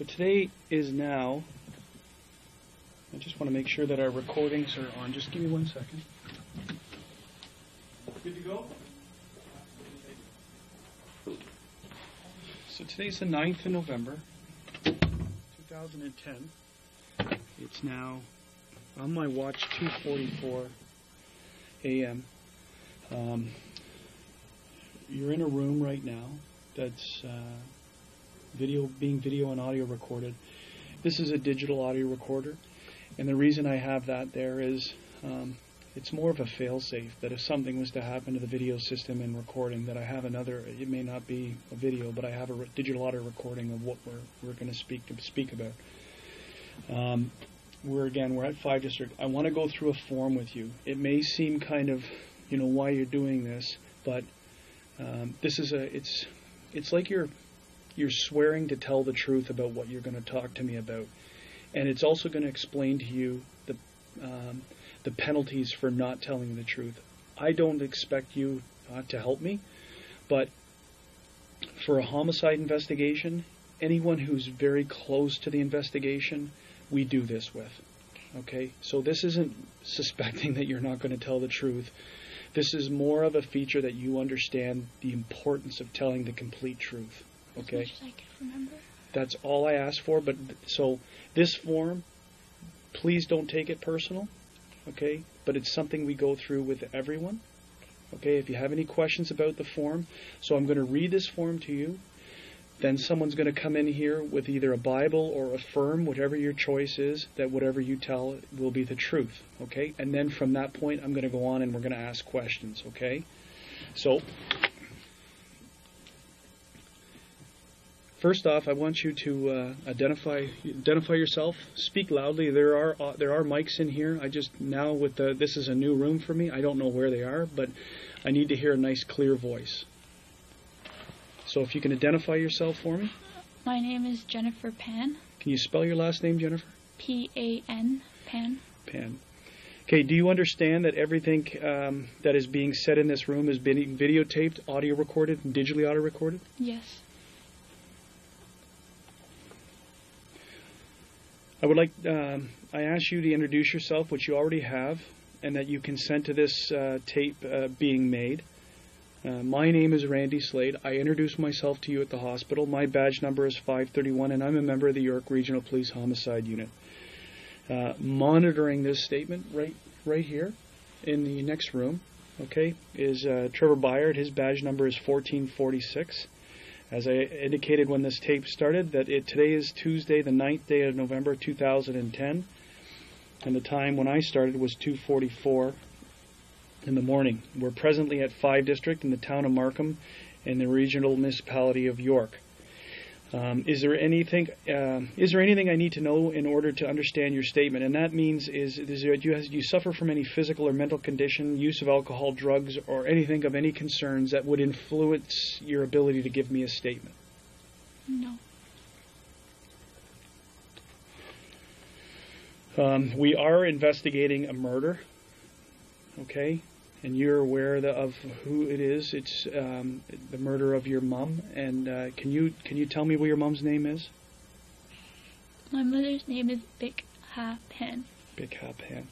So today is now, I just want to make sure that our recordings are on. Just give me 1 second. Good to go? So today's the 9th of November, 2010. It's now, on my watch, 2:44 a.m. You're in a room right now that's being video and audio recorded. This is a digital audio recorder, and the reason I have that there is it's more of a fail-safe, that if something was to happen to the video system in recording, that I have another, it may not be a video, but I have a digital audio recording of what we're going to speak about. We're at 5 District. I want to go through a form with you. It may seem kind of, why you're doing this, but this is it's like you're swearing to tell the truth about what you're going to talk to me about, and it's also going to explain to you the penalties for not telling the truth. I don't expect you to help me, but for a homicide investigation, anyone who's very close to the investigation, we do this with. Okay? So this isn't suspecting that you're not going to tell the truth. This is more of a feature that you understand the importance of telling the complete truth. Okay? As much as I can remember. That's all I asked for. But so this form, please don't take it personal. Okay? But it's something we go through with everyone. Okay? If you have any questions about the form, so I'm going to read this form to you. Then someone's going to come in here with either a Bible or affirm, whatever your choice is, that whatever you tell will be the truth. Okay? And then from that point, I'm going to go on and we're going to ask questions. Okay? So, first off, I want you to identify yourself. Speak loudly. There are mics in here. I just now this is a new room for me. I don't know where they are, but I need to hear a nice clear voice. So if you can identify yourself for me. My name is Jennifer Pan. Can you spell your last name, Jennifer? P-A-N, Pan. Pan. Okay, do you understand that everything that is being said in this room is being videotaped, audio recorded, and digitally audio recorded? Yes. I would like, I ask you to introduce yourself, which you already have, and that you consent to this tape being made. My name is Randy Slade. I introduced myself to you at the hospital. My badge number is 531, and I'm a member of the York Regional Police Homicide Unit. Monitoring this statement right here in the next room, okay, is Trevor Byard. His badge number is 1446. As I indicated when this tape started, that today is Tuesday, the 9th day of November 2010, and the time when I started was 2:44 in the morning. We're presently at 5 District in the town of Markham in the regional municipality of York. Is there anything I need to know in order to understand your statement? And that means do you suffer from any physical or mental condition, use of alcohol, drugs, or anything of any concerns that would influence your ability to give me a statement? No. We are investigating a murder. Okay? And you're aware of who it is. It's the murder of your mom. And can you tell me what your mom's name is? My mother's name is Bik Ha Pan. Bik Ha Pan.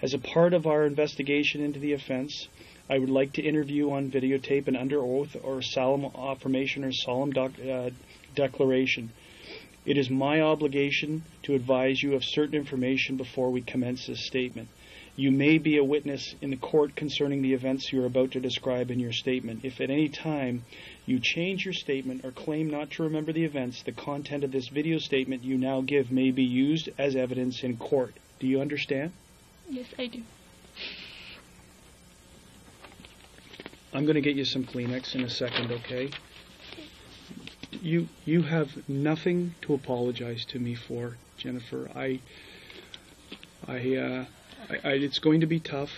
As a part of our investigation into the offense, I would like to interview on videotape and under oath or solemn affirmation or solemn declaration. It is my obligation to advise you of certain information before we commence this statement. You may be a witness in the court concerning the events you are about to describe in your statement. If at any time you change your statement or claim not to remember the events, the content of this video statement you now give may be used as evidence in court. Do you understand? Yes, I do. I'm going to get you some Kleenex in a second, okay? You have nothing to apologize to me for, Jennifer. It's going to be tough,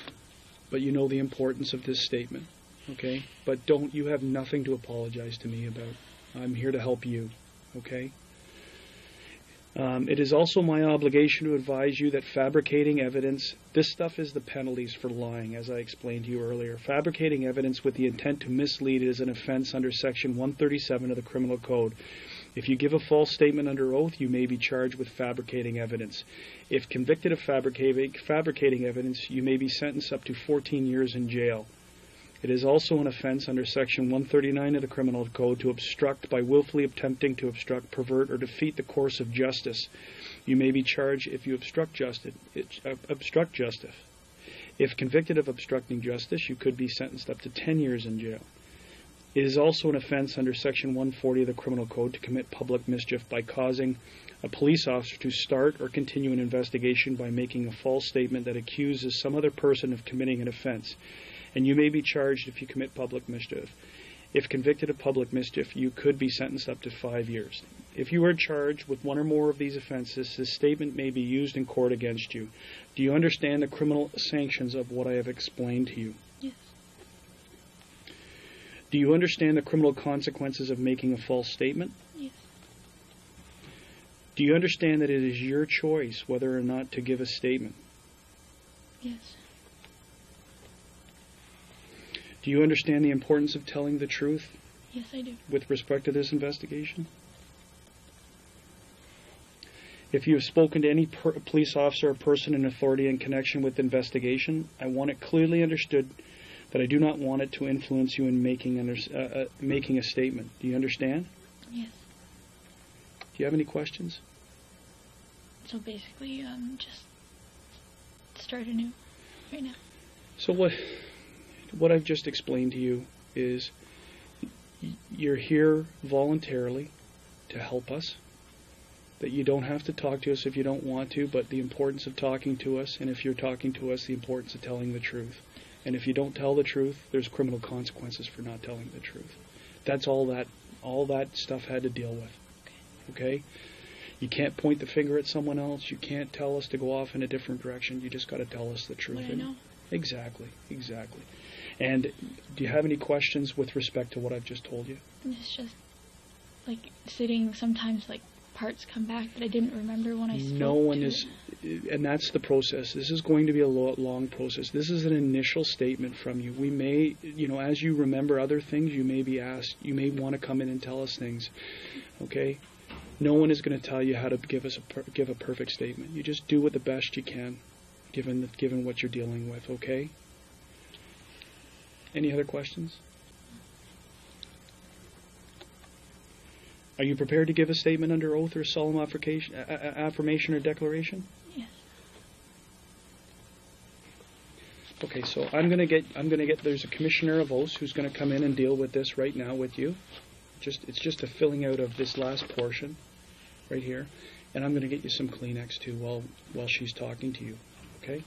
but you know the importance of this statement, okay? But you have nothing to apologize to me about. I'm here to help you, okay? It is also my obligation to advise you that fabricating evidence, this stuff is the penalties for lying, as I explained to you earlier. Fabricating evidence with the intent to mislead is an offense under Section 137 of the Criminal Code. If you give a false statement under oath, you may be charged with fabricating evidence. If convicted of fabricating evidence, you may be sentenced up to 14 years in jail. It is also an offense under Section 139 of the Criminal Code to obstruct by willfully attempting to obstruct, pervert, or defeat the course of justice. You may be charged if you obstruct justice. If convicted of obstructing justice, you could be sentenced up to 10 years in jail. It is also an offense under Section 140 of the Criminal Code to commit public mischief by causing a police officer to start or continue an investigation by making a false statement that accuses some other person of committing an offense. And you may be charged if you commit public mischief. If convicted of public mischief, you could be sentenced up to 5 years. If you are charged with one or more of these offenses, this statement may be used in court against you. Do you understand the criminal sanctions of what I have explained to you? Yes. Do you understand the criminal consequences of making a false statement? Yes. Do you understand that it is your choice whether or not to give a statement? Yes. Do you understand the importance of telling the truth? Yes, I do. With respect to this investigation? If you have spoken to any police officer or person in authority in connection with the investigation, I want it clearly understood that I do not want it to influence you in making a statement. Do you understand? Yes. Do you have any questions? So basically, just start anew right now. So what I've just explained to you is you're here voluntarily to help us, that you don't have to talk to us if you don't want to, but the importance of talking to us, and if you're talking to us, the importance of telling the truth. And if you don't tell the truth, there's criminal consequences for not telling the truth. That's all that stuff had to deal with. Okay? You can't point the finger at someone else. You can't tell us to go off in a different direction. You just got to tell us the truth. What I know. Exactly. And do you have any questions with respect to what I've just told you? It's just like sitting, sometimes like parts come back that I didn't remember when I spoke. No one is, and that's the process. This is going to be a long process. This is an initial statement from you. We may, as you remember other things, you may be asked, you may want to come in and tell us things. Okay? No one is going to tell you how to give a perfect statement. You just do what the best you can, given what you're dealing with. Okay? Any other questions? Are you prepared to give a statement under oath or solemn affirmation or declaration? Yes. Okay, so I'm gonna get. There's a commissioner of oaths who's going to come in and deal with this right now with you. It's just a filling out of this last portion, right here, and I'm going to get you some Kleenex too while she's talking to you. Okay.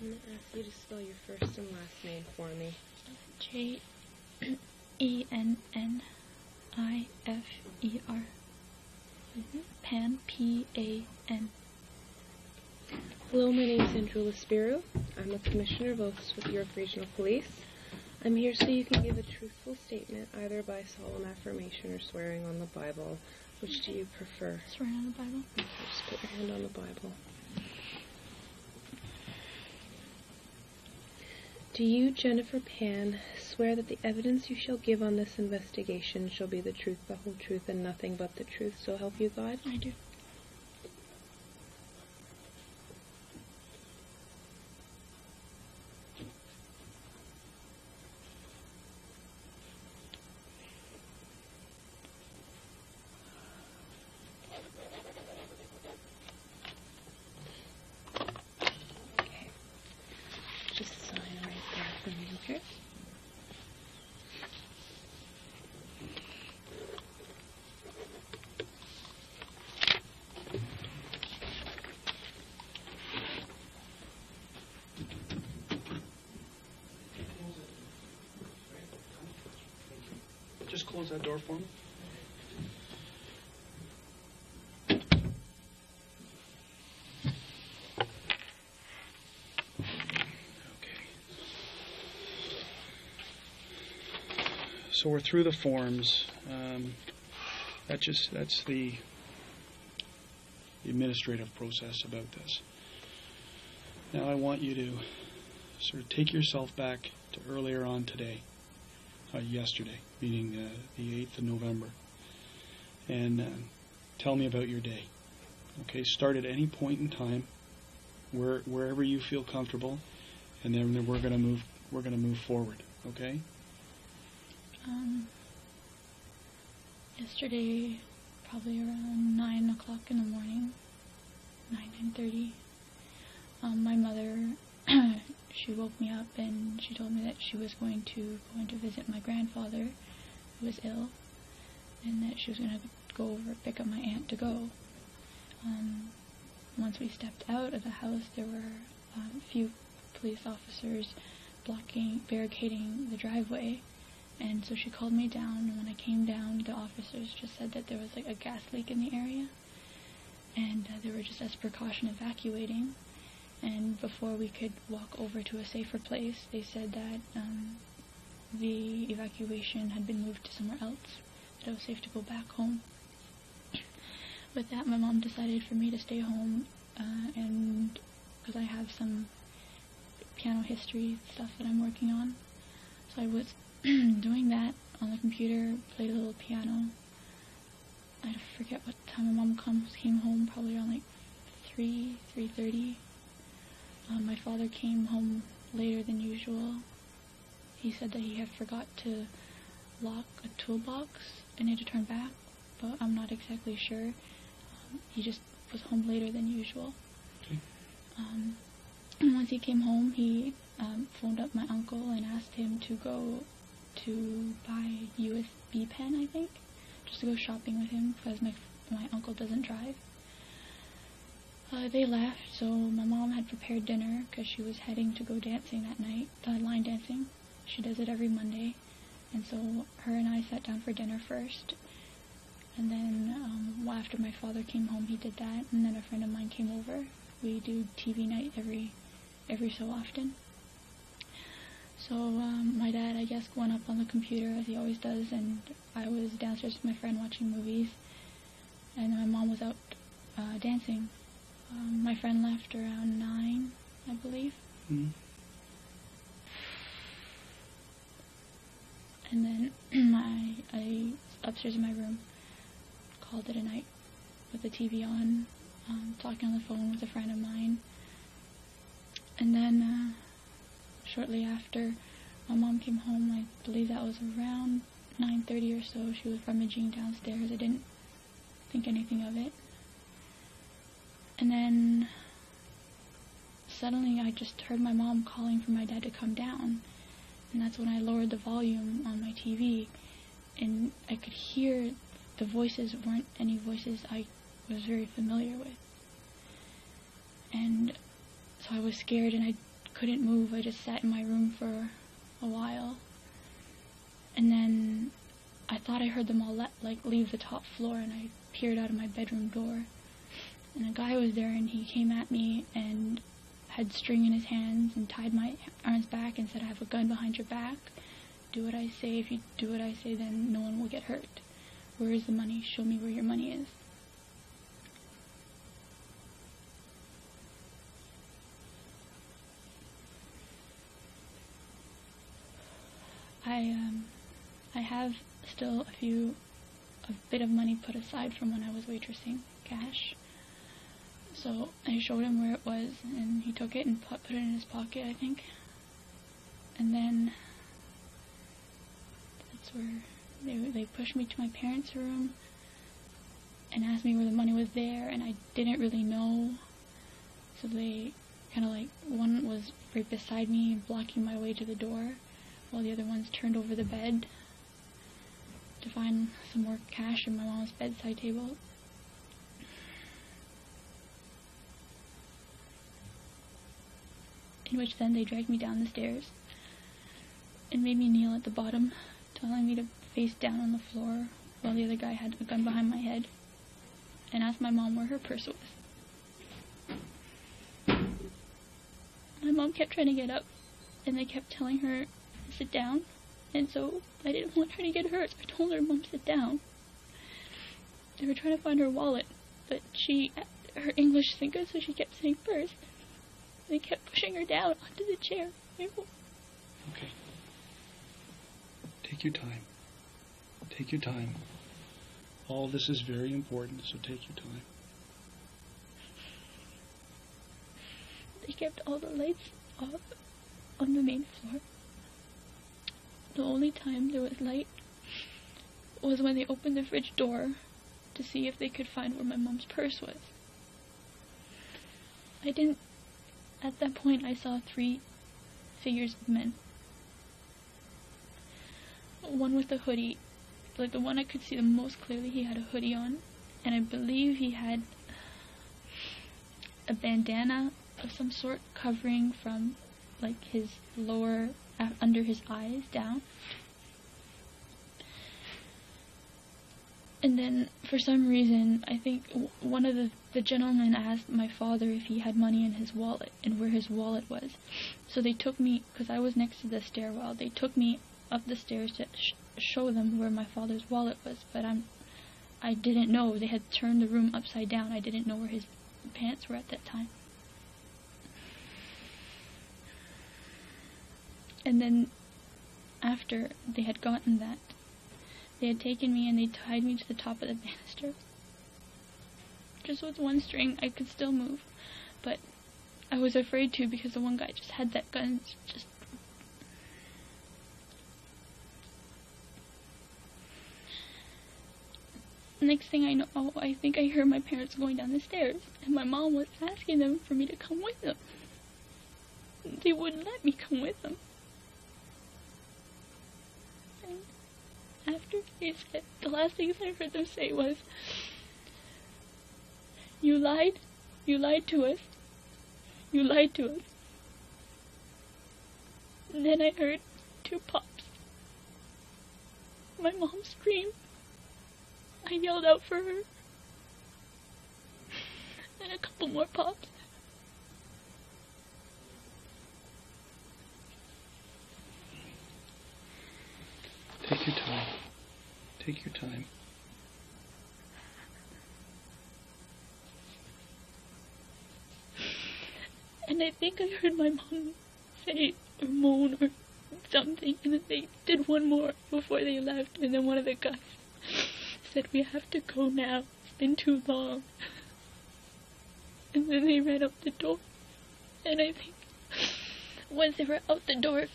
I'm going to ask you to spell your first and last name for me. Jennifer. Pan, Pan. Hello, my name is Andrew Laspiro. I'm a Commissioner of Oaths with York Regional Police. I'm here so you can give a truthful statement, either by solemn affirmation or swearing on the Bible. Which do you prefer? Swearing on the Bible. Okay, just put your hand on the Bible. Do you, Jennifer Pan, swear that the evidence you shall give on this investigation shall be the truth, the whole truth, and nothing but the truth, so help you God? I do. close that door for me? So we're through the forms. That's the administrative process about this. Now I want you to sort of take yourself back to earlier on today, yesterday, meaning the 8th of November, and tell me about your day. Okay, start at any point in time, wherever you feel comfortable, and then we're gonna move forward. Okay. Yesterday, probably around 9 o'clock in the morning, 9:30, my mother, she woke me up and she told me that she was going to visit my grandfather, who was ill, and that she was going to go over pick up my aunt to go. Once we stepped out of the house, there were a few police officers barricading the driveway. And so she called me down, and when I came down, the officers just said that there was like a gas leak in the area, and they were just as precaution evacuating. And before we could walk over to a safer place, they said that the evacuation had been moved to somewhere else, that it was safe to go back home. With that, my mom decided for me to stay home, and because I have some piano history stuff that I'm working on, so I was doing that on the computer, played a little piano. I forget what time my mom came home, probably around like 3:30. My father came home later than usual. He said that he had forgot to lock a toolbox and had to turn back, but I'm not exactly sure. He just was home later than usual. Okay. And once he came home, he phoned up my uncle and asked him to go to buy USB pen, I think, just to go shopping with him, because my uncle doesn't drive. They left, so my mom had prepared dinner because she was heading to go dancing that night, line dancing. She does it every Monday, and so her and I sat down for dinner first, and then after my father came home, he did that, and then a friend of mine came over. We do TV night every so often. So my dad, I guess, went up on the computer as he always does, and I was downstairs with my friend watching movies, and my mom was out dancing. My friend left around 9, I believe. Mm-hmm. And then I upstairs in my room, called it a night with the TV on, talking on the phone with a friend of mine. And then shortly after, my mom came home. I believe that was around 9:30 or so. She was rummaging downstairs. I didn't think anything of it. And then suddenly I just heard my mom calling for my dad to come down. And that's when I lowered the volume on my TV. And I could hear the voices weren't any voices I was very familiar with. And so I was scared and I couldn't move. I just sat in my room for a while. And then I thought I heard them all leave the top floor, and I peered out of my bedroom door. And a guy was there, and he came at me and had string in his hands and tied my arms back and said, "I have a gun behind your back. Do what I say. If you do what I say, then no one will get hurt. Where is the money? Show me where your money is." I have still a bit of money put aside from when I was waitressing, cash. So I showed him where it was, and he took it and put it in his pocket, I think. And then that's where they pushed me to my parents' room and asked me where the money was there, and I didn't really know. So they kind of one was right beside me, blocking my way to the door, while the other ones turned over the bed to find some more cash in my mom's bedside table. In which then they dragged me down the stairs and made me kneel at the bottom, telling me to face down on the floor while the other guy had a gun behind my head and asked my mom where her purse was. My mom kept trying to get up, and they kept telling her to sit down, and so I didn't want her to get hurt. I told her, Mom, sit down. They were trying to find her wallet, but her English isn't good, so she kept saying purse. They kept pushing her down onto the chair. Okay. Take your time. Take your time. All this is very important, so take your time. They kept all the lights off on the main floor. The only time there was light was when they opened the fridge door to see if they could find where my mom's purse was. At that point, I saw 3 figures of men. One with a hoodie, like the one I could see the most clearly, he had a hoodie on, and I believe he had a bandana of some sort covering from like his lower, under his eyes down. And then for some reason, I think one of the gentlemen asked my father if he had money in his wallet and where his wallet was. So they took me, because I was next to the stairwell, they took me up the stairs to show them where my father's wallet was, but I didn't know. They had turned the room upside down. I didn't know where his pants were at that time. And then after they had gotten that, they had taken me and they tied me to the top of the banister. Just with one string, I could still move, but I was afraid to because the one guy just had that gun. Just next thing I know, I think I heard my parents going down the stairs, and my mom was asking them for me to come with them. They wouldn't let me come with them. And after they said, the last things I heard them say was, "You lied to us. You lied to us." And then I heard 2 pops. My mom screamed. I yelled out for her. And a couple more pops. Take your time. Take your time. And I think I heard my mom say or moan or something, and then they did one more before they left, and then one of the guys said, "We have to go now, it's been too long." And then they ran out the door, and I think once they were out the door,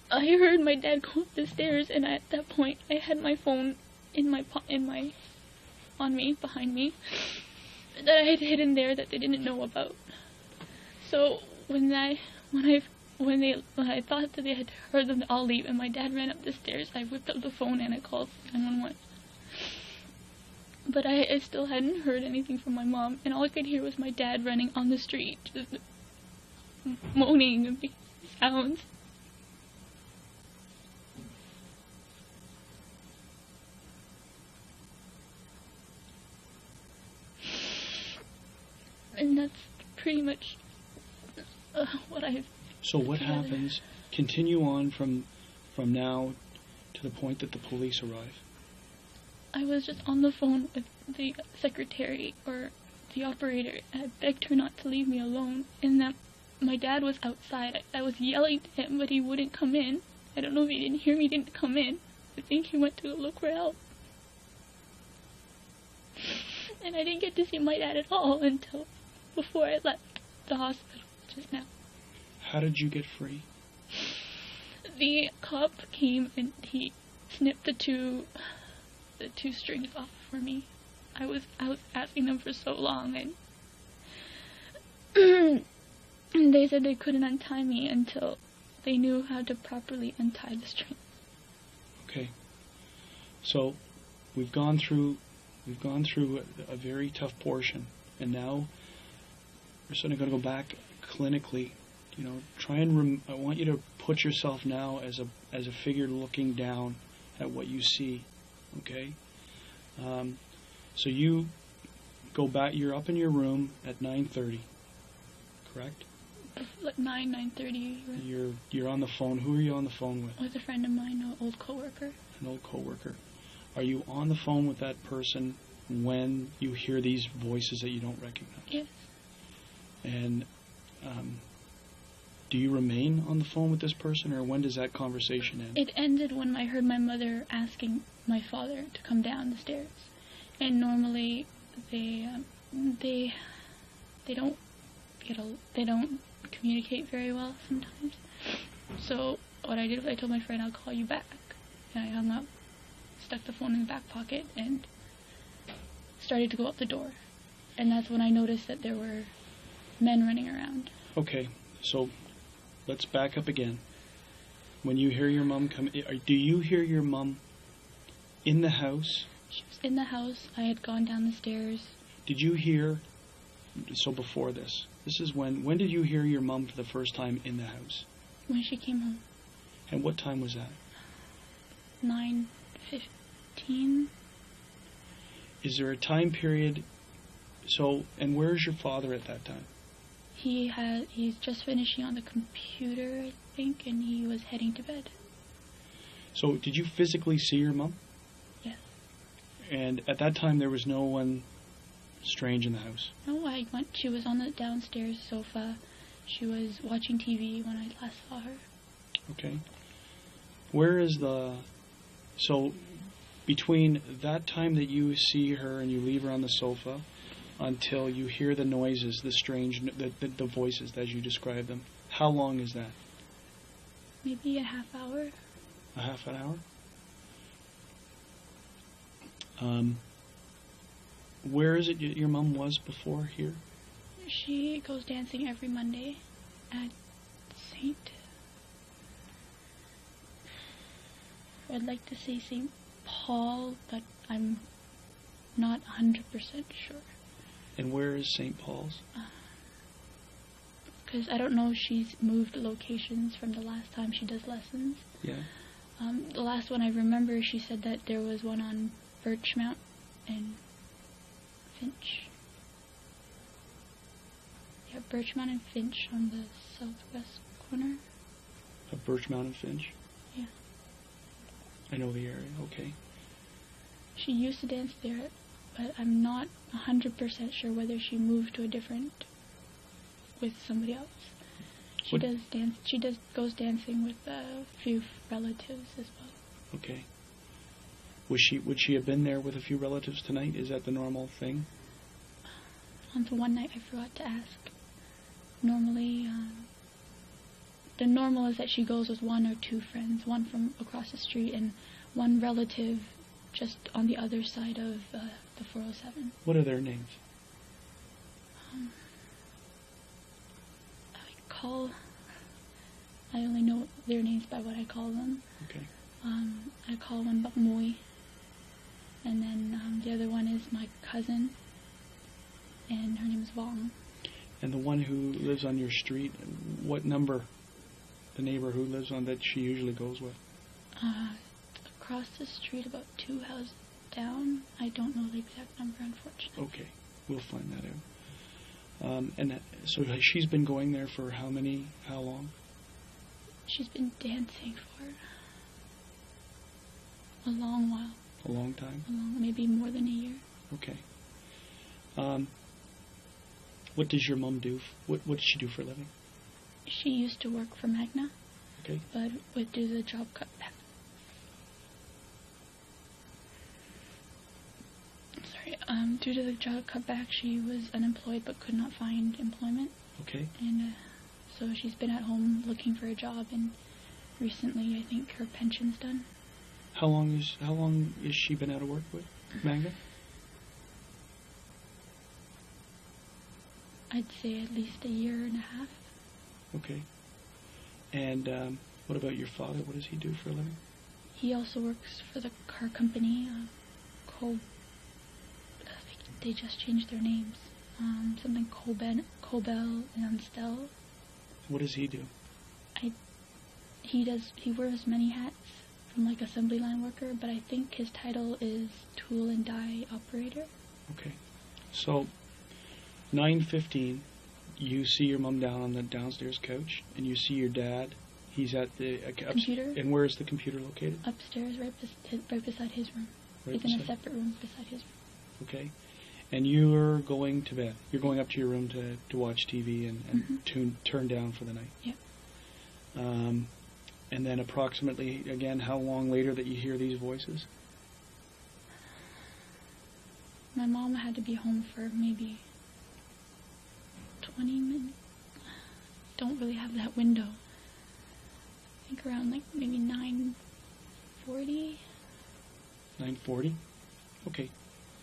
I heard my dad go up the stairs, and at that point I had my phone on me, behind me, that I had hidden there that they didn't know about. So when I thought that they had heard them all leave and my dad ran up the stairs, I whipped up the phone and I called 911. But I still hadn't heard anything from my mom, and all I could hear was my dad running on the street, just moaning and making sounds. And that's pretty much what I've... So what happens? Continue on from now to the point that the police arrive. I was just on the phone with the secretary or the operator, and I begged her not to leave me alone, and that my dad was outside. I was yelling to him, but he wouldn't come in. I don't know if he didn't hear me, he didn't come in. I think he went to look for help. And I didn't get to see my dad at all until before I left the hospital just now. How did you get free? The cop came and he snipped the two strings off for me. I was asking them for so long, and and they said they couldn't untie me until they knew how to properly untie the string. Okay. So we've gone through a very tough portion, and now we're sort of going to go back clinically. Try and I want you to put yourself now as a figure looking down at what you see. Okay? So you go back, you're up in your room at 9:30, correct? Like 9:30. You're on the phone. Who are you on the phone with? With a friend of mine, an old coworker. An old coworker. Are you on the phone with that person when you hear these voices that you don't recognize? Yes. And do you remain on the phone with this person, or when does that conversation end? It ended when I heard my mother asking my father to come down the stairs. And normally they don't communicate very well sometimes. So what I did was I told my friend I'll call you back. And I hung up, stuck the phone in the back pocket, and started to go out the door. And that's when I noticed that there were men running around. Okay, so let's back up again. When you hear your mom come, do you hear your mom in the house? She was in the house. I had gone down the stairs. Did you hear, so before this is when did you hear your mom for the first time in the house? When she came home. And what time was that? 9:15. Is there a time period, and where is your father at that time? He's just finishing on the computer, I think, and he was heading to bed. So did you physically see your mom? Yes. And at that time there was no one strange in the house? No, she was on the downstairs sofa. She was watching TV when I last saw her. Okay. Where is so between that time that you see her and you leave her on the sofa until you hear the noises, the strange, the voices as you describe them, how long is that? Maybe a half hour. A half an hour? Where is it your mom was before here? She goes dancing every Monday at I'd like to say St. Paul, but I'm not 100% sure. And where is St. Paul's? Because I don't know if she's moved locations from the last time she does lessons. Yeah. The last one I remember, she said that there was one on Birchmount and Finch. Yeah, Birchmount and Finch on the southwest corner. Of Birchmount and Finch? Yeah. I know the area, okay. She used to dance there, but I'm not 100% sure whether she moved to a different with somebody else. She goes dancing with a few relatives as well. Okay. Would she have been there with a few relatives tonight? Is that the normal thing? On the one night I forgot to ask. Normally, the normal is that she goes with one or two friends, one from across the street and one relative just on the other side of the 407. What are their names? I only know their names by what I call them. Okay. I call one Bak Moy, and then the other one is my cousin, and her name is Vong. And the one who lives on your street, what number? The neighbor who lives on that she usually goes with? Across the street, about 2 houses down. I don't know the exact number, unfortunately. Okay, we'll find that out. And so she's been going there for how long? She's been dancing for a long while. A long time? Maybe more than a year. Okay. What does your mom do? What does she do for a living? She used to work for Magna. Okay. But due to the job cutback. Due to the job cutback, she was unemployed but could not find employment. Okay. And so she's been at home looking for a job, and recently I think her pension's done. How long is she been out of work with Magna? I'd say at least a year and a half. Okay. And what about your father? What does he do for a living? He also works for the car company, they just changed their names. Something Cobel and What does he do? He wears many hats from like assembly line worker, but I think his title is tool and die operator. Okay. So, 9:15, you see your mom down on the downstairs couch, and you see your dad. He's at the computer. And where is the computer located? Upstairs, right beside his room. Right He's in a separate room beside his room. Okay. And you're going to bed. You're going up to your room to watch TV and turn down for the night. Yeah. And then approximately, again, how long later that you hear these voices? My mom had to be home for maybe 20 minutes. Don't really have that window. I think around like maybe 9:40. 9:40? Okay.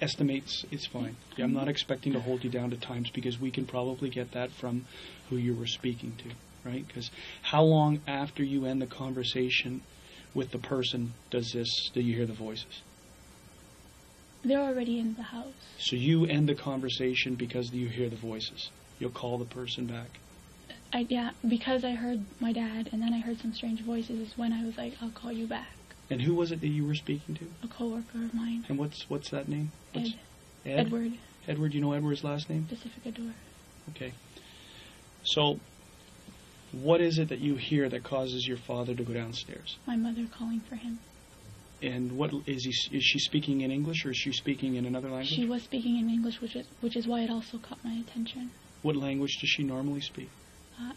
Estimates, it's fine. Yeah, I'm not expecting to hold you down to times because we can probably get that from who you were speaking to, right? Because how long after you end the conversation with the person do you hear the voices? They're already in the house. So you end the conversation because you hear the voices. You'll call the person back. Yeah, because I heard my dad and then I heard some strange voices is when I was like, I'll call you back. And who was it that you were speaking to? A coworker of mine. And what's that name? Ed. Edward. Edward, you know Edward's last name? Pacific Adore. Okay. So, what is it that you hear that causes your father to go downstairs? My mother calling for him. And what is she speaking in English or is she speaking in another language? She was speaking in English, which is why it also caught my attention. What language does she normally speak?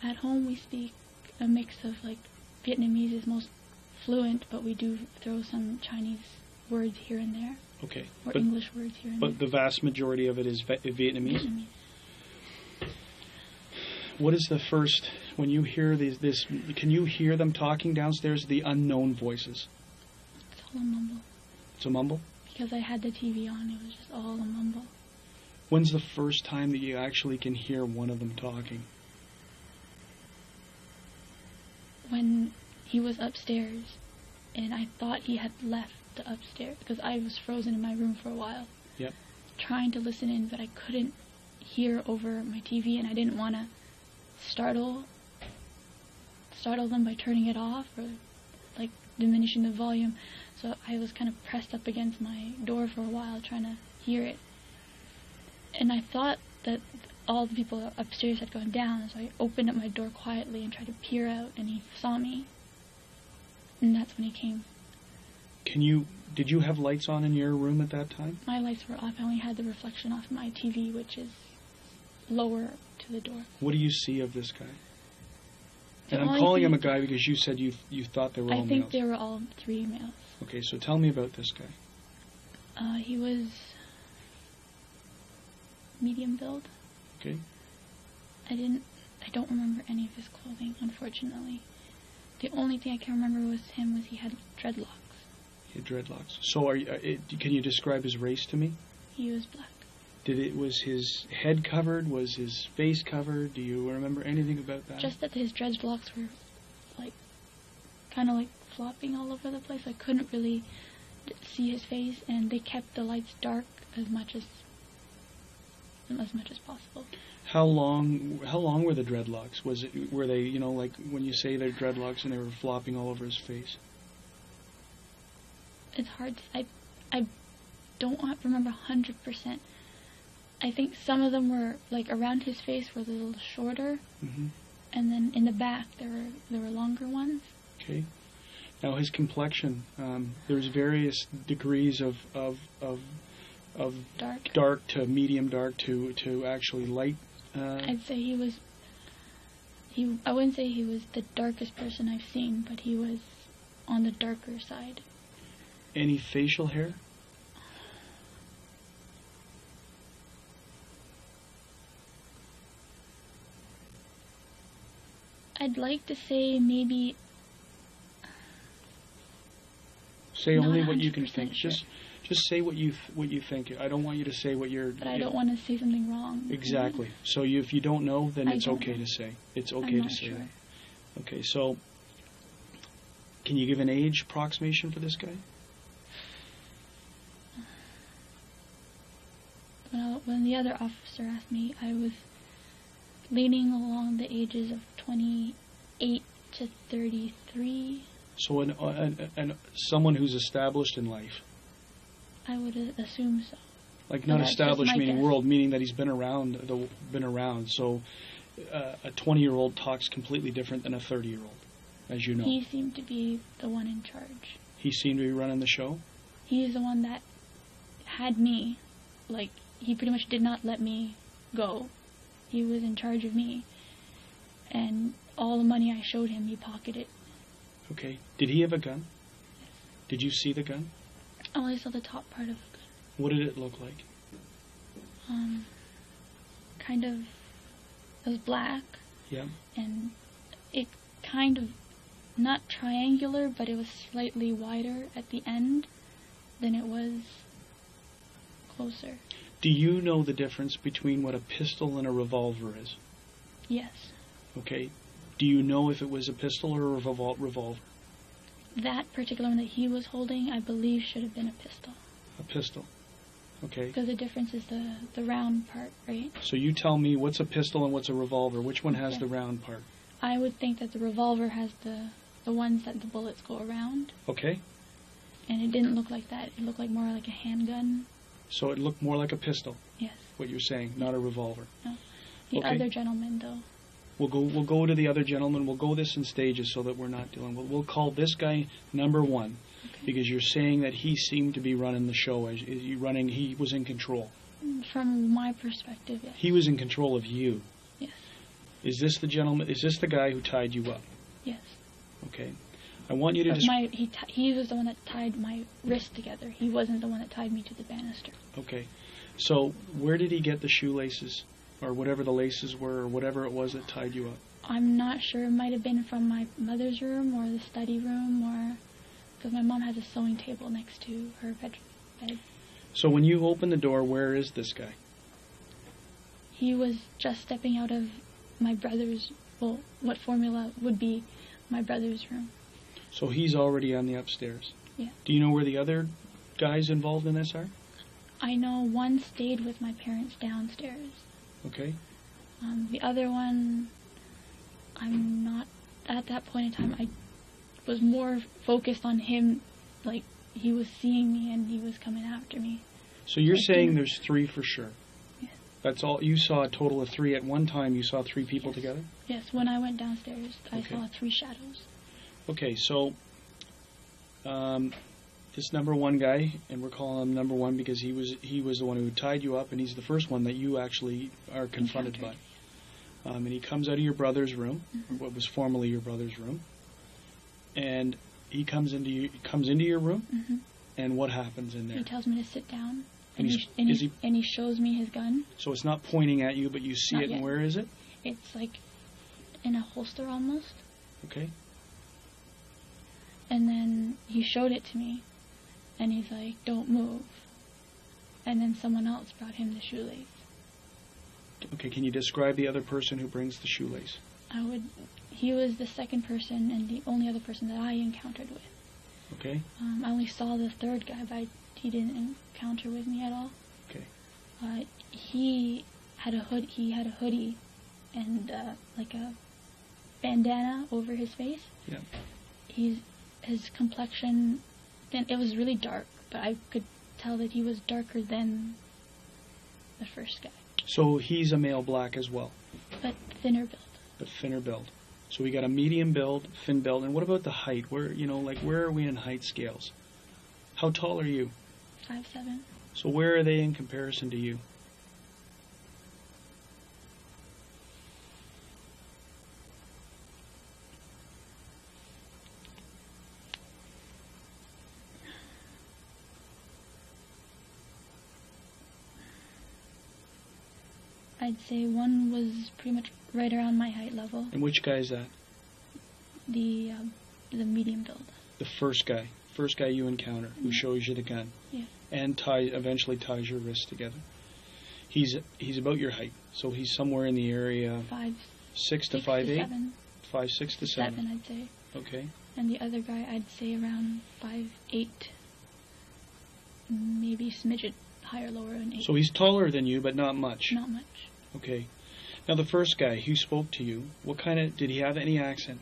At home we speak a mix of like Vietnamese is most fluent, but we do throw some Chinese words here and there. Okay. Or English words here and there. But the vast majority of it is Vietnamese? Vietnamese. What is the first, when you hear can you hear them talking downstairs, the unknown voices? It's all a mumble. It's a mumble? Because I had the TV on, it was just all a mumble. When's the first time that you actually can hear one of them talking? When he was upstairs, and I thought he had left the upstairs, because I was frozen in my room for a while. Yep. Trying to listen in, but I couldn't hear over my TV, and I didn't want to startle them by turning it off or like diminishing the volume. So I was kind of pressed up against my door for a while trying to hear it. And I thought that all the people upstairs had gone down, so I opened up my door quietly and tried to peer out, and he saw me. And that's when he came. Did you have lights on in your room at that time? My lights were off. I only had the reflection off my TV, which is lower to the door. What do you see of this guy? And I'm calling him a guy because you said you thought they were all males. I think they were all 3 males. Okay, so tell me about this guy. He was medium build. Okay. I don't remember any of his clothing, unfortunately. The only thing I can remember was he had dreadlocks. He had dreadlocks. So can you describe his race to me? He was black. Was his head covered? Was his face covered? Do you remember anything about that? Just that his dreadlocks were kind of flopping all over the place. I couldn't really see his face, and they kept the lights dark as much as possible. How long were the dreadlocks? Were they like when you say they're dreadlocks and they were flopping all over his face? It's hard. I don't remember 100%. I think some of them were around his face were a little shorter, and then in the back there were longer ones. Okay. Now his complexion, there's various degrees of dark to medium dark to actually light. I'd say I wouldn't say he was the darkest person I've seen, but he was on the darker side. Any facial hair? I'd like to say maybe. Say only what you can sure. think. Just say what you think. I don't want you to say what you're. But I don't want to say something wrong. Exactly. So if you don't know, then it's okay to say. It's okay to say that. Okay. So, can you give an age approximation for this guy? When the other officer asked me, I was leaning along the ages of 28 to 33. So someone who's established in life. I would assume so. Like not That's established just my meaning guess. world, meaning that he's been around. So a 20-year-old talks completely different than a 30-year-old, as you know. He seemed to be the one in charge. He seemed to be running the show. He's the one that had me. Like, he pretty much did not let me go. He was in charge of me. And all the money I showed him, he pocketed. Okay. Did he have a gun? Did you see the gun? I only saw the top part of the gun. What did it look like? Kind of, it was black. Yeah. And it kind of, not triangular, but it was slightly wider at the end than it was closer. Do you know the difference between what a pistol and a revolver is? Yes. Okay. Do you know if it was a pistol or a revolver? That particular one that he was holding, I believe, should have been a pistol. A pistol. Okay. Because the difference is the round part, right? So you tell me what's a pistol and what's a revolver. Which one has Okay. the round part? I would think that the revolver has the ones that the bullets go around. Okay. And it didn't look like that. It looked like more like a handgun. So it looked more like a pistol. Yes. What you're saying, not a revolver. No. The Okay. other gentleman, though. We'll go to the other gentleman. We'll go this in stages so that we're not dealing. We'll call this guy number one, Okay. because you're saying that he seemed to be running the show. He was in control. From my perspective, yes. He was in control of you. Yes. Is this the gentleman? Is this the guy who tied you up? Yes. Okay. I want you to But he was the one that tied my wrist together. He wasn't the one that tied me to the banister. Okay. So where did he get the shoelaces, or whatever the laces were, or whatever it was that tied you up? I'm not sure. It might have been from my mother's room or the study room, or because my mom has a sewing table next to her bed. So when you open the door, where is this guy? He was just stepping out of my brother's, well, what formula would be my brother's room. So he's already on the upstairs. Yeah. Do you know where the other guys involved in this are? I know one stayed with my parents downstairs. Okay. The other one, I'm not, at that point in time, I was more focused on him, like, he was seeing me and he was coming after me. So you're I saying didn't- there's 3 for sure? Yes. That's all? You saw a total of 3 at one time? You saw 3 people Yes. together? Yes, when I went downstairs, I Okay. saw 3 shadows. Okay, so this number one guy, and we're calling him number one because he was the one who tied you up, and he's the first one that you actually are confronted by. And he comes out of your brother's room, or what was formerly your brother's room, and he comes into your room, Mm-hmm. and what happens in there? He tells me to sit down, And and, he's- he shows me his gun. So it's not pointing at you, but you see Not it, and yet. where is it? It's like in a holster almost. Okay. And then he showed it to me, and he's like, "Don't move." And then someone else brought him the shoelace. Okay, can you describe the other person who brings the shoelace? He was the second person and the only other person that I encountered with. Okay. I only saw the third guy, but he didn't encounter with me at all. Okay. He had a hoodie and like a bandana over his face. Yeah. His complexion, and it was really dark, but I could tell that he was darker than the first guy, So he's a male black as well, but thinner build. but thinner build. So we got a medium build, thin build, and what about the height? Where are we in height scales? How tall are you? 5'7". So where are they in comparison to you? I'd say one was pretty much right around my height level. And which guy is that? The medium build. The first guy you encounter, who shows you the gun, Yeah. and eventually ties your wrists together. He's about your height, so he's somewhere in the area 6 to 5'8", 7. 5'6" to 7. 7, I'd say. Okay. And the other guy, I'd say around 5'8", maybe smidget higher, lower, and 8. So he's taller than you, but not much. Not much. Okay. Now the first guy who spoke to you, did he have any accent?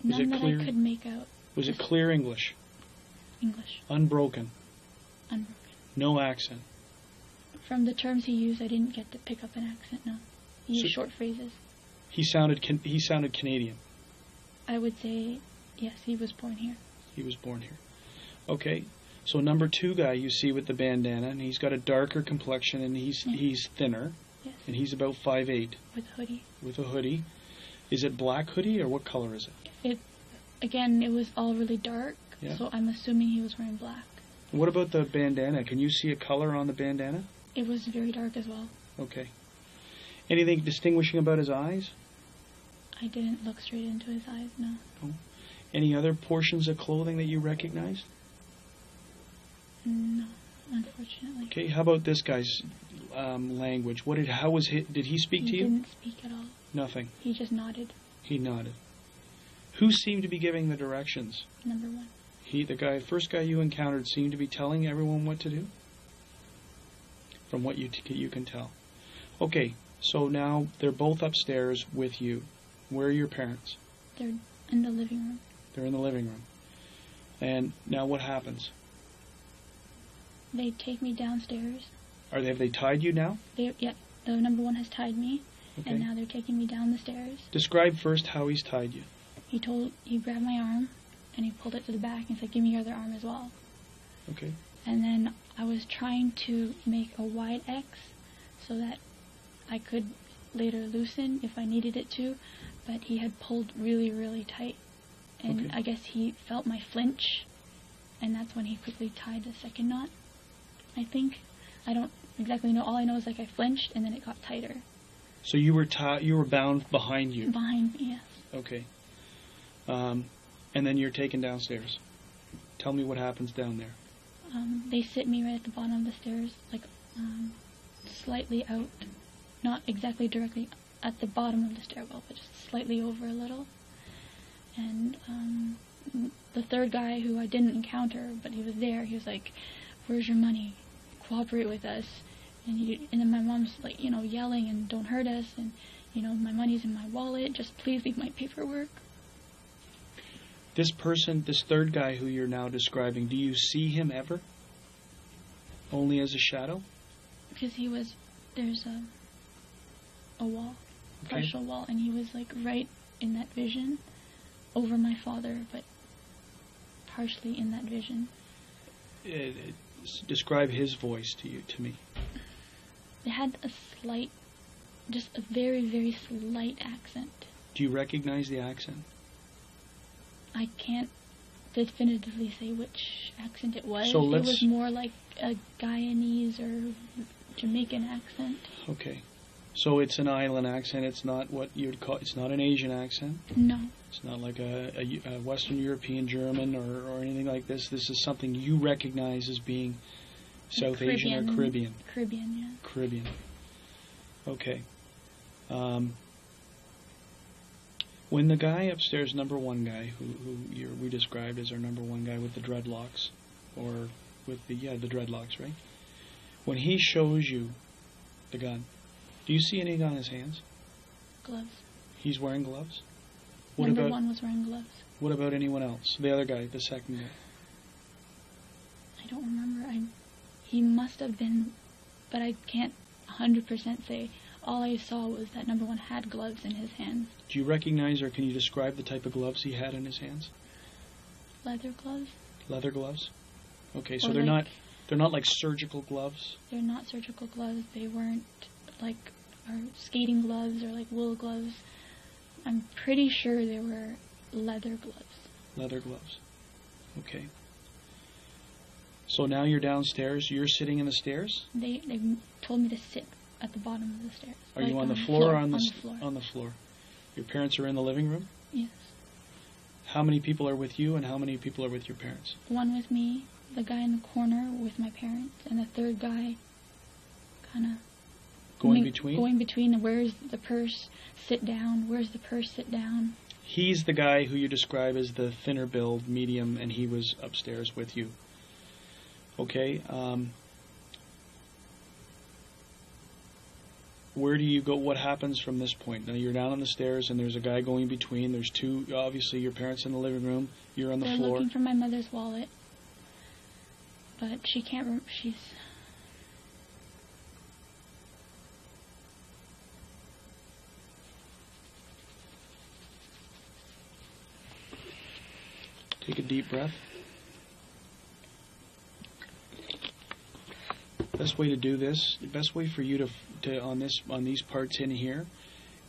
Is None it that clear? I could make out. Was it clear English? English. Unbroken? Unbroken. No accent? From the terms he used, I didn't get to pick up an accent, no. He used short phrases. He sounded Canadian? I would say, yes, he was born here. He was born here. Okay. So number 2 guy you see with the bandana, and he's got a darker complexion, and he's thinner. Yes. And he's about 5'8". With a hoodie. With a hoodie. Is it black hoodie, or what color is it? It was all really dark, yeah. So I'm assuming he was wearing black. What about the bandana? Can you see a color on the bandana? It was very dark as well. Okay. Anything distinguishing about his eyes? I didn't look straight into his eyes, no. Oh. Any other portions of clothing that you recognized? No, unfortunately. Okay, how about this guy's language? Did he speak to you? He didn't speak at all. Nothing. He just nodded. He nodded. Who seemed to be giving the directions? Number 1. The first guy you encountered seemed to be telling everyone what to do? From what you can tell. Okay, so now they're both upstairs with you. Where are your parents? They're in the living room. They're in the living room. And now what happens? They take me downstairs. Have they tied you now? Yeah, the number 1 has tied me, okay. And now they're taking me down the stairs. Describe first how he's tied you. He grabbed my arm, and he pulled it to the back, and said, give me your other arm as well. Okay. And then I was trying to make a wide X so that I could later loosen if I needed it to, but he had pulled really, really tight. And okay. I guess he felt my flinch, and that's when he quickly tied the second knot, I think. I don't exactly know. All I know is I flinched, and then it got tighter. So you were bound behind you? Behind me, yes. Okay. And then you're taken downstairs. Tell me what happens down there. They sit me right at the bottom of the stairs, slightly out, not exactly directly at the bottom of the stairwell, but just slightly over a little. And the third guy, who I didn't encounter, but he was there, he was like, where's your money? Cooperate with us. And then my mom's yelling, and don't hurt us, and my money's in my wallet, just please leave my paperwork. This third guy who you're now describing, do you see him ever? Only as a shadow? Because there's a wall, okay. Partial wall, and he was right in that vision, over my father, but partially in that vision. Describe his voice to me. It had just a very, very slight accent. Do you recognize the accent? I can't definitively say which accent it was. So it was more like a Guyanese or Jamaican accent. Okay. So it's an island accent. It's not what you'd call. It's not an Asian accent. No. It's not like a Western European German or anything like this. This is something you recognize as being South Asian or Caribbean. Caribbean, yeah. Caribbean. Okay. When the guy upstairs, number 1 guy, who we described as our number 1 guy with the dreadlocks, or with the dreadlocks, right? When he shows you the gun, do you see anything on his hands? Gloves. He's wearing gloves? Number 1 was wearing gloves. What about anyone else? The other guy, the second guy? I don't remember. He must have been, but I can't 100% say. All I saw was that number 1 had gloves in his hands. Do you recognize, or can you describe the type of gloves he had in his hands? Leather gloves. Leather gloves? Okay, so they're not like surgical gloves? They're not surgical gloves. They weren't like our skating gloves or like wool gloves. I'm pretty sure they were leather gloves. Leather gloves. Okay. So now you're downstairs. You're sitting in the stairs? They told me to sit at the bottom of the stairs. Are you on the floor or on the floor? On the floor. Your parents are in the living room? Yes. How many people are with you, and how many people are with your parents? 1 with me, the guy in the corner with my parents, and the third guy kind of going between? Going between. Where's the purse? Sit down. Where's the purse? Sit down. He's the guy who you describe as the thinner build, medium, and he was upstairs with you. Okay. where do you go? What happens from this point? Now you're down on the stairs, and there's a guy going between. There's two, obviously, your parents in the living room. You're on the They're floor. looking for my mother's wallet, but she can't. She's. Take a deep breath. Best way to do this, the best way for you to on these parts in here,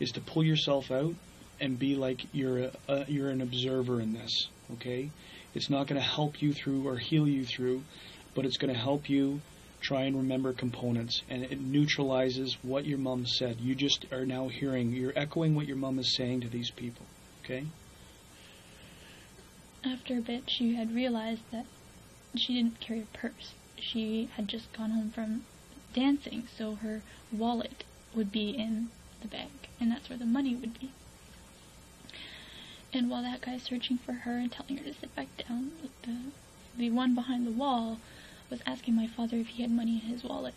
is to pull yourself out and be like you're an observer in this. Okay, it's not going to help you through or heal you through, but it's going to help you try and remember components, and it neutralizes what your mom said. You just are now hearing, you're echoing what your mom is saying to these people. Okay. After a bit, she had realized that she didn't carry a purse. She had just gone home from dancing, so her wallet would be in the bag, and that's where the money would be. And while that guy's searching for her and telling her to sit back down, the one behind the wall was asking my father if he had money in his wallet.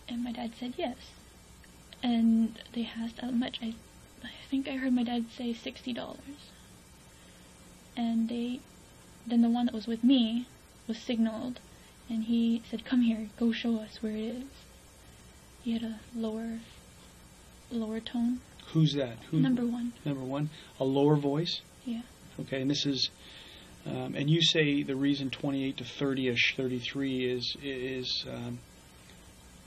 And my dad said yes. And they asked how much. I think I heard my dad say $60. And then the one that was with me was signaled, and he said, "Come here, go show us where it is." He had a lower tone. Who's that? Number one. Number one? A lower voice? Yeah. Okay, and this is, and you say the reason 28 to 30-ish, 33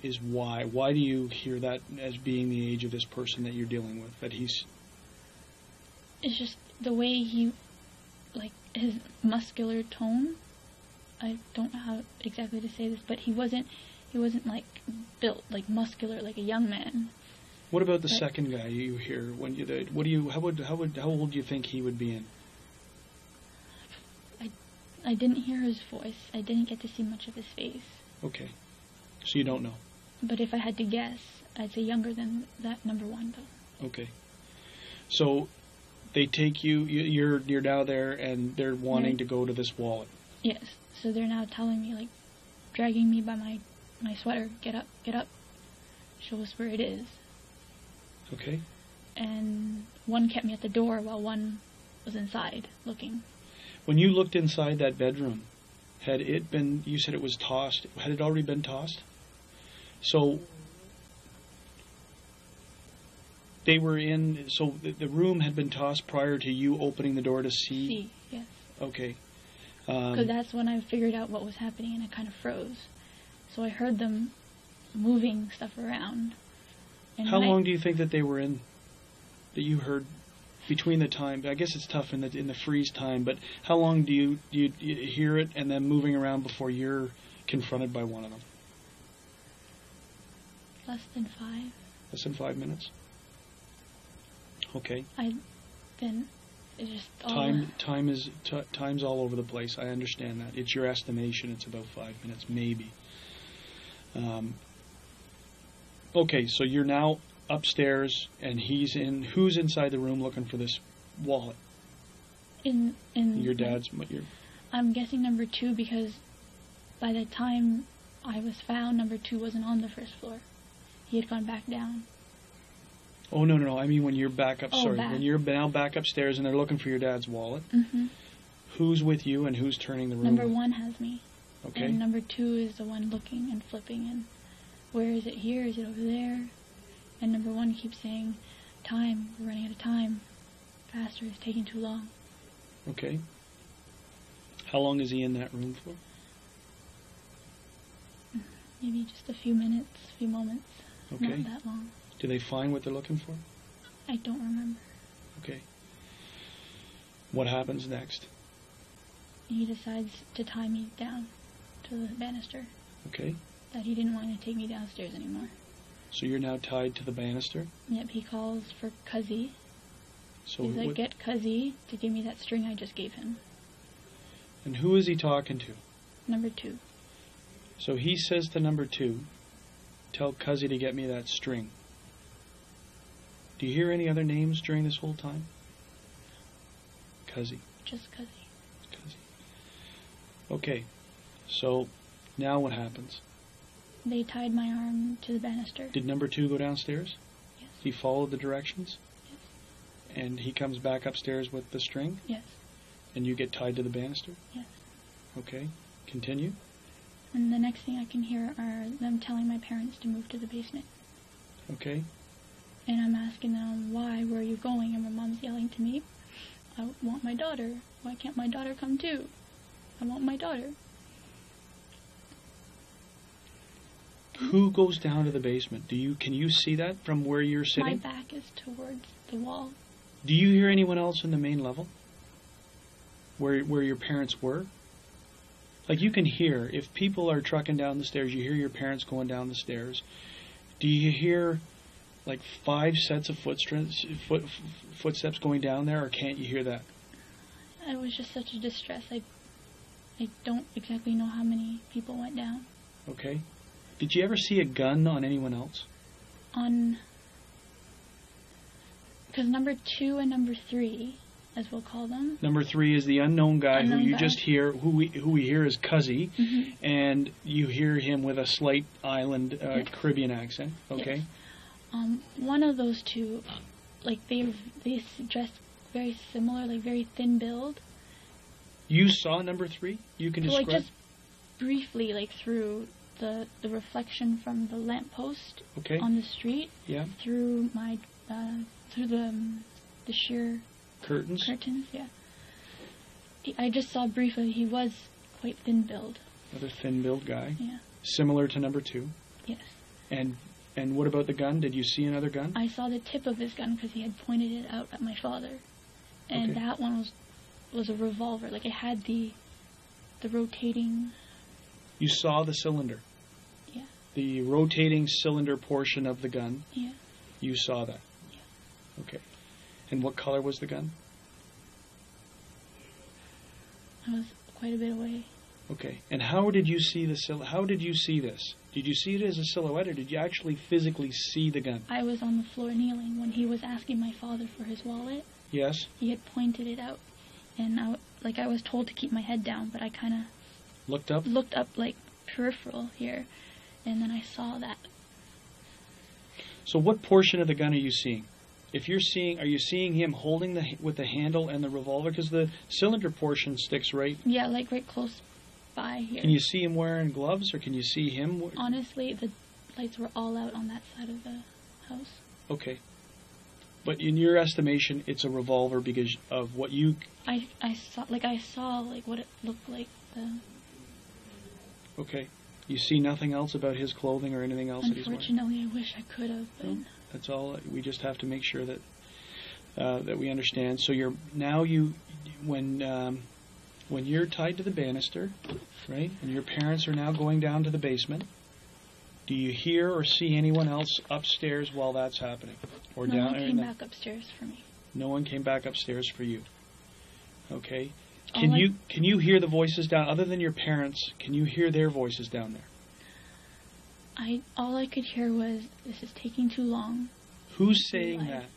is why? Why do you hear that as being the age of this person that you're dealing with? That he's... It's just the way he, like, his muscular tone. I don't know how exactly to say this, but he wasn't like built like muscular like a young man. What about the second guy you hear when you? How old do you think he would be in? I didn't hear his voice. I didn't get to see much of his face. Okay, so you don't know. But if I had to guess, I'd say younger than that number one though. Okay, so they take you. You're now there, and they're wanting to go to this wallet. Yes. So they're now telling me, like, dragging me by my sweater, get up, show us where it is. Okay. And one kept me at the door while one was inside, looking. When you looked inside that bedroom, had it been, you said it was tossed, had it already been tossed? So, they were in, so the room had been tossed prior to you opening the door to see? See, yes. Okay. Because that's when I figured out what was happening, and I kind of froze. So I heard them moving stuff around. And how long do you think that they were in, that you heard between the time? I guess it's tough in the freeze time, but how long do you hear it and then moving around before you're confronted by one of them? Less than 5. Less than 5 minutes? Okay. It's just time's all over the place. I understand that. It's your estimation. It's about 5 minutes, maybe. Okay, so you're now upstairs, and who's inside the room looking for this wallet? In your dad's. I'm guessing number 2, because by the time I was found, number 2 wasn't on the first floor. He had gone back down. Oh, no. I mean when you're back up. Back. When you're now back upstairs and they're looking for your dad's wallet. Mm-hmm. Who's with you and who's turning the room? Number 1 has me. Okay. And number 2 is the one looking and flipping, and where is it here? Is it over there? And number 1 keeps saying, "Time, we're running out of time. Faster, it's taking too long." Okay. How long is he in that room for? Maybe just a few minutes, a few moments. Okay. Not that long. Do they find what they're looking for? I don't remember. Okay. What happens next? He decides to tie me down to the banister. Okay. That he didn't want to take me downstairs anymore. So you're now tied to the banister? Yep, he calls for Cuzzy. So he's like, "Get Cuzzy to give me that string I just gave him." And who is he talking to? Number 2. So he says to number 2, "Tell Cuzzy to get me that string." Do you hear any other names during this whole time? Cuzzy. Just Cuzzy. Cuzzy. Okay. So now what happens? They tied my arm to the banister. Did number 2 go downstairs? Yes. He followed the directions? Yes. And he comes back upstairs with the string? Yes. And you get tied to the banister? Yes. Okay. Continue. And the next thing I can hear are them telling my parents to move to the basement. Okay. And I'm asking them, why? Where are you going? And my mom's yelling to me, I want my daughter. Why can't my daughter come too? I want my daughter. Who goes down to the basement? Can you see that from where you're sitting? My back is towards the wall. Do you hear anyone else in the main level? Where your parents were? Like, you can hear, if people are trucking down the stairs, you hear your parents going down the stairs. Do you hear like 5 sets of footsteps going down there, or can't you hear that? It was just such a distress. I don't exactly know how many people went down. Okay. Did you ever see a gun on anyone else? Because number 2 and number 3, as we'll call them. Number 3 is the unknown guy who you just hear, who we hear is Cuzzy, and you hear him with a slight island Caribbean accent. Okay. Yes. One of those 2, like they dressed very similar, like very thin build. You saw number 3? You can describe? Like just briefly, like through the reflection from the lamppost on the street. Yeah. Through my through the sheer curtains. Yeah. I just saw briefly. He was quite thin build. Another thin build guy. Yeah. Similar to number 2. Yes. And what about the gun? Did you see another gun? I saw the tip of his gun because he had pointed it out at my father, and that one was a revolver. Like, it had the rotating. You saw the cylinder. Yeah. The rotating cylinder portion of the gun. Yeah. You saw that. Yeah. Okay. And what color was the gun? I was quite a bit away. Okay. And how did you see how did you see this? Did you see it as a silhouette, or did you actually physically see the gun? I was on the floor kneeling when he was asking my father for his wallet. Yes. He had pointed it out, and I was told to keep my head down, but I kind of looked up, like peripheral here, and then I saw that. So what portion of the gun are you seeing? If you're seeing, are you seeing him holding with the handle and the revolver? Because the cylinder portion sticks right. Yeah, like right close by here. Can you see him wearing gloves, or can you see him? Honestly, the lights were all out on that side of the house. Okay. But in your estimation, it's a revolver because of what you... I saw what it looked like. Okay. You see nothing else about his clothing or anything else that he's wearing? Unfortunately, I wish I could have. No, that's all. We just have to make sure that that we understand. So when you're tied to the banister, right, and your parents are now going down to the basement, do you hear or see anyone else upstairs while that's happening? Or no one came back upstairs for me. No one came back upstairs for you. Okay. Can you hear the voices down, other than your parents, can you hear their voices down there? All I could hear was, this is taking too long. Who's saying that?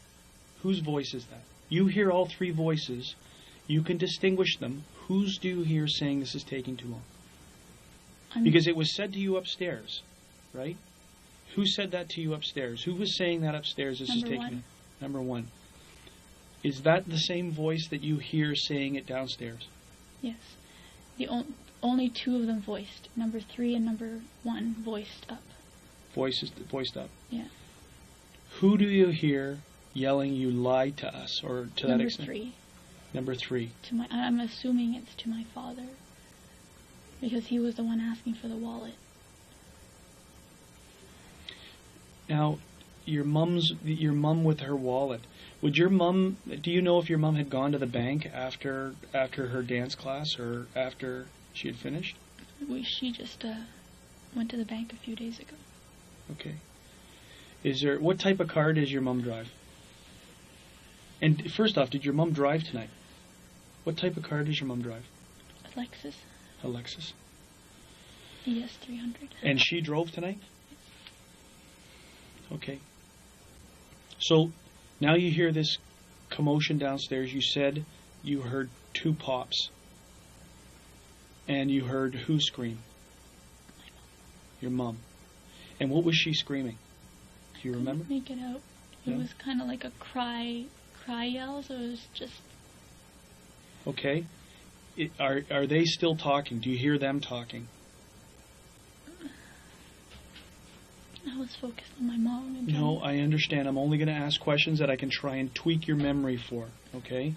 Whose voice is that? You hear all 3 voices. You can distinguish them. Whose do you hear saying this is taking too long? Because it was said to you upstairs, right? Who said that to you upstairs? Who was saying that upstairs? This is taking Number 1. Is that the same voice that you hear saying it downstairs? Yes. Only 2 of them voiced. Number 3 and number 1 voiced up. Voiced up? Yeah. Who do you hear yelling, "You lied to us," or to that extent? Number 3. Number 3. I'm assuming it's to my father, because he was the one asking for the wallet. Now, your mum with her wallet. Would your mum? Do you know if your mum had gone to the bank after her dance class, or after she had finished? She just went to the bank a few days ago. Okay. What type of car does your mum drive? And first off, did your mum drive tonight? What type of car does your mum drive? A Lexus. ES 300. And she drove tonight? Okay. So now you hear this commotion downstairs. You said you heard 2 pops. And you heard who scream? Your mum. And what was she screaming? Do you remember? I couldn't make it out. It was kind of like a cry yell, so it was just... Okay. Are they still talking? Do you hear them talking? I was focused on my mom. And No, I understand. I'm only going to ask questions that I can try and tweak your memory for, okay?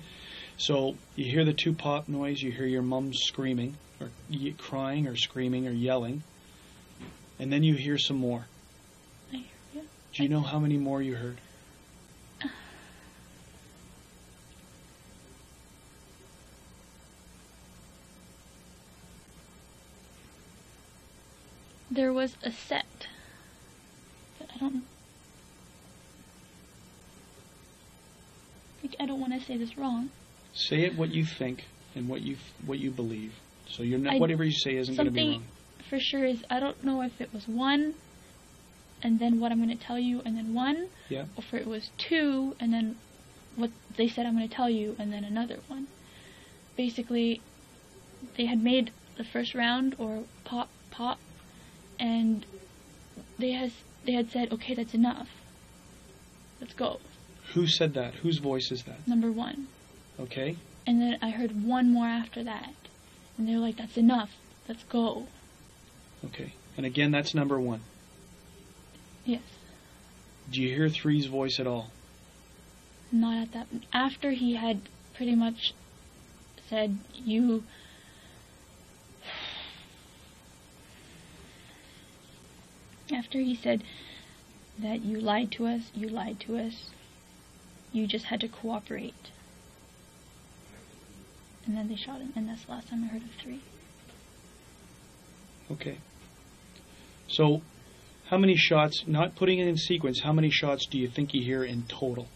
So you hear the 2 pop noise, you hear your mom screaming, or crying, or screaming, or yelling, and then you hear some more. I hear you. Do you know how many more you heard? There was a set. I don't want to say this wrong. Say it what you think and what you believe. So you're not, whatever you say isn't going to be wrong. Something for sure is, I don't know if it was 1, and then what I'm going to tell you, and then 1, yeah, or if it was 2, and then what they said I'm going to tell you, and then another 1. Basically, they had made the first round, or pop, and they had said, okay, that's enough. Let's go. Who said that? Whose voice is that? Number 1. Okay. And then I heard 1 more after that. And they were like, that's enough. Let's go. Okay. And again, that's number 1. Yes. Do you hear 3's voice at all? Not at that. After he had pretty much said, you... After he said that you lied to us, you just had to cooperate. And then they shot him, and that's the last time I heard of 3. Okay. So, how many shots, not putting it in sequence, how many shots do you think you hear in total?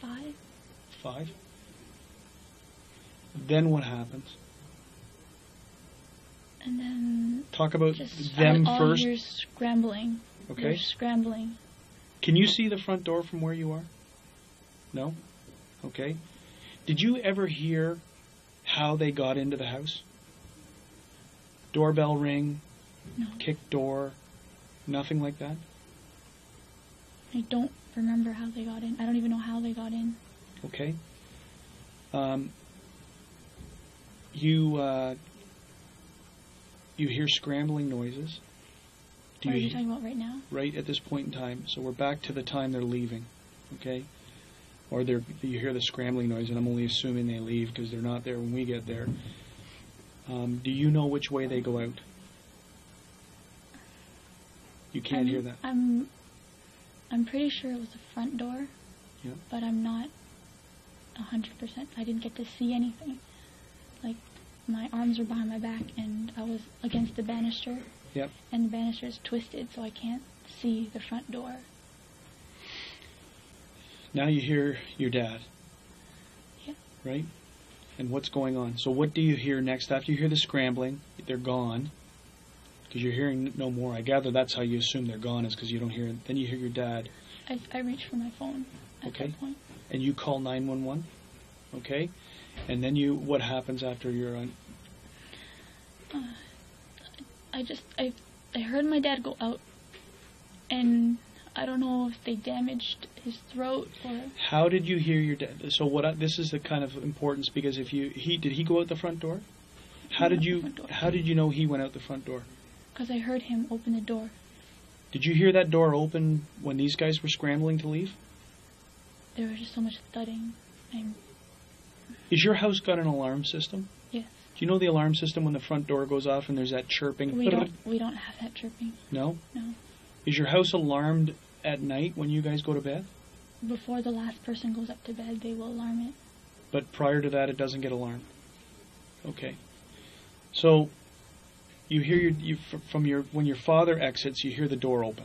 5. 5? Then what happens? And then... Talk about just them all first. You're scrambling. Okay. You're scrambling. Can you see the front door from where you are? No? Okay. Did you ever hear how they got into the house? Doorbell ring? No. Kick door? Nothing like that? I don't remember how they got in. I don't even know how they got in. Okay. You hear scrambling noises. What are you talking about right now? Right at this point in time. So we're back to the time they're leaving. Okay? Or you hear the scrambling noise, and I'm only assuming they leave because they're not there when we get there. Do you know which way they go out? You can't hear that. I'm pretty sure it was the front door. Yeah. But I'm not 100%. I didn't get to see anything. Like, my arms were behind my back, and I was against the banister. Yep. And the banister is twisted, so I can't see the front door. Now you hear your dad. Yeah. Right? And what's going on? So what do you hear next? After you hear the scrambling, they're gone. Because you're hearing no more. I gather that's how you assume they're gone, is because you don't hear it. Then you hear your dad. I reached for my phone at that point. And you call 911. Okay? And then what happens after you're on? I heard my dad go out, and I don't know if they damaged his throat or... How did you hear your dad? So this is the kind of importance, because did he go out the front door? How did you know he went out the front door? Because I heard him open the door. Did you hear that door open when these guys were scrambling to leave? There was just so much thudding. Is your house got an alarm system? Yes. Do you know the alarm system when the front door goes off and there's that chirping? We don't have that chirping. No? No. Is your house alarmed at night when you guys go to bed? Before the last person goes up to bed, they will alarm it. But prior to that, it doesn't get alarmed? Okay. So, you hear when your father exits, you hear the door open.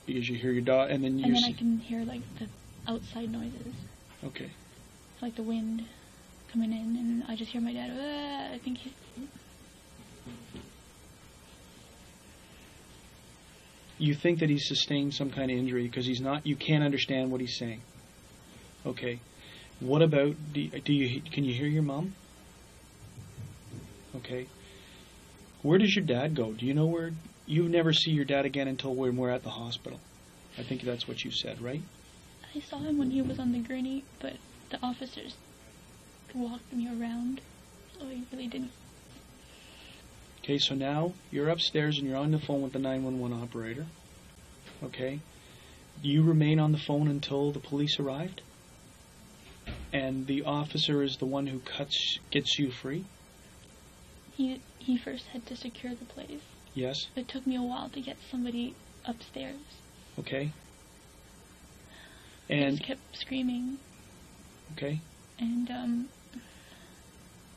Because you hear your dog, and then I can hear, like, the outside noises. Okay. It's like the wind coming in, and I just hear my dad, I think he's... You think that he's sustained some kind of injury because you can't understand what he's saying. Okay. What about, can you hear your mom? Okay. Where does your dad go? Do you know where? You never see your dad again until when we're at the hospital. I think that's what you said, right? I saw him when he was on the gurney, but the officers walked me around, so he really didn't. Okay, so now you're upstairs and you're on the phone with the 911 operator. Okay? Do you remain on the phone until the police arrived? And the officer is the one who gets you free? He first had to secure the place. Yes. It took me a while to get somebody upstairs. Okay. He And just kept screaming. okay. And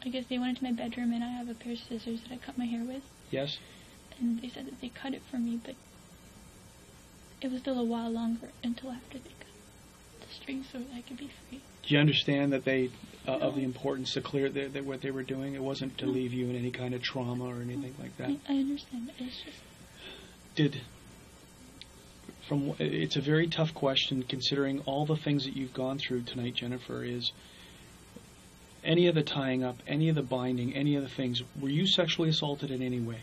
I guess they went into my bedroom, and I have a pair of scissors that I cut my hair with. Yes. And they said that they cut it for me, but it was still a while longer until after they cut the string so that I could be free. Do you understand that they of the importance to clear that what they were doing? It wasn't to leave you in any kind of trauma or anything like that. I understand. It's just it's a very tough question considering all the things that you've gone through tonight, Jennifer. Is any of the tying up, any of the binding, any of the things, were you sexually assaulted in any way?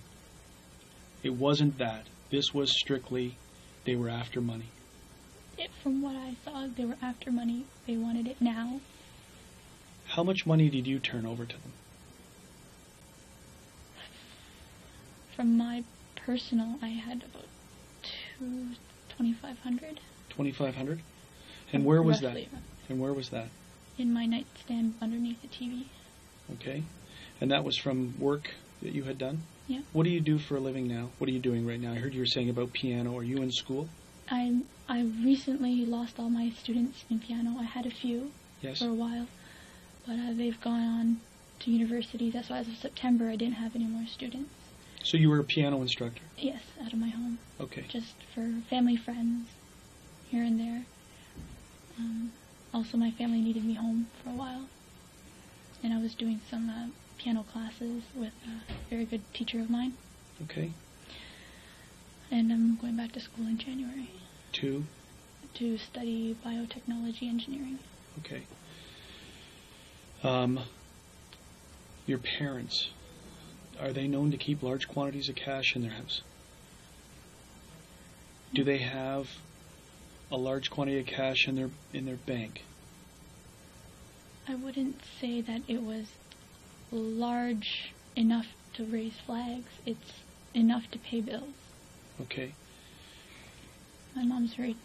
It wasn't that. This was strictly they were after money. from what I saw, they were after money. They wanted it now. How much money did you turn over to them? From my personal, I had about $2,500. $2,500? And where was that? Roughly. And where was that? In my nightstand underneath the TV. Okay. And that was from work that you had done? Yeah. What do you do for a living now? What are you doing right now? I heard you were saying about piano. Are you in school? I recently lost all my students in piano. I had a few Yes. for a while, but they've gone on to university. That's why as of September I didn't have any more students. So you were a piano instructor? Yes, out of my home. Okay. Just for family, friends, here and there. Also, my family needed me home for a while, and I was doing some piano classes with a very good teacher of mine. Okay. And I'm going back to school in January. To study biotechnology engineering. Okay. Your parents, are they known to keep large quantities of cash in their house? Do they have a large quantity of cash in their bank? I wouldn't say that it was large enough to raise flags. It's enough to pay bills. Okay. My mom's very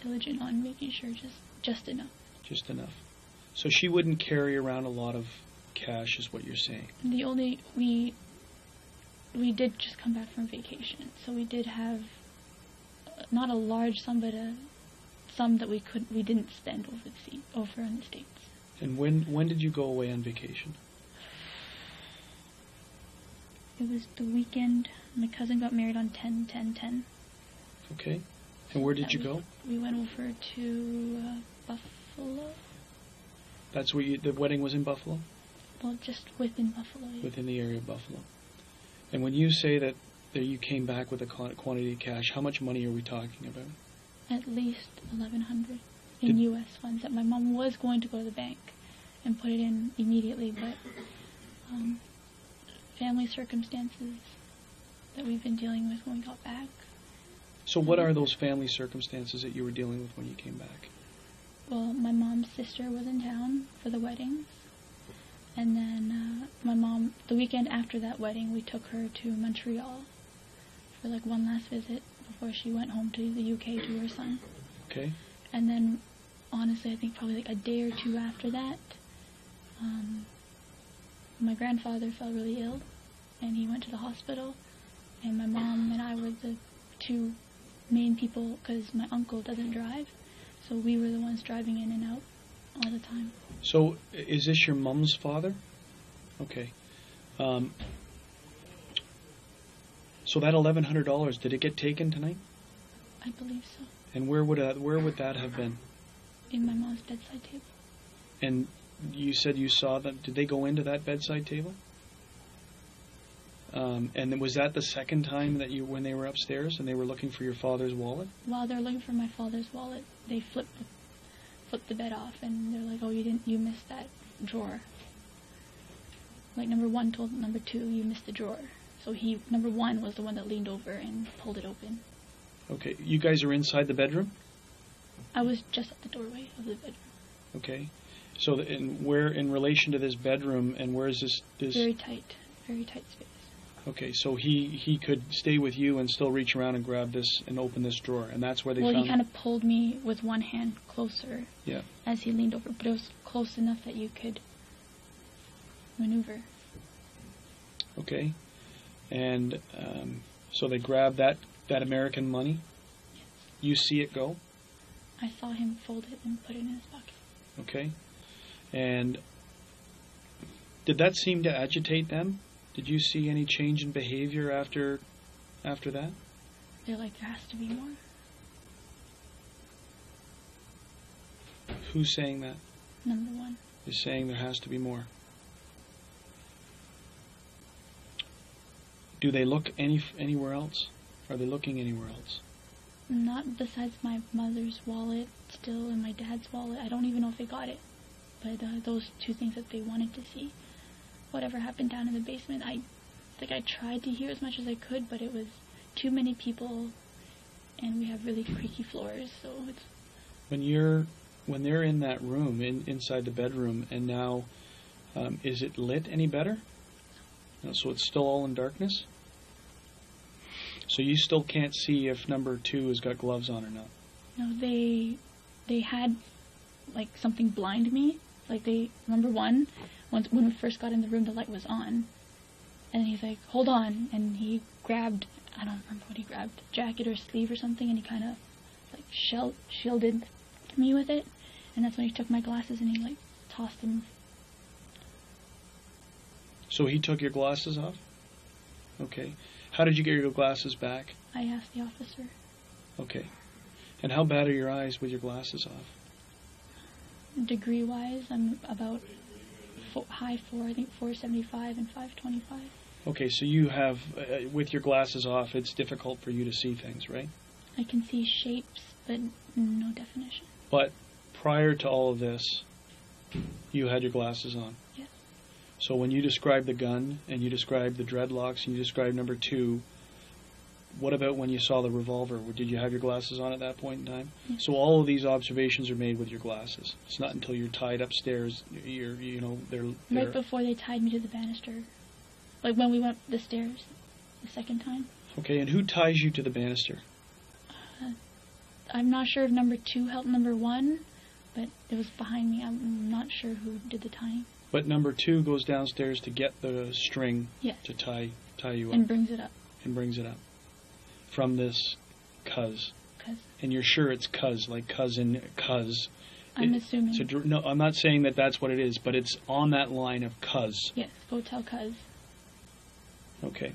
diligent on making sure just enough. Just enough. So she wouldn't carry around a lot of cash, is what you're saying. We did just come back from vacation, so we did have not a large sum, but a sum that we didn't spend over in the States. And when did you go away on vacation? It was the weekend. My cousin got married on 10/10/10. Okay. And where did you go? We went over to Buffalo. That's where the wedding was in Buffalo? Well, just within Buffalo. Yeah. Within the area of Buffalo. And when you say that you came back with a quantity of cash, how much money are we talking about? At least $1,100 in U.S. funds that my mom was going to go to the bank and put it in immediately, but family circumstances that we've been dealing with when we got back. So what are those family circumstances that you were dealing with when you came back? Well, my mom's sister was in town for the weddings, and then my mom, the weekend after that wedding, we took her to Montreal for like one last visit before she went home to the UK to her son. Okay. And then, honestly, I think probably like a day or two after that, my grandfather fell really ill, and he went to the hospital, and my mom and I were the two main people, because my uncle doesn't drive, so we were the ones driving in and out all the time. So, is this your mom's father? Okay. So that $1,100, did it get taken tonight? I believe so. And where would that have been? In my mom's bedside table. And you said you saw them. Did they go into that bedside table? And was that the second time that when they were upstairs and they were looking for your father's wallet? While they're looking for my father's wallet, they flipped the bed off, and they're like, "Oh, you missed that drawer." like number one told number two, you missed the drawer. So number one was the one that leaned over and pulled it open. Okay, you guys are inside the bedroom? I was just at the doorway of the bedroom. Okay. So where in relation to this bedroom, and where is this? Very tight space. Okay, so he could stay with you and still reach around and grab this and open this drawer, and that's where they found... Well, he kind of pulled me with one hand closer as he leaned over, but it was close enough that you could maneuver. Okay. And so they grabbed that American money? Yes. You see it go? I saw him fold it and put it in his pocket. Okay. And did that seem to agitate them? Did you see any change in behavior after that? They're like, there has to be more. Who's saying that? Number one. Is saying there has to be more. Do they look anywhere else? Are they looking anywhere else? Not besides my mother's wallet still and my dad's wallet. I don't even know if they got it. But those two things that they wanted to see. Whatever happened down in the basement, I tried to hear as much as I could, but it was too many people, and we have really creaky floors, so it's... When they're in that room, inside the bedroom, and now, is it lit any better? No, so it's still all in darkness? So you still can't see if number two has got gloves on or not? No, they had, like, something blind me. Like, number one, when we first got in the room, the light was on. And he's like, hold on. And he grabbed, I don't remember what he grabbed, jacket or sleeve or something, and he kind of, like, shielded me with it. And that's when he took my glasses and he, like, tossed them. So he took your glasses off? Okay. How did you get your glasses back? I asked the officer. Okay. And how bad are your eyes with your glasses off? Degree-wise, I'm about high 4, I think 475 and 525. Okay, so you have, with your glasses off, it's difficult for you to see things, right? I can see shapes, but no definition. But prior to all of this, you had your glasses on? Yes. So when you described the gun, and you described the dreadlocks, and you described number two, what about when you saw the revolver? Did you have your glasses on at that point in time? Yes. So all of these observations are made with your glasses. It's not until you're tied upstairs, they're right before they tied me to the banister. Like when we went up the stairs the second time. Okay, and who ties you to the banister? I'm not sure if number two helped number one, but it was behind me. I'm not sure who did the tying. But number two goes downstairs to get the string to tie you up. And brings it up. And brings it up. From this cuz. Cuz. And you're sure it's cuz, like cousin, cuz. I'm assuming. No, I'm not saying that that's what it is, but it's on that line of cuz. Yes, go tell cuz. Okay.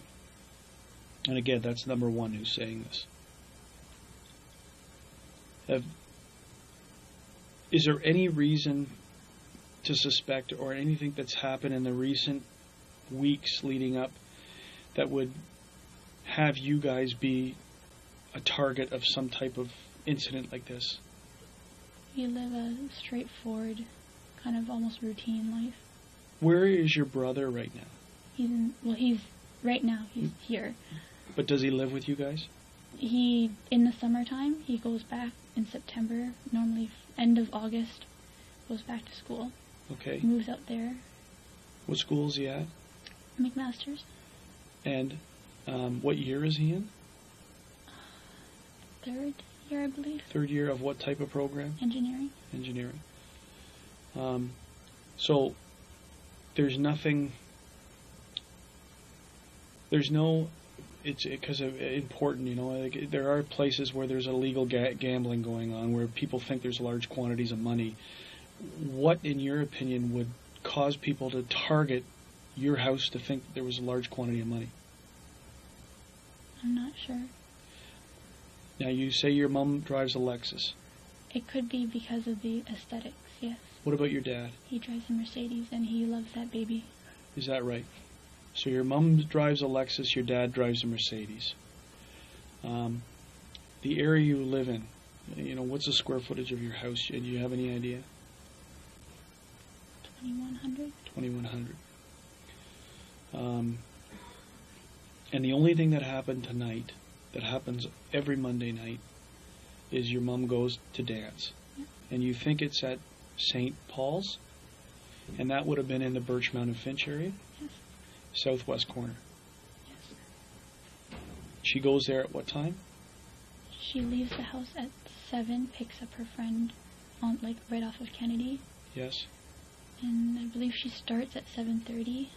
And again, that's number one who's saying this. Is there any reason to suspect, or anything that's happened in the recent weeks leading up, that would have you guys be a target of some type of incident like this? We live a straightforward, kind of almost routine life. Where is your brother right now? He's here. But does he live with you guys? In the summertime, he goes back in September, normally end of August, goes back to school. Okay. He moves out there. What school is he at? McMaster's. And what year is he in? Third year, I believe. Third year of what type of program? Engineering. Engineering. So there's nothing. There's no. It's because of important, like there are places where there's illegal gambling going on, where people think there's large quantities of money. What, in your opinion, would cause people to target your house to think that there was a large quantity of money? I'm not sure. Now, you say your mom drives a Lexus. It could be because of the aesthetics, yes. What about your dad? He drives a Mercedes, and he loves that baby. Is that right? So your mom drives a Lexus, your dad drives a Mercedes. The area you live in, what's the square footage of your house? Do you have any idea? 2,100. 2,100. And the only thing that happened tonight, that happens every Monday night, is your mom goes to dance. Yeah. And you think it's at St. Paul's, and that would have been in the Birchmount and Finch area? Yes. Southwest corner. Yes. She goes there at what time? She leaves the house at 7, picks up her friend on right off of Kennedy. Yes. And I believe she starts at 7:30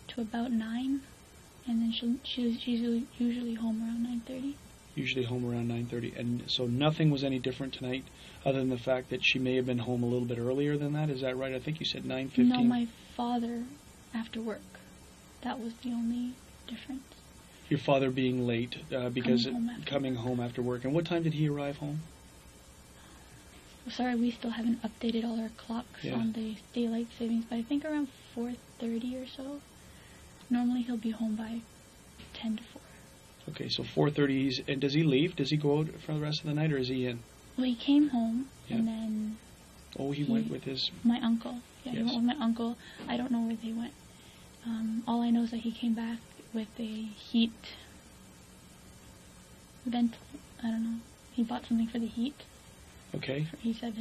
to about 9, and then she's usually home around 9:30. Usually home around 9:30. And so nothing was any different tonight, other than the fact that she may have been home a little bit earlier than that. Is that right? I think you said 9:15. No, my father after work. That was the only difference. Your father being late because Coming home after work. And what time did he arrive home? Sorry, we still haven't updated all our clocks on the daylight savings, but I think around 4:30 or so. Normally he'll be home by 10 to 4. Okay, so 4:30. And does he leave? Does he go out for the rest of the night, or is he in? Well, he came home, and then... Oh, he went with his... My uncle. Yeah, yes. He went with my uncle. I don't know where they went. All I know is that he came back with a heat vent. I don't know. He bought something for the heat. Okay. He said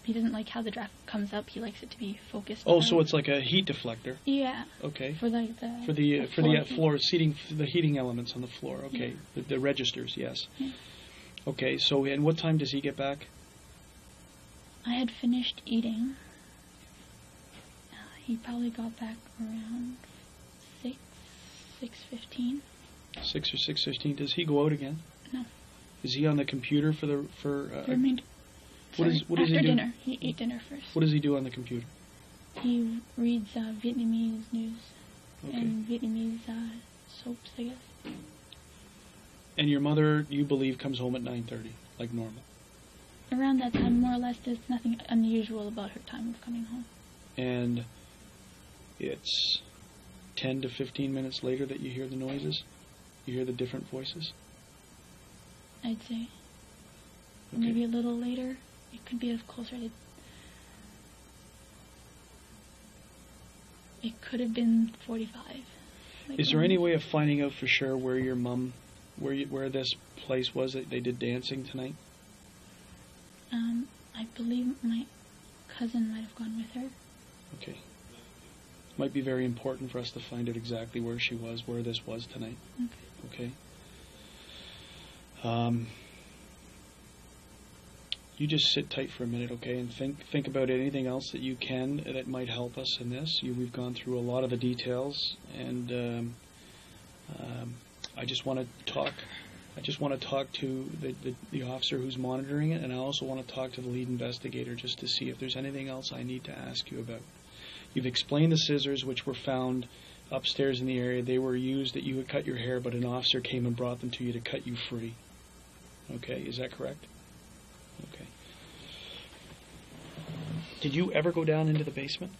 he doesn't like how the draft comes up. He likes it to be focused. Oh, so it's like a heat deflector. Yeah. Okay. For the floor seating, the heating elements on the floor. Okay. Yeah. The registers. Yes. Yeah. Okay. So, and what time does he get back? I had finished eating. He probably got back around 6:15. 6 or 6:15. Does he go out again? No. Is he on the computer for? What does he do? After dinner, he ate dinner first. What does he do on the computer? He reads Vietnamese news and Okay. Vietnamese soaps, I guess. And your mother, you believe, comes home at 9:30, like normal. Around that time, more or less, there's nothing unusual about her time of coming home. And it's 10 to 15 minutes later that you hear the noises? You hear the different voices? I'd say. Or Okay. maybe a little later. It could be closer to... It could have been 45. Is there any way of finding out for sure where your mom, where this place was that they did dancing tonight? I believe my cousin might have gone with her. Okay. Might be very important for us to find out exactly where she was, where this was tonight. Okay. Okay. You just sit tight for a minute, okay, and think about anything else that you can that might help us in this. We've gone through a lot of the details, and I just want to talk. I just want to talk to the officer who's monitoring it, and I also want to talk to the lead investigator just to see if there's anything else I need to ask you about. You've explained the scissors which were found upstairs in the area. They were used that you had cut your hair, but an officer came and brought them to you to cut you free. Okay, is that correct? Okay. Did you ever go down into the basement?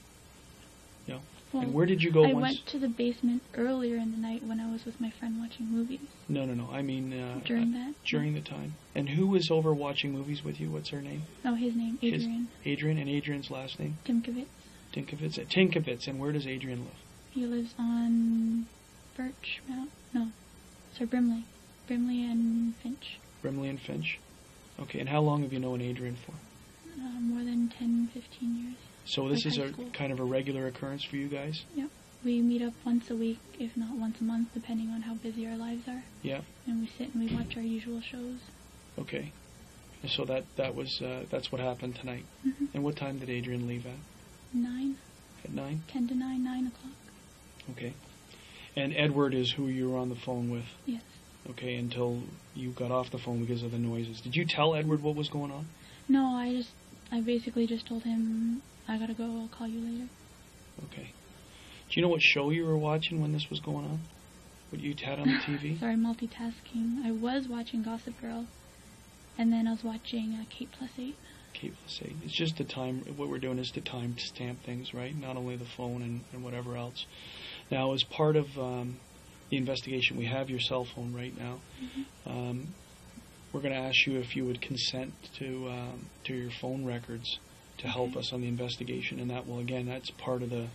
No. Well, and where did you go I once? went to the basement earlier in the night when I was with my friend watching movies. No. I mean... during that? During the time. And who was over watching movies with you? What's her name? Oh, his name, Adrian. Adrian, and Adrian's last name? Timkovitz. Tinkovitz. And where does Adrian live? He lives on Birchmount. No. Sorry, Brimley. Brimley and Finch. Brimley and Finch. Okay, and how long have you known Adrian for? More than 10, 15 years. So this is high school. kind of a regular occurrence for you guys? Yep. We meet up once a week, if not once a month, depending on how busy our lives are. Yeah. And we sit and we watch our usual shows. Okay. So that's what happened tonight. Mm-hmm. And what time did Adrian leave at? 9. At 9? 10 to 9, 9 o'clock. Okay. And Edward is who you were on the phone with? Yes. Okay, until you got off the phone because of the noises. Did you tell Edward what was going on? No, I basically just told him, I gotta go, I'll call you later. Okay. Do you know what show you were watching when this was going on? What you had on the TV? Sorry, multitasking. I was watching Gossip Girl, and then I was watching Kate Plus 8. Kate Plus 8. It's just the time, what we're doing is to time stamp things, right? Not only the phone and whatever else. Now, as part of the investigation, we have your cell phone right now. Mm-hmm. We're going to ask you if you would consent to your phone records to help us on the investigation, and that will, again, that's part of the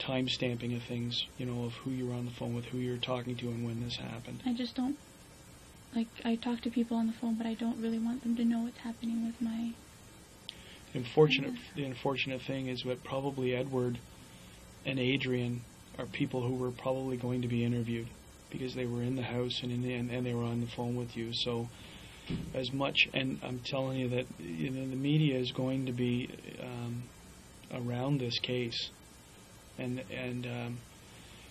time stamping of things, of who you were on the phone with, who you were talking to, and when this happened. I just don't, I talk to people on the phone, but I don't really want them to know what's happening with my... The unfortunate thing is that probably Edward and Adrian are people who were probably going to be interviewed because they were in the house and they were on the phone with you. So as much, and I'm telling you that the media is going to be around this case, and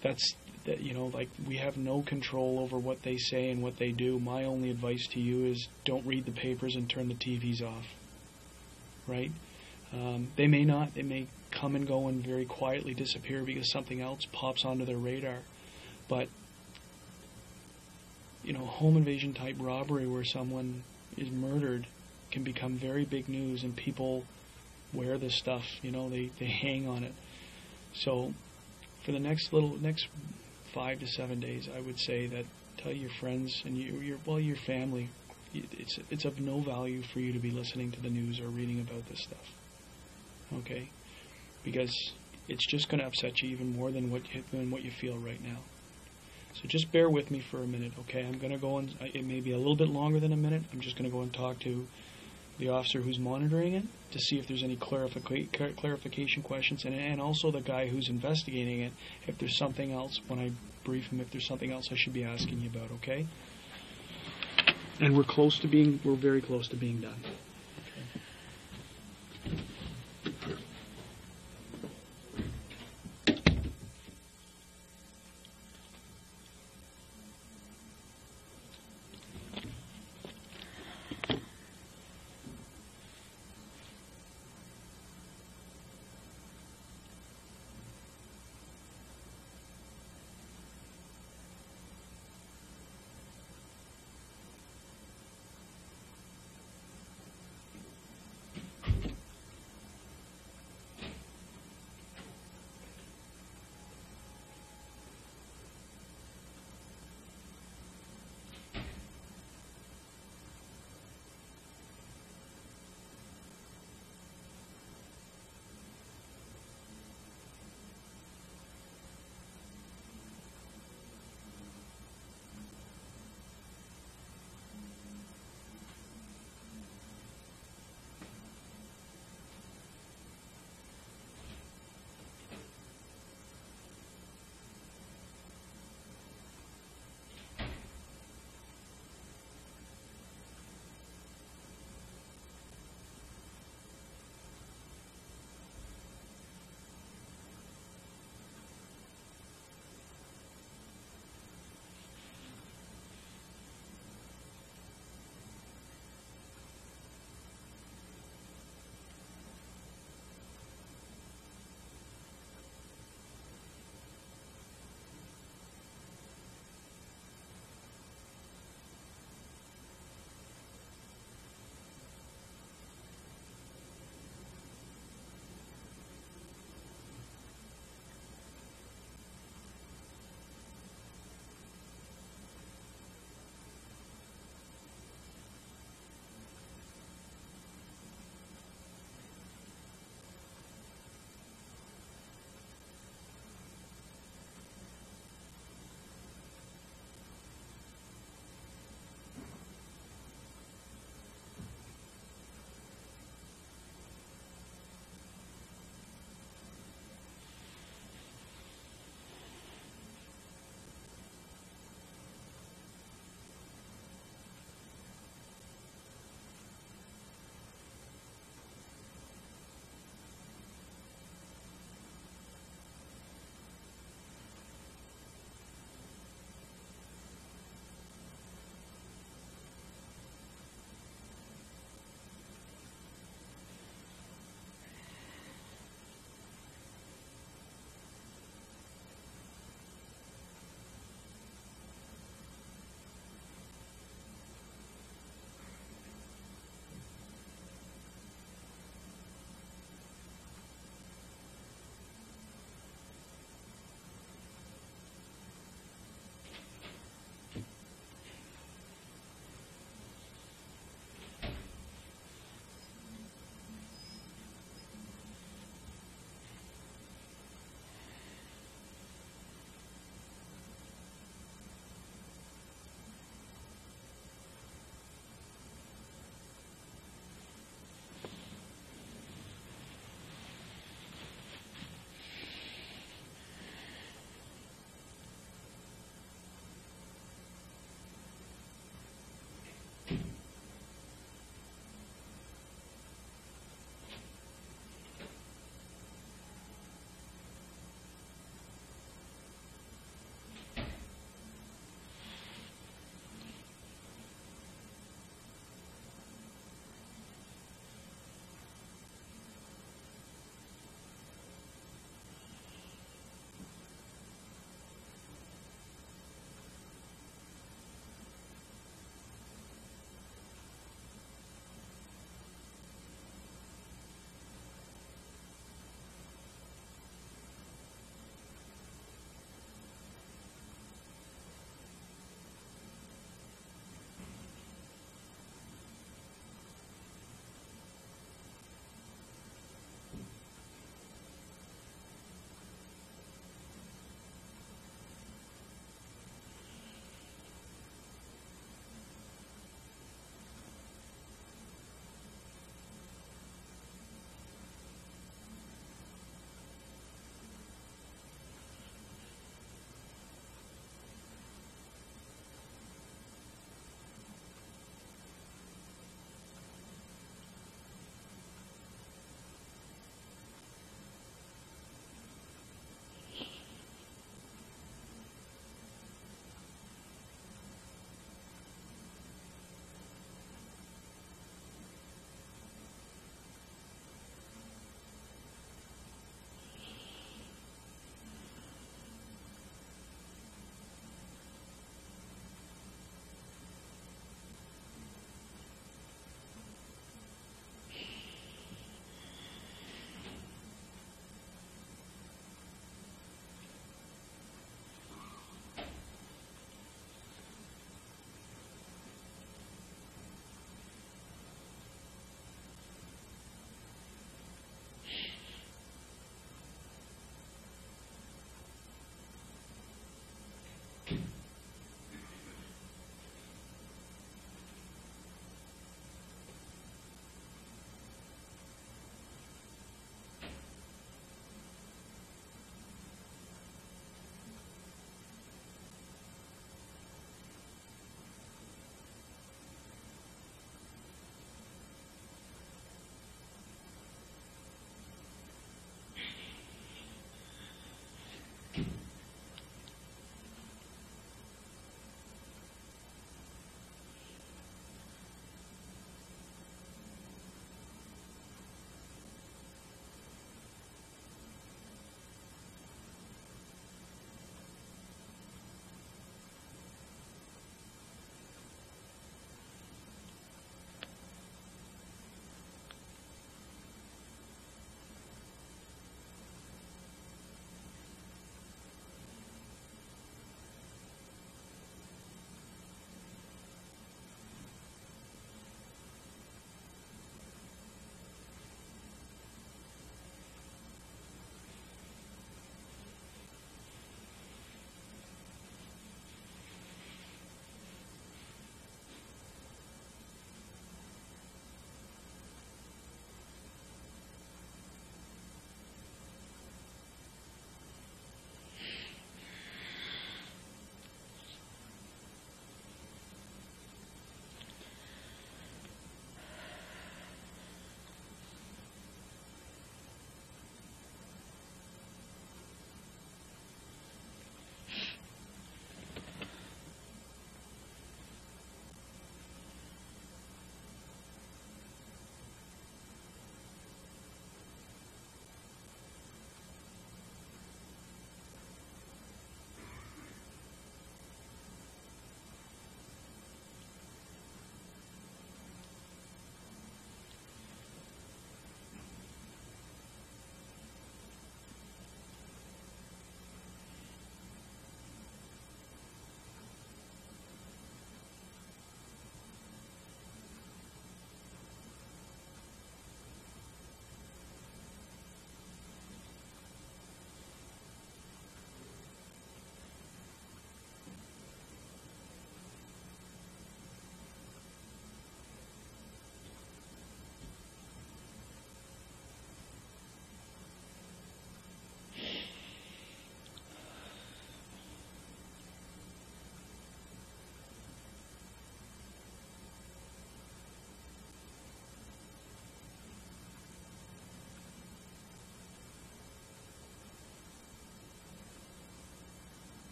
that's that. We have no control over what they say and what they do. My only advice to you is don't read the papers and turn the TVs off. Right? They may not. They may come and go and very quietly disappear because something else pops onto their radar. But, home invasion type robbery where someone is murdered can become very big news, and people wear this stuff. They hang on it. So, for the next 5 to 7 days, I would say that tell your friends and your family. It's of no value for you to be listening to the news or reading about this stuff, okay? Because it's just going to upset you even more than what you feel right now. So just bear with me for a minute, okay? I'm going to go and it may be a little bit longer than a minute. I'm just going to go and talk to the officer who's monitoring it to see if there's any clarification questions, and also the guy who's investigating it, if there's something else, when I brief him, if there's something else I should be asking you about, okay? And we're very close to being done.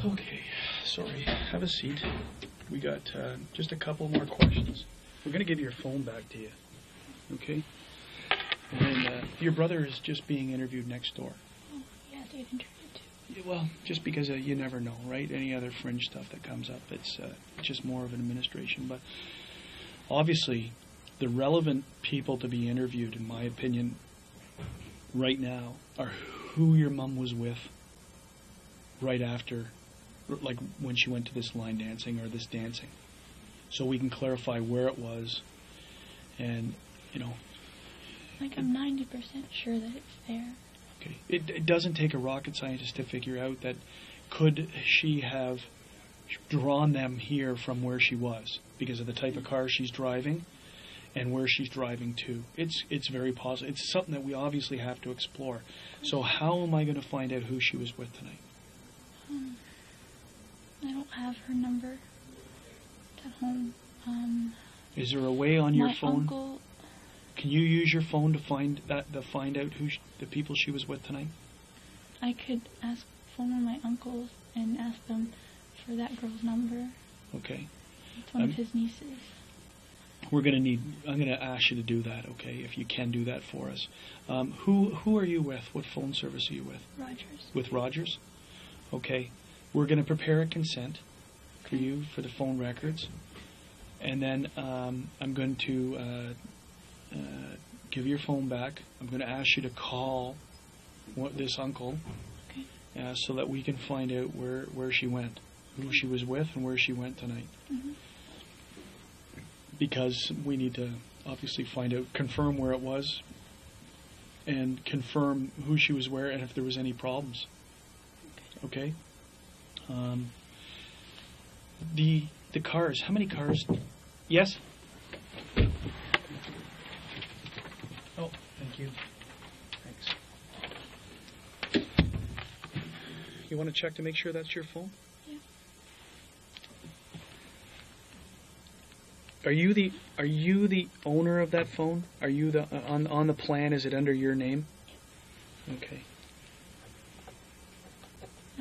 Okay, sorry. Have a seat. We got just a couple more questions. We're going to give your phone back to you. Okay? And your brother is just being interviewed next door. Oh, yeah, they've interviewed too. Yeah, well, just because you never know, right? Any other fringe stuff that comes up, it's just more of an administration. But obviously, the relevant people to be interviewed, in my opinion, right now, are who your mom was with right after, like when she went to this line dancing or this dancing. So we can clarify where it was and, Like, I'm 90% sure that it's there. Okay. It doesn't take a rocket scientist to figure out that could she have drawn them here from where she was because of the type of car she's driving and where she's driving to. It's very possible. It's something that we obviously have to explore. So how am I going to find out who she was with tonight? I don't have her number at home. Is there a way on your my phone? Uncle, Can you use your phone to find out who the people she was with tonight? I could phone one of my uncles and ask them for that girl's number. Okay. It's one of his nieces. I'm going to ask you to do that, okay, if you can do that for us. Who are you with? What phone service are you with? Rogers. With Rogers? Okay. We're going to prepare a consent for you for the phone records. And then I'm going to give your phone back. I'm going to ask you to call this uncle so that we can find out where she went, who she was with, and where she went tonight. Mm-hmm. Because we need to obviously find out, confirm where it was, and confirm who she was where and if there was any problems. Okay? The cars. How many cars? Yes? Oh, thank you. Thanks. You want to check to make sure that's your phone? Yeah. Are you the owner of that phone? Are you the on the plan? Is it under your name? Okay.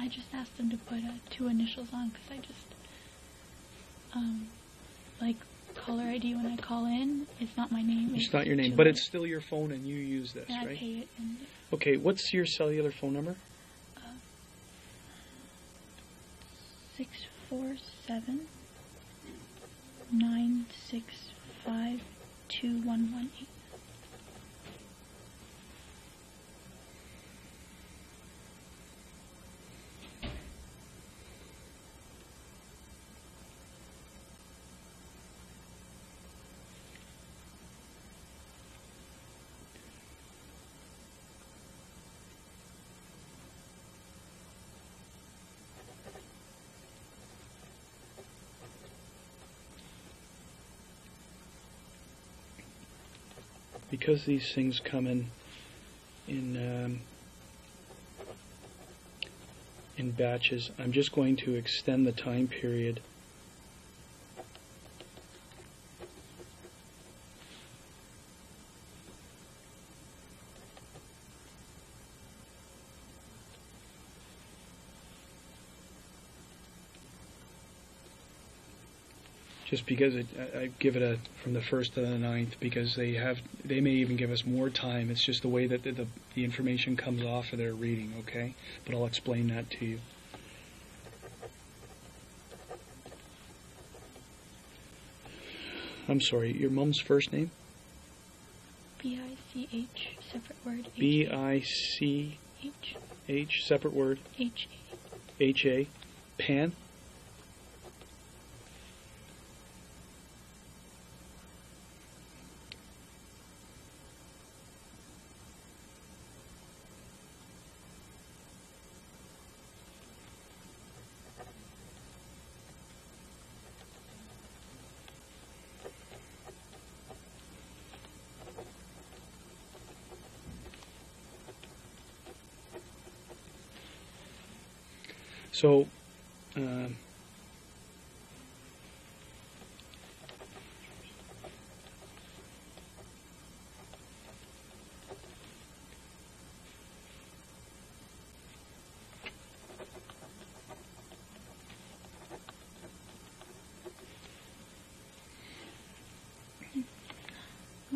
I just asked them to put 2 initials on because I just, like caller ID when I call in, it's not my name. It's not your name, but it's still your phone and you use this, and right? I pay it. And Okay, what's your cellular phone number? 647 965 2118. Because these things come in batches, I'm just going to extend the time period. Just because I give it from the 1st to the 9th, because they may even give us more time. It's just the way that the information comes off of their reading, okay? But I'll explain that to you. I'm sorry, your mom's first name? B-I-C-H, separate word. B-I-C-H, separate word. H-A. H-A. Pan? So,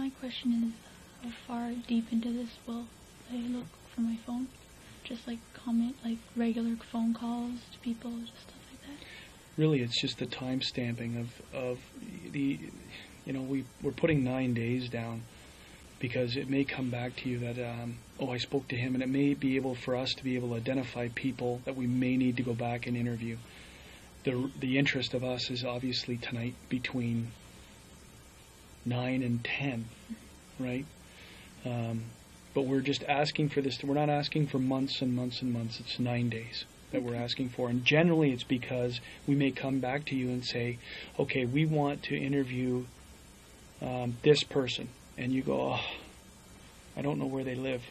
my question is, how far deep into this will I look for my phone? Just like comment, like regular phone calls to people, just stuff like that? Really, it's just the time stamping of the, we're putting 9 days down because it may come back to you that, I spoke to him, and it may be able for us to be able to identify people that we may need to go back and interview. The interest of us is obviously tonight between 9 and 10, right? But we're just asking for this. We're not asking for months and months and months. It's 9 days that we're asking for. And generally it's because we may come back to you and say, okay, we want to interview this person. And you go, I don't know where they live.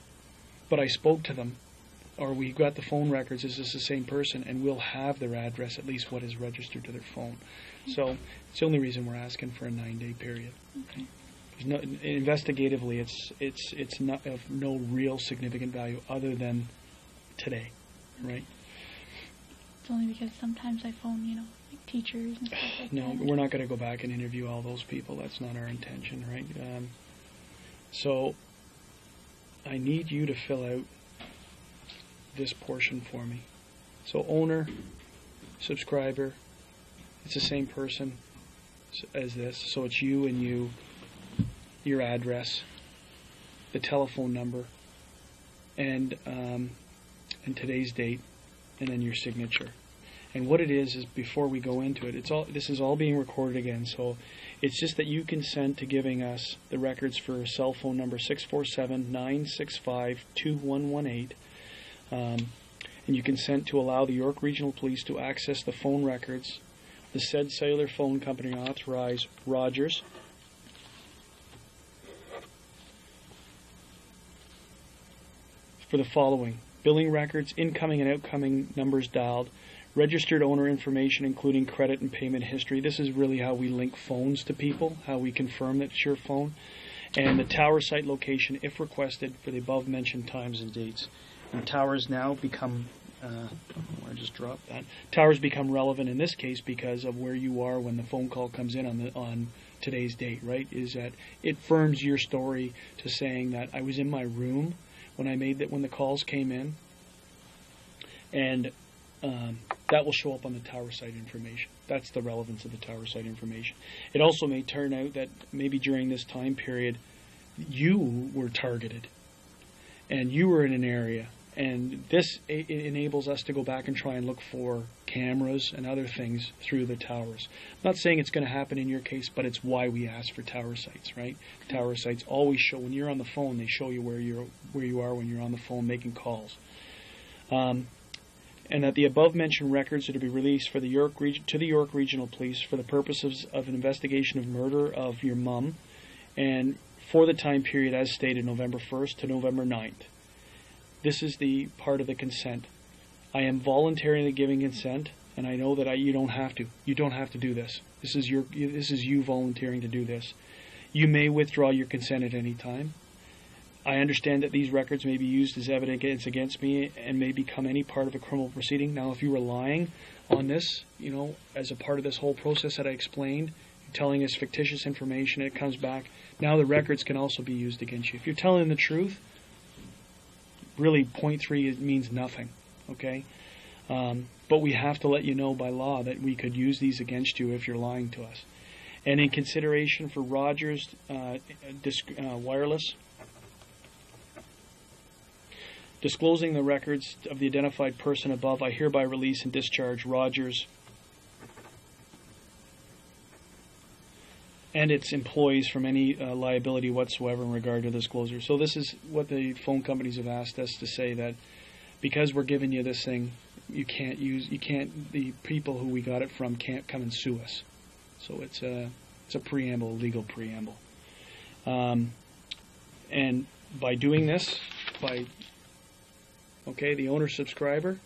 But I spoke to them. Or we've got the phone records. Is this the same person? And we'll have their address, at least what is registered to their phone. So it's the only reason we're asking for a 9-day period. Okay. No, investigatively, it's not of no real significant value other than today, right? It's only because sometimes I phone, like teachers and stuff like that. No, we're not going to go back and interview all those people. That's not our intention, right? So I need you to fill out this portion for me. So owner, subscriber, it's the same person as this. So it's you and you. Your address, the telephone number, and today's date, and then your signature. And what it is before we go into it, this is all being recorded again. So it's just that you consent to giving us the records for a cell phone number 647-965-2118, and you consent to allow the York Regional Police to access the phone records. The said cellular phone company authorized Rogers for the following: billing records, incoming and outgoing numbers dialed, registered owner information including credit and payment history. This is really how we link phones to people, how we confirm that it's your phone, and the tower site location if requested for the above mentioned times and dates. And towers now become, I just dropped that. Towers become relevant in this case because of where you are when the phone call comes in on today's date, right? Is that it firms your story to saying that I was in my room when the calls came in, and that will show up on the tower site information. That's the relevance of the tower site information. It also may turn out that maybe during this time period you were targeted and you were in an area, and this enables us to go back and try and look for cameras and other things through the towers. I'm not saying it's going to happen in your case, but it's why we ask for tower sites, right? Tower sites always show, when you're on the phone, they show you where you are when you're on the phone making calls. And that the above-mentioned records are to be released to the York Regional Police for the purposes of an investigation of murder of your mum, and for the time period as stated, November 1st to November 9th. This is the part of the consent. I am voluntarily giving consent, and I know that you don't have to. You don't have to do this. This is you volunteering to do this. You may withdraw your consent at any time. I understand that these records may be used as evidence against me and may become any part of a criminal proceeding. Now, if you were lying on this, as a part of this whole process that I explained, you're telling us fictitious information, and it comes back, now the records can also be used against you. If you're telling the truth, really 0.3 means nothing, okay? But we have to let you know by law that we could use these against you if you're lying to us. And in consideration for Rogers Wireless, disclosing the records of the identified person above, I hereby release and discharge Rogers and its employees from any liability whatsoever in regard to disclosure. So this is what the phone companies have asked us to say, that because we're giving you this thing, the people who we got it from can't come and sue us. So it's a preamble, a legal preamble. And by doing this, the owner subscriber,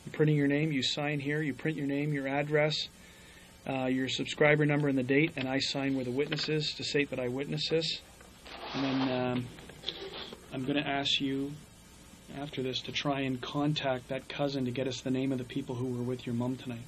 you're printing your name, you sign here, you print your name, your address, your subscriber number and the date, and I sign where the witness is to state that I witnessed this. And then I'm going to ask you after this to try and contact that cousin to get us the name of the people who were with your mum tonight.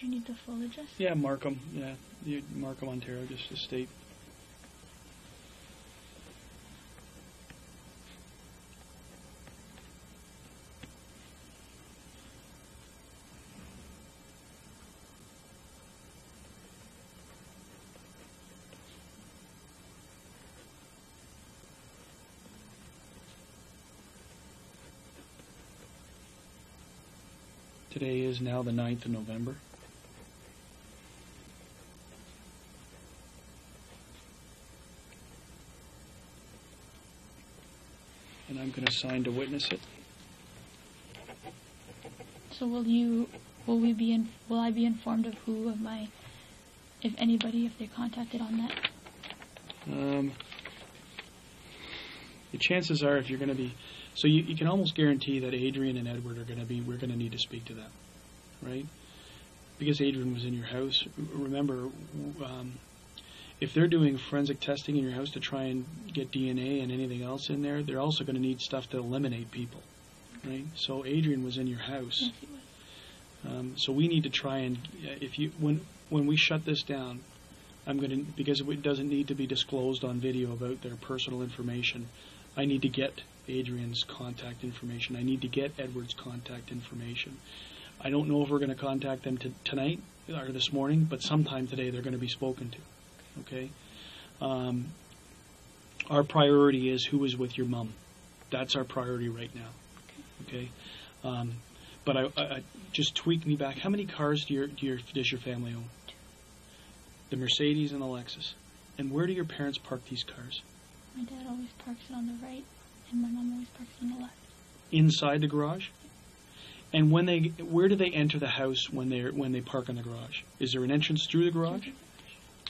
Do you need the full address? Yeah, Markham. Yeah, Markham, Ontario, just to state. Today is now the 9th of November. And I'm going to sign to witness it. So will I be informed of who of my, if anybody, if they're contacted on that? The chances are, if you're going to be, so you can almost guarantee that Adrian and Edward are going to be, we're going to need to speak to them, right? Because Adrian was in your house. Remember, if they're doing forensic testing in your house to try and get DNA and anything else in there, they're also going to need stuff to eliminate people, right? So Adrian was in your house. Yes, he was. So we need to try and, when we shut this down, I'm going to, because it doesn't need to be disclosed on video about their personal information, I need to get Adrian's contact information. I need to get Edward's contact information. I don't know if we're going to contact them tonight or this morning, but sometime today they're going to be spoken to. Okay? Our priority is who is with your mom. That's our priority right now. Okay? But I just tweak me back. How many cars does your family own? The Mercedes and the Lexus. And where do your parents park these cars? My dad always parks it on the right, and my mom always parks it on the left. Inside the garage? And where do they enter the house when they park in the garage? Is there an entrance through the garage?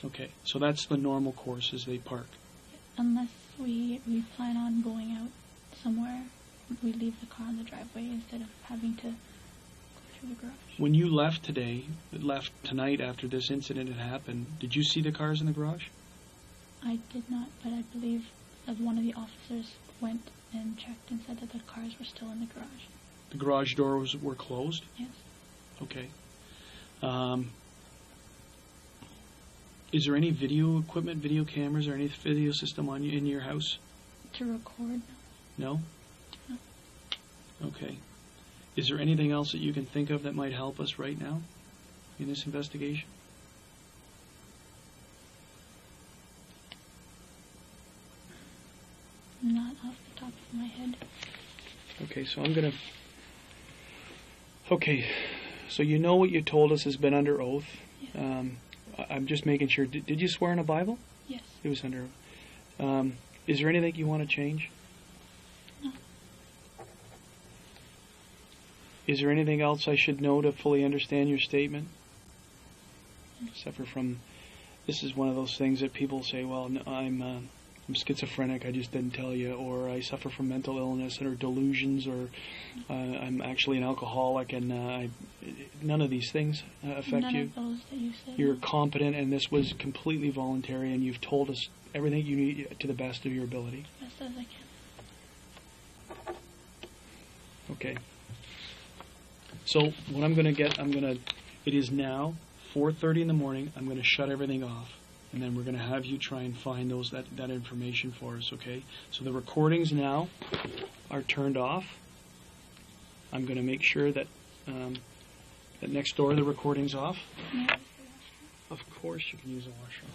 Okay, so that's the normal course as they park. Unless we plan on going out somewhere, we leave the car in the driveway instead of having to go through the garage. When you left tonight after this incident had happened, did you see the cars in the garage? I did not, but I believe that one of the officers went and checked and said that the cars were still in the garage. The garage doors were closed? Yes. Okay. Is there any video equipment, video cameras, or any video system in your house? To record? No? No. Okay. Is there anything else that you can think of that might help us right now in this investigation? Not off the top of my head. Okay, so Okay, so you know what you told us has been under oath. Yes. I'm just making sure. Did you swear in a Bible? Yes. It was under oath. Is there anything you want to change? No. Is there anything else I should know to fully understand your statement? Suffer from, this is one of those things that people say, well, no, I'm schizophrenic, I just didn't tell you, or I suffer from mental illness or delusions, or I'm actually an alcoholic, and none of these things affect you. None of those that you said. You're competent, and this was completely voluntary, and you've told us everything you need to the best of your ability. Best as I can. Okay. So what I'm going to it is now 4:30 in the morning. I'm going to shut everything off, and then we're going to have you try and find that information for us, okay? So the recordings now are turned off. I'm going to make sure that that next door the recording's off. Yeah. Of course you can use a washroom.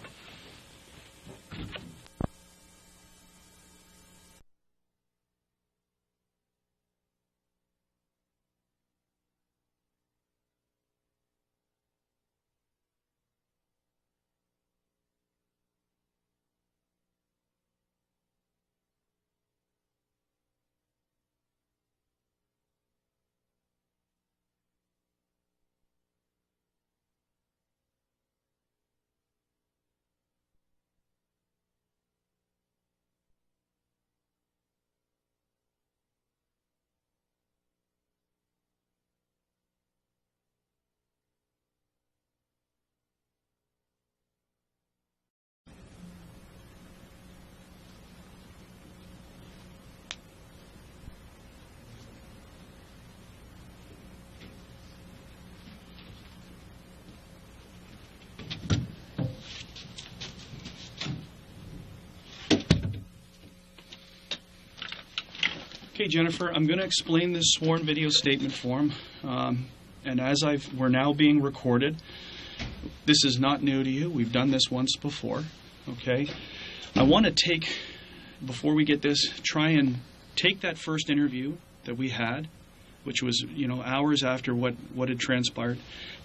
Okay, Jennifer, I'm going to explain this sworn video statement form. And as we're now being recorded, this is not new to you. We've done this once before. Okay? I want to take, before we get this, try and take that first interview that we had, which was, hours after what had transpired,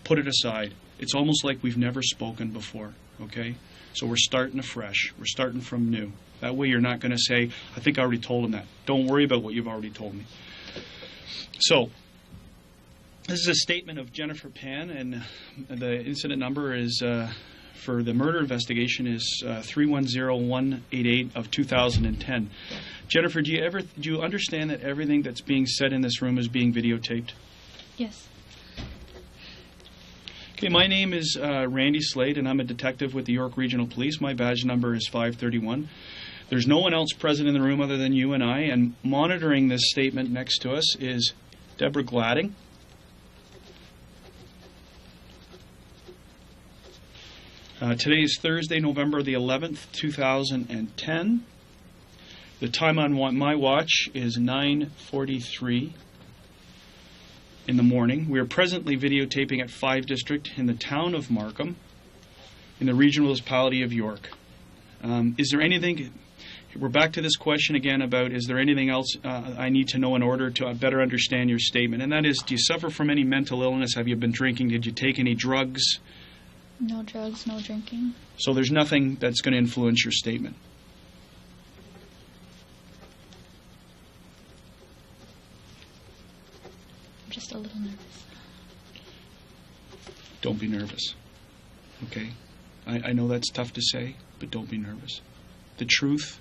put it aside. It's almost like we've never spoken before. Okay? So we're starting afresh. We're starting from new. That way you're not going to say, I think I already told him that. Don't worry about what you've already told me. So, this is a statement of Jennifer Pan, and the incident number is, for the murder investigation, is 310188 of 2010. Jennifer, do you understand that everything that's being said in this room is being videotaped? Yes. Okay, my name is Randy Slade, and I'm a detective with the York Regional Police. My badge number is 531. There's no one else present in the room other than you and I, and monitoring this statement next to us is Deborah Gladding. Today is Thursday, November the 11th, 2010. The time on my watch is 9:43 in the morning. We are presently videotaping at 5 District in the town of Markham, in the regional municipality of York. Is there anything... We're back to this question again about, is there anything else I need to know in order to better understand your statement? And that is, do you suffer from any mental illness? Have you been drinking? Did you take any drugs? No drugs, no drinking. So there's nothing that's going to influence your statement? I'm just a little nervous. Don't be nervous. Okay? I know that's tough to say, but don't be nervous. The truth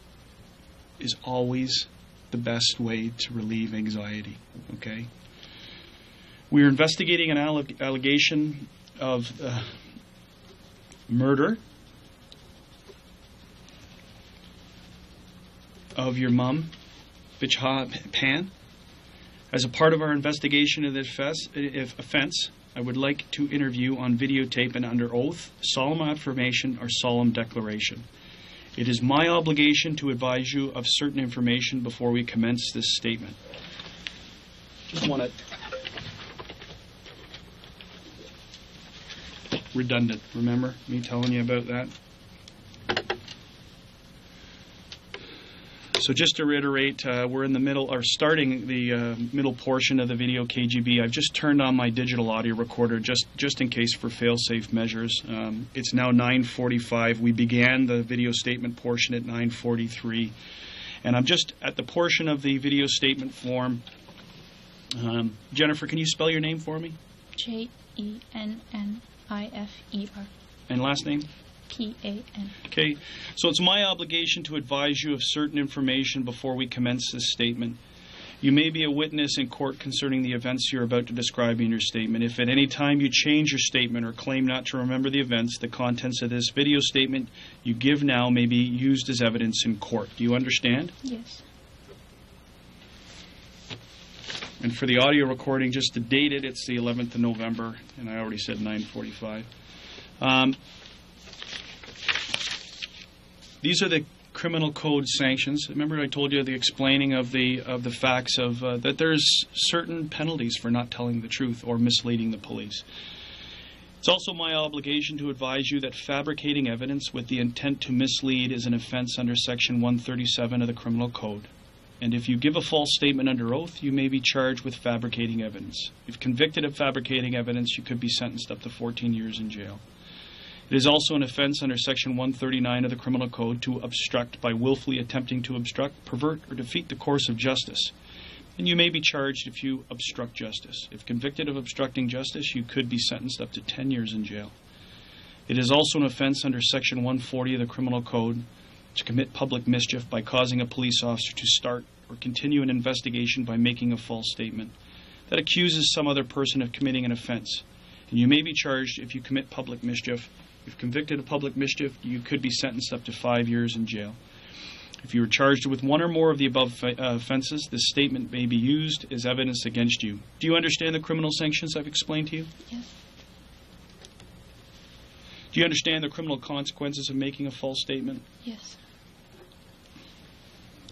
is always the best way to relieve anxiety, okay? We are investigating an allegation of murder of your mom, Vietnamese Pan. As a part of our investigation of this offense, I would like to interview on videotape and under oath, solemn affirmation, or solemn declaration. It is my obligation to advise you of certain information before we commence this statement. Just want to... Redundant, remember me telling you about that? So just to reiterate, we're in the middle, or starting the middle portion of the video KGB. I've just turned on my digital audio recorder just in case for fail-safe measures. It's now 9:45. We began the video statement portion at 9:43. And I'm just at the portion of the video statement form. Jennifer, can you spell your name for me? Jennifer. And last name? Pan. Okay, so it's my obligation to advise you of certain information before we commence this statement. You may be a witness in court concerning the events you're about to describe in your statement. If at any time you change your statement or claim not to remember the events, the contents of this video statement you give now may be used as evidence in court. Do you understand? Yes. And for the audio recording, just to date it, it's the 11th of November, and I already said 9:45. These are the criminal code sanctions. Remember I told you the explaining of the facts of that there's certain penalties for not telling the truth or misleading the police. It's also my obligation to advise you that fabricating evidence with the intent to mislead is an offense under Section 137 of the Criminal Code. And if you give a false statement under oath, you may be charged with fabricating evidence. If convicted of fabricating evidence, you could be sentenced up to 14 years in jail. It is also an offense under Section 139 of the Criminal Code to obstruct by willfully attempting to obstruct, pervert, or defeat the course of justice. And you may be charged if you obstruct justice. If convicted of obstructing justice, you could be sentenced up to 10 years in jail. It is also an offense under Section 140 of the Criminal Code to commit public mischief by causing a police officer to start or continue an investigation by making a false statement that accuses some other person of committing an offense. And you may be charged if you commit public mischief. If convicted of public mischief, you could be sentenced up to 5 years in jail. If you are charged with one or more of the above offenses, this statement may be used as evidence against you. Do you understand the criminal sanctions I've explained to you? Yes. Do you understand the criminal consequences of making a false statement? Yes.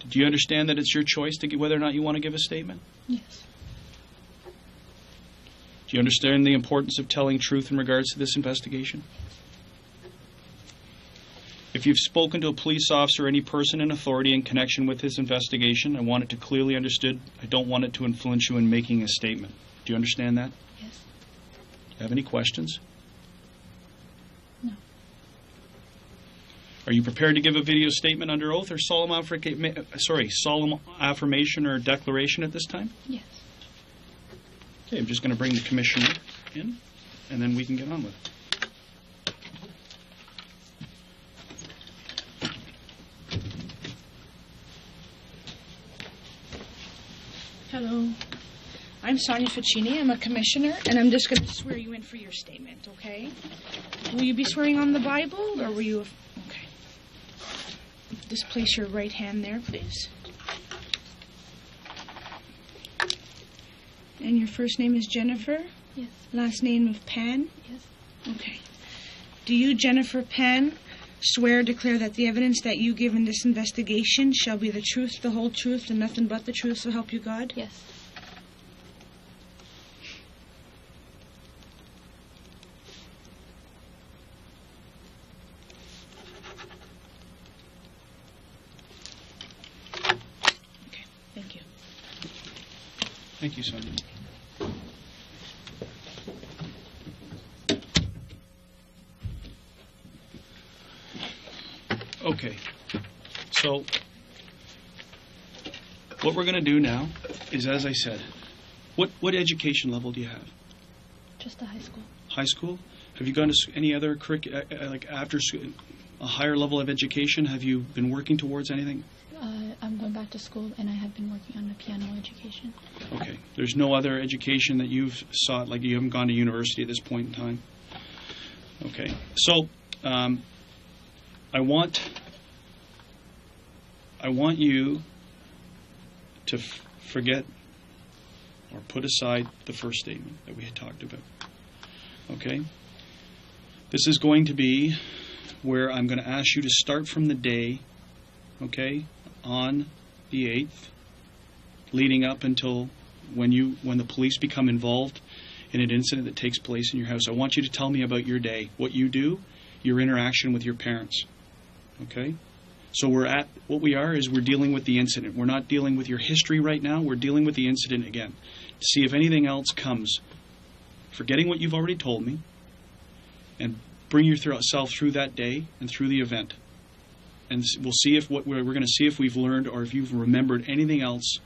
Do you understand that it's your choice to whether or not you want to give a statement? Yes. Do you understand the importance of telling truth in regards to this investigation? If you've spoken to a police officer or any person in authority in connection with this investigation, I want it to clearly understood. I don't want it to influence you in making a statement. Do you understand that? Yes. Do you have any questions? No. Are you prepared to give a video statement under oath or solemn affirmation or declaration at this time? Yes. Okay, I'm just going to bring the commissioner in, and then we can get on with it. Hello. I'm Sonia Ficini. I'm a commissioner, and I'm just going to swear you in for your statement, okay? Will you be swearing on the Bible, or will you... Okay. Just place your right hand there, please. And your first name is Jennifer? Yes. Last name of Pan? Yes. Okay. Do you, Jennifer Pan, swear or declare that the evidence that you give in this investigation shall be the truth, the whole truth, and nothing but the truth, so help you God? Yes. Okay, thank you. Thank you, Sonia. Okay, so what we're going to do now is, as I said, what education level do you have? Just a high school. High school? Have you gone to any other like after school, a higher level of education? Have you been working towards anything? I'm going back to school, and I have been working on a piano education. Okay. There's no other education that you've sought, like you haven't gone to university at this point in time? Okay. So, I want you to forget or put aside the first statement that we had talked about. Okay? This is going to be where I'm going to ask you to start from the day, okay, on the 8th, leading up until when the police become involved in an incident that takes place in your house. I want you to tell me about your day, what you do, your interaction with your parents. Okay? So we're dealing with the incident. We're not dealing with your history right now. We're dealing with the incident again. To see if anything else comes. Forgetting what you've already told me, and bring yourself through that day and through the event. And we'll see if we're going to see if we've learned or if you've remembered anything else.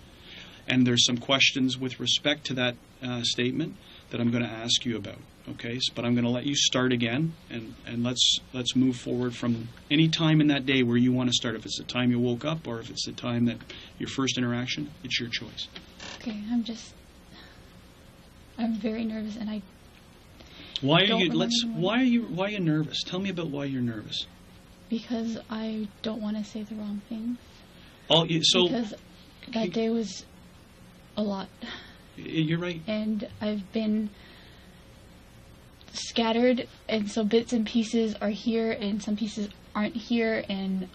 And there's some questions with respect to that statement that I'm going to ask you about. Okay, but I'm going to let you start again, and let's move forward from any time in that day where you want to start. If it's the time you woke up or if it's the time that your first interaction, it's your choice. Okay, I'm very nervous, and Why are you nervous? Tell me about why you're nervous. Because I don't want to say the wrong thing. Because that day was a lot. You're right. And I've been scattered, and so bits and pieces are here, and some pieces aren't here, and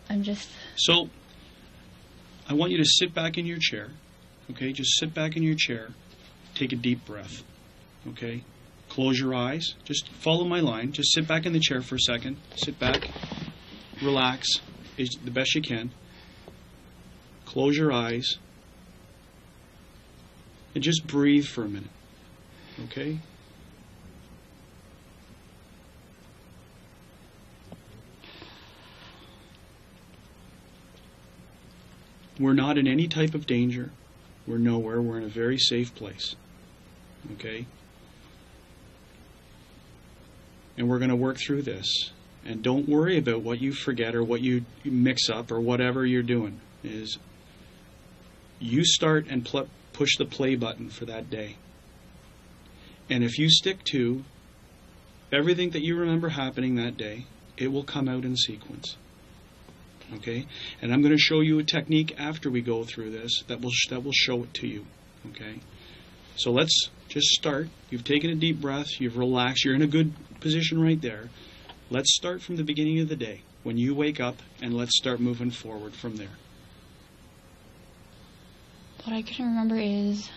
I'm just... So, I want you to sit back in your chair, okay? Just sit back in your chair. Take a deep breath, okay? Close your eyes. Just follow my line. Just sit back in the chair for a second. Sit back. Relax the best you can. Close your eyes. And just breathe for a minute, okay? We're not in any type of danger. We're nowhere. We're in a very safe place. Okay? And we're going to work through this. And don't worry about what you forget or what you mix up or whatever you're doing. Is you start and push the play button for that day. And if you stick to everything that you remember happening that day, it will come out in sequence. Okay? And I'm going to show you a technique after we go through this that will show it to you. Okay? So let's just start. You've taken a deep breath. You've relaxed. You're in a good position right there. Let's start from the beginning of the day. when you wake up, and let's start moving forward from there. What I can remember is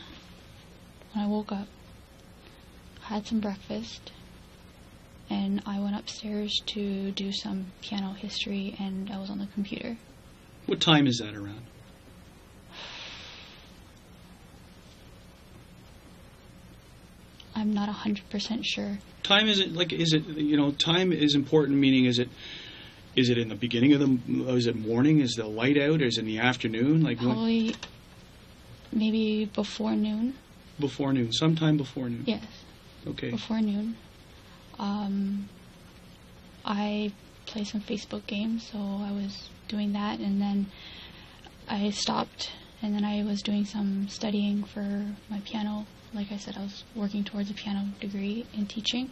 when I woke up, had some breakfast, and I went upstairs to do some piano history, and I was on the computer. What time is that around? I'm not 100% sure. Time time is important, meaning is it in the beginning of is it morning? Is the light out? Or is it in the afternoon? Probably maybe before noon. Before noon, sometime before noon. Yes. Okay. Before noon. I play some Facebook games, so I was doing that, and then I stopped, and then I was doing some studying for my piano. Like I said, I was working towards a piano degree in teaching.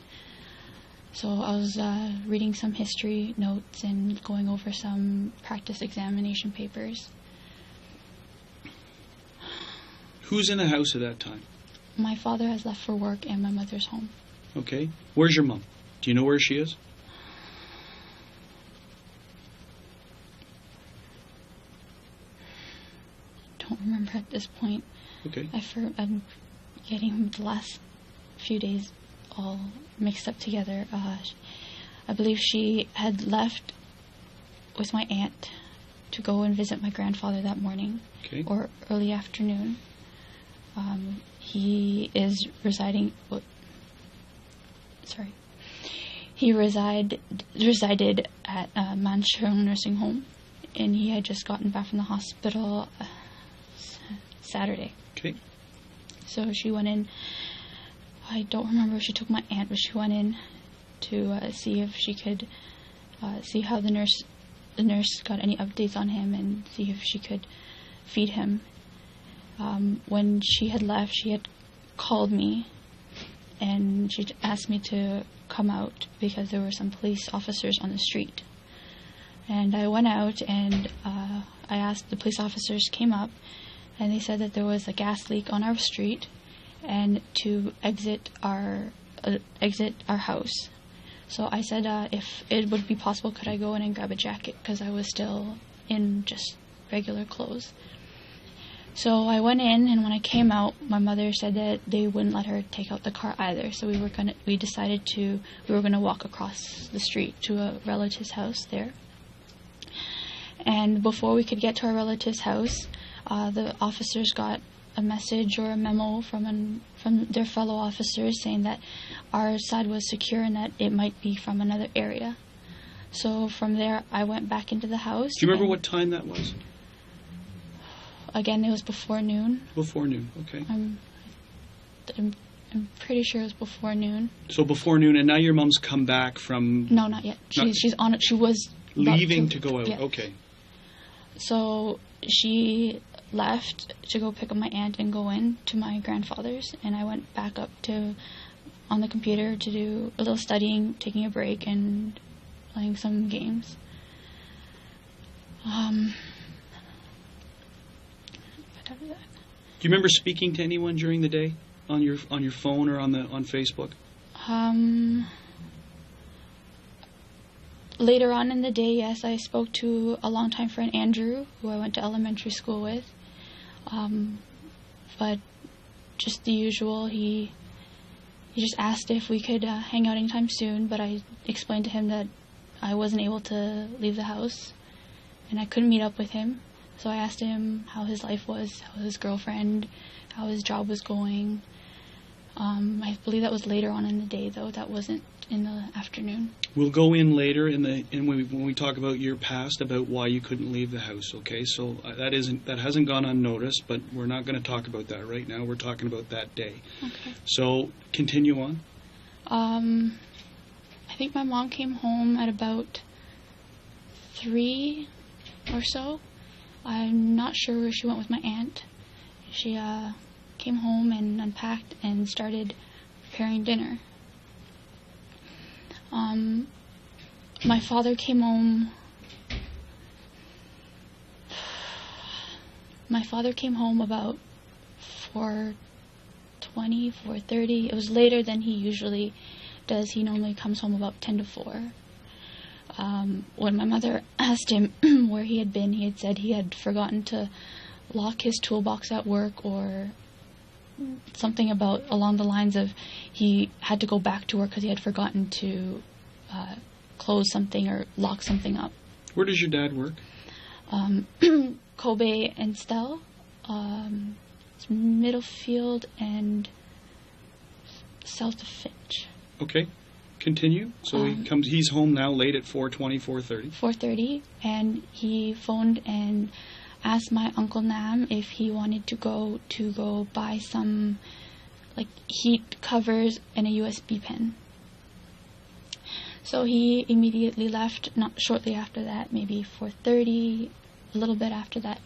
So I was reading some history notes and going over some practice examination papers. Who's in the house at that time? My father has left for work, and my mother's home. Okay. Where's your mom? Do you know where she is? Don't remember at this point. Okay. I'm getting the last few days all mixed up together. I believe she had left with my aunt to go and visit my grandfather that morning. Okay. Or early afternoon. He is residing. He resided at Manchung Nursing Home, and he had just gotten back from the hospital Saturday. Okay. So she went in. I don't remember if she took my aunt, but she went in to see if she could see how the nurse got any updates on him and see if she could feed him. When she had left, she had called me, and she asked me to come out because there were some police officers on the street. And I went out, and I asked, the police officers came up, and they said that there was a gas leak on our street, and to exit our house. So I said, if it would be possible, could I go in and grab a jacket, because I was still in just regular clothes. So I went in, and when I came out, my mother said that they wouldn't let her take out the car either. So we decided we were gonna walk across the street to a relative's house there. And before we could get to our relative's house, the officers got a message or a memo from their fellow officers saying that our side was secure and that it might be from another area. So from there, I went back into the house. Do you remember what time that was? Again, it was before noon. Before noon, okay. I'm pretty sure it was before noon. So before noon, and now your mom's come back from... No, not yet. She's on it. She was... Leaving to go out, yeah. Okay. So she left to go pick up my aunt and go in to my grandfather's, and I went back up on the computer to do a little studying, taking a break, and playing some games. Do you remember speaking to anyone during the day on your phone or on Facebook? Later on in the day, yes, I spoke to a longtime friend, Andrew, who I went to elementary school with. But just the usual, he just asked if we could hang out anytime soon, but I explained to him that I wasn't able to leave the house and I couldn't meet up with him. So I asked him how his life was, how his girlfriend, how his job was going. I believe that was later on in the day, though. That wasn't in the afternoon. We'll go in later when we talk about your past, about why you couldn't leave the house. Okay, so that hasn't gone unnoticed, but we're not going to talk about that right now. We're talking about that day. Okay. So continue on. I think my mom came home at about 3 or so. I'm not sure where she went with my aunt. She came home and unpacked and started preparing dinner. My father came home. My father came home about 4:20, 4:30. It was later than he usually does. He normally comes home about 10 to 4. when my mother asked him where he had been, he had said he had forgotten to lock his toolbox at work, or something along the lines of he had to go back to work because he had forgotten to close something or lock something up. Where does your dad work? Kobe and Stell, it's Middlefield and south of Finch. Okay, continue. So he's home now late at 4:20, 4:30. 4:30, and he phoned and asked my Uncle Nam if he wanted to go buy some like heat covers and a USB pen. So he immediately left, not shortly after that, maybe 4:30, a little bit after that.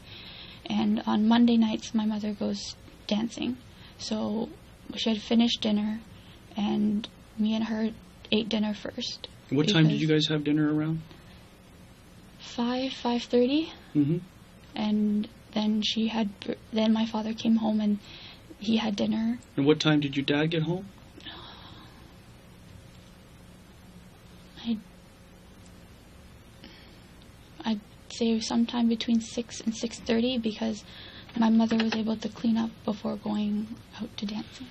And on Monday nights, my mother goes dancing. So she had finished dinner, and me and her ate dinner first. And what time did you guys have dinner around? 5:30. Mm-hmm. And then my father came home and he had dinner. And what time did your dad get home? I'd say sometime between 6 and 6:30, because my mother was able to clean up before going out to dancing.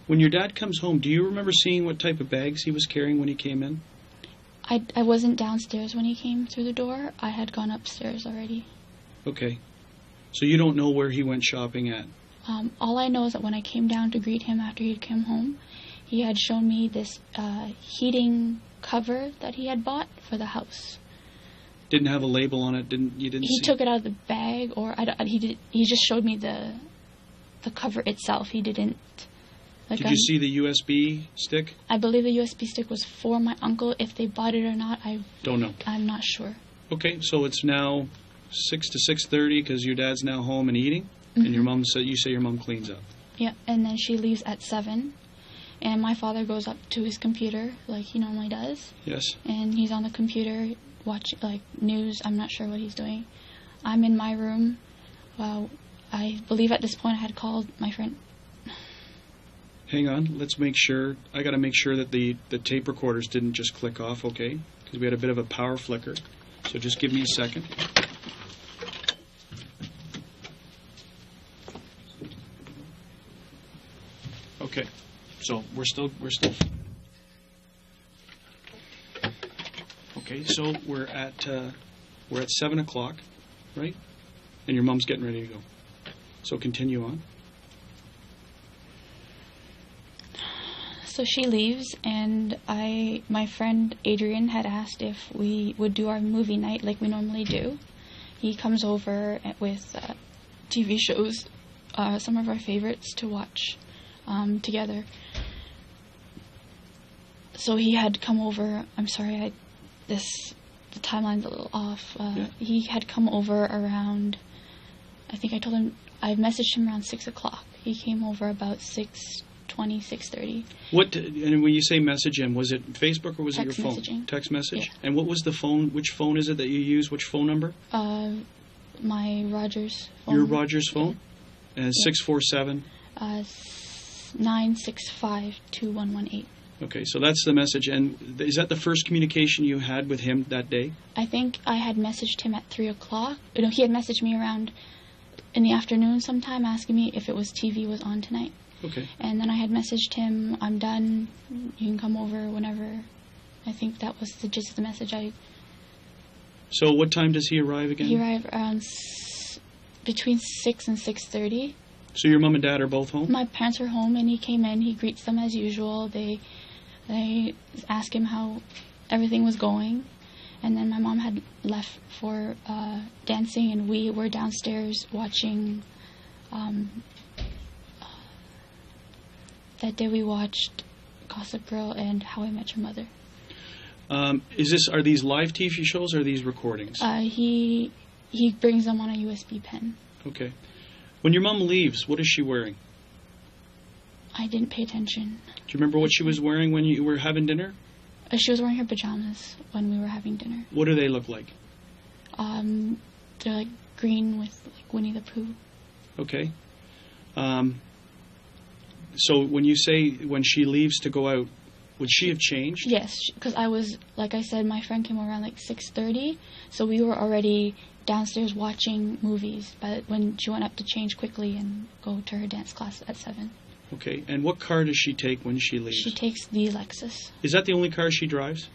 When your dad comes home, do you remember seeing what type of bags he was carrying when he came in? I wasn't downstairs when he came through the door. I had gone upstairs already. Okay. So you don't know where he went shopping at? All I know is that when I came down to greet him after he'd come home, he had shown me this heating cover that he had bought for the house. Didn't have a label on it. He took it out of the bag, or he just showed me the cover itself. He didn't. Did you see the USB stick? I believe the USB stick was for my uncle. If they bought it or not, I don't know. I'm not sure. Okay, so it's now 6 to 6:30 because your dad's now home and eating, and you say your mom cleans up. Yeah, and then she leaves at 7, and my father goes up to his computer like he normally does. Yes. And he's on the computer watching like news. I'm not sure what he's doing. I'm in my room. Well, I believe at this point I had called my friend. Hang on, let's make sure. I got to make sure that the tape recorders didn't just click off, okay? Because we had a bit of a power flicker. So just give me a second. Okay, so we're still. Okay, so we're at 7 o'clock, right? And your mom's getting ready to go. So continue on. So she leaves, and my friend Adrian had asked if we would do our movie night like we normally do. He comes over with TV shows, some of our favorites to watch together. So he had come over. I'm sorry, the timeline's a little off. He had come over around, I think I told him, I messaged him around 6 o'clock. He came over about 6:20, 6:30. And when you say message him, was it Facebook or was Text it your phone? Messaging. Text message? Yeah. And what was the phone? Which phone is it that you use? Which phone number? My Rogers phone. Your Rogers phone? Yeah. And 647? 965-2118. Okay, so that's the message. And is that the first communication you had with him that day? I think I had messaged him at 3 o'clock. No, he had messaged me around in the afternoon sometime asking me if it was TV was on tonight. Okay. And then I had messaged him, I'm done, you can come over whenever. I think that was the gist of the message. So what time does he arrive again? He arrived around between 6 and 6:30. So your mom and dad are both home? My parents are home, and he came in. He greets them as usual. They ask him how everything was going. And then my mom had left for dancing, and we were downstairs watching. That day we watched Gossip Girl and How I Met Your Mother. Are these live TV shows or are these recordings? He brings them on a USB pen. Okay. When your mom leaves, what is she wearing? I didn't pay attention. Do you remember what she was wearing when you were having dinner? She was wearing her pajamas when we were having dinner. What do they look like? They're like green with like Winnie the Pooh. Okay. So when you say when she leaves to go out, Would she have changed? Yes, because I was, like I said, my friend came around like 6:30, so we were already downstairs watching movies. But when she went up to change quickly and go to her dance class at 7. Okay, and what car does she take when she leaves? She takes the Lexus. Is that the only car she drives?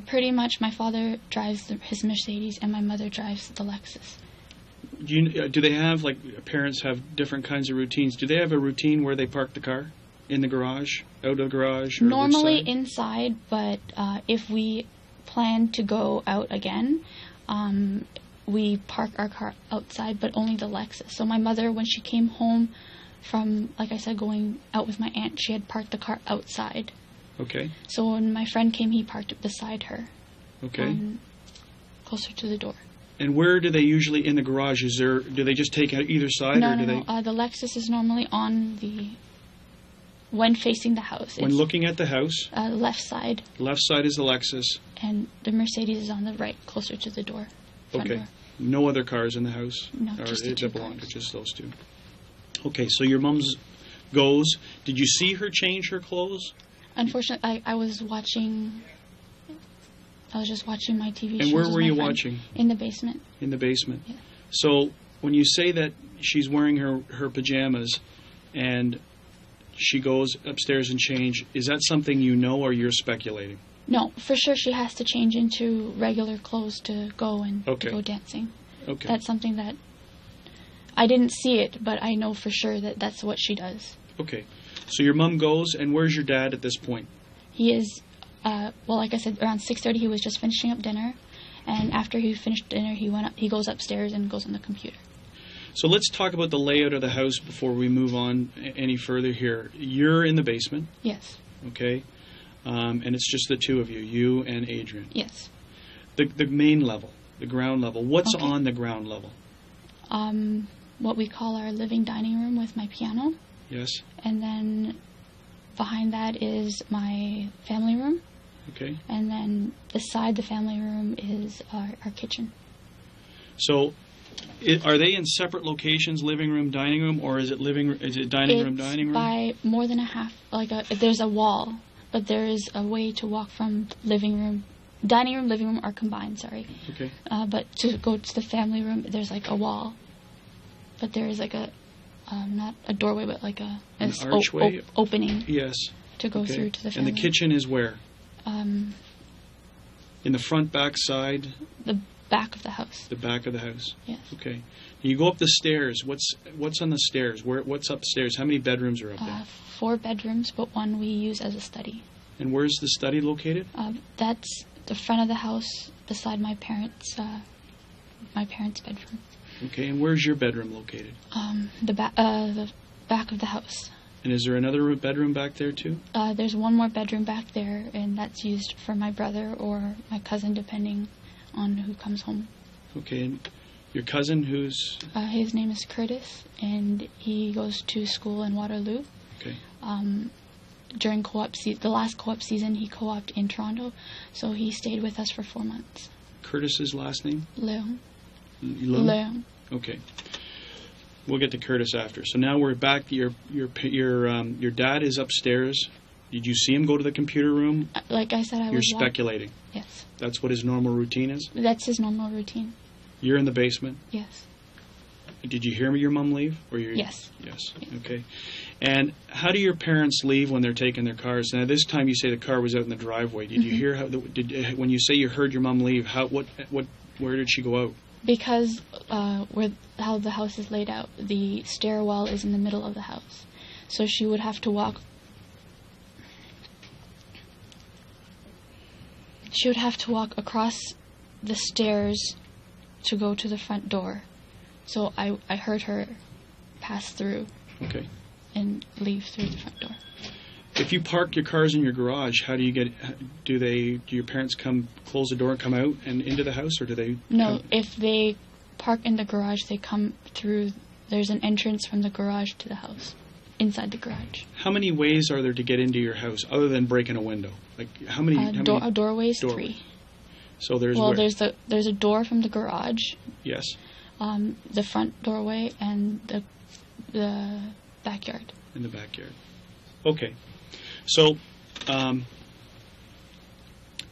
Pretty much, my father drives his Mercedes, and my mother drives the Lexus. Do they have, like, parents have different kinds of routines? Do they have a routine where they park the car? In the garage? Out of the garage? Or Normally which side? inside, but if we plan to go out again, we park our car outside, but only the Lexus. So my mother, when she came home from, like I said, going out with my aunt, she had parked the car outside. Okay. So when my friend came, he parked it beside her. Okay. Closer to the door. And where do they usually, in the garage, do they just take out either side? No, or do no. The Lexus is normally on when facing the house. When looking at the house? Left side. Left side is the Lexus. And the Mercedes is on the right, closer to the door. Front Okay. door. No other cars in the house? No, just the two belong to cars. just those two. Okay, so your mom's goes. Did you see her change her clothes? Unfortunately, I was watching. I was just watching my TV shows. And where with were my you friend. watching? In the basement. In the basement. Yeah. So when you say that she's wearing her pajamas and she goes upstairs and change, is that something you know or you're speculating? No, for sure she has to change into regular clothes to go and to go dancing. Okay. That's something that I didn't see it, but I know for sure that that's what she does. Okay. So your mom goes, and where's your dad at this point? He is, well, like I said, around 6:30 he was just finishing up dinner, and after he finished dinner he goes upstairs and goes on the computer. So let's talk about the layout of the house before we move on any further here. You're in the basement. Yes. Okay. And it's just the two of you, you and Adrian. Yes. The main level, the ground level. What's Okay. on the ground level? What we call our living dining room with my piano. Yes. And then behind that is my family room. Okay. And then beside the family room is our kitchen. So, are they in separate locations, living room, dining room, or is it dining room, dining room? By more than a half. There's a wall, but there is a way to walk from living room, living room are combined. Sorry. Okay. But to go to the family room, there's like a wall, but there is like a not a doorway, but like an archway opening. Yes. To go through to the family. And the kitchen is where? In the front, back, side? The back of the house. The back of the house. Yes. Okay. You go up the stairs. What's on the stairs? What's upstairs? How many bedrooms are up there? 4 bedrooms, but one we use as a study. And where's the study located? That's the front of the house, beside my parents' bedroom. Okay. And where's your bedroom located? The back of the house. And is there another bedroom back there too? There's one more bedroom back there, and that's used for my brother or my cousin, depending on who comes home. Okay, and your cousin, who's? His name is Curtis, and he goes to school in Waterloo. Okay. During the last co-op season, he co-oped in Toronto, so he stayed with us for 4 months. Curtis's last name? Leon. Leon. Okay. We'll get to Curtis after. So now we're back. Your dad is upstairs. Did you see him go to the computer room? Like I said, You're speculating. Yes. That's what his normal routine is? That's his normal routine. You're in the basement? Yes. Did you hear your mom leave? Yes. Yes. Okay. And how do your parents leave when they're taking their cars? Now, this time you say the car was out in the driveway. Did you hear when you say you heard your mom leave? Where did she go out? Because how the house is laid out, the stairwell is in the middle of the house, so she would have to walk. She would have to walk across the stairs to go to the front door. So I heard her pass through. Okay. And leave through the front door. If you park your cars in your garage, how do you get? Do your parents come close the door and come out and into the house, or do they? No, if they park in the garage, they come through. There's an entrance from the garage to the house, inside the garage. How many ways are there to get into your house other than breaking a window? Like how many? Doorways, 3. So there's there's a door from the garage. Yes. The front doorway and the backyard. In the backyard. Okay. So,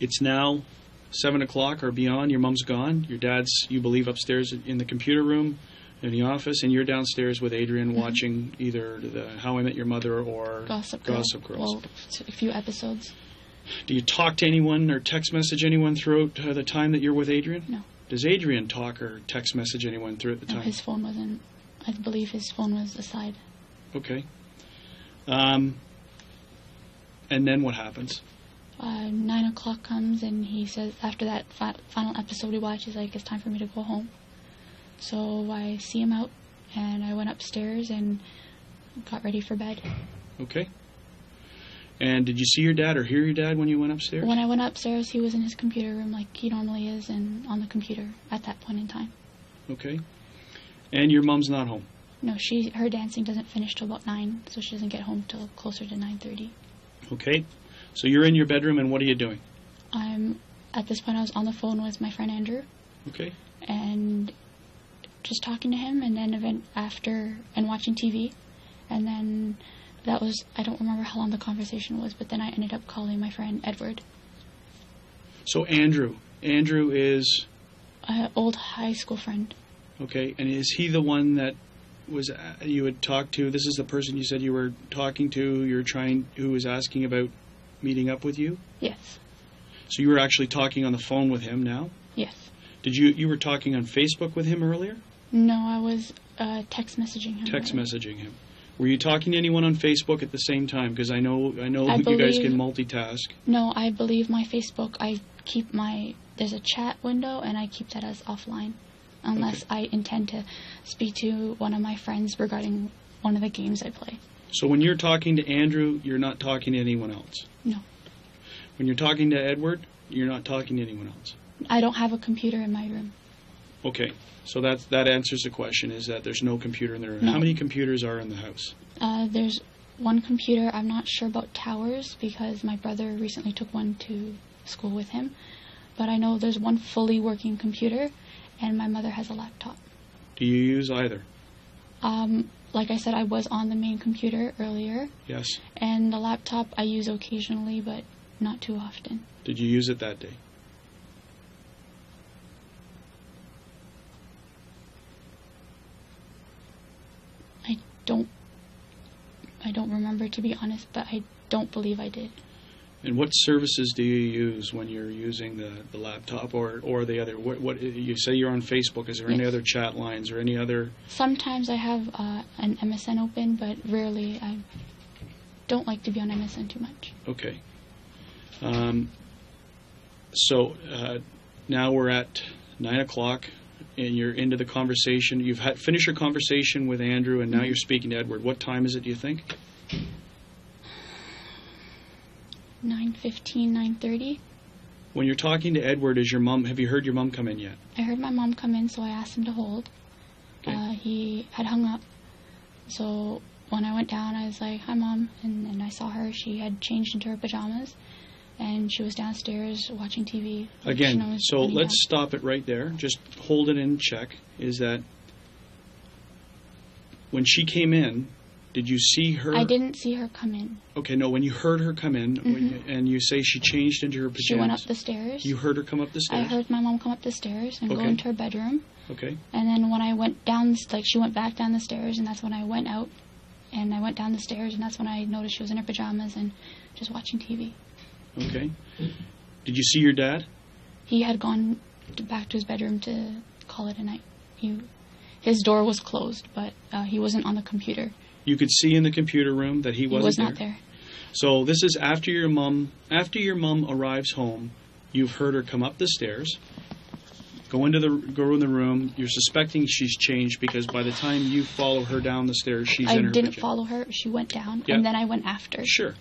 It's now 7 o'clock or beyond. Your mom's gone. Your dad's, you believe, upstairs in the computer room, in the office, and you're downstairs with Adrian watching either the How I Met Your Mother or Gossip Girls. Well, a few episodes. Do you talk to anyone or text message anyone throughout the time that you're with Adrian? No. Does Adrian talk or text message anyone throughout the time? No, his phone wasn't. I believe his phone was aside. Okay. And then what happens? 9 o'clock comes, and he says, after that final episode we watch, he's like, it's time for me to go home. So I see him out, and I went upstairs and got ready for bed. Okay. And did you see your dad or hear your dad when you went upstairs? When I went upstairs, he was in his computer room like he normally is, and on the computer at that point in time. Okay. And your mom's not home? No, her dancing doesn't finish till about 9, so she doesn't get home till closer to 9:30. Okay. So you're in your bedroom, and what are you doing? At this point, I was on the phone with my friend Andrew. Okay. And just talking to him, and then and watching TV. And then that was, I don't remember how long the conversation was, but then I ended up calling my friend Edward. So Andrew is... An old high school friend. Okay, and is he the one that you had talked to? This is the person you said you were talking to, who was asking about meeting up with you? Yes. So you were actually talking on the phone with him now? Yes. Did you were talking on Facebook with him earlier? No, I was text messaging him. Text messaging him. Were you talking to anyone on Facebook at the same time? Because I know you guys can multitask. No, I believe my Facebook, there's a chat window, and I keep that as offline. Unless I intend to speak to one of my friends regarding one of the games I play. So when you're talking to Andrew, you're not talking to anyone else? No. When you're talking to Edward, you're not talking to anyone else? I don't have a computer in my room. Okay. So that answers the question, is that there's no computer in the room. No. How many computers are in the house? There's one computer. I'm not sure about towers because my brother recently took one to school with him. But I know there's one fully working computer, and my mother has a laptop. Do you use either? Like I said, I was on the main computer earlier. Yes. And the laptop I use occasionally, but not too often. Did you use it that day? I don't remember, to be honest, but I don't believe I did. And what services do you use when you're using the laptop or the other? What you say you're on Facebook? Is there any other chat lines or any other? Sometimes I have an MSN open, but rarely. I don't like to be on MSN too much. Okay. So now we're at 9 o'clock, and you're into the conversation. You've finished your conversation with Andrew, and now you're speaking to Edward. What time is it, do you think? 9:15, 9:30. When you're talking to Edward, have you heard your mom come in yet? I heard my mom come in, so I asked him to hold. Okay. He had hung up. So when I went down, I was like, hi, Mom. And then I saw her. She had changed into her pajamas, and she was downstairs watching TV. Again, so let's stop it right there. Just hold it in check. Is that when she came in, did you see her? I didn't see her come in. Okay, no, when you heard her come in, and you say she changed into her pajamas. She went up the stairs. You heard her come up the stairs? I heard my mom come up the stairs and go into her bedroom. Okay. And then when I went down, she went back down the stairs, and that's when I went out. And I went down the stairs, and that's when I noticed she was in her pajamas and just watching TV. Okay. Did you see your dad? He had gone back to his bedroom to call it a night. His door was closed, but he wasn't on the computer. You could see in the computer room that he wasn't there? He was not there. So this is after your mom arrives home. You've heard her come up the stairs, go in the room. You're suspecting she's changed because by the time you follow her down the stairs, she's in her I didn't pajamas. follow her. She went down, and then I went after. Sure.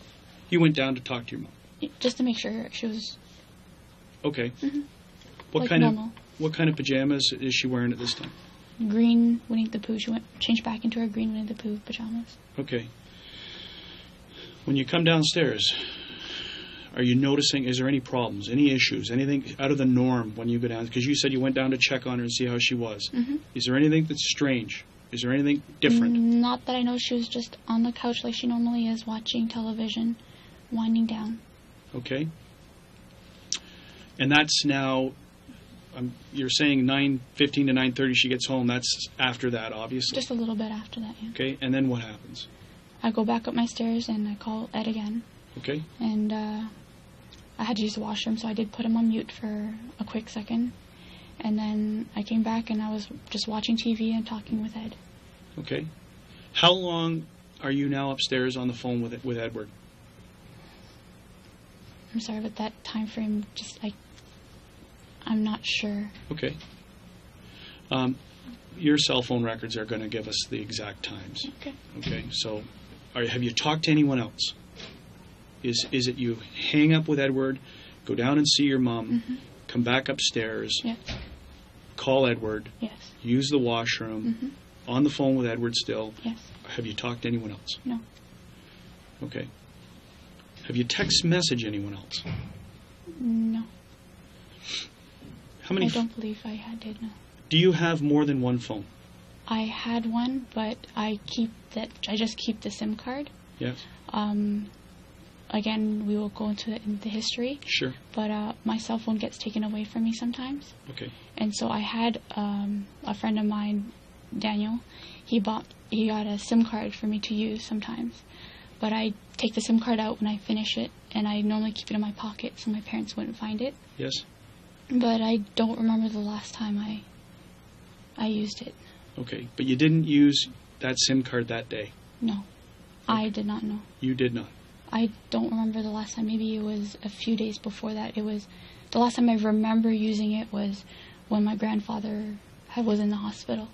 You went down to talk to your mom. Just to make sure she was... Okay. Mm-hmm. What kind of pajamas is she wearing at this time? Green Winnie the Pooh. She changed back into her green Winnie the Pooh pajamas. Okay. When you come downstairs, are you noticing, is there any problems, any issues, anything out of the norm when you go down? Because you said you went down to check on her and see how she was. Mm-hmm. Is there anything that's strange? Is there anything different? Not that I know. She was just on the couch like she normally is, watching television, winding down. Okay. And that's now, you're saying 9:15 to 9:30 she gets home. That's after that, obviously. Just a little bit after that, yeah. Okay, and then what happens? I go back up my stairs and I call Ed again. Okay. And I had to use the washroom, so I did put him on mute for a quick second. And then I came back and I was just watching TV and talking with Ed. Okay. How long are you now upstairs on the phone with Edward? I'm sorry, but that time frame, I'm not sure. Okay. Your cell phone records are going to give us the exact times. Okay. Okay. So, have you talked to anyone else? Is it you hang up with Edward, go down and see your mom, come back upstairs, Yes. call Edward, Yes. use the washroom, on the phone with Edward still? Yes. Have you talked to anyone else? No. Okay. Have you text message anyone else? No. How many? I don't believe I did, no. Do you have more than one phone? I had one, but I just keep the SIM card. Yes. Again, we will go into the history. Sure. But my cell phone gets taken away from me sometimes. Okay. And so I had a friend of mine, Daniel, he got a SIM card for me to use sometimes. But I take the SIM card out when I finish it, and I normally keep it in my pocket so my parents wouldn't find it. Yes. But I don't remember the last time I used it. Okay. But you didn't use that SIM card that day? No. Okay. I did not know. You did not? I don't remember the last time. Maybe it was a few days before that. The last time I remember using it was when my grandfather was in the hospital.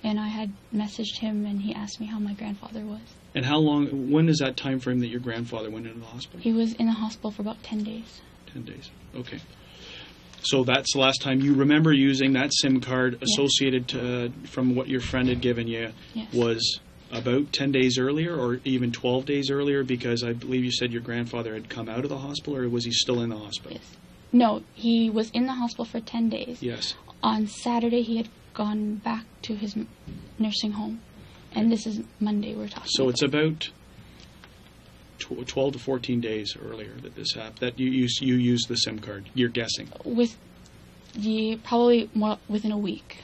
And I had messaged him, and he asked me how my grandfather was. And when is that time frame that your grandfather went into the hospital? He was in the hospital for about 10 days. 10 days. Okay. So that's the last time you remember using that SIM card associated from what your friend had given you. Yes. Was about 10 days earlier or even 12 days earlier, because I believe you said your grandfather had come out of the hospital, or was he still in the hospital? Yes. No, he was in the hospital for 10 days. Yes. On Saturday, he had gone back to his nursing home. And this is Monday we're talking So about. it's about 12 to 14 days earlier that this happened, that you used the SIM card, you're guessing? Probably more within a week.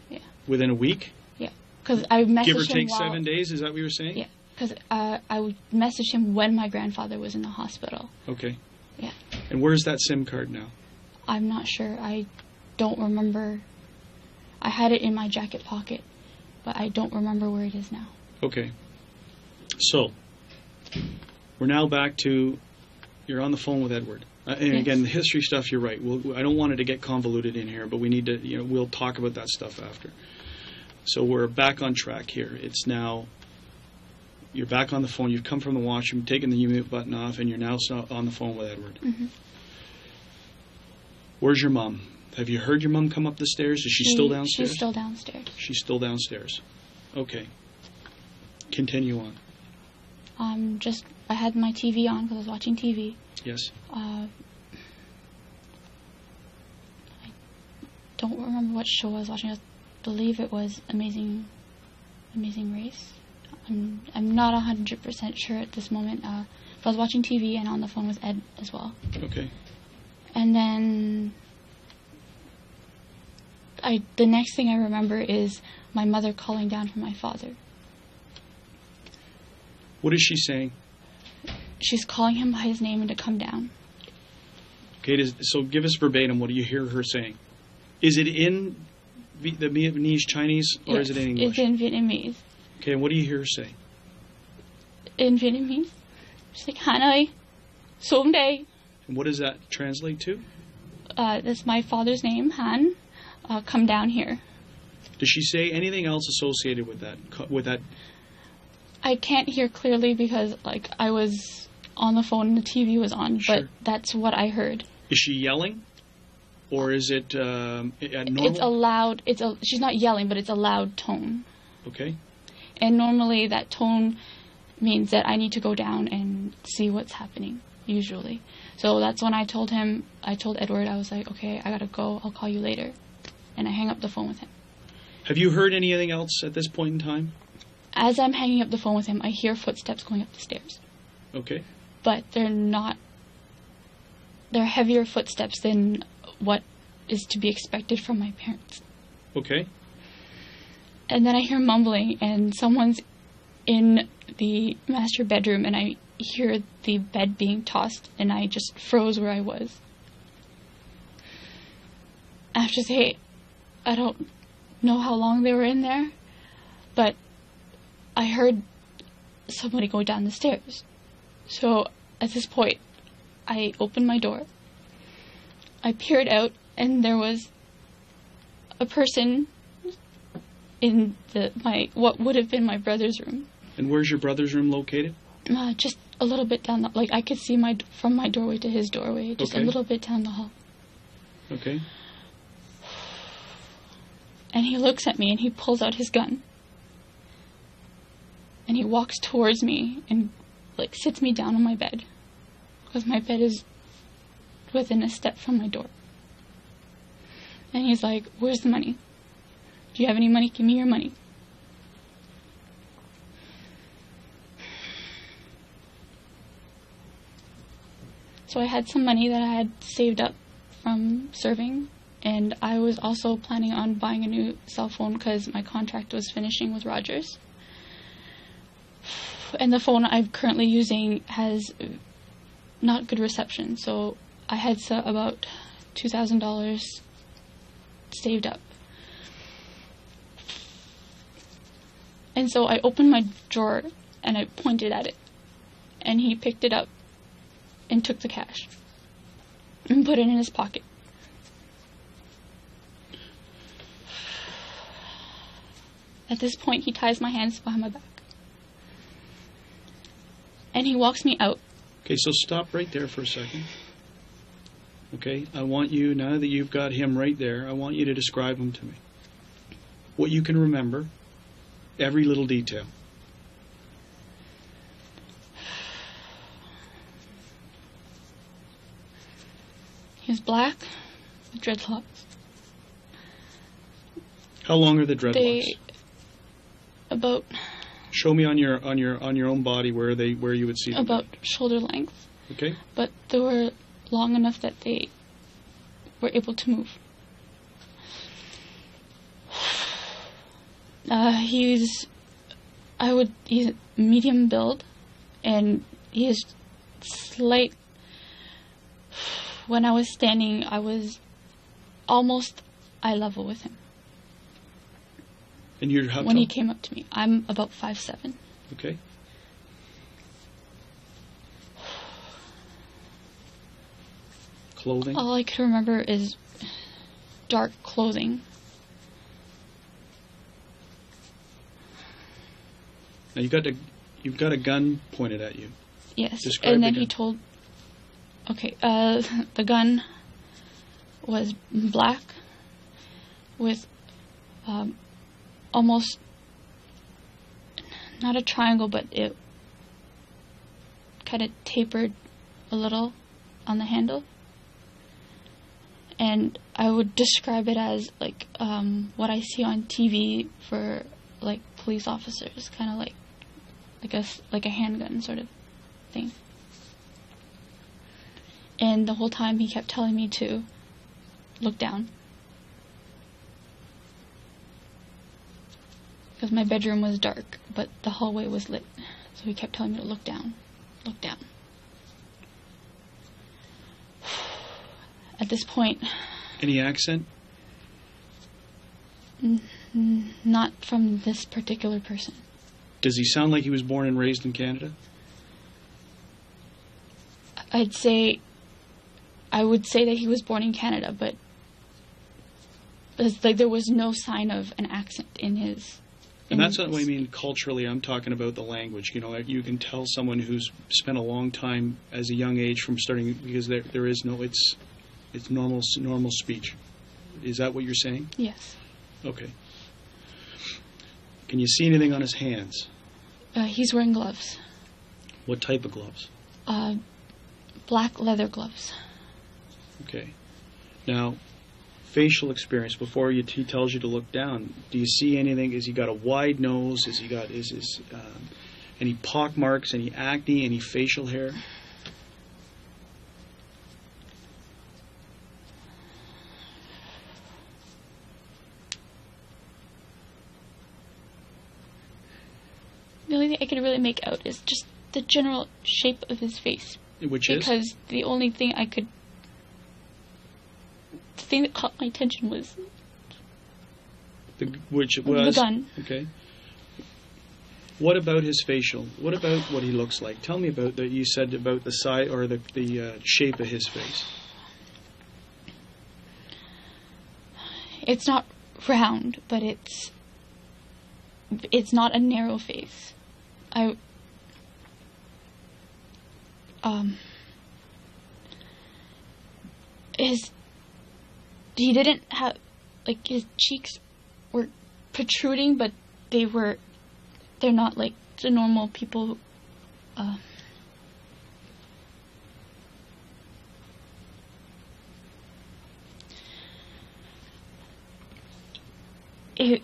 Yeah. Within a week? Yeah. Because I messaged him Give or take 7 days, is that what you were saying? Yeah. Because I would message him when my grandfather was in the hospital. Okay. Yeah. And where's that SIM card now? I'm not sure. I don't remember. I had it in my jacket pocket, but I don't remember where it is now. Okay. So, we're now back to, you're on the phone with Edward. And Yes. again, the history stuff, you're right. I don't want it to get convoluted in here, but we need to, we'll talk about that stuff after. So we're back on track here. It's now, you're back on the phone. You've come from the washroom, taken the mute button off, and you're now on the phone with Edward. Mm-hmm. Where's your mom? Have you heard your mom come up the stairs? Is she still downstairs? She's still downstairs. She's still downstairs. Okay. Continue on. I had my TV on because I was watching TV. Yes. I don't remember what show I was watching. I believe it was Amazing Race. I'm not 100% sure at this moment. But I was watching TV, and on the phone was Ed as well. Okay. And then the next thing I remember is my mother calling down for my father. What is she saying? She's calling him by his name and to come down. Okay, so give us verbatim. What do you hear her saying? Is it in the Vietnamese Chinese, or Yes, is it in English? It's in Vietnamese. Okay, and what do you hear her say? In Vietnamese? She's like, Han ơi, xuống đây. And what does that translate to? That's my father's name, Han. Come down here. Does she say anything else associated with that? I can't hear clearly because, I was on the phone and the TV was on, Sure. but that's what I heard. Is she yelling? Or is it normal? It's a loud, she's not yelling, but it's a loud tone. Okay. And normally that tone means that I need to go down and see what's happening, usually. So that's when I told Edward, I was like, okay, I gotta go, I'll call you later. And I hang up the phone with him. Have you heard anything else at this point in time? As I'm hanging up the phone with him, I hear footsteps going up the stairs. Okay. But they're not they're heavier footsteps than what is to be expected from my parents. Okay. And then I hear mumbling, and someone's in the master bedroom, and I hear the bed being tossed, and I just froze where I was. I have to say, I don't know how long they were in there, but I heard somebody go down the stairs. So at this point, I opened my door. I peered out, and there was a person in what would have been my brother's room. And where's your brother's room located? Just a little bit down I could see from my doorway to his doorway, just a little bit down the hall. Okay. And he looks at me, and he pulls out his gun. And he walks towards me and, sits me down on my bed. Because my bed is within a step from my door. And he's like, "Where's the money? Do you have any money? Give me your money." So I had some money that I had saved up from serving, and I was also planning on buying a new cell phone because my contract was finishing with Rogers. And the phone I'm currently using has not good reception, so I had about $2,000 saved up. And so I opened my drawer and I pointed at it, and he picked it up and took the cash and put it in his pocket. At this point, he ties my hands behind my back. And he walks me out. Okay, so stop right there for a second. Okay, I want you, now that you've got him right there, I want you to describe him to me. What you can remember, every little detail. He was black with dreadlocks. How long are the dreadlocks? About. Show me on your own body where you would see them. About shoulder length. Okay. But they were long enough that they were able to move. He's medium build, and he is slight. When I was standing, I was almost eye level with him. And you're how tall? When he came up to me, I'm about 5'7". Okay. Clothing? All I could remember is dark clothing. Now you've got a gun pointed at you. Yes. Describe and then the gun. he told. Okay. The gun was black with almost not a triangle, but it kind of tapered a little on the handle. And I would describe it as what I see on TV for police officers, kind of like a handgun sort of thing. And the whole time he kept telling me to look down. Because my bedroom was dark, but the hallway was lit. So he kept telling me to look down, look down. At this point... Any accent? Not from this particular person. Does he sound like he was born and raised in Canada? I would say that he was born in Canada, but there was no sign of an accent in his... And that's not what I mean culturally. I'm talking about the language. You know, you can tell someone who's spent a long time as a young age from starting, because there is no, it's normal speech. Is that what you're saying? Yes. Okay. Can you see anything on his hands? He's wearing gloves. What type of gloves? Black leather gloves. Okay. Now, facial experience before he tells you to look down. Do you see anything? Has he got a wide nose? Has he got any pock marks? Any acne? Any facial hair? The only thing I could really make out is just the general shape of his face. Which is? Because the only thing the thing that caught my attention was Which was? the gun. Okay. What about his facial? What about what he looks like? Tell me about that. You said about the size or the shape of his face. It's not round, but it's not a narrow face. He didn't have, like, his cheeks were protruding, but they're not like the normal people. It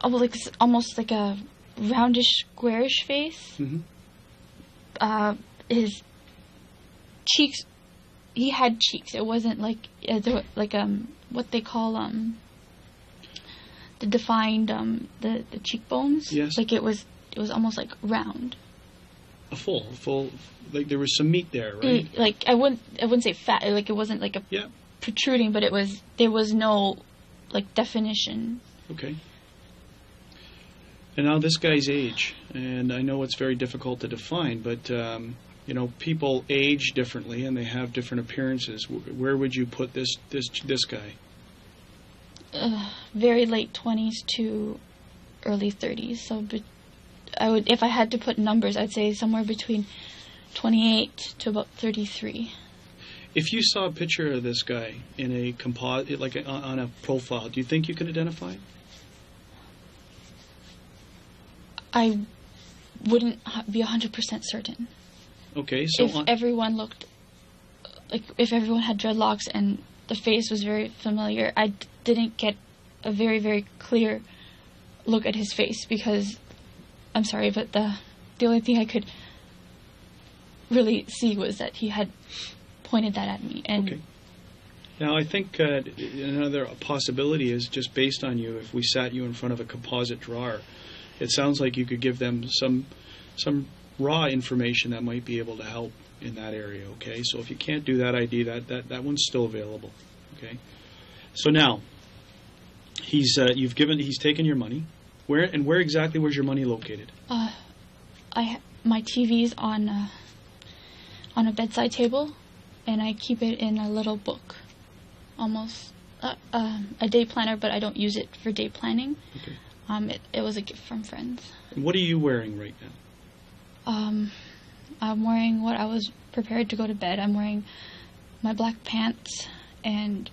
almost like a roundish, squarish face. Mm-hmm. His cheeks, he had cheeks. It wasn't like what they call the defined the cheekbones. Yes. Like it was almost like round. A full, like there was some meat there, right? Like I wouldn't say fat. Like it wasn't like protruding, but there was no like definition. Okay. And now this guy's age, and I know it's very difficult to define, but people age differently and they have different appearances. Where would you put this guy? Very late 20s to early 30s. So if I had to put numbers, I'd say somewhere between 28 to about 33. If you saw a picture of this guy in a composite, like on a profile, do you think you could identify? I wouldn't be 100% certain. Okay, so if everyone looked, like if everyone had dreadlocks and the face was very familiar, I didn't get a very, very clear look at his face because, I'm sorry, but the only thing I could really see was that he had pointed that at me. And okay. Now, I think another possibility is just based on you, if we sat you in front of a composite drawer, it sounds like you could give them some raw information that might be able to help in that area, okay? So if you can't do that ID, that one's still available, okay? So now, he's taken your money. Where exactly was your money located? My TV's on a bedside table, and I keep it in a little book, almost a day planner, but I don't use it for day planning. Okay. It was a gift from friends. What are you wearing right now? I'm wearing what I was prepared to go to bed. I'm wearing my black pants and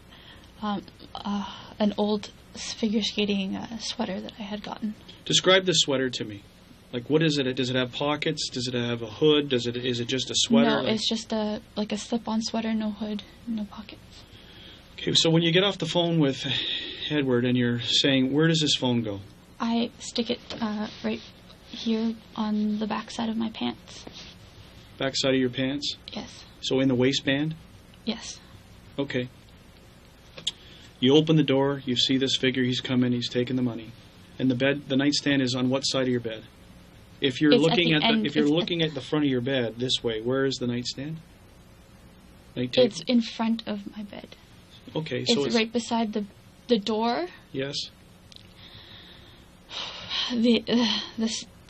an old figure skating sweater that I had gotten. Describe the sweater to me. Like, what is it? Does it have pockets? Does it have a hood? Is it just a sweater? No, it's just a slip-on sweater, no hood, no pockets. Okay, so when you get off the phone with Edward and you're saying, where does this phone go? I stick it right here on the back side of my pants. Back side of your pants? Yes. So in the waistband? Yes. Okay. You open the door, you see this figure, he's come in, he's taken the money. And the nightstand is on what side of your bed? If you're looking at the front of your bed this way, where is the nightstand? Night table? It's in front of my bed. Okay, so it's right beside the door. Yes. The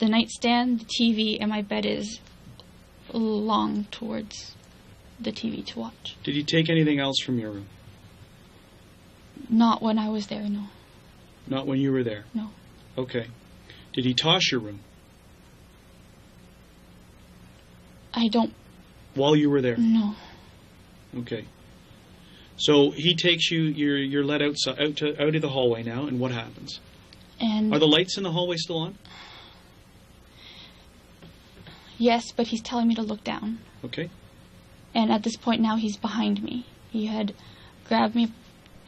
nightstand, the TV, and my bed is long towards the TV to watch. Did he take anything else from your room? Not when I was there, no. Not when you were there? No. Okay. Did he toss your room? I don't... While you were there? No. Okay. So he takes you, you're led out of the hallway now, and what happens? And are the lights in the hallway still on? Yes, but he's telling me to look down. Okay. And at this point now he's behind me. He had grabbed me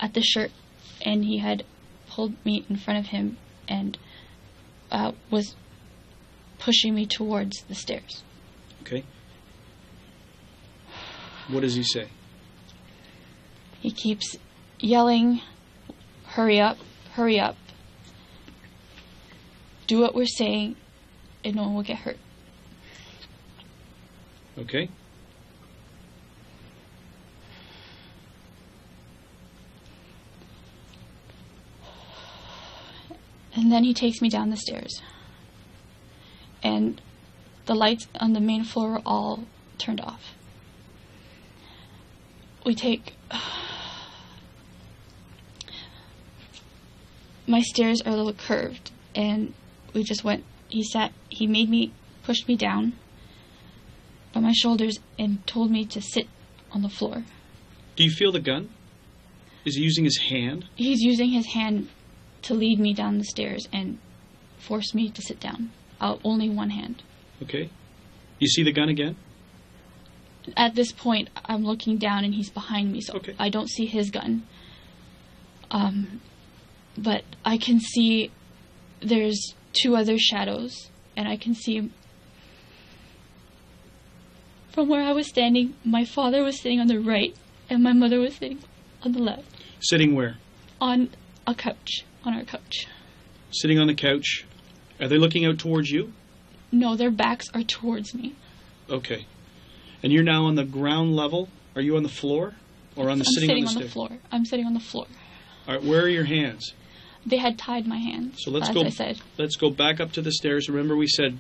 at the shirt and he had pulled me in front of him and was pushing me towards the stairs. Okay. What does he say? He keeps yelling, "Hurry up, hurry up. Do what we're saying. and no one will get hurt. Okay. And then he takes me down the stairs. And the lights on the main floor were all turned off. We take... My stairs are a little curved, and we just went... He pushed me down by my shoulders and told me to sit on the floor. Do you feel the gun? Is he using his hand? He's using his hand to lead me down the stairs and force me to sit down. Only one hand. Okay. You see the gun again? At this point, I'm looking down and he's behind me, so okay. I don't see his gun. But I can see there's two other shadows, and I can see from where I was standing, my father was sitting on the right, and my mother was sitting on the left. Sitting where? On a couch. On our couch. Sitting on the couch. Are they looking out towards you? No, their backs are towards me. Okay. And you're now on the ground level? Are you on the floor? Or on the I'm sitting on the stairs? floor. I'm sitting on the floor. All right, where are your hands? They had tied my hands, so let's as go, I said. Let's go back up to the stairs. Remember we said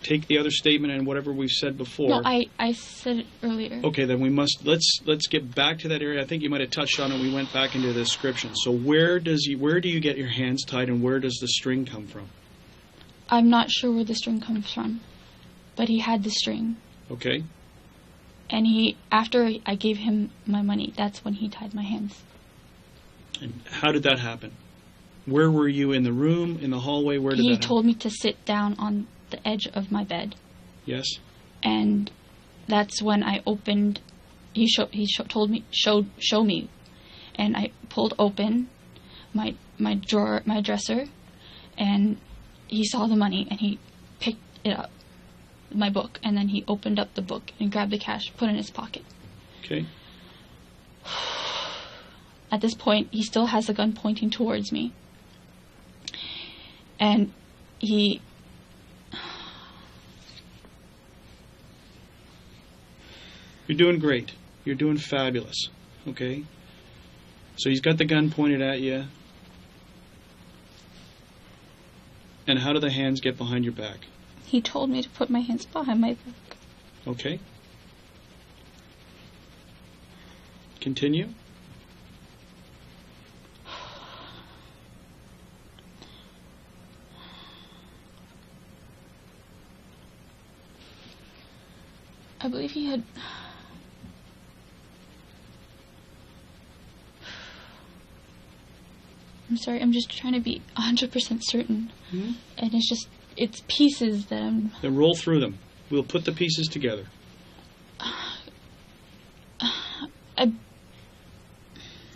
take the other statement and whatever we've said before. No, I said it earlier. Okay, then we must let's get back to that area. I think you might have touched on it. We went back into the description. So where do you get your hands tied, and where does the string come from? I'm not sure where the string comes from, but he had the string. Okay. And after I gave him my money, that's when he tied my hands. And how did that happen? Where were you, in the room, in the hallway? Where did that happen? He told me to sit down on the edge of my bed. Yes. And that's when I opened. Told me, show me, and I pulled open my drawer, my dresser, and he saw the money and he picked it up, my book, and then he opened up the book and grabbed the cash, put it in his pocket. Okay. At this point, he still has the gun pointing towards me. And he... You're doing great. You're doing fabulous. Okay? So he's got the gun pointed at you. And how do the hands get behind your back? He told me to put my hands behind my back. Okay. Continue. I believe he had... I'm sorry, I'm just trying to be 100% certain. Mm-hmm. And it's pieces that I'm... Then roll through them. We'll put the pieces together.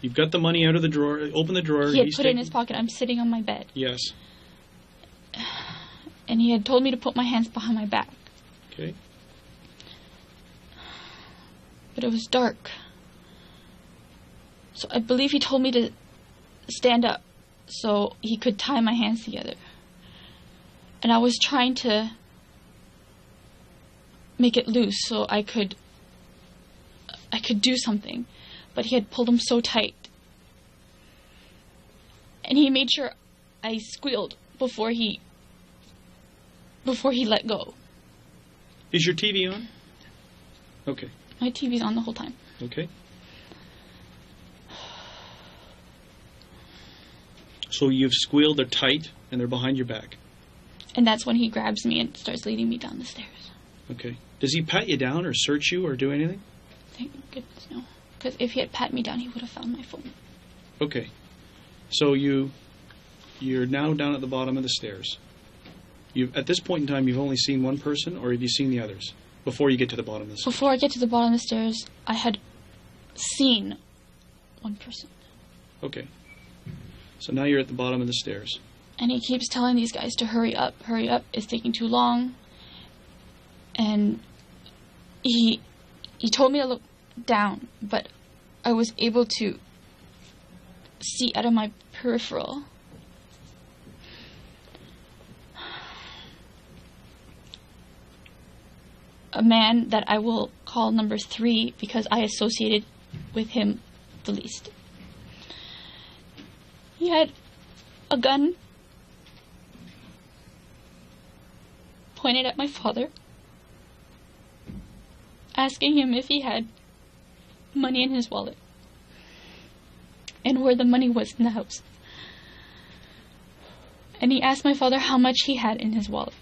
You've got the money out of the drawer. Open the drawer. He had put it in his pocket. I'm sitting on my bed. Yes. And he had told me to put my hands behind my back. Okay. But it was dark. So I believe he told me to stand up so he could tie my hands together. And I was trying to make it loose so I could do something. But he had pulled them so tight. And he made sure I squealed before he let go. Is your TV on? Okay. My TV's on the whole time. Okay. So you've squealed, they're tight, and they're behind your back. And that's when he grabs me and starts leading me down the stairs. Okay. Does he pat you down or search you or do anything? Thank goodness, no. Because if he had pat me down, he would have found my phone. Okay. So you're now down at the bottom of the stairs. At this point in time, you've only seen one person, or have you seen the others before you get to the bottom of the stairs? Before I get to the bottom of the stairs, I had seen one person. Okay. So now you're at the bottom of the stairs. And he keeps telling these guys to hurry up, it's taking too long. And he told me to look down, but I was able to see out of my peripheral. a man that I will call number 3 because I associated with him the least. He had a gun pointed at my father, asking him if he had money in his wallet and where the money was in the house. And he asked my father how much he had in his wallet.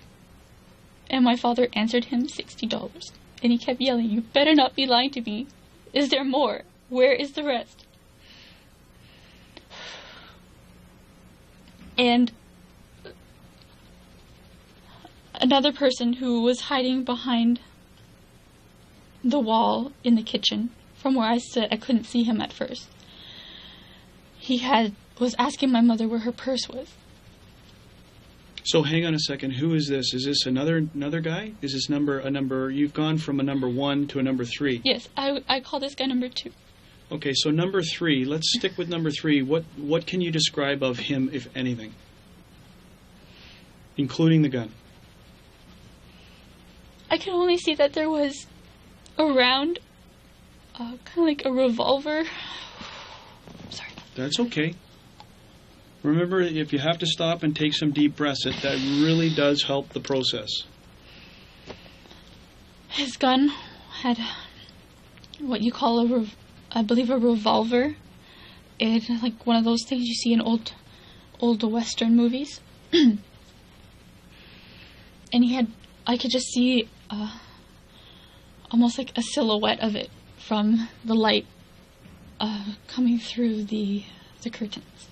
And my father answered him $60. And he kept yelling, "You better not be lying to me. Is there more? Where is the rest?" And another person who was hiding behind the wall in the kitchen, from where I stood, I couldn't see him at first. Was asking my mother where her purse was. So hang on a second. Who is this? Is this another guy? Is this a number? You've gone from a number 1 to a number 3. Yes, I call this guy number 2. Okay, so number 3. Let's stick with number 3. What can you describe of him, if anything, including the gun? I can only see that there was a round, kind of like a revolver. Sorry. That's okay. Remember, if you have to stop and take some deep breaths, that really does help the process. His gun had what you call I believe a revolver. It's like one of those things you see in old Western movies. And I could just see almost like a silhouette of it from the light coming through the curtains.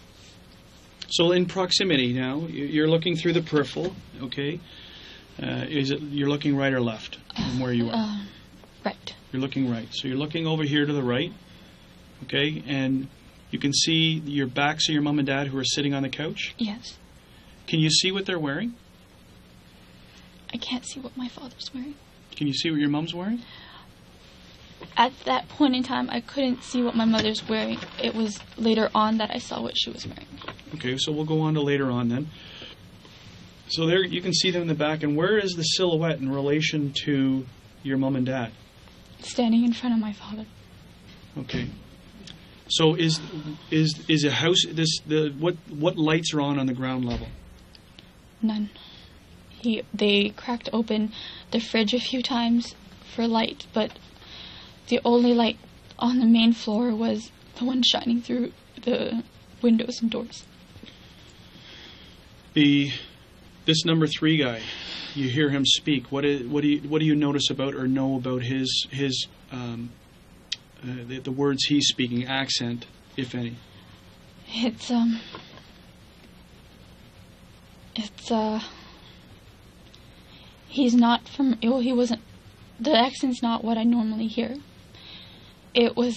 So in proximity now, you're looking through the peripheral, okay? You're looking right or left from where you are? Right. You're looking right. So you're looking over here to the right, okay? And you can see your backs of your mom and dad who are sitting on the couch? Yes. Can you see what they're wearing? I can't see what my father's wearing. Can you see what your mom's wearing? At that point in time, I couldn't see what my mother's wearing. It was later on that I saw what she was wearing. Okay, so we'll go on to later on then. So there you can see them in the back. And where is the silhouette in relation to your mom and dad? Standing in front of my father. Okay. So is a house what lights are on the ground level? None. They cracked open the fridge a few times for light, but the only light on the main floor was the one shining through the windows and doors. This number 3 guy, you hear him speak. What do you notice about or know about his the words he's speaking, accent, if any? He's not from. Well, he wasn't. The accent's not what I normally hear. It was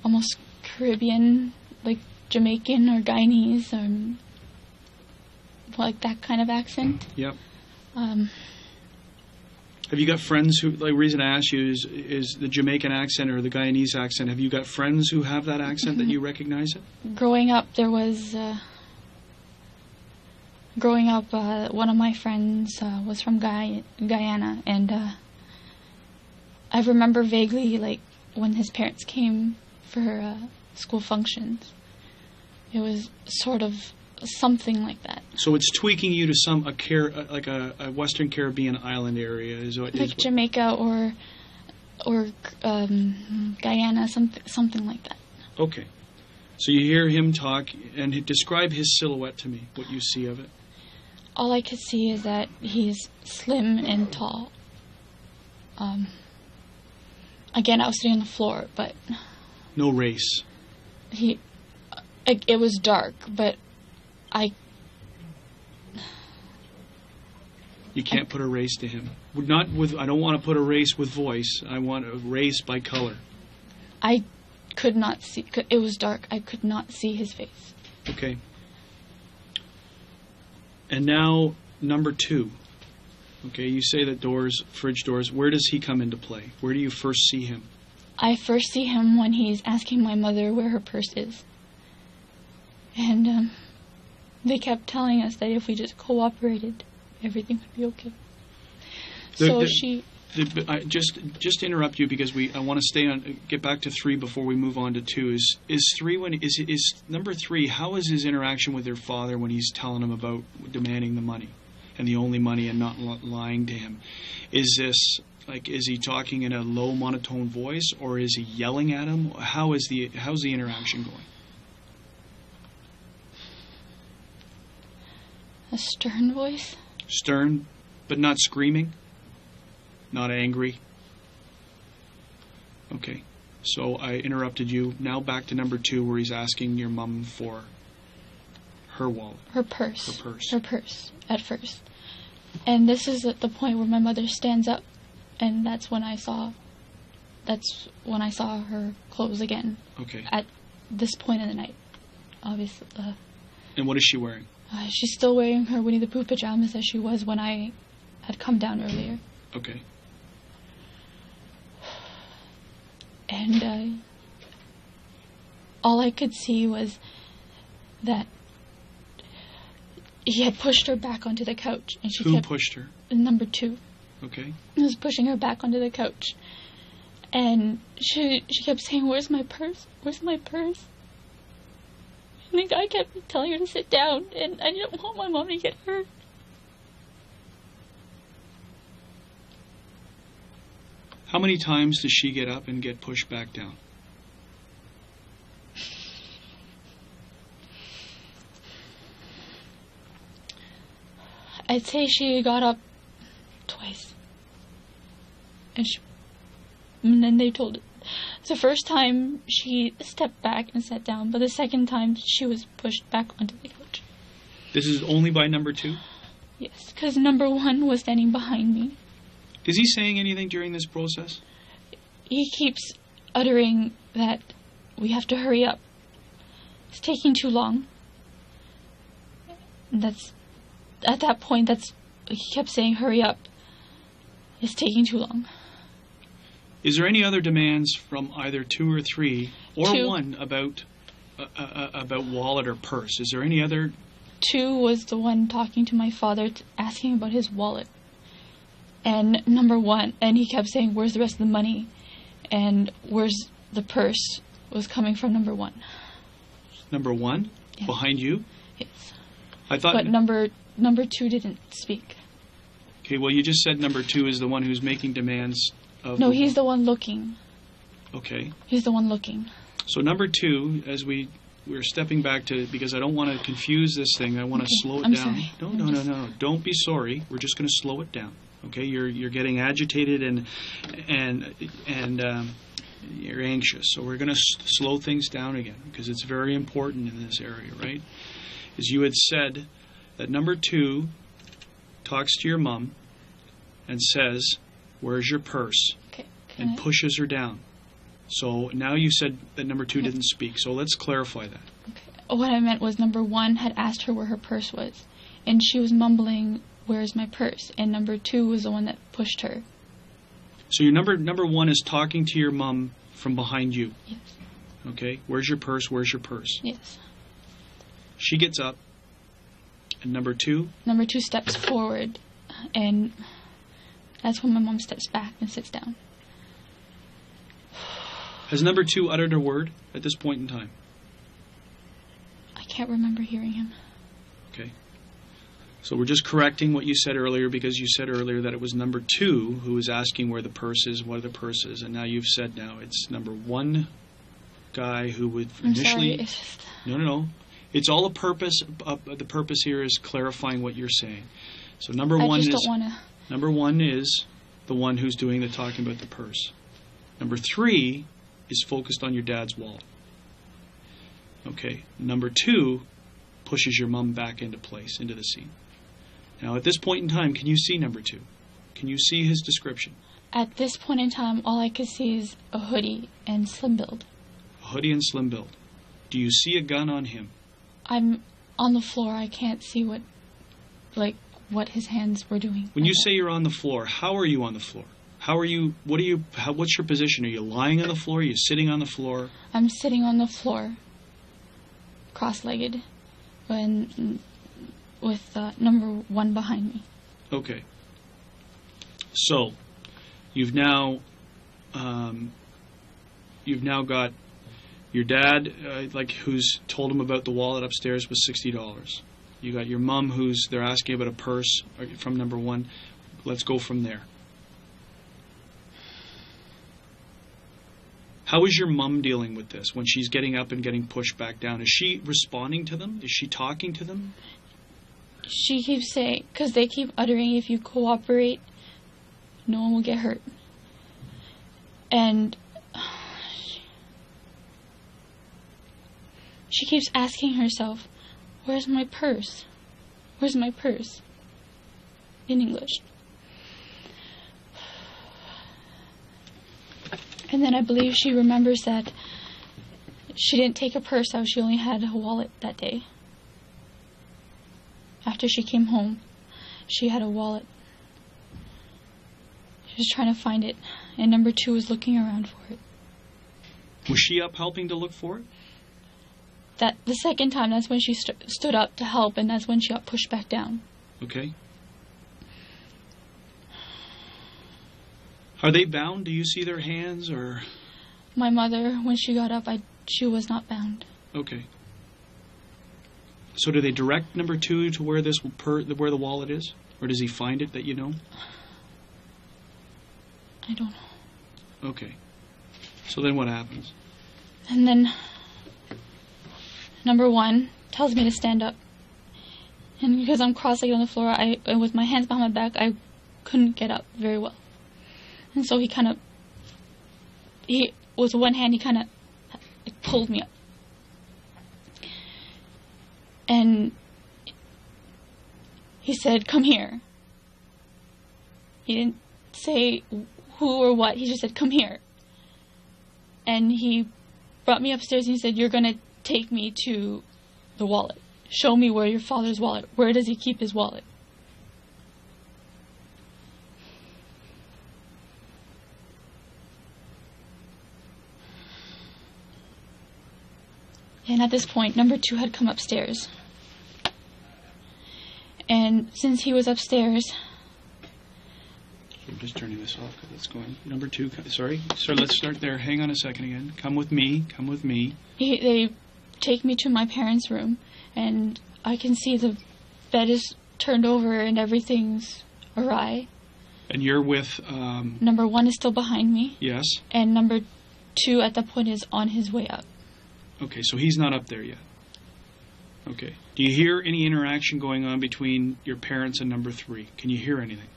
almost Caribbean, like Jamaican or Guyanese, or like that kind of accent. Yep. Have you got friends who? The reason I ask you is the Jamaican accent or the Guyanese accent. Have you got friends who have that accent that you recognize it? Growing up, there was. One of my friends was from Guyana, and I remember vaguely, like, when his parents came for school functions. It was sort of something like that. So it's tweaking you to like a Western Caribbean island area, like Jamaica or Guyana, something like that. Okay. So you hear him talk, and describe his silhouette to me, what you see of it. All I could see is that he's slim and tall. Again, I was sitting on the floor, but... No race. It was dark, but You can't put a race to him. I don't want to put a race with voice. I want a race by color. I could not see... It was dark. I could not see his face. Okay. And now, number 2. Okay, you say that fridge doors, where does he come into play? Where do you first see him? I first see him when he's asking my mother where her purse is. And they kept telling us that if we just cooperated, everything would be okay. Just interrupt you because I want to get back to 3 before we move on to 2. Is number 3? How is his interaction with their father when he's telling him about demanding the money and the only money and not lying to him? Is this is he talking in a low monotone voice, or is he yelling at him? How's the interaction going? A stern voice. Stern, but not screaming. Not angry. Okay, so I interrupted you. Now back to number 2, where he's asking your mom for her wallet. Her purse. Her purse At first. And this is at the point where my mother stands up, and that's when I saw her clothes again. Okay. At this point in the night, obviously. And what is she wearing? She's still wearing her Winnie the Pooh pajamas as she was when I had come down earlier. Okay. And all I could see was that he had pushed her back onto the couch, and she Who pushed her? Number 2. Okay. He was pushing her back onto the couch, and she kept saying, "Where's my purse? Where's my purse?" And the guy kept telling her to sit down, and I didn't want my mom to get hurt. How many times does she get up and get pushed back down? I'd say she got up twice. And then they told her. The first time she stepped back and sat down, but the second time she was pushed back onto the couch. This is only by number 2? Yes, because number 1 was standing behind me. Is he saying anything during this process? He keeps uttering that we have to hurry up. It's taking too long. At that point, he kept saying, "Hurry up. It's taking too long." Is there any other demands from either 2 or 3 or 2. 1 about wallet or purse? Is there any other? 2 was the one talking to my father, asking about his wallet. And number 1, and he kept saying, "Where's the rest of the money?" And "Where's the purse?" was coming from number 1. Number 1? Yes. Behind you? Yes. I thought. But number 2 didn't speak. Okay, well, you just said number 2 is the one who's making demands of. No, he's the one looking. Okay. He's the one looking. So number 2, as we're stepping back to, because I don't want to confuse this thing. I want to slow it I'm down. sorry. No. Don't be sorry. We're just going to slow it down. Okay, you're getting agitated and you're anxious. So we're going to slow things down again because it's very important in this area, right? As you had said, that number 2 talks to your mom and says, "Where's your purse?" Okay. And pushes her down. So now you said that number 2 didn't speak. So let's clarify that. Okay. What I meant was number 1 had asked her where her purse was, and she was mumbling, "Where's my purse?" And number 2 was the one that pushed her. So your number 1 is talking to your mom from behind you. Yes. Okay. Where's your purse? Where's your purse? Yes. She gets up. And number 2? Number 2 steps forward, and that's when my mom steps back and sits down. Has number 2 uttered a word at this point in time? I can't remember hearing him. Okay. So we're just correcting what you said earlier, because you said earlier that it was number 2 who was asking where the purse is, what are the purses, and now you've said now it's number 1 guy who would initially. I'm sorry, it's just. No. It's all a purpose. The purpose here is clarifying what you're saying. So number 1 don't is wanna. Number 1 is the one who's doing the talking about the purse. Number 3 is focused on your dad's wallet. Okay. Number 2 pushes your mom back into place, into the scene. Now, at this point in time, can you see number 2? Can you see his description? At this point in time, all I could see is a hoodie and slim build. A hoodie and slim build. Do you see a gun on him? I'm on the floor. I can't see what his hands were doing. When you say you're on the floor, how are you on the floor? What's your position? Are you lying on the floor? Are you sitting on the floor? I'm sitting on the floor, cross-legged, with number 1 behind me. Okay. So, you've now got your dad, who's told him about the wallet upstairs was $60. You got your mom, they're asking about a purse from number one. Let's go from there. How is your mom dealing with this when she's getting up and getting pushed back down? Is she responding to them? Is she talking to them? She keeps saying, because they keep uttering, if you cooperate, no one will get hurt. And she keeps asking herself, where's my purse? Where's my purse? In English. And then I believe she remembers that she didn't take a purse out, she only had a wallet that day. After she came home, she had a wallet. She was trying to find it, and number 2 was looking around for it. Was she up helping to look for it? That the second time, that's when she stood up to help, and that's when she got pushed back down. Okay. Are they bound? Do you see their hands, or? My mother, when she got up, she was not bound. Okay. So do they direct number 2 to where where the wallet is, or does he find it that you know? I don't know. Okay. So then what happens? And then number 1 tells me to stand up, and because I'm cross-legged on the floor, with my hands behind my back, I couldn't get up very well. And so with one hand, he kind of pulled me up. And he said, come here. He didn't say who or what, he just said, come here. And he brought me upstairs and he said, you're going to take me to the wallet. Show me where your father's wallet. Where does he keep his wallet? And at this point, number 2 had come upstairs. And since he was upstairs... I'm just turning this off because it's going... Number 2, sorry, let's start there. Hang on a second again. Come with me. They take me to my parents' room, and I can see the bed is turned over and everything's awry. And you're with... Number 1 is still behind me. Yes. And number 2 at that point is on his way up. Okay, so he's not up there yet. Okay. Do you hear any interaction going on between your parents and number 3? Can you hear anything?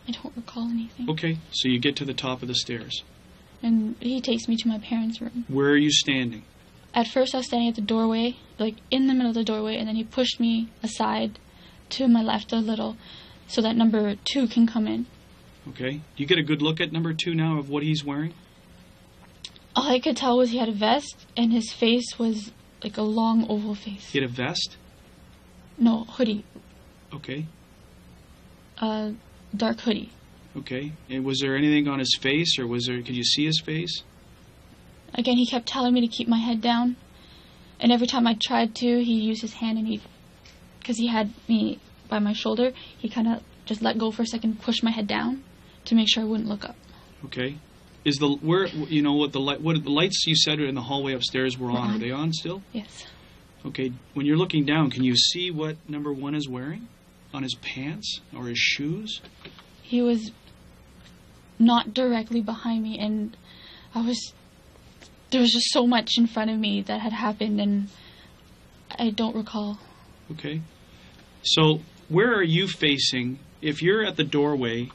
I don't recall anything. Okay, so you get to the top of the stairs. And he takes me to my parents' room. Where are you standing? At first I was standing at the doorway, like in the middle of the doorway, and then he pushed me aside to my left a little, so that number 2 can come in. Okay. Do you get a good look at number 2 now of what he's wearing? All I could tell was he had a vest, and his face was like a long oval face. He had a vest? No, hoodie. Okay. Dark hoodie. Okay. And was there anything on his face, or could you see his face? Again, he kept telling me to keep my head down, and every time I tried to, he used his hand, and because he had me by my shoulder, he kind of just let go for a second, pushed my head down to make sure I wouldn't look up. Okay. Is the lights you said in the hallway upstairs were on? Are they on still? Yes. Okay. When you're looking down, can you see what number 1 is wearing on his pants or his shoes? He was not directly behind me, and there was just so much in front of me that had happened, and I don't recall. Okay. So where are you facing? If you're at the doorway,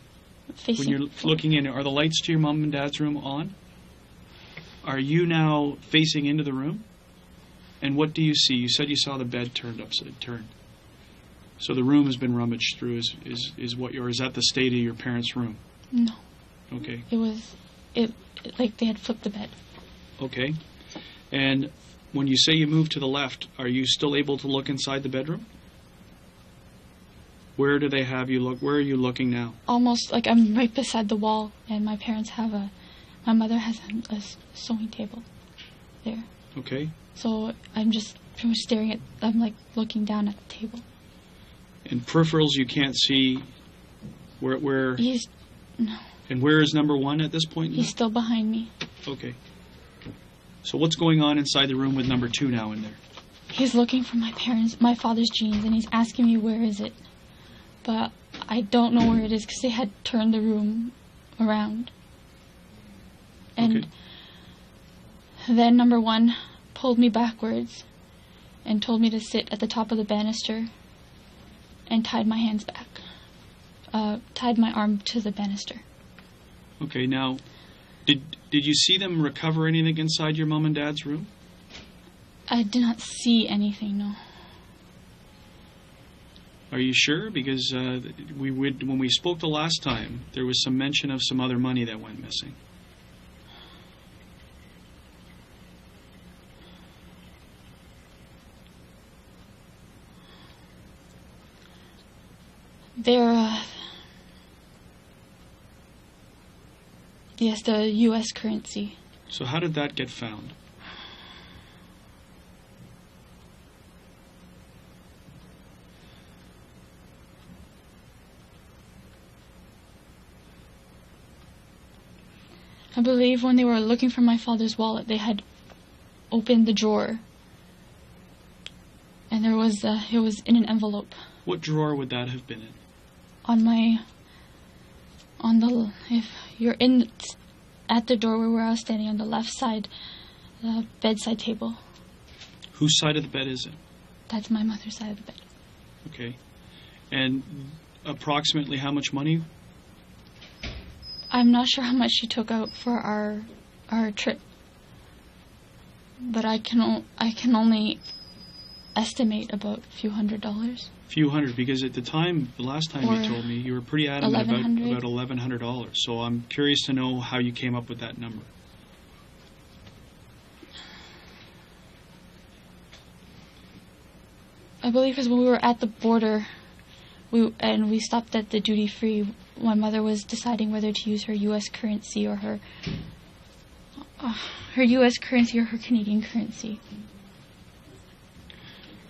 when you're looking in, are the lights to your mom and dad's room on? Are you now facing into the room? And what do you see? You said you saw the bed turned upside down. So the room has been rummaged through. Is that the state of your parents' room? No. Okay. It like they had flipped the bed. Okay. And when you say you moved to the left, are you still able to look inside the bedroom? Where do they have you look? Where are you looking now? Almost like I'm right beside the wall, and my mother has a sewing table there. Okay. So I'm just pretty much staring at, I'm like looking down at the table. And peripherals you can't see where No. And where is number one at this point? He's still behind me. Okay. So what's going on inside the room with number two now in there? He's looking for my father's jeans, and he's asking me where is it. But I don't know where it is because they had turned the room around. And then number one pulled me backwards and told me to sit at the top of the banister and tied my hands back. Tied my arm to the banister. Okay, now, did you see them recover anything inside your mom and dad's room? I did not see anything, no. Are you sure? Because when we spoke the last time, there was some mention of some other money that went missing. Yes, the U.S. currency. So how did that get found? I believe when they were looking for my father's wallet, they had opened the drawer. And it was in an envelope. What drawer would that have been in? If you're at the doorway where I was standing on the left side, the bedside table. Whose side of the bed is it? That's my mother's side of the bed. Okay. And approximately how much money? I'm not sure how much she took out for our trip. But I can only estimate about a few $100s. Few hundred, because at the time, the last time you told me, you were pretty adamant about $1,100. So I'm curious to know how you came up with that number. I believe because when we were at the border, we stopped at the duty free. My mother was deciding whether to use her U.S. currency or her U.S. currency or her Canadian currency.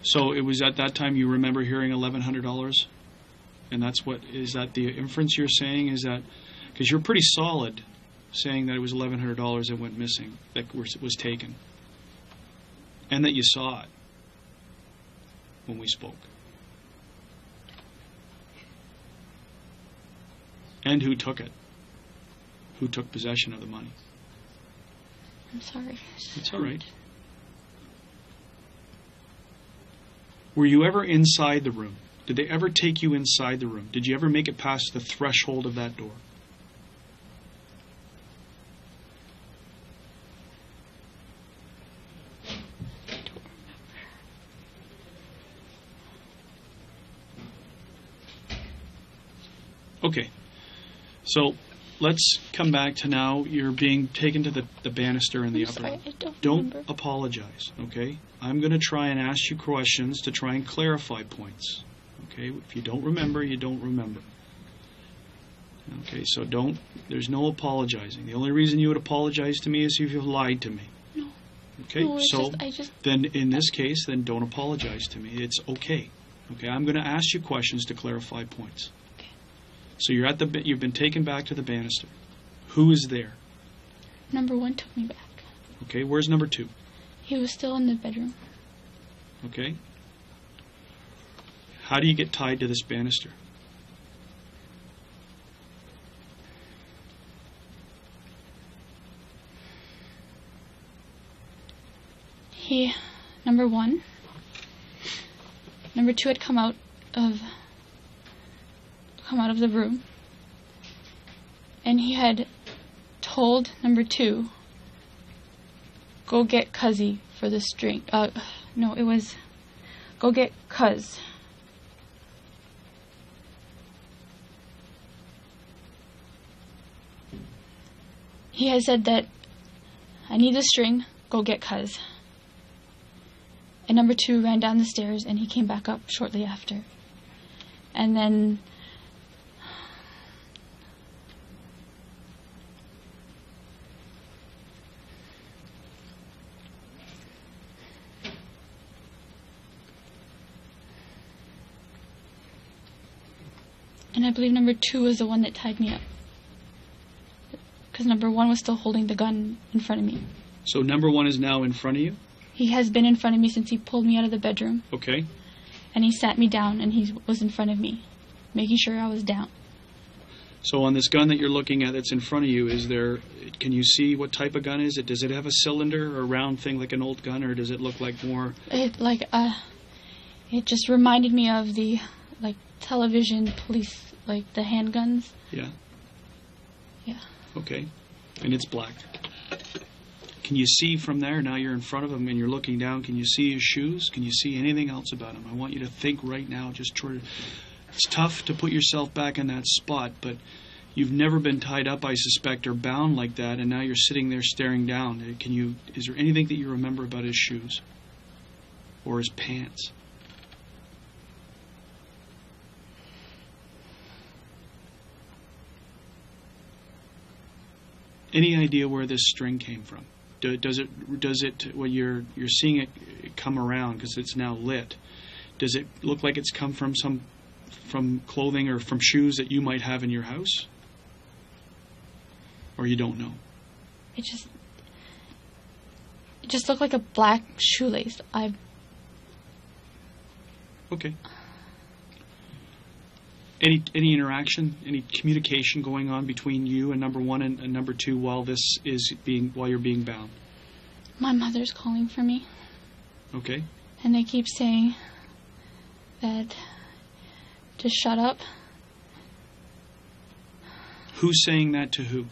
So it was at that time you remember hearing $1,100? And is that the inference you're saying? Is that, because you're pretty solid saying that it was $1,100 that went missing, that was taken. And that you saw it when we spoke. And who took it? Who took possession of the money? I'm sorry. It's all right. Were you ever inside the room? Did they ever take you inside the room? Did you ever make it past the threshold of that door? Okay. So let's come back to now. You're being taken to the banister in the upper room. Don't apologize, okay? I'm going to try and ask you questions to try and clarify points. Okay? If you don't remember, you don't remember. Okay, so there's no apologizing. The only reason you would apologize to me is if you've lied to me. No. Okay, no, so then in this case, then don't apologize to me. It's okay. Okay, I'm going to ask you questions to clarify points. Okay. So you've been taken back to the banister. Who is there? Number one took me back. Okay, where's number two? He was still in the bedroom. Okay. How do you get tied to this banister? Number one. Number two had come out of the room. And he had told number two, go get Cuzzy for this drink. No, it was, go get Cuz. He had said that, I need the string, go get Cuz. And number two ran down the stairs and he came back up shortly after. And then And I believe number 2 was the one that tied me up. Because number 1 was still holding the gun in front of me. So number 1 is now in front of you? He has been in front of me since he pulled me out of the bedroom. Okay. And he sat me down and he was in front of me, making sure I was down. So on this gun that you're looking at that's in front of you, can you see what type of gun is it? Does it have a cylinder or a round thing like an old gun, or does it look like more? It just reminded me of the television police, like the handguns. Yeah. Yeah. Okay. And it's black. Can you see from there? Now you're in front of him and you're looking down. Can you see his shoes? Can you see anything else about him? I want you to think right now. It's tough to put yourself back in that spot, but you've never been tied up, I suspect, or bound like that, and now you're sitting there staring down. Is there anything that you remember about his shoes or his pants? Any idea where this string came from? Does it when you're seeing it come around because it's now lit? Does it look like it's come from clothing or from shoes that you might have in your house? Or you don't know? It just looked like a black shoelace. Okay. Any interaction, any communication going on between you and number 1 and number 2 while you're being bound? My mother's calling for me. Okay. And they keep saying that to shut up. Who's saying that to who?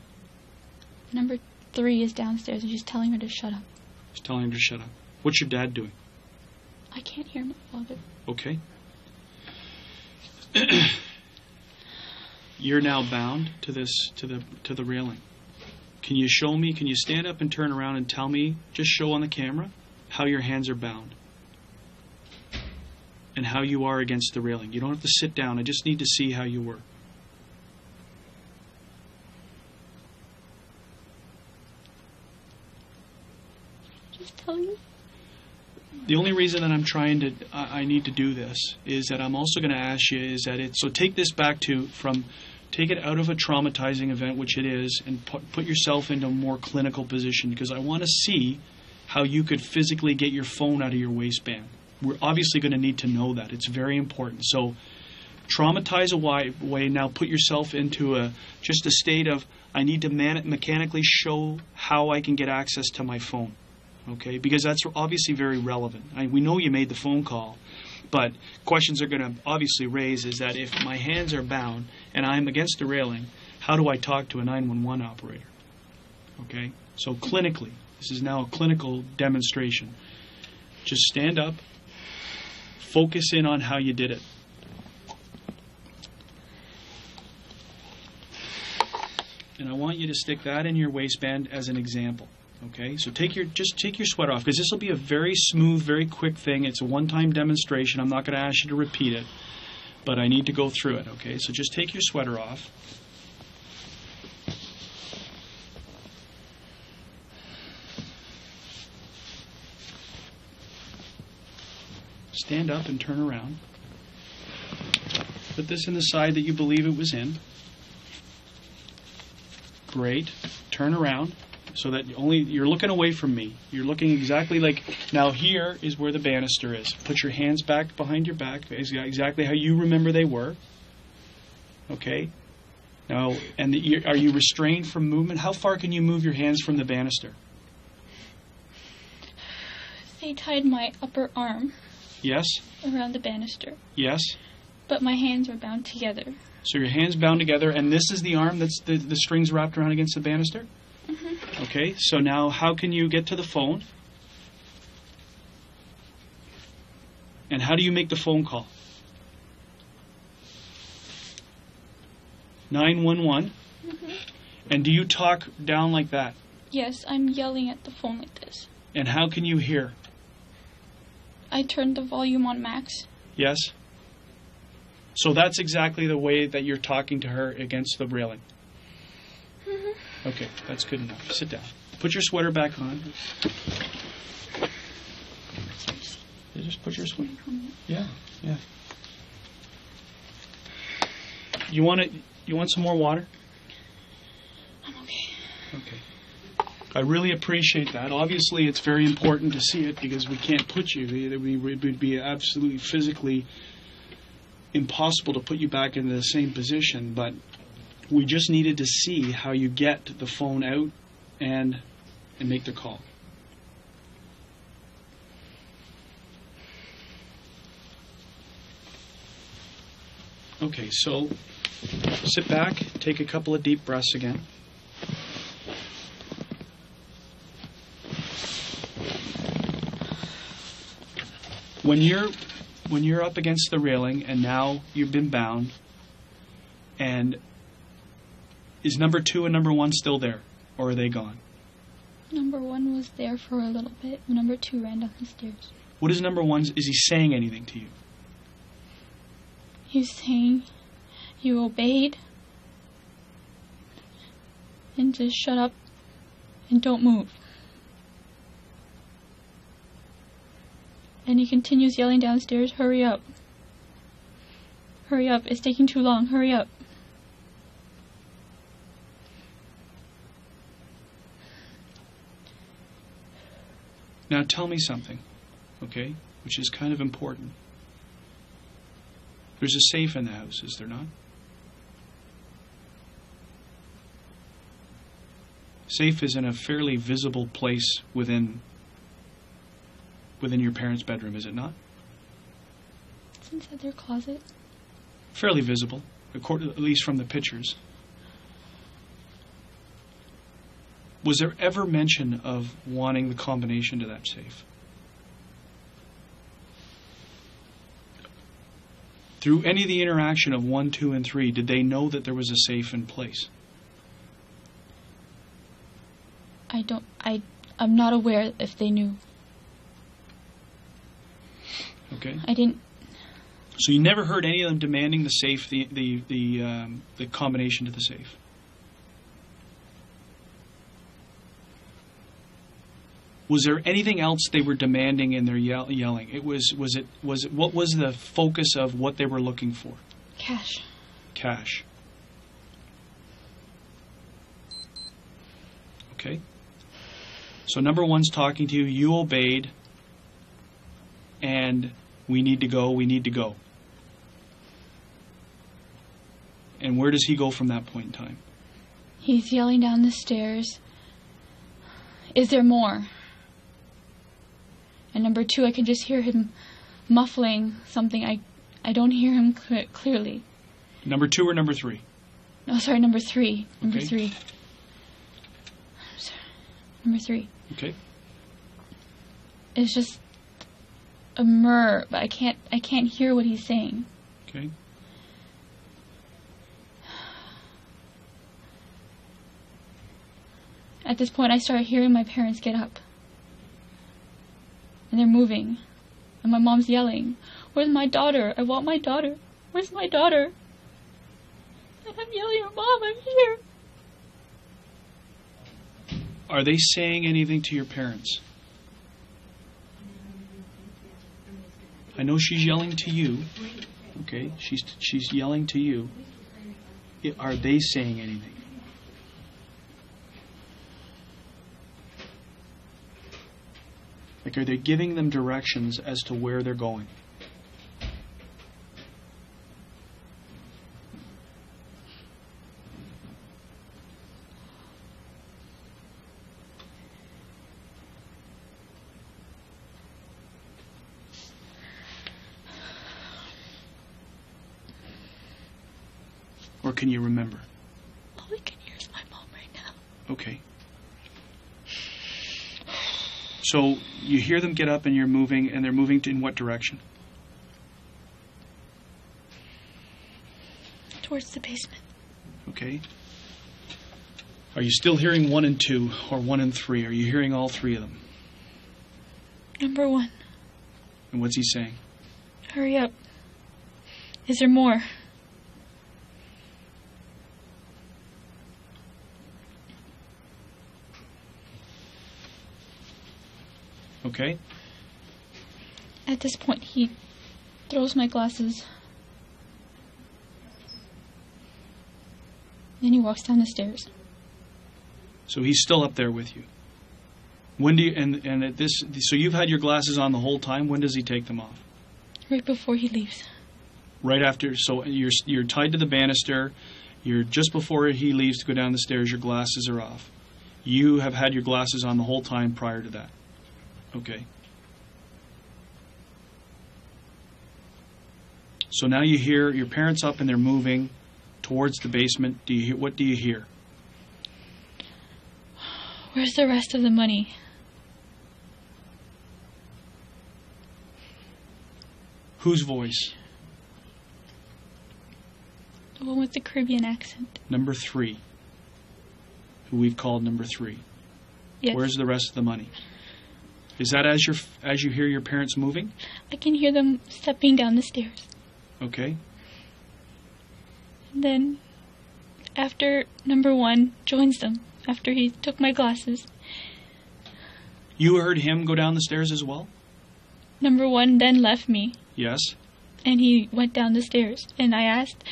Number 3 is downstairs and she's telling her to shut up. She's telling her to shut up. What's your dad doing? I can't hear my father. Okay. You're now bound to the railing. Can you show me? Can you stand up and turn around and tell me? Just show on the camera how your hands are bound and how you are against the railing. You don't have to sit down. I just need to see how you were. Just tell you. The only reason that I need to do this is that I'm also going to ask you so take this back take it out of a traumatizing event, which it is, and put yourself into a more clinical position, because I want to see how you could physically get your phone out of your waistband. We're obviously going to need to know that. It's very important. So traumatize away. Now put yourself into just a state of, I need to mechanically show how I can get access to my phone. Okay, because that's obviously very relevant. We know you made the phone call, but questions are going to obviously raise is that if my hands are bound and I'm against the railing, how do I talk to a 911 operator? Okay, so clinically, this is now a clinical demonstration. Just stand up, focus in on how you did it. And I want you to stick that in your waistband as an example. Okay, so take your sweater off, because this will be a very smooth, very quick thing. It's a one-time demonstration. I'm not going to ask you to repeat it, but I need to go through it. Okay, so just take your sweater off. Stand up and turn around. Put this in the side that you believe it was in. Great. Turn around. So that you're looking away from me. You're looking exactly like, now here is where the banister is. Put your hands back behind your back, exactly how you remember they were. Okay? Now, are you restrained from movement? How far can you move your hands from the banister? They tied my upper arm. Yes? Around the banister. Yes? But my hands were bound together. So your hands bound together, and this is the arm that's the strings wrapped around against the banister? Mm-hmm. Okay, so now how can you get to the phone? And how do you make the phone call? 911? Mm-hmm. And do you talk down like that? Yes, I'm yelling at the phone like this. And how can you hear? I turned the volume on max. Yes? So that's exactly the way that you're talking to her against the railing. Mm-hmm. Okay, that's good enough. Sit down. Put your sweater back on. You just put your sweater on. Yeah. You want some more water? I'm okay. Okay. I really appreciate that. Obviously, it's very important to see it because we can't put you. It would be absolutely physically impossible to put you back into the same position, but we just needed to see how you get the phone out and make the call. Okay, so sit back, take a couple of deep breaths again. When you're up against the railing and now you've been bound, and is number 2 and number 1 still there, or are they gone? Number 1 was there for a little bit. Number 2 ran down the stairs. What is number 1? Is he saying anything to you? He's saying you obeyed and just shut up and don't move. And he continues yelling downstairs, hurry up. Hurry up, it's taking too long, hurry up. Now tell me something, okay, which is kind of important. There's a safe in the house, is there not? Safe is in a fairly visible place within your parents' bedroom, is it not? It's inside their closet. Fairly visible, at least from the pictures. Was there ever mention of wanting the combination to that safe? Through any of the interaction of 1, 2, and 3, did they know that there was a safe in place? I'm not aware if they knew. Okay. I didn't. So you never heard any of them demanding the safe, the combination to the safe? Was there anything else they were demanding in their yelling? What was the focus of what they were looking for? Cash. Cash. Okay. So number 1's talking to you, you obeyed, and we need to go, we need to go. And where does he go from that point in time? He's yelling down the stairs, is there more? And number 2, I can just hear him muffling something. I don't hear him clearly. Number 2 or number 3? No, sorry, number 3. Number Okay. 3. I'm sorry. Number 3. Okay. It's just a murr, but I can't hear what he's saying. Okay. At this point, I start hearing my parents get up. And they're moving. And my mom's yelling, where's my daughter? I want my daughter. Where's my daughter? And I'm yelling, Mom, I'm here. Are they saying anything to your parents? I know she's yelling to you. Okay, she's yelling to you. Are they saying anything? Like, are they giving them directions as to where they're going? Or can you remember? All I can hear is my mom right now. Okay. So you hear them get up and you're moving, and they're moving in what direction? Towards the basement. Okay. Are you still hearing 1 and 2 or 1 and 3? Are you hearing all 3 of them? Number 1. And what's he saying? Hurry up. Is there more? Okay. At this point, he throws my glasses Then he walks down the stairs. So he's still up there with you. When do you, and at this, so you've had your glasses on the whole time. When does he take them off? Right before he leaves. Right after, so you're tied to the banister. You're just before he leaves to go down the stairs, your glasses are off. You have had your glasses on the whole time prior to that. Okay. So now you hear your parents up and they're moving towards the basement. What do you hear? Where's the rest of the money? Whose voice? The one with the Caribbean accent. Number 3. Who we've called number 3. Yes. Where's the rest of the money? Is that as you hear your parents moving? I can hear them stepping down the stairs. Okay. And then, after number 1 joins them, after he took my glasses, You heard him go down the stairs as well? number 1 then left me, Yes. and he went down the stairs. And I asked,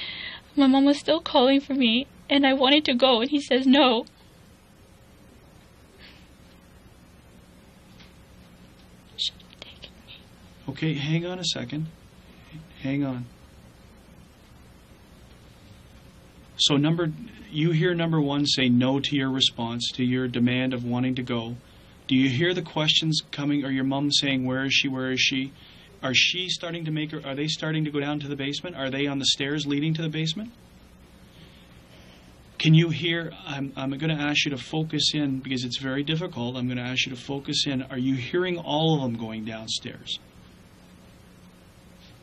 my mom was still calling for me, and I wanted to go, and he says no. Should have taken me. Okay, hang on a second. Hang on. So you hear number 1 say no to your response, to your demand of wanting to go. Do you hear the questions coming, or your mom saying, where is she, where is she? Are they starting to go down to the basement? Are they on the stairs leading to the basement? Can you hear, I'm going to ask you to focus in, because it's very difficult. I'm going to ask you to focus in. Are you hearing all of them going downstairs?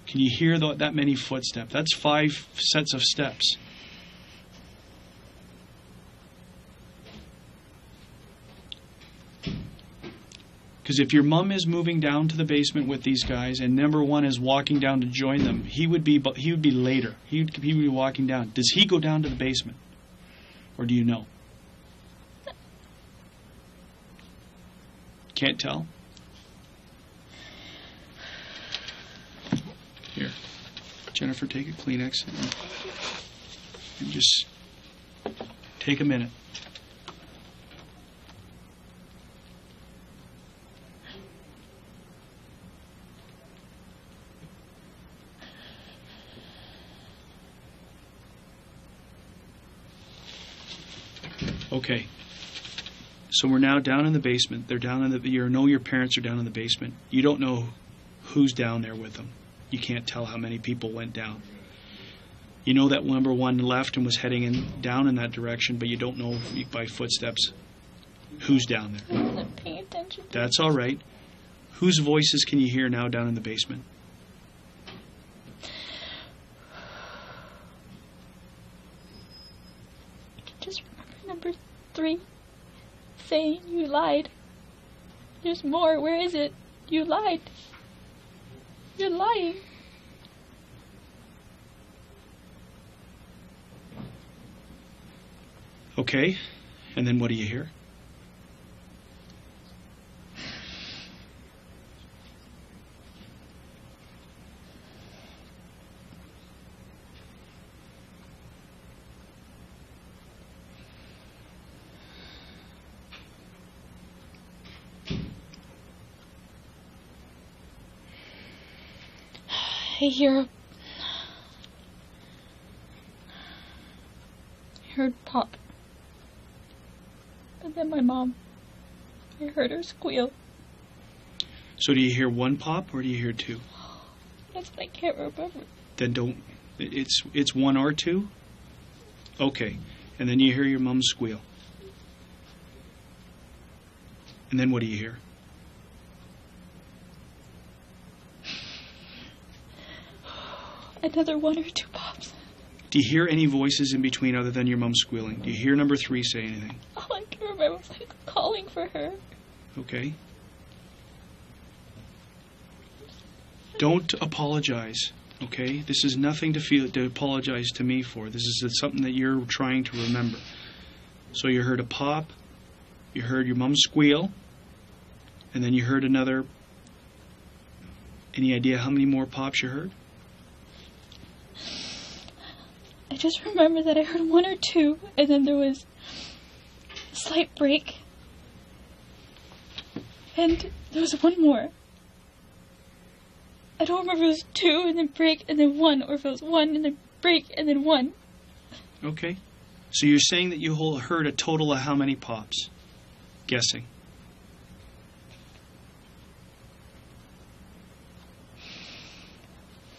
Can you hear that many footsteps? That's 5 sets of steps. Because if your mom is moving down to the basement with these guys, and number 1 is walking down to join them, he would be later. He would be walking down. Does he go down to the basement, or do you know? Can't tell. Here, Jennifer, take a Kleenex and just take a minute. Okay, so we're now down in the basement. They're down in your parents are down in the basement. You don't know who's down there with them. You can't tell how many people went down. You know that number 1 left and was heading down in that direction, but you don't know by footsteps who's down there. I wasn't paying attention. That's all right. Whose voices can you hear now down in the basement? I can just remember number 3 saying, you lied. There's more. Where is it? You lied. You're lying. Okay, and then what do you hear? I heard pop. And then my mom, I heard her squeal. So do you hear 1 pop, or do you hear 2? That's what I can't remember. Then don't. It's 1 or 2? Okay. And then you hear your mom squeal. And then what do you hear? Another 1 or 2 pops. Do you hear any voices in between other than your mom squealing? Do you hear number 3 say anything? All I can remember was like calling for her. Okay. Don't apologize, okay? This is nothing to apologize to me for. This is something that you're trying to remember. So you heard a pop, you heard your mom squeal, and then you heard another. Any idea how many more pops you heard? I just remember that I heard one or two, and then there was a slight break. And there was one more. I don't remember if it was two and then break and then one, or if it was one and then break and then one. Okay. So you're saying that you heard a total of how many pops? Guessing.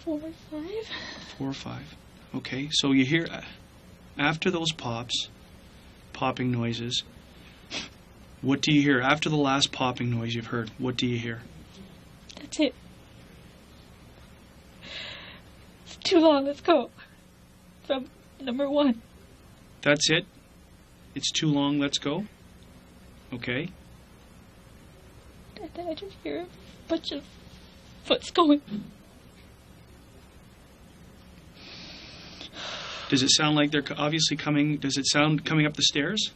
4 or 5. 4 or 5. Okay. So you hear, after those popping noises, what do you hear? After the last popping noise you've heard, what do you hear? That's it. It's too long, let's go. From number 1. That's it? It's too long, let's go? Okay. And then I just hear a bunch of foots going. Does it sound like they're obviously coming? Does it sound coming up the stairs?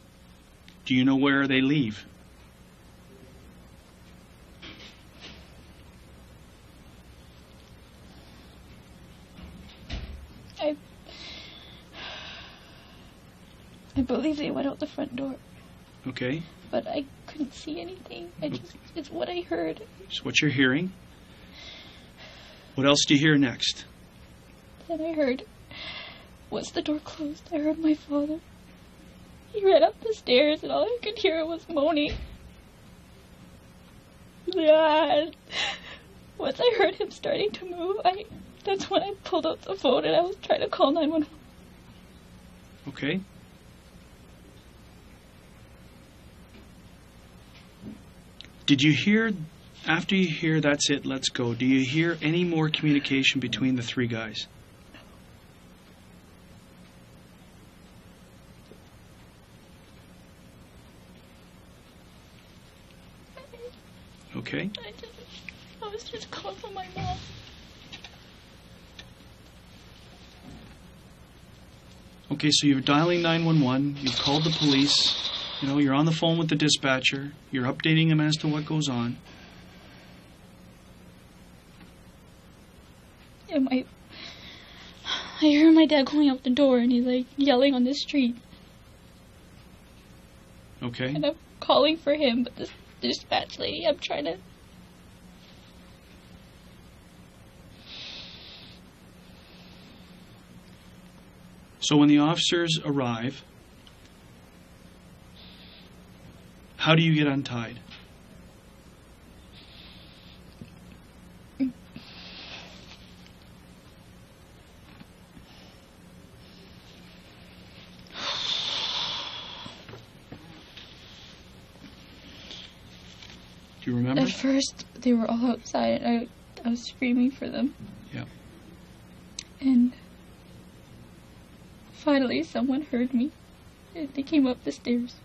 Do you know where they leave? I believe they went out the front door. Okay. But I couldn't see anything. It's what I heard. It's what you're hearing. What else do you hear next? Then I heard, once the door closed, I heard my father. He ran up the stairs and all I could hear was moaning. Yeah. Once I heard him starting to move, that's when I pulled out the phone and I was trying to call 911. Okay. Did you hear, after you hear that's it, let's go, do you hear any more communication between the 3 guys? Okay. I was just calling for my mom. Okay, so you're dialing 911, you've called the police, you're on the phone with the dispatcher, you're updating him as to what goes on. And I hear my dad going out the door and he's like yelling on the street. Okay. And I'm calling for him, but this dispatch lady, I'm trying to... So when the officers arrive, how do you get untied? Do you remember? At first, they were all outside and I was screaming for them. Yeah. And finally, someone heard me, and they came up the stairs.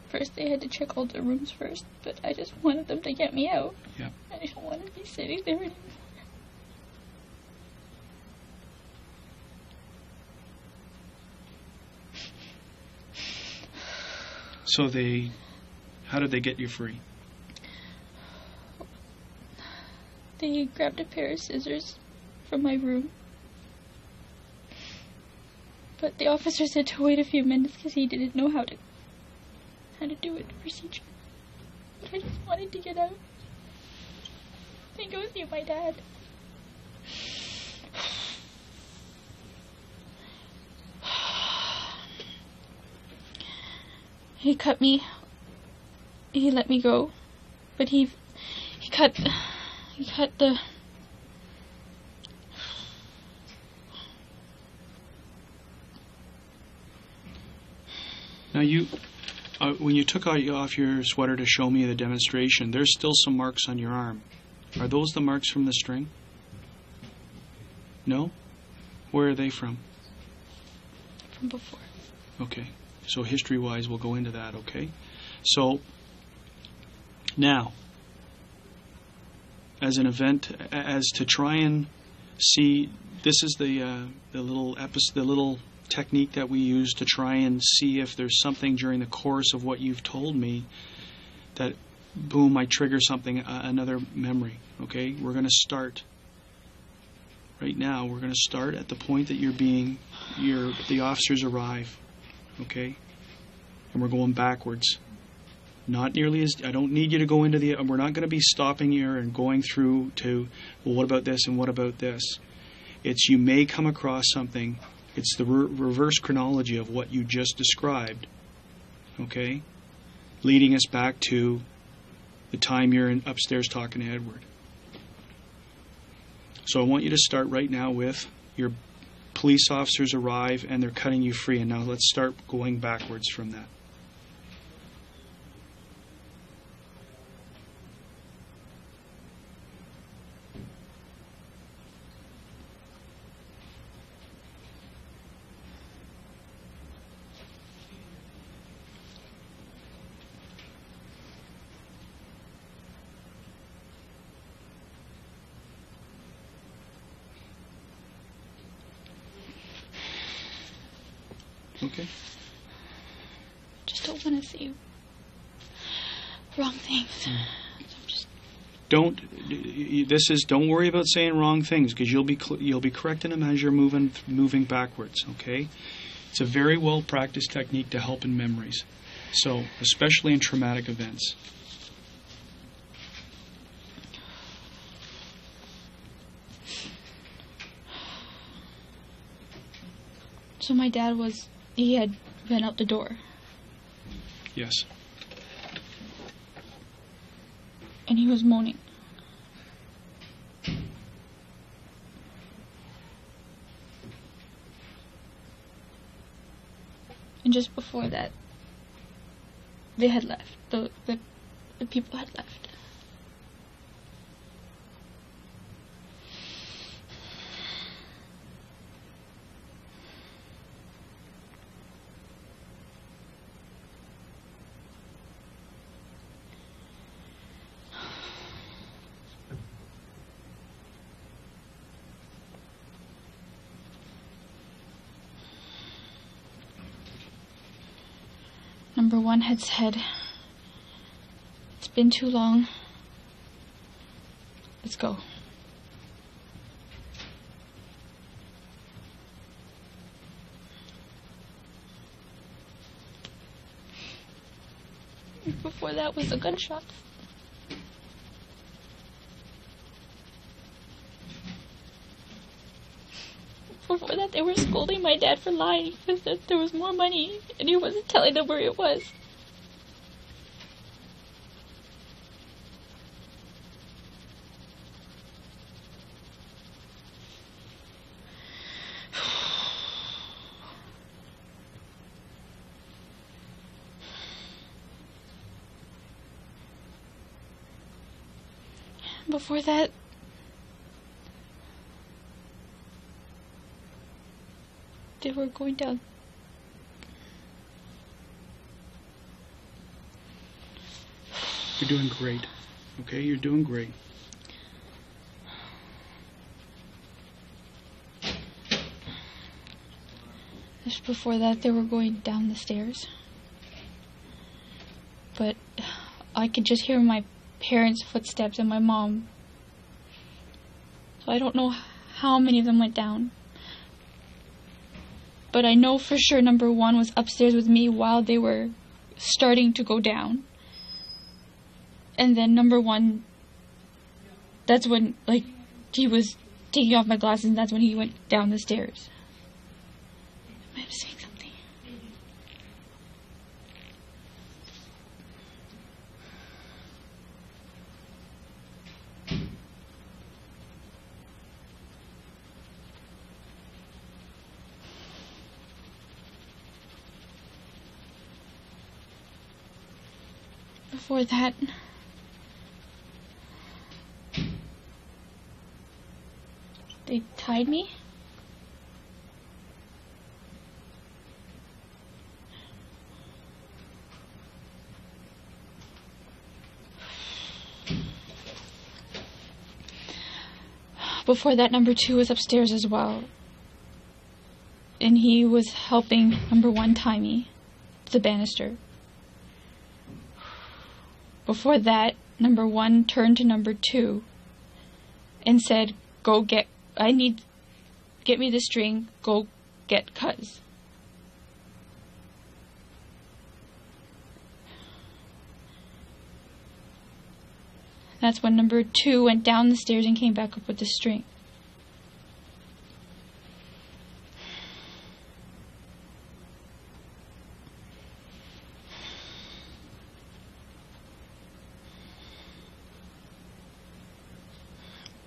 First, they had to check all the rooms first, but I just wanted them to get me out. Yeah. I didn't want to be sitting there anymore. So how did they get you free? They grabbed a pair of scissors from my room. But the officer said to wait a few minutes because he didn't know how to do it, the procedure. But I just wanted to get out. I think it was you, my dad. He cut me. He let me go. But he cut the... Now when you took off your sweater to show me the demonstration, there's still some marks on your arm. Are those the marks from the string? No? Where are they from? From before. Okay. So history-wise, we'll go into that, okay? So, now, as an event, as to try and see, this is the little technique that we use to try and see if there's something during the course of what you've told me that boom, I trigger something, another memory. Okay, we're going to start right now. We're going to start at the point that the officers arrive. Okay, and we're going backwards. Not nearly as, I don't need you to go into we're not going to be stopping here and going through to, well, what about this and what about this? It's, you may come across something. It's the reverse chronology of what you just described. Okay, leading us back to the time you're upstairs talking to Edward. So I want you to start right now with your police officers arrive and they're cutting you free. And now let's start going backwards from that. Okay. Just don't want to see wrong things. So I'm just don't worry about saying wrong things, because you'll be correcting them as you're moving backwards. Okay. It's a very well practiced technique to help in memories. So especially in traumatic events. So my dad he had been out the door. Yes. And he was moaning. And just before that, they had left. The people had left. Number one had said, "It's been too long. Let's go." Before that was a gunshot. Before that, they were scolding my dad for lying because that there was more money and he wasn't telling them where it was. Before that, they were going down. You're doing great. Okay, you're doing great. Just before that, they were going down the stairs. But I could just hear my parents' footsteps and my mom. So I don't know how many of them went down. But I know for sure number one was upstairs with me while they were starting to go down. And then number one, that's when, he was taking off my glasses and that's when he went down the stairs. Am I saying something? Before that, they tied me. Before that, number two was upstairs as well. And he was helping number one tie me to the banister. Before that, number 1 turned to number 2 and said, get me the string, go get Cuz. That's when number 2 went down the stairs and came back up with the string.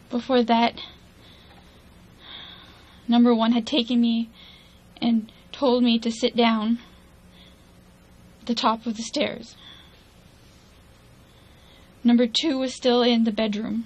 Before that, number 1 had taken me and told me to sit down at the top of the stairs. Number 2 was still in the bedroom.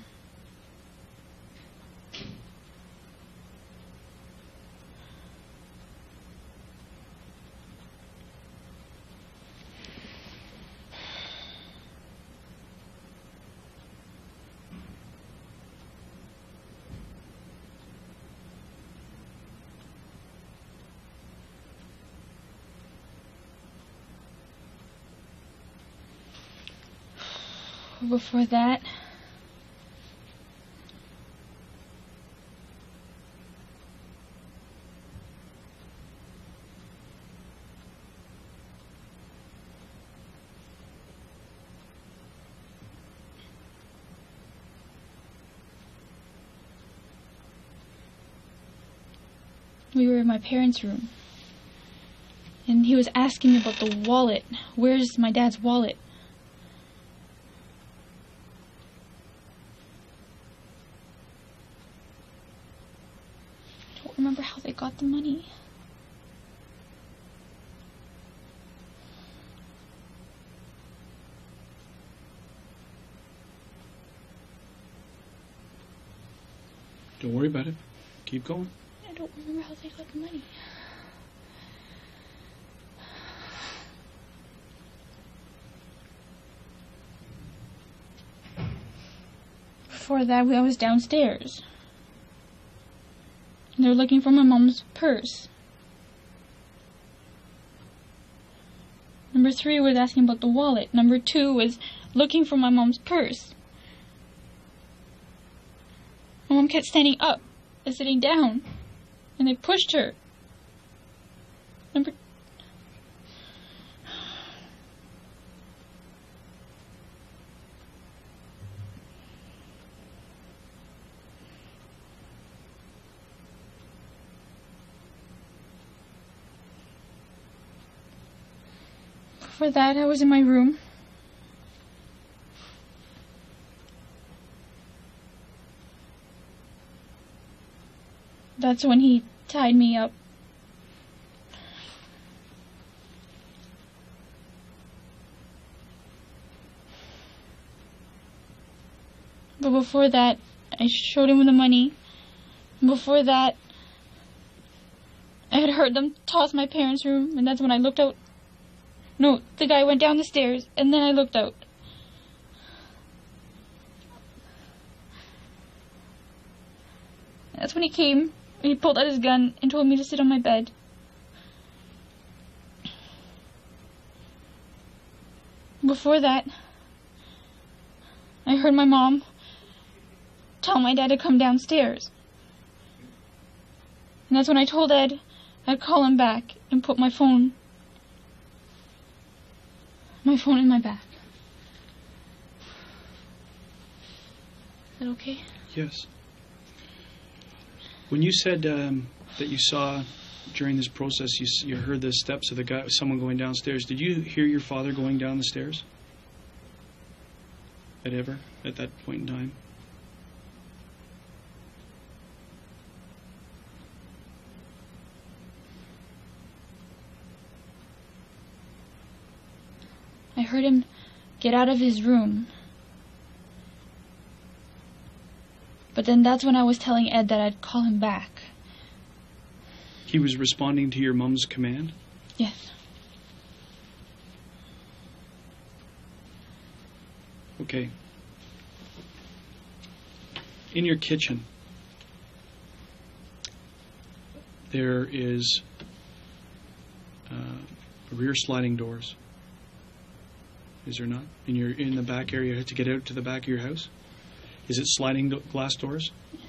Before that, we were in my parents' room, and he was asking me about the wallet. Where's my dad's wallet? I don't remember how they got the money. Don't worry about it. Keep going. I don't remember how they got the money. Before that, I was downstairs. They were looking for my mom's purse. Number 3 was asking about the wallet. Number 2 was looking for my mom's purse. My mom kept standing up and sitting down, and they pushed her. Before that, I was in my room. That's when he tied me up. But before that, I showed him the money. Before that, I had heard them toss my parents' room, and that's when I looked out. No, the guy went down the stairs, and then I looked out. That's when he came, and he pulled out his gun and told me to sit on my bed. Before that, I heard my mom tell my dad to come downstairs. And that's when I told Ed I'd call him back and put my phone in my bag. Is that okay? Yes. When you said that you saw during this process, you heard the steps of someone going downstairs, did you hear your father going down the stairs? At that point in time? I heard him get out of his room. But then that's when I was telling Ed that I'd call him back. He was responding to your mom's command? Yes. Okay. In your kitchen, there is rear sliding doors. is there not? In the back area to get out to the back of your house? Is it sliding glass doors? Yes.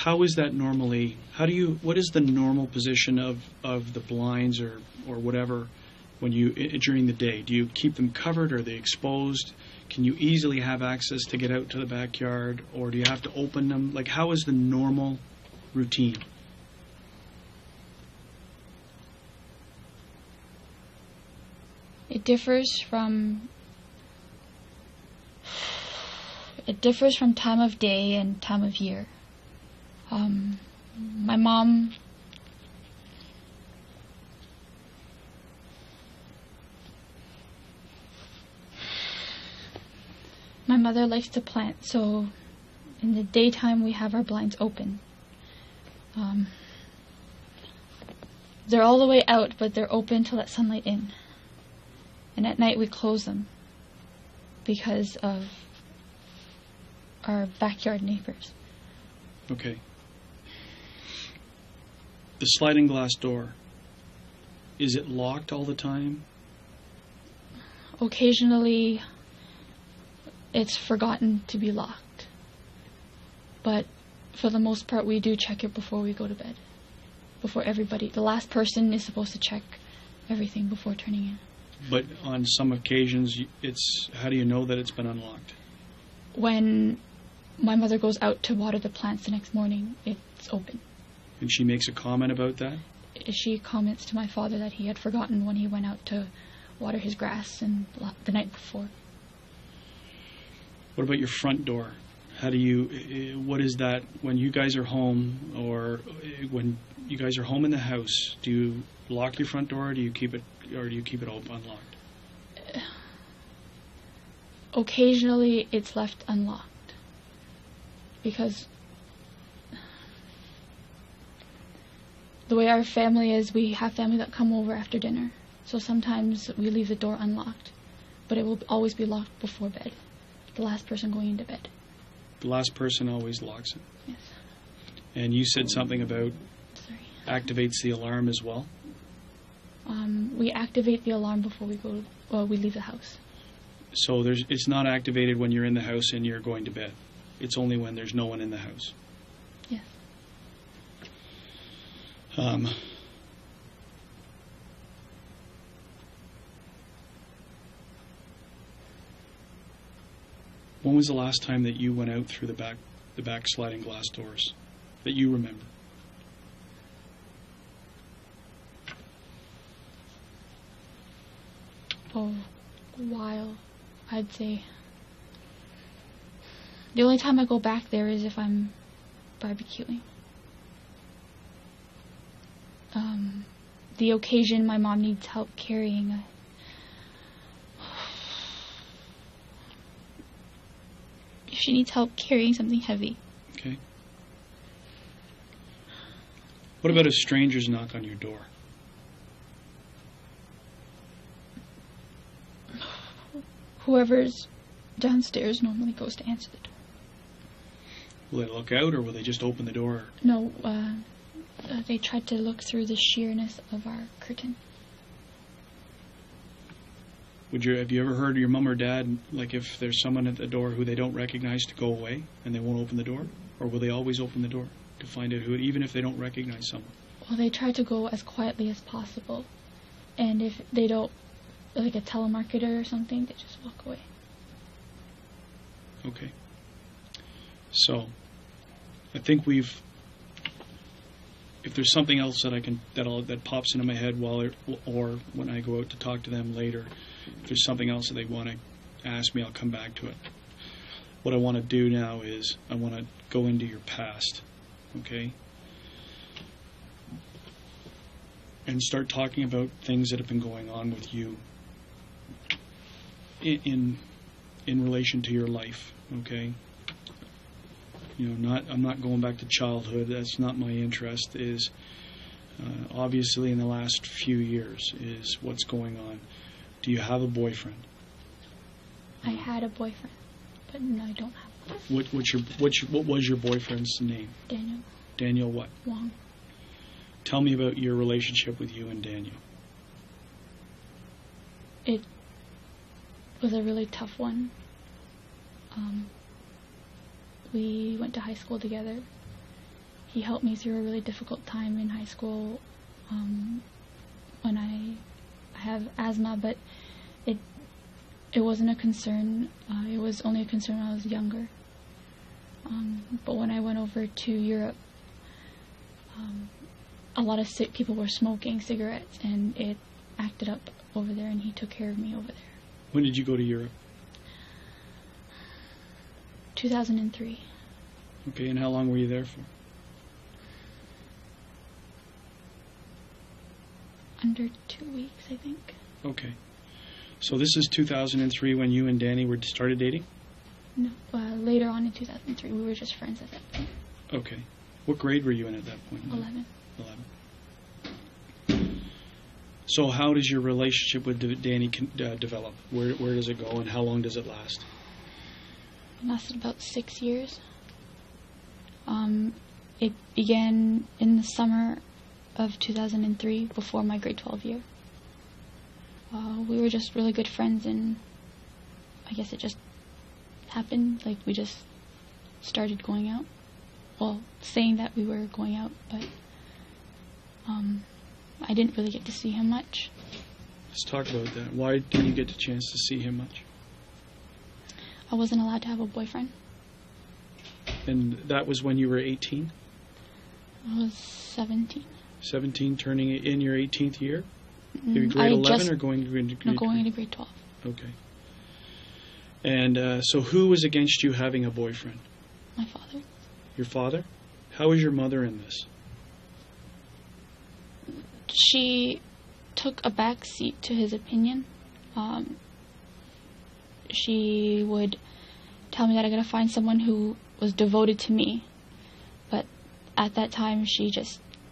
How is that normally? What is the normal position of the blinds or whatever during the day? Do you keep them covered? Are they exposed? Can you easily have access to get out to the backyard, or do you have to open them? Like, how is the normal routine? It differs from time of day and time of year. My mom My mother likes to plant, so in the daytime we have our blinds open. They're all the way out, but they're open to let sunlight in. And at night we close them because of our backyard neighbors. Okay. The sliding glass door, is it locked all the time? Occasionally it's forgotten to be locked. But for the most part we do check it before we go to bed. Before everybody. The last person is supposed to check everything before turning in. But on some occasions, how do you know that it's been unlocked? When my mother goes out to water the plants the next morning, it's open. And she makes a comment about that? She comments to my father that he had forgotten when he went out to water his grass the night before. What about your front door? What is that when you guys are home, or when you guys are home in the house? Do you lock your front door, or do you keep it open, unlocked? Occasionally it's left unlocked because the way our family is, we have family that come over after dinner, so sometimes we leave the door unlocked, but it will always be locked before bed, the last person going into bed. The last person always locks it? Yes. And you said something about activates the alarm as well? We activate the alarm before we leave the house. So it's not activated when you're in the house and you're going to bed. It's only when there's no one in the house. Yes. When was the last time that you went out through the back sliding glass doors that you remember? Oh, a while, I'd say. The only time I go back there is if I'm barbecuing. The occasion my mom needs help carrying if she needs help carrying something heavy. Okay. What about if strangers knock on your door? Whoever's downstairs normally goes to answer the door. Will they look out, or will they just open the door? No, they tried to look through the sheerness of our curtain. Have you ever heard your mom or dad, like if there's someone at the door who they don't recognize, to go away and they won't open the door? Or will they always open the door to find out who, even if they don't recognize someone? Well, they try to go as quietly as possible. And if they don't, like a telemarketer or something, they just walk away. Okay. So, I think if there's something else that pops into my head or when I go out to talk to them later, if there's something else that they want to ask me, I'll come back to it. What I want to do now is I want to go into your past, okay? And start talking about things that have been going on with you in relation to your life, okay? I'm not going back to childhood. That's not my interest. Is obviously in the last few years is what's going on. Do you have a boyfriend? I had a boyfriend, but no, I don't have one. What was your boyfriend's name? Daniel. Daniel what? Wong. Tell me about your relationship with you and Daniel. it was a really tough one. We went to high school together. He helped me through a really difficult time in high school when I have asthma, but it wasn't a concern. It was only a concern when I was younger. But when I went over to Europe, a lot of sick people were smoking cigarettes, and it acted up over there, and he took care of me over there. When did you go to Europe? 2003. Okay, and how long were you there for? Under 2 weeks, I think. Okay. So this is 2003 when you and Danny started dating? No, later on in 2003. We were just friends at that point. Okay. What grade were you in at that point? 11. 11. So how does your relationship with Danny develop? Where does it go, and how long does it last? It lasted about 6 years. It began in the summer of 2003, before my grade 12 year. We were just really good friends, and I guess it just happened. Like, we just started going out. Well, saying that we were going out, but I didn't really get to see him much. Let's talk about that. Why didn't you get the chance to see him much? I wasn't allowed to have a boyfriend. And that was when you were 18? I was 17. 17, turning in your 18th year? Mm, You're grade 11 or going into grade 12? No, going into grade 12. Okay. And so who was against you having a boyfriend? My father. Your father? How was your mother in this? She took a back seat to his opinion. She would tell me that I gotta find someone who was devoted to me. But at that time,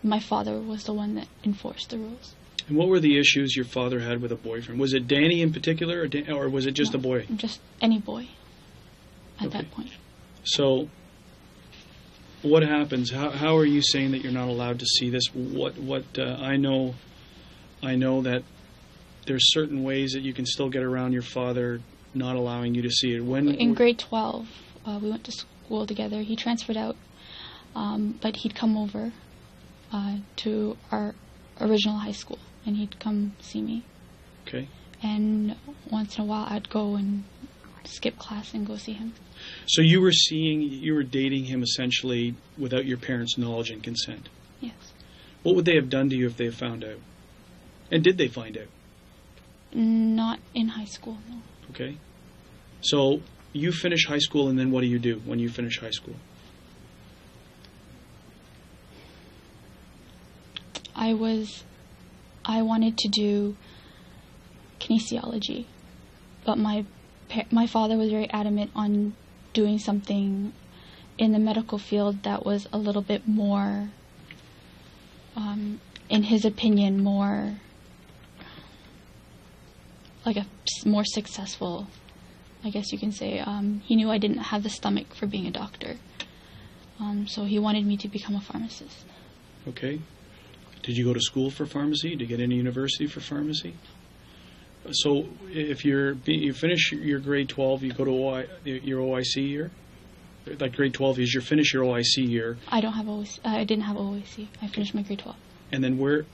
my father was the one that enforced the rules. And what were the issues your father had with a boyfriend? Was it Danny in particular, or was it just a boy? Just any boy at that point. So what happens? How are you saying that you're not allowed to see this? I know that there's certain ways that you can still get around your father not allowing you to see it. In grade 12, we went to school together. He transferred out, but he'd come over to our original high school, and he'd come see me. Okay. And once in a while, I'd go and skip class and go see him. So you were dating him essentially without your parents' knowledge and consent? Yes. What would they have done to you if they found out? And did they find out? Not in high school, no. Okay. So you finish high school, and then what do you do when you finish high school? I wanted to do kinesiology, but my father was very adamant on doing something in the medical field that was a little bit more, in his opinion, more like a more successful, I guess you can say. He knew I didn't have the stomach for being a doctor, so he wanted me to become a pharmacist. Okay. Did you go to school for pharmacy? Did you get into university for pharmacy? So if you finish your grade 12, you go to your OIC year? Like grade 12 is you finish your OIC year. I didn't have OIC. I finished my grade 12. And then what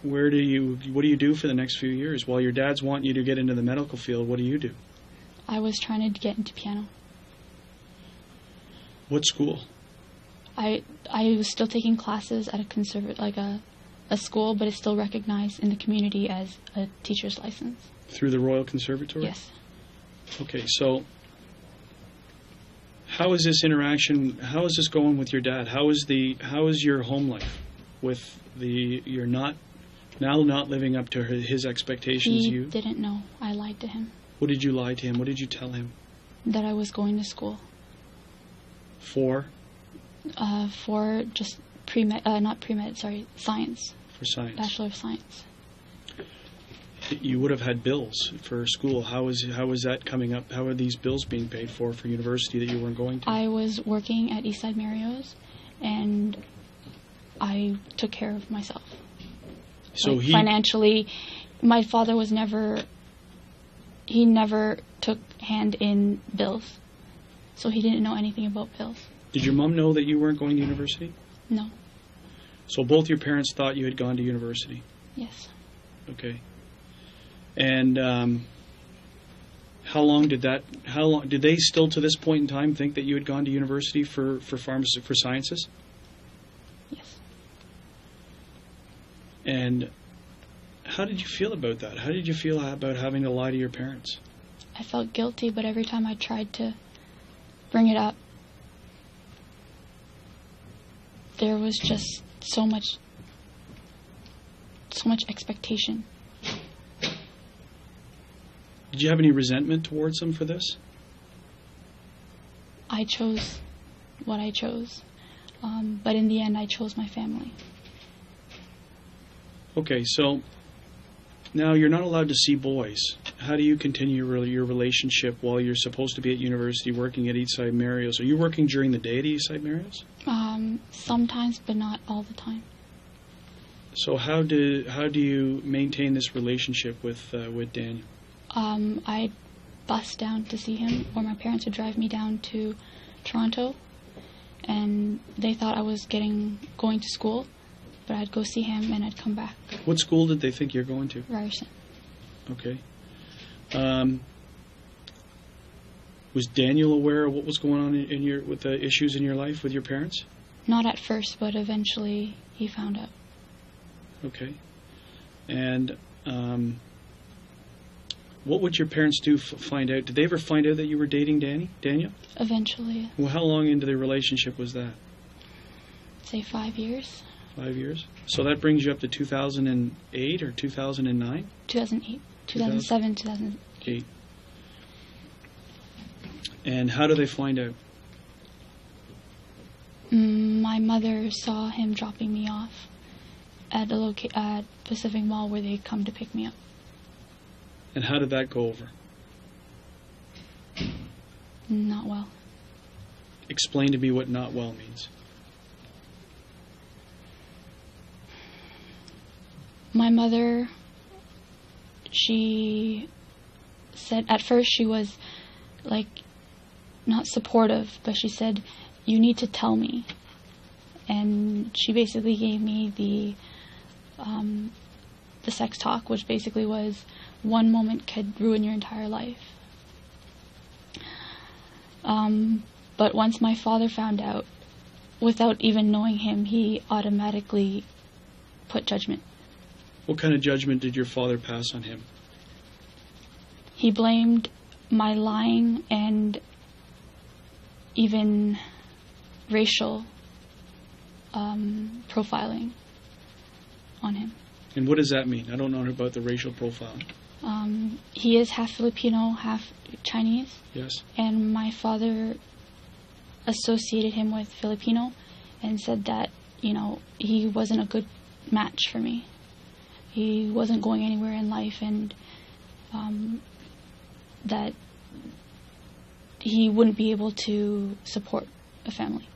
do you do for the next few years? While your dad's wanting you to get into the medical field, what do you do? I was trying to get into piano. What school? I was still taking classes at a school, but it's still recognized in the community as a teacher's license. Through the Royal Conservatory? Yes. Okay, so how is this going with your dad? How is your home life with you're not living up to his expectations? He didn't know. I lied to him. What did you lie to him? What did you tell him? That I was going to school. For just science. For science. Bachelor of Science. You would have had bills for school. How is that coming up? How are these bills being paid for university that you weren't going to? I was working at Eastside Mario's, and I took care of myself. So financially, my father was never he never took hand in bills, so he didn't know anything about bills. Did your mom know that you weren't going to university? No. So both your parents thought you had gone to university? Yes. Okay. And how long did they still to this point in time think that you had gone to university for sciences? Yes. And how did you feel about that? How did you feel about having to lie to your parents? I felt guilty, but every time I tried to bring it up, there was just so much expectation. Did you have any resentment towards them for this? I chose what I chose, but in the end I chose my family. Okay, so now you're not allowed to see boys. How do you continue your relationship while you're supposed to be at university working at Eastside Marios? Are you working during the day at Eastside Marios? Sometimes, but not all the time. So how do you maintain this relationship with Daniel? I'd bus down to see him, or my parents would drive me down to Toronto, and they thought I was going to school, but I'd go see him and I'd come back. What school did they think you're going to? Ryerson. Okay. Was Daniel aware of what was going on with the issues in your life with your parents? Not at first, but eventually he found out. Okay. And what would your parents do find out? Did they ever find out that you were dating Daniel? Eventually. Well, how long into the relationship was that? Say 5 years. 5 years? So that brings you up to 2008 or 2009? 2008. 2007, 2008. And how do they find out? My mother saw him dropping me off at Pacific Mall where they'd come to pick me up. And how did that go over? Not well. Explain to me what not well means. My mother, she said at first she was not supportive, but she said, "You need to tell me." And she basically gave me the sex talk, which basically was one moment could ruin your entire life. But once my father found out, without even knowing him, he automatically put judgment. What kind of judgment did your father pass on him? He blamed my lying and even racial profiling on him. And what does that mean? I don't know about the racial profiling. He is half Filipino, half Chinese. Yes. And my father associated him with Filipino and said that, he wasn't a good match for me. He wasn't going anywhere in life, and that he wouldn't be able to support a family.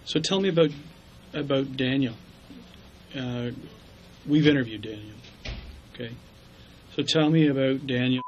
So tell me about Daniel. We've interviewed Daniel. Okay. So tell me about Daniel.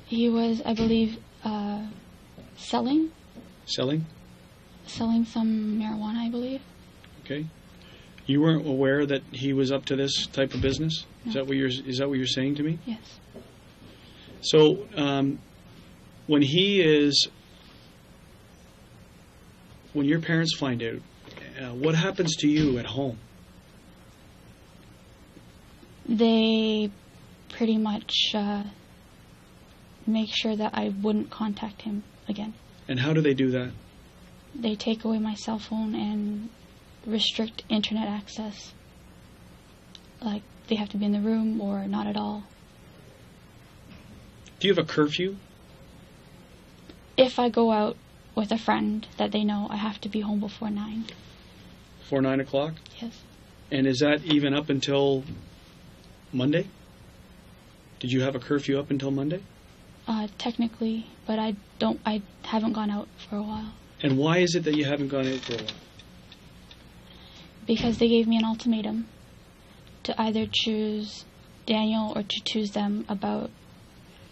He was, I believe, selling Selling? some marijuana, I believe. Okay. You weren't aware that he was up to this type of business? No. Is that what you're saying to me? Yes. So, when your parents find out, what happens to you at home? They pretty much make sure that I wouldn't contact him again. And how do they do that? They take away my cell phone and restrict internet access. Like, they have to be in the room or not at all. Do you have a curfew? If I go out with a friend that they know, I have to be home before 9. Before 9 o'clock? Yes. And is that even up until Monday? Did you have a curfew up until Monday? Technically, but I haven't gone out for a while. And why is it that you haven't gone out for a while? Because they gave me an ultimatum to either choose Daniel or to choose them about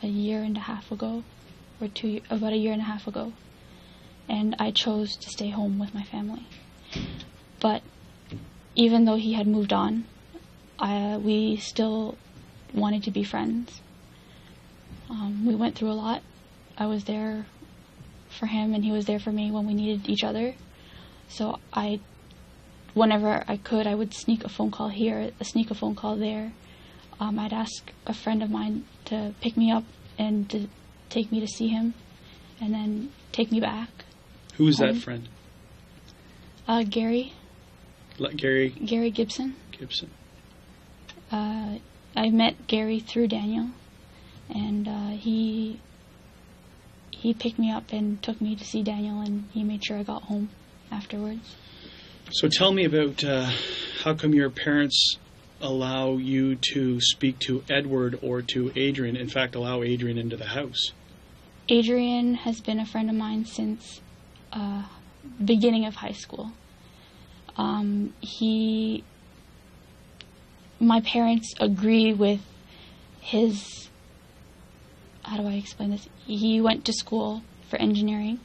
a year and a half ago, about a year and a half ago. And I chose to stay home with my family. But even though he had moved on, we still wanted to be friends. We went through a lot. I was there for him and he was there for me when we needed each other. So whenever I could, I would sneak a phone call here, sneak a phone call there. I'd ask a friend of mine to pick me up and to take me to see him and then take me back. Who's that friend? Gary. Gary Gibson. Gibson. I met Gary through Daniel, and he picked me up and took me to see Daniel, and he made sure I got home afterwards. So tell me about how come your parents allow you to speak to Edward or to Adrian, in fact, allow Adrian into the house? Adrian has been a friend of mine since beginning of high school. My parents agree with his, how do I explain this? He went to school for engineering.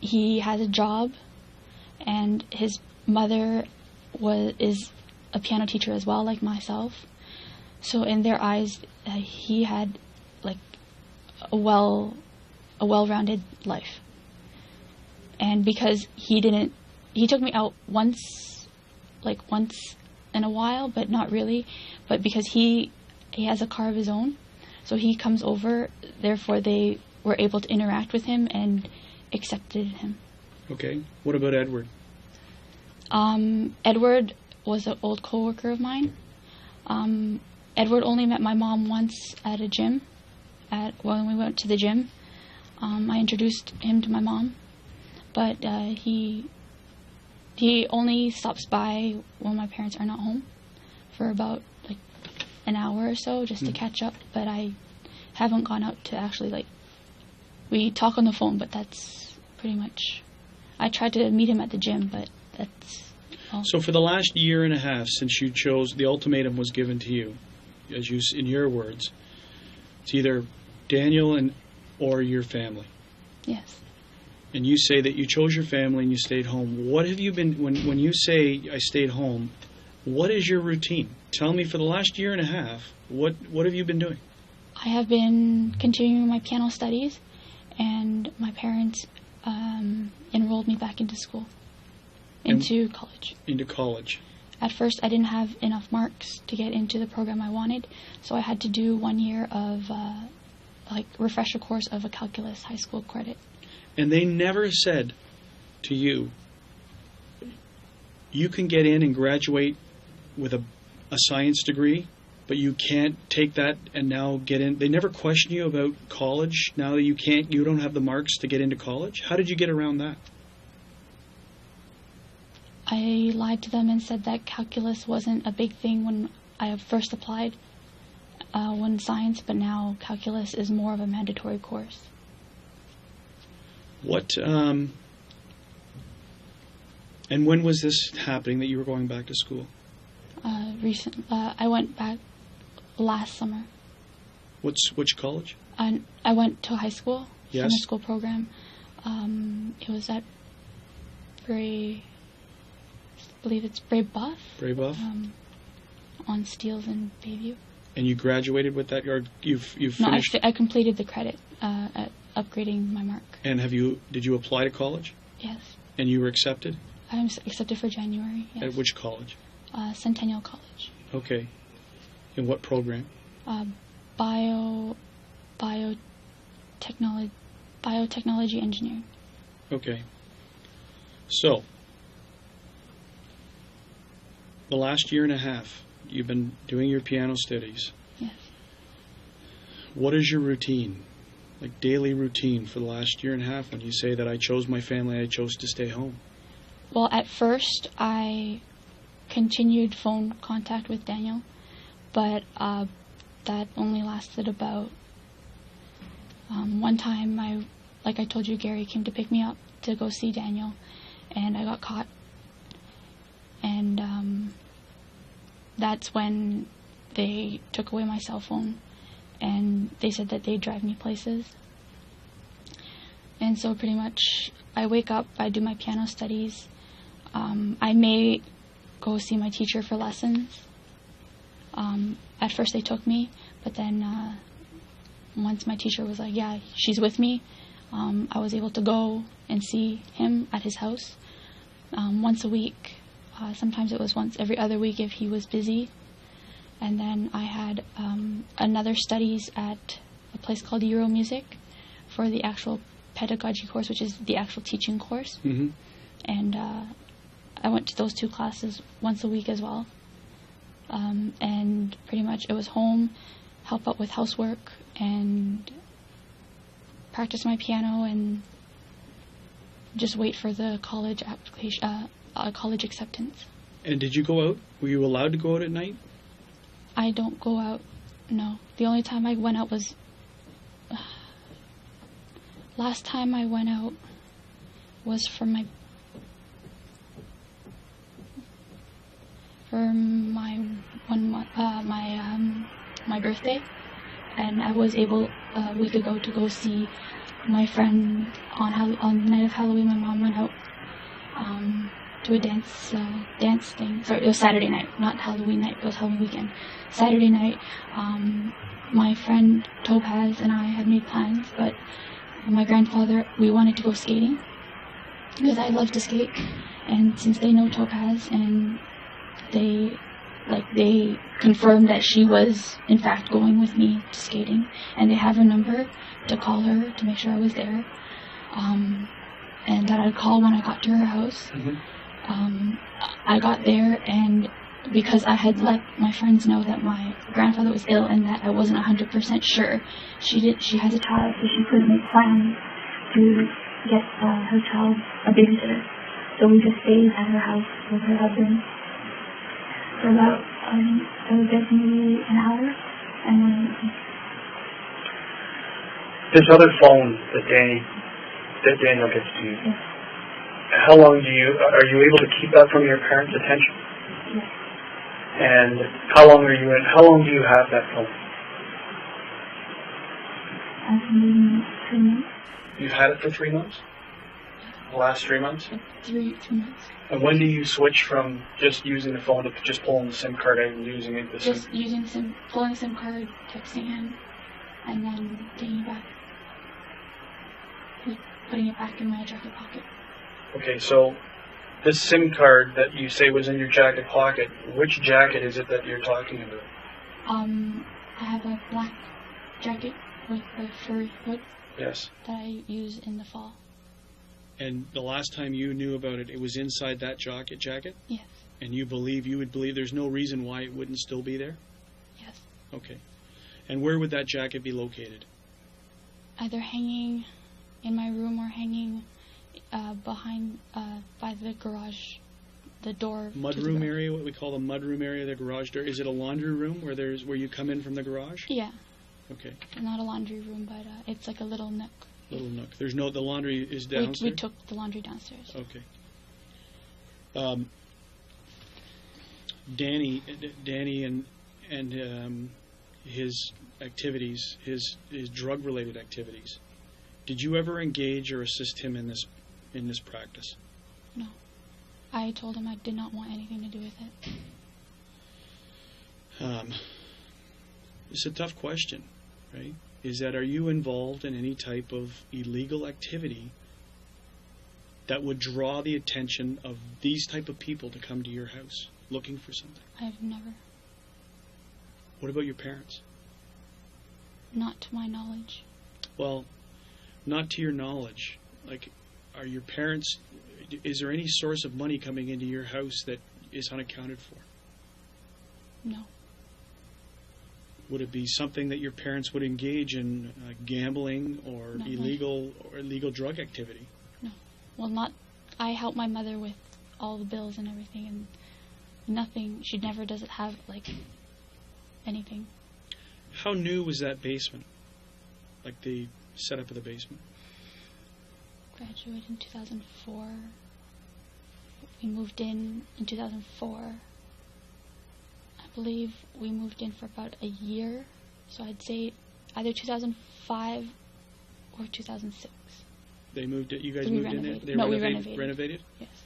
He has a job, and his mother is a piano teacher as well, like myself. So in their eyes, he had like a well-rounded life. And because he took me out once in a while, but not really. But because he has a car of his own, so he comes over, therefore they were able to interact with him and accepted him. Okay. What about Edward? Edward was an old co-worker of mine. Edward only met my mom once at a gym, when we went to the gym. I introduced him to my mom, but he only stops by when my parents are not home for about like an hour or so just to catch up, but I haven't gone out to actually we talk on the phone, but that's pretty much. I tried to meet him at the gym, but that's all. So for the last year and a half since you chose, the ultimatum was given to you, in your words, it's either Daniel or your family. Yes. And you say that you chose your family and you stayed home. What have you been, when you say I stayed home, what is your routine? Tell me, for the last year and a half, what have you been doing? I have been continuing my piano studies, and my parents enrolled me back into school, into college. Into college. At first, I didn't have enough marks to get into the program I wanted, so I had to do 1 year of refresher course of a calculus high school credit. And they never said to you, you can get in and graduate with a science degree, but you can't take that and now get in. They never question you about college now that you don't have the marks to get into college? How did you get around that? I lied to them and said that calculus wasn't a big thing when I first applied, when science, but now calculus is more of a mandatory course. And when was this happening that you were going back to school? I went back last summer. Which college? I went to high school, Yes. summer school program. It was at I believe it's Brébeuf. Brébeuf. On Steeles in Bayview. And you graduated with that? You've No, finished? I completed the credit at upgrading my mark. And did you apply to college? Yes. And you were accepted? I'm accepted for January, yes. At which college? Centennial College. Okay. In what program? Biotechnology engineering. Okay. So, the last year and a half, you've been doing your piano studies. Yes. What is your routine, like daily routine for the last year and a half when you say that I chose my family, I chose to stay home? Well, at first, I continued phone contact with Daniel, but that only lasted about one time. Like I told you, Gary came to pick me up to go see Daniel, and I got caught. And that's when they took away my cell phone, and they said that they'd drive me places. And so pretty much I wake up, I do my piano studies. I may go see my teacher for lessons. At first they took me, but then once my teacher was like, yeah, she's with me, I was able to go and see him at his house once a week. Sometimes it was once every other week if he was busy. And then I had another studies at a place called Euro Music for the actual pedagogy course, which is the actual teaching course. Mm-hmm. And I went to those two classes once a week as well. And pretty much it was home, help out with housework, and practice my piano, and just wait for the college application, college acceptance. And did you go out? Were you allowed to go out at night? I don't go out, no. The only time I went out was... last time I went out was for my my birthday, and I was able a week ago to go see my friend on the night of Halloween. My mom went out to a dance thing. Sorry, it was Saturday night, not Halloween night. It was Halloween weekend. Saturday night, my friend Topaz and I had made plans, but my grandfather, we wanted to go skating because I love to skate, and since they know Topaz and they confirmed that she was in fact going with me to skating, and they have her number to call her to make sure I was there, and that I'd call when I got to her house. Mm-hmm. I got there, and because I had let my friends know that my grandfather was ill and that I wasn't 100% sure, she has a child, so she couldn't make plans to get her child a babysitter. So we just stayed at her house with her husband for about, I was there for maybe an hour, and then... This other phone that Daniel gets to use, Yes. How long are you able to keep that from your parents' attention? Yes. And how long do you have that phone? I've been 3 months. You've had it for 3 months? The last 3 months? 3 months. And when do you switch from just using the phone to just pulling the SIM card out and using it? Just using pulling the SIM card, texting him, and then taking it back. Putting it back in my jacket pocket. Okay, so this SIM card that you say was in your jacket pocket, which jacket is it that you're talking about? I have a black jacket with a furry hood. Yes. That I use in the fall. And the last time you knew about it, it was inside that jacket? Yes. And you would believe there's no reason why it wouldn't still be there? Yes. Okay. And where would that jacket be located? Either hanging in my room or hanging behind, by the garage, the door. Mudroom area, what we call the mudroom area, the garage door. Is it a laundry room where you come in from the garage? Yeah. Okay. Not a laundry room, but it's like a little nook. Little nook. The laundry is downstairs? We took the laundry downstairs. Okay. Danny and his activities, his drug-related activities, did you ever engage or assist him in this practice? No. I told him I did not want anything to do with it. It's a tough question, right? Is that, are you involved in any type of illegal activity that would draw the attention of these type of people to come to your house looking for something? I've never. What about your parents? Not to my knowledge. Well, not to your knowledge. Like, are your parents, is there any source of money coming into your house that is unaccounted for? No. Would it be something that your parents would engage in, gambling or No, illegal drug activity? No. Well, not. I help my mother with all the bills and everything, and nothing. She never does it have like anything. How new was that basement? Like the setup of the basement? Graduated in 2004. We moved in 2004. I believe we moved in for about a year, so I'd say either 2005 or 2006. They moved it. You guys So we moved in renovated. there. No, we Renovated. renovated. Yes.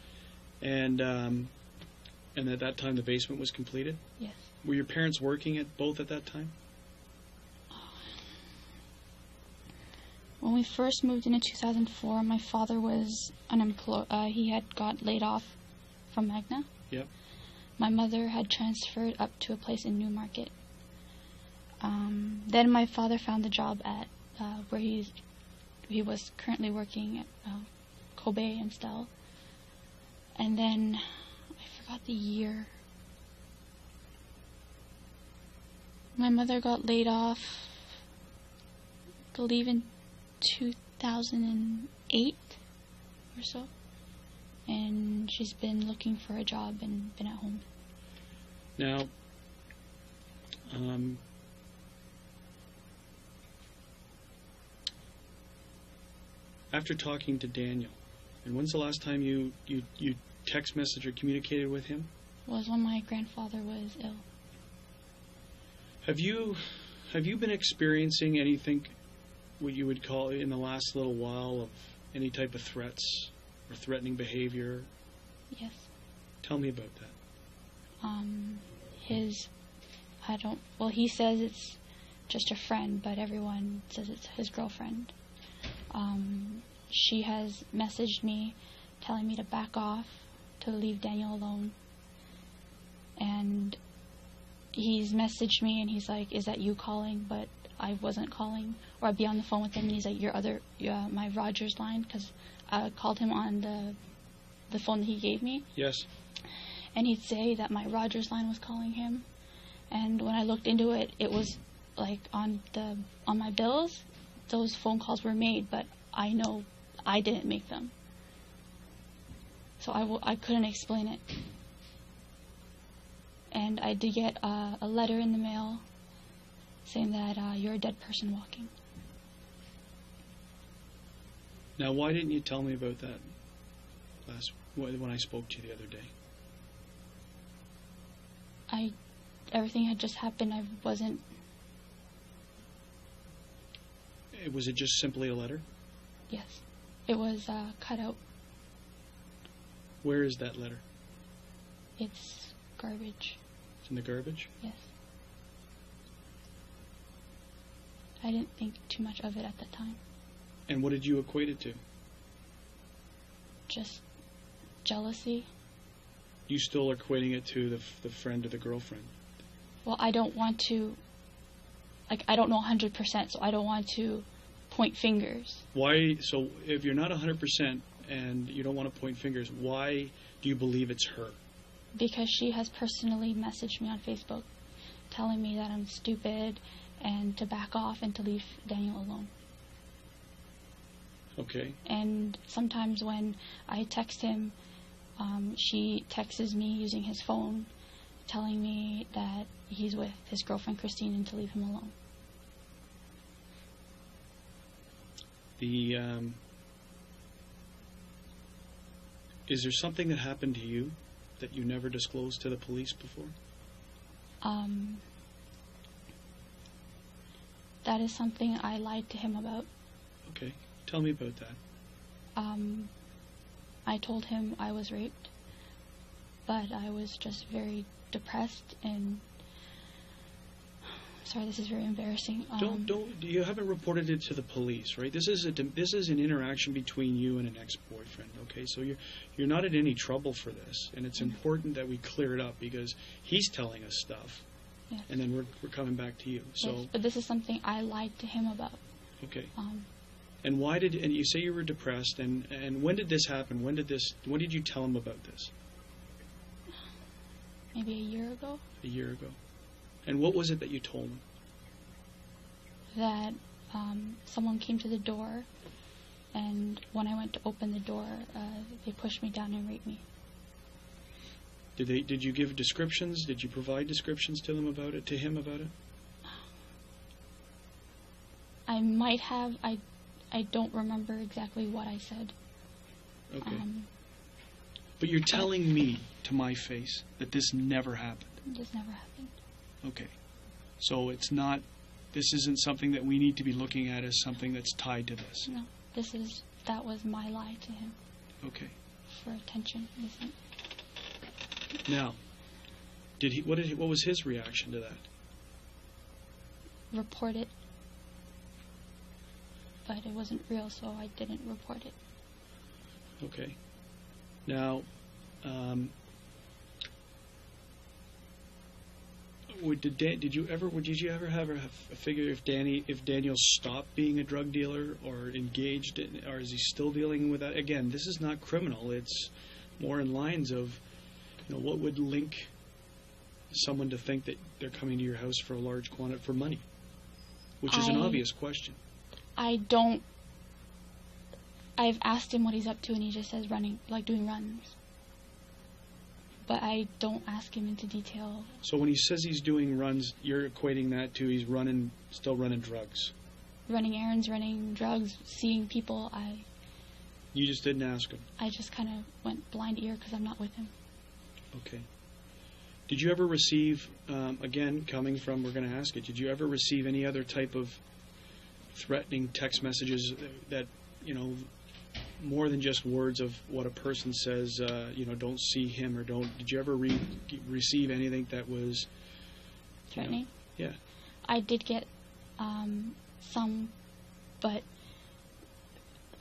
And at that time, the basement was completed. Yes. Were your parents working at both at that time? When we first moved in 2004, my father was unemployed. He had got laid off from Magna. Yep. My mother had transferred up to a place in Newmarket. Then my father found the job at where he was currently working at Kobe and Stell. And then I forgot the year. My mother got laid off, I believe in 2008 or so. And she's been looking for a job and been at home. Now, after talking to Daniel, and when's the last time you text messaged or communicated with him? Was when my grandfather was ill. Have you been experiencing anything, what you would call in the last little while, of any type of threats or threatening behavior? Yes. Tell me about that. He says it's just a friend, but everyone says it's his girlfriend. She has messaged me telling me to back off, to leave Daniel alone. And he's messaged me and he's like, "Is that you calling?" But I wasn't calling. Or I'd be on the phone with him and he's like, my Rogers line, because I called him on the phone that he gave me. Yes. And he'd say that my Rogers line was calling him. And when I looked into it, it was like on my bills, those phone calls were made, but I know I didn't make them. So I couldn't explain it. And I did get a letter in the mail saying that you're a dead person walking. Now, why didn't you tell me about that when I spoke to you the other day? Everything had just happened. I wasn't. Was it just simply a letter? Yes. It was cut out. Where is that letter? It's garbage. It's in the garbage? Yes. I didn't think too much of it at the time. And what did you equate it to? Just jealousy. You still are equating it to the friend or the girlfriend? Well, I don't want to, I don't know 100%, so I don't want to point fingers. Why? So if you're not 100% and you don't want to point fingers, why do you believe it's her? Because she has personally messaged me on Facebook telling me that I'm stupid and to back off and to leave Daniel alone. Okay. And sometimes when I text him, she texts me using his phone, telling me that he's with his girlfriend Christine and to leave him alone. Is there something that happened to you that you never disclosed to the police before? That is something I lied to him about. Okay. Tell me about that. I told him I was raped, but I was just very depressed and... Sorry, this is very embarrassing. You haven't reported it to the police, right? This is an interaction between you and an ex-boyfriend, okay? So you're not in any trouble for this, and it's important that we clear it up because he's telling us stuff, yes. And then we're coming back to you. So, yes, but this is something I lied to him about. Okay. And and you say you were depressed, and when did this happen? When did you tell him about this? Maybe a year ago. A year ago. And what was it that you told him? That someone came to the door, and when I went to open the door, they pushed me down and raped me. Did you give descriptions? Did you provide descriptions to him about it? I might have. I don't remember exactly what I said. Okay. But you're telling me to my face that this never happened. This never happened. Okay. So this isn't something that we need to be looking at as something that's tied to this. No, that was my lie to him. Okay. For attention, isn't it? Now, what was his reaction to that? Report it. But it wasn't real, so I didn't report it. Okay. Now, did you ever have a figure if Daniel stopped being a drug dealer or engaged in, or is he still dealing with that? Again, this is not criminal. It's more in lines of, what would link someone to think that they're coming to your house for a large quantity for money, which is an obvious question. I've asked him what he's up to, and he just says running, like doing runs. But I don't ask him into detail. So when he says he's doing runs, you're equating that to he's still running drugs. Running errands, running drugs, seeing people. You just didn't ask him. I just kind of went blind ear because I'm not with him. Okay. Did you ever receive, again, we're going to ask it, did you ever receive any other type of threatening text messages that, more than just words of what a person says, don't see him or don't. Did you ever receive anything that was threatening? Yeah. I did get some, but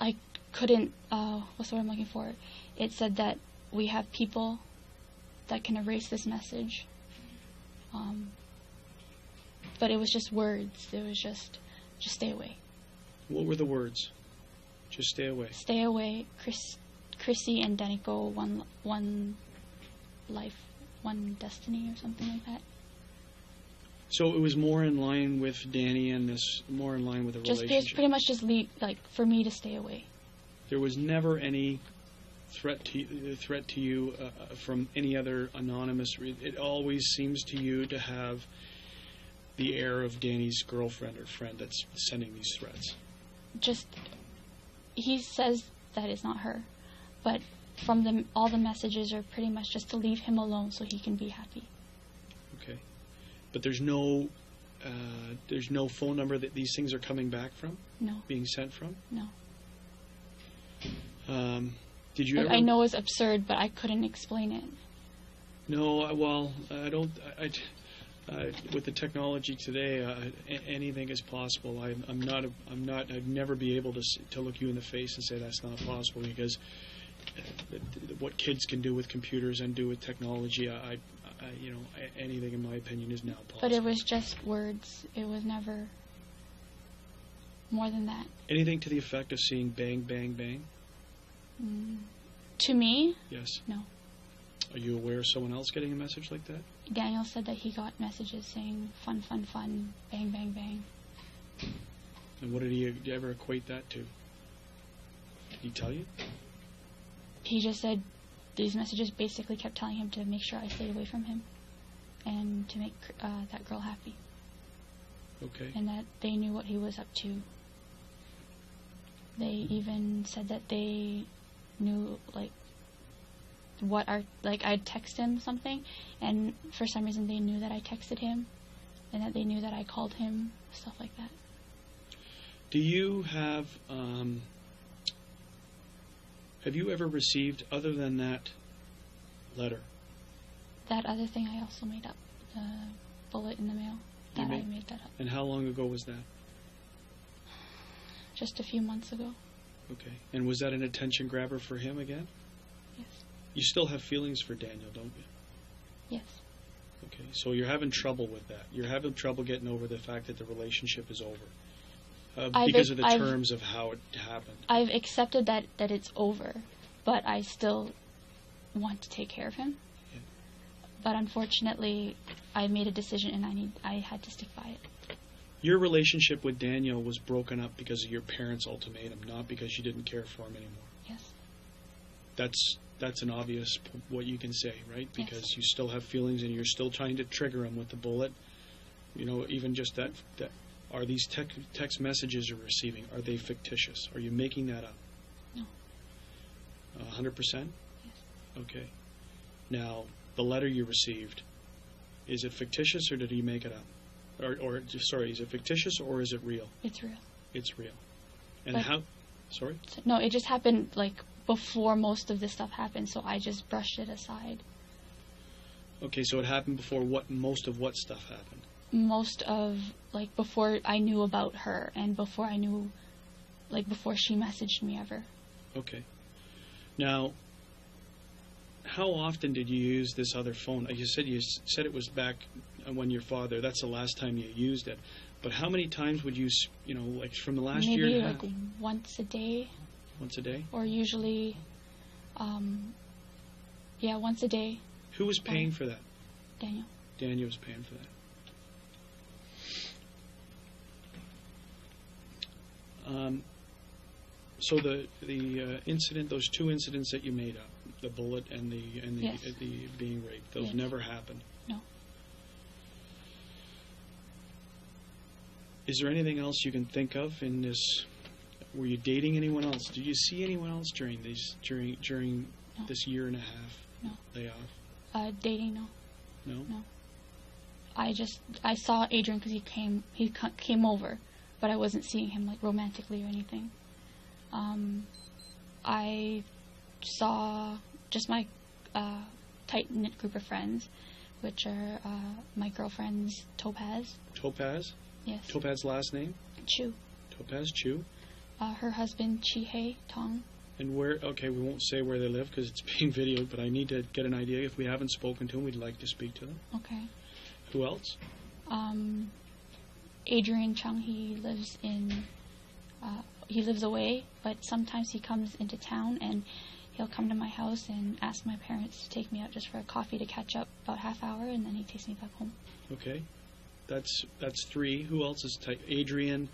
I couldn't. What's the word I'm looking for? It said that we have people that can erase this message. But it was just words. It was just stay away. What were the words? Just stay away. Stay away. Chrissy and Danico, one life, one destiny, or something like that. So it was more in line with Danny and more in line with the relationship. Just pretty much just for me to stay away. There was never any threat to you from any other anonymous. It always seems to you to have the air of Danny's girlfriend or friend that's sending these threats. He says that it's not her, but from all the messages are pretty much just to leave him alone so he can be happy. Okay, but there's no phone number that these things are coming back from. No. Being sent from. No. Did you ever? I know it's absurd, but I couldn't explain it. No, well, I don't. With the technology today, anything is possible. I'd never be able to look you in the face and say that's not possible because what kids can do with computers and do with technology, anything in my opinion is now possible. But it was just words. It was never more than that. Anything to the effect of seeing bang, bang, bang? To me? Yes. No. Are you aware of someone else getting a message like that? Daniel said that he got messages saying fun, fun, fun, bang, bang, bang. And what did he ever equate that to? Did he tell you? He just said these messages basically kept telling him to make sure I stayed away from him and to make that girl happy. Okay. And that they knew what he was up to. They even said that they knew, I'd text him something, and for some reason they knew that I texted him, and that they knew that I called him, stuff like that. Do you have you ever received, other than that letter? That other thing I also made up, the bullet in the mail. I made that up. And how long ago was that? Just a few months ago. Okay. And was that an attention grabber for him again? Yes. You still have feelings for Daniel, don't you? Yes. Okay. So you're having trouble with that. You're having trouble getting over the fact that the relationship is over. Because of the terms of how it happened. I've accepted that it's over, but I still want to take care of him. Yeah. But unfortunately, I made a decision and I had to stick by it. Your relationship with Daniel was broken up because of your parents' ultimatum, not because you didn't care for him anymore. Yes. That's an obvious what you can say, right? Because yes. you still have feelings and you're still trying to trigger him with the bullet. You know, even just that are these text messages you're receiving, are they fictitious? Are you making that up? No. 100%? Yes. Okay. Now, the letter you received, is it fictitious or did he make it up? Or is it fictitious or is it real? It's real. It's real. And but, how? Sorry? No, it just happened like before most of this stuff happened, so I just brushed it aside. Okay, so it happened before most of what stuff happened? Most of, like, before I knew about her and before I knew, like, before she messaged me ever. Okay. Now, how often did you use this other phone? You said it was back when your father, that's the last time you used it. But how many times would you, like from the last year and a half? Maybe like once a day. Once a day? Or usually, once a day. Who was paying for that? Daniel. Daniel was paying for that. So the incident, those two incidents that you made up, the bullet and the yes. the being raped, those yes. never happened. No. Is there anything else you can think of in this? Were you dating anyone else? Did you see anyone else during no. this year and a half no. layoff? Dating, no. No. No. I saw Adrian because he came over, but I wasn't seeing him like romantically or anything. I saw just my tight-knit group of friends, which are my girlfriend's Topaz. Topaz? Yes. Topaz's last name? Chu. Topaz Chu. Her husband, Chihei Tong. And where, okay, we won't say where they live because it's being videoed, but I need to get an idea. If we haven't spoken to them, we'd like to speak to them. Okay. Who else? Adrian Chung, he lives away, but sometimes he comes into town and he'll come to my house and ask my parents to take me out just for a coffee to catch up about half hour, and then he takes me back home. Okay. That's three. Who else is tight? Adrian.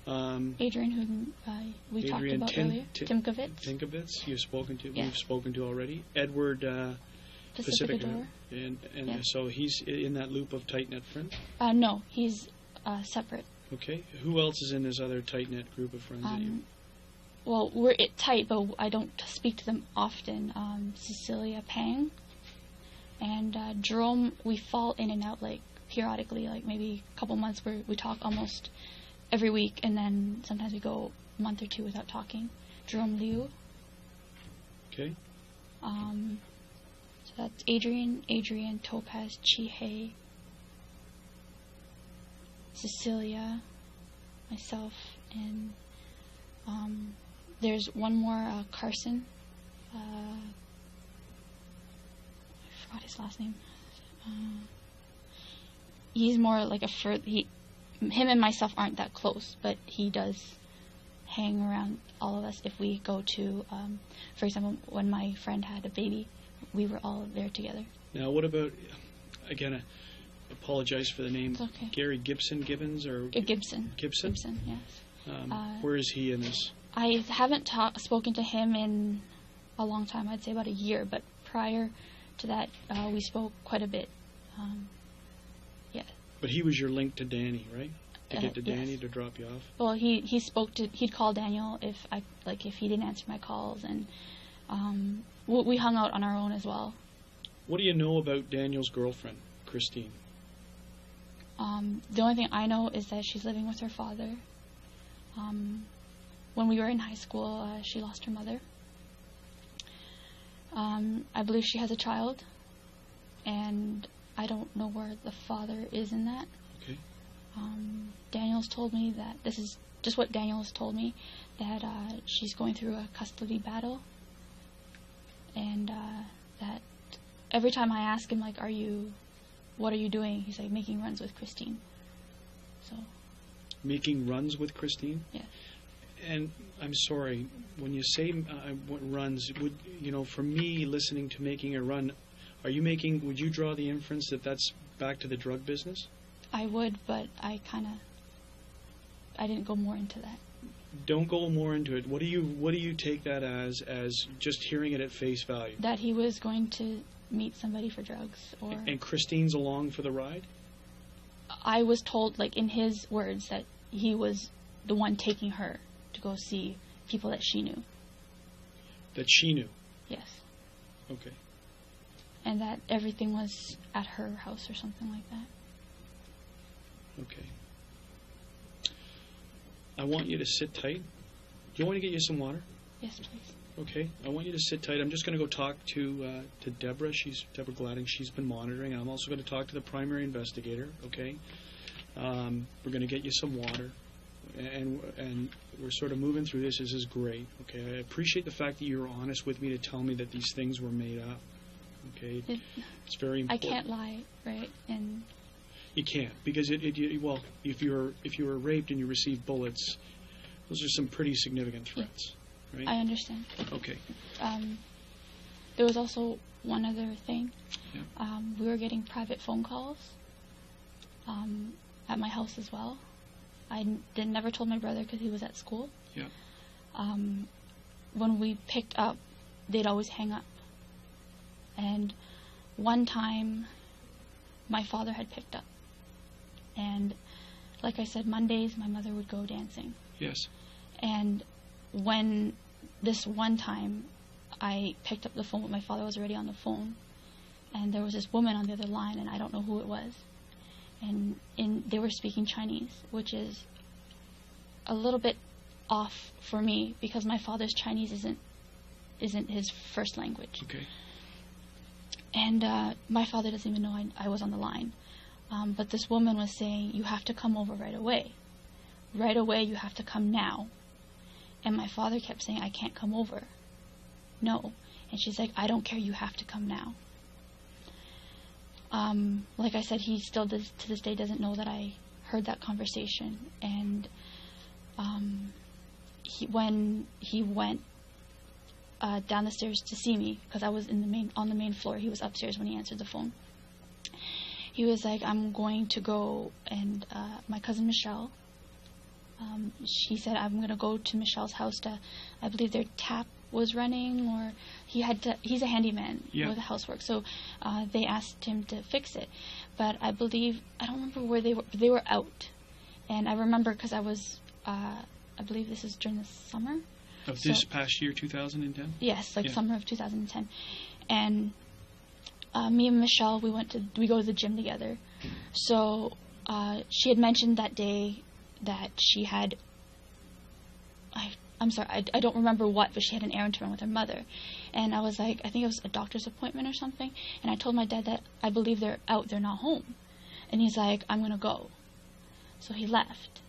Adrian, who we talked about earlier. Timkovitz. Tinkovitz, you've spoken to. Yes. We've spoken to already. Edward Pacificador. And yes. So he's in that loop of tight-knit friends? No, he's separate. Okay. Who else is in this other tight-knit group of friends that you... Well, we're tight, but I don't speak to them often. Cecilia Pang and Jerome, we fall in and out like periodically, like maybe a couple months where we talk almost every week, and then sometimes we go a month or two without talking. Jerome Liu. Okay. So that's Adrian, Topaz, Chihei, Cecilia, myself, and there's one more, Carson. I forgot his last name. He's more like him and myself aren't that close, but he does hang around all of us if we go to, for example, when my friend had a baby, we were all there together. Now, what about, again, I apologize for the name. It's okay. Gary Gibbons or... Gibson. Gibson? Gibson, yes. Where is he in this? I haven't spoken to him in a long time. I'd say about a year, but prior to that, we spoke quite a bit. Yeah. But he was your link to Danny, right? To get to Danny yes. to drop you off? Well, he'd call Daniel if he didn't answer my calls, and we hung out on our own as well. What do you know about Daniel's girlfriend, Christine? The only thing I know is that she's living with her father. When we were in high school, she lost her mother. I believe she has a child, and I don't know where the father is in that. Okay. Daniel's told me that, this is just what Daniel's told me, that she's going through a custody battle, and that every time I ask him, like, what are you doing? He's like, making runs with Christine. So. Making runs with Christine? Yeah. And I'm sorry, when you say runs, for me, listening to making a run, would you draw the inference that that's back to the drug business? I would, but I didn't go more into that. Don't go more into it. What do you take that as just hearing it at face value? That he was going to meet somebody for drugs, or. And Christine's along for the ride? I was told, like, in his words, that he was the one taking her to go see people that she knew. That she knew? Yes. Okay. And that everything was at her house or something like that. Okay. I want you to sit tight. Do you want me to get you some water? Yes, please. Okay. I want you to sit tight. I'm just going to go talk to Deborah. Deborah Gladding. She's been monitoring. I'm also going to talk to the primary investigator. Okay. We're going to get you some water, and we're sort of moving through this. This is great. Okay. I appreciate the fact that you were honest with me to tell me that these things were made up. Okay. It's very important. I can't lie, right? And you can't, because if you were raped and you received bullets, those are some pretty significant threats. Right? I understand. Okay. There was also one other thing. Yeah. We were getting private phone calls at my house as well. I never told my brother because he was at school. Yeah. When we picked up, they'd always hang up. And one time, my father had picked up. And like I said, Mondays, my mother would go dancing. Yes. And when this one time I picked up the phone, my father was already on the phone, and there was this woman on the other line, and I don't know who it was. And they were speaking Chinese, which is a little bit off for me because my father's Chinese isn't his first language. Okay. And my father doesn't even know I was on the line. But this woman was saying, you have to come over right away. Right away, you have to come now. And my father kept saying, I can't come over. No. And she's like, I don't care, you have to come now. Like I said, he still to this day doesn't know that I heard that conversation. And when he went down the stairs to see me, because I was on the main floor, he was upstairs when he answered the phone. He was like, I'm going to go, and my cousin Michelle, she said, I'm going to go to Michelle's house to, I believe their tap was running, or he's a handyman with housework, so they asked him to fix it. But I don't remember where they were, but they were out. And I remember because I was, I believe this is during the summer. Of this past year, 2010? Yes, summer of 2010. And me and Michelle, we go to the gym together. So she had mentioned that day that she had, I'm sorry, I don't remember what, but she had an errand to run with her mother. And I was like, I think it was a doctor's appointment or something. And I told my dad that I believe they're out, they're not home. And he's like, I'm going to go. So he left.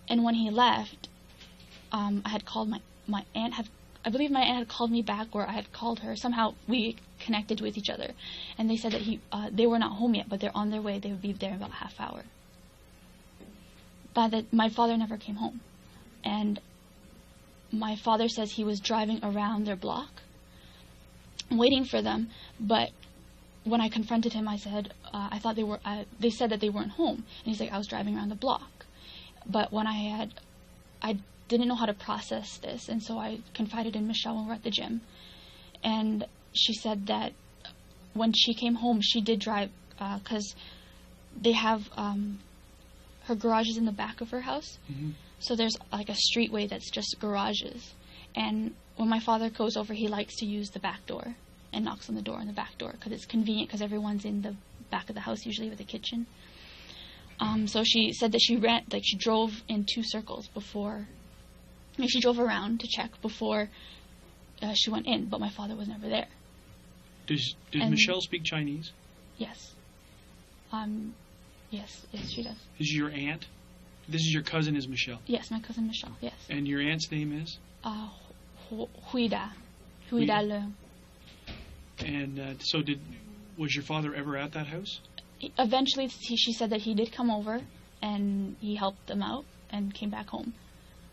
And when he left, I had called my aunt. I believe my aunt had called me back, or I had called her. Somehow we connected with each other. And they said that they were not home yet, but they're on their way. They would be there in about a half hour. My father never came home. And my father says he was driving around their block, waiting for them. But when I confronted him, I said, I thought they said that they weren't home. And he's like, I was driving around the block. But when I didn't know how to process this, and so I confided in Michelle when we were at the gym. And she said that when she came home, she did drive, because they have, her garage is in the back of her house. Mm-hmm. So there's like a streetway that's just garages. And when my father goes over, he likes to use the back door and knocks on the door in the back door because it's convenient because everyone's in the back of the house usually with the kitchen. So she said that she drove in 2 circles before. She drove around to check before she went in, but my father was never there. Did Michelle speak Chinese? Yes. Yes, she does. Is your aunt? This is your cousin, is Michelle? Yes, my cousin Michelle, yes. And your aunt's name is? Huida Le. And so was your father ever at that house? Eventually, she said that he did come over, and he helped them out, and came back home.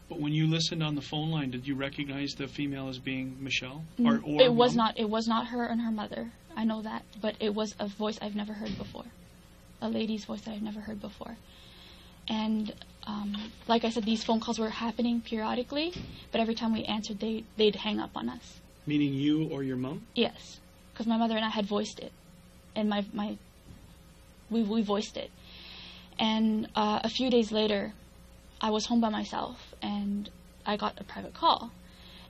But when you listened on the phone line, did you recognize the female as being Michelle? It was not. It was not her and her mother. I know that, but it was a voice I've never heard before, a lady's voice that I've never heard before. And like I said, these phone calls were happening periodically, but every time we answered, they'd hang up on us. Meaning you or your mom? Yes, because my mother and I had voiced it, and we voiced it. And a few days later, I was home by myself, and I got a private call,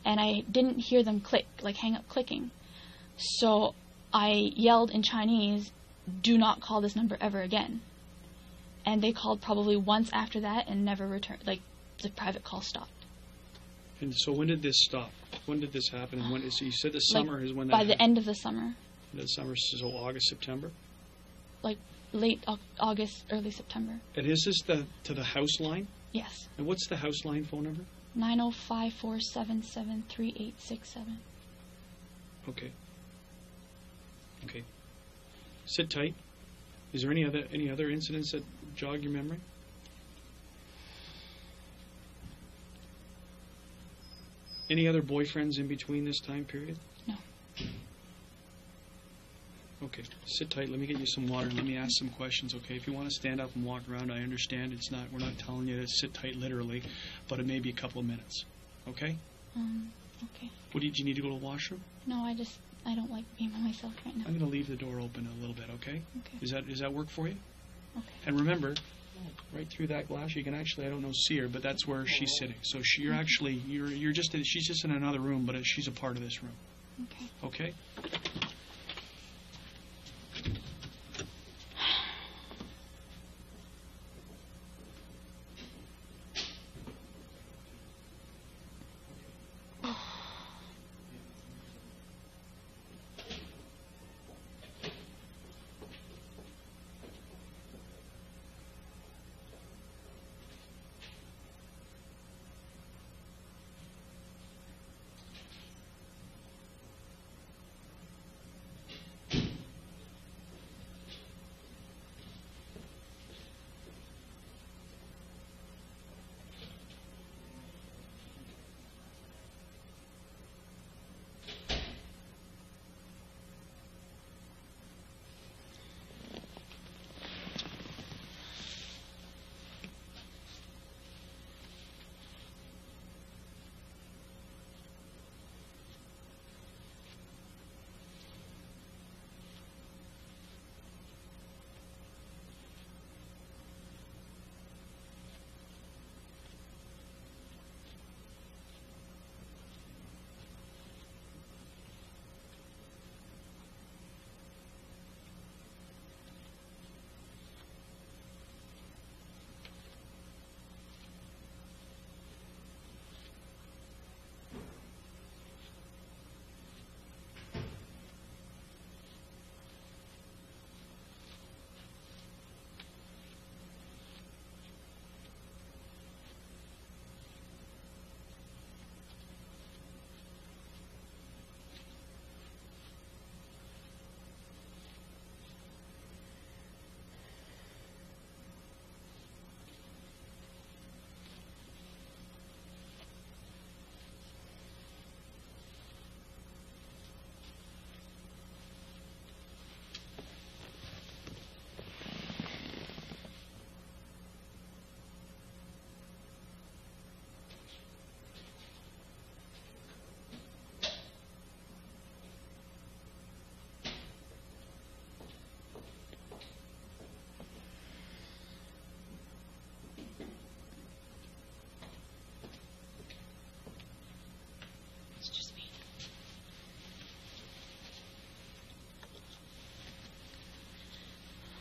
and I didn't hear them click, like hang up clicking. So I yelled in Chinese, "Do not call this number ever again." And they called probably once after that and never returned, like the private call stopped. And so when did this stop? When did this happen? And so you said the summer is when that By happened. the end of the summer. The summer, so August, September? Like late August, early September. And is this to the house line? Yes. And what's the house line phone number? 905-477-3867. Okay. Okay. Sit tight. Is there any other incidents that jog your memory? Any other boyfriends in between this time period? No. Okay, sit tight. Let me get you some water. Let me ask some questions, okay? If you want to stand up and walk around, I understand. We're not telling you to sit tight literally, but it may be a couple of minutes, okay? Okay. Do you need to go to the washroom? No, I don't like being by myself right now. I'm going to leave the door open a little bit, okay? Okay. Does that work for you? Okay. And remember, right through that glass, you can actually, I don't know, see her, but that's where she's sitting. So she's just in another room, but she's a part of this room. Okay. Okay?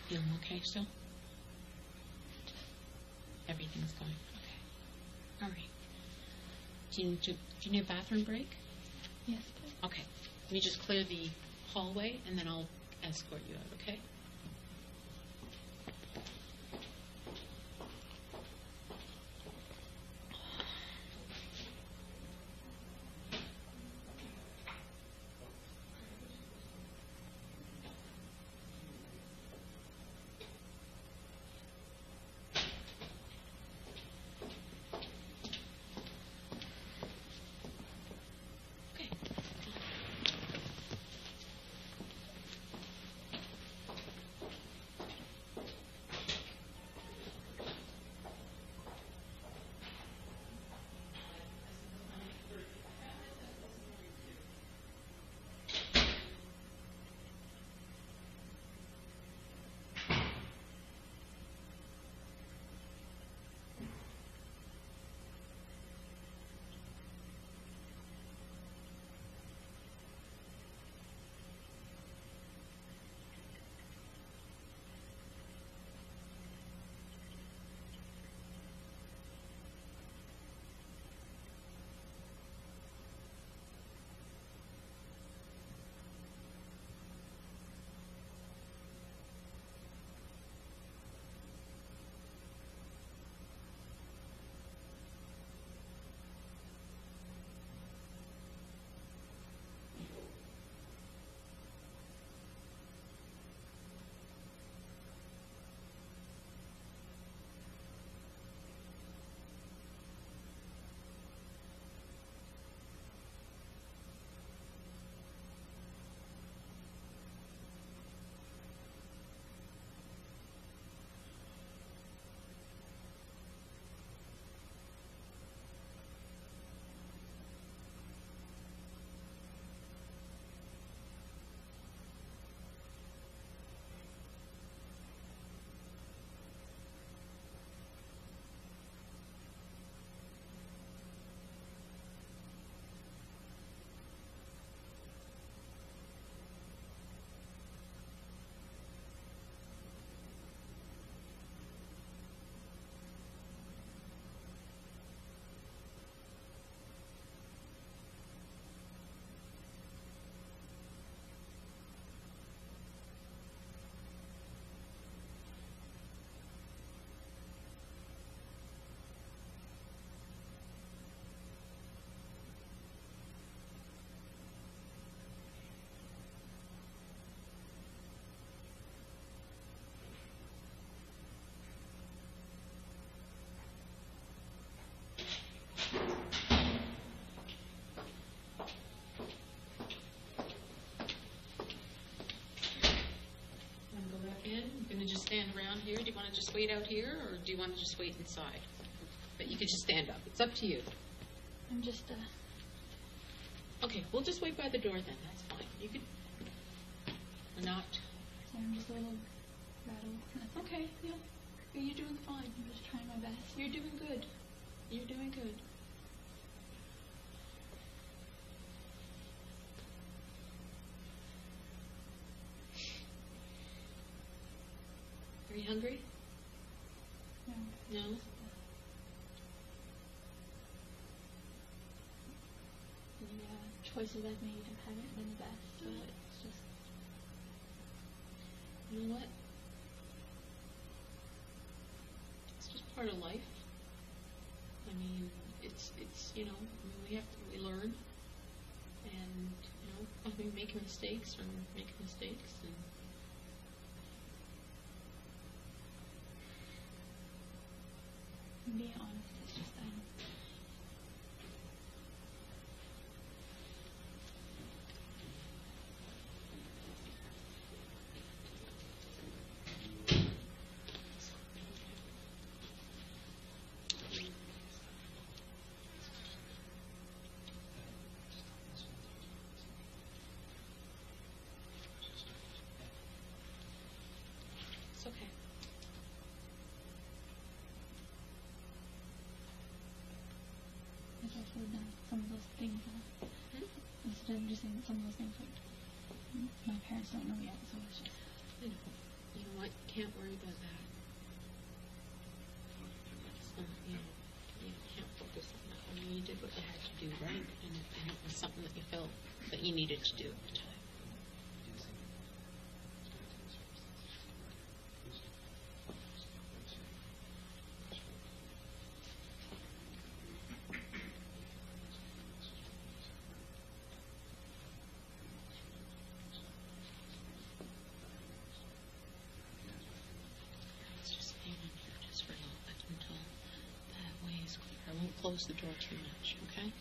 Feeling okay still? everything's going. Okay. All right. Do you need a bathroom break? Yes, please. Okay. Let me just clear the hallway, and then I'll escort you out, okay? Just stand around here? Do you want to just wait out here, or do you want to just wait inside? But you could just stand up. It's up to you. I'm just, Okay, we'll just wait by the door then. That's fine. You could... Or not. Sorry, I'm just a little rattled. That's okay, yeah. You're doing fine. I'm just trying my best. You're doing good. You're doing good. Are you hungry? No. No? The choices I've made haven't been the best, so it's just... You know what? It's just part of life. I mean, it's you know, we learn, and you know, we make mistakes and Being honest, it's just it's okay. I've also done some of those things. Instead of just saying some of those things like my parents don't know yet, so it's just... You know what? Can't worry about that. you did what you had to do, right? And it was something that you felt that you needed to do at the time. Let's just hang on here just for a little bit until that way is clear. I won't close the door too much, okay?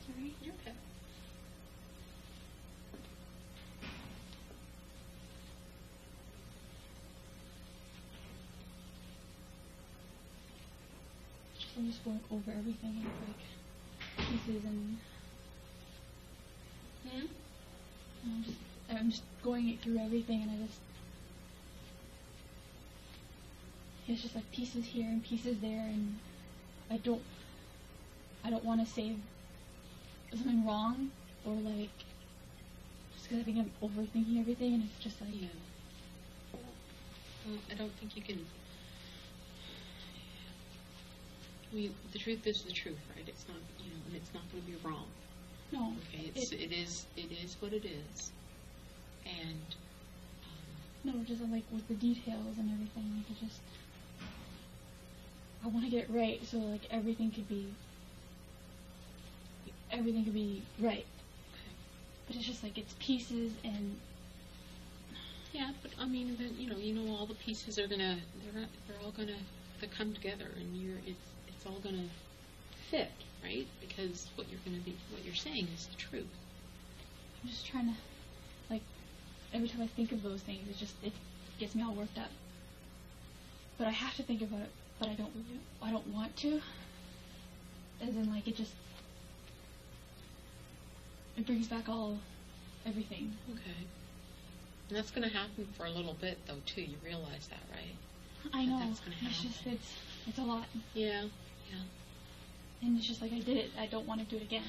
Sorry, you're okay. I'm just going over everything in like pieces and I'm just going through everything and it's just like pieces here and pieces there and I don't want to say something wrong or like just because I think I'm overthinking everything and it's just like Yeah. Well, I don't think you can. The truth is the truth, right? It's not, and it's not going to be wrong. no. Okay, it is what it is, and No, just like with the details and everything, like I want to get it right, so like everything could be right. okay. But it's just like it's pieces and Yeah, but I mean, then all the pieces are they're all gonna come together, and it's all gonna fit, right? Because what you're saying is the truth. I'm just trying to like every time I think of those things, it gets me all worked up. But I have to think about it, but I don't want to. As in like it brings back everything. Okay. And that's going to happen for a little bit, though, too. You realize that, right? I know. That's gonna It's happen. just it's a lot. Yeah. And it's just like I did it. I don't want to do it again.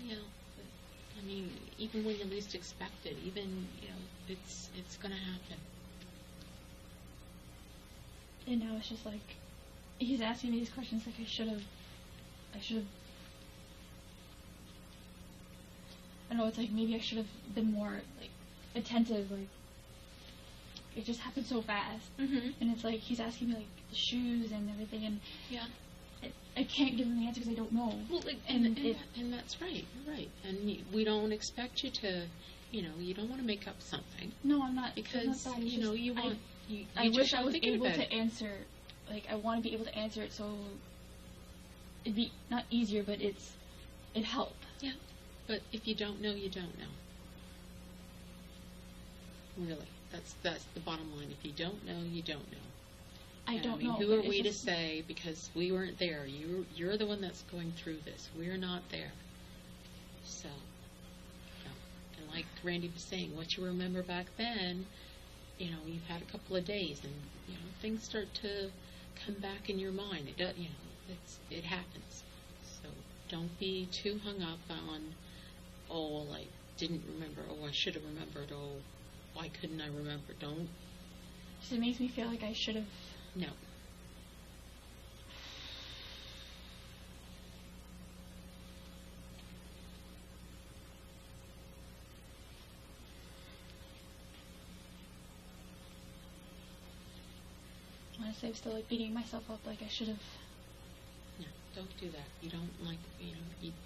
Yeah. But, I mean, even when you least expect it, it's going to happen. And now it's just like he's asking me these questions like I should have I know it's like maybe I should have been more like attentive, like it just happened so fast. Mm-hmm. And it's like he's asking me like the shoes and everything and Yeah. I can't give him the answer because I don't know. Well, and that's right. You're right. And we don't expect you to, you don't want to make up something. No, I'm not. Because, it's not that. It's just, you want... I wish just I was thinking able about to it. answer, like I want to be able to answer it so it'd be not easier, but it'd help. Yeah. But if you don't know, you don't know. Really. That's the bottom line. If you don't know, you don't know. I don't know. Who are we to say, because we weren't there? You're the one that's going through this. We're not there. So, and like Randy was saying, what you remember back then, you've had a couple of days, and things start to come back in your mind. It does, it happens. So don't be too hung up on, oh, well, I didn't remember. Oh, I should have remembered. Oh, why couldn't I remember? Don't. So it makes me feel like I should have. No. Honestly, I'm still like beating myself up like I should have. No, don't do that. You don't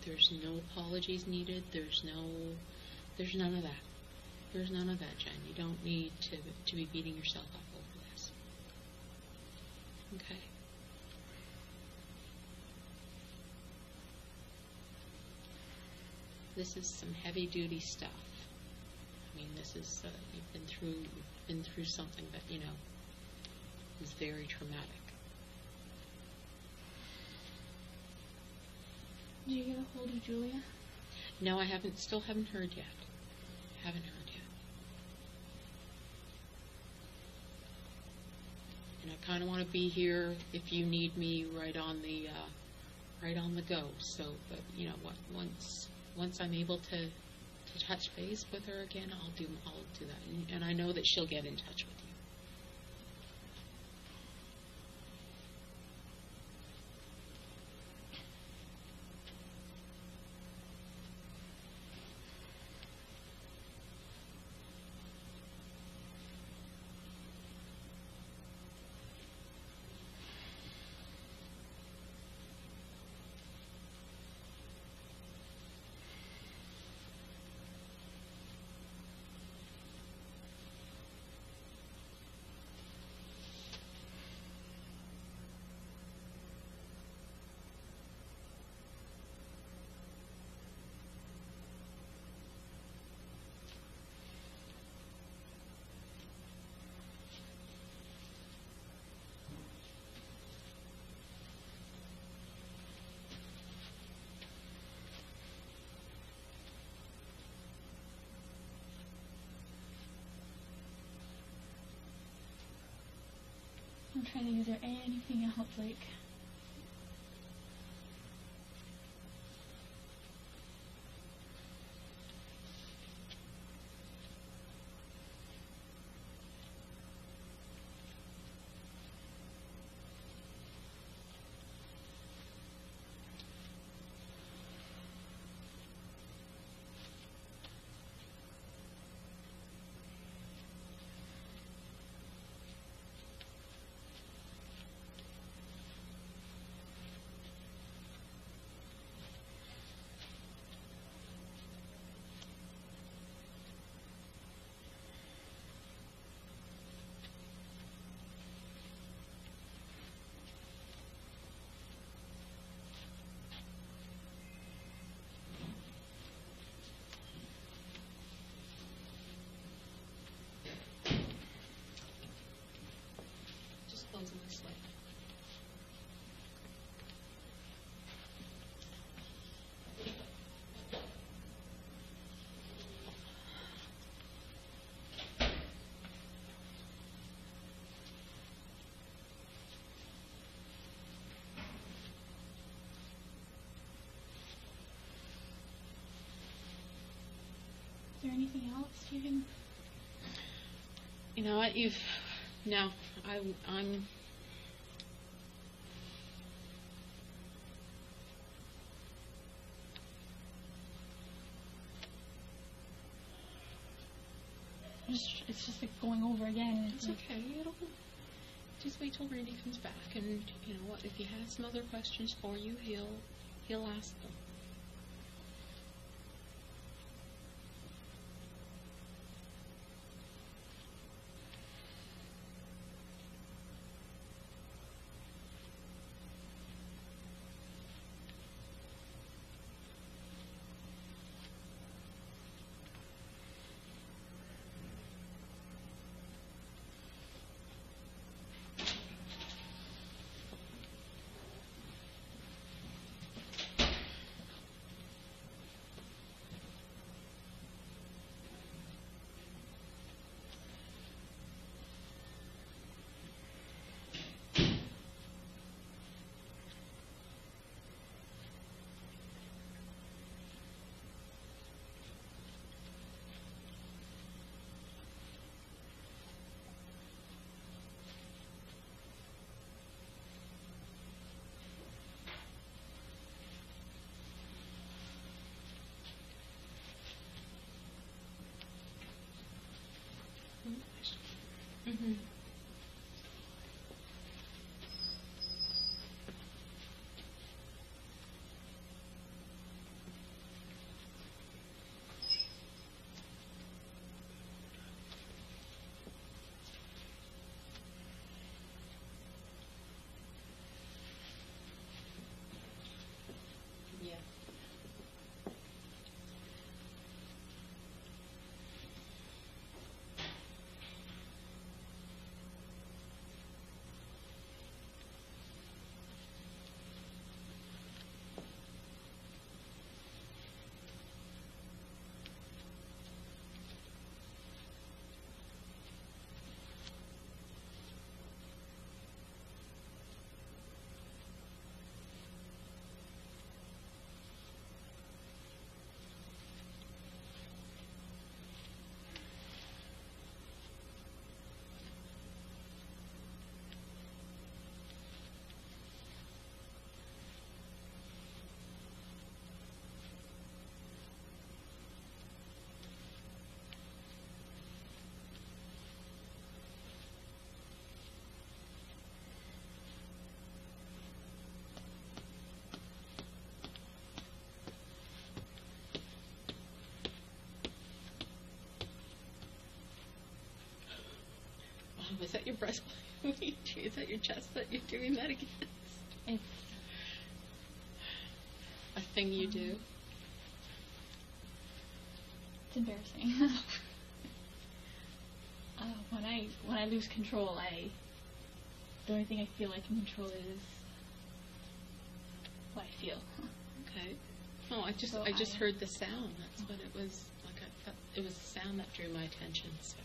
there's no apologies needed. There's none of that. There's none of that, Jen. You don't need to be beating yourself up over this. Okay. This is some heavy-duty stuff. I mean, this is you've been through something that is very traumatic. Did you get a hold of Julia? No, I haven't. Still haven't heard yet. Haven't heard yet. And I kind of want to be here if you need me right on the go. So, but what? Once I'm able to touch base with her again, I'll do that. And I know that she'll get in touch with you. I'm trying to think, is there anything else, like... Closing the slate. Is there anything else you can... You know what, I'm it's just like going over again. And it's okay. Just wait till Randy comes back, and you know what? If he has some other questions for you, he'll ask them. Mm-hmm. Yeah. Was that your breastplate? Is that your chest that you're doing that against? It's A thing you do? it's embarrassing. When I lose control, the only thing I feel I can control is what I feel. Okay. Oh, I just heard the sound. That's what it was. Like it was the sound that drew my attention. So.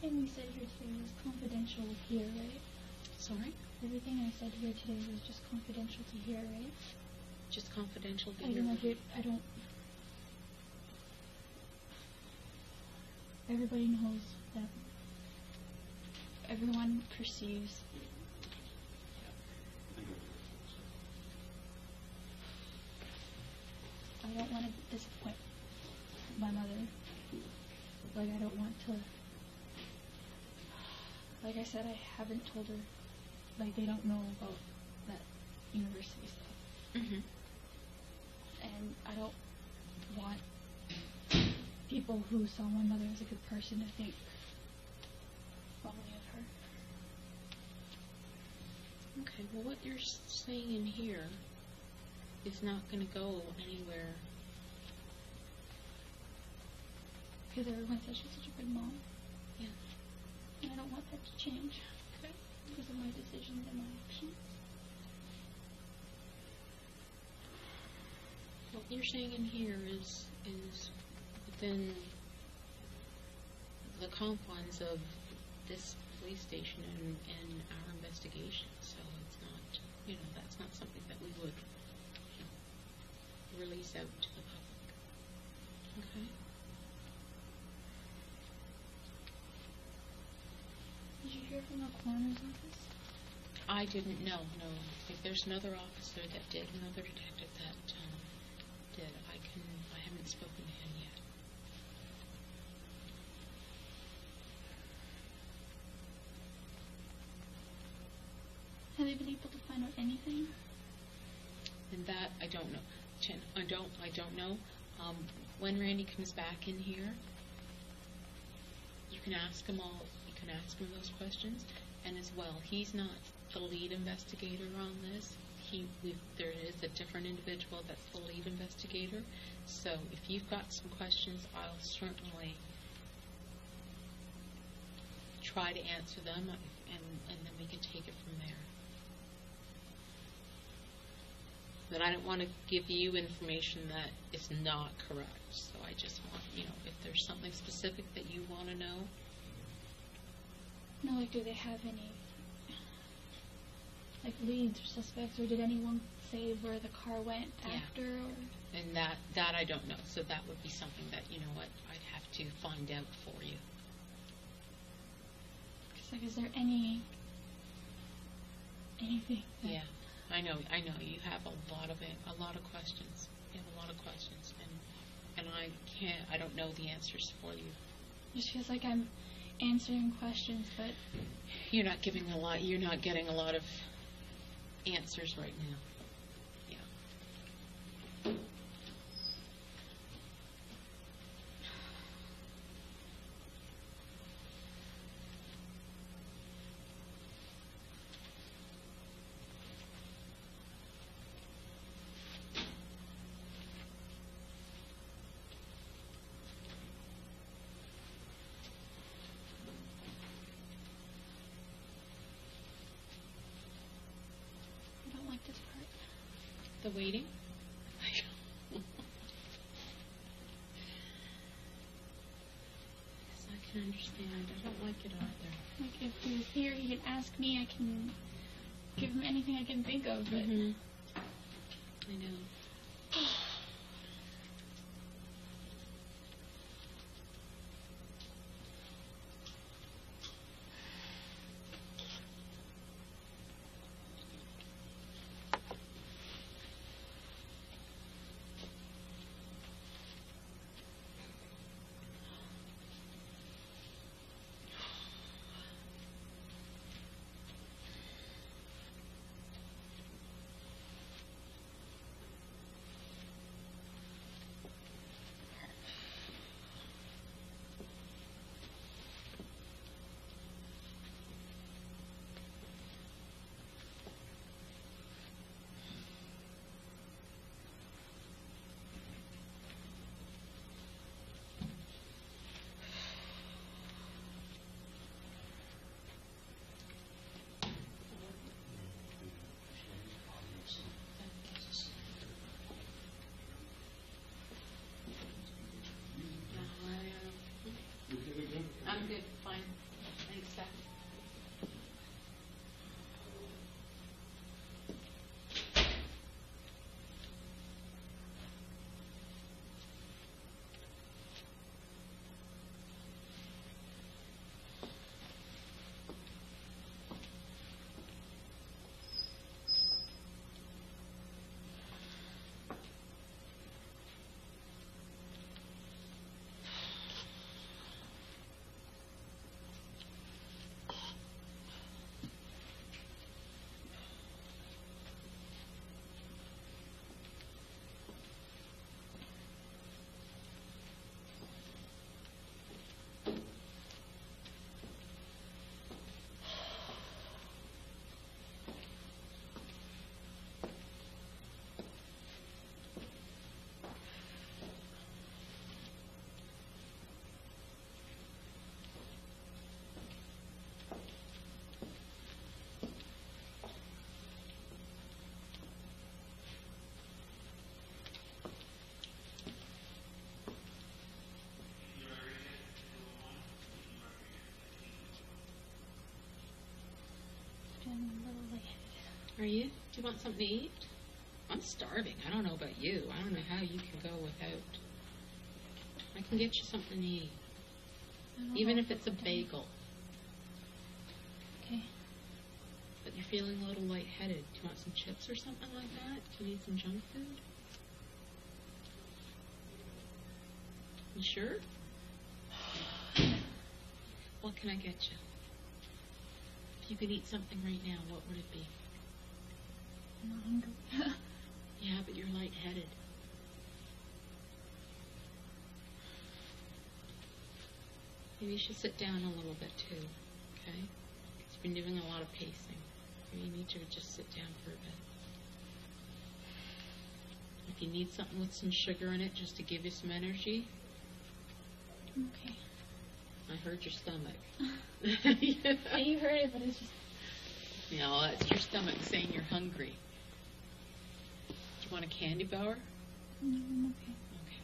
everything we said here today was confidential here, right? Sorry? Everything I said here today was just confidential to hear, right? Just confidential to I don't know if it, I don't... Everybody knows that everyone perceives I don't want to disappoint my mother. Like, I don't want to... Like I said, I haven't told her... Like, they don't know about that university stuff. Mm-hmm. And I don't want people who saw my mother as a good person to think wrongly of her. Okay, well, what you're saying in here is not going to go anywhere. Because everyone says she's such a good mom. Yeah. And I don't want that to change. Okay. Because of my decisions and my actions. What you're saying in here is within the confines of this police station and our investigation. So it's not, that's not something that we would release out to the public. Okay? Did you hear from the coroner's office? I didn't know, no. If there's another officer that did, another detective that did, I haven't spoken to him yet. Have they been able to find out anything? And that I don't know. Chen, I don't know. When Randy comes back in here, you can ask him those questions. And as well, he's not the lead investigator on this. There is a different individual that's the lead investigator. So if you've got some questions, I'll certainly try to answer them, and then we can take it from there. But I don't want to give you information that is not correct. So I just want, if there's something specific that you want to know. No, like, do they have any, like, leads or suspects, or did anyone say where the car went after? Or? And that I don't know. So that would be something that, I'd have to find out for you. Cause, like, is there anything? Yeah, I know. You have a lot of questions. You have a lot of questions, and I don't know the answers for you. It just feels like I'm answering questions, but you're not getting a lot of answers right now. Yeah. this part. The waiting? Yes, I can understand. I don't like it either. Like, if he was here, he could ask me. I can give him anything I can think of. But I know. Are you? Do you want something to eat? I'm starving. I don't know about you. I don't know how you can go without. I can get you something to eat. Even if it's a bagel. Okay. But you're feeling a little lightheaded. Do you want some chips or something like that? Do you need some junk food? You sure? What can I get you? If you could eat something right now, what would it be? I'm not hungry. Yeah, but you're lightheaded. Maybe you should sit down a little bit too, okay? Because you've been doing a lot of pacing. Maybe you need to just sit down for a bit. If you need something with some sugar in it just to give you some energy. Okay. I heard your stomach. Yeah, you heard it, but it's just... No, that's your stomach saying you're hungry. Do you want a candy bar? No, I'm okay. Okay.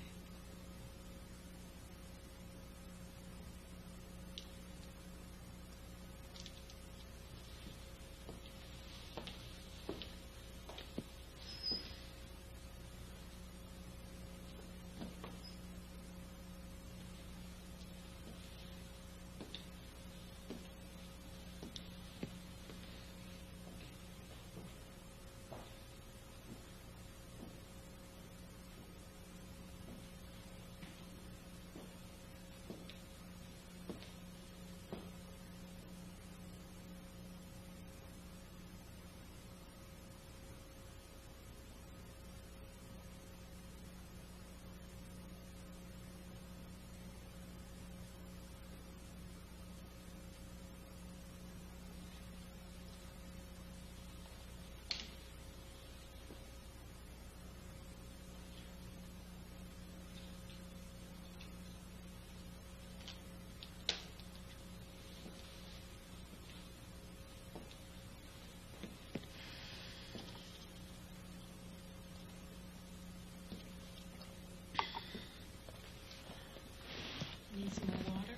Need some more water?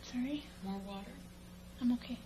Sorry? More water? I'm okay. Okay.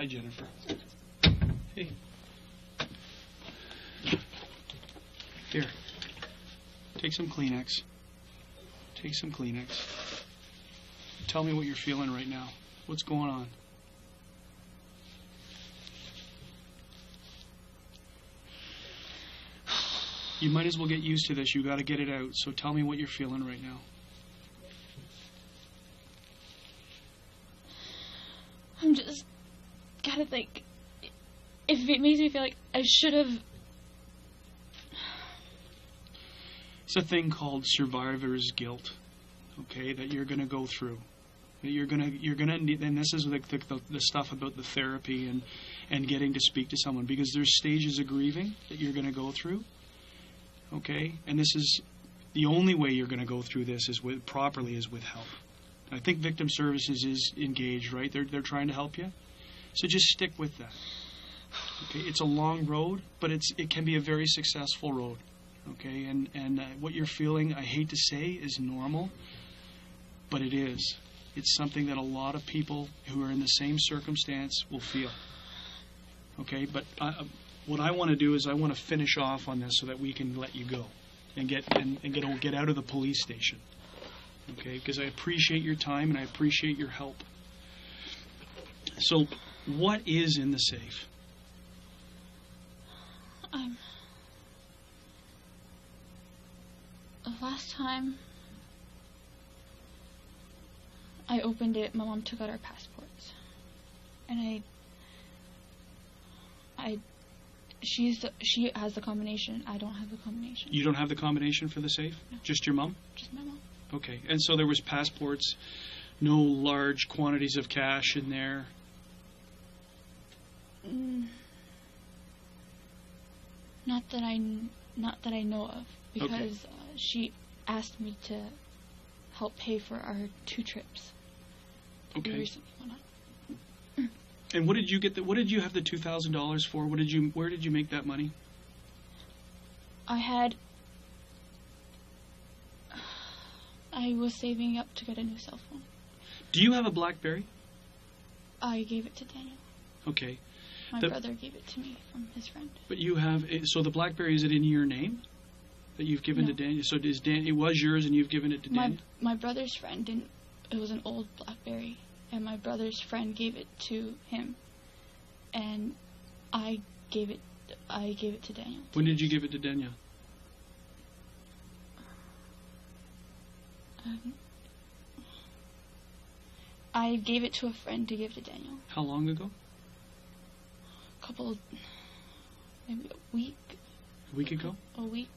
Hi, Jennifer. Hey. Here. Take some Kleenex. Take some Kleenex. Tell me what you're feeling right now. What's going on? You might as well get used to this. You got to get it out. So tell me what you're feeling right now. I'm just gotta think. If it makes me feel like I should have. It's a thing called survivor's guilt. Okay, that you're gonna go through. That you're gonna need, and this is like the stuff about the therapy and getting to speak to someone, because there's stages of grieving that you're gonna go through. Okay, and this is the only way you're going to go through this is with help. I think victim services is engaged, right? They're trying to help you, so just stick with that. Okay, it's a long road, but it can be a very successful road. Okay, and what you're feeling, I hate to say, is normal, but it is. It's something that a lot of people who are in the same circumstance will feel. Okay, but what I want to do is I want to finish off on this so that we can let you go and get out of the police station. Okay, because I appreciate your time and I appreciate your help. So, what is in the safe? The last time I opened it, my mom took out our passports, and she has the combination. I don't have the combination. You don't have the combination for the safe? No. Just your mom? Just my mom. Okay. And so there was passports, no large quantities of cash in there? Not that I know of, because she asked me to help pay for our 2 trips. Okay. We recently went on. And what did you get? What did you have the $2,000 for? Where did you make that money? I was saving up to get a new cell phone. Do you have a BlackBerry? I gave it to Daniel. Okay. My brother gave it to me from his friend. But you have, so the BlackBerry, is it in your name that you've given to Daniel? So it was yours and you've given it to Daniel? My brother's friend didn't. It was an old BlackBerry, and my brother's friend gave it to him, and I gave it to Daniel. When did you give it to Daniel? I gave it to a friend to give to Daniel. How long ago? Maybe a week. A week ago? Maybe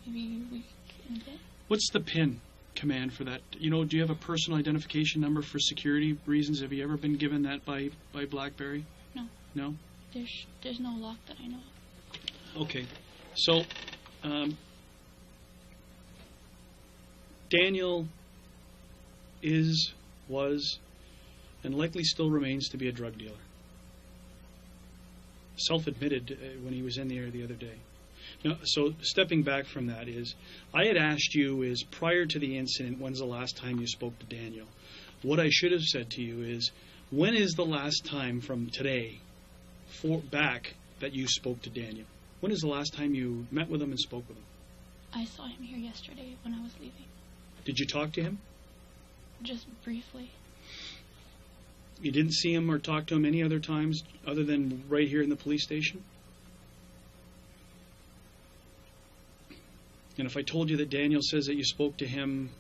a week and a bit. What's the PIN command for that? Do you have a personal identification number for security reasons? Have you ever been given that by BlackBerry? No. No? There's no lock that I know of. Okay. So, Daniel was, and likely still remains to be a drug dealer. Self-admitted when he was in there the other day. Now, so stepping back from that I had asked you prior to the incident, when's the last time you spoke to Daniel? What I should have said to you is, when is the last time from today back that you spoke to Daniel? When is the last time you met with him and spoke with him? I saw him here yesterday when I was leaving. Did you talk to him? Just briefly. You didn't see him or talk to him any other times other than right here in the police station? And if I told you that Daniel says that you spoke to him,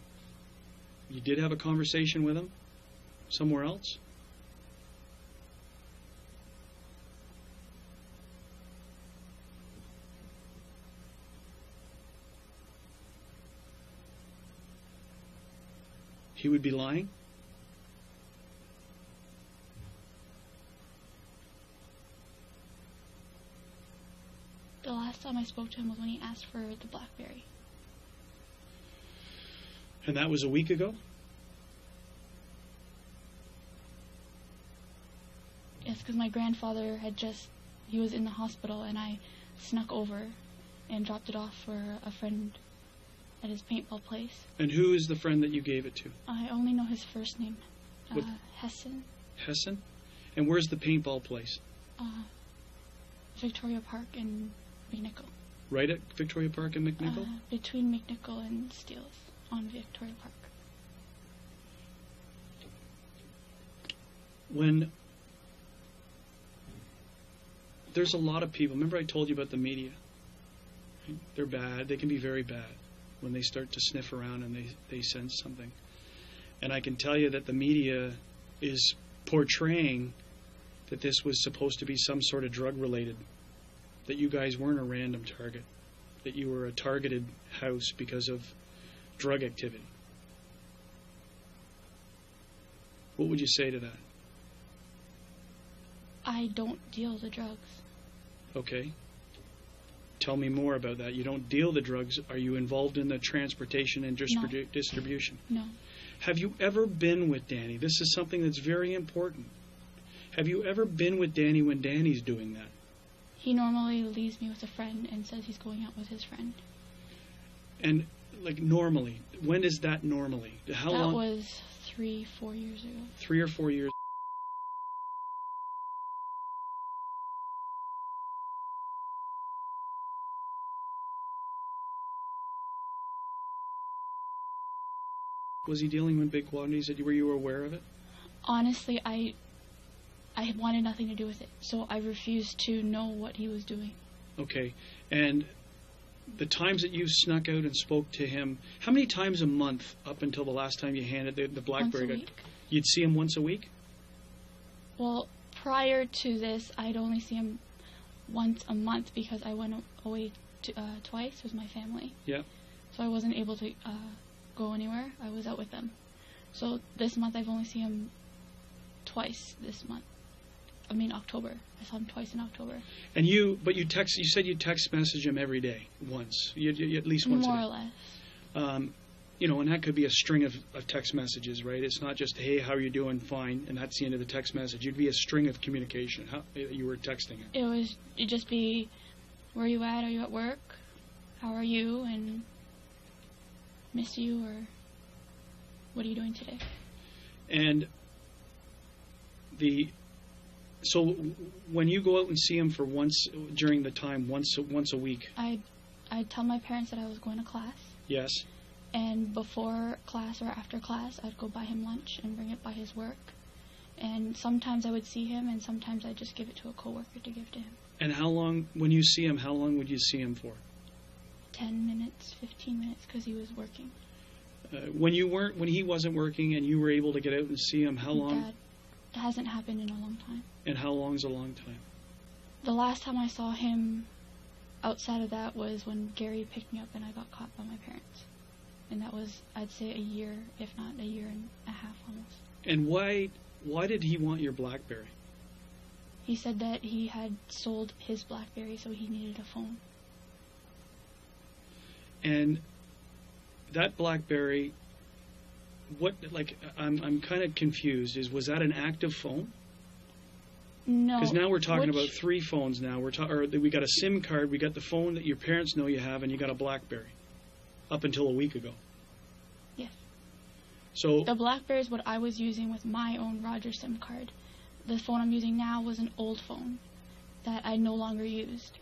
you did have a conversation with him somewhere else? He would be lying? The last time I spoke to him was when he asked for the BlackBerry. And that was a week ago? Yes, because my grandfather he was in the hospital, and I snuck over and dropped it off for a friend at his paintball place. And who is the friend that you gave it to? I only know his first name. Hessen. Hessen? And where's the paintball place? Victoria Park and McNichol. Right at Victoria Park and McNichol? Between McNichol and Steeles on Victoria Park. When there's a lot of people, remember I told you about the media? They're bad. They can be very bad when they start to sniff around and they sense something. And I can tell you that the media is portraying that this was supposed to be some sort of drug-related, that you guys weren't a random target, that you were a targeted house because of drug activity. What would you say to that? I don't deal the drugs. Okay. Tell me more about that. You don't deal the drugs. Are you involved in the transportation and distribution? No. Have you ever been with Danny? This is something that's very important. Have you ever been with Danny when Danny's doing that? He normally leaves me with a friend and says he's going out with his friend. And, like, normally, when is that normally? How long? That was 3-4 years ago. 3 or 4 years. Was he dealing in big quantities? Were you aware of it? Honestly, I wanted nothing to do with it, so I refused to know what he was doing. Okay. And the times that you snuck out and spoke to him, how many times a month up until the last time you handed the BlackBerry? Once a week. You'd see him once a week? Well, prior to this, I'd only see him once a month because I went away twice with my family. Yeah. So I wasn't able to go anywhere. I was out with them. So this month I've only seen him twice this month. I mean October. I saw him twice in October. And you said you text message him every day, once. You at least once More a day. or less. And that could be a string of text messages, right? It's not just, hey, how are you doing? Fine, and that's the end of the text message. It'd be a string of communication. How you were texting him. It'd just be, where are you at? Are you at work? How are you? And miss you, or what are you doing today? And so when you go out and see him for once during the time, once a week. I'd tell my parents that I was going to class. Yes. And before class or after class, I'd go buy him lunch and bring it by his work. And sometimes I would see him, and sometimes I'd just give it to a coworker to give to him. And how long, when you see him, how long would you see him for? 10 minutes, 15 minutes, because he was working. When he wasn't working and you were able to get out and see him, how long? That hasn't happened in a long time. And how long's a long time? The last time I saw him outside of that was when Gary picked me up and I got caught by my parents. And that was, I'd say, a year, if not a year and a half almost. And why did he want your BlackBerry? He said that he had sold his BlackBerry, so he needed a phone. And that BlackBerry, I'm kind of confused. Was that an active phone? No. Because now we're talking about 3 phones now. We got a SIM card, we got the phone that your parents know you have, and you got a BlackBerry. Up until a week ago. Yes. So the BlackBerry is what I was using with my own Rogers SIM card. The phone I'm using now was an old phone that I no longer used.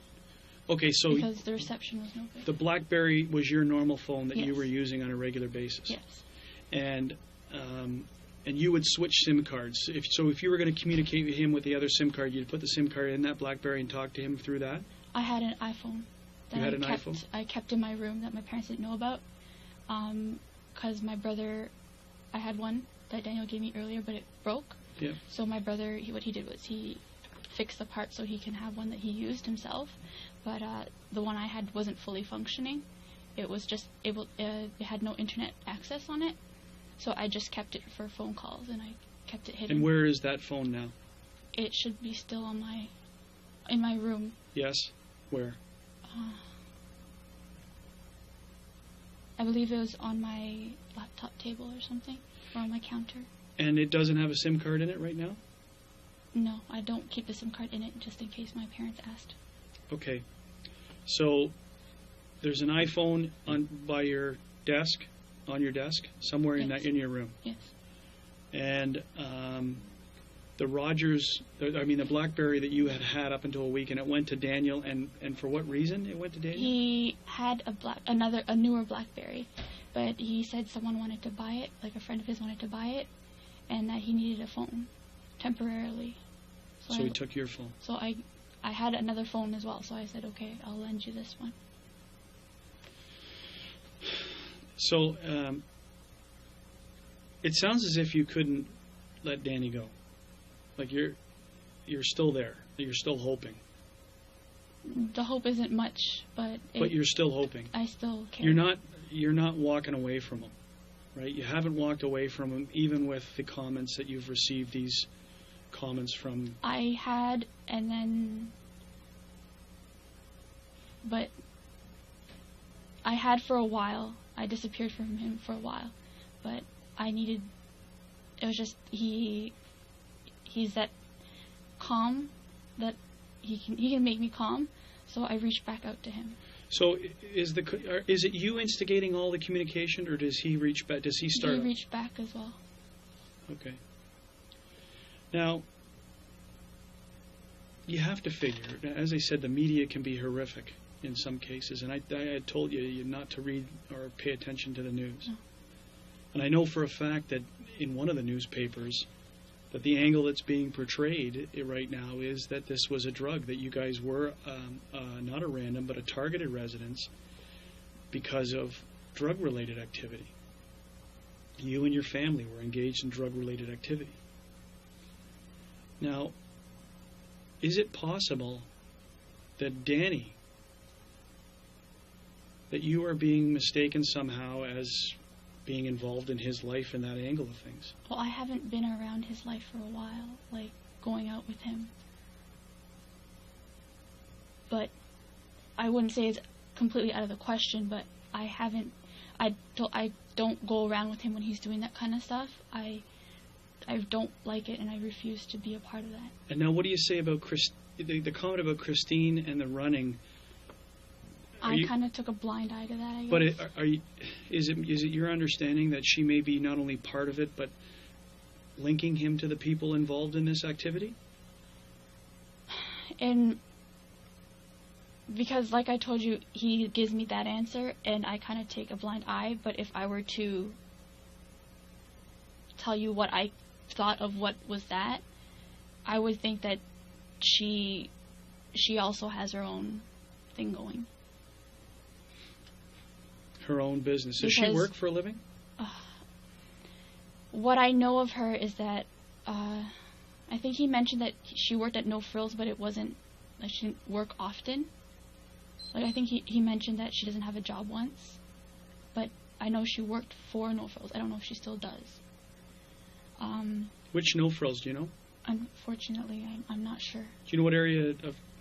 Okay, so because the reception was no good. The BlackBerry was your normal phone that Yes. you were using on a regular basis. Yes. And you would switch SIM cards. If you were going to communicate with him with the other SIM card, you'd put the SIM card in that BlackBerry and talk to him through that? I had an iPhone. You had an iPhone? I kept in my room that my parents didn't know about. Because my brother, I had one that Daniel gave me earlier, but it broke. Yeah. So my brother, what he did was he fixed the part so he can have one that he used himself. But the one I had wasn't fully functioning. It was just it had no internet access on it. So I just kept it for phone calls, and I kept it hidden. And where is that phone now? It should be still in my room. Yes? Where? I believe it was on my laptop table or something, or on my counter. And it doesn't have a SIM card in it right now? No, I don't keep the SIM card in it just in case my parents asked. Okay. So there's an iPhone by your desk, on your desk, somewhere Yes. in your room. Yes. And the the BlackBerry that you had up until a week, and it went to Daniel, and for what reason it went to Daniel? He had a newer BlackBerry, but he said someone wanted to buy it, like a friend of his wanted to buy it, and that he needed a phone temporarily. So he took your phone. So I had another phone as well, so I said, okay, I'll lend you this one. So it sounds as if you couldn't let Danny go. Like you're still there. You're still hoping. The hope isn't much, but you're still hoping. I still care. You're not walking away from him, right? You haven't walked away from him, even with the comments that you've received. These comments from. I had, but I had for a while. I disappeared from him for a while, but it was just he's that calm, that he can make me calm, so I reached back out to him. So is it you instigating all the communication, or does he reach back? Does he start? He reached back as well. Okay. Now, you have to figure, as I said, the media can be horrific in some cases, and I had told you not to read or pay attention to the news. No. And I know for a fact that in one of the newspapers, that the angle that's being portrayed right now is that this was a drug, that you guys were not a random, but a targeted residence because of drug-related activity. You and your family were engaged in drug-related activity. Now, is it possible that Danny, that you are being mistaken somehow as being involved in his life in that angle of things? Well, I haven't been around his life for a while, like going out with him. But I wouldn't say it's completely out of the question, but I don't go around with him when he's doing that kind of stuff. I don't like it, and I refuse to be a part of that. And now what do you say about the comment about Christine and the running? I kind of took a blind eye to that, I guess. But is it your understanding that she may be not only part of it, but linking him to the people involved in this activity? And because, like I told you, he gives me that answer, and I kind of take a blind eye. But if I were to tell you what I thought of what was that, I would think that she also has her own thing going. Her own business. Does she work for a living? What I know of her is that I think he mentioned that she worked at No Frills, but it wasn't like she didn't work often. Like I think he mentioned that she doesn't have a job once, but I know she worked for No Frills. I don't know if she still does. Which No Frills, do you know? Unfortunately, I'm not sure. Do you know what area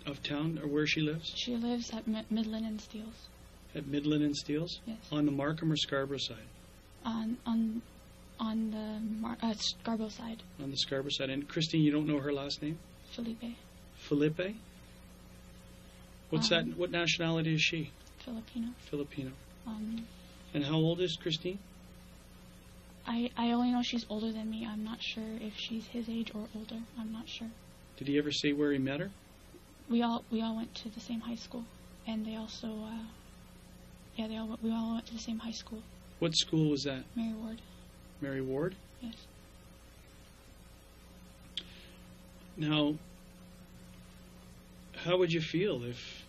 of town or where she lives? She lives at Midland and Steeles. At Midland and Steeles? Yes. On the Markham or Scarborough side? On the Scarborough side. On the Scarborough side. And Christine, you don't know her last name? Felipe. Felipe? What's that? What nationality is she? Filipino. Filipino. And how old is Christine? I only know she's older than me. I'm not sure if she's his age or older. I'm not sure. Did he ever say where he met her? We all went to the same high school, and they also we all went to the same high school. What school was that? Mary Ward. Mary Ward? Yes. Now, how would you feel if,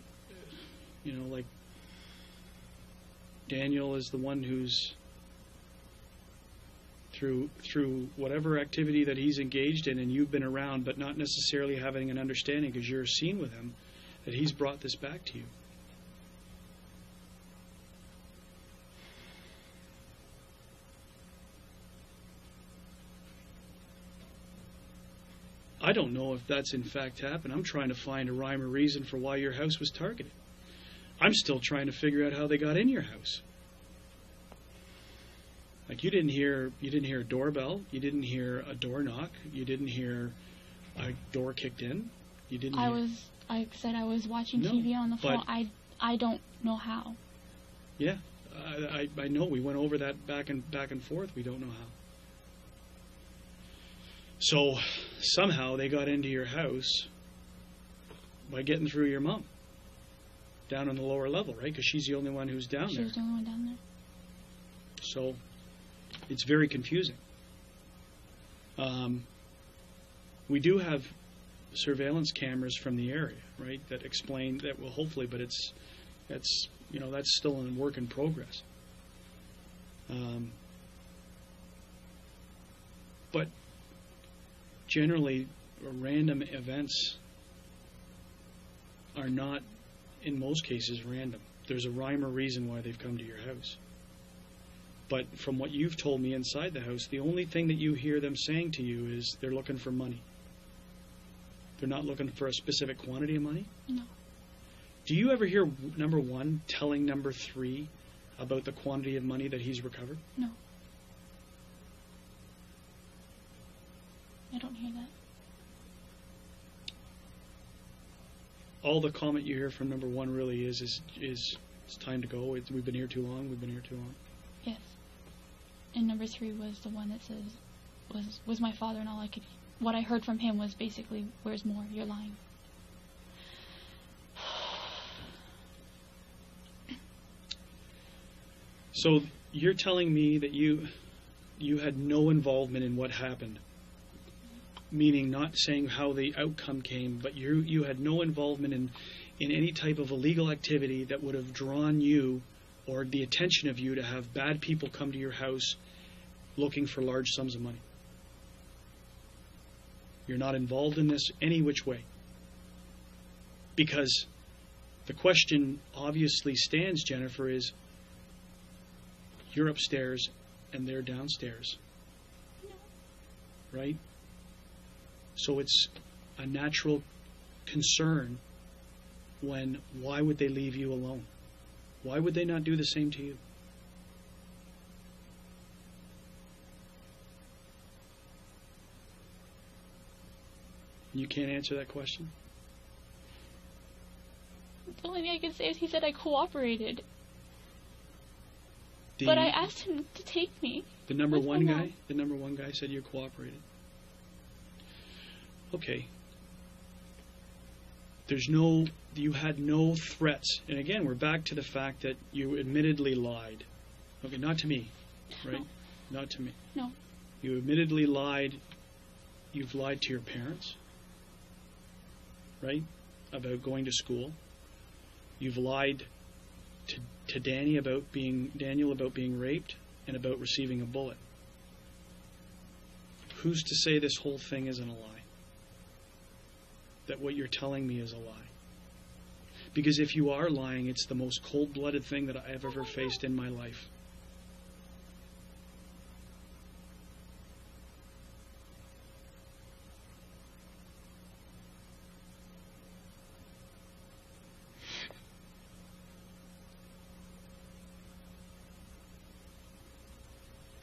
like Daniel is the one who's through whatever activity that he's engaged in, and you've been around, but not necessarily having an understanding because you're seen with him, that he's brought this back to you? I don't know if that's in fact happened. I'm trying to find a rhyme or reason for why your house was targeted. I'm still trying to figure out how they got in your house. Like you didn't hear a doorbell, you didn't hear a door knock, you didn't hear a door kicked in, you didn't. I was watching TV on the phone. I don't know how. Yeah, I know. We went over that back and forth. We don't know how. So somehow they got into your house by getting through your mom down on the lower level, right? Because she's the only one who's down there. She was the only one down there. So it's very confusing. We do have surveillance cameras from the area, right, that explain that, well, hopefully, but that's still in work in progress. But generally, random events are not, in most cases, random. There's a rhyme or reason why they've come to your house. But from what you've told me inside the house, the only thing that you hear them saying to you is they're looking for money. They're not looking for a specific quantity of money? No. Do you ever hear number 1 telling number 3 about the quantity of money that he's recovered? No. I don't hear that. All the comment you hear from number 1 really is it's time to go. We've been here too long. We've been here too long. Yes. And number 3 was the one that says was my father, and all I could. What I heard from him was basically, "Where's more? You're lying." So you're telling me that you had no involvement in what happened, meaning not saying how the outcome came, but you had no involvement in any type of illegal activity that would have drawn you or the attention of you to have bad people come to your house looking for large sums of money. You're not involved in this any which way. Because the question obviously stands, Jennifer, is you're upstairs and they're downstairs. Right? So it's a natural concern why would they leave you alone? Why would they not do the same to you? You can't answer that question? The only thing I can say is he said I cooperated. But I asked him to take me. The number 1 guy? The number 1 guy said you cooperated. Okay. You had no threats. And again, we're back to the fact that you admittedly lied. Okay, not to me, right? No. Not to me. No. You admittedly lied. You've lied to your parents, right? About going to school. You've lied to Daniel about being raped and about receiving a bullet. Who's to say this whole thing isn't a lie? That what you're telling me is a lie? Because if you are lying, it's the most cold-blooded thing that I've ever faced in my life.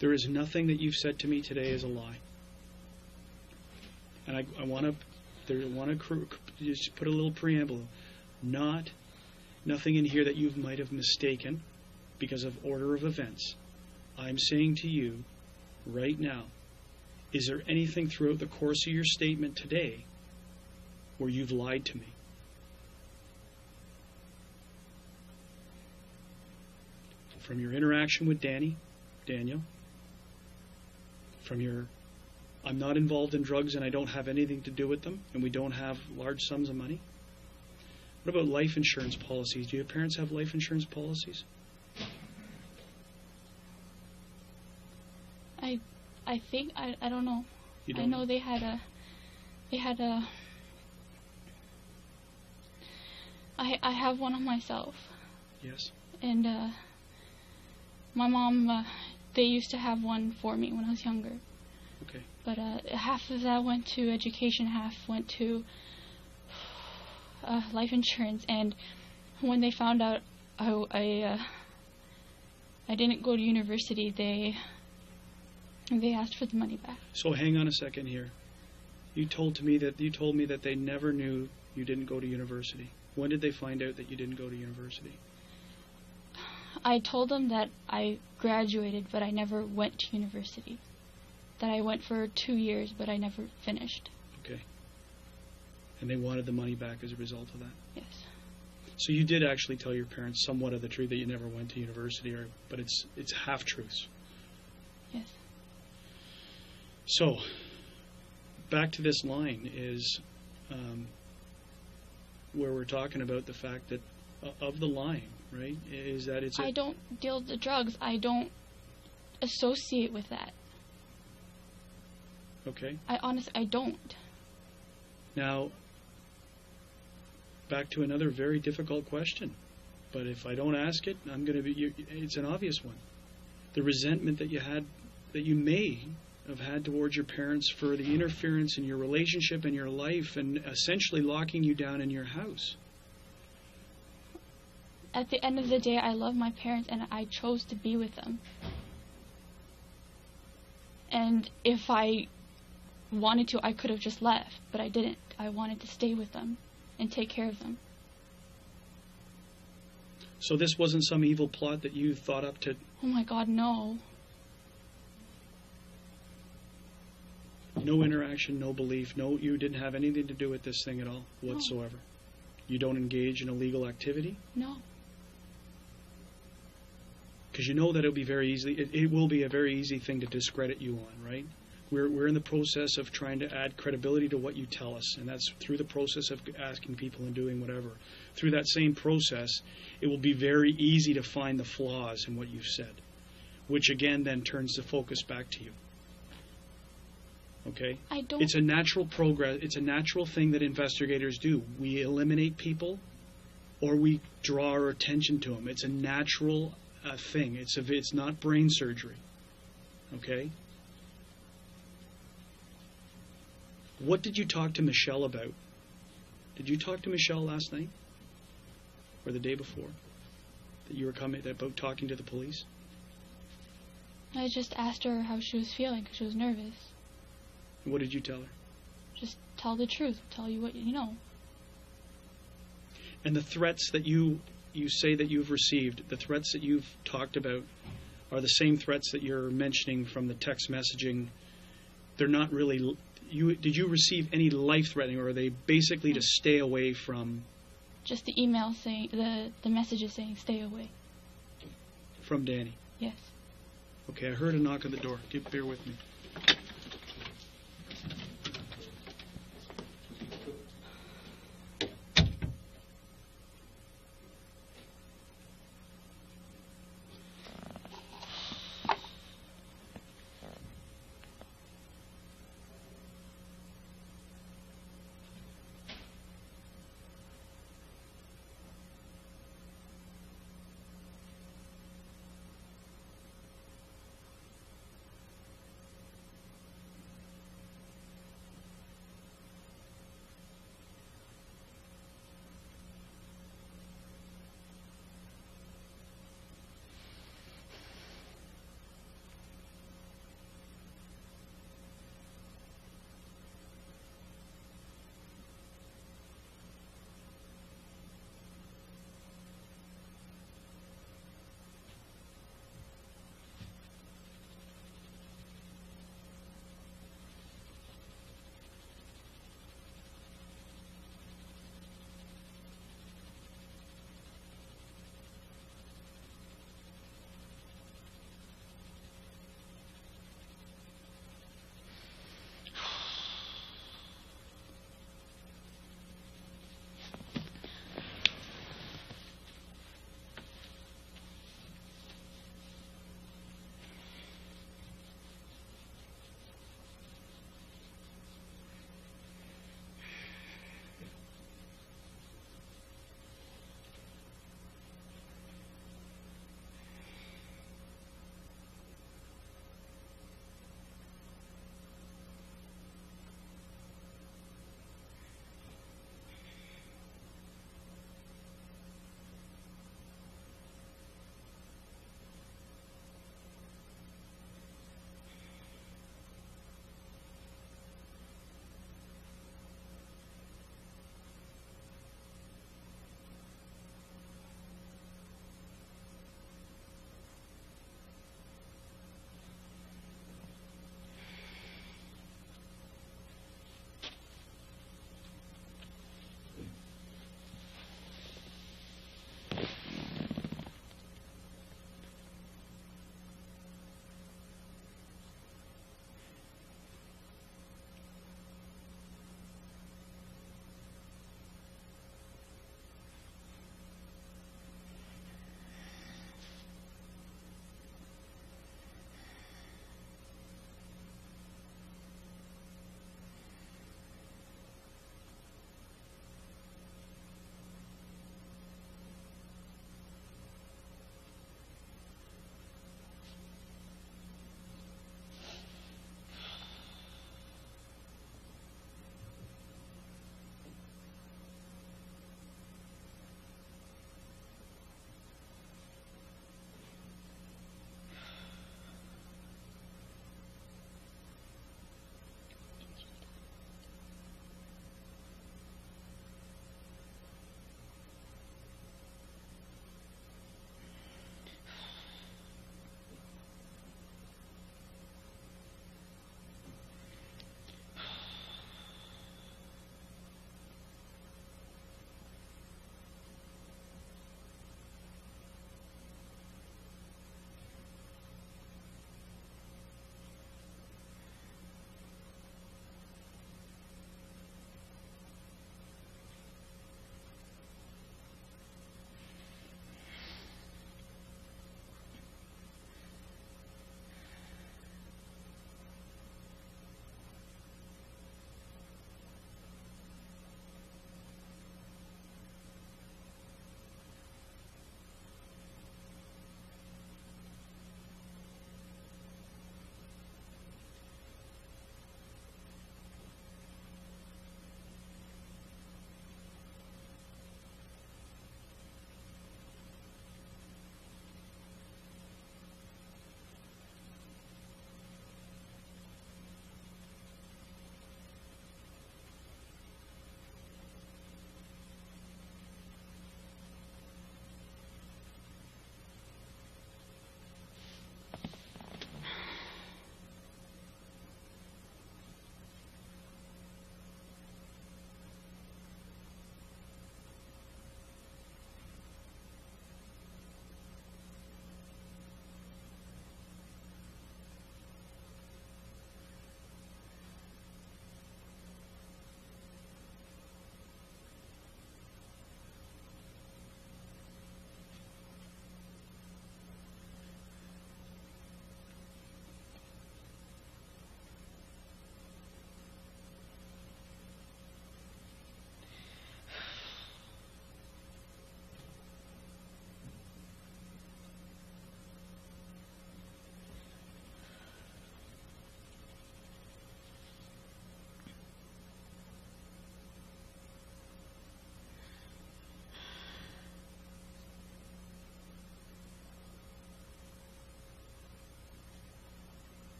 There is nothing that you've said to me today is a lie. And I want to just put a little preamble. Nothing in here that you might have mistaken because of order of events. I'm saying to you right now, is there anything throughout the course of your statement today where you've lied to me? From your interaction with Daniel, from your, I'm not involved in drugs and I don't have anything to do with them, and we don't have large sums of money. What about life insurance policies? Do your parents have life insurance policies? I think I don't know. You don't I know they had a I have one of myself. Yes. And my mom they used to have one for me when I was younger. Okay. But half of that went to education, half went to life insurance. And when they found out I didn't go to university, they asked for the money back. So hang on a second here. You told me that they never knew you didn't go to university. When did they find out that you didn't go to university? I told them that I graduated, but I never went to university. that I went for 2 years, but I never finished. Okay. And they wanted the money back as a result of that? Yes. So you did actually tell your parents somewhat of the truth that you never went to university, but it's half-truths. Yes. So, back to this line is where we're talking about the fact that of the lying, right, is that it's... I don't deal with the drugs. I don't associate with that. Okay. I don't. Now, back to another very difficult question. But if I don't ask it, I'm going to be... It's an obvious one. The resentment that you may have had towards your parents for the interference in your relationship and your life and essentially locking you down in your house. At the end of the day, I love my parents and I chose to be with them. And if I wanted to, I could have just left, but I didn't. I wanted to stay with them and take care of them. So this wasn't some evil plot that you thought up to... Oh my God, no. No interaction, no belief, you didn't have anything to do with this thing at all whatsoever. No. You don't engage in illegal activity? No. Because you know that it will be a very easy thing to discredit you on, right? We're in the process of trying to add credibility to what you tell us, and that's through the process of asking people and doing whatever. Through that same process, it will be very easy to find the flaws in what you've said, which again then turns the focus back to you. Okay? It's a natural progress. It's a natural thing that investigators do. We eliminate people, or we draw our attention to them. It's a natural thing. It's not brain surgery. Okay? What did you talk to Michelle about? Did you talk to Michelle last night, or the day before, that you were about talking to the police? I just asked her how she was feeling because she was nervous. What did you tell her? Just tell the truth. Tell you what you know. And the threats that you say that you've received, the threats that you've talked about, are the same threats that you're mentioning from the text messaging. They're not really... Did you receive any life-threatening, or are they basically to stay away from... Just the email saying... The messages saying stay away. From Danny? Yes. Okay, I heard a knock on the door. Bear with me.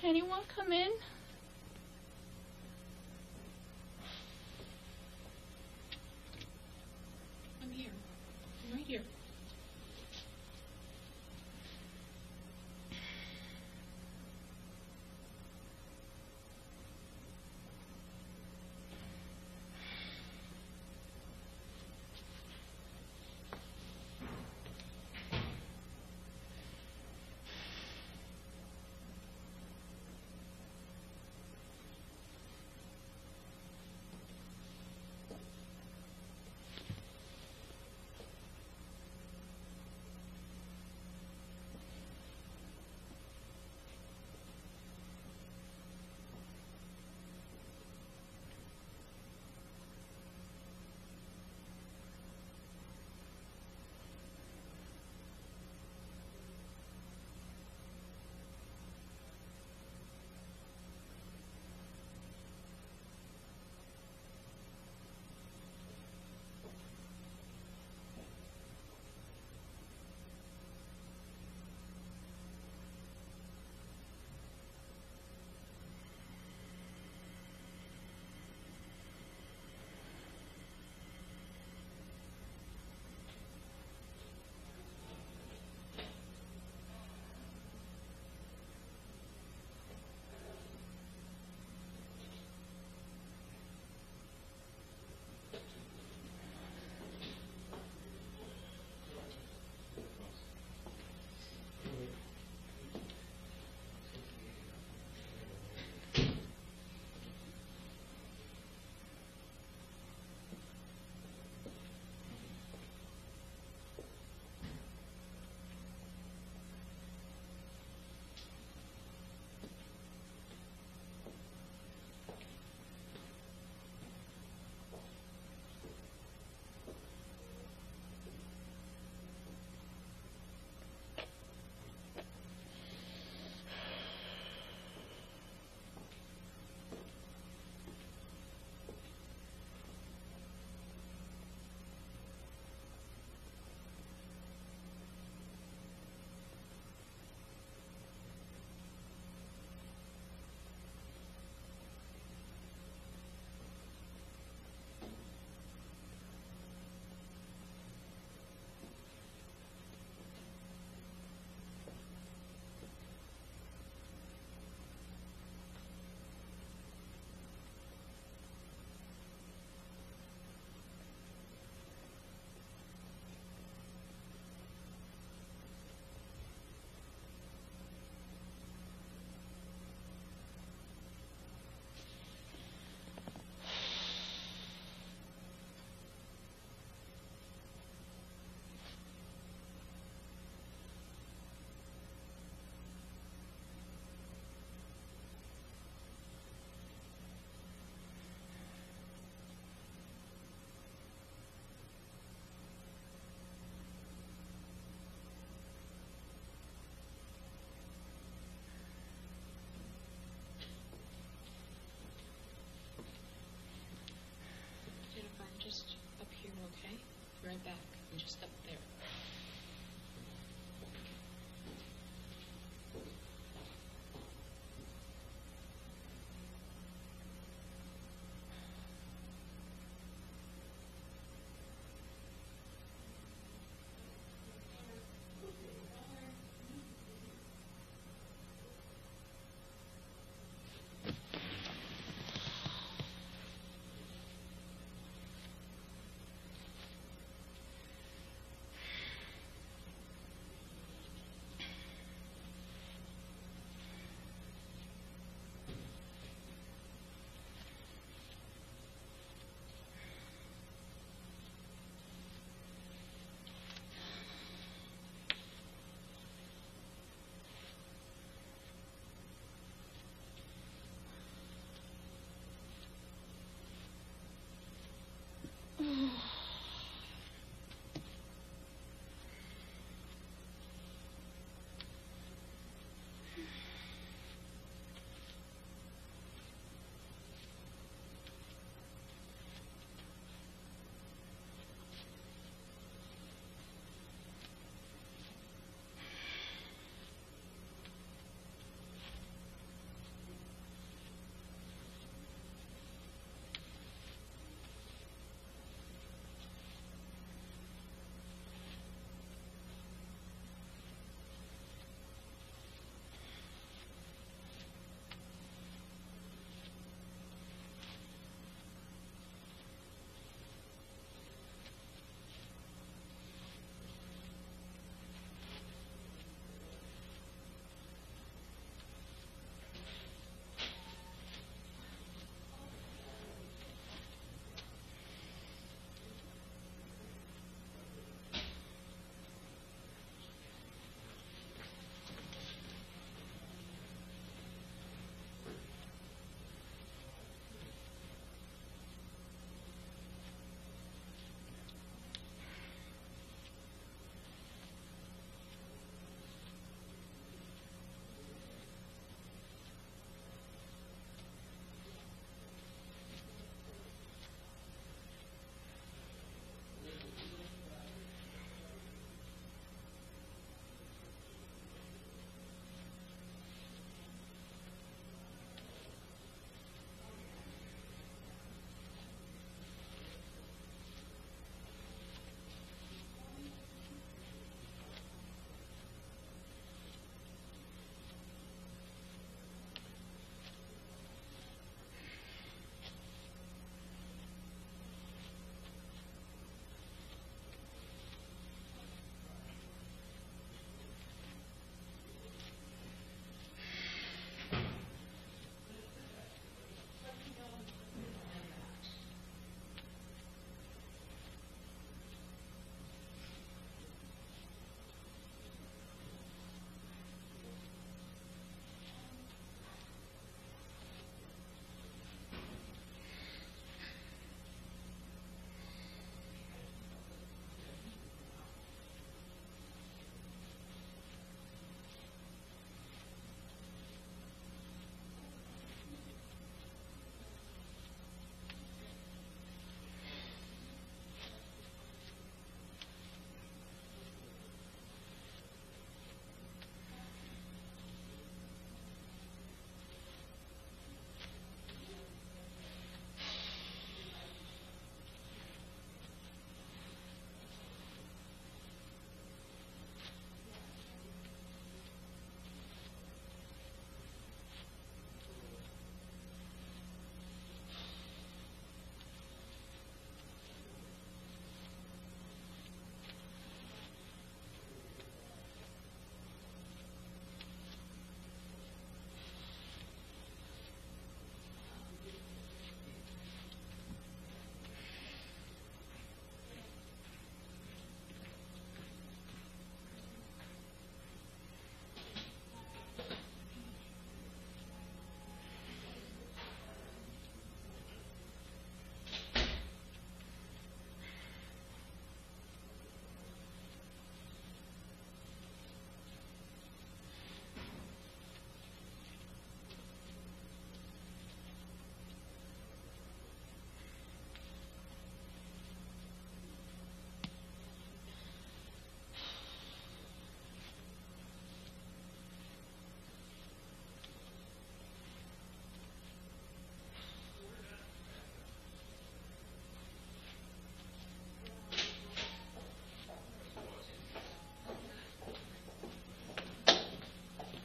Anyone come in? I'm here. I'm right here.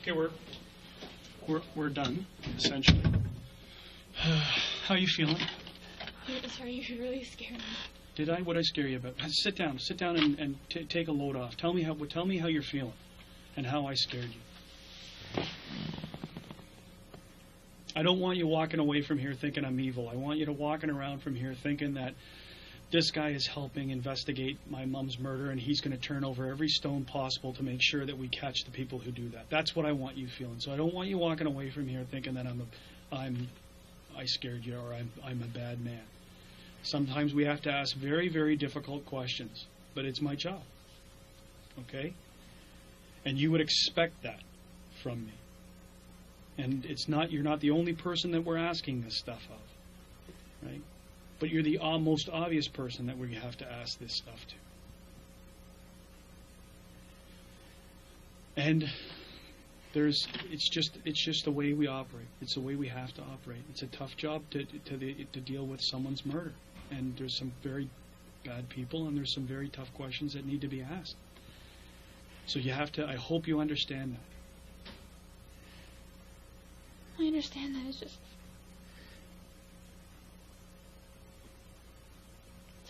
Okay, we're done, essentially. How you feeling? Sorry, you really scared me. Did I? What did I scare you about? Sit down and take a load off. Tell me how you're feeling, and how I scared you. I don't want you walking away from here thinking I'm evil. I want you to walking around from here thinking that this guy is helping investigate my mom's murder, and he's going to turn over every stone possible to make sure that we catch the people who do that. That's what I want you feeling. So I don't want you walking away from here thinking that I scared you, or I'm a bad man. Sometimes we have to ask very, very difficult questions, but it's my job. Okay? And you would expect that from me. And you're not the only person that we're asking this stuff of. Right? But you're the most obvious person that we have to ask this stuff to. And it's just the way we operate. It's the way we have to operate. It's a tough job to deal with someone's murder. And there's some very bad people, and there's some very tough questions that need to be asked. So I hope you understand that. I understand that. It's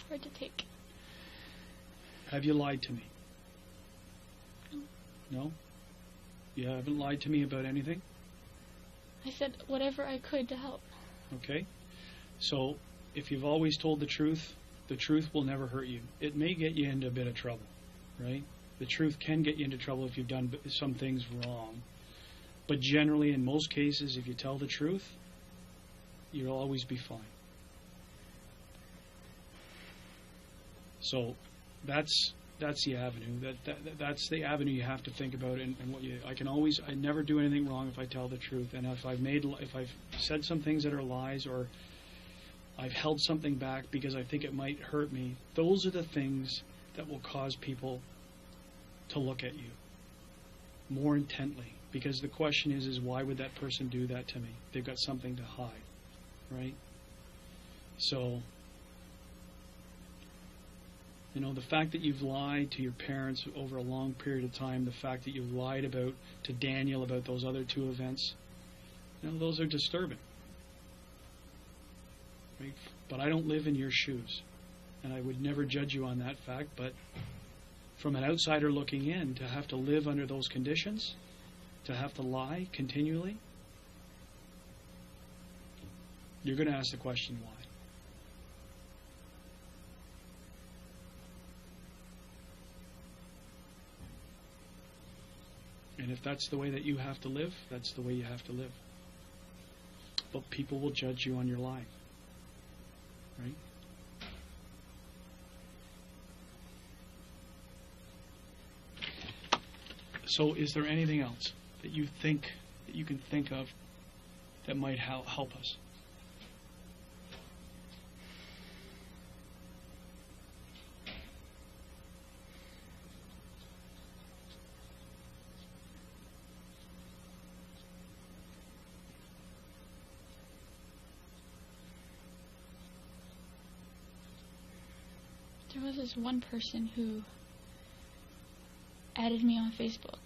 hard to take. Have you lied to me? No. No? You haven't lied to me about anything? I said whatever I could to help. Okay. So, if you've always told the truth will never hurt you. It may get you into a bit of trouble, right? The truth can get you into trouble if you've done some things wrong. But generally, in most cases, if you tell the truth, you'll always be fine. So, that's the avenue. That's the avenue you have to think about. And what I never do anything wrong if I tell the truth. And if I've said some things that are lies, or I've held something back because I think it might hurt me, those are the things that will cause people to look at you more intently. Because the question is why would that person do that to me? They've got something to hide, right? So, the fact that you've lied to your parents over a long period of time, the fact that you've lied to Daniel about those other two events, those are disturbing. Right? But I don't live in your shoes, and I would never judge you on that fact, but from an outsider looking in, to have to live under those conditions, to have to lie continually, you're going to ask the question why. And if that's the way that you have to live, that's the way you have to live. But people will judge you on your lying. Right? So is there anything else that you can think of that might help us? There was this one person who added me on Facebook.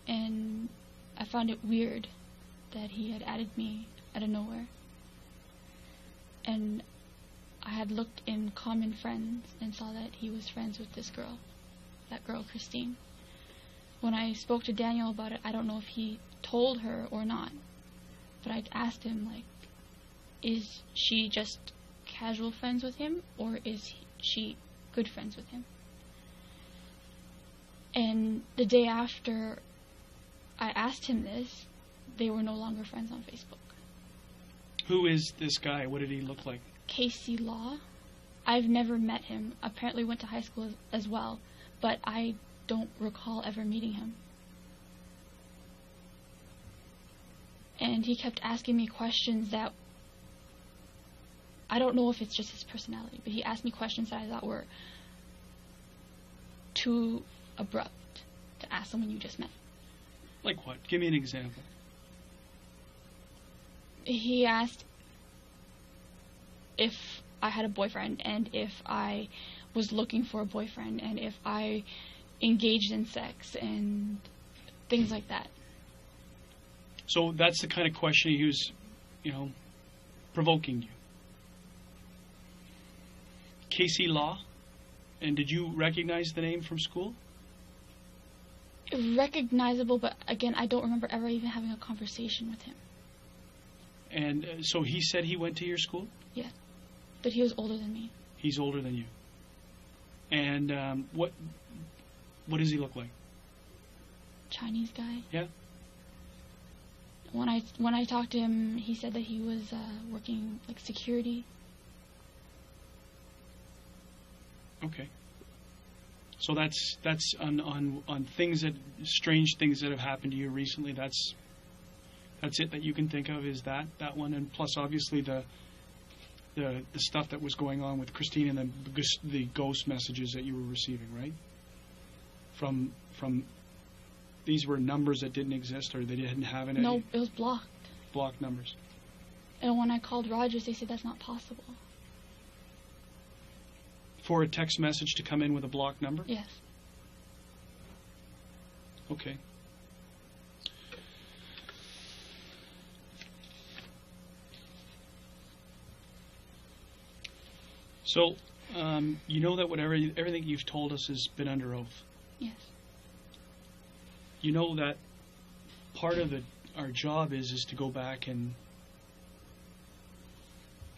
And I found it weird that he had added me out of nowhere. And I had looked in common friends and saw that he was friends with this girl, that girl Christine. When I spoke to Daniel about it, I don't know if he told her or not. But I asked him, is she just casual friends with him, or is she good friends with him? And the day after I asked him this, they were no longer friends on Facebook. Who is this guy? What did he look like? Casey Law. I've never met him. Apparently went to high school as well, but I don't recall ever meeting him. And he kept asking me questions that, I don't know if it's just his personality, but he asked me questions that I thought were too abrupt to ask someone you just met. Like what? Give me an example. He asked if I had a boyfriend and if I was looking for a boyfriend and if I engaged in sex and things like that. So that's the kind of question he was, provoking you. Casey Law, and did you recognize the name from school? Recognizable, but again, I don't remember ever even having a conversation with him. And so he said he went to your school? Yeah, but he was older than me. He's older than you. And what does he look like? Chinese guy. Yeah. When I talked to him, he said that he was working like security. Okay. So that's on things that strange things that have happened to you recently. That's it that you can think of is that one, and plus obviously the stuff that was going on with Christine and the ghost messages that you were receiving, right? From these were numbers that didn't exist or they didn't have any. No, it was blocked. Blocked numbers. And when I called Rogers, they said that's not possible. For a text message to come in with a blocked number? Yes. Okay. So, you know that everything you've told us has been under oath. Yes. You know that part of our job is to go back and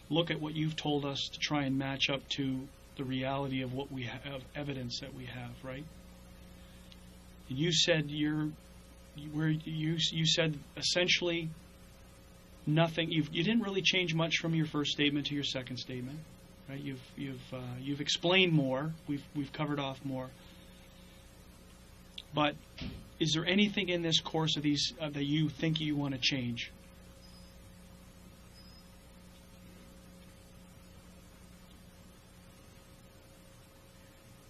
look at what you've told us to try and match up to the reality of what we have, evidence that we have, right? You said you said essentially nothing. You didn't really change much from your first statement to your second statement, right? You've explained more. We've covered off more. But is there anything in this course of these that you think you want to change?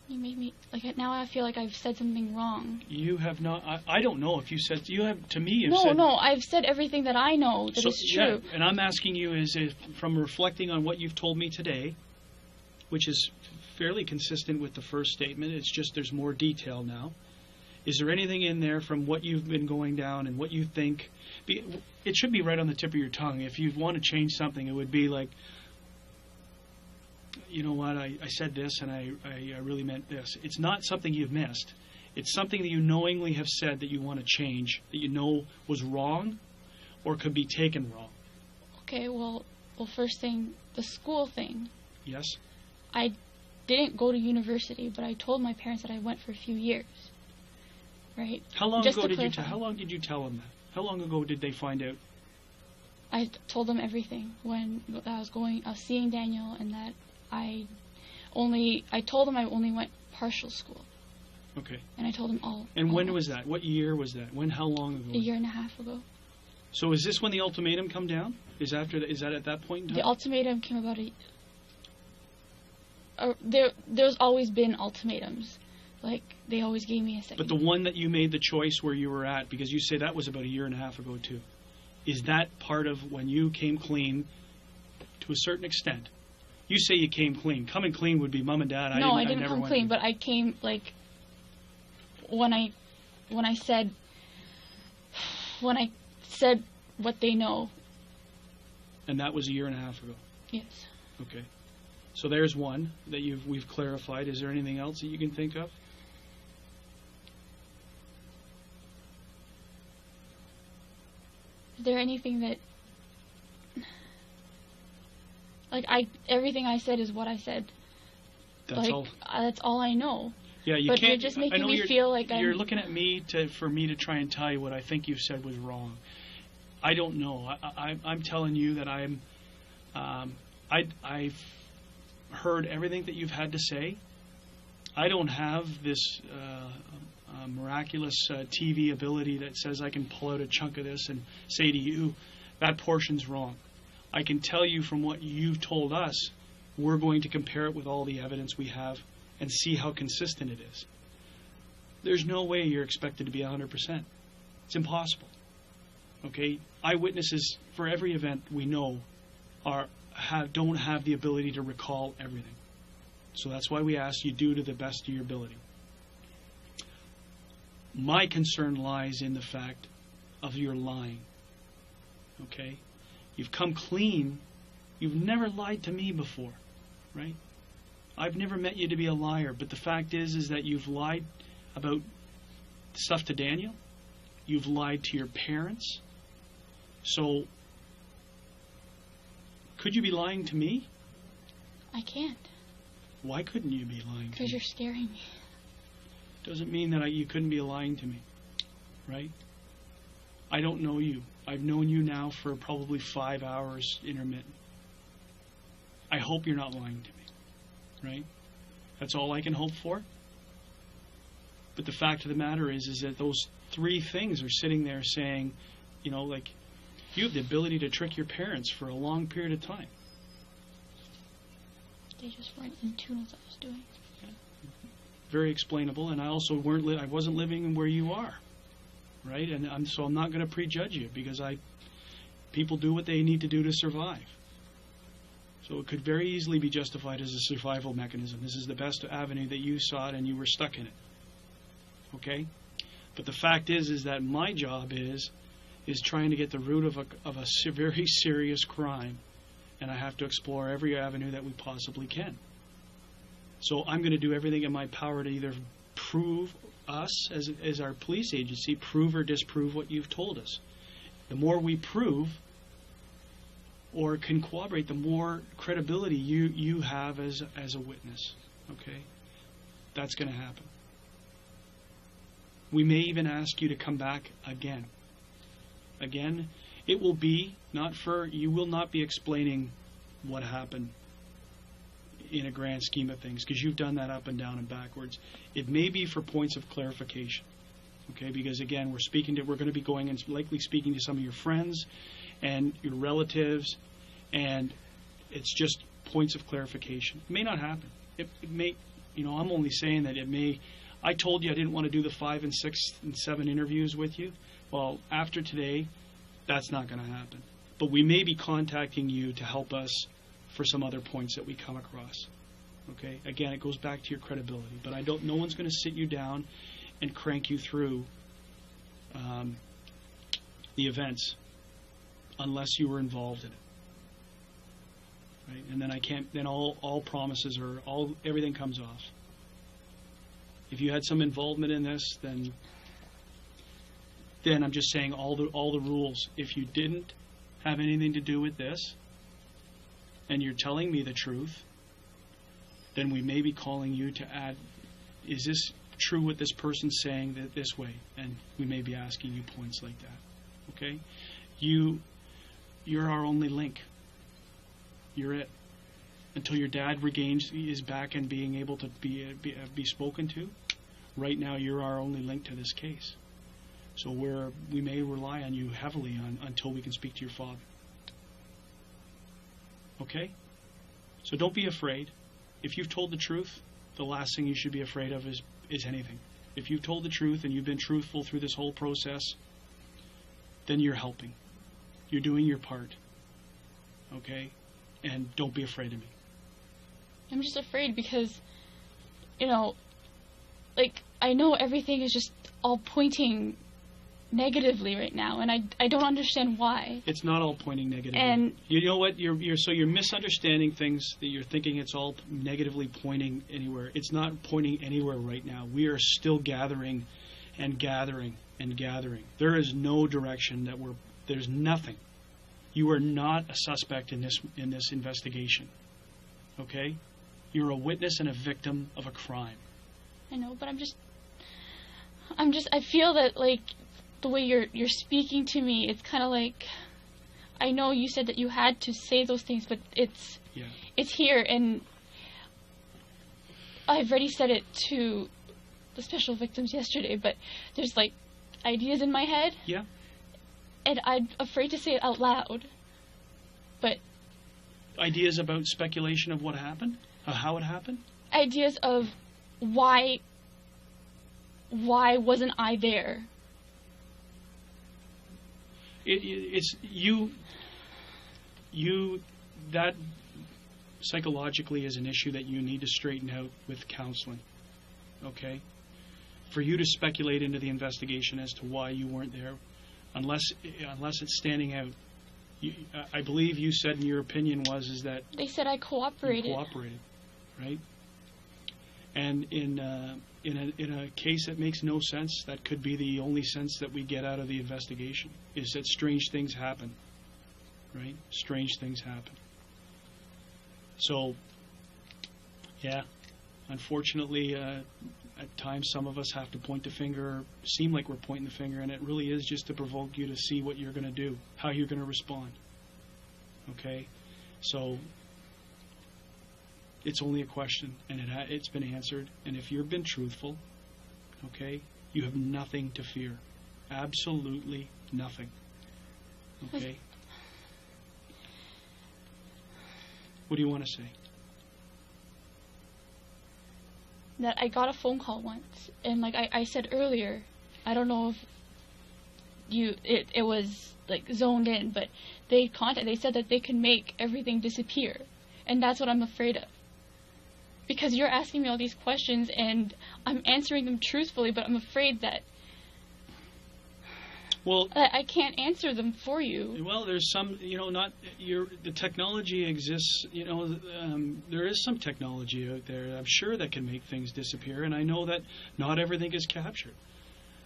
You made me now. I feel like I've said something wrong. You have not. I don't know if you said you have. To me, you've no, said. No, I've said everything that I know that is true. Yeah, and I'm asking you is if, from reflecting on what you've told me today, which is fairly consistent with the first statement. It's just there's more detail now. Is there anything in there from what you've been going down and what you think? It should be right on the tip of your tongue. If you want to change something, it would be like, you know what, I said this and I really meant this. It's not something you've missed. It's something that you knowingly have said that you want to change, that you know was wrong or could be taken wrong. Okay, well, first thing, the school thing. Yes? I didn't go to university, but I told my parents that I went for a few years. Right? How long did you tell them that? How long ago did they find out? I told them everything when I was seeing Daniel, and that I told them I only went partial school. Okay. And I told them all. And when was that? What year was that? How long ago? A year and a half ago. So is this when the ultimatum come down? Is that at that point in time? The ultimatum came about there's always been ultimatums. Like, they always gave me a second. But the one that you made the choice where you were at, because you say that was about a year and a half ago too, is that part of when you came clean to a certain extent? You say you came clean. Coming clean would be mom and dad. I didn't come clean, but I came, like, when I said what they know. And that was a year and a half ago? Yes. Okay. So there's one that we've clarified. Is there anything else that you can think of? Is there anything that, everything I said is what I said. That's all. That's all I know. Yeah, you but can't. You're just making me feel like you're looking at me for me to try and tell you what I think you've said was wrong. I don't know. I'm telling you that I've heard everything that you've had to say. I don't have this miraculous TV ability that says I can pull out a chunk of this and say to you, that portion's wrong. I can tell you from what you've told us, we're going to compare it with all the evidence we have and see how consistent it is. There's no way you're expected to be 100%. It's impossible. Okay? Eyewitnesses for every event we know don't have the ability to recall everything. So that's why we ask you do to the best of your ability. My concern lies in the fact of your lying. Okay? You've come clean. You've never lied to me before, right? I've never met you to be a liar, but the fact is that you've lied about stuff to Daniel. You've lied to your parents. So, could you be lying to me? I can't. Why couldn't you be lying to me? Because you're scaring me. Doesn't mean that you couldn't be lying to me, right? I don't know you. I've known you now for probably 5 hours intermittent. I hope you're not lying to me, right? That's all I can hope for. But the fact of the matter is that those 3 things are sitting there saying, you know, like, you have the ability to trick your parents for a long period of time. They just weren't in tune with what I was doing. Very explainable, and I also I wasn't living where you are, right? And I'm not going to prejudge you because people do what they need to do to survive. So it could very easily be justified as a survival mechanism. This is the best avenue that you sought, and you were stuck in it. Okay, but the fact is that my job is trying to get the root of a very serious crime, and I have to explore every avenue that we possibly can. So I'm going to do everything in my power to either prove us as our police agency, prove or disprove what you've told us. The more we prove or can corroborate, the more credibility you have as a witness. Okay? That's going to happen. We may even ask you to come back again. Again, it will be you will not be explaining what happened in a grand scheme of things, because you've done that up and down and backwards. It may be for points of clarification, okay? Because again, we're going to be going and likely speaking to some of your friends and your relatives, and it's just points of clarification. It may not happen. It may, I'm only saying that it may. I told you I didn't want to do the 5 and 6 and 7 interviews with you. Well, after today, that's not going to happen. But we may be contacting you to help us for some other points that we come across. Okay? Again, it goes back to your credibility. But no one's going to sit you down and crank you through the events unless you were involved in it. Right? And then all promises everything comes off. If you had some involvement in this, then I'm just saying all the rules. If you didn't have anything to do with this, and you're telling me the truth, then we may be calling you to add, is this true what this person's saying this way? And we may be asking you points like that. Okay? You're our only link. You're it. Until your dad is back and being able to be spoken to, right now you're our only link to this case. So we may rely on you heavily until we can speak to your father. Okay? So don't be afraid. If you've told the truth, the last thing you should be afraid of is anything. If you've told the truth and you've been truthful through this whole process, then you're helping. You're doing your part. Okay? And don't be afraid of me. I'm just afraid because, I know everything is just all pointing negatively right now, and I don't understand why. It's not all pointing negatively. And you know what? You're misunderstanding things, that you're thinking it's all negatively pointing anywhere. It's not pointing anywhere right now. We are still gathering and gathering and gathering. There is no direction there's nothing. You are not a suspect in this investigation. Okay? You're a witness and a victim of a crime. I know, but I feel that, the way you're speaking to me, it's kind of like, I know you said that you had to say those things, but it's here, and I've already said it to the special victims yesterday, but there's, ideas in my head. Yeah. And I'm afraid to say it out loud. But ideas about speculation of what happened? How it happened? Ideas of why wasn't I there? It's you that psychologically is an issue that you need to straighten out with counseling. Okay? For you to speculate into the investigation as to why you weren't there, unless it's standing out. I believe you said in your opinion is that They said I cooperated. you cooperated, right? And in a case that makes no sense, that could be the only sense that we get out of the investigation, is that strange things happen, right? Strange things happen. So, yeah, unfortunately, at times some of us have to point the finger, seem like we're pointing the finger, and it really is just to provoke you to see what you're going to do, how you're going to respond. Okay? So, it's only a question, and it's been answered. And if you've been truthful, okay, you have nothing to fear. Absolutely nothing. Okay? What do you want to say? That I got a phone call once, and like I said earlier, I don't know if it was like zoned in, but they said that they can make everything disappear, and that's what I'm afraid of. Because you're asking me all these questions, and I'm answering them truthfully, but I'm afraid that I can't answer them for you. Well, there's some, the technology exists, there is some technology out there, I'm sure, that can make things disappear, and I know that not everything is captured.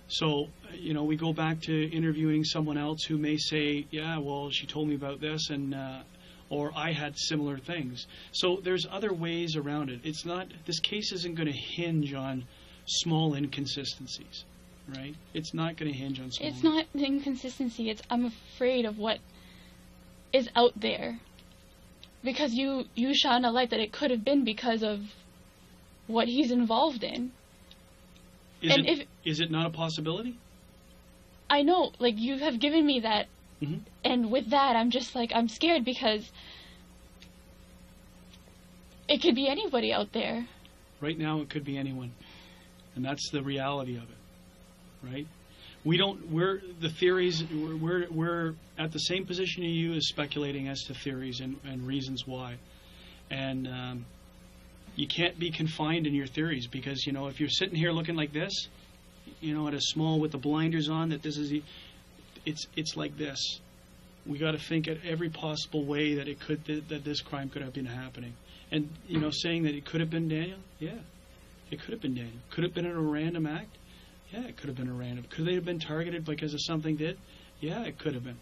So, we go back to interviewing someone else who may say, yeah, well, she told me about this, and or I had similar things. So there's other ways around it. It's not, this case isn't going to hinge on small inconsistencies. Right? It's not going to hinge on small. It's not the inconsistency. I'm afraid of what is out there. Because you shine a light that it could have been because of what he's involved in. Is it not a possibility? I know, like, you have given me that, and with that, I'm just like, I'm scared because it could be anybody out there. Right now, it could be anyone. And that's the reality of it. Right? We're at the same position as you, as speculating as to theories and reasons why. And you can't be confined in your theories, because, if you're sitting here looking like this, at a small with the blinders on, that this is, it's like this. We got to think at every possible way that that this crime could have been happening. And, saying that it could have been Daniel, yeah, it could have been Daniel. Could have been a random act? Yeah, it could have been a random. Could they have been targeted because of something did? Yeah, it could have been.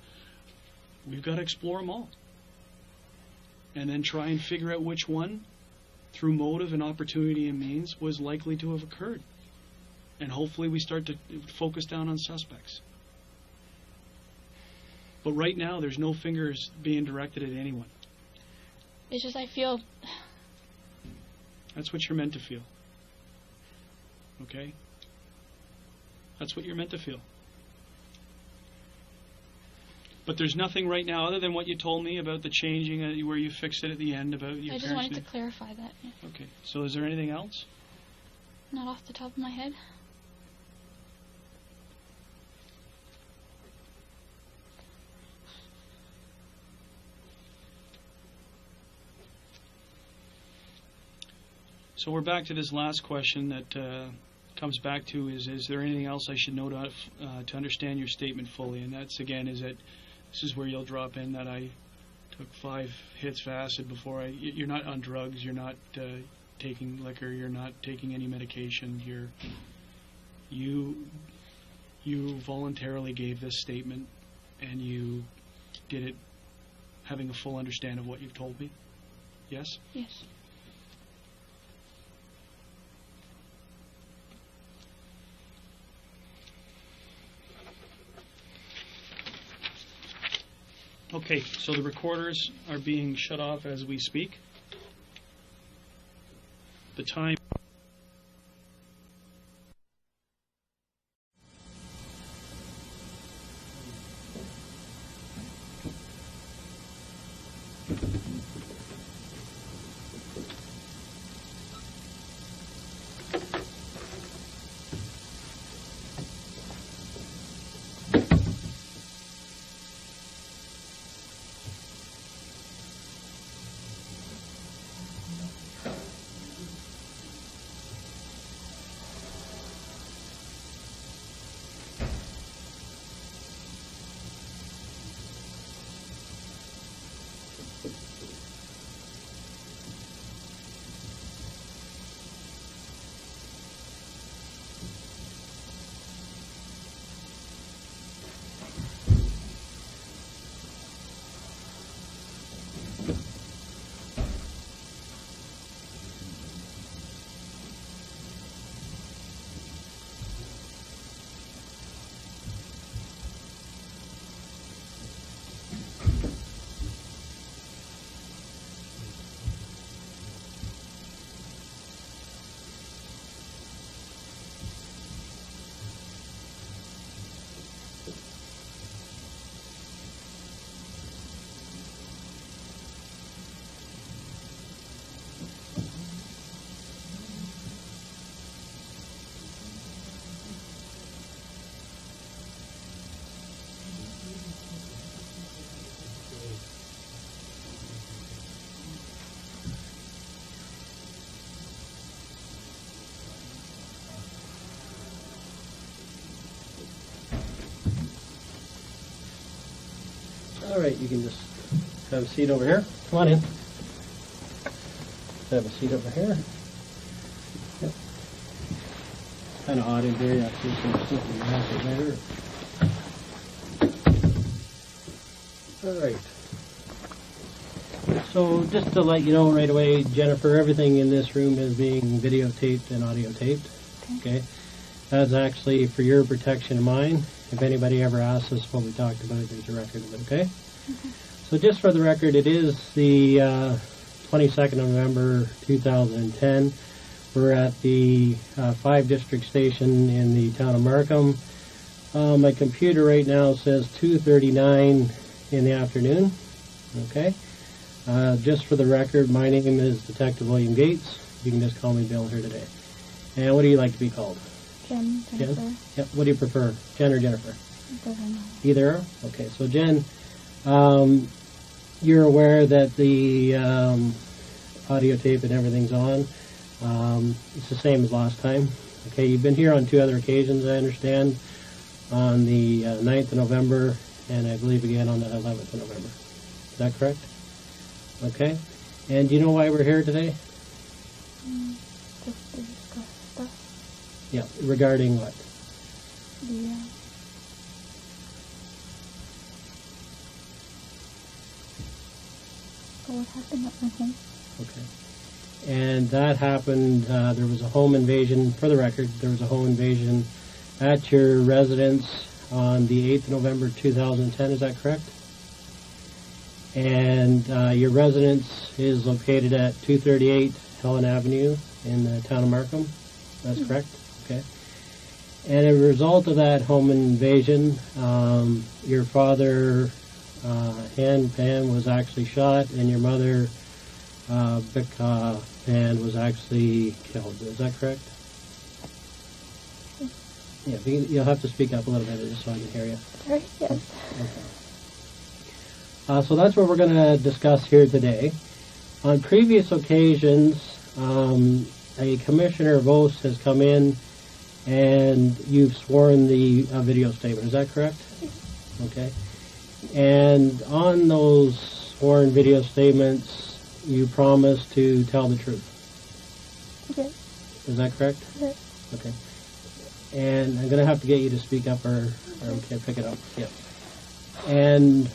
We've got to explore them all. And then try and figure out which one, through motive and opportunity and means, was likely to have occurred. And hopefully we start to focus down on suspects. But right now, there's no fingers being directed at anyone. It's just I feel... That's what you're meant to feel. Okay? That's what you're meant to feel. But there's nothing right now other than what you told me about the changing, where you fixed it at the end about your parents. I just wanted to clarify that. Yeah. Okay. So is there anything else? Not off the top of my head. So we're back to this last question that comes back to is there anything else I should know to understand your statement fully? And that's, again, is that this is where you'll drop in that I took 5 hits of acid before you're not on drugs, you're not taking liquor, you're not taking any medication, you voluntarily gave this statement, and you did it having a full understanding of what you've told me? Yes? Yes. Okay, so the recorders are being shut off as we speak. The time... right, you can just have a seat over here. Come on in. Have a seat over here. Yep. Kind of odd in here, actually, so there's something massive there. All right. So just to let you know right away, Jennifer, everything in this room is being videotaped and audio taped. Okay. That's actually for your protection and mine. If anybody ever asks us what we talked about, there's a record of it, okay? So just for the record, it is the 22nd of November 2010. We're at the 5 District Station in the town of Markham. My computer right now says 2:39 in the afternoon, okay? Just for the record, my name is Detective William Gates. You can just call me Bill here today. And what do you like to be called? Jen, Jennifer. Jen? Yep. What do you prefer, Jen or Jennifer? Doesn't know. Either or? Okay, so Jen, you're aware that the audio tape and everything's on. It's the same as last time. Okay, you've been here on 2 other occasions, I understand, on the 9th of November and I believe again on the 11th of November. Is that correct? Okay. And do you know why we're here today? Just to discuss stuff. Yeah, regarding what? The, what happened at my home. Okay. And that happened, there was a home invasion, for the record, there was a home invasion at your residence on the 8th of November 2010, is that correct? And your residence is located at 238 Helen Avenue in the town of Markham, that's correct? Okay. And as a result of that home invasion, your father, Han Pan, was actually shot, and your mother, Bika Pan, was actually killed. Is that correct? Yeah, you'll have to speak up a little bit just so I can hear you. Sorry, yes. Okay. So that's what we're going to discuss here today. On previous occasions, a commissioner of oaths has come in and you've sworn the video statement. Is that correct? Okay. And on those sworn video statements, you promise to tell the truth. Yes. Is that correct? Yes. Okay. And I'm going to have to get you to speak up or we can't pick it up. Yeah. And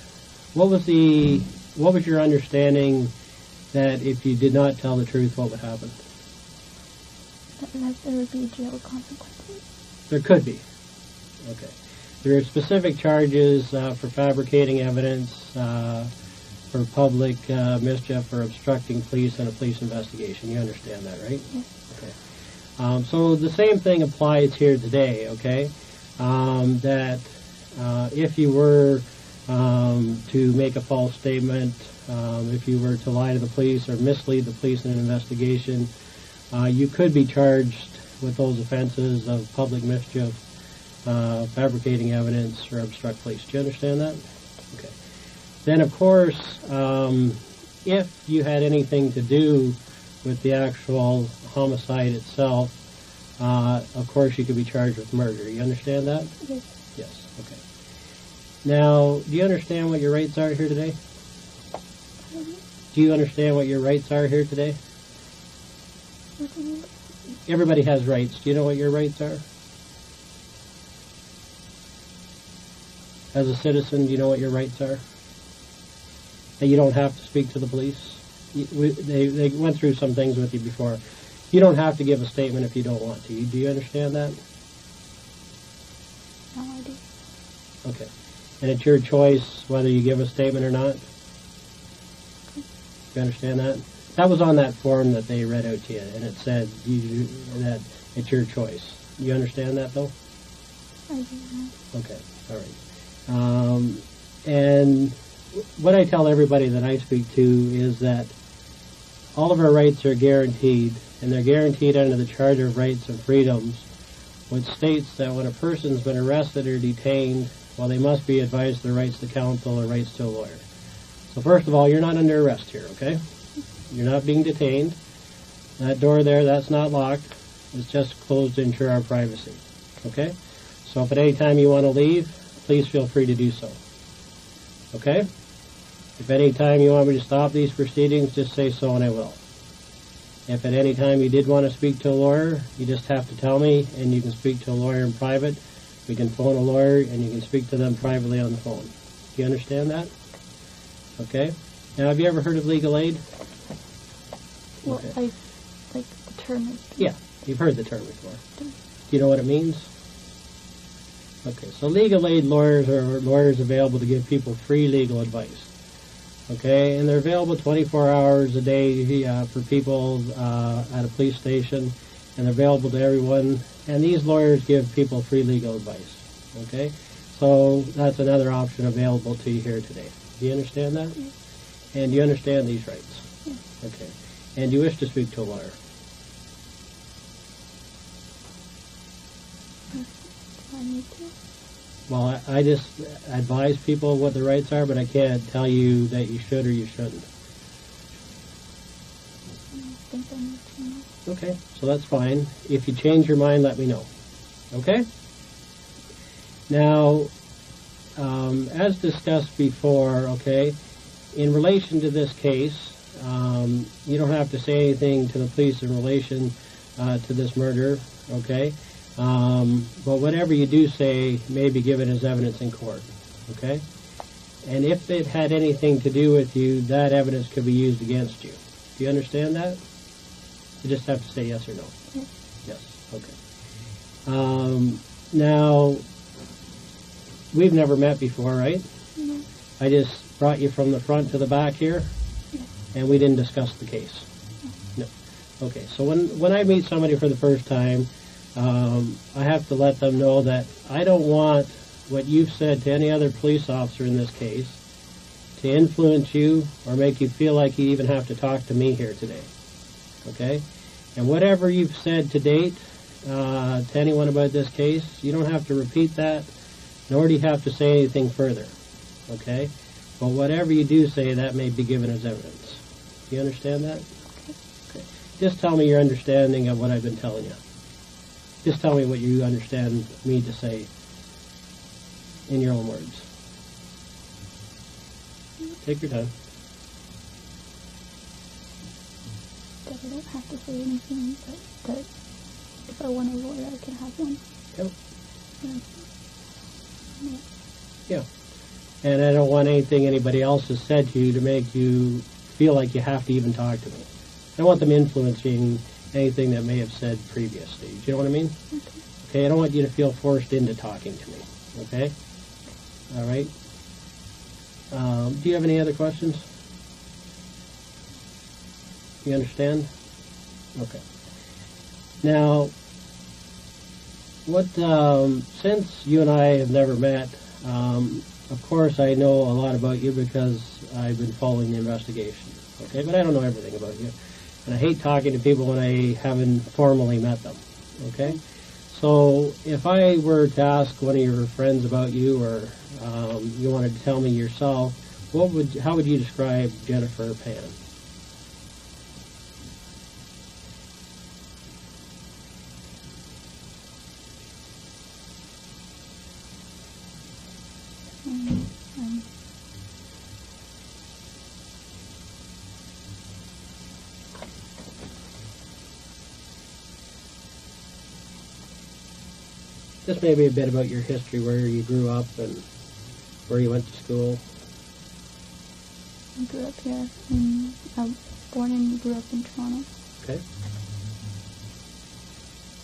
what was your understanding that if you did not tell the truth, what would happen? That there would be jail consequences. There could be. Okay. There are specific charges for fabricating evidence, for public mischief, for obstructing police and a police investigation. You understand that, right? Yes. Okay. So the same thing applies here today, okay? That if you were to make a false statement, if you were to lie to the police or mislead the police in an investigation, you could be charged with those offenses of public mischief, fabricating evidence, or obstruct police. Do you understand that? Okay. Then, of course, if you had anything to do with the actual homicide itself, of course you could be charged with murder. You understand that? Yes. Yes. Okay. Now, do you understand what your rights are here today? Do you understand what your rights are here today? What do you mean? Everybody has rights. Do you know what your rights are? As a citizen, do you know what your rights are? That you don't have to speak to the police? They went through some things with you before. You don't have to give a statement if you don't want to. Do you understand that? No, I do. Okay. And it's your choice whether you give a statement or not? You understand that? That was on that form that they read out to you, and it said that it's your choice. You understand that, though? I do now. Okay. All right. And what I tell everybody that I speak to is that all of our rights are guaranteed, and they're guaranteed under the Charter of Rights and Freedoms, which states that when a person's been arrested or detained, well, they must be advised of their rights to counsel or rights to a lawyer. So first of all, you're not under arrest here, okay? You're not being detained. That door there, that's not locked. It's just closed to ensure our privacy, okay? So if at any time you want to leave, please feel free to do so, okay? If any time you want me to stop these proceedings, just say so and I will. If at any time you did want to speak to a lawyer, you just have to tell me, and you can speak to a lawyer in private. We can phone a lawyer, and you can speak to them privately on the phone. Do you understand that? Okay. Now, have you ever heard of legal aid? Well, Okay. I like the term. Yeah, you've heard the term before. Do you know what it means? Okay, so legal aid lawyers are lawyers available to give people free legal advice. Okay, and they're available 24 hours a day for people at a police station, and they're available to everyone. And these lawyers give people free legal advice. Okay, so that's another option available to you here today. Do you understand that? Yes. And do you understand these rights? Yes. Okay. And do you wish to speak to a lawyer? Do I need to? Well, I just advise people what the rights are, but I can't tell you that you should or you shouldn't. I think I need to know. Okay, so that's fine. If you change your mind, let me know. Okay? Now, as discussed before, okay, in relation to this case, you don't have to say anything to the police in relation to this murder, okay? But whatever you do say may be given as evidence in court, okay? And if it had anything to do with you, that evidence could be used against you. Do you understand that? You just have to say yes or no. Yes. Yes, okay. Now, we've never met before, right? No. I just brought you from the front to the back here, Yes. and we didn't discuss the case. No. Okay, so when I meet somebody for the first time, I have to let them know that I don't want what you've said to any other police officer in this case to influence you or make you feel like you even have to talk to me here today. Okay? And whatever you've said to date to anyone about this case, you don't have to repeat that, nor do you have to say anything further. Okay? But whatever you do say, that may be given as evidence. Do you understand that? Okay. Just tell me your understanding of what I've been telling you. Just tell me what you understand me to say in your own words. Take your time. That I don't have to say anything, but that if I want a lawyer, I can have one. Yep. Yeah. Yeah. And I don't want anything anybody else has said to you to make you feel like you have to even talk to me. I don't want them influencing anything that may have said previously. Do you know what I mean? Okay. Okay, I don't want you to feel forced into talking to me. Okay? All right? Do you have any other questions? You understand? Okay. Now, since you and I have never met, of course I know a lot about you because I've been following the investigation. Okay, but I don't know everything about you. And I hate talking to people when I haven't formally met them. Okay? So if I were to ask one of your friends about you, or you wanted to tell me yourself, how would you describe Jennifer Pan? Just maybe a bit about your history, where you grew up and where you went to school. I grew up here. I was born and grew up in Toronto. Okay.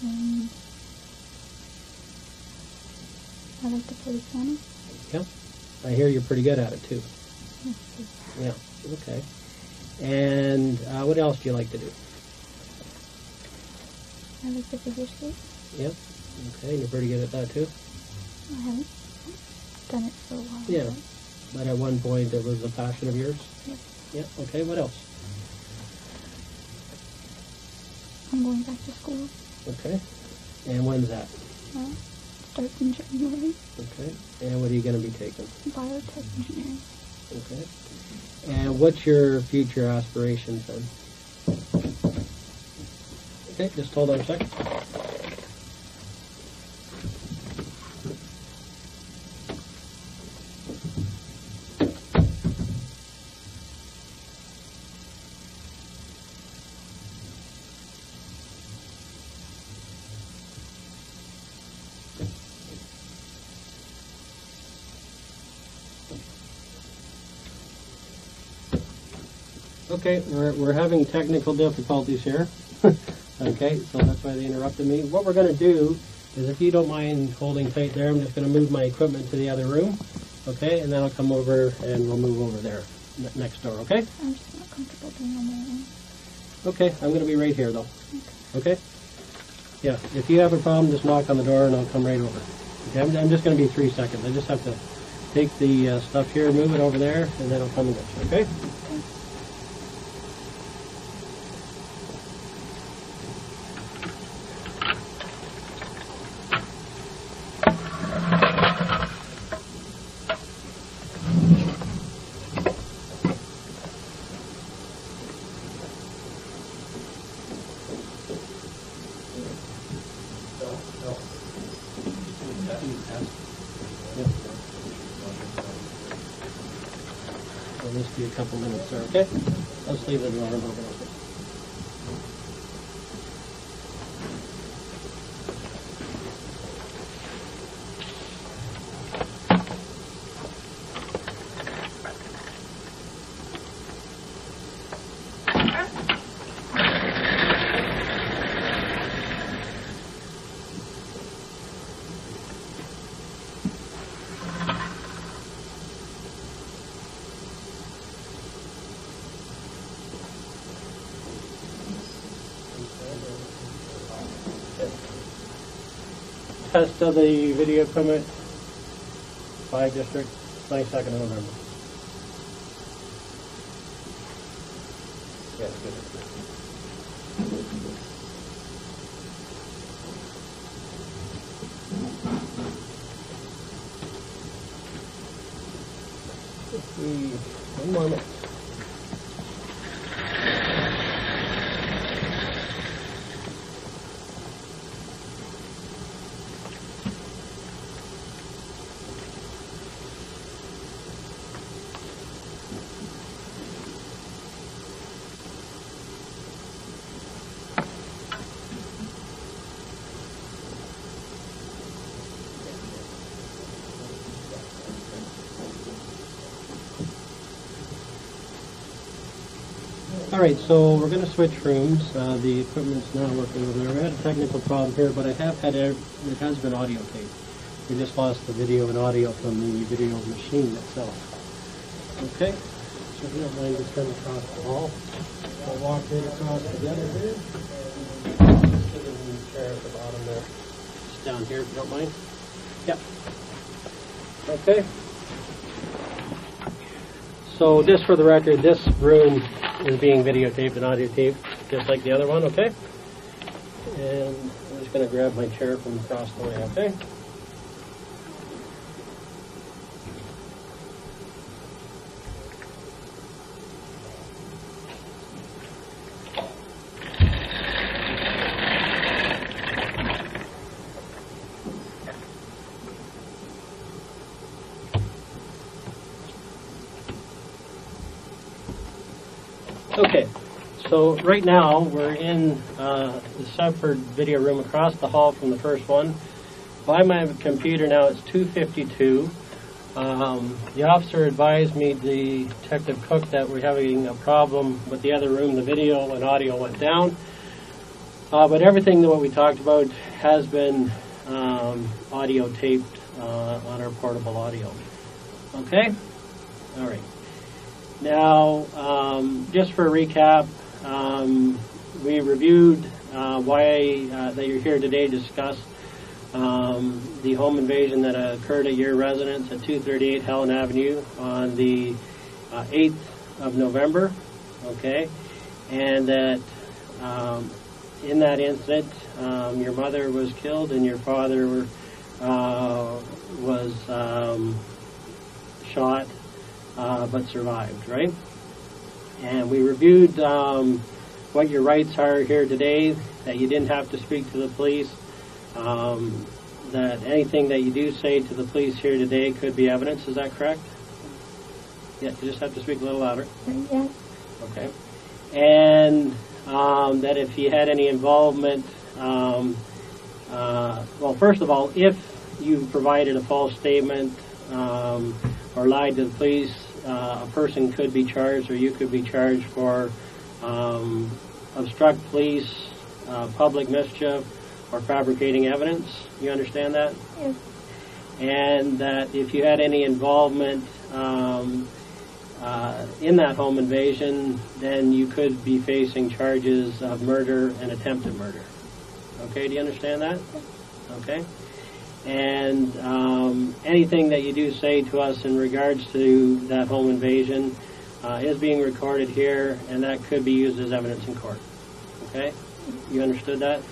And I like to play the piano. Yep. I hear you're pretty good at it too. Yeah. Okay. And what else do you like to do? I like to figure skate. Yep. Okay, you're pretty good at that too? I haven't done it for a while. Yeah. But at one point it was a passion of yours? Yes. Yep. Okay, what else? I'm going back to school. Okay. And when's that? Starts in January. Okay. And what are you going to be taking? Biotech engineering. Okay. And what's your future aspirations then? Okay, just hold on a second. Okay, we're having technical difficulties here. Okay, so that's why they interrupted me. What we're going to do is, if you don't mind holding tight there, I'm just going to move my equipment to the other room. Okay, and then I'll come over and we'll move over there next door, okay? I'm just not comfortable being on my own. Okay, I'm going to be right here though. Okay? Yeah, if you have a problem, just knock on the door and I'll come right over. Okay, I'm just going to be 3 seconds. I just have to take the stuff here, move it over there, and then I'll come and get you, okay? It'll just be a couple minutes there, okay? Let's leave the door open. Test of the video equipment, 5 District, 22nd of November. Yes, good. One more minute. All right, so we're going to switch rooms. The equipment's not working over there. We had a technical problem here, but I have had it has been audio tape. We just lost the video and audio from the video machine itself. Okay, so if you don't mind, just come across the hall. I'll walk right across together here. Sit in the chair at the bottom there. Just down here, if you don't mind. Yep. Okay. So just for the record, this room is being videotaped and audio taped, just like the other one, okay? And I'm just going to grab my chair from across the way, okay? Okay, so right now we're in the separate video room across the hall from the first one. By my computer now it's 2:52. The officer advised me, the Detective Cook, that we're having a problem with the other room. The video and audio went down. But everything that what we talked about has been audio taped on our portable audio. Okay? All right. Now, just for a recap, we reviewed why that you're here today to discuss the home invasion that occurred at your residence at 238 Helen Avenue on the 8th of November, okay? And that in that incident, your mother was killed and your father was shot but survived, right? And we reviewed what your rights are here today, that you didn't have to speak to the police, that anything that you do say to the police here today could be evidence. Is that correct? Yeah, you just have to speak a little louder. Yeah. Okay. And that if you had any involvement, well, first of all, if you provided a false statement or lied to the police a person could be charged, or you could be charged for obstruct police, public mischief, or fabricating evidence. You understand that? Yes. And that if you had any involvement in that home invasion, then you could be facing charges of murder and attempted murder. Okay, do you understand that? Okay. And anything that you do say to us in regards to that home invasion is being recorded here, and that could be used as evidence in court. Okay? You understood that?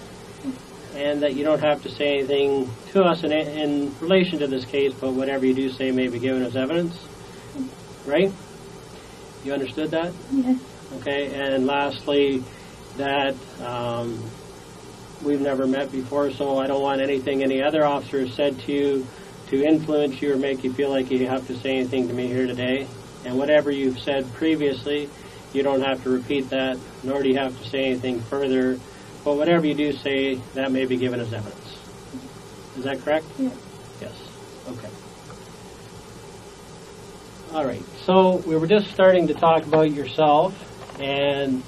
And that you don't have to say anything to us in relation to this case, but whatever you do say may be given as evidence. Right? You understood that? Yes. Okay, and lastly, that we've never met before, so I don't want anything any other officer has said to you to influence you or make you feel like you have to say anything to me here today. And whatever you've said previously, you don't have to repeat that, nor do you have to say anything further. But whatever you do say, that may be given as evidence. Is that correct? Yes. Yes. Okay. All right. So we were just starting to talk about yourself, and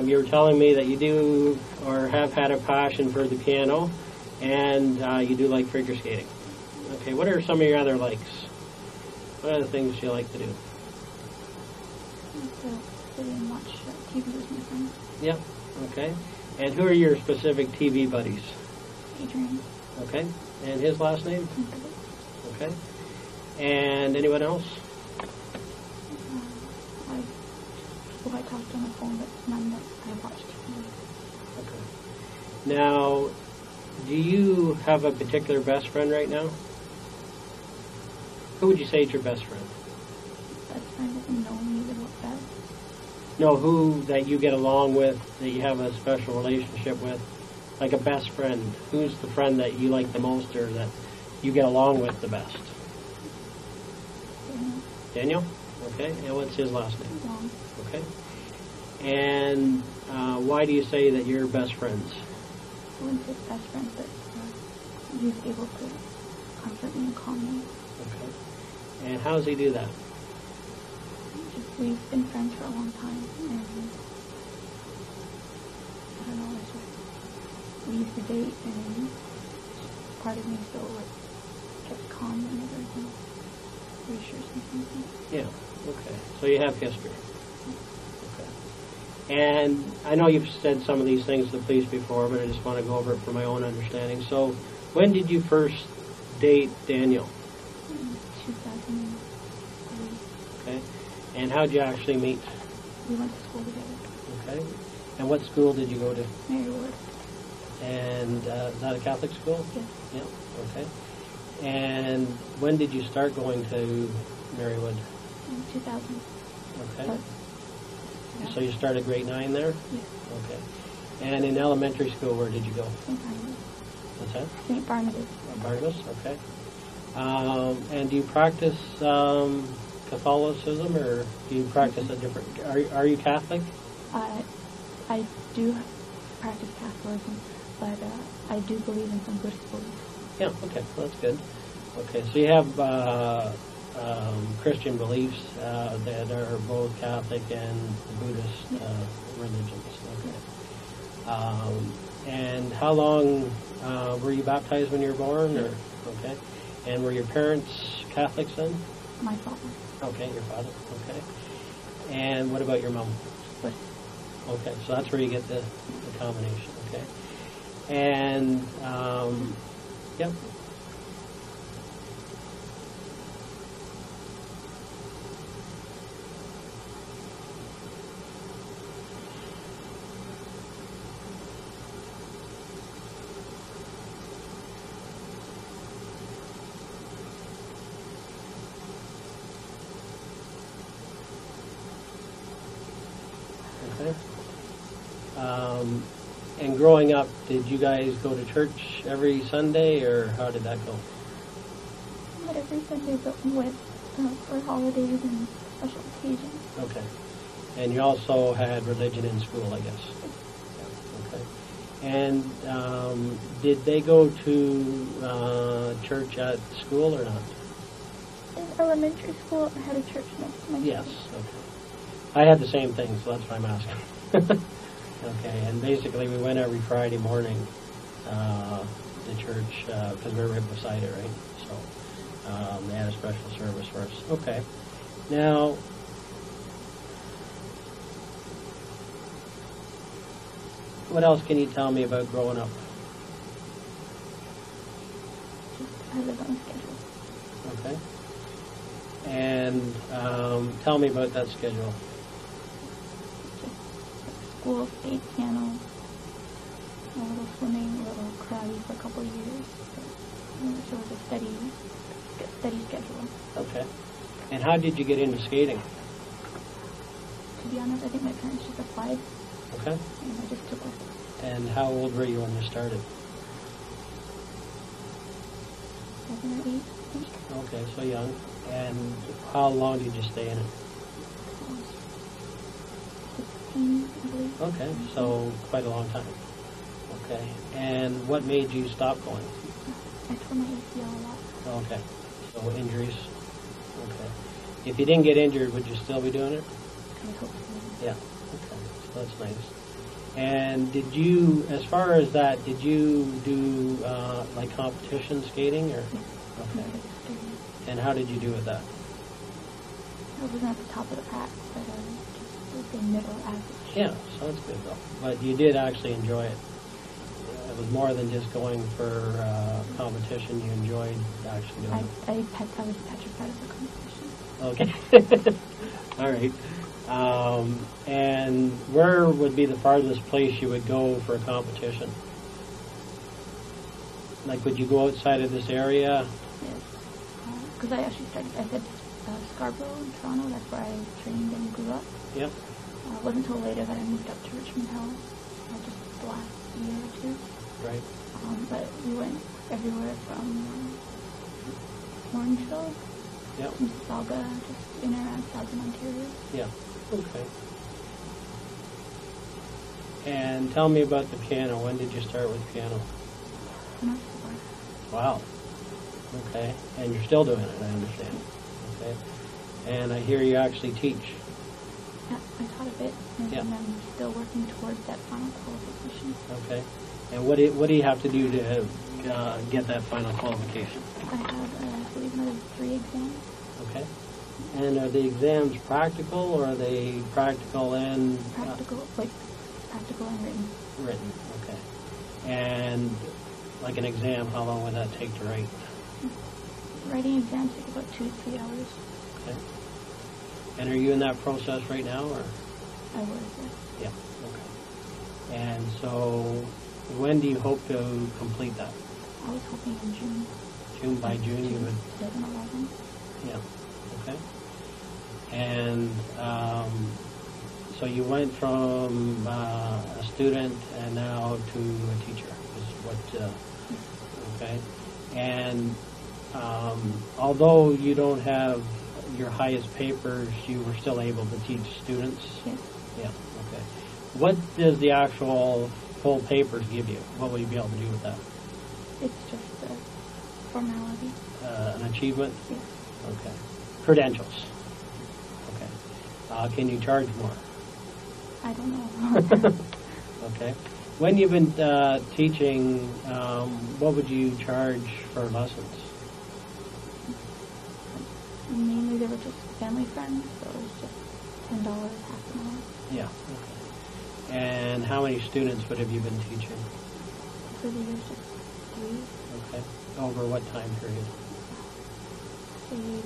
you were telling me that you do or have had a passion for the piano, and you do like figure skating. Okay. What are some of your other likes? What are the things you like to do? Sit and watch TV with my friends. Yep. Okay. And who are your specific TV buddies? Adrian. Okay. And his last name? Okay. And anyone else? People I talked on the phone, but none that I watched TV. Okay. Now, do you have a particular best friend right now? Who would you say is your best friend? Best friend doesn't know me the best. No, who that you get along with, that you have a special relationship with, like a best friend. Who's the friend that you like the most, or that you get along with the best? Daniel? Okay. And what's his last name? Long. Okay. And why do you say that you're best friends? I wouldn't say best friend, but he's able to comfort me and calm me. Okay. And how does he do that? We've been friends for a long time, and I don't know, it's just, we used to date, and part of me still gets calm whenever he reassures me something. Yeah, okay. So you have history. Okay. And I know you've said some of these things to the police before, but I just want to go over it for my own understanding. So when did you first date Daniel? 2003. Okay. And how did you actually meet? We went to school together. Okay. And what school did you go to? Marywood. And is that a Catholic school? Yes. Yeah. Okay. And when did you start going to Marywood? In 2000. Okay. Yeah. So you started grade 9 there? Yes. Okay. And in elementary school, where did you go? St. Barnabas. What's that? St. Barnabas. Barnabas, okay. And do you practice Catholicism, or do you practice a different... Are you Catholic? I do practice Catholicism, but I do believe in some Buddhist beliefs. Yeah, okay, well, that's good. Okay, so you have Christian beliefs that are both Catholic and Buddhist religions. Okay. And how long were you baptized when you were born? Or okay. And were your parents Catholics then? My father. Okay, your father. Okay. And what about your mom? Buddhist. Okay, so that's where you get the combination. Okay. And yep. Okay. And growing up, did you guys go to church every Sunday, or how did that go? Not every Sunday, but with for holidays and special occasions. Okay. And you also had religion in school, I guess. Yeah. Okay. And did they go to church at school or not? in elementary school, I had a church next to my Yes. school. Okay. I had the same thing, so that's why I'm asking. Okay, and basically we went every Friday morning to church because we were right beside it, right? So they had a special service for us. Okay. Now, what else can you tell me about growing up? I live on schedule. Okay. And tell me about that schedule. School, skate, piano, a little swimming, a little karate for a couple of years. So it was a steady schedule. Okay. And how did you get into skating? To be honest, I think my parents just applied, Okay. and I just took it. And how old were you when you started? 7 or 8, I think. Okay, so young. And how long did you stay in it? I was 16, I believe. Okay, so quite a long time. Okay. And what made you stop going? I tore my ACL a lot. Okay. So injuries. Okay. If you didn't get injured, would you still be doing it? I hope so. Yeah. Okay. So that's nice. And did you, as far as that, did you do like competition skating or? Okay. And how did you do with that? I wasn't at the top of the pack, but just was the middle average. Yeah, so that's good though. But you did actually enjoy it. It was more than just going for competition. You enjoyed actually doing it. I was petrified of the competition. Okay. All right. And where would be the farthest place you would go for a competition? Like, would you go outside of this area? Yes. Because I actually started, I said Scarborough in Toronto. That's where I trained and grew up. Yep. It wasn't until later that I moved up to Richmond Hill, just the last year or two. Right. But we went everywhere from Orangeville, Yep. Mississauga, just in and around Southern Ontario. Yeah. Okay. And tell me about the piano. When did you start with piano? Not far. Wow. Okay. And you're still doing it, I understand. Okay. And I hear you actually teach. Yeah, I taught a bit, and Yeah. I'm still working towards that final qualification. Okay. And what do you have to do to get that final qualification? I have, I believe, another 3 exams. Okay. And are the exams practical, or are they practical and Practical, practical and written. written? Okay. And like an exam, how long would that take to write? Writing exams take about 2 to 3 hours. Okay. And are you in that process right now, or? I was, yes. Yeah. Okay. And so, when do you hope to complete that? I was hoping in June. By June you would. 2011. Yeah. Okay. And so you went from a student and now to a teacher. Is what? Okay. And although you don't have your highest papers, you were still able to teach students. Yes. Yeah. Okay. What does the actual full papers give you? What will you be able to do with that? It's just a formality. An achievement? Yes. Okay. Credentials? Okay. Can you charge more? I don't know. Okay. When you've been teaching, what would you charge for lessons? Mainly they were just family friends, so it was just $10 half an hour. Yeah. Okay. And how many students would have you been teaching? For the years, just 3. Okay. Over what time period? Say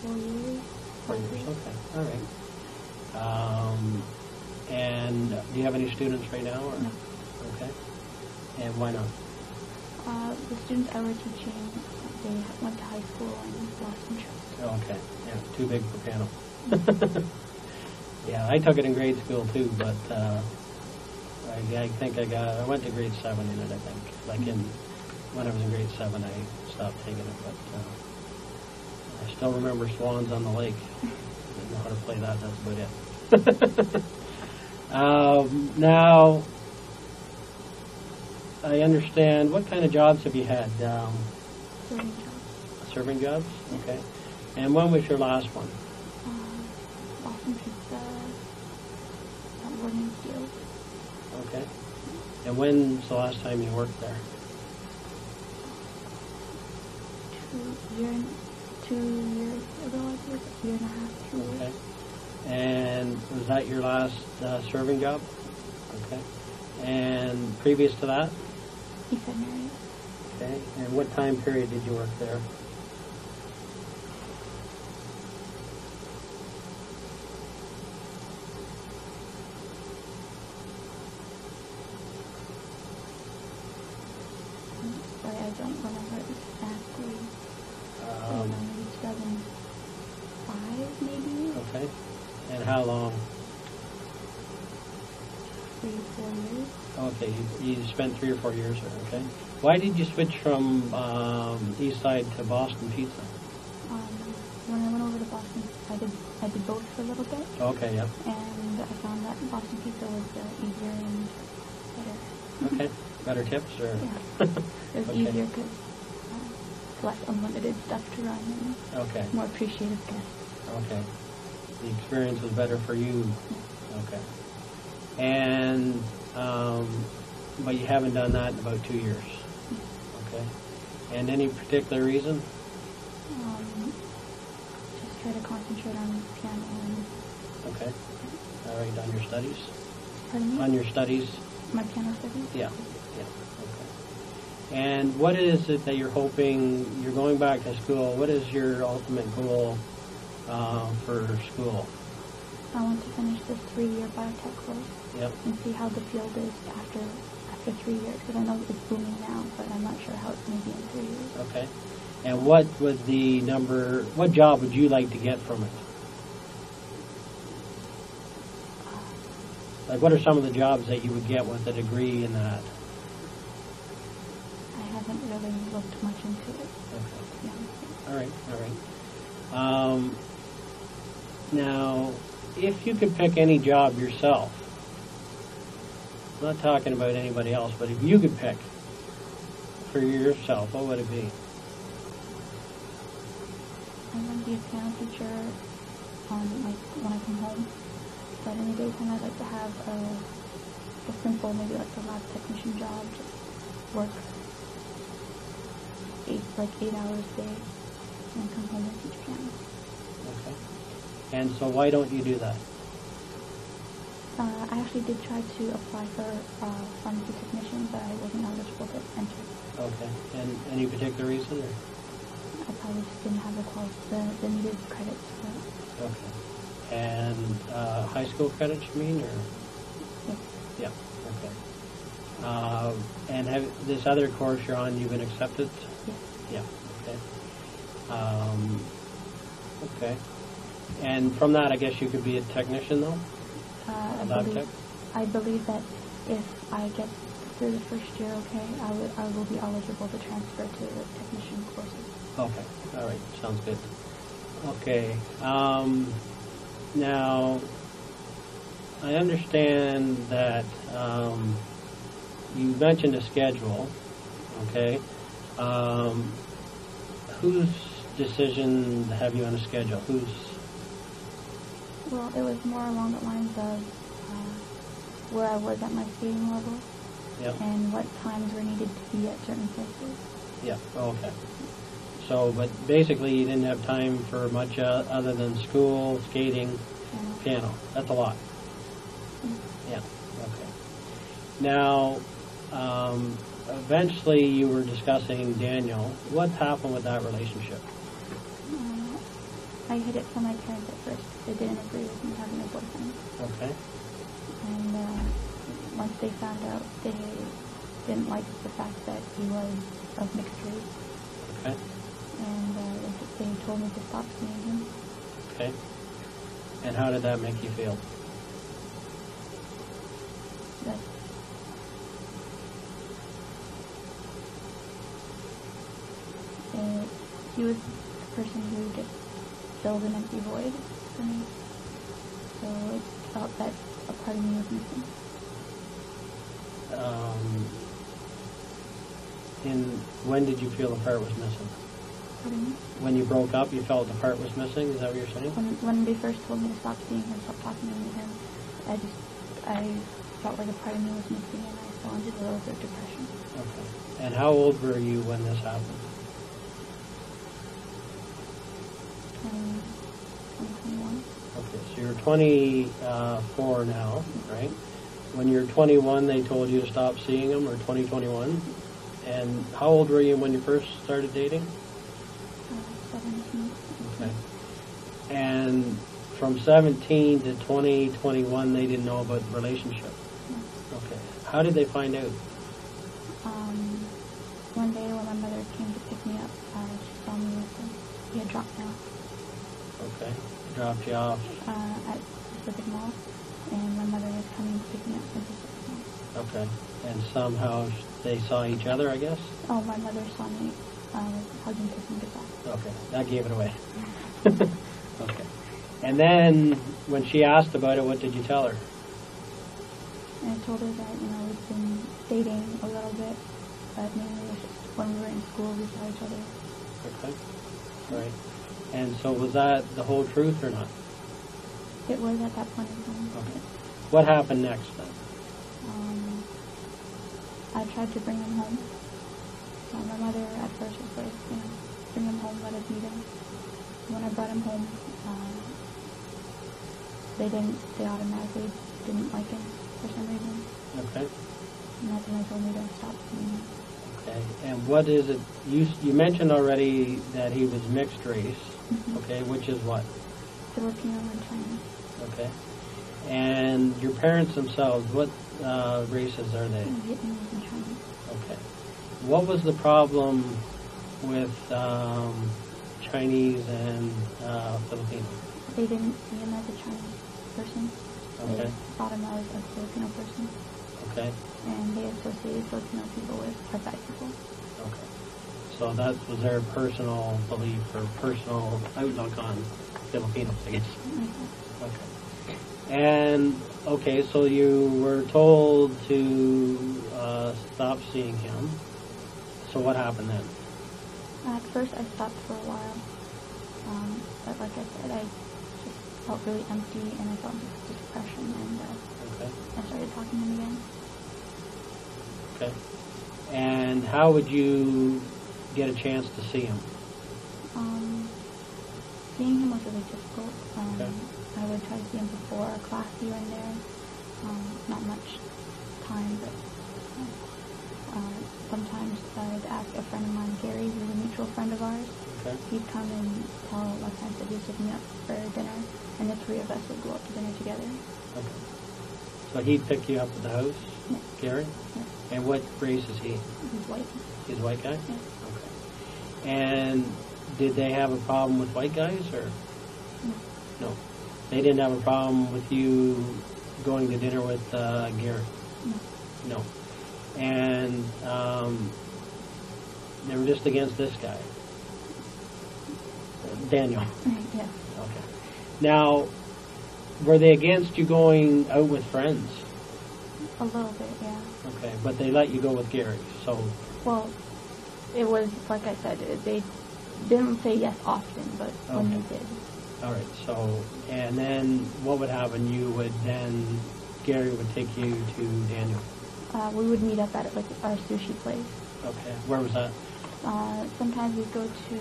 4 years. 4 years. Okay. All right. And do you have any students right now? Or? No. Okay. And why not? The students I were teaching, they went to high school and lost interest. Okay. Yeah. Too big for piano. Yeah, I took it in grade school too, but I think I went to grade 7 in it. I think when I was in grade 7, I stopped taking it, but I still remember Swans on the Lake. I didn't know how to play that. That's about it. Now, I understand. What kind of jobs have you had? Sorting jobs. serving jobs? Okay. And when was your last one? Boston Pizza at Warden Field. Okay. And when's the last time you worked there? 2 years ago, I think. A year and a half, 2 years. Okay. And was that your last serving job? Okay. And previous to that? Vietnamese. Okay. And what time period did you work there? Sorry, I don't remember exactly. Maybe 2005, maybe? Okay. And how long? 3 or 4 years. Okay, you spent 3 or 4 years there, okay. Why did you switch from East Side to Boston Pizza? When I went over to Boston, I did both for a little bit. Okay, yeah. And I found that Boston Pizza was easier and better. Okay, better tips or? Yeah, it was easier because less unlimited stuff to run and Okay, more appreciative guests. okay. The experience was better for you. Okay. And, but you haven't done that in about 2 years. Okay. And any particular reason? Just try to concentrate on piano and... Okay. All right, on your studies? Pardon me? On your studies? My piano studies? Yeah, yeah, okay. And what is it that you're hoping, you're going back to school, what is your ultimate goal for school? I want to finish this 3-year biotech course. Yep. And see how the field is after 3 years, because I know it's booming now, but I'm not sure how it's going to be in 3 years. Okay. And what job would you like to get from it? Like, what are some of the jobs that you would get with a degree in that? I haven't really looked much into it. Okay. Yeah. All right. Now, if you could pick any job yourself, I'm not talking about anybody else, but if you could pick for yourself, what would it be? I want to be a piano teacher when I come home. But any daytime, I'd like to have a simple, maybe like a lab technician job, just work 8 hours a day, and come home and teach piano. Okay. And so why don't you do that? I actually did try to apply for pharmacy technician, but I wasn't eligible to enter. Okay. And any particular reason? Or? I probably just didn't have the needed credits for it. Okay. And high school credits, you mean, or? Yes. Yeah. Okay. And have this other course you're on, you've been accepted? Yes. Yeah. Okay. Okay. And from that, I guess you could be a technician, though? I believe that if I get through the first year okay, I will be eligible to transfer to the technician courses. Okay. All right. Sounds good. Okay. Now, I understand that you mentioned a schedule, okay? Whose decision to have you on a schedule? Well, it was more along the lines of where I was at my skating level. Yep. And what times were needed to be at certain places. Yeah, okay. So, but basically you didn't have time for much other than school, skating, piano. That's a lot. Mm-hmm. Yeah, okay. Now, eventually you were discussing Daniel. What happened with that relationship? I hid it from my parents at first. They didn't agree with me having a boyfriend. Okay. And once they found out, they didn't like the fact that he was of mixed race. Okay. And they told me to stop seeing him. Okay. And how did that make you feel? That he was the person who just filled an empty void for me. So it felt that a part of me was missing. When did you feel the part was missing? Pardon me? When you broke up, you felt the part was missing? Is that what you're saying? When they first told me to stop seeing him, stop talking to him, I felt like a part of me was missing, and I fell into a little bit of depression. Okay. And how old were you when this happened? 21. Okay, so you're 24 now, right? When you're 21, they told you to stop seeing him, or 2021. And how old were you when you first started dating? 17. Okay. And from 17 to 2021, they didn't know about the relationship. Okay. How did they find out? One day when my mother came to pick me up, she saw me with him. He had dropped me off. Okay. Dropped you off. At Pacific Mall, and my mother was coming to pick me up from Pacific Mall. Okay. And somehow they saw each other, I guess? Oh, my mother saw me hugging, kissing goodbye. Okay. That gave it away. Okay. And then when she asked about it, what did you tell her? And I told her that, we've been dating a little bit, but mainly it was just when we were in school, we saw each other. Okay. Right. And so was that the whole truth or not? It was at that point in time. Okay. What happened next then? I tried to bring him home. My mother at first was like, bring him home, let us meet him. When I brought him home, they automatically didn't like him for some reason. Okay. And that's when they told me to stop seeing him. Okay. And what is it? You mentioned already that he was mixed race. Mm-hmm. Okay. Which is what? Filipino and Chinese. Okay. And your parents themselves, what races are they? Vietnamese and Chinese. Okay. What was the problem with Chinese and Filipino? They didn't see him as a Chinese person. Okay. They thought him as a Filipino person. Okay. And they associated Filipino people with white people. Okay. So that was their personal belief or personal outlook on Filipinos, I guess. Mm-hmm. Okay. And, okay, so you were told to stop seeing him. So what happened then? At first I stopped for a while. But like I said, I just felt really empty and I felt depression, and Okay. I started talking to him again. Okay. And how would you get a chance to see him? Seeing him was really difficult. Okay. I would try to see him before a class here and there. Not much time, but sometimes I'd ask a friend of mine, Gary, who's a mutual friend of ours. Okay. He'd come and tell my parents that he was picking me up for dinner, and the three of us would go out to dinner together. Okay. So he'd pick you up at the house, Yeah. Gary? Yeah. And what race is he? He's white. He's a white guy? Yeah. Okay. And did they have a problem with white guys or? No. No. They didn't have a problem with you going to dinner with Gary? No. No. And they were just against this guy? Daniel? Yeah. Okay. Now, were they against you going out with friends? A little bit, yeah. Okay, but they let you go with Gary, so... Well, it was, like I said, they didn't say yes often, but when Okay. they did. All right, so, and then what would happen? Gary would take you to Daniel. We would meet up at like our sushi place. Okay, where was that? Sometimes we'd go to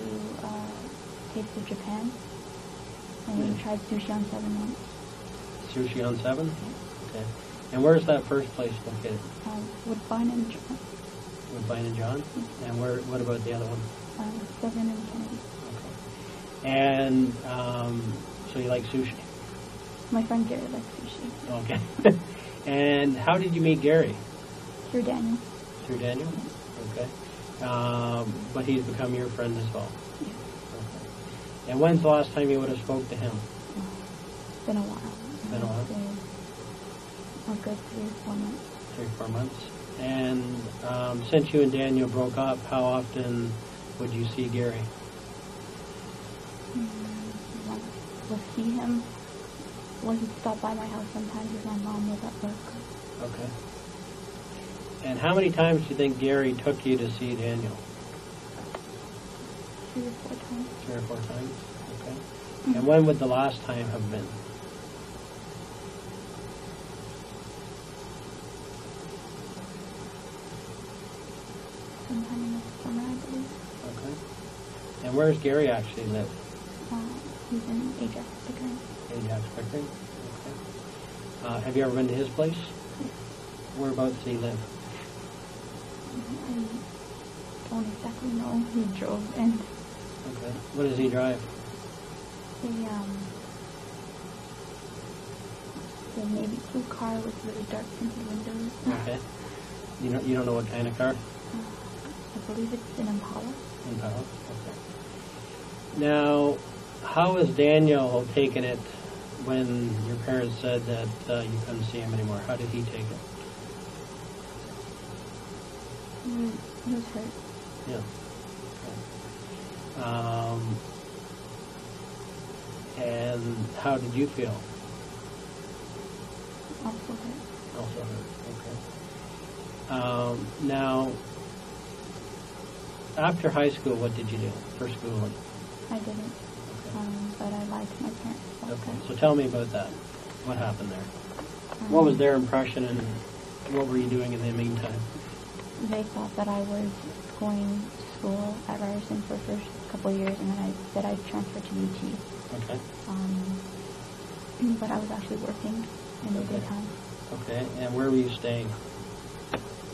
Taste of Japan, and we tried sushi on 7 once. Sushi on 7? Okay. And where's that first place located? Woodbine and John. Woodbine and John? And what about the other one? 7 and Kennedy. Okay. And, so you like sushi? My friend Gary likes sushi. Okay. And how did you meet Gary? Through Daniel. Through Daniel? Okay. But he's become your friend as well? Yeah. Okay. And when's the last time you would have spoke to him? It's been a while. It's been a while? A good 3 or 4 months. 3 or 4 months. And since you and Daniel broke up, how often would you see Gary? We'll see him. Well, he'd stop by my house sometimes if my mom was at work. Okay. And how many times do you think Gary took you to see Daniel? 3 or 4 times. 3 or 4 times? Okay. And when would the last time have been? Sometime in the summer, I believe. Okay. And where does Gary actually live? He's in Ajax, Pickering. Ajax, Pickering? Okay. Have you ever been to his place? Yes. Whereabouts does he live? I don't exactly know. He drove in. Okay. What does he drive? The navy blue car with really dark tinted windows. Okay. You don't know what kind of car? I believe it's an Impala. Impala. Okay. Now, how has Daniel taken it when your parents said that you couldn't see him anymore? How did he take it? He was hurt. Yeah. Okay. And how did you feel? Also hurt. Also hurt. Okay. Now, after high school, what did you do for schooling? I didn't. Okay. But I lied to my parents. Okay. So tell me about that. What happened there? What was their impression, and what were you doing in the meantime? They thought that I was going to school at Ryerson for the first couple of years, and then I said I'd transfer to UT. Okay. But I was actually working in the daytime. Okay. And where were you staying?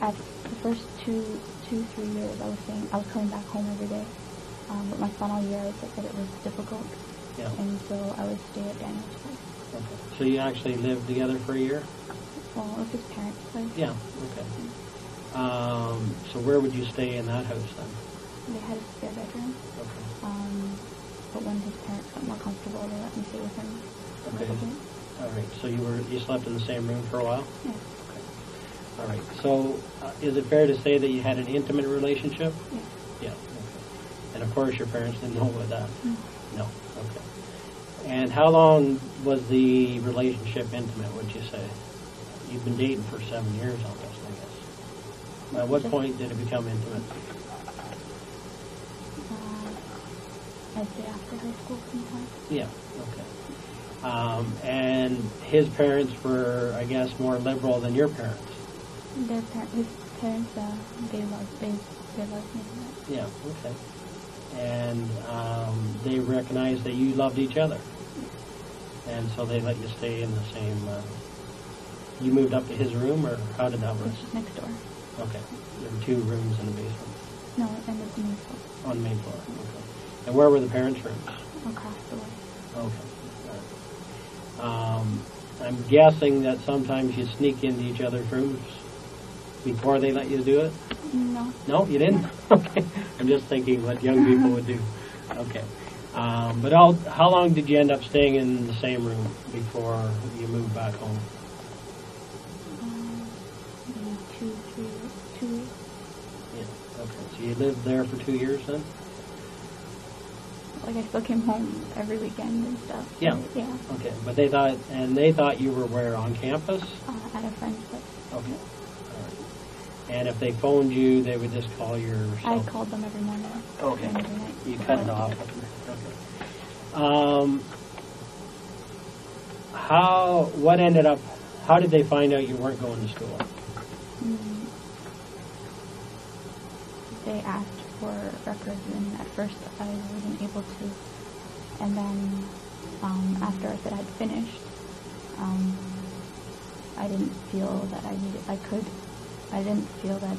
At the first two, 3 years, I was coming back home every day. But my final year, I said that it was difficult. Yeah. And so I would stay at Daniel's place. Okay. So you actually lived together for a year? Well, it was his parents' place. Yeah. Okay. So where would you stay in that house then? They had a spare bedroom. Okay. But when his parents got more comfortable, they let me stay with him. Okay. All right. So you slept in the same room for a while? Yes. Okay. All right. So is it fair to say that you had an intimate relationship? Yes. Yeah. Okay. And of course your parents didn't know about that? No. No. Okay. And how long was the relationship intimate, would you say? You've been dating for 7 years almost, I guess. At what point did it become intimate? I'd say after high school sometime. Yeah, okay. And his parents were, I guess, more liberal than your parents? His parents, they loved me. Yeah, okay. And they recognized that you loved each other? And so they let you stay in the same... you moved up to his room, or how did that work? It's just next door. Okay. There were 2 rooms in the basement? No, and it's the main floor. On the main floor, okay. And where were the parents' rooms? Across the way. Okay. All right. I'm guessing that sometimes you sneak into each other's rooms before they let you do it? No. No, you didn't? Okay. I'm just thinking what young people would do. Okay. But how long did you end up staying in the same room before you moved back home? Maybe 2 weeks. Yeah. Okay. So you lived there for 2 years then? Like I still came home every weekend and stuff. So, Yeah. Yeah. Okay. But they thought you were where, on campus? At a friend's place. Okay. All right. And if they phoned you, they would just call your I cell? called them every morning. Okay. And every night. You cut it off. Okay. How did they find out you weren't going to school? They asked for records, and at first I wasn't able to. And then after I said I'd finished, I didn't feel that I didn't feel that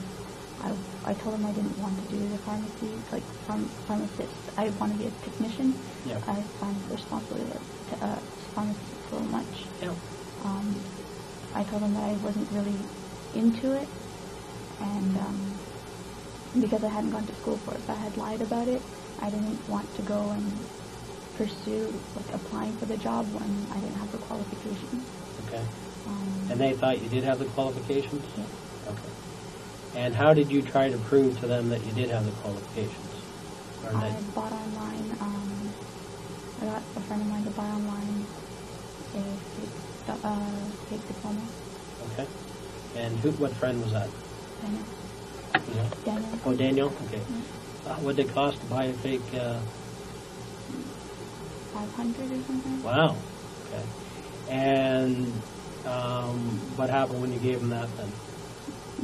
I told them I didn't want to do the pharmacy, like pharmacist. I want to be a technician. Yeah. I find the responsibility to pharmacist so much. Yeah. I told them that I wasn't really into it, and because I hadn't gone to school for it, so I had lied about it. I didn't want to go and pursue applying for the job when I didn't have the qualifications. Okay. And they thought you did have the qualifications? Yes. Okay. And how did you try to prove to them that you did have the qualifications? I bought online. I got a friend of mine to buy online a fake diploma. Okay. And what friend was that? Daniel. Yeah. Daniel. Oh, Daniel? Okay. What'd it cost to buy a fake? 500 or something. Wow. Okay. And what happened when you gave them that then?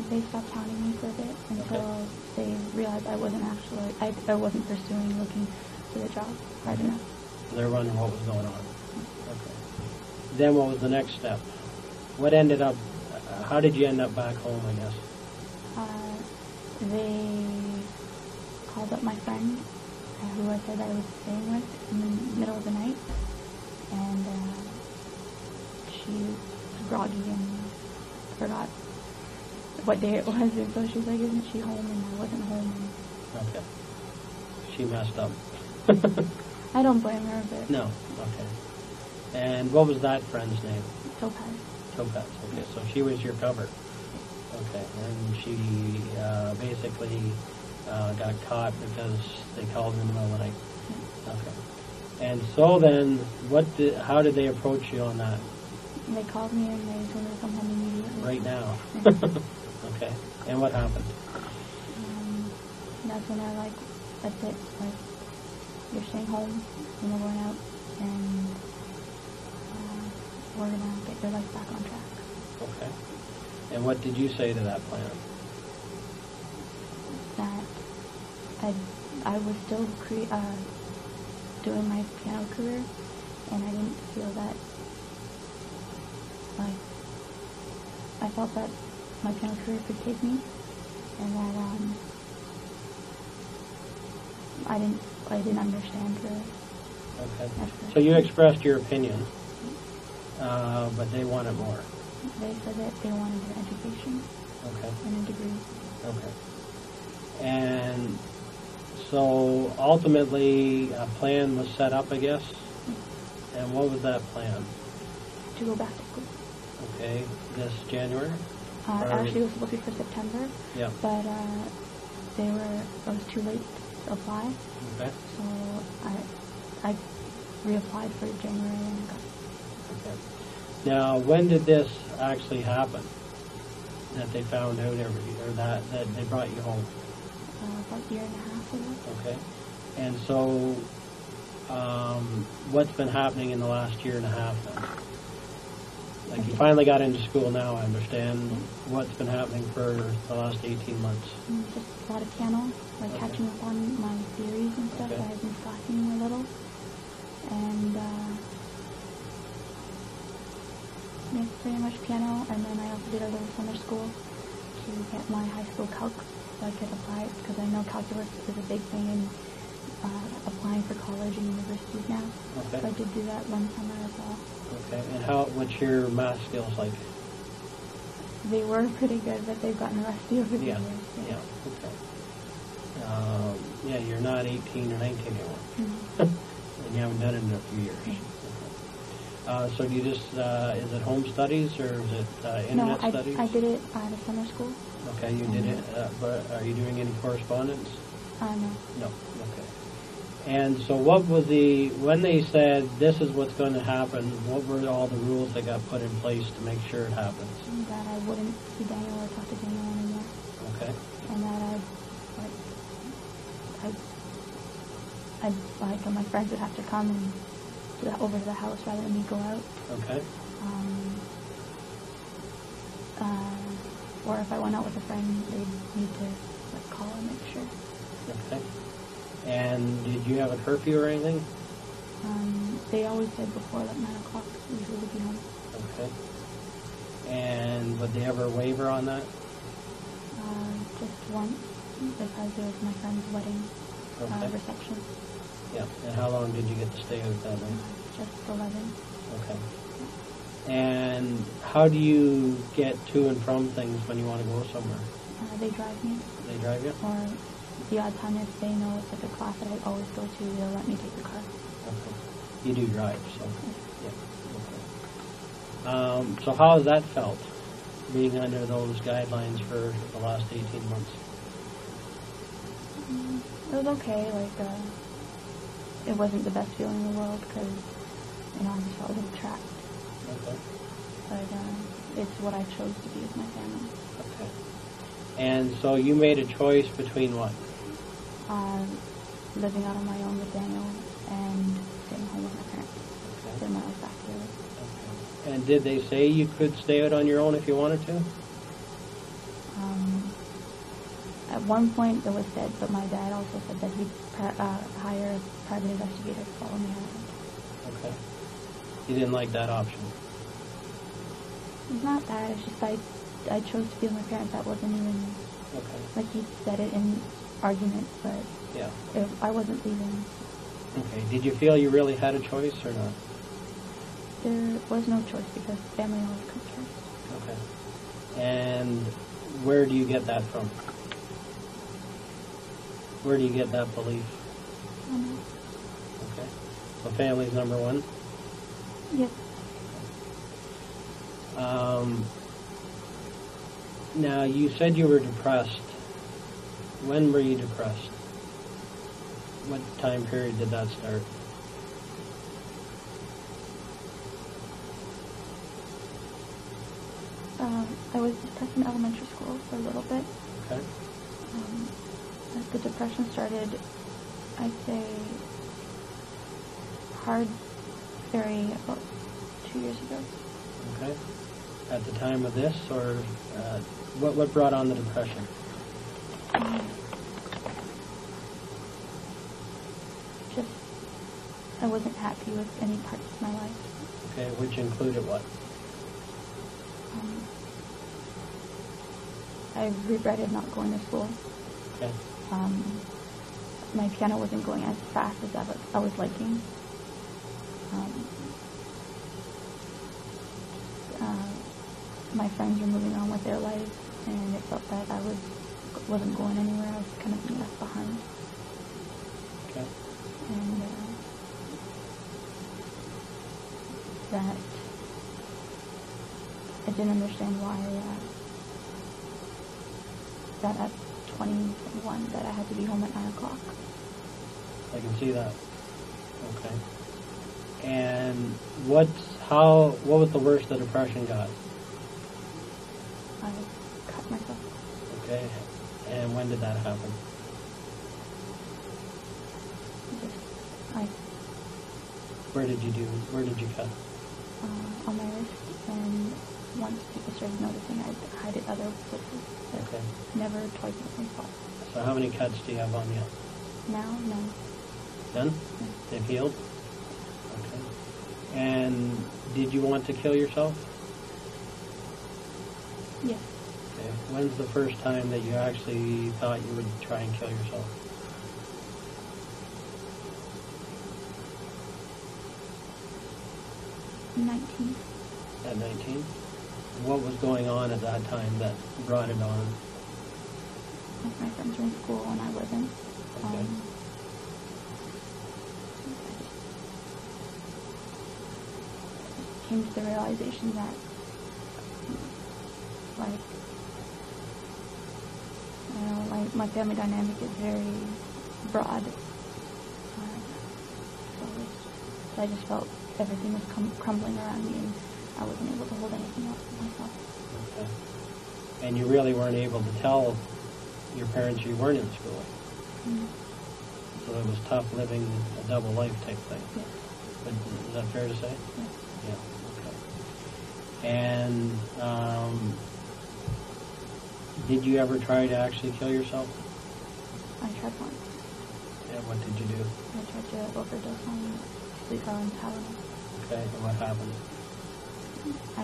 They stopped counting me for a bit until they realized I wasn't pursuing looking for the job hard enough. They're wondering what was going on. Okay. Then what was the next step? What ended up? How did you end up back home? I guess. They called up my friend, who I said I was staying with, in the middle of the night, and she was groggy and forgot what day it was, and so she was like, "Isn't she home?" And I wasn't home. Okay. She messed up. I don't blame her, but No. Okay. And what was that friend's name? Topaz. Topaz. Okay. So she was your cover. Okay. And she basically got caught because they called in the middle of the night. Okay. And so then, how did they approach you on that? They called me and they told me to come home immediately. Right now. Okay. And what happened? That's when I that's it. Like, you're staying home, and we're going out, and we're gonna get your life back on track. Okay. And what did you say to that plan? That I was still doing my piano career, and I didn't feel that, like, I felt that my piano career could take me, and that I didn't understand really. Okay. So you expressed your opinion, but they wanted more. They said that they wanted an education. Okay. And a degree. Okay. And so ultimately a plan was set up, I guess? And what was that plan? To go back to school. Okay. This January? Actually, it was supposed to be for September. Yeah. But it was too late to apply. Okay. So I reapplied for January and I got it. Okay. Now, when did this actually happen? That they found out or that they brought you home? About a year and a half ago. Okay. And so, what's been happening in the last year and a half then? Like, you finally got into school now, I understand. What's been happening for the last 18 months? Just a lot of piano, like catching up on my theories and stuff. Okay. I have been slacking a little. And yeah, pretty much piano. And then I also did a little summer school to get my high school calc so I could apply it, because I know calculus is a big thing in applying for college and universities now. Okay. So I did do that one summer as well. Okay. And what's your math skills like? They were pretty good, but they've gotten rusty over the years. Yeah. Okay. Yeah, you're not 18 or 19 anymore. Mm-hmm. And you haven't done it in a few years. Okay. So do you just, is it home studies or is it internet studies? No, I did it at a summer school. Okay, you did it, but are you doing any correspondence? No. No, okay. And so what was when they said this is what's going to happen, what were all the rules that got put in place to make sure it happens? That I wouldn't see Daniel or talk to Daniel anymore. Okay. And that my friends would have to come and over to the house rather than me go out. Okay. Or if I went out with a friend, they'd need to call and make sure. Okay. And did you have a curfew or anything? They always said before 9 o'clock usually would be home. Okay. And would they ever waiver on that? Just once, because it was my friend's wedding reception. Yeah. And how long did you get to stay with them? Just 11. Okay. And how do you get to and from things when you want to go somewhere? They drive me. They drive you? Or the odd time if they know it's like a class that I always go to, they'll let me take the car. Okay. You do drive, so yeah. Okay. So how has that felt, being under those guidelines for the last 18 months? It was okay. It wasn't the best feeling in the world because, I just felt a little trapped. Okay. But it's what I chose to be with my family. Okay. And so you made a choice between what? living out on my own with Daniel and staying home with my parents. Okay. Then I was back here. Okay. And did they say you could stay out on your own if you wanted to? At one point it was said, but my dad also said that he'd hire a private investigator to follow me around. Okay. You didn't like that option? It's not that, it's just I chose to be with my parents. That wasn't even, Okay. like he said it in argument, but Yeah. I wasn't leaving. Okay. Did you feel you really had a choice or not? There was no choice because family always comes first. Okay. And where do you get that from? Where do you get that belief? Okay. So family's number one? Yes. Now, you said you were depressed. When were you depressed? What time period did that start? I was depressed in elementary school for a little bit. Okay. As the depression started, I'd say hard, very about 2 years ago. Okay. At the time of this, or what brought on the depression? Just, I wasn't happy with any parts of my life. Okay, which included what? I regretted not going to school. Okay. My piano wasn't going as fast as I was liking. My friends were moving on with their lives, and it felt that I wasn't going anywhere. I was kind of being left behind. Okay. And that I didn't understand why that at 21 that I had to be home at 9 o'clock. I can see that. Okay. And what was the worst the depression got? I cut myself. Okay. And when did that happen? Where did you cut? On my wrist, and once people started noticing, I'd hide it other places, but Okay. never twice in the same spot. So how many cuts do you have on you? Now, no. None? No. They've healed? Okay. And did you want to kill yourself? Yes. Okay. When's the first time that you actually thought you would try and kill yourself? I'm 19. At 19? What was going on at that time that brought it on? Like my friends were in school and I wasn't. Okay. Came to the realization that, my family dynamic is very broad. So I just felt everything was crumbling around me, and I wasn't able to hold anything else for myself. Okay. And you really weren't able to tell your parents you weren't in school. Mm. So it was tough living a double life type thing. Yes. But is that fair to say? Yes. Yeah. Okay. And did you ever try to actually kill yourself? I tried once. Yeah. What did you do? I tried to overdose on sleep and Tylenol. Okay. And what happened? I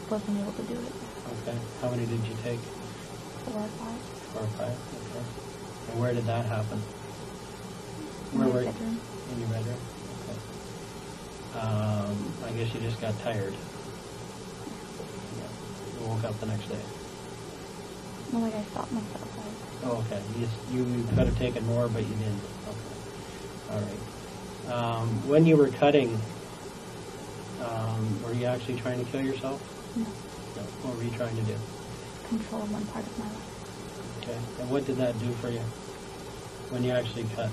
wasn't able to do it. Okay. How many did you take? 4 or 5. 4 or 5. Okay. And where did that happen? In my bedroom. In your bedroom? Okay. I guess you just got tired. Yeah. You woke up the next day. Well, I stopped myself. Oh, okay. You could have taken more, but you didn't. Okay. All right. When you were cutting, were you actually trying to kill yourself? No. No. What were you trying to do? Control one part of my life. Okay. And what did that do for you when you actually cut?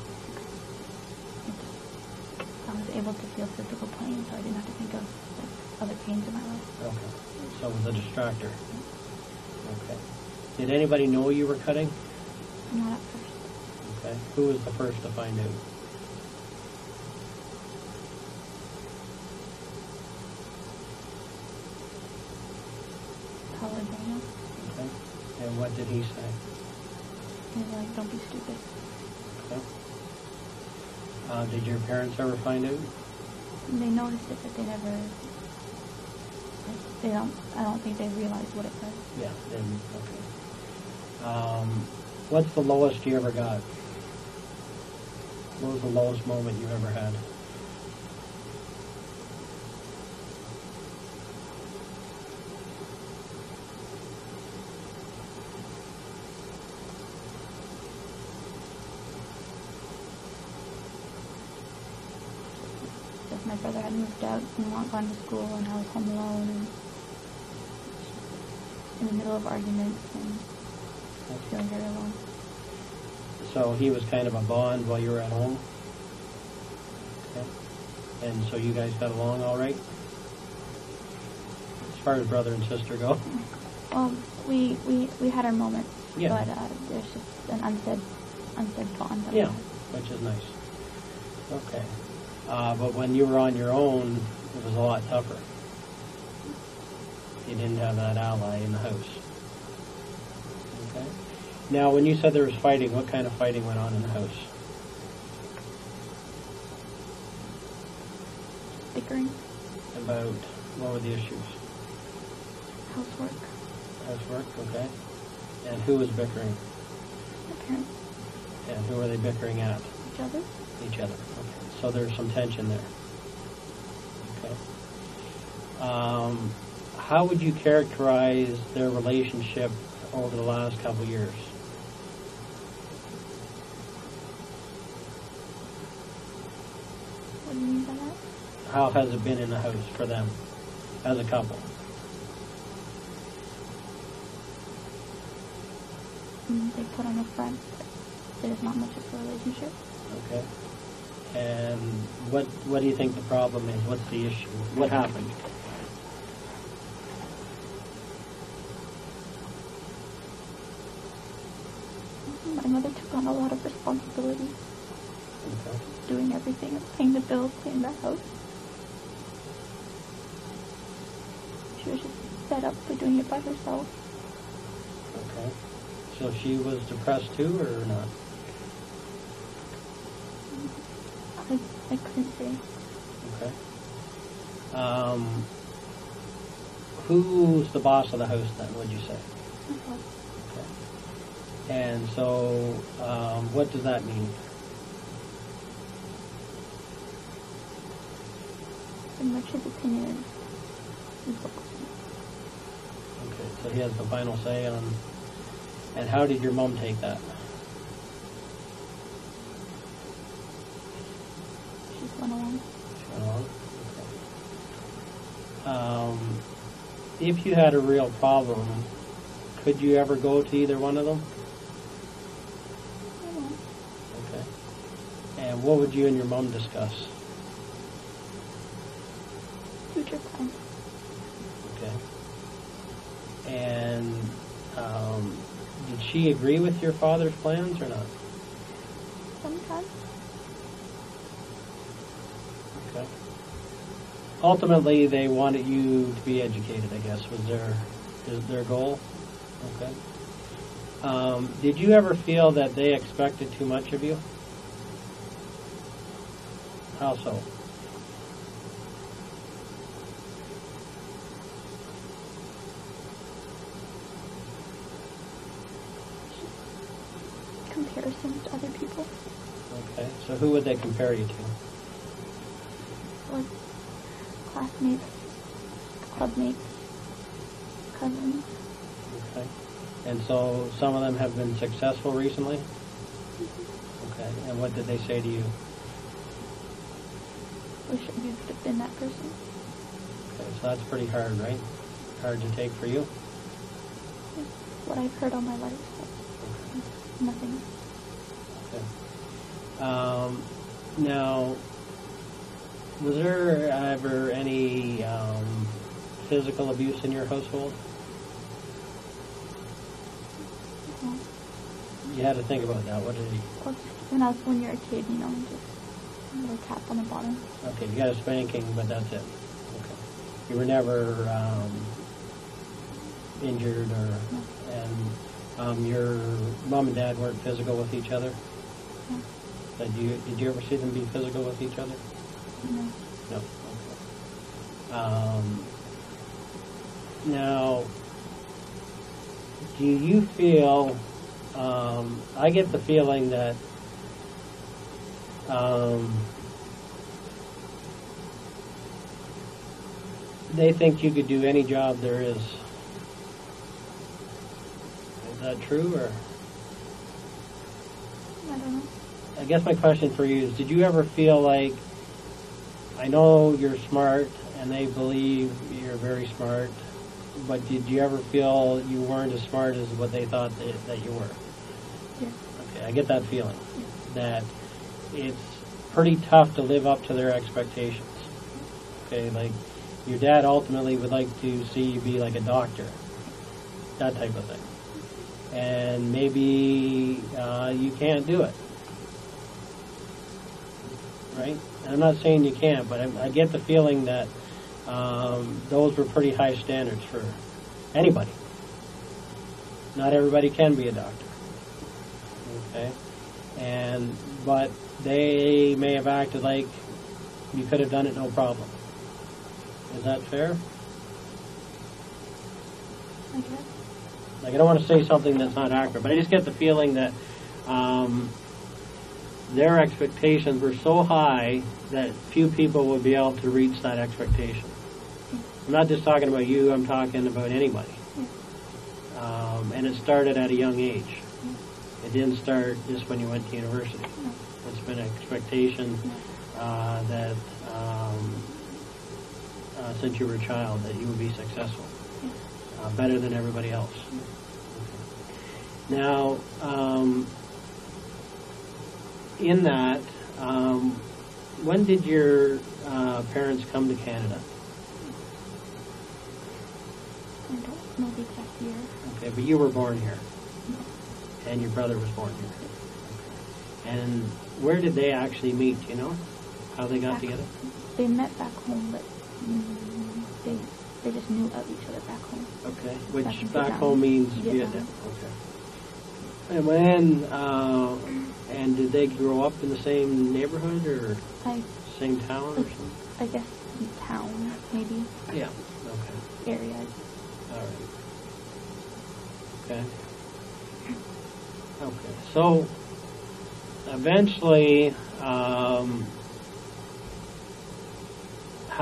I was able to feel physical pain, so I didn't have to think of other pains in my life. Okay. So it was a distractor. Okay. Did anybody know you were cutting? Not at first. Okay. Who was the first to find out? Colin Daniel. Okay. And what did he say? He was like, don't be stupid. Okay. Did your parents ever find out? And they noticed it, but they never, I don't think they realized what it was. Yeah. Then, okay. What's the lowest you ever got? What was the lowest moment you ever had? If my brother had moved out and not gone to school, and I was home alone, and in the middle of arguments, and feeling very alone. So he was kind of a bond while you were at home? Okay. And so you guys got along all right? As far as brother and sister go? Well, we had our moments, Yeah. but there's just an unsaid bond that we Yeah, had. which is nice. Okay. But when you were on your own, it was a lot tougher. You didn't have that ally in the house. Okay. Now, when you said there was fighting, what kind of fighting went on in the house? Bickering, About, what were the issues? housework, Housework, okay. And who was bickering? my parents, And who were they bickering at? each other. Each other. Okay. So there's some tension there. Okay. How would you characterize their relationship over the last couple of years? What do you mean by that? How has it been in the house for them as a couple? They put on a front, but there's not much of a relationship. Okay. And what do you think the problem is? What's the issue? What happened? My mother took on a lot of responsibility, Okay. doing everything, paying the bills, cleaning the house. She was just fed up with doing it by herself. Okay. So she was depressed too, or not? I couldn't say. Okay. Who's the boss of the house then, would you say? Okay. Okay. And so, what does that mean? Pretty much his opinion is what Okay, so he has the final say on. And how did your mom take that? she's went along. Okay. If you had a real problem, could you ever go to either one of them? I don't know. Okay. And what would you and your mom discuss? Future plans. Okay. And did she agree with your father's plans or not? Sometimes. Okay. Ultimately, they wanted you to be educated, I guess, is their goal? Okay. Did you ever feel that they expected too much of you? How so? Comparisons to other people. Okay. So who would they compare you to? Like classmates, clubmates, cousins. Okay. And so some of them have been successful recently? Okay. And what did they say to you? Wish you could have been that person. Okay. So that's pretty hard, right? Hard to take for you? What I've heard all my life. So nothing. Okay. Now, was there ever any physical abuse in your household? No. You had to think about that. What did he? Well, when you're a kid, you know, just a little tap on the bottom. Okay, you got a spanking, but that's it. Okay. You were never injured or... No. And your mom and dad weren't physical with each other? No. Did you ever see them be physical with each other? No. No. Okay. Now, do you feel... I get the feeling that they think you could do any job there is. Is that true, or? I don't know. I guess my question for you is, did you ever feel like, I know you're smart and they believe you're very smart, but did you ever feel you weren't as smart as what they thought that you were? Yeah. Okay, I get that feeling, that it's pretty tough to live up to their expectations. Okay, like your dad ultimately would like to see you be like a doctor, that type of thing. And maybe you can't do it, right? And I'm not saying you can't, but I get the feeling that those were pretty high standards for anybody. Not everybody can be a doctor. Okay, but they may have acted like you could have done it no problem. Is that fair? I guess. Like, I don't want to say something that's not accurate, but I just get the feeling that their expectations were so high that few people would be able to reach that expectation. I'm not just talking about you, I'm talking about anybody. And it started at a young age. It didn't start just when you went to university. No. It's been an expectation that since you were a child that you would be successful, better than everybody else. Okay. Now, in that, when did your parents come to Canada? I don't know the exact year. Okay, but you were born here, No. and your brother was born here. Okay. And where did they actually meet? Do you know how they got together? They met back home, but they just knew of each other back home. Okay, which Back back home means Vietnam. Vietnam. Okay. And when, and did they grow up in the same neighborhood or same town or something? I guess town, maybe, Yeah. Okay. area. All right. Okay. Okay. So eventually, how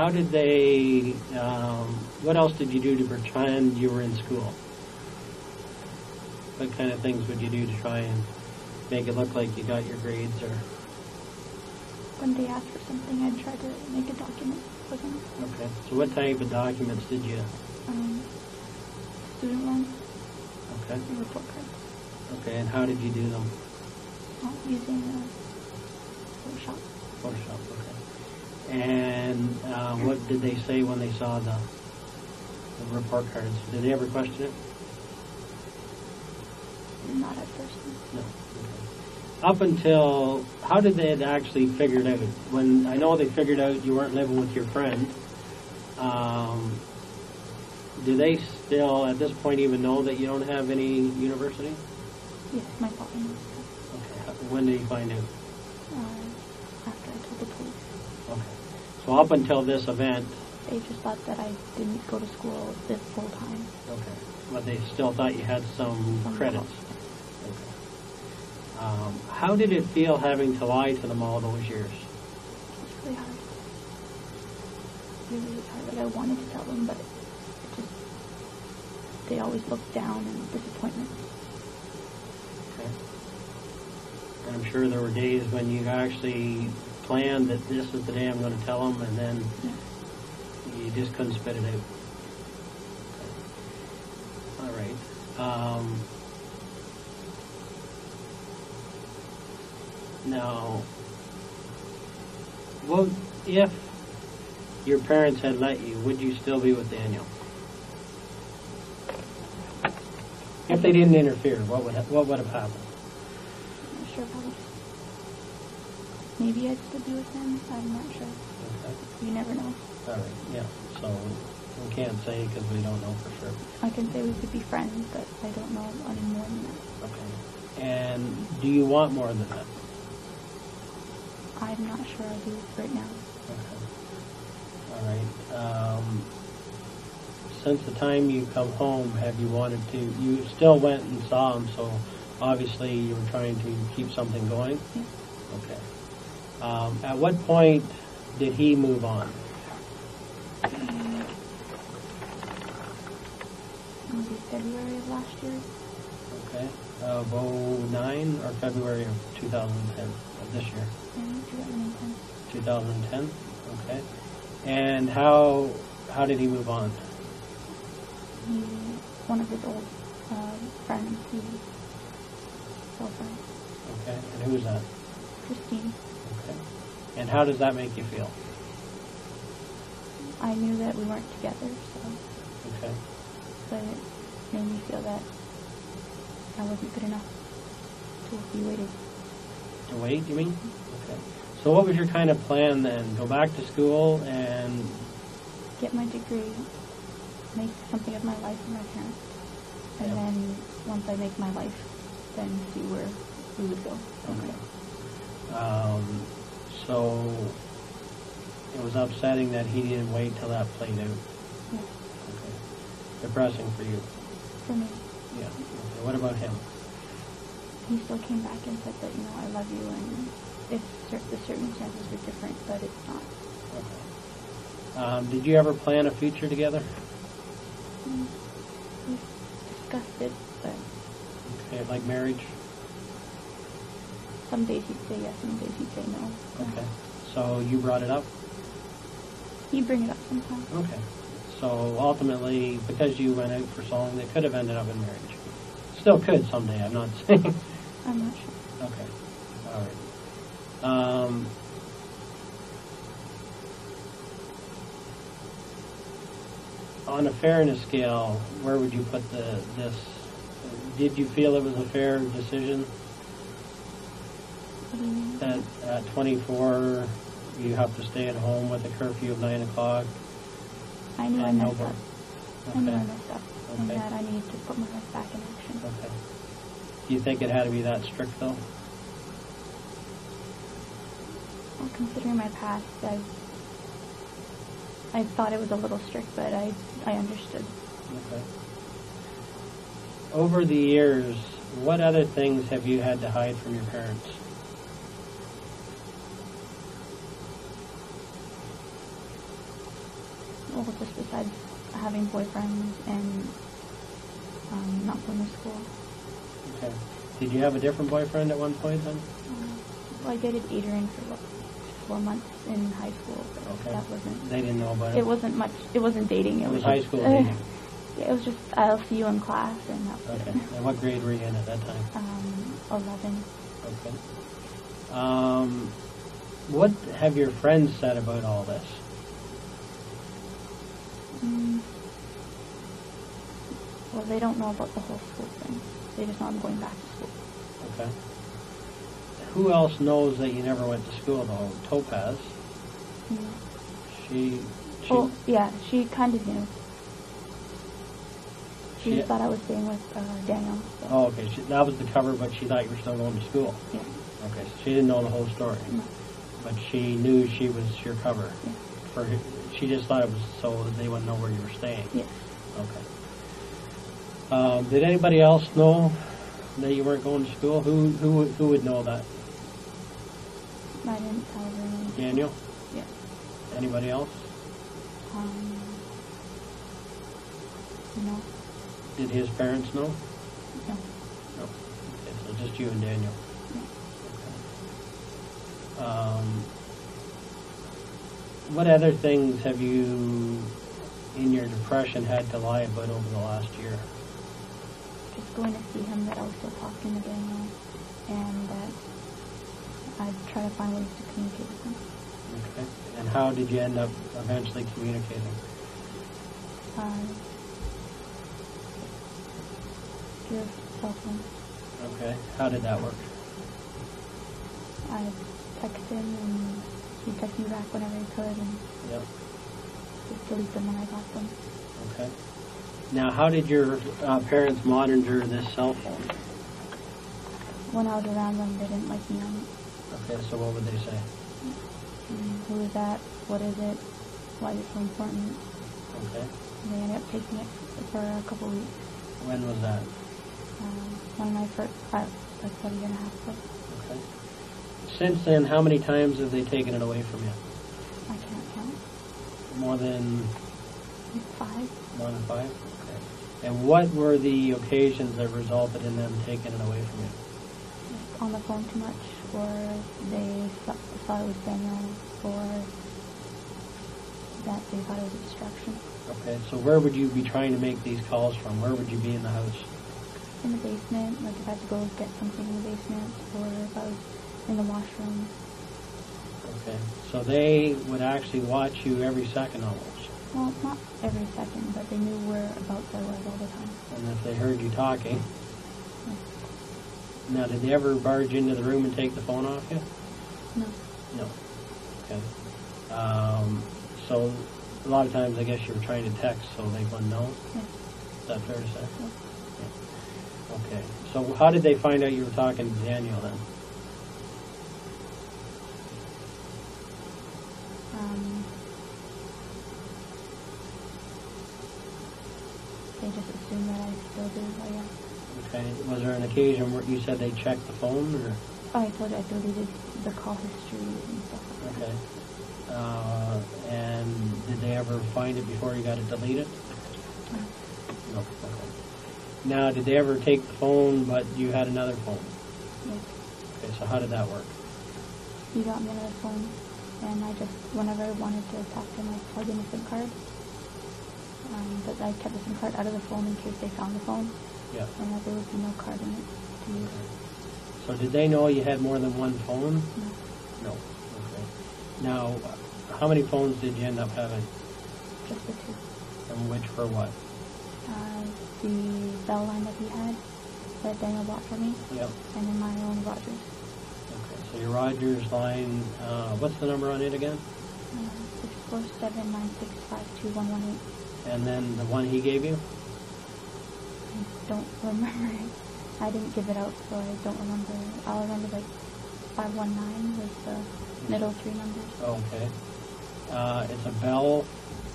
did they? What else did you do to pretend you were in school? What kind of things would you do to try and make it look like you got your grades? Or When they asked for something, I'd try to make a document for them. okay. So what type of documents did you? Student loan, Okay. and report card. Okay. And how did you do them? Using Photoshop. Photoshop. Okay. And what did they say when they saw the report cards? Did they ever question it? Not at first. No. Okay. Up until, how did they actually figure it out? When I know they figured out you weren't living with your friend, do they still, at this point, even know that you don't have any university? Yes, my father knows. Okay. When did he find out? After I told the police. Okay. So up until this event, They just thought that I didn't go to school this full time. okay, but they still thought you had some credits. Okay. How did it feel having to lie to them all those years? It's really hard. Really hard. Like, I wanted to tell them, but it just, they always looked down in disappointment. Okay. And I'm sure there were days when you actually planned that this is the day I'm going to tell them, and then you just couldn't spit it out. Okay. All right. Now, well, if your parents had let you, would you still be with Daniel? If they didn't interfere, what would have happened? sure, probably maybe I'd still be with him. I'm not sure. Okay. You never know. All right. Yeah. So we can't say because we don't know for sure. I can say we could be friends, but I don't know any more than that. Okay. And do you want more than that? I'm not sure I do right now. Okay. All right. Since the time you come home, have you wanted to? You still went and saw him, so obviously you were trying to keep something going. Yeah. Okay. At what point did he move on? Maybe February of last year. Okay. Of 09 or February of 2010 of this year? Yeah, 2010. 2010. Okay. And how did he move on? One of his old friends, girlfriend, Okay. And who is that? Christine. Okay. And how does that make you feel? I knew that we weren't together, so Okay. but it made me feel that I wasn't good enough to be waited. To wait, you mean? Okay. So what was your kind of plan then? Go back to school and... Get my degree, make something of my life and my parents, and Yeah. then once I make my life, then see where we would go. Okay. So it was upsetting that he didn't wait till that played out. Yeah, Okay. Depressing for you. for me. Yeah. Okay. What about him? He still came back and said that, I love you, and if the circumstances were different, but it's not. Okay. Did you ever plan a future together? We discussed it, but Okay, like marriage? some days he'd say yes, some days he'd say no. Okay. So you brought it up? He'd bring it up sometimes. Okay. So ultimately, because you went out for so long, they could have ended up in marriage. Still could someday, I'm not saying. I'm not sure. Okay. All right. On a fairness scale, where would you put this? Did you feel it was a fair decision What do you mean? that at 24 you have to stay at home with a curfew of 9 o'clock? I knew I and messed no- up. I knew I Okay. messed up, and Okay. that I needed to put my life back in action. Okay. Do you think it had to be that strict though? Well, considering my past, I thought it was a little strict, but I understood. Okay. Over the years, what other things have you had to hide from your parents? Well, just besides having boyfriends and not going to school. Okay. Did you have a different boyfriend at one point then? Well, I dated Adrian for 4 months in high school, but Okay. that wasn't. They didn't know about it? It wasn't much. It wasn't dating. It was just, high school dating. Yeah, it was just I'll see you in class, and that was Okay. it. And what grade were you in at that time? 11. Okay. What have your friends said about all this? Well, they don't know about the whole school thing. They just know I'm going back to school. Okay. Who else knows that you never went to school though? Topaz. Mm. She Oh, yeah, she kind of knew. She She- just thought I was staying with Daniel. So. Oh, okay. That was the cover, but she thought you were still going to school. Yeah. Okay, so she didn't know the whole story. No. But she knew she was your cover. Yeah. She just thought it was so that they wouldn't know where you were staying. Yeah. Okay. Did anybody else know that you weren't going to school? Who would know that? I didn't tell her. Daniel? Yeah. Anybody else? No. Did his parents know? No. No. Okay, so just you and Daniel. Yeah. Okay. What other things have you, in your depression, had to lie about over the last year? Just going to see him, that I was still talking to Daniel, and that I'd try to find ways to communicate with him. Okay. And how did you end up eventually communicating? Your cell phone. Okay. How did that work? I'd text him, and he'd text me back whenever he could, and Yep. just delete them when I got them. Okay. Now, how did your parents monitor this cell phone? When I was around them, they didn't like me on it. Okay, so what would they say? Who is that? What is it? Why is it so important? Okay. And they ended up taking it for a couple weeks. When was that? When I first, like about a year and a half ago. Okay. Since then, how many times have they taken it away from you? I can't count. More than 5. More than 5? Okay. And what were the occasions that resulted in them taking it away from you? Like on the phone too much, or they thought it was Daniel, or that they thought it was a distraction. Okay, so where would you be trying to make these calls from? Where would you be in the house? In the basement, like if I had to go get something in the basement, or if I was in the washroom. Okay, so they would actually watch you every second almost. Well, not every second, but they knew whereabouts I was all the time. And if they heard you talking. Yeah. Now, did they ever barge into the room and take the phone off you? No. No. Okay. So a lot of times I guess you were trying to text so they wouldn't know? Yeah. Is that fair to say? Yeah. Yeah. Okay. So how did they find out you were talking to Daniel then? They just assumed that I still do, I guess. Okay. Was there an occasion where you said they checked the phone? Or? Oh, I told you I deleted the call history and stuff like that. Okay. And did they ever find it before you got it deleted? No. No. Okay. Now, did they ever take the phone, but you had another phone? Yes. Okay, so how did that work? He got me another phone, and I just, whenever I wanted to talk to him, I'd plug in a SIM card. But I kept the SIM card out of the phone in case they found the phone. Yeah. And that there would be no card in it to use. So did they know you had more than one phone? No. No. Okay. Now, how many phones did you end up having? Just the 2. And which for what? The bell line that he had, that Daniel bought for me, Yep. and then my own Rogers. Okay, so your Rogers line, what's the number on it again? 647-965-2118. And then the one he gave you? I don't remember it. I didn't give it out, so I don't remember. I'll remember like 519 was the middle 3 numbers. Okay. It's a Bell,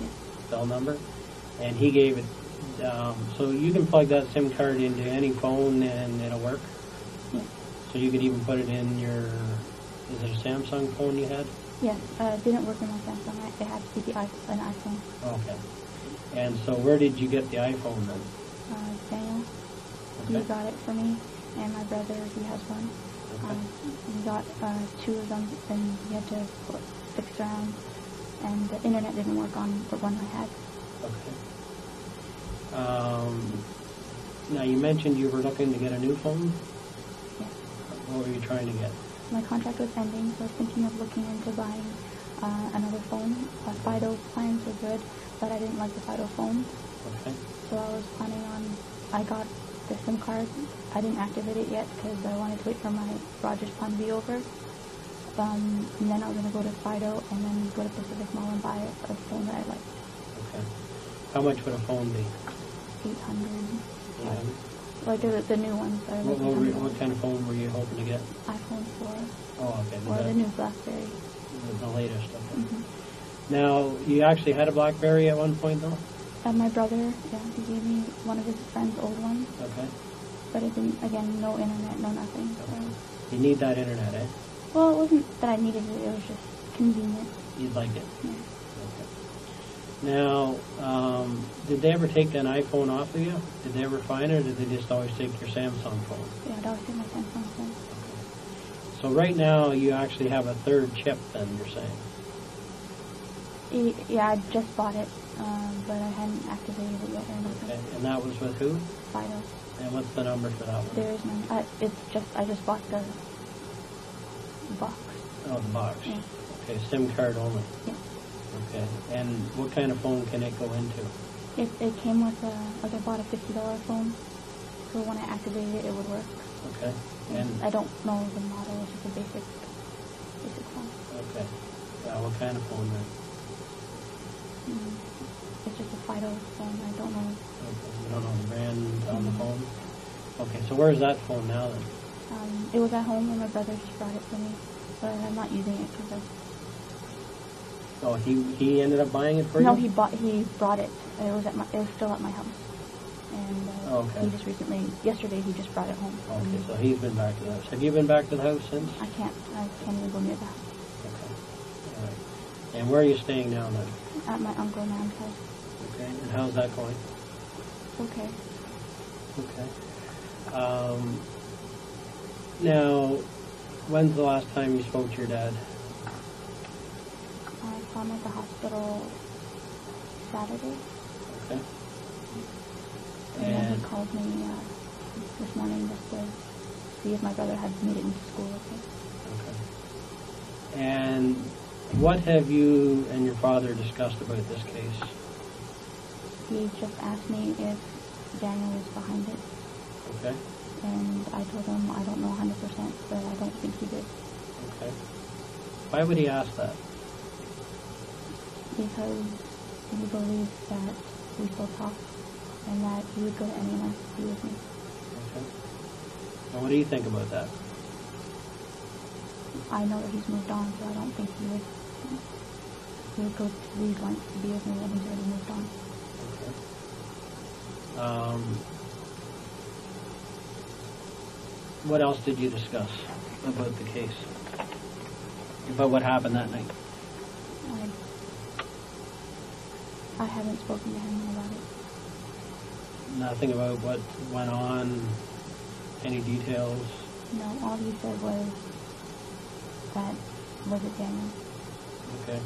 Yeah. Bell number, and he gave it. So you can plug that SIM card into any phone and it'll work. Yeah. So you could even put it in your. Is it a Samsung phone you had? Yes, it didn't work in my Samsung. It had to be an iPhone. Okay. And so where did you get the iPhone then? Daniel, he got it for me, and my brother, he has one. Okay. We got 2 of them, and we had to fix around, and the internet didn't work on the one I had. Okay. Now you mentioned you were looking to get a new phone. Yeah. What were you trying to get? My contract was ending, so I was thinking of looking into buying another phone. Fido plans were good, but I didn't like the Fido phone. Okay. So I was planning on, I got the SIM card. I didn't activate it yet because I wanted to wait for my Rogers plan to be over. And then I was going to go to Fido and then go to Pacific Mall and buy a phone that I liked. Okay. How much would a phone be? 800. Yeah. Like the new ones. Are like What kind of phone were you hoping to get? iPhone 4. Oh, okay. Or the new BlackBerry. The latest. Okay. Mm-hmm. Now, you actually had a BlackBerry at one point, though? My brother, yeah, he gave me one of his friend's old ones. Okay. But it didn't, again, no internet, no nothing. Okay. So. You need that internet, eh? Well, it wasn't that I needed it, it was just convenient. You'd like it? Yeah. Okay. Now, did they ever take an iPhone off of you? Did they ever find it, or did they just always take your Samsung phone? Yeah, I'd always take my Samsung phone. Okay. So right now, you actually have a third chip, then, you're saying? Yeah, I just bought it, but I hadn't activated it yet or anything. Okay. And that was with who? Fido. And what's the number for that one? There is none. I just bought the box. Oh, the box. Yeah. Okay, SIM card only. Yeah. Okay. And what kind of phone can it go into? It came with I bought a $50 phone, so when I activated it, it would work. Okay. And I don't know the model, it's just a basic Okay. What kind of phone then? It's just a Fido phone. I don't know. Okay. You don't know the brand on the phone? Okay, so where's that phone now then? It was at home and my brother just brought it for me, but I'm not using it because Oh, he ended up buying it for you? no, he brought it. It was still at my house, and Okay. he just yesterday he just brought it home. Okay, so he's been back to the house. Have you been back to the house since? I can't even go near the house. Okay. All right. And where are you staying now then? At my uncle and aunt's house. Okay. And how's that going? Okay. Okay. Now, when's the last time you spoke to your dad? I saw him at the hospital Saturday. Okay. And then And he called me this morning just to see if my brother had made it into school. okay. And what have you and your father discussed about this case? He just asked me if Daniel was behind it, Okay. and I told him I don't know 100%, but I don't think he did. Okay. Why would he ask that? Because he believes that we still talk and that he would go to any length to be with me. Okay. And what do you think about that? I know that he's moved on, so I don't think he would go to these lengths to be with me when he's already moved on. Okay. What else did you discuss about the case? About what happened that night? I haven't spoken to him about it. Nothing about what went on? Any details? No, all he said was that was it Daniel. Okay.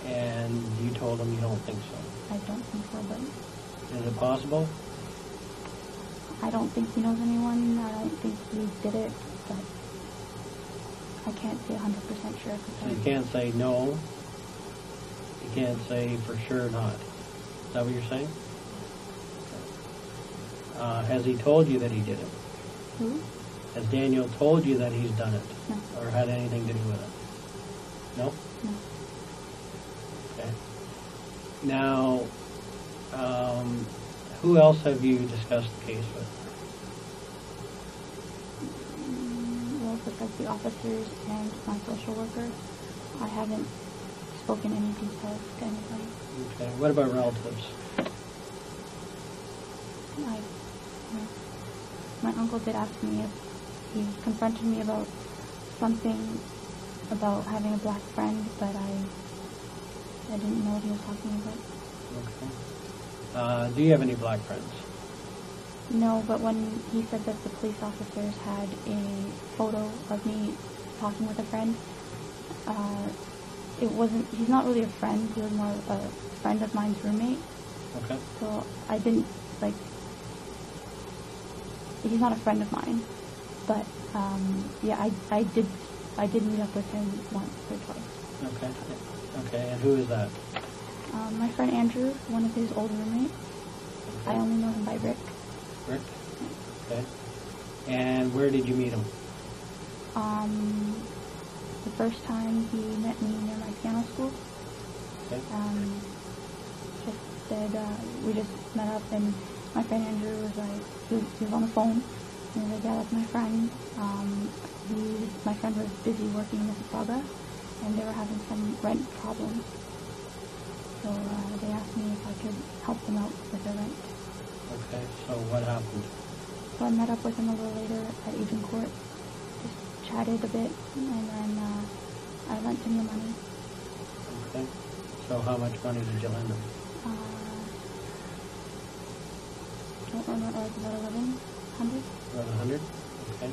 And you told him you don't think so? I don't think so, but Is it possible? I don't think he knows anyone. I don't think he did it, but I can't say 100% sure. So you can't say no. You can't say for sure not. Is that what you're saying? Has he told you that he did it? Who? Has Daniel told you that he's done it? No. Or had anything to do with it? No? No. Okay. Now, who else have you discussed the case with? Well, besides the officers and my social worker, I haven't spoken any details to anybody. Okay. What about relatives? My uncle did ask me if he confronted me about something about having a black friend, but I didn't know what he was talking about. Okay. Do you have any black friends? No, but when he said that the police officers had a photo of me talking with a friend, he's not really a friend, he was more a friend of mine's roommate. Okay. So I didn't, he's not a friend of mine, but, yeah, I did meet up with him once or twice. Okay. Okay, and who is that? My friend Andrew, one of his old roommates. I only know him by Rick. Rick? Okay. And where did you meet him? The first time he met me near my piano school. Okay. We just met up, and my friend Andrew was he was on the phone, and he was like, yeah, that's my friend. My friend was busy working in Mississauga, and they were having some rent problems. So they asked me if I could help them out with their rent. Okay, so what happened? So I met up with him a little later at Agent Court, just chatted a bit, and then I lent him the money. Okay. So how much money did you lend him? I don't remember, about 1,100. 1,100? Okay.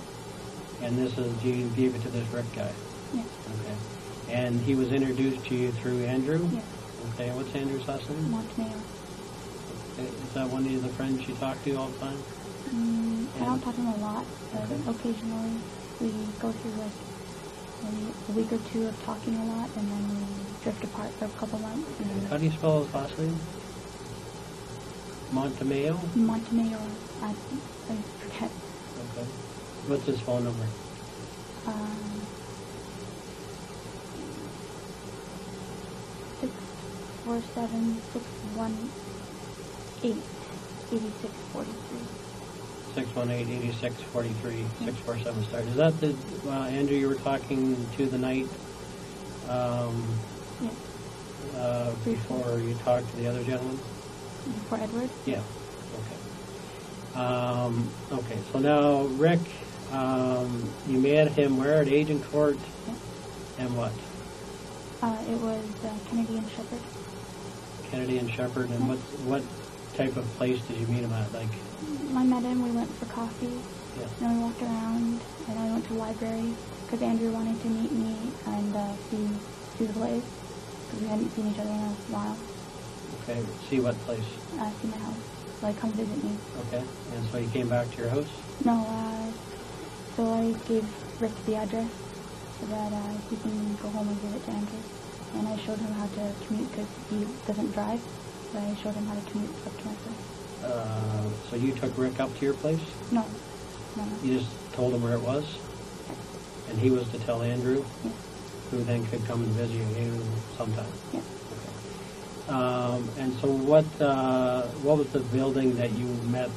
And you gave it to this Rick guy? Yes. Okay. And he was introduced to you through Andrew? Yes. Okay, what's Andrew's last name? Montenegro. Okay. Is that one of the friends you talk to all the time? I don't talk to him a lot, but Okay. occasionally we go through maybe a week or two of talking a lot, and then we drift apart for a couple months. And How do you spell his last name? Montemeo? Montenegro, I forget. Okay. What's his phone number? 647-618-8643. 618-8643, 647 start. Is that the Andrew you were talking to the night Yes. before you talked to the other gentleman? Before Edward? Yeah. Okay. So now, Rick, you met him where? At Agent Court? Yes. And what? It was Canadian Shepherd. Kennedy and Shepherd. And what type of place did you meet him at? Like? I met him, we went for coffee, Yeah. and we walked around, and I went to the library, because Andrew wanted to meet me and see the place, because we hadn't seen each other in a while. Okay. See what place? See my house, like come visit me. Okay. And so you came back to your house? No, so I gave Rick the address so that he can go home and give it to Andrew. And I showed him how to commute because he doesn't drive, but I showed him how to commute up to my place. So you took Rick up to your place? No. You just told him where it was? And he was to tell Andrew? Yes. Who then could come and visit you sometime? Yes. Okay. And so what was the building that you met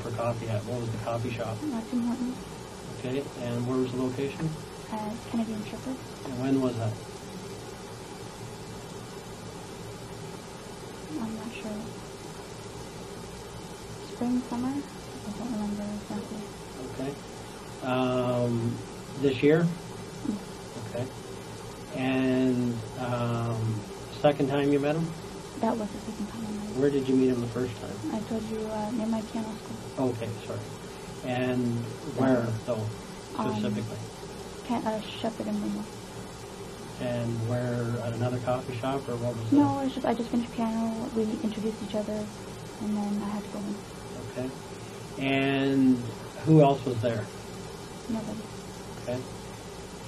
for coffee at? What was the coffee shop? Tim Hortons. Okay. And where was the location? Canadian Shepherd. And when was that? I'm not sure. Spring, summer? I don't remember exactly. Okay. This year? Yes. Okay. And second time you met him? That was the second time I met him. Where did you meet him the first time? I told you near my piano school. Okay, sorry. And where, though, specifically? Shepherd and Lima. And where, at another coffee shop, or what was it? No, I just finished piano. We introduced each other, and then I had to go home. Okay. And who else was there? Nobody. Okay.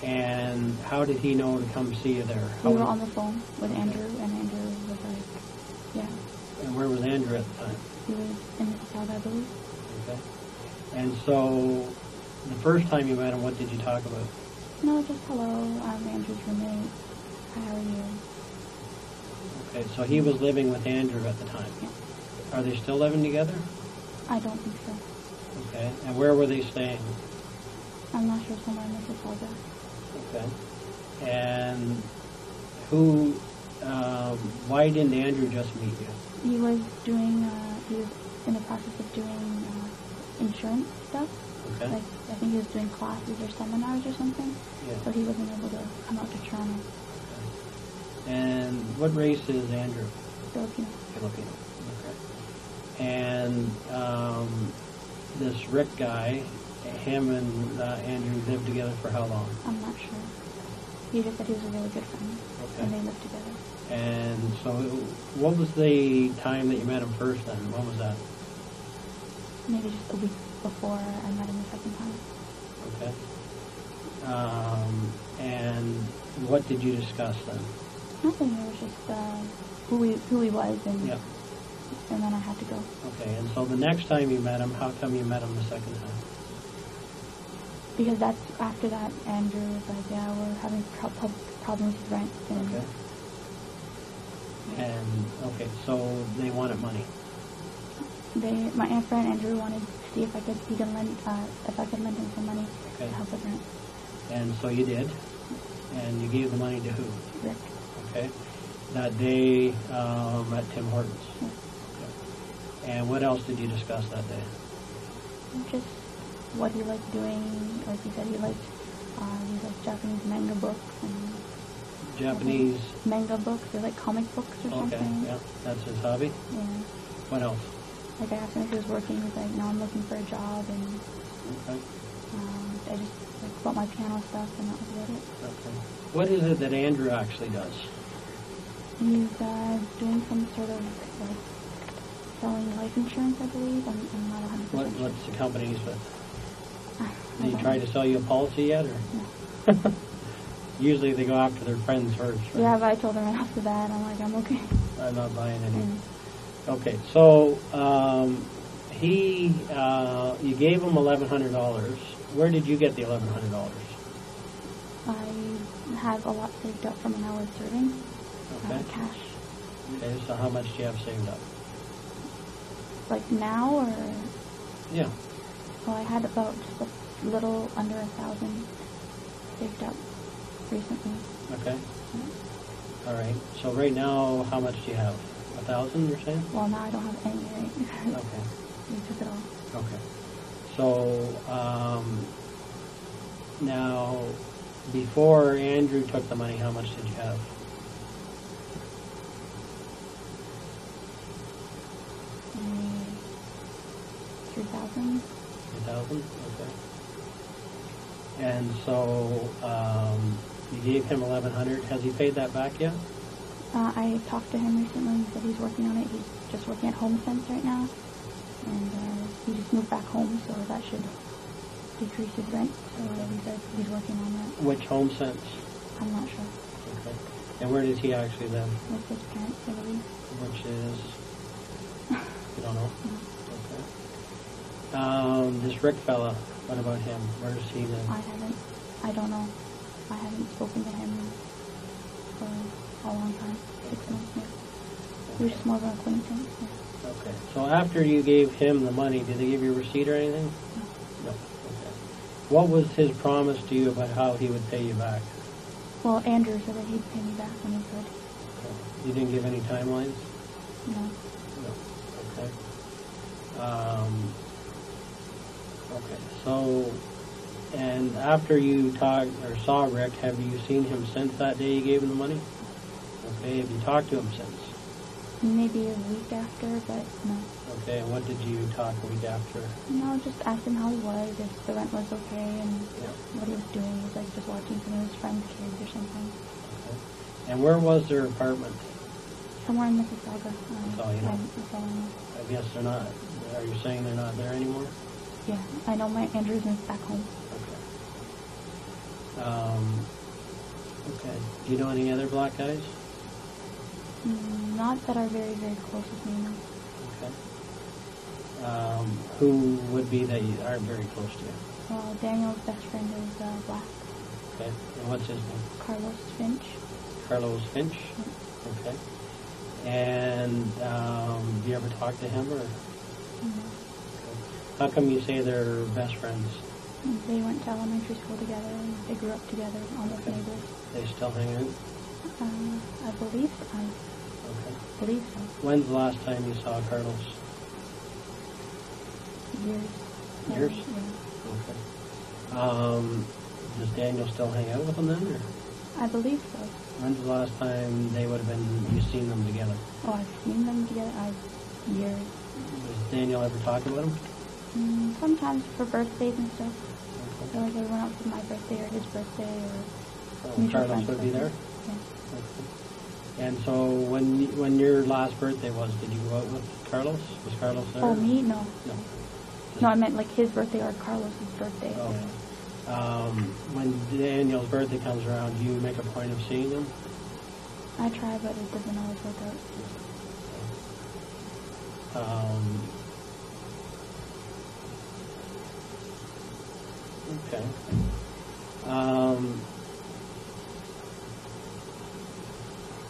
And how did he know to come see you there? We were on the phone with Andrew, and Andrew was like, yeah. And where was Andrew at the time? He was in Mississauga, I believe. Okay. And so, the first time you met him, what did you talk about? No, just hello, I'm Andrew's roommate. Hi, how are you? Okay, so he was living with Andrew at the time. Yeah. Are they still living together? I don't think so. Okay. And where were they staying? I'm not sure, somewhere in Mississauga. Okay. And why didn't Andrew just meet you? He was in the process of doing insurance stuff. Okay. Like, I think he was doing classes or seminars or something. Yeah. So he wasn't able to come out to Toronto. And what race is Andrew? Filipino. Filipino. Okay. And this Rick guy, him and Andrew lived together for how long? I'm not sure. He just said he was a really good friend. Okay. And they lived together. And so what was the time that you met him first then? When was that? Maybe just a week before I met him the second time. Okay. And what did you discuss then? Nothing. It was just who he was, and Yep. and then I had to go. Okay. And so the next time you met him, how come you met him the second time? Because after that, Andrew was like, yeah, we're having problems with rent. And Okay. And okay, so they wanted money. My aunt friend Andrew wanted to see if I could lend him some money Okay. to help with rent. And so you did. And you gave the money to who? Rick. Okay. That day at Tim Hortons. Yeah. Okay. And what else did you discuss that day? Just what he liked doing. Like he said, he liked Japanese manga books and Japanese. manga books. They're like comic books or Okay. something. Yeah. That's his hobby. Yeah. What else? Like I asked him if he was working. He's like, no, I'm looking for a job, and Okay. I just bought my piano stuff, and that was about it. Okay. What is it that Andrew actually does? He's doing some sort of like selling life insurance, I believe. I'm not 100% sure. What's the company he's with? I Did he don't try know. to sell you a policy yet, or? No. Usually they go after their friends first, right? Yeah, but I told him right after that. I'm like, I'm okay. I'm not buying any. Mm. Okay, so you gave him $1,100. Where did you get the $1,100? I have a lot saved up from when I was serving. Okay. Cash. Okay, so how much do you have saved up? Like now, or Yeah. well, I had about just a little under 1,000 saved up recently. Okay. Yeah. All right. So right now, how much do you have? 1,000, you're saying? Well, now I don't have any, right? Okay. We took it all. Okay. So, now, before Andrew took the money, how much did you have? Maybe 3,000. 3,000? Okay. And so, you gave him 1,100. Has he paid that back yet? I talked to him recently. He said he's working on it. He's just working at HomeSense right now. And he just moved back home, so that should decrease his rent. So he said he's working on that. Which home sense? I'm not sure. Okay. And where does he actually live? With his parents, I believe. Which is, you don't know? No. Okay. This Rick fella, what about him? Where does he live? I don't know. I haven't spoken to him for a long time. 6 months now. He was just more of an acquaintance. Yeah. Okay. So after you gave him the money, did they give you a receipt or anything? No. No. Okay. What was his promise to you about how he would pay you back? Well, Andrew said that he'd pay me back when he could. Okay. You didn't give any timelines? No. No. Okay. Okay. So, and after you talked or saw Rick, have you seen him since that day you gave him the money? Okay. Have you talked to him since? Maybe a week after, but no. Okay. And what did you talk a week after? No, just asked him how he was, if the rent was okay, and Yeah. what he was doing. He was like just watching some of his friends' kids or something. Okay. And where was their apartment? Somewhere in Mississauga. That's all you know. That's all I know. I guess they're not. Are you saying they're not there anymore? Yeah, I know my Andrew's moved back home. Okay. Okay. Do you know any other black guys? Not that are very, very close with me, no. Okay. Who would be that you aren't very close to you? Well, Daniel's best friend is black. Okay. And what's his name? Carlos Finch. Carlos Finch? Yeah. Okay. And do you ever talk to him or? No. How come you say they're best friends? They went to elementary school together, and they grew up together, almost neighbors. They still hang out? I believe so. Okay. Believe so. When's the last time you saw Carlos? Years. Years? Yeah. Okay. Does Daniel still hang out with them then, or? I believe so. When's the last time they would have been, you've seen them together? Oh, I've seen them together. Years. Does Daniel ever talk about them? Sometimes for birthdays and stuff. Okay. So like they went out for my birthday or his birthday or Oh, mutual Carlos friends' would be there? birthdays. Yeah. Okay. And so when your last birthday was, did you go out with Carlos? Was Carlos there? Oh, me? No. No. No, I meant like his birthday or Carlos's birthday. Okay. When Daniel's birthday comes around, do you make a point of seeing him? I try, but it doesn't always work out. Okay.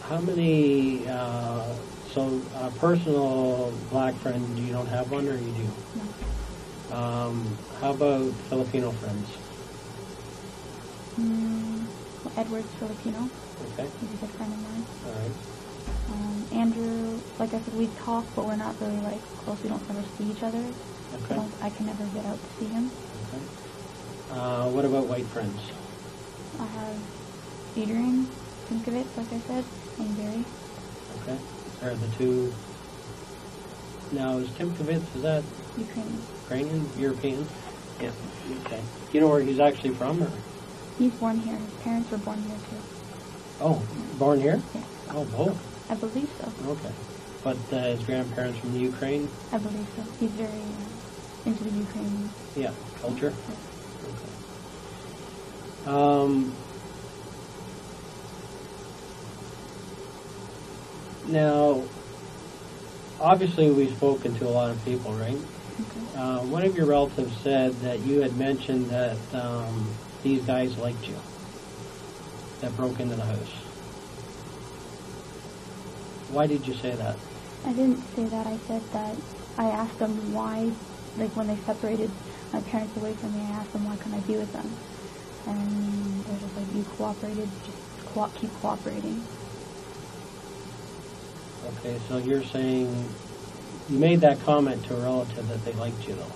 How many, so a personal black friend, you don't have one or you do? No. How about Filipino friends? Well, Edward's Filipino. Okay. He's a good friend of mine. All right. Andrew, like I said, we talk, but we're not really like close. We don't ever see each other. Okay. I can never get out to see him. Okay. What about white friends? I have Adrian Tinkovitz, like I said, and Barry. Okay. Are the two... Now, is Timkovitz, is that Ukrainian. Ukrainian? European? Yeah. Okay. Do you know where he's actually from? Or? He's born here. His parents were born here too. Oh, born here? Yeah. Oh, both? I believe so. Okay. But his grandparents from the Ukraine? I believe so. He's very into the Ukrainian. Yeah. Culture? Yeah. Okay. Now, obviously we've spoken to a lot of people, right? Okay. One of your relatives said that you had mentioned that these guys liked you, that broke into the house. Why did you say that? I didn't say that. I said that I asked them why, like when they separated my parents away from me, I asked them why couldn't I be with them. And they're just like, you cooperated, just keep cooperating. Okay, so you're saying you made that comment to a relative that they liked you, though.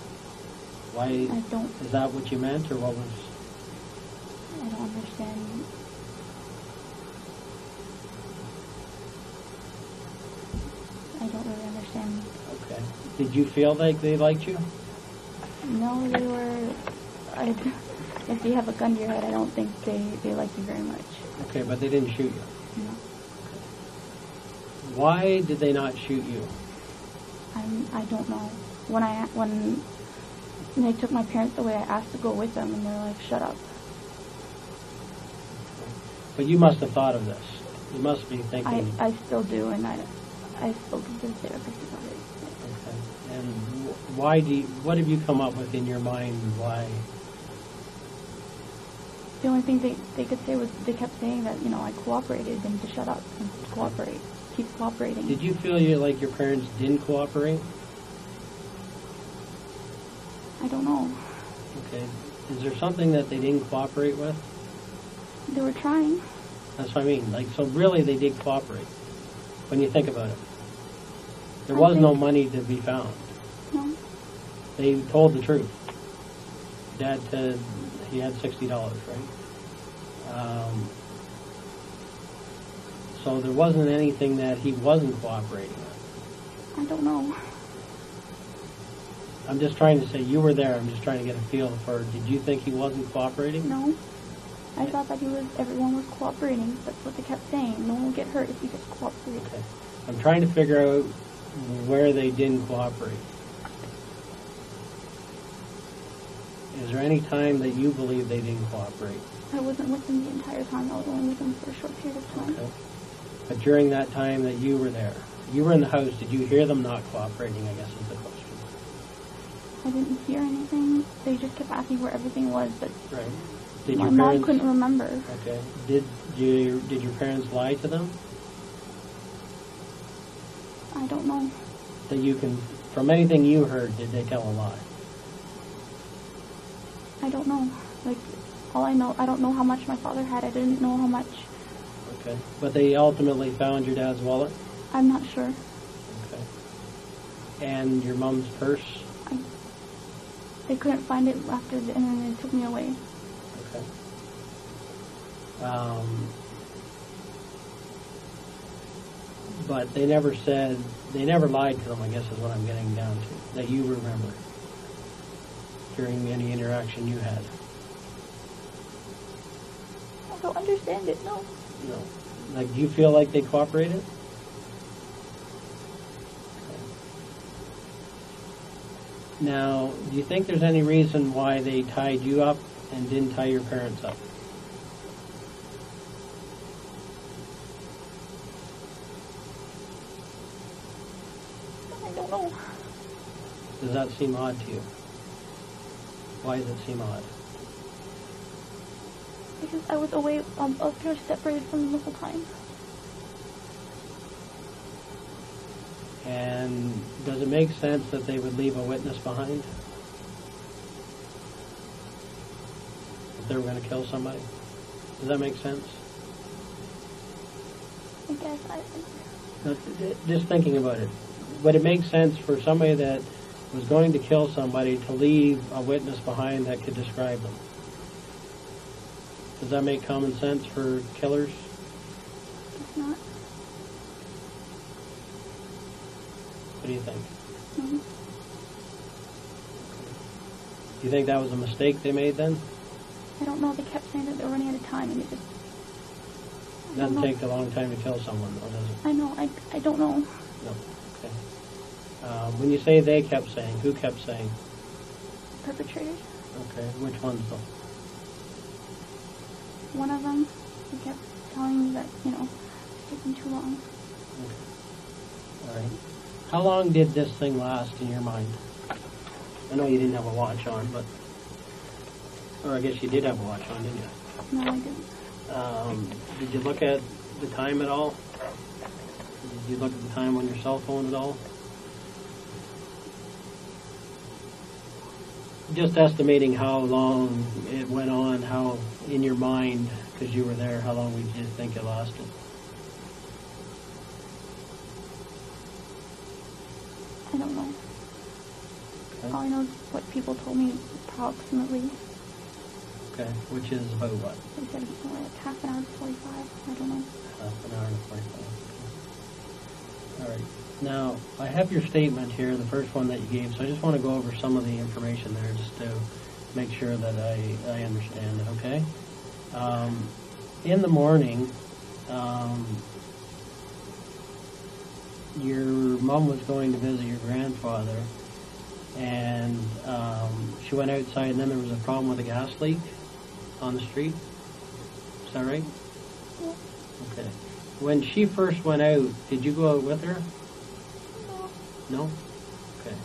Why? I don't. Is that what you meant, or what was? I don't understand. I don't really understand. Okay. Did you feel like they liked you? No, they were. If you have a gun to your head, I don't think they like you very much. Okay, but they didn't shoot you. No. Why did they not shoot you? I don't know. When they took my parents away, I asked to go with them, and they're like, "Shut up." But you must have thought of this. You must be thinking. I still do, and I spoke to the therapist about it. Okay. And what have you come up with in your mind? Why? The only thing they could say was they kept saying that, I cooperated and to shut up and cooperate, keep cooperating. Did you feel like your parents didn't cooperate? I don't know. Okay. Is there something that they didn't cooperate with? They were trying. That's what I mean. So really they did cooperate when you think about it. There was no money to be found. No. They told the truth. Dad said he had $60, right? So there wasn't anything that he wasn't cooperating with. I don't know. I'm just trying to say, you were there. I'm just trying to get a feel for, did you think he wasn't cooperating? No. I thought that everyone was cooperating. That's what they kept saying. No one will get hurt if you just cooperate. Okay. I'm trying to figure out where they didn't cooperate. Is there any time that you believe they didn't cooperate? I wasn't with them the entire time. I was only with them for a short period of time. Okay. But during that time that you were there, you were in the house, did you hear them not cooperating, I guess is the question. I didn't hear anything. They just kept asking where everything was, but right. Did my your mom parents, couldn't remember. Okay. Did your parents lie to them? I don't know. That you can, from anything you heard, did they tell a lie? I don't know. All I know, I don't know how much my father had. I didn't know how much. Okay. But they ultimately found your dad's wallet? I'm not sure. Okay. And your mom's purse? They couldn't find it after, and then they took me away. Okay. But they never lied to them, I guess is what I'm getting down to, that you remember during any interaction you had. I don't understand it, no. No. Do you feel like they cooperated? Okay. Now, do you think there's any reason why they tied you up and didn't tie your parents up? I don't know. Does that seem odd to you? Why does it seem odd? Because I was away, I was pretty much separated from them the whole time. And does it make sense that they would leave a witness behind? If they were going to kill somebody? Does that make sense? I guess No, just thinking about it. Would it make sense for somebody that was going to kill somebody to leave a witness behind that could describe them? Does that make common sense for killers? it's not. What do you think? Mm-hmm. Do you think that was a mistake they made then? I don't know. They kept saying that they were running out of time, and it just... It doesn't take a long time to kill someone, though, does it? I know. I don't know. No. Okay. When you say they kept saying, who kept saying? Perpetrators. Okay. Which ones, though? One of them, he kept telling me that, it's taking too long. Okay. All right. How long did this thing last in your mind? I know you didn't have a watch on, but... Or I guess you did have a watch on, didn't you? No, I didn't. Did you look at the time at all? Did you look at the time on your cell phone at all? Just estimating how long it went on, how in your mind, because you were there, how long would you think it lasted? I don't know. Okay. All I know is what people told me approximately. Okay, which is about what? They said it's more like half an hour to 45. I don't know. Half an hour and 45. Okay. All right. Now, I have your statement here, the first one that you gave, so I just want to go over some of the information there just to make sure that I understand it, okay? In the morning, your mom was going to visit your grandfather, and she went outside, and then there was a problem with a gas leak on the street. Is that right? Yeah. Okay. When she first went out, did you go out with her? No. No? Okay.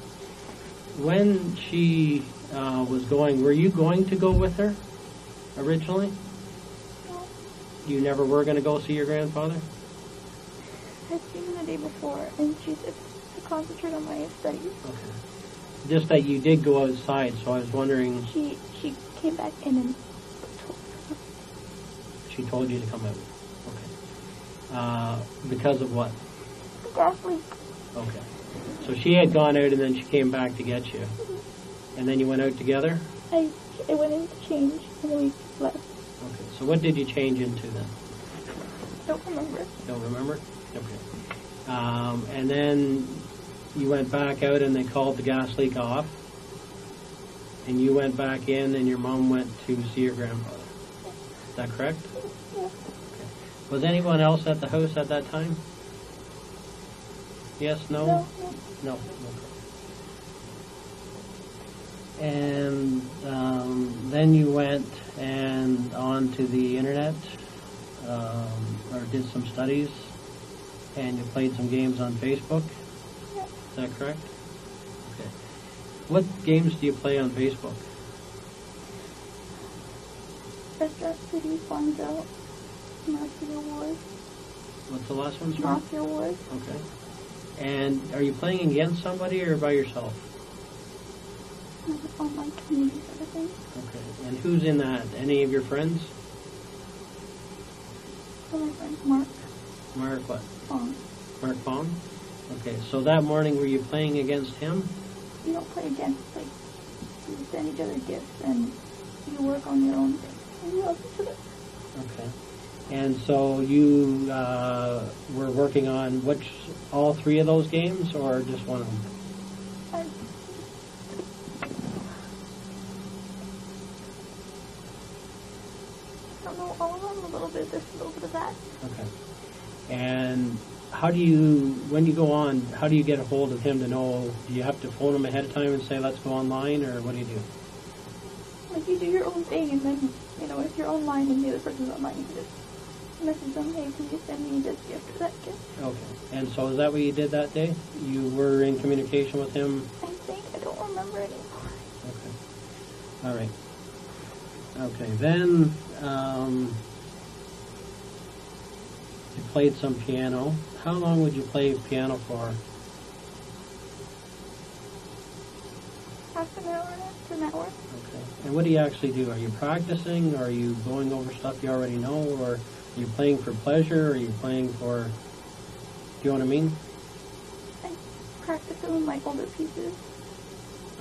When she was going, were you going to go with her originally? No. You never were going to go see your grandfather? I'd seen her the day before, and she said to concentrate on my studies. Okay. Just that you did go outside, so I was wondering, She came back in and she told you to come out. Okay. Because of what? the gas leak. Okay. So she had gone out and then she came back to get you. And then you went out together? I went in to change, and then we left. Okay. So what did you change into then? Don't remember. Don't remember? Okay. And then you went back out and they called the gas leak off. And you went back in and your mom went to see your grandfather. Is that correct? Yeah. Okay. Was anyone else at the house at that time? Yes, no? No. No. Okay. And then you went and on to the internet, or did some studies, and you played some games on Facebook. Yeah. Is that correct? Okay. What games do you play on Facebook? Restaurant City, Bonzo, Mafia Wars. What's the last one, sir? Mafia Wars. Okay. And are you playing against somebody or by yourself? Online community sort of thing. Okay. And who's in that? Any of your friends? So my friend Mark Mark what? Fong. Mark Bond? Okay. So that morning, were you playing against him? You don't play against, like, you send each other gifts and you work on your own thing. And you help each other. Okay. And so you were working on all three of those games, or just one of them? I don't know all of them, a little bit of this, a little bit of that. Okay. And when you go on, how do you get a hold of him to know? Do you have to phone him ahead of time and say, let's go online, or what do you do? Like, you do your own thing, and then, you know, if you're online and the other person's online, you can just message them, hey, can you send me this gift or that gift? Okay. And so is that what you did that day? You were in communication with him? I think, I don't remember anymore. Okay. All right. Okay. Then you played some piano. How long would you play piano for? Half an hour to an hour. Okay. And what do you actually do? Are you practicing? Or are you going over stuff you already know? Or are you playing for pleasure? Or are you playing for... Do you know what I mean? I practice some of my older pieces.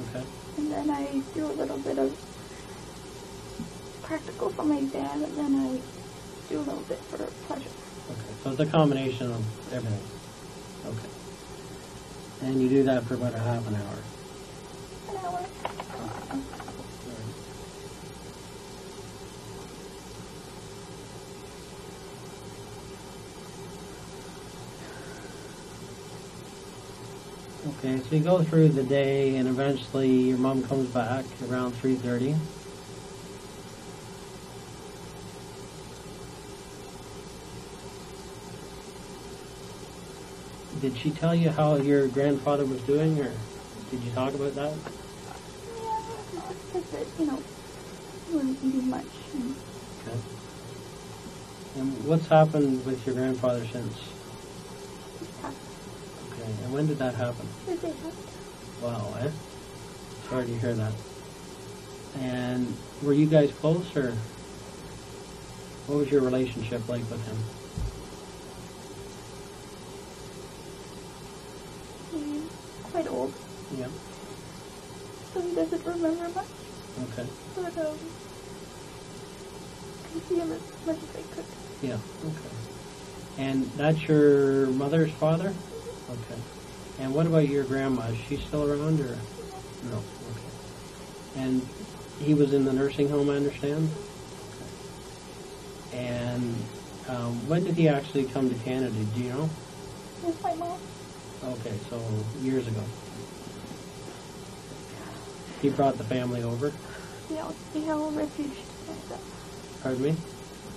Okay. And then I do a little bit of practical for my exam, and then I do a little bit for pleasure. Okay. So it's a combination of everything. Okay. And you do that for about a half an hour. An hour. Okay, so you go through the day, and eventually your mom comes back around 3:30. Did she tell you how your grandfather was doing, or did you talk about that? Yeah, just that, you know, he wasn't eating much. And Okay. And what's happened with your grandfather since? he's passed When did that happen? Tuesday night. Wow, Sorry to hear that. And were you guys close, or what was your relationship like with him? He's quite old, Yeah. so he doesn't remember much. Okay. But I can see him as much as I could. Yeah. Okay. And that's your mother's father? Okay. And what about your grandma? Is she still around, or no? Okay. And he was in the nursing home, I understand? Okay. And when did he actually come to Canada? Do you know? With my mom. Okay, so years ago. He brought the family over? Yeah, they all refuged to Canada. Pardon me?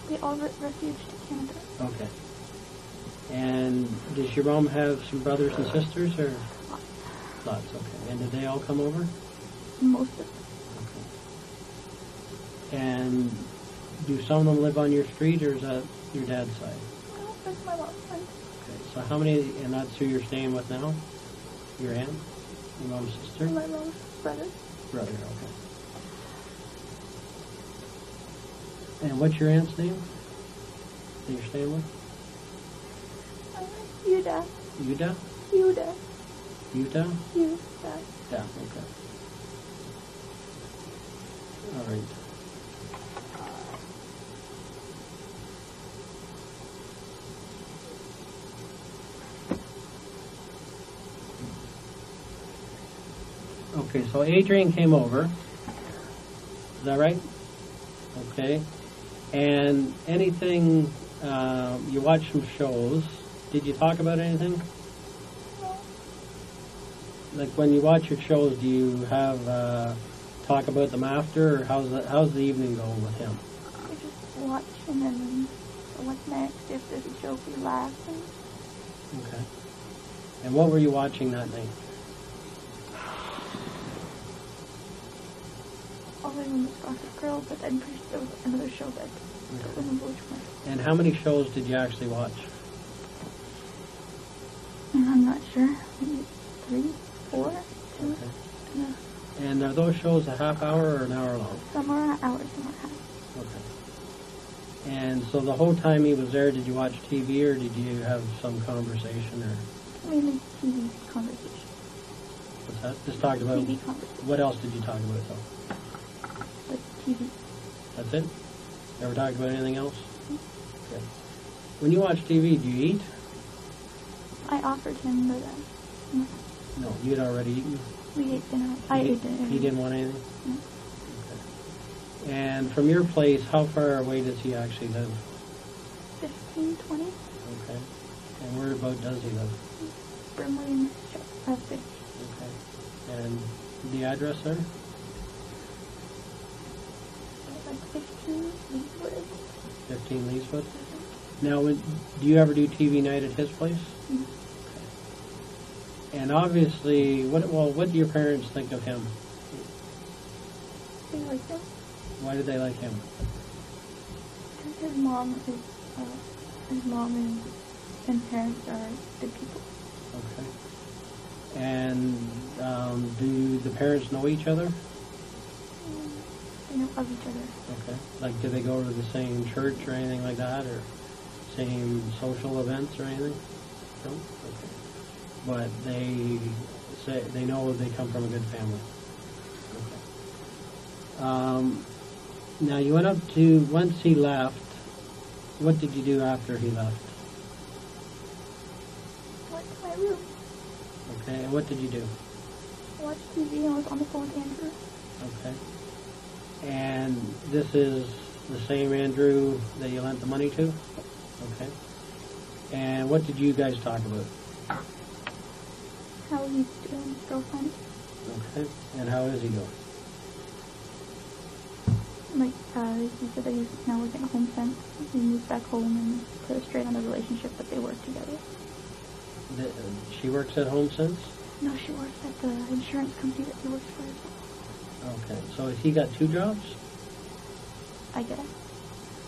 They all refuged to Canada. Okay. And does your mom have some brothers and sisters, or? Lots, okay. And did they all come over? Most of them. Okay. And do some of them live on your street, or is that your dad's side? No, that's my mom's side. Okay. So how many, and that's who you're staying with now? Your aunt? Your mom's sister? My mom's brother. Brother, okay. And what's your aunt's name that you're staying with? Yuda. Yuda? Yuda. Yuda? Yuda. Yeah, okay. All right. Okay, so Adrian came over. Is that right? Okay. And anything, you watched some shows. Did you talk about anything? No. Like when you watch your shows, do you have talk about them after, or how's the evening going with him? We just watch and then what's next, if there's a joke we laugh. And Okay. And what were you watching that night? all I remember was Gossip Girl, but I'm pretty sure there was another show that I don't remember which one. And how many shows did you actually watch? And I'm not sure. Maybe 3, 4, 2. Okay. Yeah. And are those shows a half hour or an hour long? Some are an hour, some are half. Okay. And so the whole time he was there, did you watch TV, or did you have some conversation, or Mainly TV conversation. what's that? Just talked about. TV conversation. What else did you talk about though? But TV. That's it? Never talked about anything else? Okay. When you watch TV, do you eat? I offered him, but no. No, you'd already eaten. We ate dinner. I ate dinner. He didn't want anything? No. Okay. And from your place, how far away does he actually live? 15, 20. Okay. And where about does he live? Brimley and Fish. Okay. And the address there? Like 15, Leeswood. 15 Leeswood? Now, do you ever do TV night at his place? Mhm. Okay. And obviously, what do your parents think of him? They like him. Why do they like him? Because his mom and parents are good people. Okay. And do the parents know each other? They know of each other. Okay. Like, do they go to the same church or anything like that, or same social events or anything? No? Okay. But they know they come from a good family. Okay. Now, you went up to, once he left, what did you do after he left? I went to my room. Okay, and what did you do? I watched TV and I was on the phone with Andrew. Okay. And this is the same Andrew that you lent the money to? Okay. And what did you guys talk about? How he's doing with his girlfriend. Okay. And how is he doing? Like, he said that he's now working at Home Sense. He moved back home and put a straight on the relationship, but they work together. She works at Home Sense? No, she works at the insurance company that he works for as well. Okay. So has he got 2 jobs? I guess.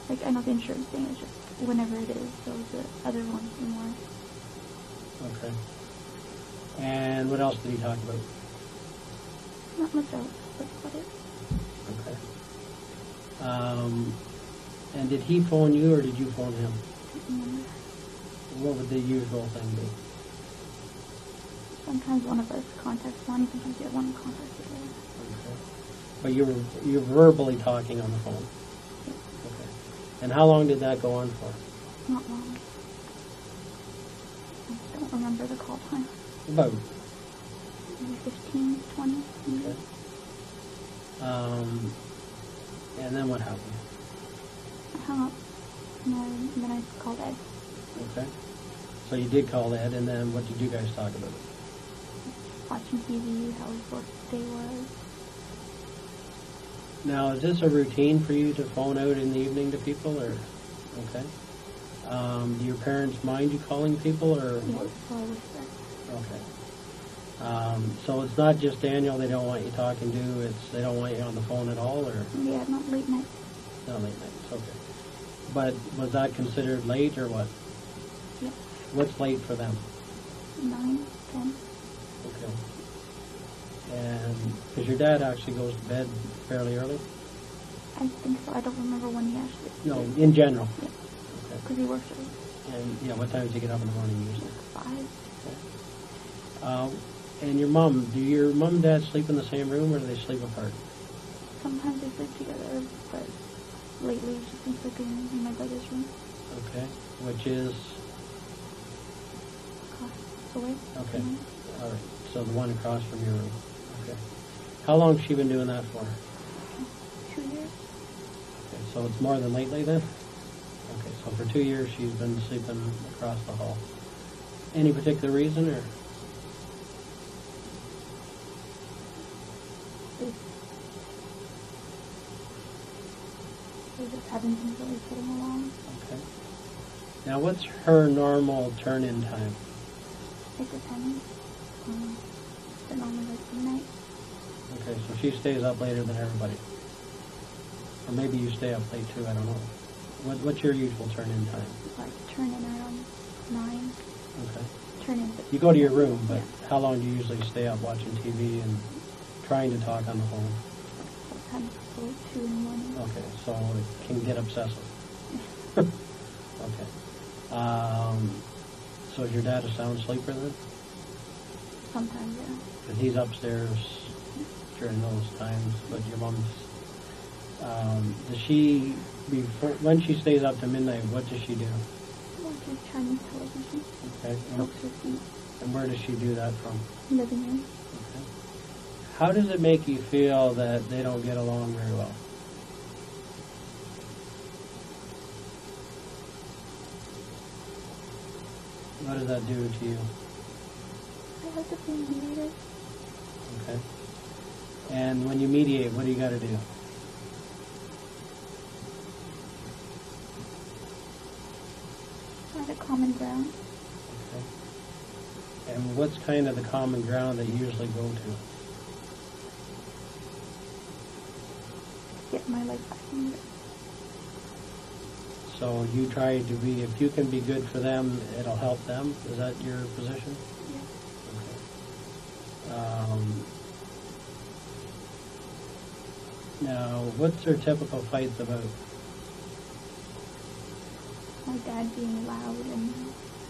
Like, I know the insurance thing is just whenever it is, so the other one's more. Okay. And what else did he talk about? Not much else, but about it. Okay. And did he phone you or did you phone him? Mm. What would the usual thing be? Sometimes one of us contacts one, sometimes the other one contacts the other. Okay. But you're verbally talking on the phone? Yes. Okay. And how long did that go on for? Not long. I don't remember the call time. About? Maybe 15, 20, maybe. Okay. And then what happened? I hung up, and then I called Ed. Okay. So you did call Ed, and then what did you guys talk about? Watching TV, how his work day was. Now, is this a routine for you to phone out in the evening to people, or? Okay. Do your parents mind you calling people, or? Yes, so I whisper. Okay. So it's not just Daniel they don't want you talking to, it's they don't want you on the phone at all, or? Yeah, not late night. Not late nights, okay. But was that considered late, or what? Yep. What's late for them? 9, 10. Okay. And because your dad actually goes to bed fairly early? I think so. I don't remember when he actually. No, in general. Yeah. Okay. Because he works early. And yeah, what time does he get up in the morning usually? 5. And your mom, do your mom and dad sleep in the same room, or do they sleep apart? Sometimes they sleep together, but lately she's been sleeping in my brother's room. Okay. Which is? Across the way. Okay. All right. So the one across from your room. Okay. How long has she been doing that for? 2 years. Okay. So it's more than lately then? Okay. So for 2 years she's been sleeping across the hall. Any particular reason, or? We just haven't been really getting along. Okay. Now, what's her normal turn-in time? It depends. But normally like midnight. Okay, so she stays up later than everybody. Or maybe you stay up late too, I don't know. What's your usual turn-in time? Like turn in around 9. Okay. Turn in. You go to your room, but Yeah. how long do you usually stay up watching TV and trying to talk on the phone? Sometimes till 2 in the morning. Okay, so it can get obsessive. Okay. So is your dad a sound sleeper then? Sometimes, yeah. Because he's upstairs during those times, but your mom's... does she, when she stays up to midnight, what does she do? Watches Chinese television. Okay. Helps her sleep. And where does she do that from? Living room. Okay. How does it make you feel that they don't get along very well? What does that do to you? I have to be mediated. Okay. And when you mediate, what do you got to do? Find a common ground. Okay. And what's kind of the common ground that you usually go to? Get my life back in order. So you try to be, if you can be good for them, it'll help them. Is that your position? Yeah. Okay. Now, what's their typical fights about? My dad being loud and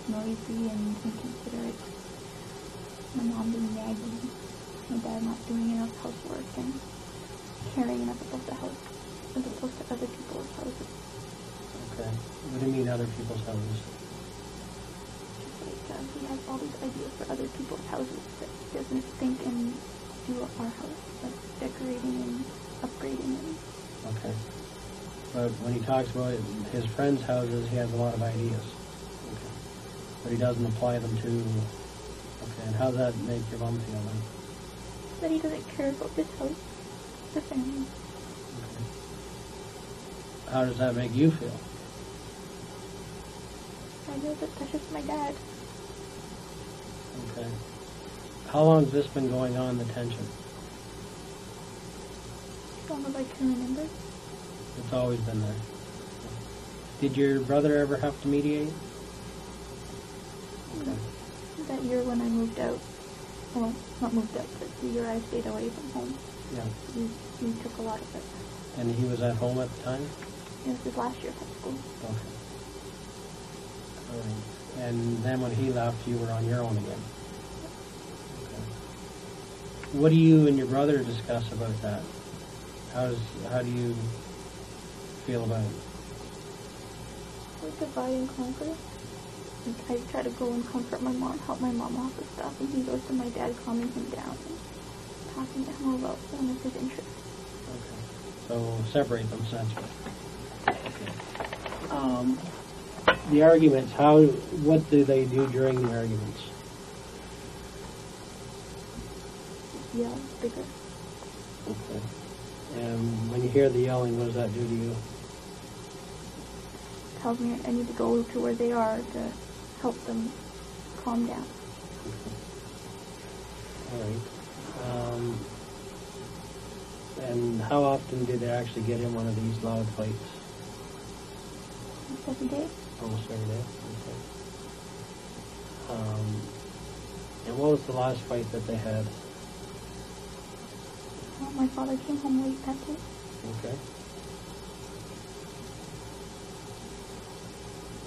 noisy and inconsiderate. My mom being naggy. My dad not doing enough housework and carrying enough above the house as opposed to other people's houses. Okay. What do you mean other people's houses? Just like he has all these ideas for other people's houses that he doesn't think and do our house, like decorating and upgrading and... Okay. But when he talks about his friends' houses, he has a lot of ideas. Okay. But he doesn't apply them to... Okay, and how does that make your mom feel then? That he doesn't care about this house, the family. Okay. How does that make you feel? I know that that's just my dad. Okay. How long has this been going on, the tension? As long as I can remember. It's always been there. Did your brother ever have to mediate? Okay. That year when I moved out, well, not moved up, but the year I stayed away from home, Yeah. he took a lot of it. And he was at home at the time? It was his last year of high school. Okay. All right. And then when he left, you were on your own again? Okay. What do you and your brother discuss about that? How do you feel about it? We divide and conquer. I try to go and comfort my mom, help my mom off with stuff, and he goes to my dad, calming him down and talking to him about one of his interests. Okay. So separate them essentially. Okay. The arguments, what do they do during the arguments? Yeah, bigger. Okay. And when you hear the yelling, what does that do to you? Tells me I need to go to where they are to help them calm down. All right. And how often do they actually get in one of these loud fights? Every day. Almost every day. Okay. And what was the last fight that they had? Well, my father came home late that day. Okay.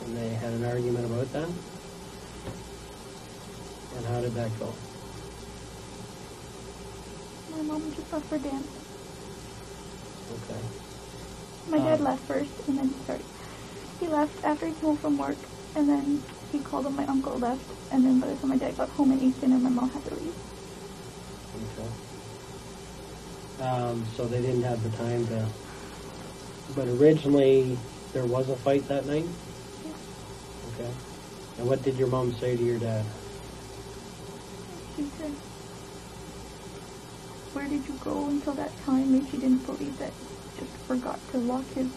And they had an argument about that? And how did that go? My mom just left for dance. Okay. My dad left first, and then he left after he came home from work, and then he called him. My uncle left, and then by the time my dad got home and ate dinner, my mom had to leave. Okay. So they didn't have the time to... But originally, there was a fight that night? Yeah. Okay. And what did your mom say to your dad? She said, "Where did you go until that time?" And she didn't believe that he just forgot to lock his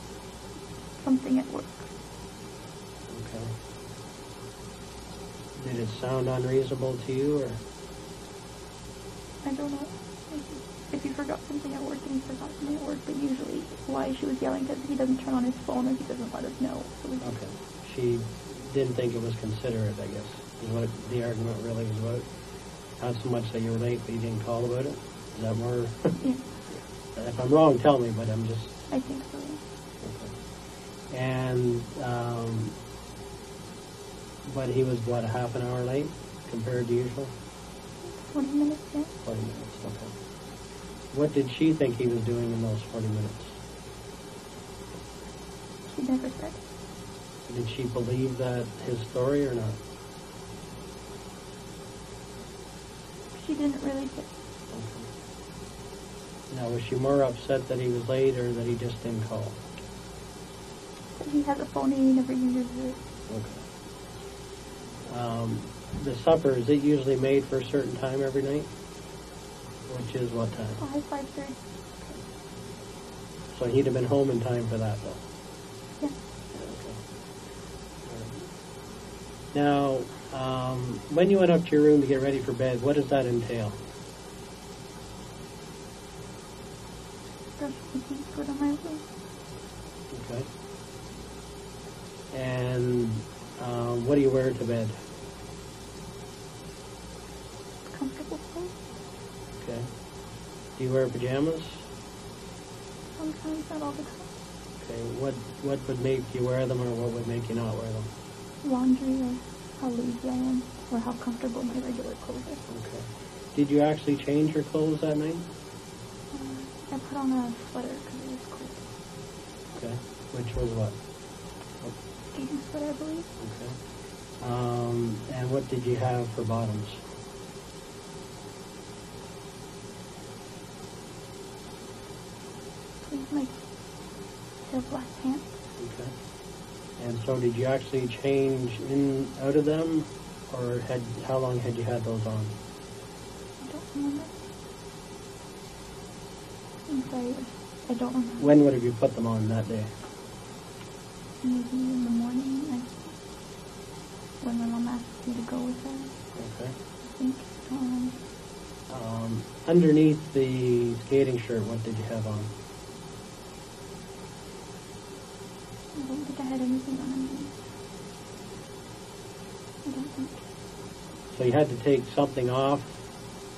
something at work. Okay. Did it sound unreasonable to you, or? I don't know if he forgot something at work, and he forgot something at work, but usually why she was yelling because he doesn't turn on his phone or he doesn't let us know. So we Okay. She didn't think it was considerate, I guess, is what the argument really was about. Not so much that you were late, but you didn't call about it. Is that more? Yeah, If I'm wrong, tell me, but I'm just... I think so. Okay. And, but he was, what, a half an hour late compared to usual? 40 minutes, yeah. 40 minutes, okay. What did she think he was doing in those 40 minutes? She never said. Did she believe that his story or not? She didn't really say. Okay. Now, was she more upset that he was late or that he just didn't call? He has a phone and he never uses it. Okay. The supper, is it usually made for a certain time every night? Which is what time? 5:30. So he'd have been home in time for that, though? Yeah. Okay. Now, when you went up to your room to get ready for bed, what does that entail? Brush my teeth, go to my room. Okay. And what do you wear to bed? Comfortable clothes. Okay. Do you wear pajamas? Sometimes, not all the time. Okay. What would make you wear them, or what would make you not wear them? Laundry, or how lazy I am, or how comfortable my regular clothes are. Okay. Did you actually change your clothes that night? I put on a sweater because it was cold. Okay. Which was what? Skating sweater, I believe. Okay. And what did you have for bottoms? These like tail black pants. Okay. And so did you actually change in out of them, or how long had you had those on? I don't remember. I'm sorry, I don't remember. When would have you put them on that day? Maybe in the morning, when my mom asked me to go with her. Okay. I think. Underneath the skating shirt, what did you have on? I don't think I had anything on underneath. I don't think. So you had to take something off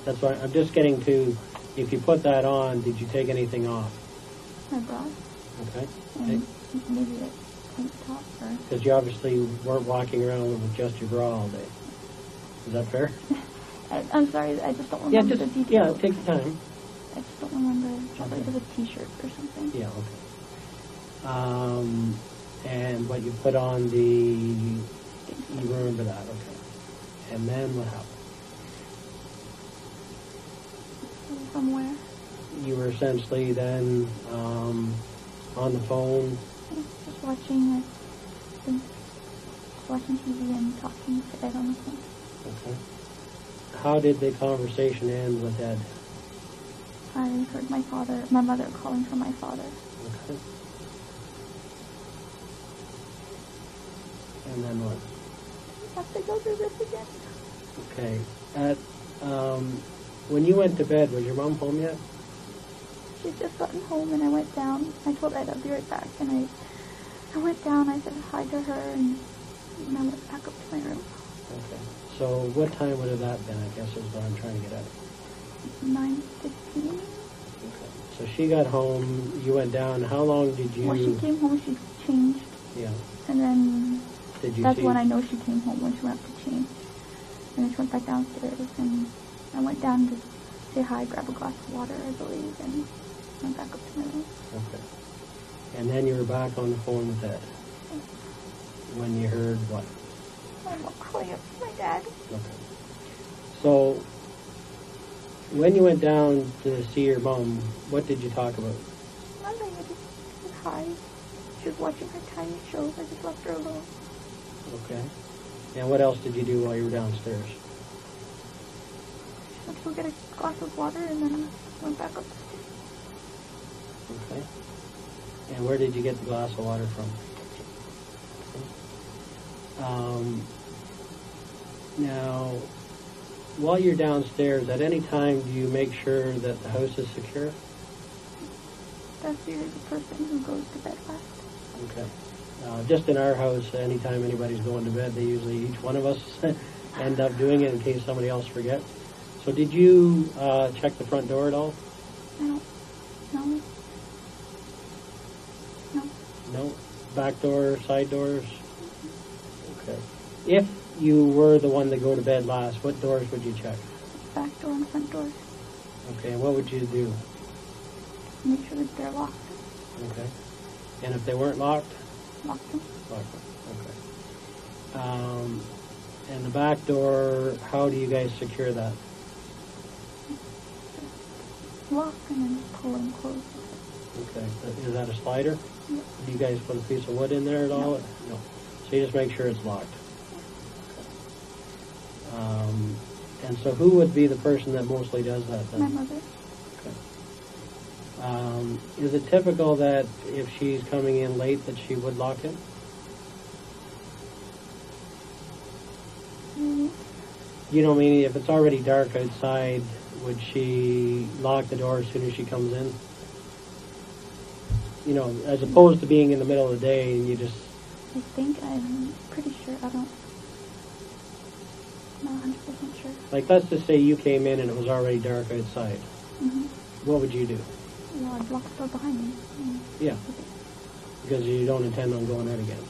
That's why I'm just getting to, if you put that on, did you take anything off? My bra. Okay. And maybe a tank top or... Because you obviously weren't walking around with just your bra all day. Is that fair? I'm sorry, I just don't remember the details. Yeah, take your time. I just don't remember. Probably like a t-shirt or something. Yeah, okay. And what you put on the... You remember that, okay. And then what happened? From where? You were essentially then on the phone. Just watching TV and talking to Ed on the phone. Okay. How did the conversation end with Ed? I heard my mother calling for my father. Okay. And then what? I have to go through this again. Okay. When you went to bed, was your mom home yet? She'd just gotten home and I went down. I told Ed I'd be right back and I went down, I said hi to her and I went back up to my room. Okay. So what time would have that been, I guess is what I'm trying to get at. 9:15. Okay. So she got home, you went down. How long did you... When she came home, she changed. Yeah. And then Did you that's see... when I know she came home, when she went up to change. And then she went back downstairs and I went down to say hi, grab a glass of water, I believe, and went back up to my room. Okay. And then you were back on the phone with Ed. When you heard what? I'm calling up my dad. Okay. So, when you went down to see your mom, what did you talk about? Nothing, I just said hi. She was watching her tiny shows, I just left her alone. Okay. And what else did you do while you were downstairs? She went to go get a glass of water and then went back up the stairs. Okay. And where did you get the glass of water from? Now, while you're downstairs, at any time do you make sure that the house is secure? That's usually the person who goes to bed last. Okay. Just in our house, anytime anybody's going to bed, they usually, each one of us, end up doing it in case somebody else forgets. So did you check the front door at all? No. No? Back door, side doors? Okay. If you were the one to go to bed last, what doors would you check? Back door and front door. Okay, and what would you do? Make sure that they're locked. Okay. And if they weren't locked? Lock them. Lock them. Okay. And the back door, how do you guys secure that? Lock and then pull and close. Okay. Is that a slider? Yep. Do you guys put a piece of wood in there at all? No. So you just make sure it's locked. And so who would be the person that mostly does that then? My mother. Okay. Is it typical that if she's coming in late that she would lock it? You know, meaning if it's already dark outside, would she lock the door as soon as she comes in? You know, as opposed to being in the middle of the day and you just... I think I'm pretty sure. I don't... I'm not 100% sure. Like, let's just say you came in and it was already dark outside. Mm-hmm. What would you do? Well, I'd lock the door behind me. Yeah. Because you don't intend on going out again.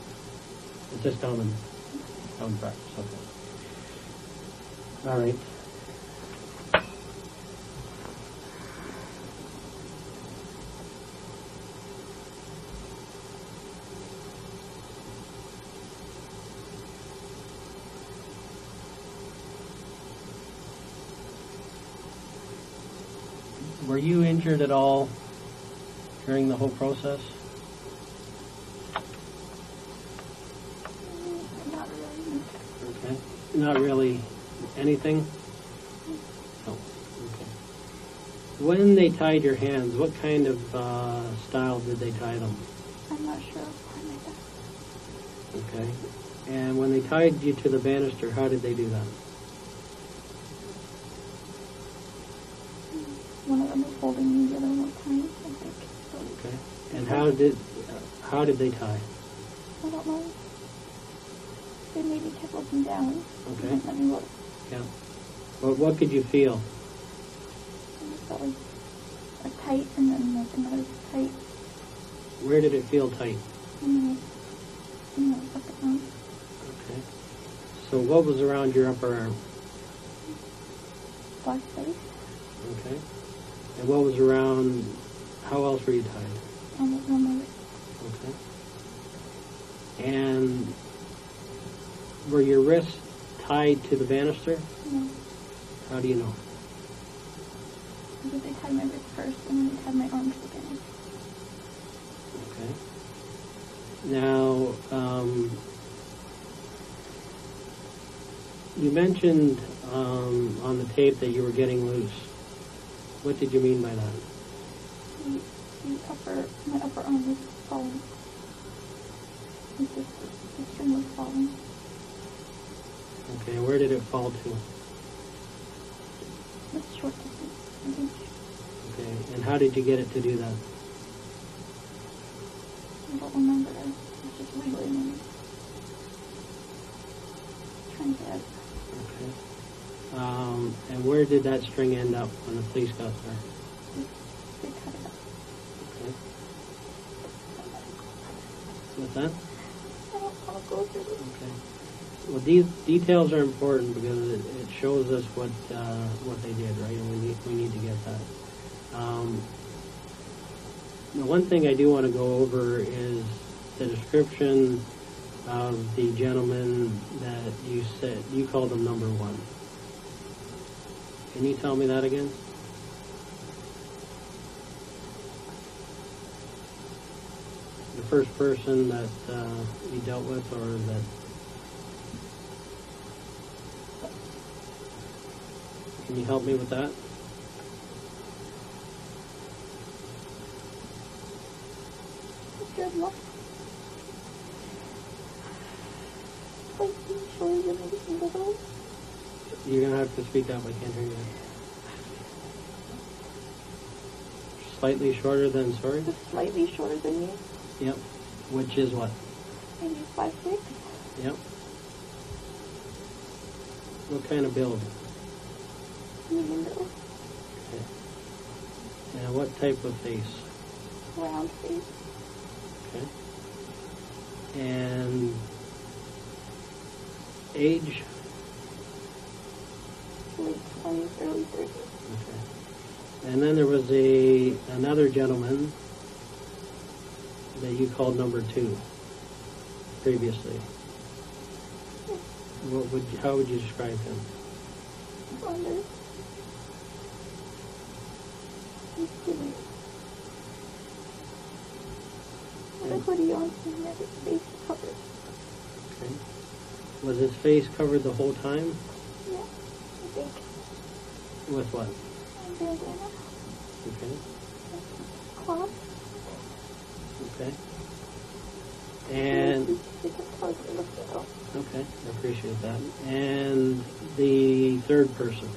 It's just common practice. Okay. All right. Were you injured at all during the whole process? Not really. Okay. Not really anything? No. Okay. When they tied your hands, what kind of style did they tie them? I'm not sure. Behind my back. Okay. And when they tied you to the banister, how did they do that? One of them was holding me, the other one was tying, I think. Okay. And how did they tie? I don't know. They maybe kept looking down. Okay. And let me look. Yeah. Well, what could you feel? felt like a tight and then like another tight. Where did it feel tight? In the upper arm. Okay. So what was around your upper arm? Black face. Okay. And what was around, how else were you tied? On my wrist. Okay. And were your wrists tied to the banister? No. How do you know? Because they tied my wrist first and then they tied my arm to the banister. Okay. Now, you mentioned on the tape that you were getting loose. What did you mean by that? My upper arm was falling. The string was falling. Okay, where did it fall to? It's short distance, an inch. Okay, and how did you get it to do that? I don't remember. It's just wiggling and trying to get out. Okay. And where did that string end up when the police got there? They cut it up. Okay. What's that? I don't want to go through this. Okay. Well, these details are important because it shows us what they did, right? And we need to get that. The one thing I do want to go over is the description of the gentleman that you said you called him number one. Can you tell me that again? The first person that you dealt with, or that? Can you help me with that? Good luck. Like, shorter than every single day. You're going to have to speak up. I can't hear you. Slightly shorter than, sorry? Just slightly shorter than me. Yep. Which is what? Maybe 5'6". Yep. What kind of build? Medium build. Okay. And what type of face? Round face. Okay. And age? Late 20s, early 30s. Okay. And then there was another gentleman that you called number two previously. How would you describe him? Slender. He's skinny. With a hoodie on, he had his face covered. Okay. Was his face covered the whole time? Yeah, I think. With what? Bandana. Okay. Cloth. Okay. And They could tell you to look it up. okay, I appreciate that. And the third person.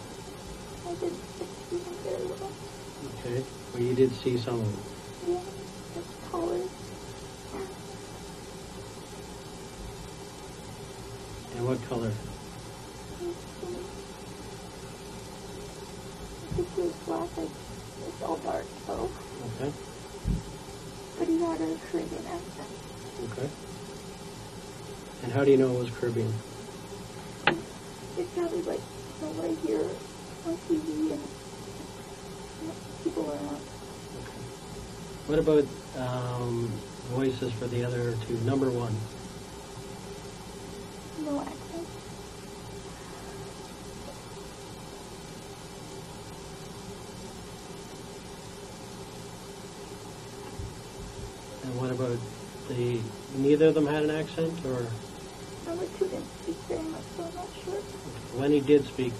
I did see him very little. Okay. Well, you did see some of them. Yeah, just taller. And what color? I think he was black. It's all dark, so. Okay. But he had a Caribbean accent. Okay. And how do you know it was Caribbean? It sounded like what I hear on TV and people around. Okay. What about voices for the other two? Number one. No accent. And what about neither of them had an accent, or? Number two didn't speak very much, so I'm not sure. When he did speak,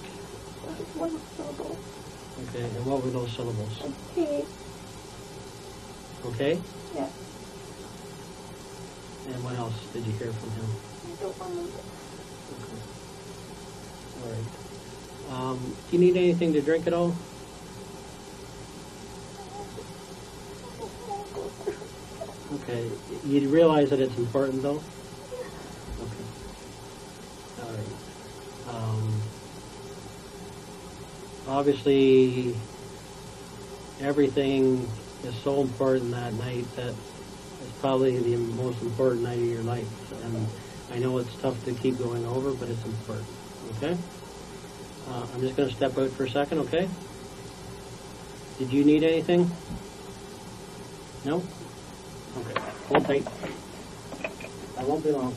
Just one syllable. okay, and what were those syllables? Okay. Okay? Yeah. And what else did you hear from him? I don't remember. Okay. All right. Do you need anything to drink at all? Okay. You realize that it's important, though? Okay. All right. Obviously, everything is so important that night that it's probably the most important night of your life. And I know it's tough to keep going over, but it's important. Okay? I'm just going to step out for a second, okay? Did you need anything? No? Okay. Hold tight. I won't be long.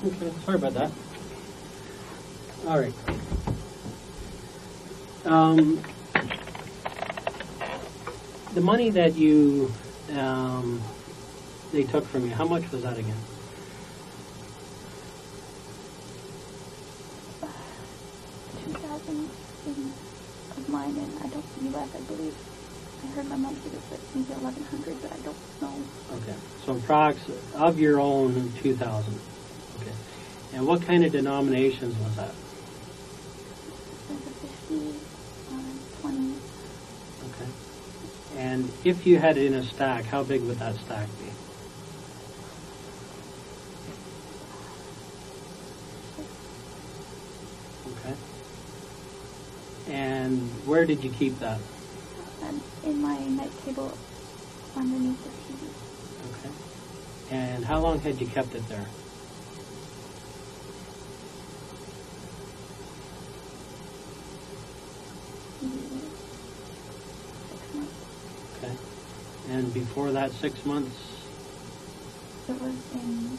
Okay, sorry about that. All right. The money that you they took from you, how much was that again? $2,000 of mine, and I don't U.S. I believe. I heard my mom say it was maybe $1,100, but I don't know. Okay, so approx of your own 2,000. Okay, and what kind of denominations was that? There's a 50, 20. Okay, and if you had it in a stack, how big would that stack be? Okay, and where did you keep that? In my night table underneath the TV. Okay. And how long had you kept it there? Maybe 6 months. Okay. And before that 6 months? It was in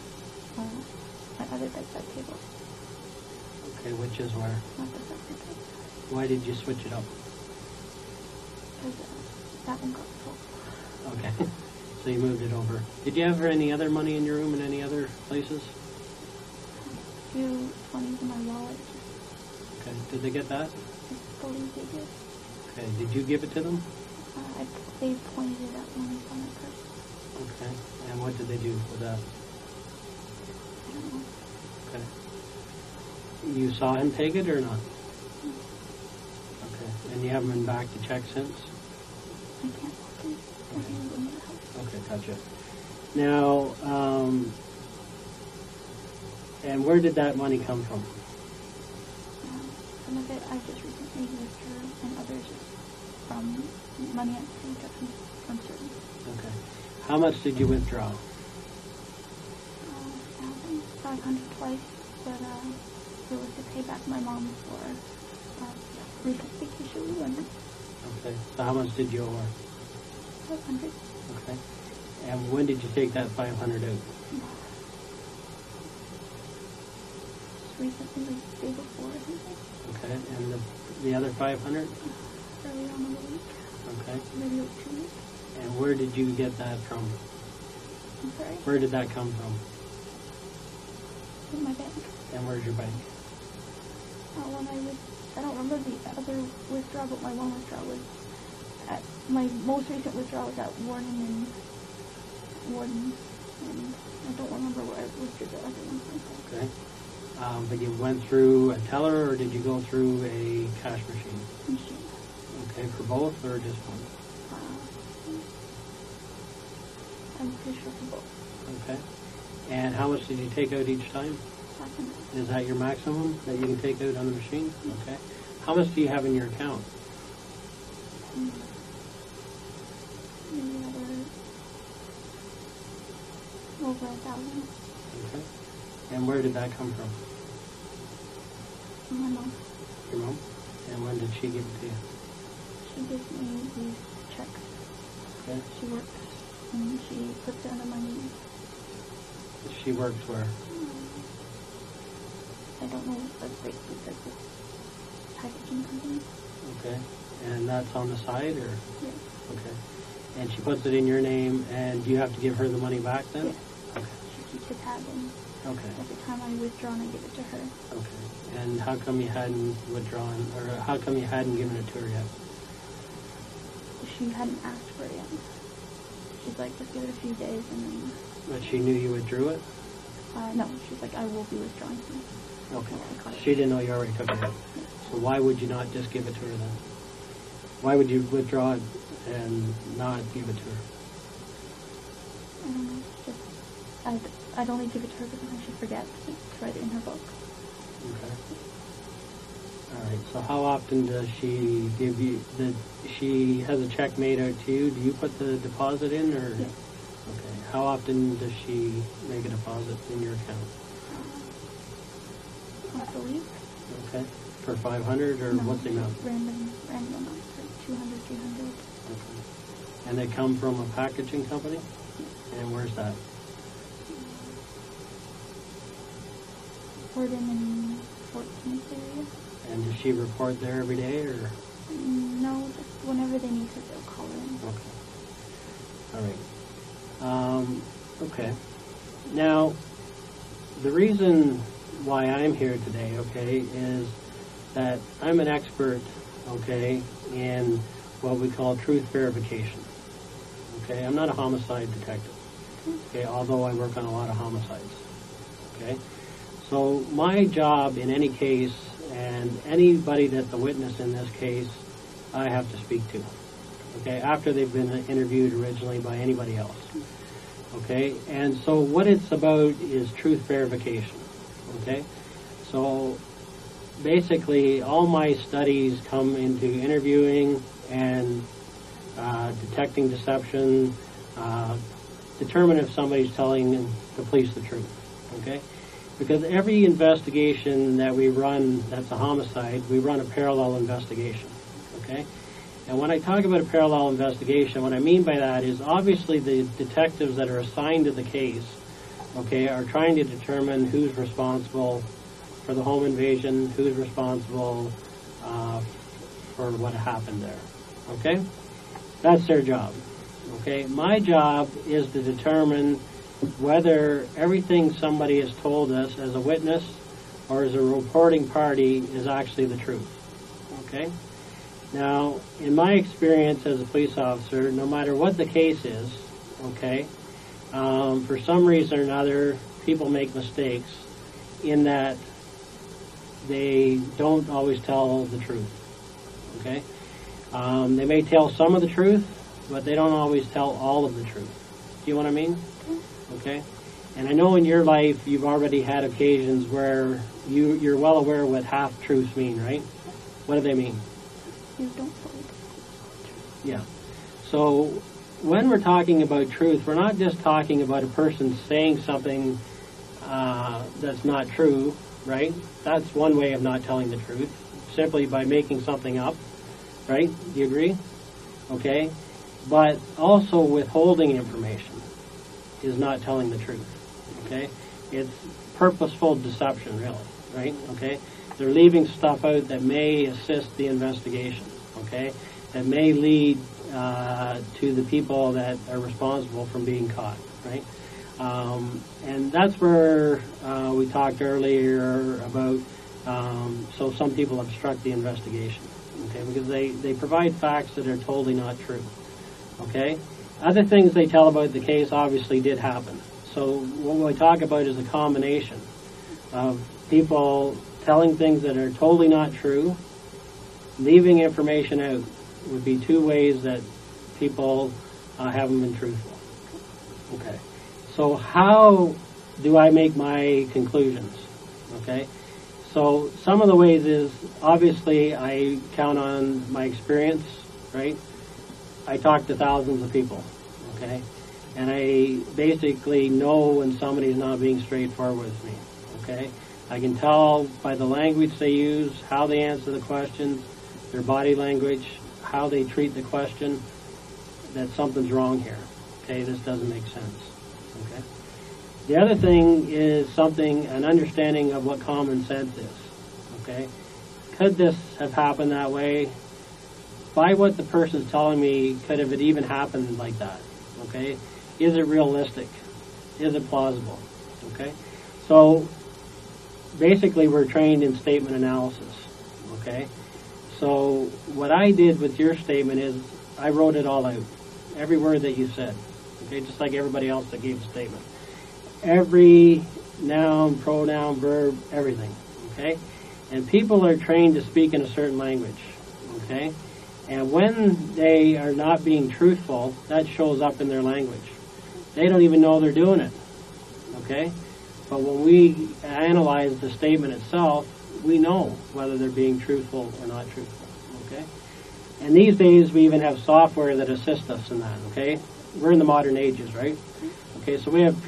my other bedside table. Okay, which is where? Not the second bed. Why did you switch it up? Because that one got sold. Okay. So you moved it over. Did you have any other money in your room in any other places? A few 20s in my wallet. Okay. Did they get that? I believe they did. Okay. Did you give it to them? They pointed it at one on my purse. Okay. And what did they do with that? I don't know. Okay. You saw him take it or not? Okay. And you haven't been back to check since? I can't walk in. I can't go in the house. Okay, gotcha. Now, and where did that money come from? Some of it I just recently withdrew, and others is from money I saved up from certain. Okay. How much did you withdraw? 500 twice, but it was to pay back my mom for recent vacation we went. Okay. So how much did you owe her? 500. Okay. And when did you take that 500 out? Just recently, like the day before, I think. Okay. And the other 500? Early on in the week. Okay. Maybe like 2 weeks. And where did you get that from? I'm sorry. Where did that come from? In my bank. And where's your bank? When I don't remember the other withdrawal, but my one withdrawal was my most recent withdrawal was at Warden, and I don't remember where I withdrew the other one. Okay. But you went through a teller, or did you go through a cash machine? Machine. Okay, for both, or just one? I'm pretty sure for both. Okay. And how much did you take out each time? 500. Is that your maximum that you can take out on the machine? Okay. How much do you have in your account? Maybe over 1,000. Okay. And where did that come from? My mom. Your mom? And when did she give it to you? She gives me these checks. Okay. She works, and she puts it under my name. She works where? I don't know, but basically says it's packaging company. Okay. And that's on the side, or? Yes. Okay. And she puts it in your name, and you have to give her the money back then? Yes. Okay. She keeps a tab, and Okay. every time I withdraw, I give it to her. Okay. And how come you hadn't withdrawn, or how come you hadn't given it to her yet? She hadn't asked for it yet. She's like, just give it a few days, and then... But she knew you withdrew it? No, she's like, I will be withdrawing soon. Okay. I caught it. She didn't know you already took it out. So why would you not just give it to her then? Why would you withdraw it and not give it to her? I don't know. Just, I'd only give it to her because then she forgets to write it in her book. Okay. All right. So how often does she give you she has a check made out to you? Do you put the deposit in, or? Yes. Okay. How often does she make a deposit in your account? Once a week. Okay. For 500, or No, what's the amount? Random amounts, like 200, 300. Okay. And they come from a packaging company? And where's that? Poured in 14th area. And does she report there every day, or? No, just whenever they need her, they'll call her in. Okay. All right. Okay. Now, the reason why I'm here today, okay, is that I'm an expert, okay, in what we call truth verification. Okay, I'm not a homicide detective, okay, although I work on a lot of homicides, okay. So my job in any case, and anybody that's a witness in this case, I have to speak to, okay, after they've been interviewed originally by anybody else, okay. And so what it's about is truth verification, okay. So basically all my studies come into interviewing and detecting deception, determine if somebody's telling the police the truth, okay? Because every investigation that we run that's a homicide, we run a parallel investigation, okay? And when I talk about a parallel investigation, what I mean by that is obviously the detectives that are assigned to the case, okay, are trying to determine who's responsible for the home invasion, who's responsible for what happened there, okay? That's their job. Okay? My job is to determine whether everything somebody has told us as a witness or as a reporting party is actually the truth. Okay? Now, in my experience as a police officer, no matter what the case is, okay, for some reason or another, people make mistakes in that they don't always tell the truth. Okay? They may tell some of the truth, but they don't always tell all of the truth. Do you know what I mean? Okay? And I know in your life you've already had occasions where you're well aware what half-truths mean, right? What do they mean? You don't believe. Yeah. So when we're talking about truth, we're not just talking about a person saying something that's not true, right? That's one way of not telling the truth, simply by making something up, right? Do you agree? Okay. But also withholding information is not telling the truth, okay? It's purposeful deception, really, right? Okay? They're leaving stuff out that may assist the investigation, okay? That may lead to the people that are responsible from being caught, right? And that's where we talked earlier about, so some people obstruct the investigation, okay? Because they provide facts that are totally not true, okay? Other things they tell about the case obviously did happen. So what we talk about is a combination of people telling things that are totally not true, leaving information out would be two ways that people haven't been truthful. Okay. So how do I make my conclusions? Okay. So some of the ways is, obviously, I count on my experience, right? I talk to thousands of people, okay? And I basically know when somebody's not being straightforward with me, okay? I can tell by the language they use, how they answer the questions, their body language, how they treat the question, that something's wrong here, okay? This doesn't make sense, okay? The other thing is an understanding of what common sense is, okay? Could this have happened that way? By what the person's telling me, could have it even happened like that? Okay? Is it realistic? Is it plausible? Okay? So basically we're trained in statement analysis. Okay? So what I did with your statement is I wrote it all out. Every word that you said. Okay? Just like everybody else that gave a statement. Every noun, pronoun, verb, everything. Okay? And people are trained to speak in a certain language. Okay? And when they are not being truthful, that shows up in their language. They don't even know they're doing it, okay? But when we analyze the statement itself, we know whether they're being truthful or not truthful, okay? And these days, we even have software that assists us in that, okay? We're in the modern ages, right? Okay, so we have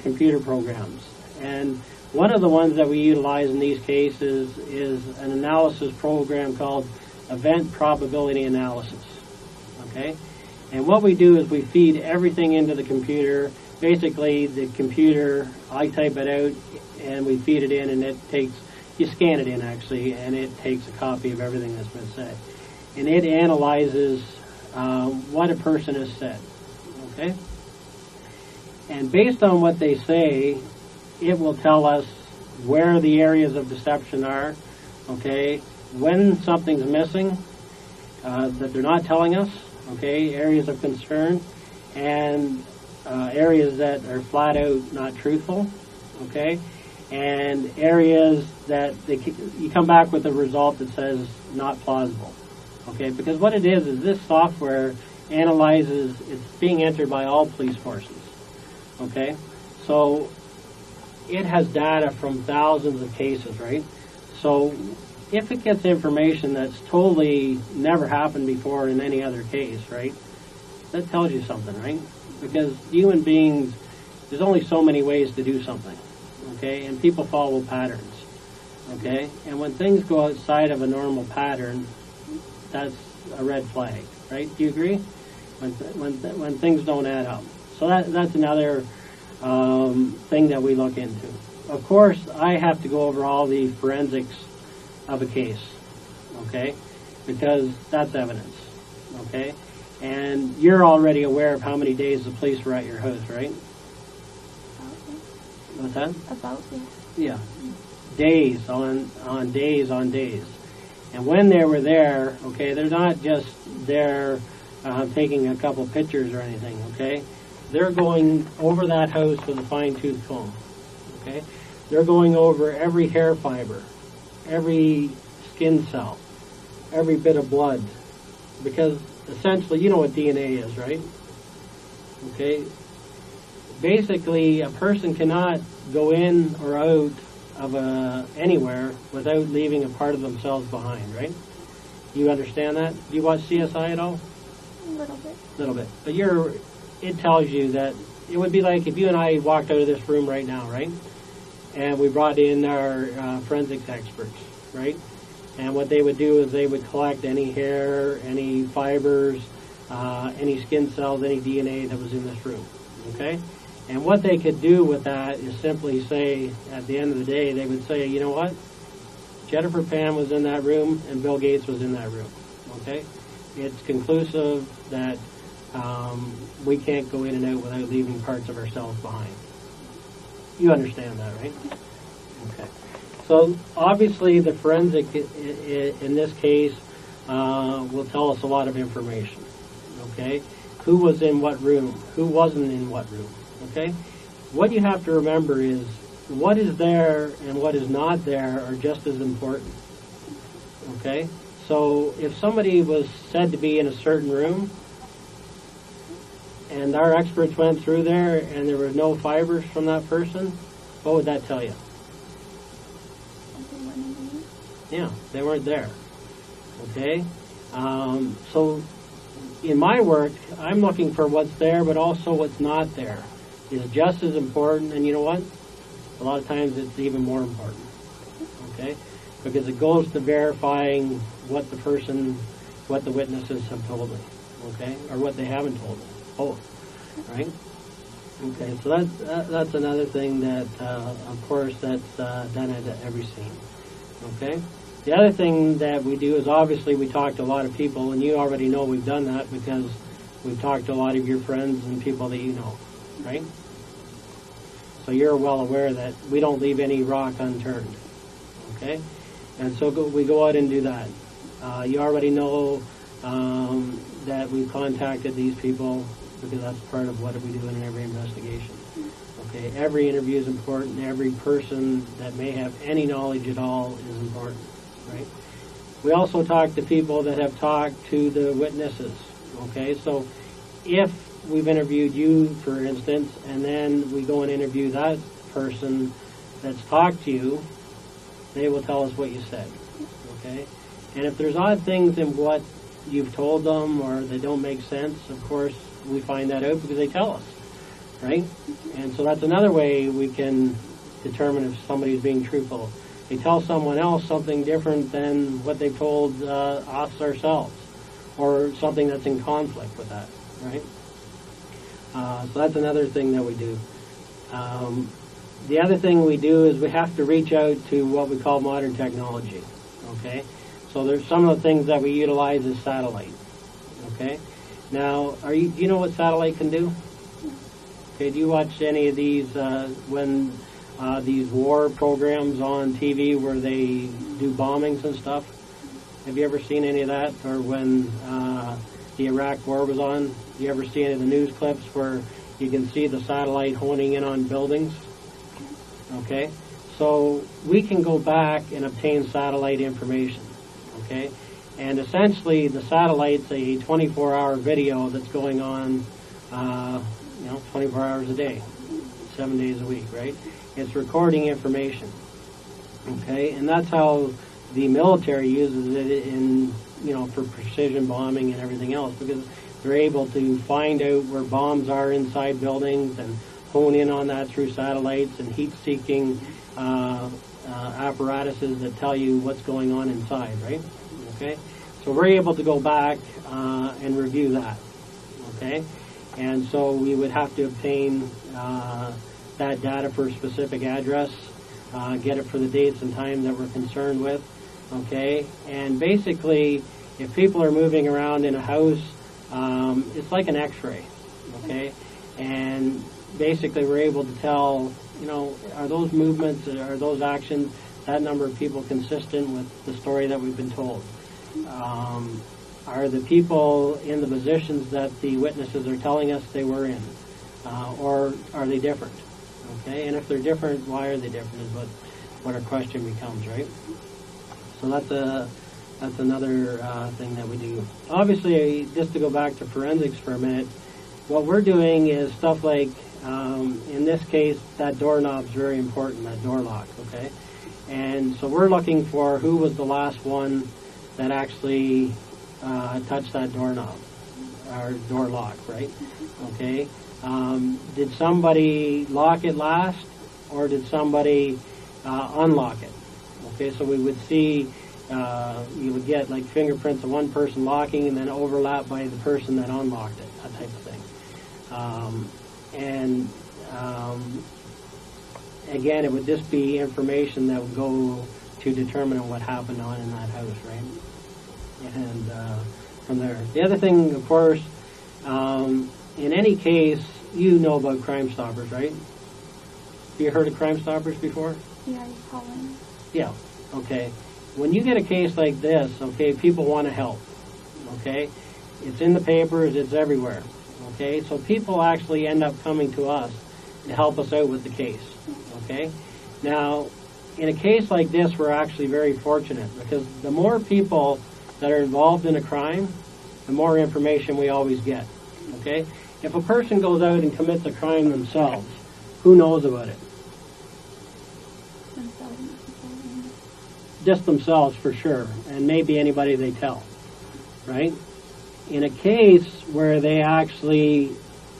computer programs. And one of the ones that we utilize in these cases is an analysis program called Event Probability Analysis, okay? And what we do is we feed everything into the computer. Basically, the computer, I type it out, and we feed it in, and you scan it in, actually, and it takes a copy of everything that's been said. And it analyzes what a person has said, okay? And based on what they say, it will tell us where the areas of deception are, okay? When something's missing that they're not telling us, okay, areas of concern, and areas that are flat out not truthful, okay, and areas that you come back with a result that says not plausible, okay, because what it is this software analyzes, it's being entered by all police forces, okay, so it has data from thousands of cases, right? So if it gets information that's totally never happened before in any other case, right, that tells you something, right? Because human beings, there's only so many ways to do something, okay? And people follow patterns, okay? And when things go outside of a normal pattern, that's a red flag, right? Do you agree? When things don't add up. So that's another thing that we look into. Of course, I have to go over all the forensics of a case, okay? Because that's evidence, okay? And you're already aware of how many days the police were at your house, right? What's that? About, Yeah. Days on days on days. And when they were there, okay, they're not just there taking a couple pictures or anything, okay? They're going over that house with a fine-tooth comb, okay? They're going over every hair fiber, every skin cell, every bit of blood, because essentially, you know what DNA is, right? Okay? Basically, a person cannot go in or out of anywhere without leaving a part of themselves behind, right? You understand that? Do you watch CSI at all? a little bit. A little bit. But it tells you that it would be like if you and I walked out of this room right now, right? And we brought in our forensics experts, right? And what they would do is they would collect any hair, any fibers, any skin cells, any DNA that was in this room, okay? And what they could do with that is simply say, at the end of the day, they would say, you know what? Jennifer Pan was in that room and Bill Gates was in that room, okay? It's conclusive that we can't go in and out without leaving parts of ourselves behind. You understand that, right? Okay. So obviously the forensic in this case will tell us a lot of information, okay? Who was in what room? Who wasn't in what room? Okay? What you have to remember is what is there and what is not there are just as important. Okay? So if somebody was said to be in a certain room and our experts went through there and there were no fibers from that person, what would that tell you? Yeah, they weren't there. Okay? So in my work, I'm looking for what's there, but also what's not there is just as important, and you know what? A lot of times it's even more important, okay? Because it goes to verifying what the witnesses have told me, okay? Or what they haven't told me, both, right? Okay, so that's another thing that, of course, that's done at every scene, okay? The other thing that we do is obviously we talk to a lot of people, and you already know we've done that because we've talked to a lot of your friends and people that you know, right? So you're well aware that we don't leave any rock unturned, okay? And so we go out and do that. You already know that we've contacted these people because that's part of what we do in every investigation. Okay, every interview is important. Every person that may have any knowledge at all is important, right? We also talk to people that have talked to the witnesses, okay? So if we've interviewed you, for instance, and then we go and interview that person that's talked to you, they will tell us what you said, okay? And if there's odd things in what you've told them or they don't make sense, of course, we find that out because they tell us, right? And so that's another way we can determine if somebody's being truthful. They tell someone else something different than what they've told us ourselves, or something that's in conflict with that, right? So that's another thing that we do. The other thing we do is we have to reach out to what we call modern technology, okay? So there's some of the things that we utilize is satellite, okay? Now, do you know what satellite can do? Okay, do you watch any of these when these war programs on TV where they do bombings and stuff? Have you ever seen any of that? Or when the Iraq war was on, do you ever see any of the news clips where you can see the satellite honing in on buildings? Okay, so we can go back and obtain satellite information, okay? And essentially the satellite's a 24-hour video that's going on, 24 hours a day, 7 days a week, right? It's recording information, okay? And that's how the military uses it in, for precision bombing and everything else, because they're able to find out where bombs are inside buildings and hone in on that through satellites and heat-seeking apparatuses that tell you what's going on inside, right? Okay? So we're able to go back and review that, okay? And so we would have to obtain that data for a specific address, get it for the dates and time that we're concerned with, okay? And basically, if people are moving around in a house, it's like an x-ray, okay? And basically we're able to tell, are those movements, are those actions, that number of people consistent with the story that we've been told? Are the people in the positions that the witnesses are telling us they were in? Or are they different? Okay, and if they're different, why are they different is what our question becomes, right? So that's another thing that we do. Obviously, just to go back to forensics for a minute, what we're doing is stuff like, in this case, that doorknob's very important, that door lock, okay? And so we're looking for who was the last one that actually touched that doorknob, or door lock, right? Okay. Did somebody lock it last, or did somebody unlock it? Okay, so we would see, you would get like fingerprints of one person locking and then overlap by the person that unlocked it, that type of thing. Again, it would just be information that would go to determine what happened on in that house, right? And from there. The other thing, of course, in any case, you know about Crime Stoppers, right? Have you heard of Crime Stoppers before? Yeah, you call in. Yeah, okay. When you get a case like this, okay, people want to help, okay? It's in the papers, it's everywhere, okay? So people actually end up coming to us to help us out with the case, okay? Now, in a case like this, we're actually very fortunate because the more people that are involved in a crime, the more information we always get, okay? If a person goes out and commits a crime themselves, who knows about it? Just themselves, for sure, and maybe anybody they tell, right? In a case where they actually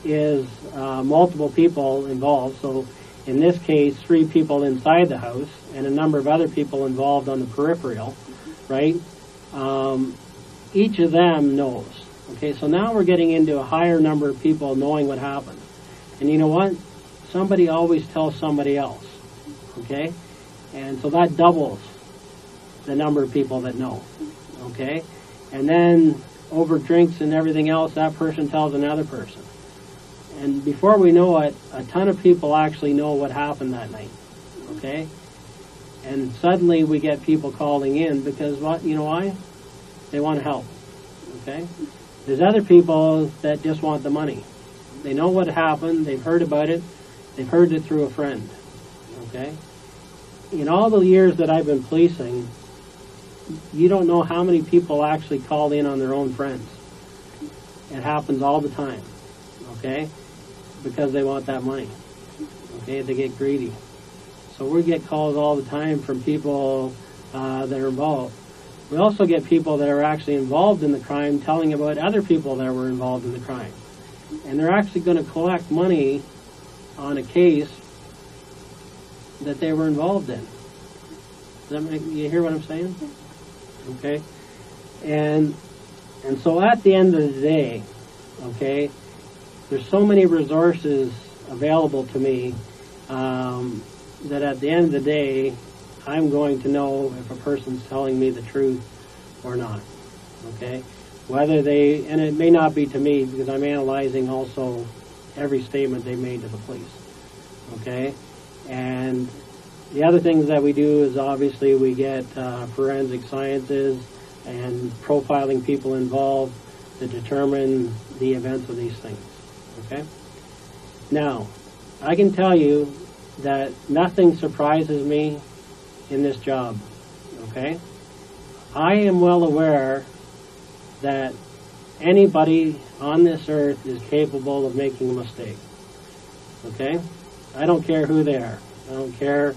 is multiple people involved, so in this case, 3 people inside the house and a number of other people involved on the peripheral, right? Each of them knows. Okay, so now we're getting into a higher number of people knowing what happened. And you know what? Somebody always tells somebody else. Okay? And so that doubles the number of people that know. Okay? And then over drinks and everything else, that person tells another person. And before we know it, a ton of people actually know what happened that night. Okay? And suddenly we get people calling in because, you know why? They want to help. Okay? There's other people that just want the money. They know what happened. They've heard about it. They've heard it through a friend. Okay? In all the years that I've been policing, you don't know how many people actually call in on their own friends. It happens all the time. Okay? Because they want that money. Okay? They get greedy. So we get calls all the time from people that are involved. We also get people that are actually involved in the crime telling about other people that were involved in the crime. And they're actually going to collect money on a case that they were involved in. Does that make you hear what I'm saying? Okay? And so at the end of the day, okay, there's so many resources available to me that at the end of the day, I'm going to know if a person's telling me the truth or not, okay? Whether they, and it may not be to me because I'm analyzing also every statement they made to the police, okay? And the other things that we do is obviously we get forensic sciences and profiling people involved to determine the events of these things, okay? Now, I can tell you that nothing surprises me in this job, okay? I am well aware that anybody on this earth is capable of making a mistake, okay? I don't care who they are. I don't care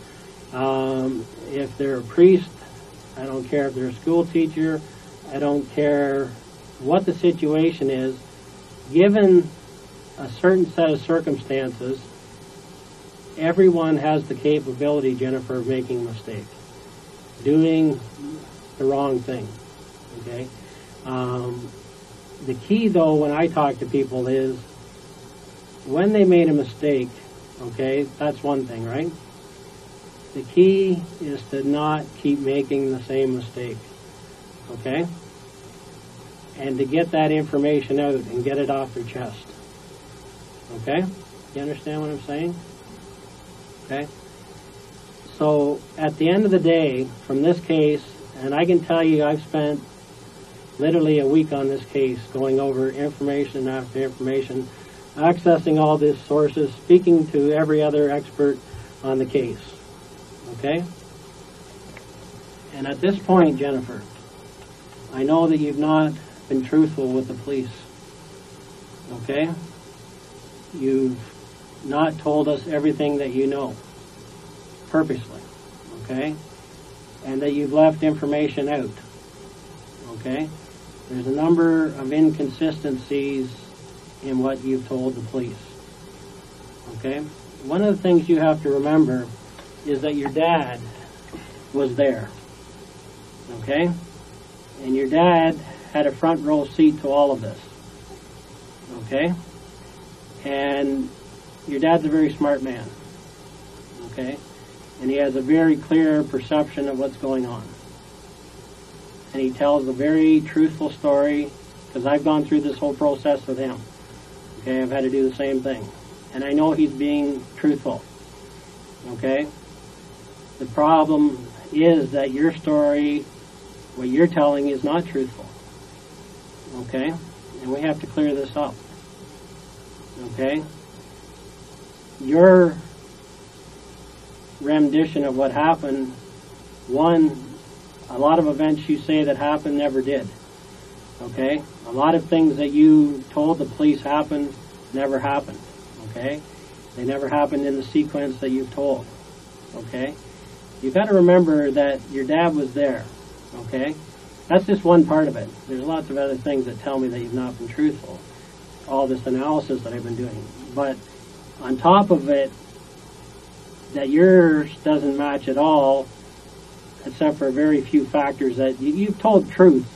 if they're a priest. I don't care if they're a school teacher. I don't care what the situation is. Given a certain set of circumstances, everyone has the capability, Jennifer, of making a mistake, doing the wrong thing, okay? The key, though, when I talk to people is when they made a mistake, okay, that's one thing, right? The key is to not keep making the same mistake, okay? and to get that information out and get it off their chest. Okay? You understand what I'm saying? Okay? So at the end of the day, from this case, and I can tell you I've spent literally a week on this case, going over information after information, accessing all these sources, speaking to every other expert on the case. Okay? And at this point, Jennifer, I know that you've not been truthful with the police. Okay? You've not told us everything that you know, purposely. Okay? And that you've left information out. Okay? There's a number of inconsistencies in what you've told the police. Okay? One of the things you have to remember is that your dad was there. Okay? And your dad had a front row seat to all of this. Okay? And your dad's a very smart man. Okay? And he has a very clear perception of what's going on. And he tells a very truthful story, because I've gone through this whole process with him. Okay, I've had to do the same thing. And I know he's being truthful. Okay? The problem is that your story, what you're telling, is not truthful. Okay? And we have to clear this up. Okay? Your rendition of what happened, one, a lot of events you say that happened never did. Okay? A lot of things that you told the police happened never happened. Okay? They never happened in the sequence that you've told. Okay? You've got to remember that your dad was there. Okay? That's just one part of it. There's lots of other things that tell me that you've not been truthful. All this analysis that I've been doing. But on top of it, that yours doesn't match at all, except for very few factors that you've told truth,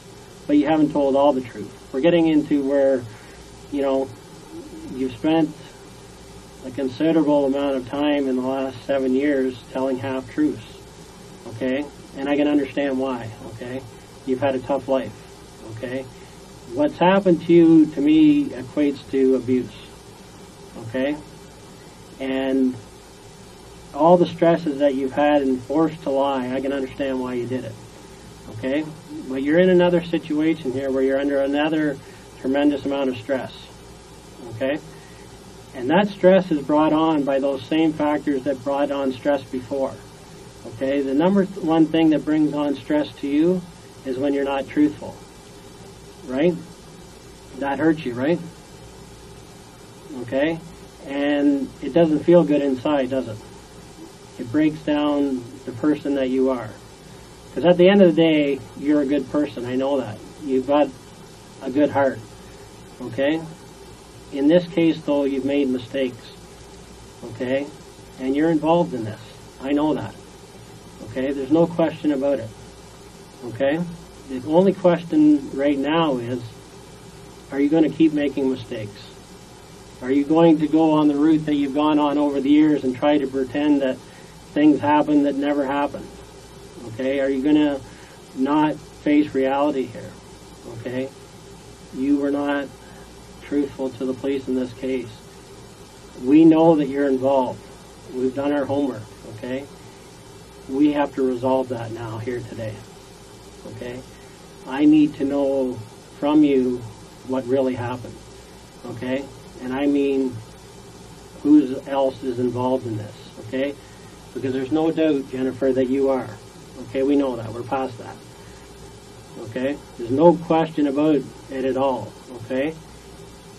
but you haven't told all the truth. We're getting into where, you know, you've spent a considerable amount of time in the last 7 years telling half-truths, okay? And I can understand why, okay? You've had a tough life, okay? What's happened to you, to me, equates to abuse, okay? And all the stresses that you've had and forced to lie, I can understand why you did it, okay? But you're in another situation here where you're under another tremendous amount of stress, okay? And that stress is brought on by those same factors that brought on stress before, okay? The number one thing that brings on stress to you is when you're not truthful, right? That hurts you, right? Okay? And it doesn't feel good inside, does it? It breaks down the person that you are. Because at the end of the day, you're a good person. I know that. You've got a good heart. Okay? In this case, though, you've made mistakes. Okay? And you're involved in this. I know that. Okay? There's no question about it. Okay? The only question right now is, are you going to keep making mistakes? Are you going to go on the route that you've gone on over the years and try to pretend that things happen that never happened? Okay? Are you going to not face reality here? Okay? You were not truthful to the police in this case. We know that you're involved. We've done our homework. Okay? We have to resolve that now here today. Okay? I need to know from you what really happened. Okay? And I mean, who else is involved in this? Okay? Because there's no doubt, Jennifer, that you are. Okay? We know that. We're past that. Okay? There's no question about it at all. Okay?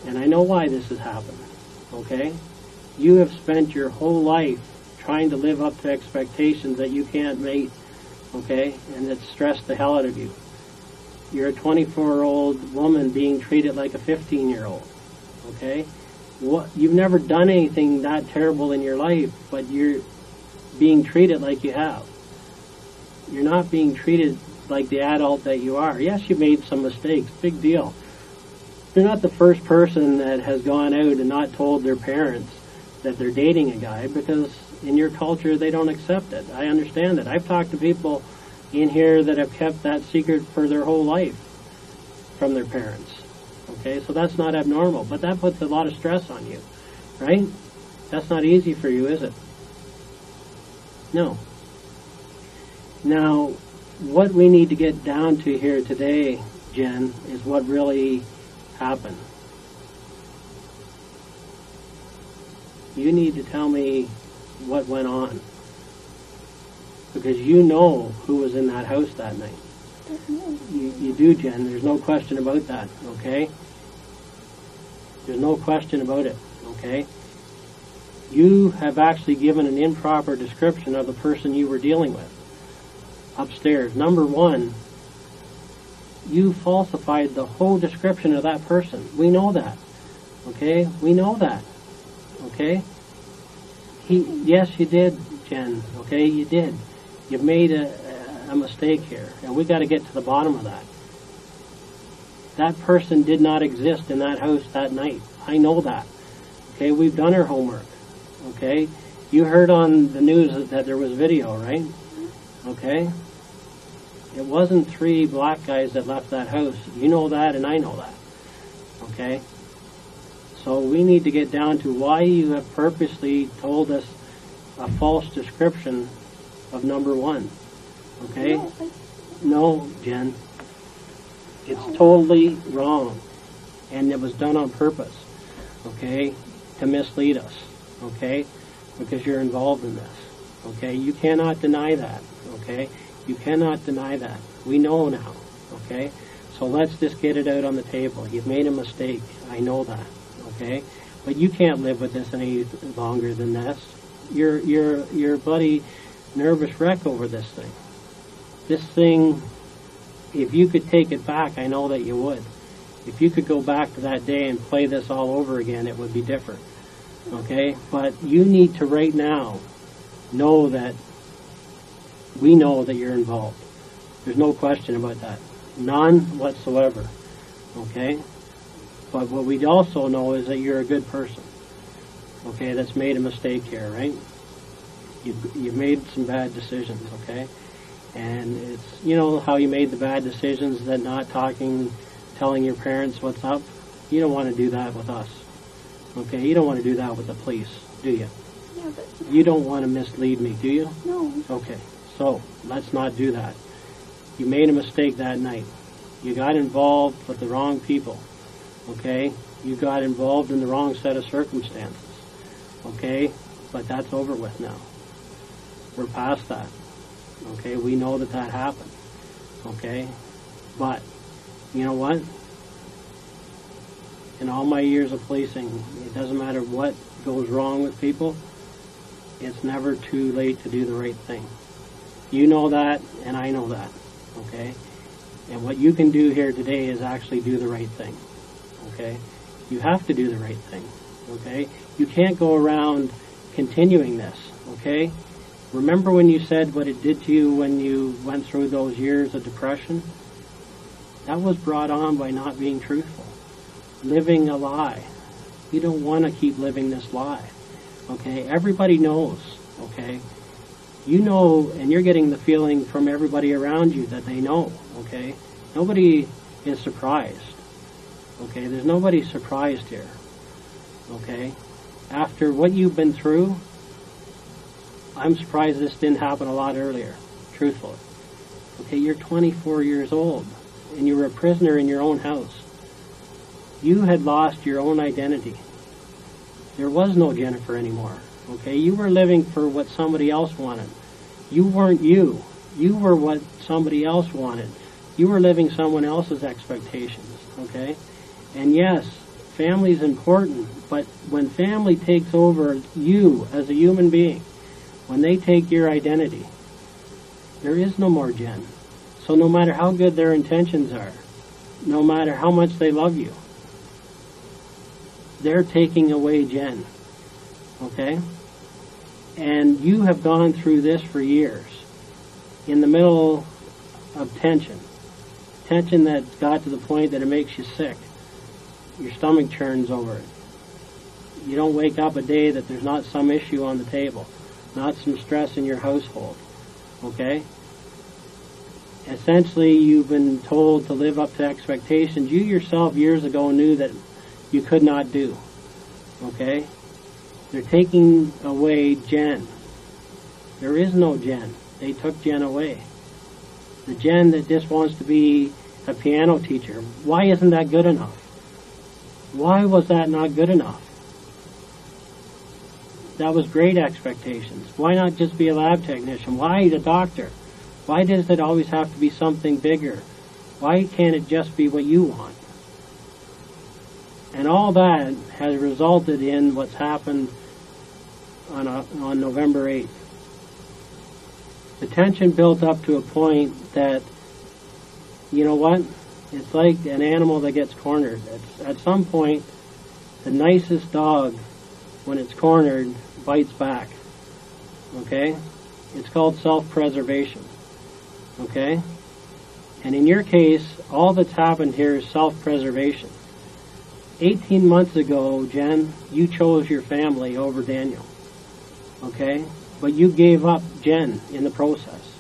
And I know why this has happened. Okay? You have spent your whole life trying to live up to expectations that you can't meet. Okay? And it's stressed the hell out of you. You're a 24-year-old woman being treated like a 15-year-old. Okay? You've never done anything that terrible in your life, but you're being treated like you have. You're not being treated like the adult that you are. Yes, you made some mistakes. Big deal. You're not the first person that has gone out and not told their parents that they're dating a guy, because in your culture they don't accept it. I understand it. I've talked to people in here that have kept that secret for their whole life. from their parents. Okay, so that's not abnormal, but that puts a lot of stress on you, right? That's not easy for you, is it? No. Now, what we need to get down to here today, Jen, is what really happened. You need to tell me what went on. Because you know who was in that house that night. You do, Jen. There's no question about that, okay? There's no question about it, okay? You have actually given an improper description of the person you were dealing with upstairs. Number one, you falsified the whole description of that person. We know that, okay? We know that, okay? Yes, you did, Jen, okay? You did. You've made a mistake here, and we got to get to the bottom of that. That person did not exist in that house that night. I know that. Okay, we've done our homework. Okay, you heard on the news that there was video, right? Okay, it wasn't 3 black guys that left that house. You know that, and I know that. Okay, so we need to get down to why you have purposely told us a false description of number one. Okay? No, Jen. It's totally wrong. And it was done on purpose. Okay? To mislead us. Okay? Because you're involved in this. Okay? You cannot deny that. Okay? You cannot deny that. We know now. Okay? So let's just get it out on the table. You've made a mistake. I know that. Okay? But you can't live with this any longer than this. You're bloody nervous wreck over this thing. This thing, if you could take it back, I know that you would. If you could go back to that day and play this all over again, it would be different. Okay? But you need to right now know that we know that you're involved. There's no question about that. None whatsoever. Okay? But what we also know is that you're a good person. Okay? That's made a mistake here, right? You've made some bad decisions, okay? And it's, you know how you made the bad decisions, that not talking, telling your parents what's up? You don't want to do that with us, okay? You don't want to do that with the police, do you? Yeah, but... You don't want to mislead me, do you? No. Okay, so let's not do that. You made a mistake that night. You got involved with the wrong people, okay? You got involved in the wrong set of circumstances, okay? But that's over with now. We're past that. Okay, we know that happened. Okay, but you know what? In all my years of policing, it doesn't matter what goes wrong with people, it's never too late to do the right thing. You know that, and I know that. Okay, and what you can do here today is actually do the right thing. Okay, you have to do the right thing. Okay, you can't go around continuing this. Okay. Remember when you said what it did to you when you went through those years of depression? That was brought on by not being truthful. Living a lie. You don't want to keep living this lie. Okay? Everybody knows. Okay? You know, and you're getting the feeling from everybody around you that they know. Okay? Nobody is surprised. Okay? There's nobody surprised here. Okay? After what you've been through, I'm surprised this didn't happen a lot earlier, truthfully. Okay, you're 24 years old, and you were a prisoner in your own house. You had lost your own identity. There was no Jennifer anymore, okay? You were living for what somebody else wanted. You weren't you. You were what somebody else wanted. You were living someone else's expectations, okay? And yes, family's important, but when family takes over you as a human being, when they take your identity, there is no more Jen. So no matter how good their intentions are, no matter how much they love you, they're taking away Jen. Okay? And you have gone through this for years, in the middle of tension. Tension that got to the point that it makes you sick. Your stomach churns over it. You don't wake up a day that there's not some issue on the table. Not some stress in your household, okay? essentially you've been told to live up to expectations you yourself years ago knew that you could not do. Okay? They're taking away Jen. There is no Jen. They took Jen away. The Jen that just wants to be a piano teacher. Why isn't that good enough? Why was that not good enough? That was great expectations. Why not just be a lab technician? Why a doctor? Why does it always have to be something bigger? Why can't it just be what you want? And all that has resulted in what's happened on November 8th. The tension built up to a point that, you know what? It's like an animal that gets cornered. At some point, the nicest dog, when it's cornered, bites back. Okay? It's called self-preservation. Okay? And in your case, all that's happened here is self-preservation. 18 months ago, Jen, you chose your family over Daniel. Okay? But you gave up Jen in the process.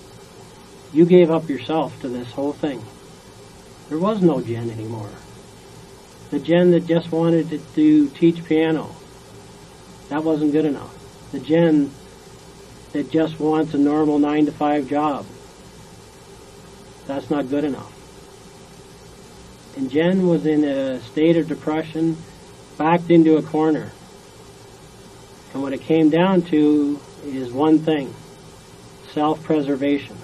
You gave up yourself to this whole thing. There was no Jen anymore. The Jen that just wanted to teach piano, that wasn't good enough. The Jen that just wants a normal 9-to-5 job, that's not good enough. And Jen was in a state of depression, backed into a corner. And what it came down to is one thing: self-preservation.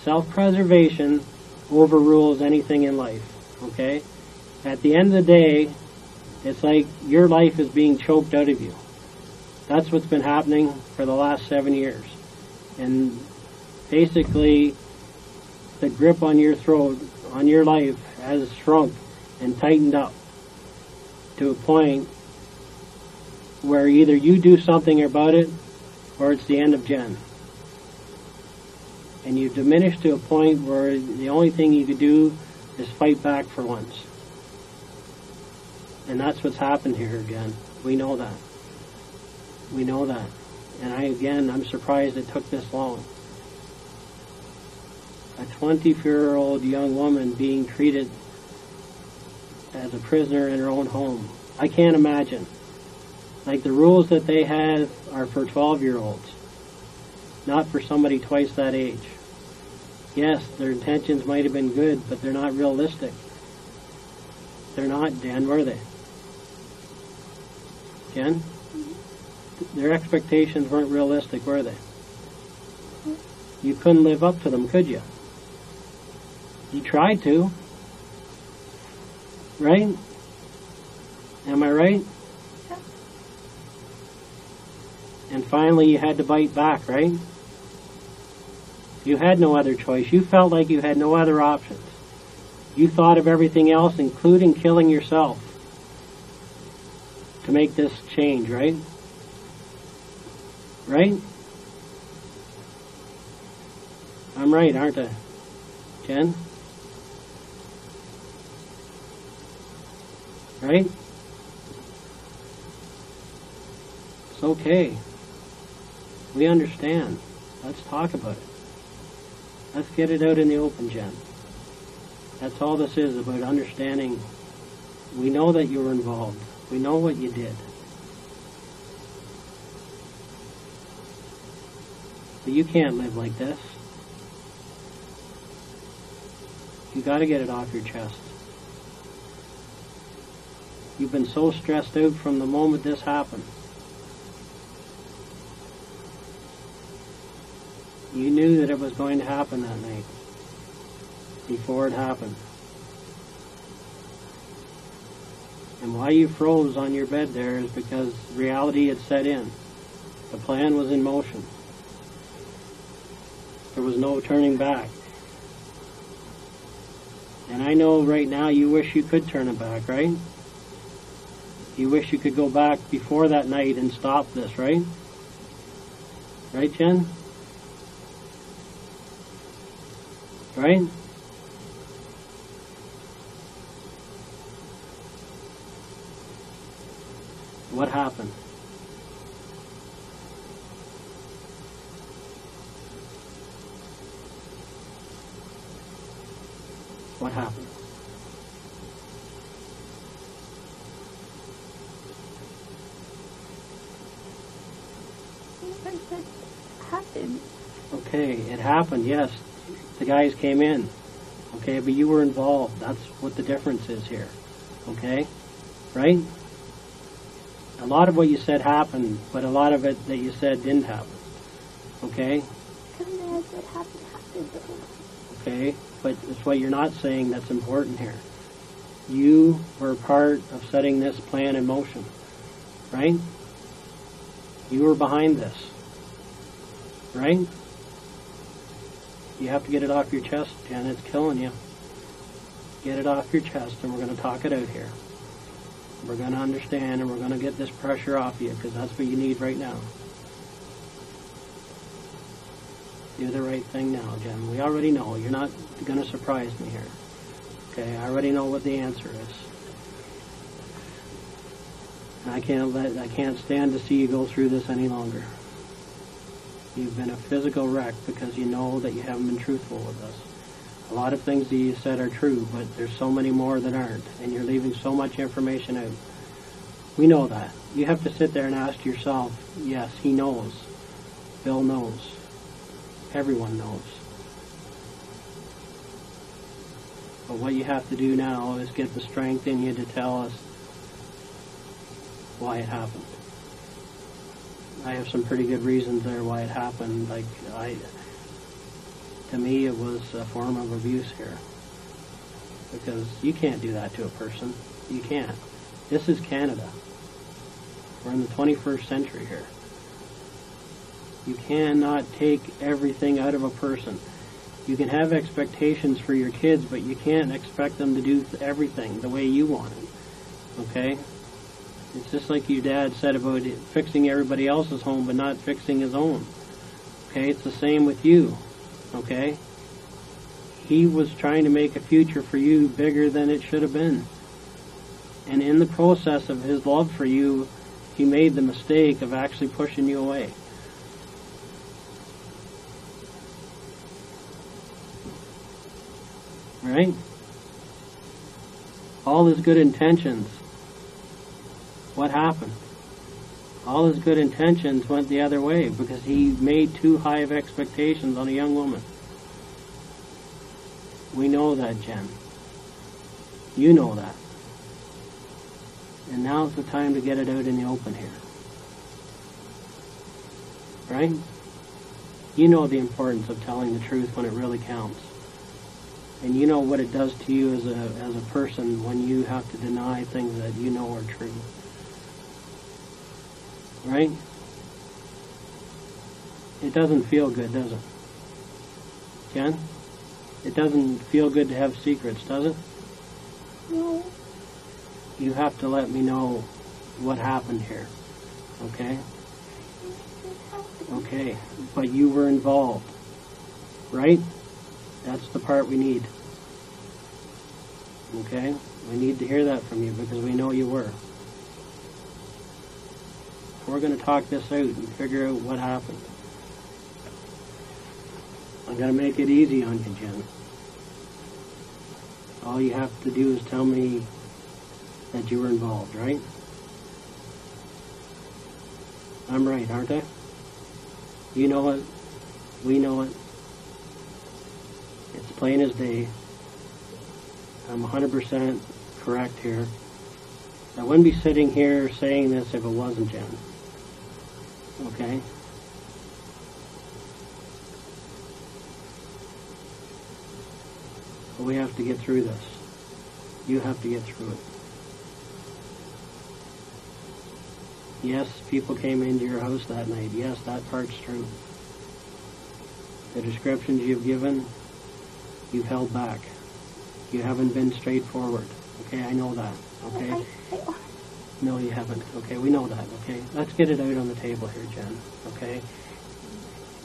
Self-preservation overrules anything in life, okay? At the end of the day, it's like your life is being choked out of you. That's what's been happening for the last 7 years. And basically, the grip on your throat, on your life, has shrunk and tightened up to a point where either you do something about it or it's the end of Jen. And you've diminished to a point where the only thing you could do is fight back for once. And that's what's happened here, Jen. We know that. We know that. And I'm surprised it took this long. A 24-year-old young woman being treated as a prisoner in her own home. I can't imagine. Like, the rules that they have are for 12-year-olds, not for somebody twice that age. Yes, their intentions might have been good, but they're not realistic. They're not, Dan, were they? Jen? Their expectations weren't realistic, were they? You couldn't live up to them, could you? You tried to. Right? Am I right? Yeah. And finally you had to bite back, right? You had no other choice. You felt like you had no other options. You thought of everything else, including killing yourself, to make this change, right? Right? I'm right, aren't I? Jen? Right? It's okay. We understand. Let's talk about it. Let's get it out in the open, Jen. That's all this is, about understanding. We know that you were involved. We know what you did. But you can't live like this. You got to get it off your chest. You've been so stressed out from the moment this happened. You knew that it was going to happen that night, before it happened. And why you froze on your bed there is because reality had set in. The plan was in motion. There was no turning back. And I know right now you wish you could turn it back, right? You wish you could go back before that night and stop this, right? Right, Jen? Right? What happened? What happened? That happened. Okay, it happened, yes. The guys came in. Okay, but you were involved. That's what the difference is here. Okay? Right? A lot of what you said happened, but a lot of it that you said didn't happen. Okay? What happened happened. Okay? But it's what you're not saying that's important here. You were part of setting this plan in motion. Right? You were behind this. Right? You have to get it off your chest, Jen. It's killing you. Get it off your chest, and we're going to talk it out here. We're going to understand, and we're going to get this pressure off you, because that's what you need right now. Do the right thing now, Jen. We already know. You're not going to surprise me here. Okay? I already know what the answer is. And I can't stand to see you go through this any longer. You've been a physical wreck because you know that you haven't been truthful with us. A lot of things that you said are true, but there's so many more that aren't, and you're leaving so much information out. We know that. You have to sit there and ask yourself, yes, he knows. Bill knows. Everyone knows. But what you have to do now is get the strength in you to tell us why it happened. I have some pretty good reasons there why it happened. To me, it was a form of abuse here. Because you can't do that to a person. You can't. This is Canada. We're in the 21st century here. You cannot take everything out of a person. You can have expectations for your kids, but you can't expect them to do everything the way you want it. Okay? It's just like your dad said about fixing everybody else's home but not fixing his own. Okay, it's the same with you. Okay? He was trying to make a future for you bigger than it should have been. And in the process of his love for you, he made the mistake of actually pushing you away. Right? All his good intentions. What happened? All his good intentions went the other way because he made too high of expectations on a young woman. We know that, Jen. You know that. And now's the time to get it out in the open here. Right? You know the importance of telling the truth when it really counts. And you know what it does to you as a person when you have to deny things that you know are true. Right? It doesn't feel good, does it? Jen? It doesn't feel good to have secrets, does it? No. You have to let me know what happened here. Okay? Okay. But you were involved. Right? That's the part we need. Okay? We need to hear that from you because we know you were. We're going to talk this out and figure out what happened. I'm going to make it easy on you, Jen. All you have to do is tell me that you were involved, right? I'm right, aren't I? You know it. We know it. It's plain as day. I'm 100% correct here. I wouldn't be sitting here saying this if it wasn't Jen. Okay? But we have to get through this. You have to get through it. Yes, people came into your house that night. Yes, that part's true. The descriptions you've given, you've held back. You haven't been straightforward. Okay, I know that. Okay? No, you haven't. Okay, we know that. Okay? Let's get it out on the table here, Jen. Okay?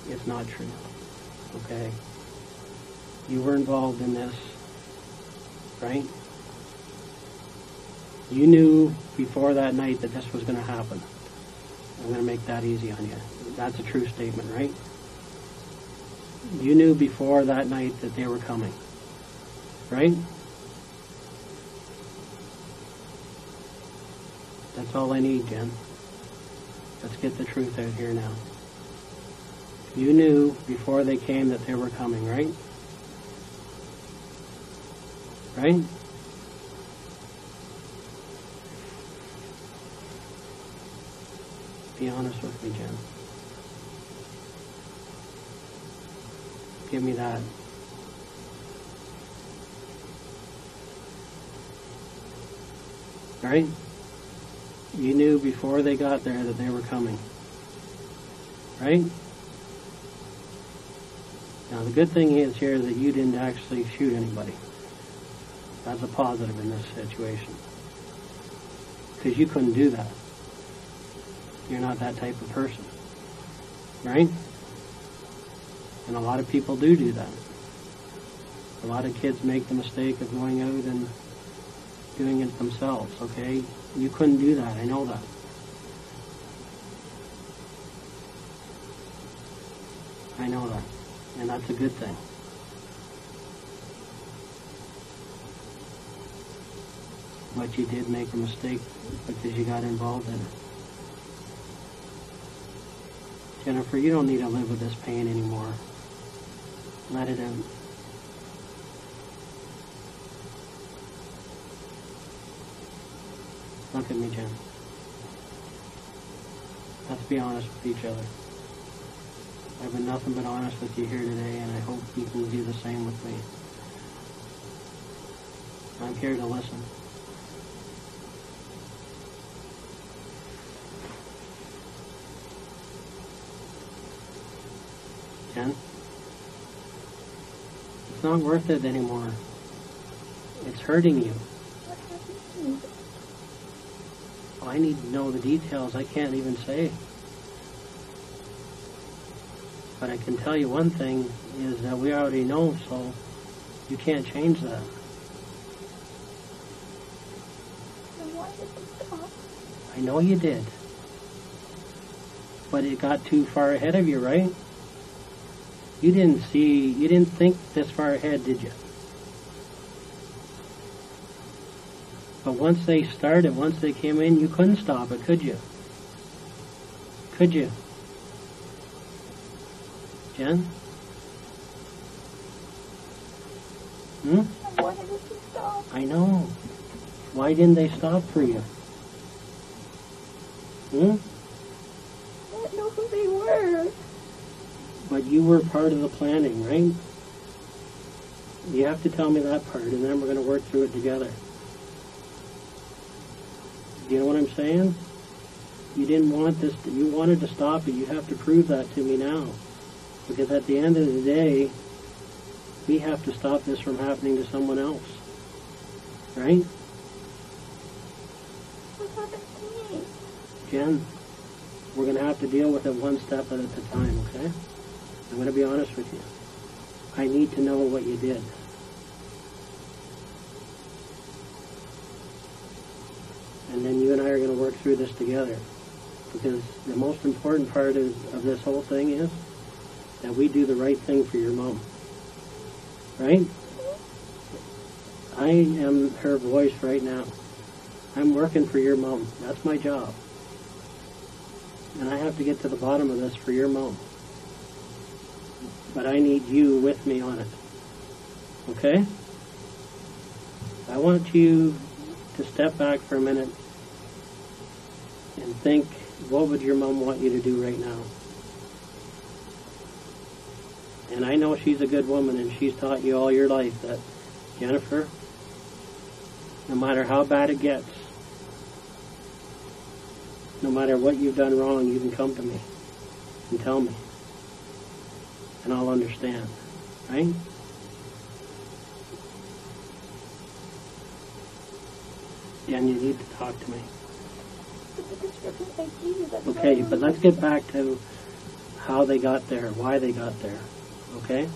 It's not true. Okay? You were involved in this, right? You knew before that night that this was going to happen. I'm going to make that easy on you. That's a true statement, right? You knew before that night that they were coming, Right? That's all I need, Jen. Let's get the truth out here now. You knew before they came that they were coming, right? Right? Be honest with me, Jen. Give me that. Right? You knew before they got there that they were coming. Right? Now the good thing is here that you didn't actually shoot anybody. That's a positive in this situation. Because you couldn't do that. You're not that type of person. Right? And a lot of people do that. A lot of kids make the mistake of going out and doing it themselves, okay? You couldn't do that, I know that. I know that. And that's a good thing. But you did make a mistake because you got involved in it. Jennifer, you don't need to live with this pain anymore. Let it out. Look at me, Jen. Let's be honest with each other. I've been nothing but honest with you here today, and I hope you can do the same with me. I'm here to listen. Jen? It's not worth it anymore. It's hurting you. What happened to me? I need to know the details. I can't even say. But I can tell you one thing is that we already know, so you can't change that. Then why did it stop? I know you did. But it got too far ahead of you, right? You didn't think this far ahead, did you? But once they started, once they came in, you couldn't stop it, could you? Could you? Jen? I wanted it to stop. I know. Why didn't they stop for you? I didn't know who they were. But you were part of the planning, right? You have to tell me that part, and then we're going to work through it together. Do you know what I'm saying? You didn't want this, you wanted to stop it. You have to prove that to me now. Because at the end of the day, we have to stop this from happening to someone else. Right? What happened to me? Jen, we're going to have to deal with it one step at a time, okay? I'm going to be honest with you. I need to know what you did. And then you and I are going to work through this together. Because the most important part of this whole thing is that we do the right thing for your mom. Right? I am her voice right now. I'm working for your mom. That's my job. And I have to get to the bottom of this for your mom. But I need you with me on it. Okay? I want you to step back for a minute and think, what would your mom want you to do right now? And I know she's a good woman, and she's taught you all your life that, Jennifer, no matter how bad it gets, no matter what you've done wrong, you can come to me and tell me. And I'll understand. Right? And you need to talk to me. But the description I gave you, that's Okay, what I but let's get back to how they got there, why they got there. Okay?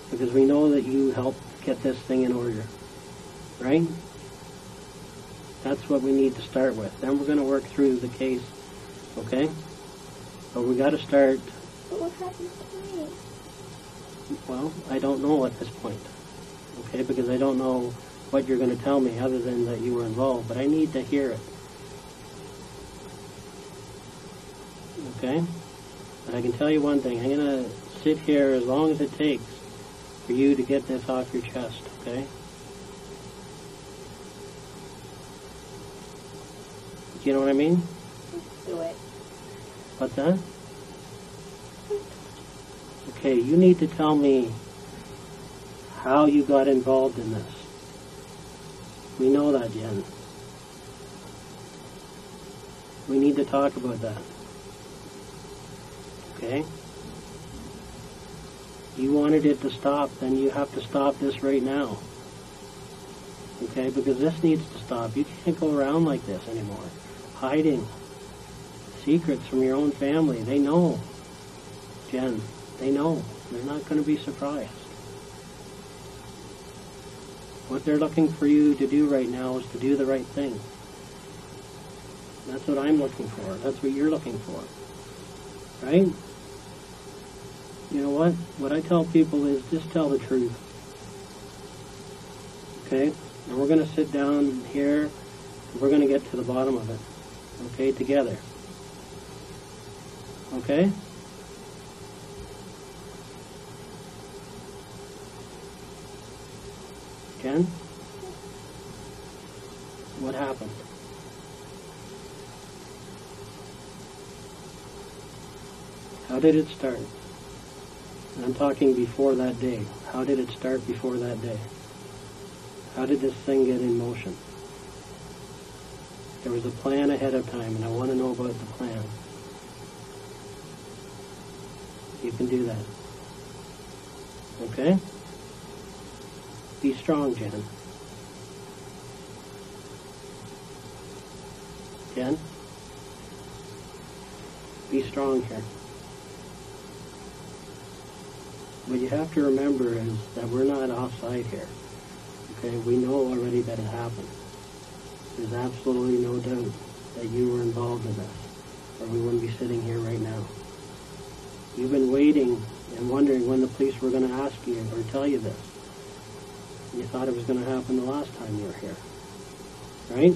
Because we know that you helped get this thing in order. Right? That's what we need to start with. Then we're going to work through the case. Okay? But we got to start. But what happened to me? Well, I don't know at this point. Okay, because I don't know what you're going to tell me other than that you were involved, but I need to hear it. Okay? But I can tell you one thing. I'm going to sit here as long as it takes for you to get this off your chest, okay? Do you know what I mean? Do it. What's that? Okay, you need to tell me how you got involved in this. We know that, Jen. We need to talk about that. Okay? You wanted it to stop, then you have to stop this right now. Okay? Because this needs to stop. You can't go around like this anymore. Hiding secrets from your own family. They know. Jen, they know. They're not going to be surprised. What they're looking for you to do right now is to do the right thing. That's what I'm looking for. That's what you're looking for. Right? You know what? What I tell people is just tell the truth. Okay? And we're going to sit down here and we're going to get to the bottom of it. Okay? Together. Okay? Jen? What happened? How did it start? And I'm talking before that day. How did it start before that day? How did this thing get in motion? There was a plan ahead of time, and I want to know about the plan. You can do that. Okay? Be strong, Jen. Jen? Be strong here. What you have to remember is that we're not offside here. Okay? We know already that it happened. There's absolutely no doubt that you were involved in this, or we wouldn't be sitting here right now. You've been waiting and wondering when the police were going to ask you or tell you this. You thought it was going to happen the last time you were here. Right?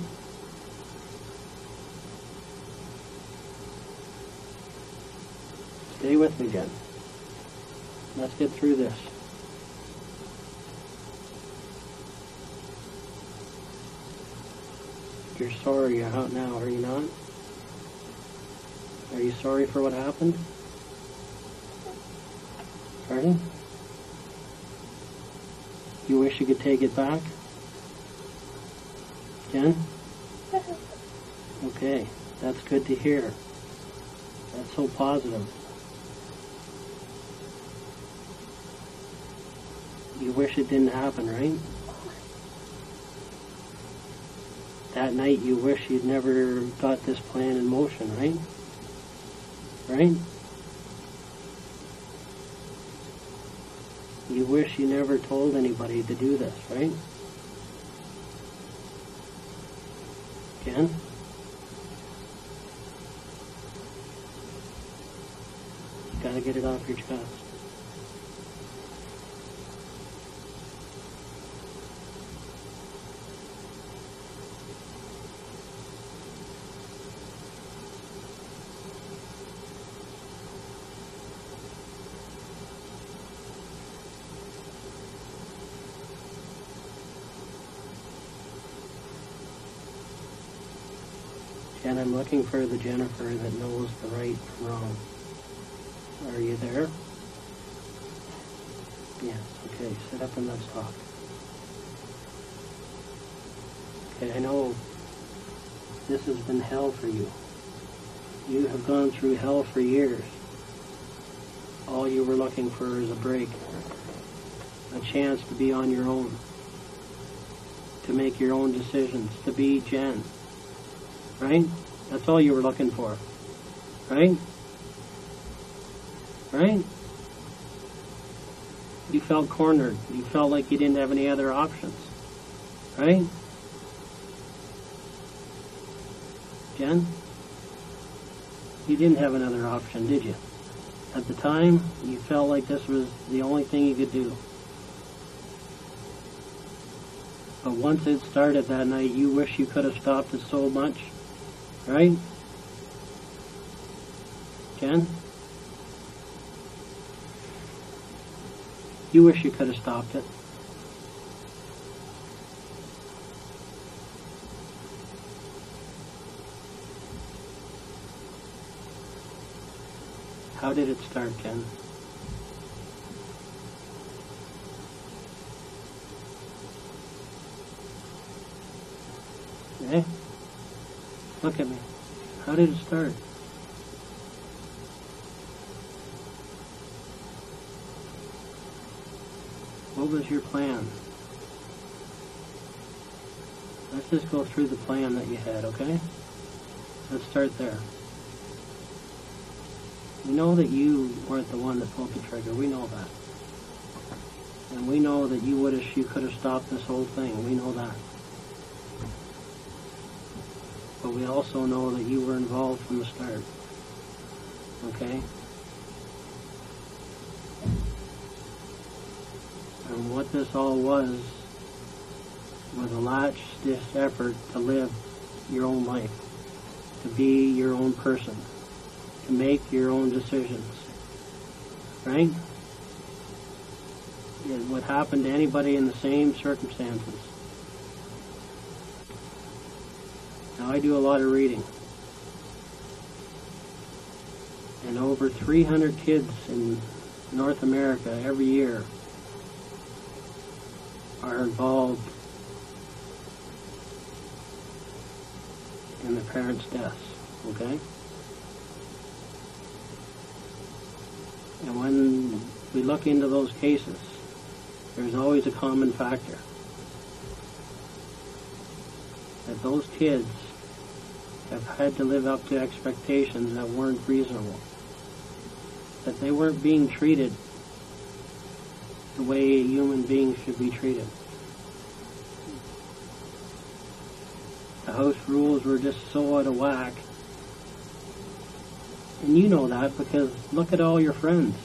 Stay with me, Jen. Let's get through this. You're sorry you're out now, are you not? Are you sorry for what happened? Pardon? You wish you could take it back? Jen? Okay, that's good to hear. That's so positive. You wish it didn't happen, right? That night you wish you'd never got this plan in motion, right? Right? You wish you never told anybody to do this, right? Jen? You gotta get it off your chest. And I'm looking for the Jennifer that knows the right from wrong. Are you there? Yes, okay, sit up and let's talk. Okay, I know this has been hell for you. You have gone through hell for years. All you were looking for is a break. A chance to be on your own. To make your own decisions. To be Jen. Right? That's all you were looking for. Right? Right? You felt cornered. You felt like you didn't have any other options. Right? Jen? You didn't have another option, did you? At the time, you felt like this was the only thing you could do. But once it started that night, you wish you could have stopped it so much, right? Jen? You wish you could have stopped it. How did it start, Jen? Eh? Look at me. How did it start? What was your plan? Let's just go through the plan that you had, okay? Let's start there. We know that you weren't the one that pulled the trigger. We know that. And we know that you could have stopped this whole thing. We know that. But we also know that you were involved from the start. Okay? And what this all was a last-ditch effort to live your own life, to be your own person, to make your own decisions. Right? It would happen to anybody in the same circumstances. Now, I do a lot of reading. And over 300 kids in North America every year are involved in their parents' deaths, okay? And when we look into those cases, there's always a common factor. That those kids have had to live up to expectations that weren't reasonable. That they weren't being treated the way a human being should be treated. The house rules were just so out of whack. And you know that because look at all your friends.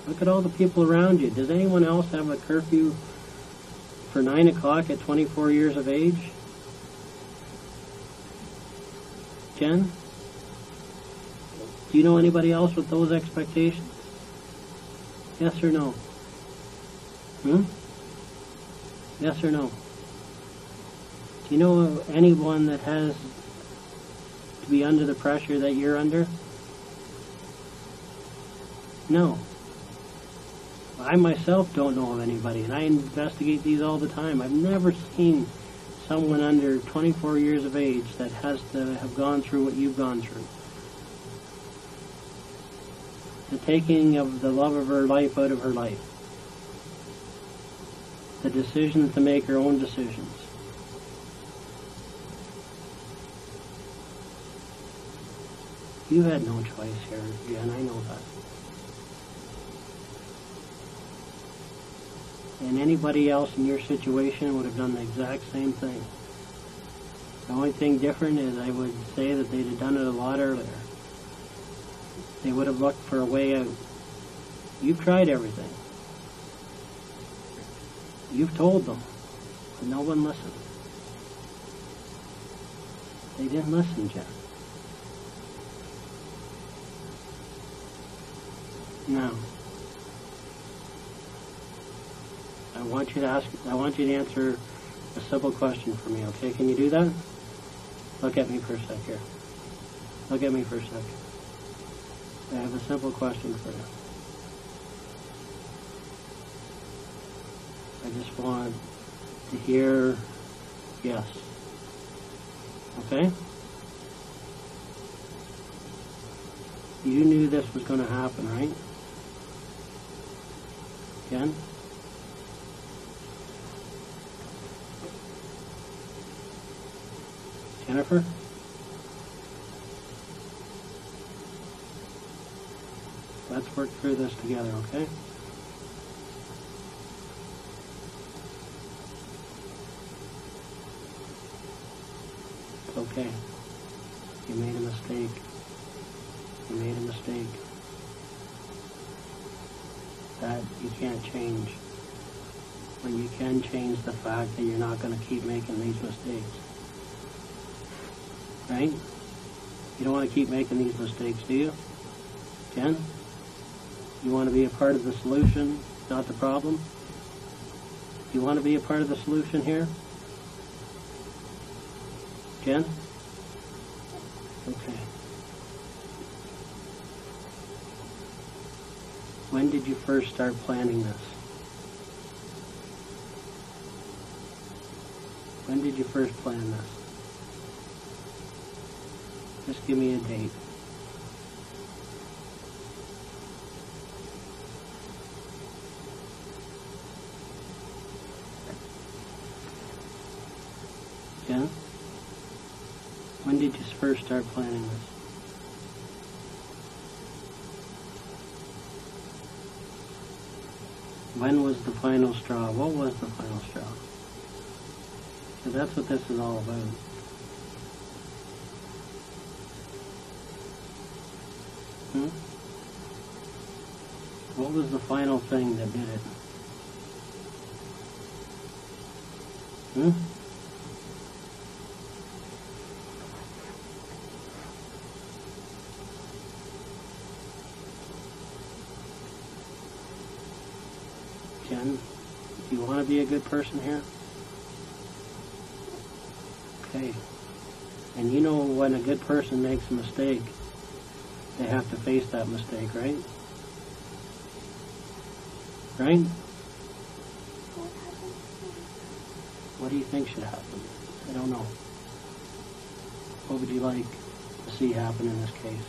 Look at all the people around you. Does anyone else have a curfew for 9 o'clock at 24 years of age? Jen? Do you know anybody else with those expectations? Yes or no? Yes or no? Do you know of anyone that has to be under the pressure that you're under? No. I myself don't know of anybody, and I investigate these all the time. I've never seen someone under 24 years of age that has to have gone through what you've gone through. The taking of the love of her life out of her life. The decision to make her own decisions. You had no choice here, Jen, I know that. And anybody else in your situation would have done the exact same thing. The only thing different is I would say that they'd have done it a lot earlier. They would have looked for a way out. You've tried everything. You've told them, but no one listened. They didn't listen, Jeff. Now, I want you to answer a simple question for me, okay? Can you do that? Look at me for a sec here. Look at me for a sec. I have a simple question for you. I just want to hear yes. Okay? You knew this was going to happen, right? Jen? Jennifer? Let's work through this together, okay? It's okay. You made a mistake. You made a mistake. That you can't change. But you can change the fact that you're not going to keep making these mistakes. Right? You don't want to keep making these mistakes, do you? Jen? You want to be a part of the solution, not the problem? You want to be a part of the solution here? Jen? Okay. When did you first start planning this? When did you first plan this? Just give me a date. Jen? When did you first start planning this? When was the final straw? What was the final straw? So that's what this is all about. What was the final thing that did it? Jen, do you want to be a good person here? Okay. And you know when a good person makes a mistake, they have to face that mistake, right? Right? What do you think should happen? I don't know. What would you like to see happen in this case?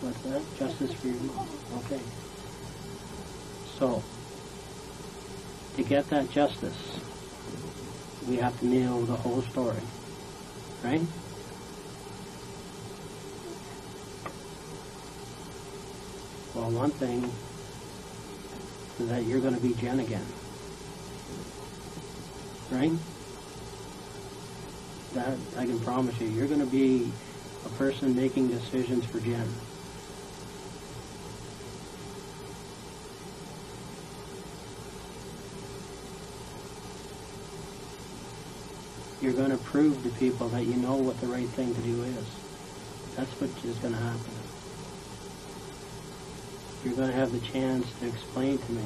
What's that? Justice for your mom. Okay. So, to get that justice, we have to know the whole story. Right? Well, one thing is that you're going to be Jen again. Right? That I can promise you. You're going to be a person making decisions for Jen. You're going to prove to people that you know what the right thing to do is. That's what is going to happen. You're going to have the chance to explain to me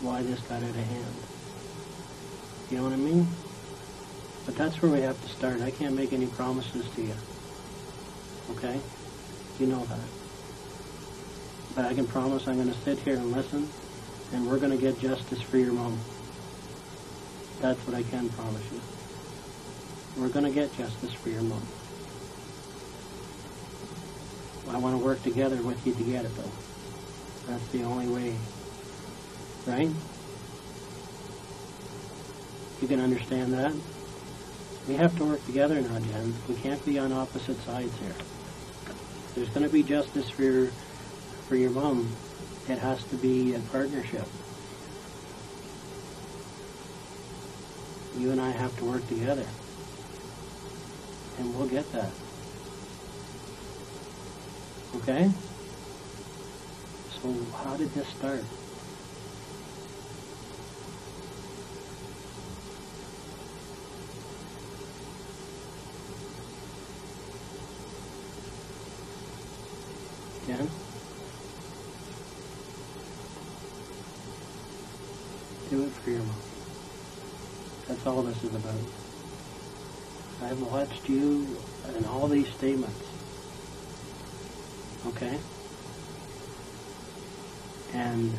why this got out of hand. You know what I mean? But that's where we have to start. I can't make any promises to you. Okay? You know that. But I can promise I'm going to sit here and listen, and we're going to get justice for your mom. That's what I can promise you. We're going to get justice for your mom. I want to work together with you to get it, though. That's the only way. Right? You can understand that? We have to work together now, Jen. We can't be on opposite sides here. There's going to be justice for your mom. It has to be a partnership. You and I have to work together. And we'll get that. Okay? So how did this start? Jen? Do it for your mom. That's all this is about. I've watched you in all these statements. Okay? And,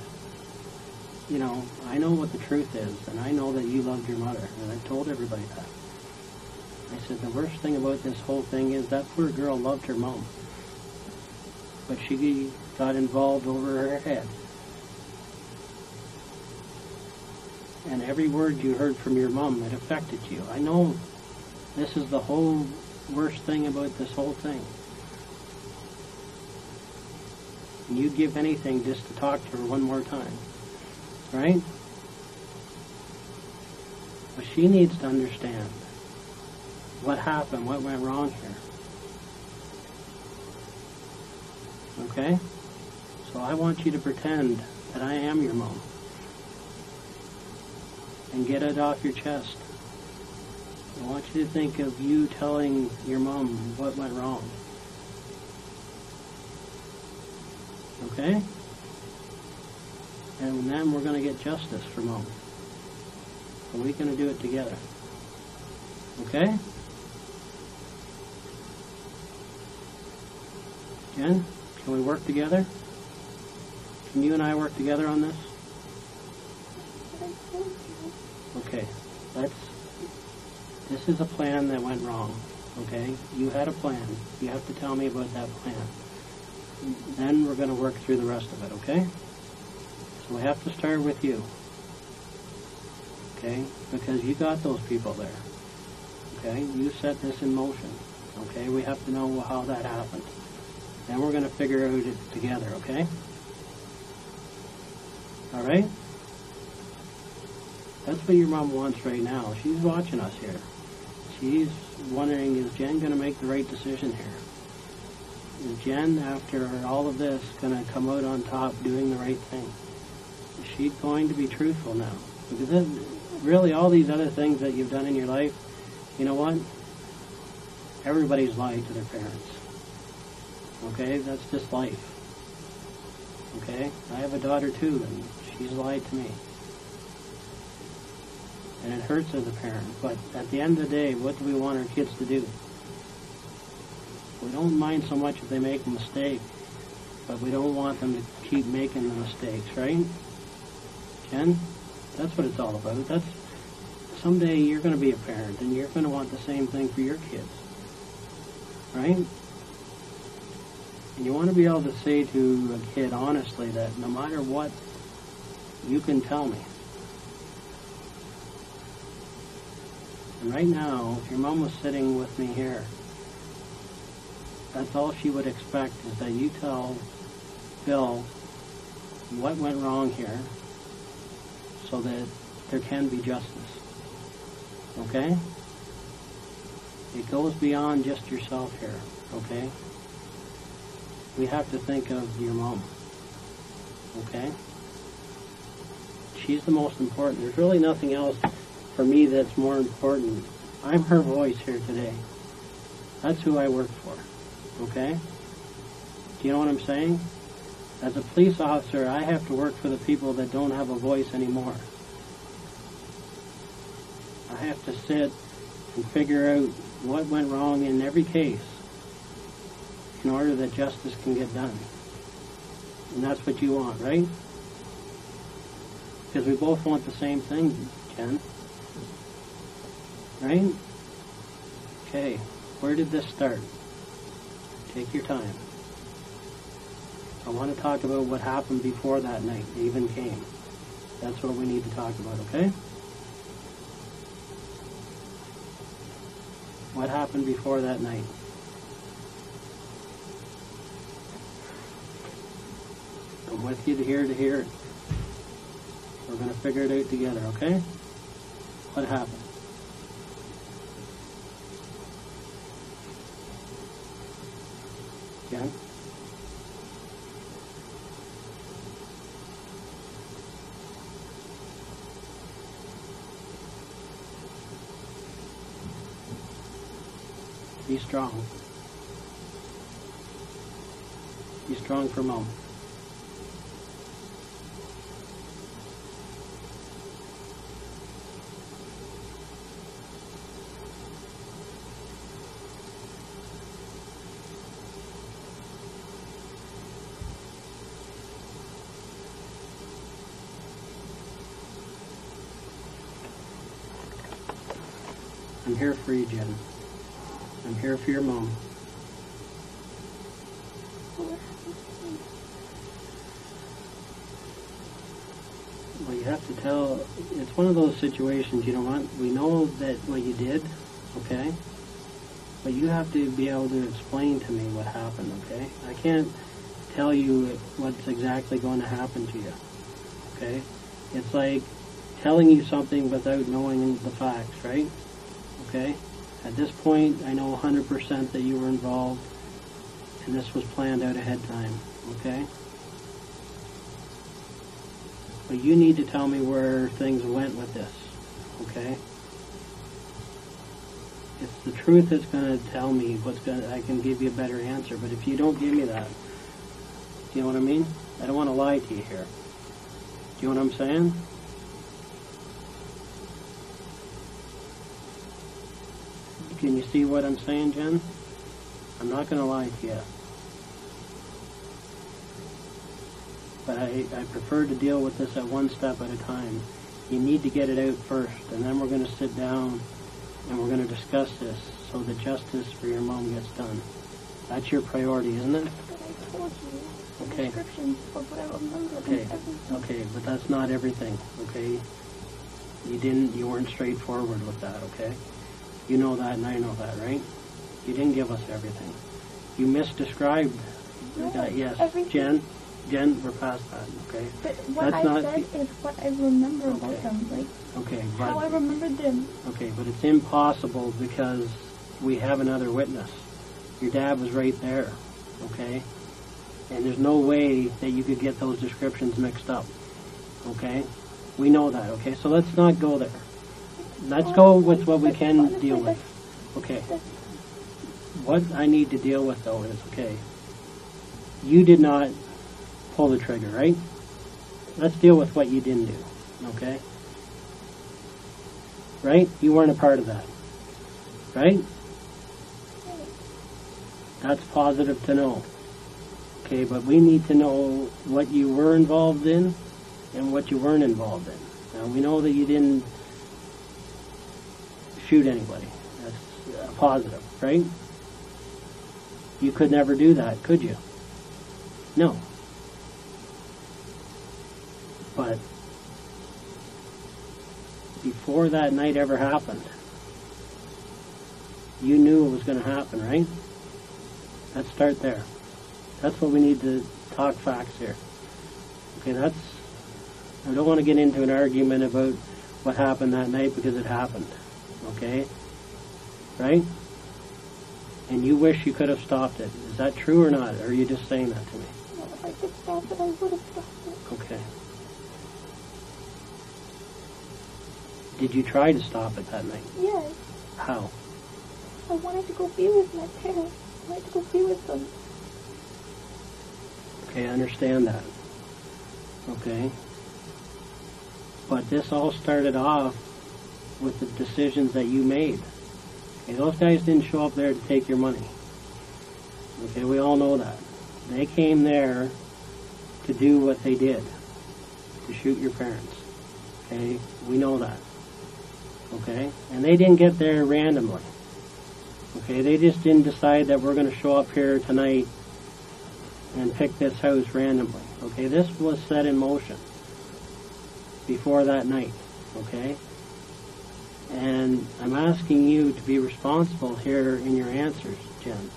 you know, I know what the truth is, and I know that you loved your mother, and I've told everybody that. I said, the worst thing about this whole thing is that poor girl loved her mom. But she got involved over her head. And every word you heard from your mom, it affected you. I know this is the whole worst thing about this whole thing. And you'd give anything just to talk to her one more time. Right? But she needs to understand what happened, what went wrong here. Okay? So I want you to pretend that I am your mom. And get it off your chest. I want you to think of you telling your mom what went wrong. Okay? And then we're going to get justice for mom. And we're going to do it together. Okay? Jen, can we work together? Can you and I work together on this? Okay, this is a plan that went wrong, okay? You had a plan. You have to tell me about that plan. Then we're going to work through the rest of it, okay? So we have to start with you, okay? Because you got those people there, okay? You set this in motion, okay? We have to know how that happened. Then we're going to figure out it together, okay? All right? That's what your mom wants right now. She's watching us here. She's wondering, is Jen going to make the right decision here? Is Jen, after all of this, going to come out on top doing the right thing? Is she going to be truthful now? Because really all these other things that you've done in your life, you know what? Everybody's lied to their parents. Okay? That's just life. Okay? I have a daughter too, and she's lied to me. And it hurts as a parent, but at the end of the day, what do we want our kids to do? We don't mind so much if they make a mistake, but we don't want them to keep making the mistakes, right? Jen, that's what it's all about. Someday you're going to be a parent, and you're going to want the same thing for your kids, right? And you want to be able to say to a kid honestly that no matter what, you can tell me. And right now, if your mom was sitting with me here, that's all she would expect is that you tell Bill what went wrong here so that there can be justice. Okay? It goes beyond just yourself here, okay? We have to think of your mom, okay? She's the most important. There's really nothing else for me that's more important. I'm her voice here today. That's who I work for, okay? Do you know what I'm saying? As a police officer, I have to work for the people that don't have a voice anymore. I have to sit and figure out what went wrong in every case in order that justice can get done. And that's what you want, right? Because we both want the same thing, Jen. Right? Okay, where did this start? Take your time. I want to talk about what happened before that night even came. That's what we need to talk about, okay? What happened before that night? I'm with you to hear it. We're going to figure it out together, okay? What happened? Jen? Be strong. Be strong for Mom. I'm here for you, Jen. I'm here for your mom. Well, you have to tell, it's one of those situations, you know what, we know that what you did, okay? But you have to be able to explain to me what happened, okay? I can't tell you what's exactly going to happen to you, okay? It's like telling you something without knowing the facts, right? Okay? At this point, I know 100% that you were involved, And this was planned out ahead of time, okay? But you need to tell me where things went with this, okay? It's the truth that's going to tell me I can give you a better answer. But if you don't give me that, do you know what I mean? I don't want to lie to you here. Do you know what I'm saying? Can you see what I'm saying, Jen? I'm not going to lie to you. But I prefer to deal with this at one step at a time. You need to get it out first, and then we're going to sit down and we're going to discuss this so that justice for your mom gets done. That's your priority, isn't it? But I told you. Okay. Descriptions of what I remember. Okay. Okay, but that's not everything, okay? You weren't straightforward with that, okay? You know that and I know that, right? You didn't give us everything. You misdescribed that, yes. Everything. Jen, we're past that, okay? But what That's I said is what I remember Okay. about them. Like, Okay, how I but, remembered them. okay, but it's impossible because we have another witness. Your dad was right there, okay? And there's no way that you could get those descriptions mixed up, okay? We know that, okay? So let's not go there. Let's go with what we can deal with, okay? What I need to deal with, though, is, okay, you did not pull the trigger, right? Let's deal with what you didn't do, okay? Right? You weren't a part of that, right? That's positive to know. Okay, but we need to know what you were involved in and what you weren't involved in. Now, we know that you didn't shoot anybody. That's positive, right? You could never do that, could you? No. But before that night ever happened, you knew it was going to happen, right? Let's start there. That's what we need to talk facts here. Okay, I don't want to get into an argument about what happened that night because it happened. Okay? Right? And you wish you could have stopped it. Is that true or not? Or are you just saying that to me? No, if I could stop it, I would have stopped it. Okay. Did you try to stop it that night? Yes. How? I wanted to go be with my parents. I wanted to go be with them. Okay, I understand that. Okay? But this all started off with the decisions that you made. Okay, those guys didn't show up there to take your money. Okay, we all know that. They came there to do what they did, to shoot your parents. Okay, we know that. Okay, and they didn't get there randomly. Okay, they just didn't decide that we're going to show up here tonight and pick this house randomly. Okay, this was set in motion before that night. Okay, and I'm asking you to be responsible here in your answers, Jen.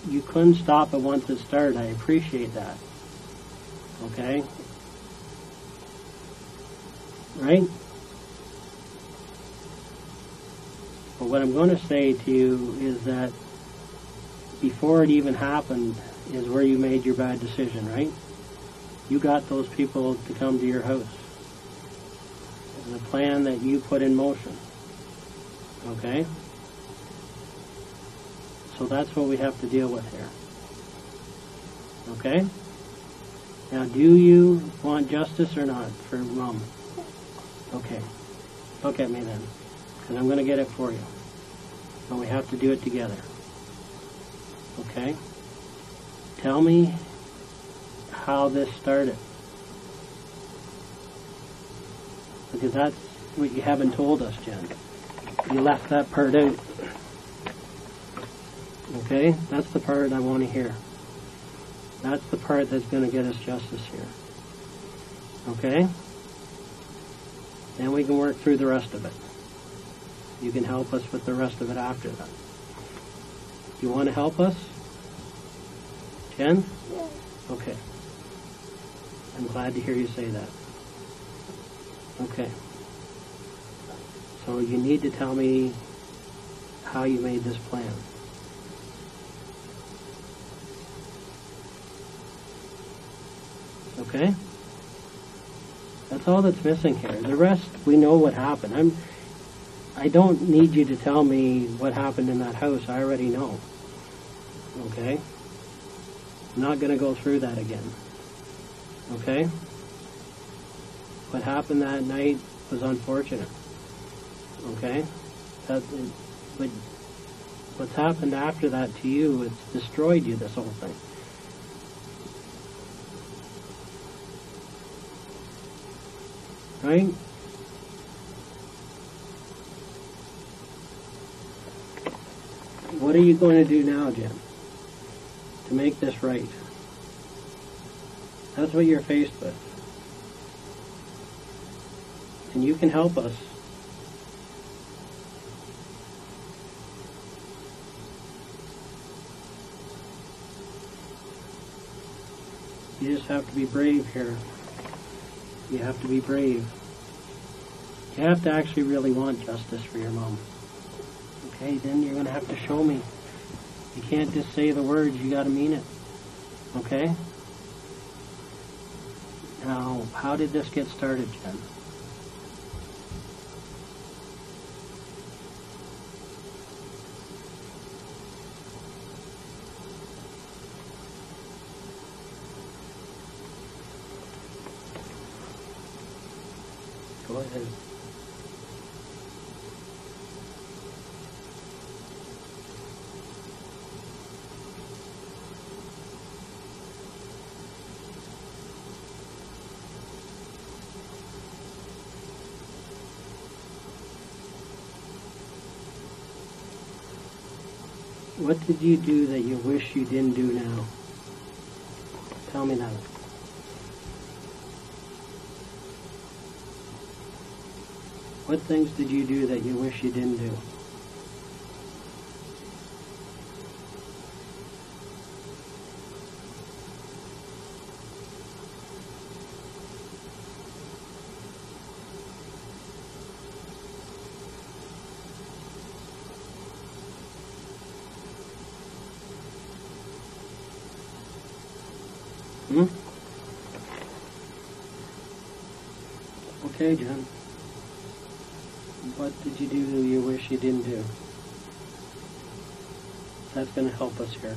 You couldn't stop it once it started. I appreciate that. Okay? Right? But what I'm going to say to you is that before it even happened is where you made your bad decision, right? You got those people to come to your house. And the plan that you put in motion. Okay? So that's what we have to deal with here. Okay? Now, do you want justice or not for Mom? Okay. Look at me then. Because I'm going to get it for you. But we have to do it together. Okay? Tell me how this started. Because that's what you haven't told us, Jen. You left that part out. Okay? That's the part I want to hear. That's the part that's going to get us justice here. Okay? Then we can work through the rest of it. You can help us with the rest of it after that. You want to help us? Jen? Yes. Okay. I'm glad to hear you say that. Okay. So you need to tell me how you made this plan. Okay? That's all that's missing here. The rest, we know what happened. I don't need you to tell me what happened in that house. I already know. Okay? I'm not going to go through that again. Okay? What happened that night was unfortunate. Okay? But what's happened after that to you, it's destroyed you, this whole thing. Right? What are you going to do now, Jim, to make this right? That's what you're faced with. And you can help us. You just have to be brave here. You have to be brave. You have to actually really want justice for your mom. Okay, then you're going to have to show me. You can't just say the words, you got to mean it. Okay? Now, how did this get started, Jen? Go ahead. What did you do that you wish you didn't do now? Tell me that. What things did you do that you wish you didn't do? Okay, Jen. What did you do you wish you didn't do? That's going to help us here.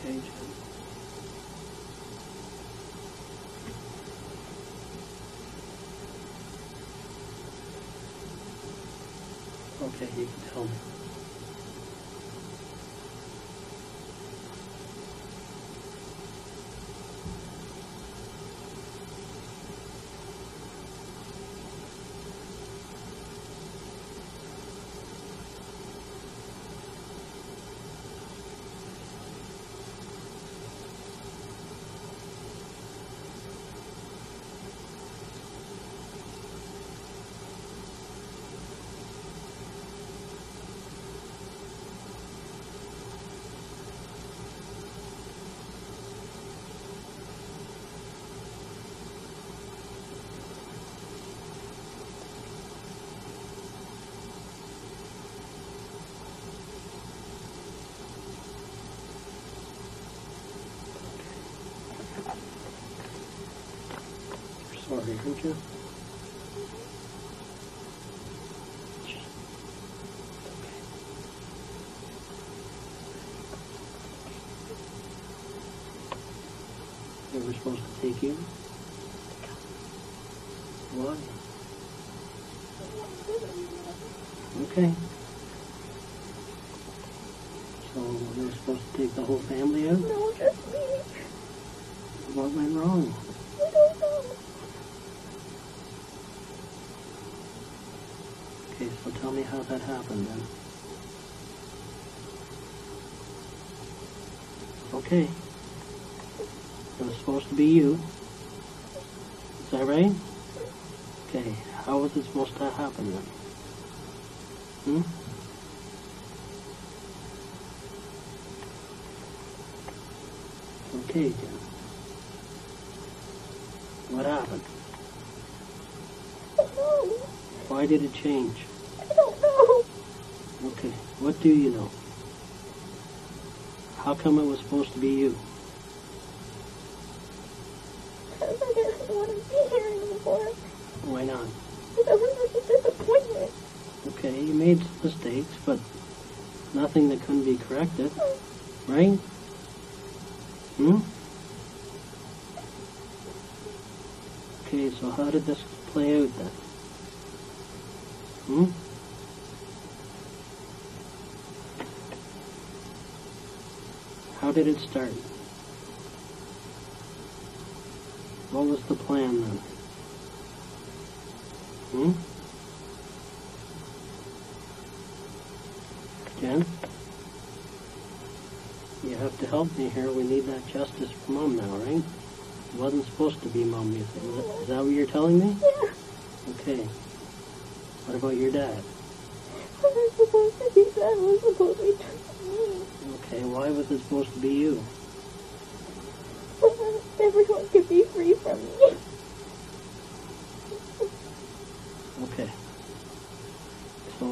Okay, Jen. Okay, you can tell me. sorry, aren't you? They were supposed to take you? Why? Okay. So they were supposed to take the whole family out? No, just me. What went wrong? I don't know. Okay, so tell me how that happened then. Okay. It was supposed to be you. Is that right? Okay, how was it supposed to happen then? Okay, Jen. What happened? I don't know. Why did it change? I don't know. Okay, what do you know? How come it was supposed to be you? Because I didn't want to be here anymore. Why not? Because it was a disappointment. Okay, you made some mistakes, but nothing that couldn't be corrected, right? Okay, so how did this play out then? How did it start? What was the plan then? Jen? You have to help me here. We need that justice for Mom now, right? It wasn't supposed to be Mom, you think. Is that what you're telling me? Yeah. Okay. What about your dad? I was supposed to be that. I was supposed to be me. Okay, why was it supposed to be you? So that everyone could be free from me. Okay. So,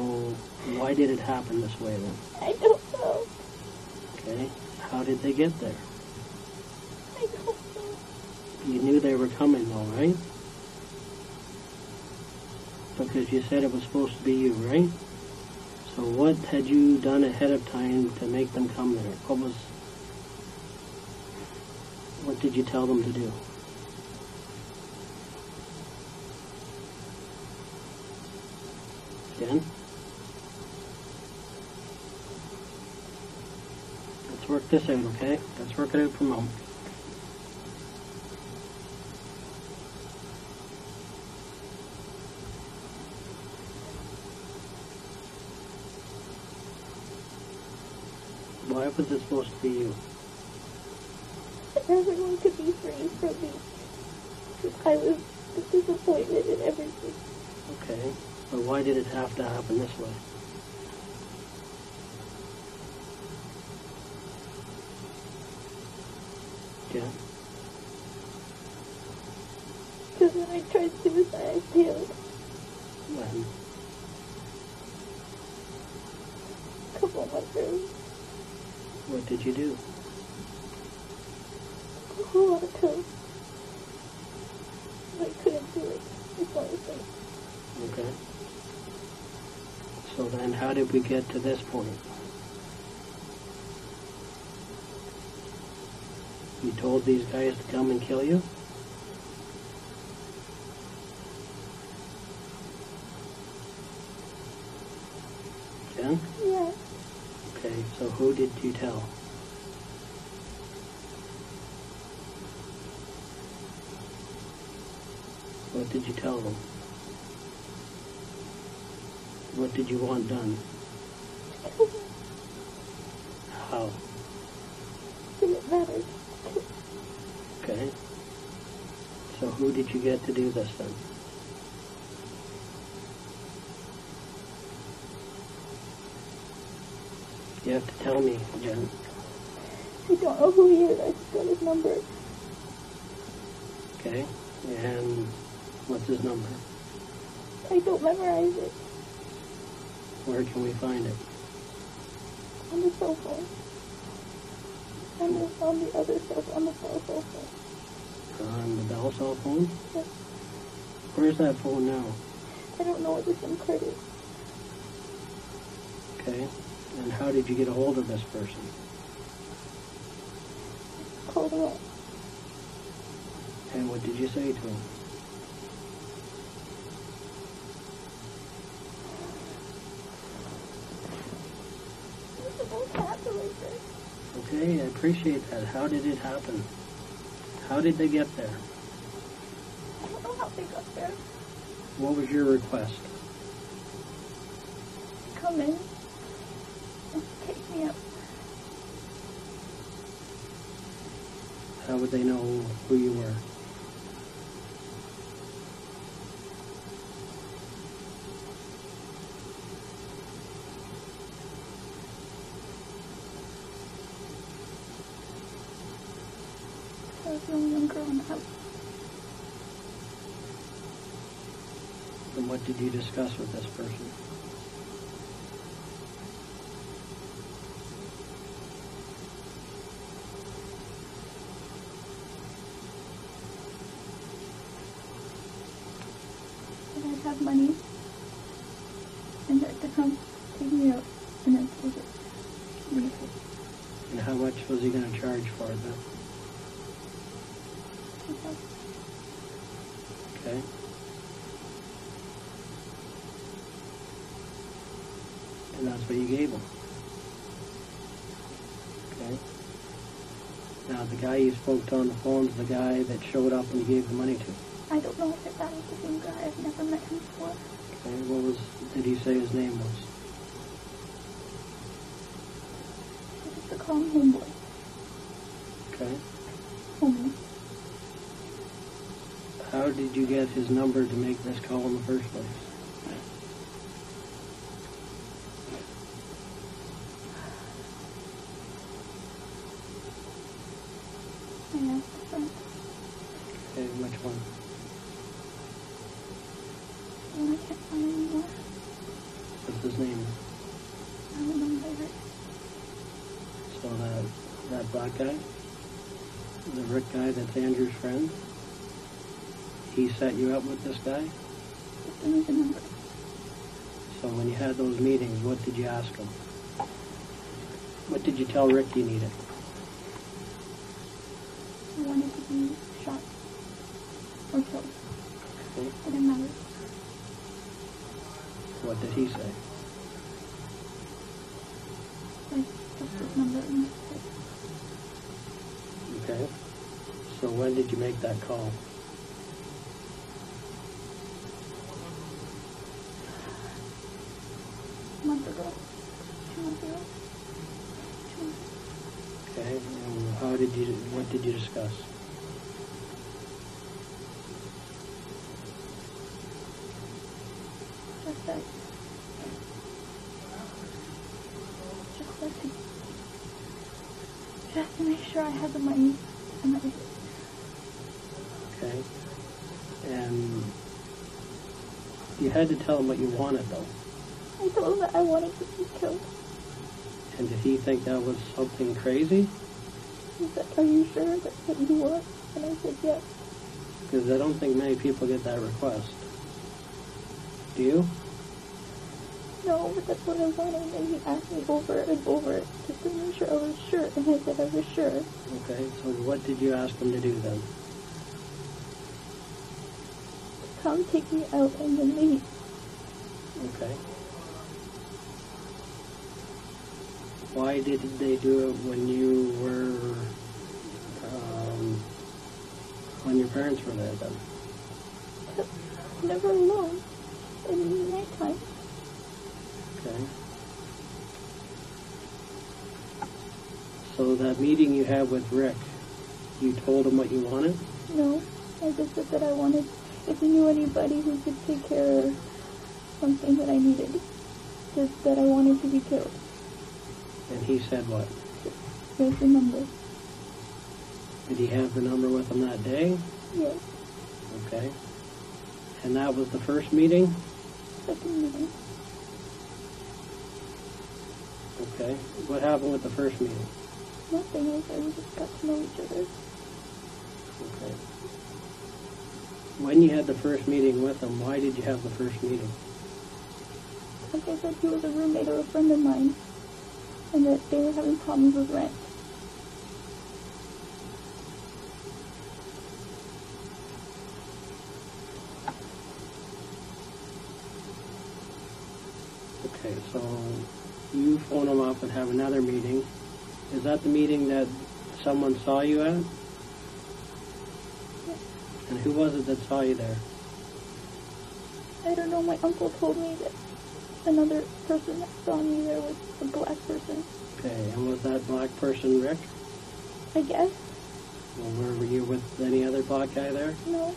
why did it happen this way then? I don't know. Okay. How did they get there? I don't know. You knew they were coming though, right? Because you said it was supposed to be you, right? So what had you done ahead of time to make them come there? What did you tell them to do? Jen? Let's work this out, okay? Let's work it out for Mom. Why was it supposed to be you? Everyone could be free from me. I was disappointed in everything. Okay, but why did it have to happen this way? Yeah. Because when I tried suicide, I failed. When? A couple months ago. What did you do? A whole lot of pills. I couldn't do it. It's not the same. Okay. So then how did we get to this point? You told these guys to come and kill you? Jen? Yeah. Okay, so who did you tell? What did you tell them? What did you want done? How? Didn't matter. Okay. So who did you get to do this then? You have to tell me, Jen. I don't know who he is. I just got his number. Okay. And what's his number? I don't memorize it. Where can we find it? On the cell phone. On the other cell phone. On the cell phone. On the Bell cell phone? Yeah. Where's that phone now? I don't know where the SIM card is. Okay. And how did you get a hold of this person? Called him up. And what did you say to him? It's supposed to happen like this. Okay, I appreciate that. How did it happen? How did they get there? I don't know how they got there. What was your request? Come in and take me up. How would they know who you were? I was the only young girl in the house. And what did you discuss with this person? And I'd have money and had to come take me out and then take it. Leave it. And how much was he going to charge for it then? Okay. And that's what you gave him. Okay. Now the guy you spoke to on the phone is the guy that showed up and you gave the money to. I don't know if that was the same guy. I've never met him before. Okay. Did he say his name was? I used to call him Homeboy. Okay. Homie. How did you get his number to make this call in the first place? I asked a friend. Okay, which one? And I can't find anymore. What's his name? I don't know by heart. So that black guy? The Rick guy that's Andrew's friend? He set you up with this guy? Just give me the number. So when you had those meetings, what did you ask him? What did you tell Rick you needed? I wanted to be shot or killed. Okay. It didn't matter. What did he say? Like, just this number and that's it. Okay. So when did you make that call? A month ago. 2 months ago. 2 months. Okay. And what did you discuss? Just that. Just to make sure I had the money and everything. Okay. And you had to tell him what you wanted, though. I told him that I wanted to be killed. And did he think that was something crazy? He said, "Are you sure that's what you want?" And I said, "Yes." Because I don't think many people get that request. Do you? No, but that's what I wanted. And he asked me over and over just to make sure I was sure. And I said I was sure. Okay, so what did you ask him to do then? Come take me out and then leave. Okay. Why did they do it when you were, when your parents were there then? Never alone. In the nighttime. Okay. So that meeting you had with Rick, you told him what you wanted? No, I just said that I wanted, if he knew anybody who could take care of something that I needed, just that I wanted to be killed. And he said what? Here's the number. Did he have the number with him that day? Yes. Okay. And that was the first meeting? Second meeting. Okay. What happened with the first meeting? Nothing. I said we just got to know each other. Okay. When you had the first meeting with him, why did you have the first meeting? Like I said, he was a roommate or a friend of mine, and that they were having problems with rent. Okay, so you phone him up and have another meeting. Is that the meeting that someone saw you at? Yes. And who was it that saw you there? I don't know, my uncle told me that another person that saw me there was a black person. Okay, and was that black person Rick? I guess. Well, were you with any other black guy there? No.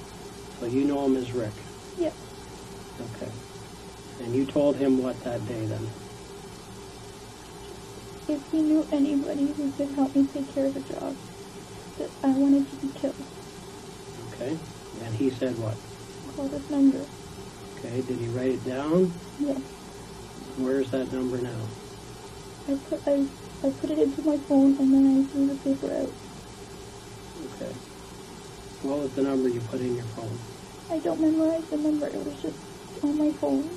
So you know him as Rick? Yes. Okay. And you told him what that day then? If he knew anybody who could help me take care of a job, that I wanted to be killed. Okay. And he said what? Call this number. Okay, did he write it down? Yes. Where's that number now? I put it into my phone and then I threw the paper out. Okay. What was the number you put in your phone? I don't memorize the number, it was just on my phone.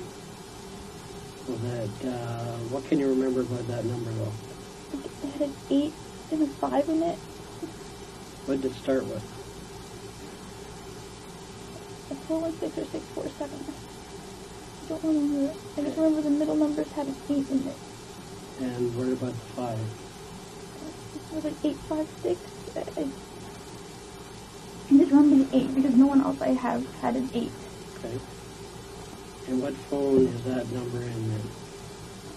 Was that, what can you remember about that number though? It had an 8 and a 5 in it. What did it start with? A 416 or 647. I don't remember. I just remember the middle numbers had an 8 in it. And what about the 5? It was like 856. I just remember the 8 because no one else I have had an 8. Okay. And what phone is that number in then?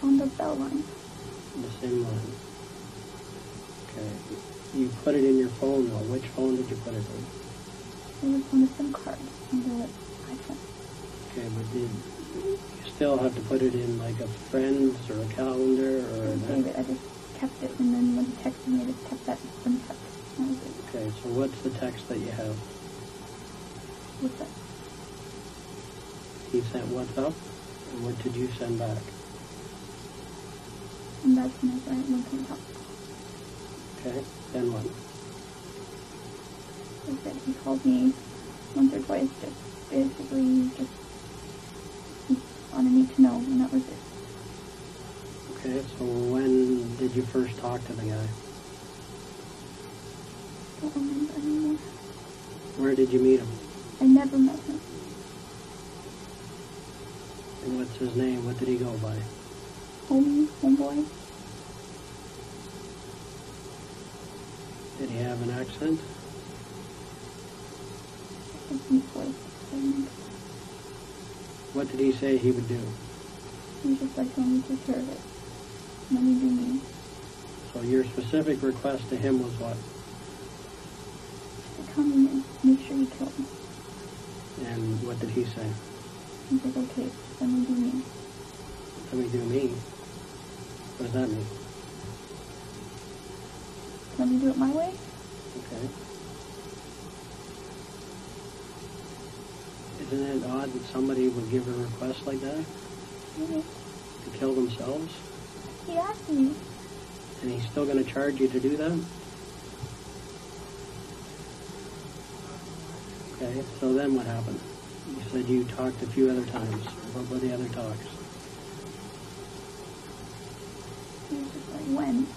On the bell line. The same line. Okay. You put it in your phone though. Which phone did you put it in? It was on a SIM card on the iPhone. Okay, but did you still have to put it in like a friend's or a calendar or I saved it. I just kept it, and then when he texted me, I just kept that unkept. That was it. Okay, so what's the text that you have? What's that? He sent what's up, and what did you send back? And that's when I started looking up. Okay, then what? He said he called me once or twice, just basically just wanted me to know, and that was it. Okay, so when did you first talk to the guy? I don't remember anymore. Where did you meet him? I never met him. And what's his name? What did he go by? Homeboy. Did he have an accent? A deep voice. I think. What did he say he would do? He was just like, let me take care of it. Let me do me. So your specific request to him was what? To come in and make sure he killed me. And what did he say? He said, okay, let me do me. Let me do me. What does that mean? Let me do it my way? Okay. Isn't it odd that somebody would give a request like that? Mm-hmm. To kill themselves? He asked me. And he's still going to charge you to do that? Okay, so then what happened? You said you talked a few other times. What were the other talks? He was just like, when?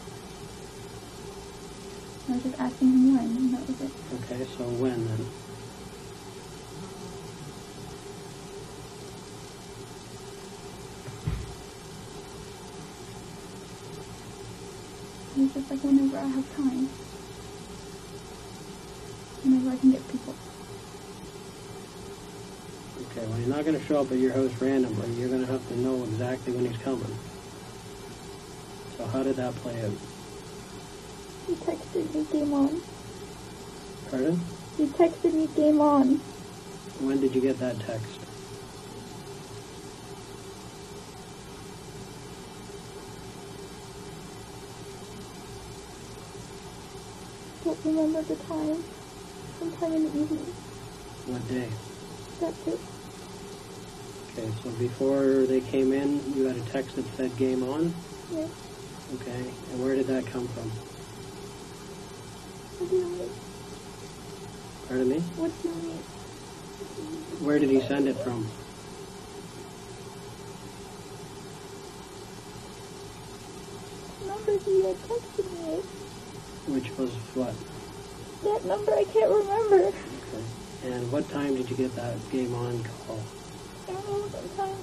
I was just asking him when, and that was it. Okay, so when then? He was just like, whenever I have time. Whenever I can get people. Okay, well, you're not going to show up at your house randomly. You're going to have to know exactly when he's coming. So how did that play out? He texted me, game on. Pardon? He texted me, game on. When did you get that text? Don't remember the time. Sometime in the evening. What day? That's it. Okay, so before they came in, you had a text that said game on? Yes. Okay, and where did that come from? What do you mean? Pardon me? What do you mean? Where did he send it from? Number he had texted me. Which was what? That number I can't remember. Okay. And what time did you get that game on call? I don't know, sometime.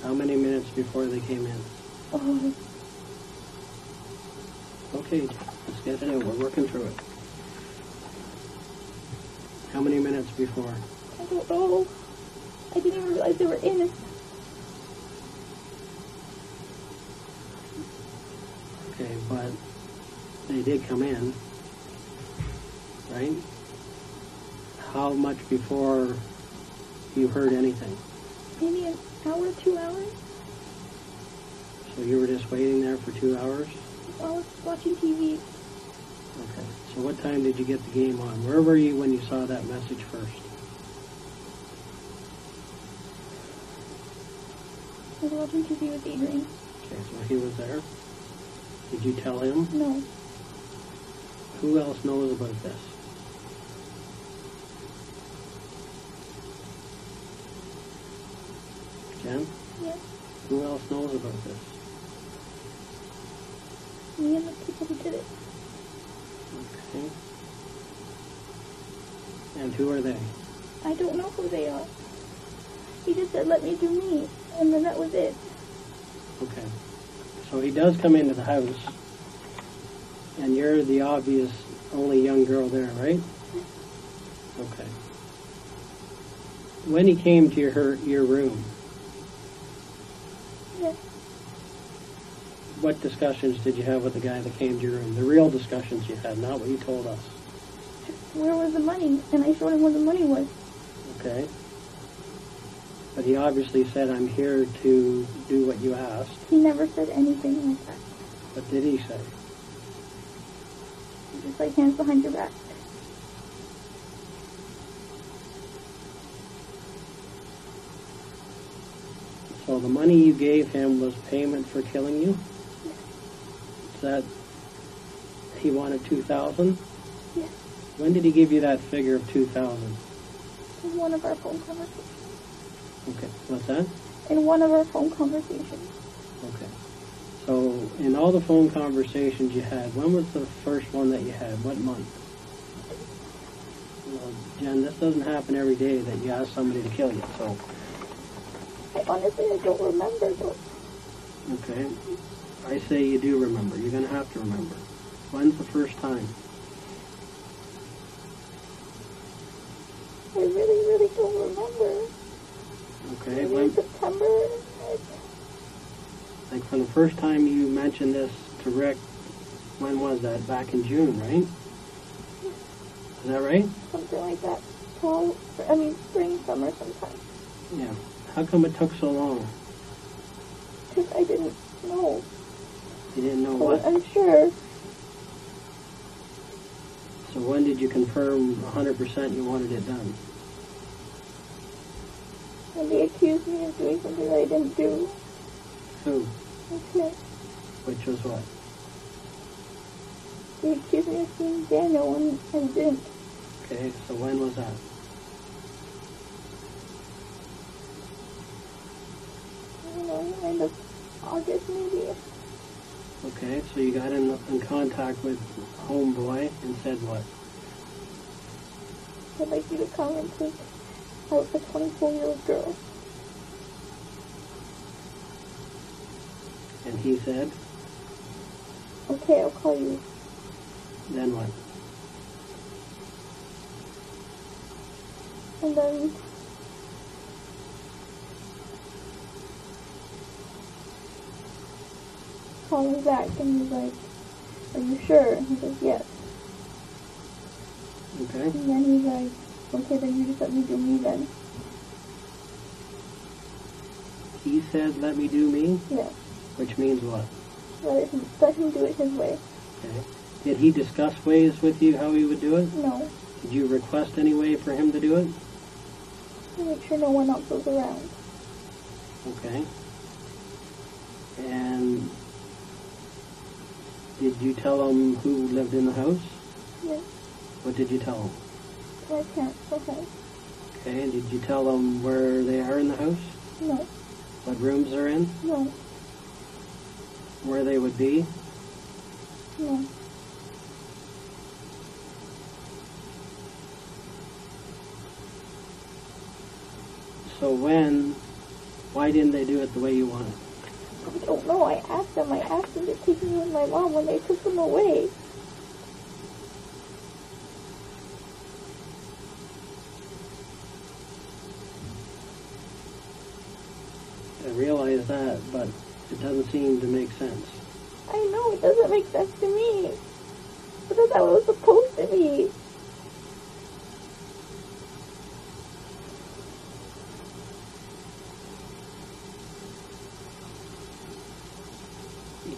How many minutes before they came in? Oh, Okay, let's get it in. We're working through it. How many minutes before? I don't know. I didn't even realize they were in. Okay, but they did come in, right? How much before you heard anything? Maybe an hour, 2 hours. So you were just waiting there for 2 hours? I was watching TV. Okay. So what time did you get the game on? Where were you when you saw that message first? I was watching TV with Adrian. Okay, so he was there. Did you tell him? No. Who else knows about this? Jen? Yes. Who else knows about this? Me and the people who did it. Okay. And who are they? I don't know who they are. He just said, let me do me. And then that was it. Okay. So he does come into the house, and you're the obvious only young girl there, right? Okay. When he came to your room, Yes. what discussions did you have with the guy that came to your room? The real discussions you had, not what you told us. Where was the money? And I showed him where the money was. Okay. But he obviously said, I'm here to do what you asked. He never said anything like that. What did he say? Just like hands behind your back. So the money you gave him was payment for killing you? Is that he wanted $2,000? Yes. When did he give you that figure of $2,000? In one of our phone conversations. Okay, what's that? In one of our phone conversations. Okay. So in all the phone conversations you had, when was the first one that you had? What month? Well, Jen, this doesn't happen every day that you ask somebody to kill you, so... I don't remember though. Okay. I say you do remember. You're going to have to remember. When's the first time? I really don't remember. Okay. Maybe When, in September. like from the first time you mentioned this to Rick, when was that? Back in June, right? Is that right? Something like that. Spring, summer sometime. Yeah. How come it took so long? Because I didn't know. You didn't know I what? was unsure. So when did you confirm 100% you wanted it done? And they accused me of doing something that I didn't do. Who? Okay. Which was what? They accused me of seeing Daniel and I didn't. Okay, so when was that? I don't know, end of August maybe. Okay, so you got in contact with Homeboy and said what? I'd like you to come and take out a 24-year-old girl. And he said, Okay, I'll call you. then what? And then call me back and he's like, are you sure? And he says, yes. Okay. And then he's like, okay, then you just let me do me then. He said, let me do me, Yes. which means what? Let him do it his way. Okay. Did he discuss ways with you how he would do it? No. Did you request any way for him to do it? To make sure no one else was around. Okay. And did you tell him who lived in the house? Yes. What did you tell him? my parents were home. Okay, and did you tell them where they are in the house? No, What rooms they're in? no, Where they would be? no. So why didn't they do it the way you wanted? I don't know. I asked them to take me with my mom when they took them away. I realize that, but it doesn't seem to make sense. I know, it doesn't make sense to me. But that's how it was supposed to be.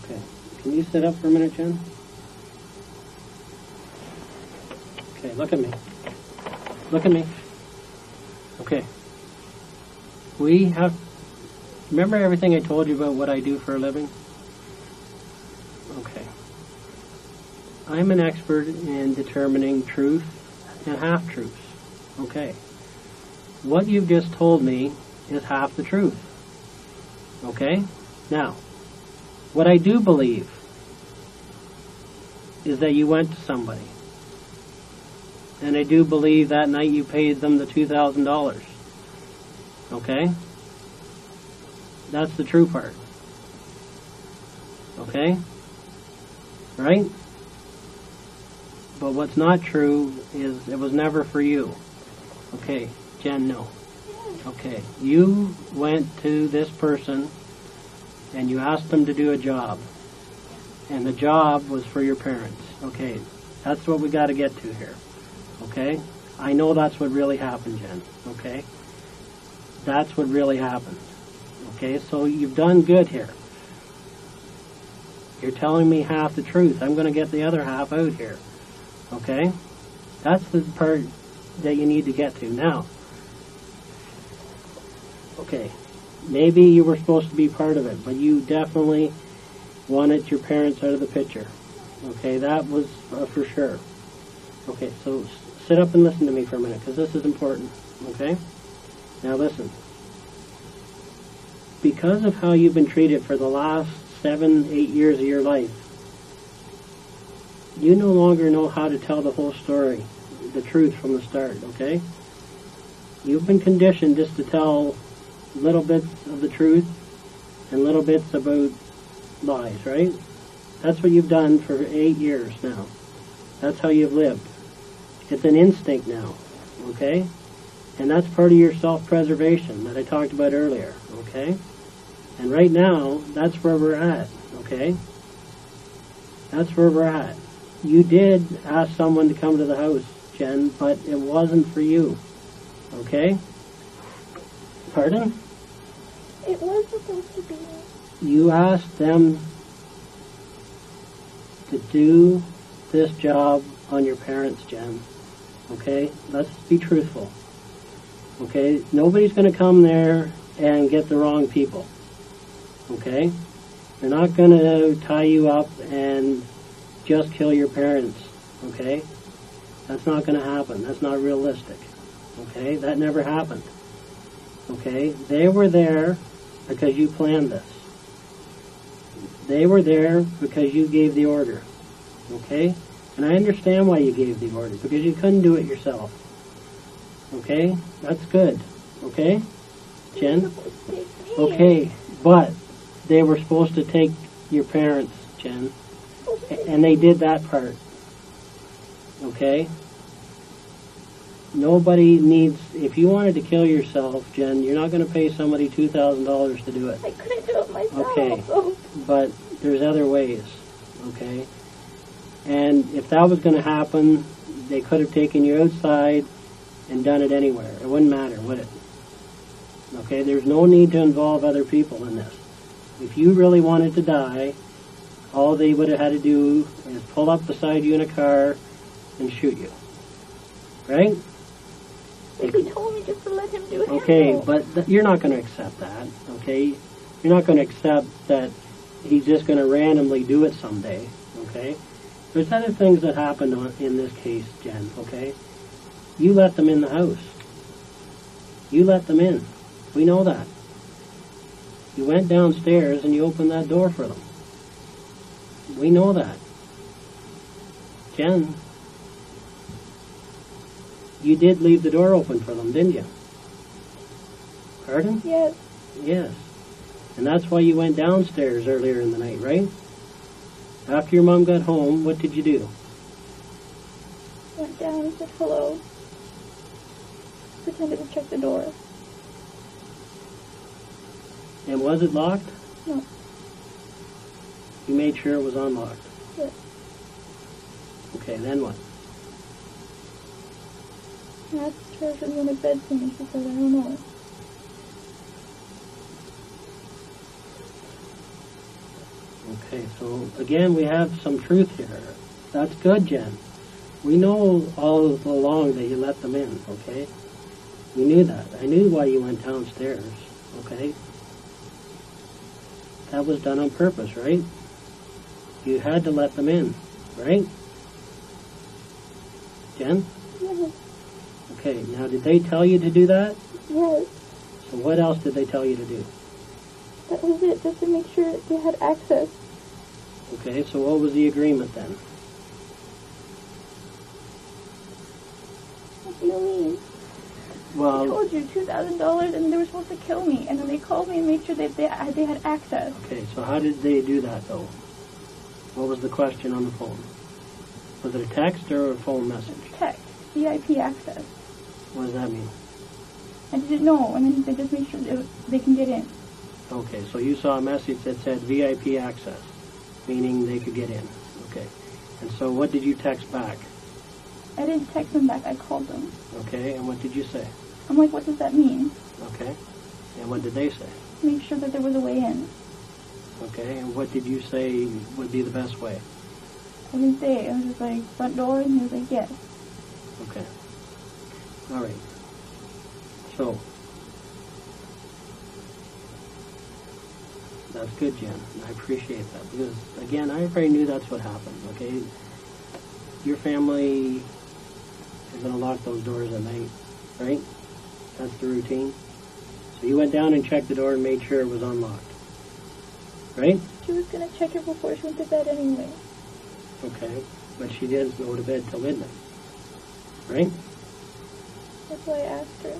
Okay. Can you sit up for a minute, Jen? Okay, look at me. Look at me. Okay. We have... Remember everything I told you about what I do for a living? Okay. I'm an expert in determining truth and half-truths. Okay. What you've just told me is half the truth. Okay? Now, what I do believe is that you went to somebody. And I do believe that night you paid them the $2,000. Okay? That's the true part. Okay? Right? But what's not true is it was never for you. Okay, Jen, no. Okay, you went to this person and you asked them to do a job. And the job was for your parents. Okay, that's what we got to get to here. Okay? I know that's what really happened, Jen. Okay? That's what really happened. Okay, so you've done good here. You're telling me half the truth. I'm going to get the other half out here. Okay? That's the part that you need to get to now. Okay, maybe you were supposed to be part of it, but you definitely wanted your parents out of the picture. Okay, that was for sure. Okay, so sit up and listen to me for a minute, because this is important. Okay? Now listen. Because of how you've been treated for the last 7, 8 years of your life, you no longer know how to tell the whole story, the truth from the start, okay? You've been conditioned just to tell little bits of the truth and little bits about lies, right? That's what you've done for 8 years now. That's how you've lived. It's an instinct now, okay? And that's part of your self-preservation that I talked about earlier, okay? And right now, that's where we're at, okay? That's where we're at. You did ask someone to come to the house, Jen, but it wasn't for you, okay? Pardon? It was supposed to be. You asked them to do this job on your parents, Jen, okay? Let's be truthful, okay? Nobody's going to come there and get the wrong people. Okay? They're not going to tie you up and just kill your parents. Okay? That's not going to happen. That's not realistic. Okay? That never happened. Okay? They were there because you planned this. They were there because you gave the order. Okay? And I understand why you gave the order, because you couldn't do it yourself. Okay? That's good. Okay? Jen? Okay, but they were supposed to take your parents, Jen. And they did that part. Okay? Nobody needs... If you wanted to kill yourself, Jen, you're not going to pay somebody $2,000 to do it. I couldn't do it myself. Okay, but there's other ways. Okay? And if that was going to happen, they could have taken you outside and done it anywhere. It wouldn't matter, would it? Okay? There's no need to involve other people in this. If you really wanted to die, all they would have had to do is pull up beside you in a car and shoot you. Right? He told me just to let him do it. Okay, but you're not going to accept that, okay? You're not going to accept that he's just going to randomly do it someday, okay? There's other things that happened in this case, Jen, okay? You let them in the house. You let them in. We know that. You went downstairs and you opened that door for them. We know that. Jen, you did leave the door open for them, didn't you? Pardon? Yes. Yes. And that's why you went downstairs earlier in the night, right? After your mom got home, what did you do? Went down and said hello. Pretended to check the door. And was it locked? No. You made sure it was unlocked. Yes. Okay, then what? I asked her if she was going to bed for me. She said, I don't know. Okay, so again, we have some truth here. That's good, Jen. We know all along that you let them in, okay? We knew that. I knew why you went downstairs, okay? That was done on purpose, right? You had to let them in, right? Jen? Yes. Okay, now did they tell you to do that? Yes. So what else did they tell you to do? That was it, just to make sure they had access. Okay, so what was the agreement then? What do you mean? I Well, told you $2,000 and they were supposed to kill me. And then they called me and made sure that they had access. okay, so how did they do that though? What was the question on the phone? Was it a text or a phone message? Text. VIP access. What does that mean? I didn't know. And then they just made sure they can get in. Okay, so you saw a message that said VIP access, meaning they could get in. Okay. And so what did you text back? I didn't text them back. I called them. Okay, and what did you say? I'm like, what does that mean? Okay. And what did they say? Make sure that there was a way in. Okay, and what did you say would be the best way? I didn't say. I was just like, front door, and he was like, yes. Okay. All right. So, that's good, Jen. I appreciate that because, again, I already knew that's what happened, okay? Your family is going to lock those doors at night, right? That's the routine. So you went down and checked the door and made sure it was unlocked, right? She was going to check it before she went to bed anyway. Okay. But she didn't go to bed till midnight, right? That's why I asked her.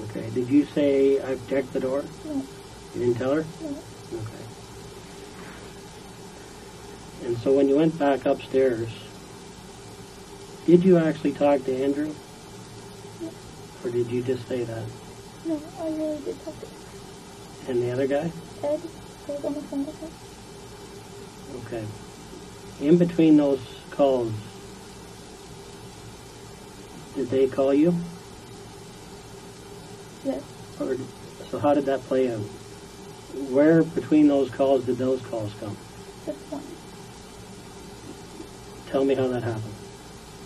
Okay. Did you say, I've checked the door? No. You didn't tell her? No. Okay. And so when you went back upstairs, did you actually talk to Andrew? No. Or did you just say that? No, I really did talk to him. And the other guy? Ed, I was on the phone with him. Okay. In between those calls, did they call you? Yes. Or, so how did that play out? Where between those calls did those calls come? Just one. Tell me how that happened.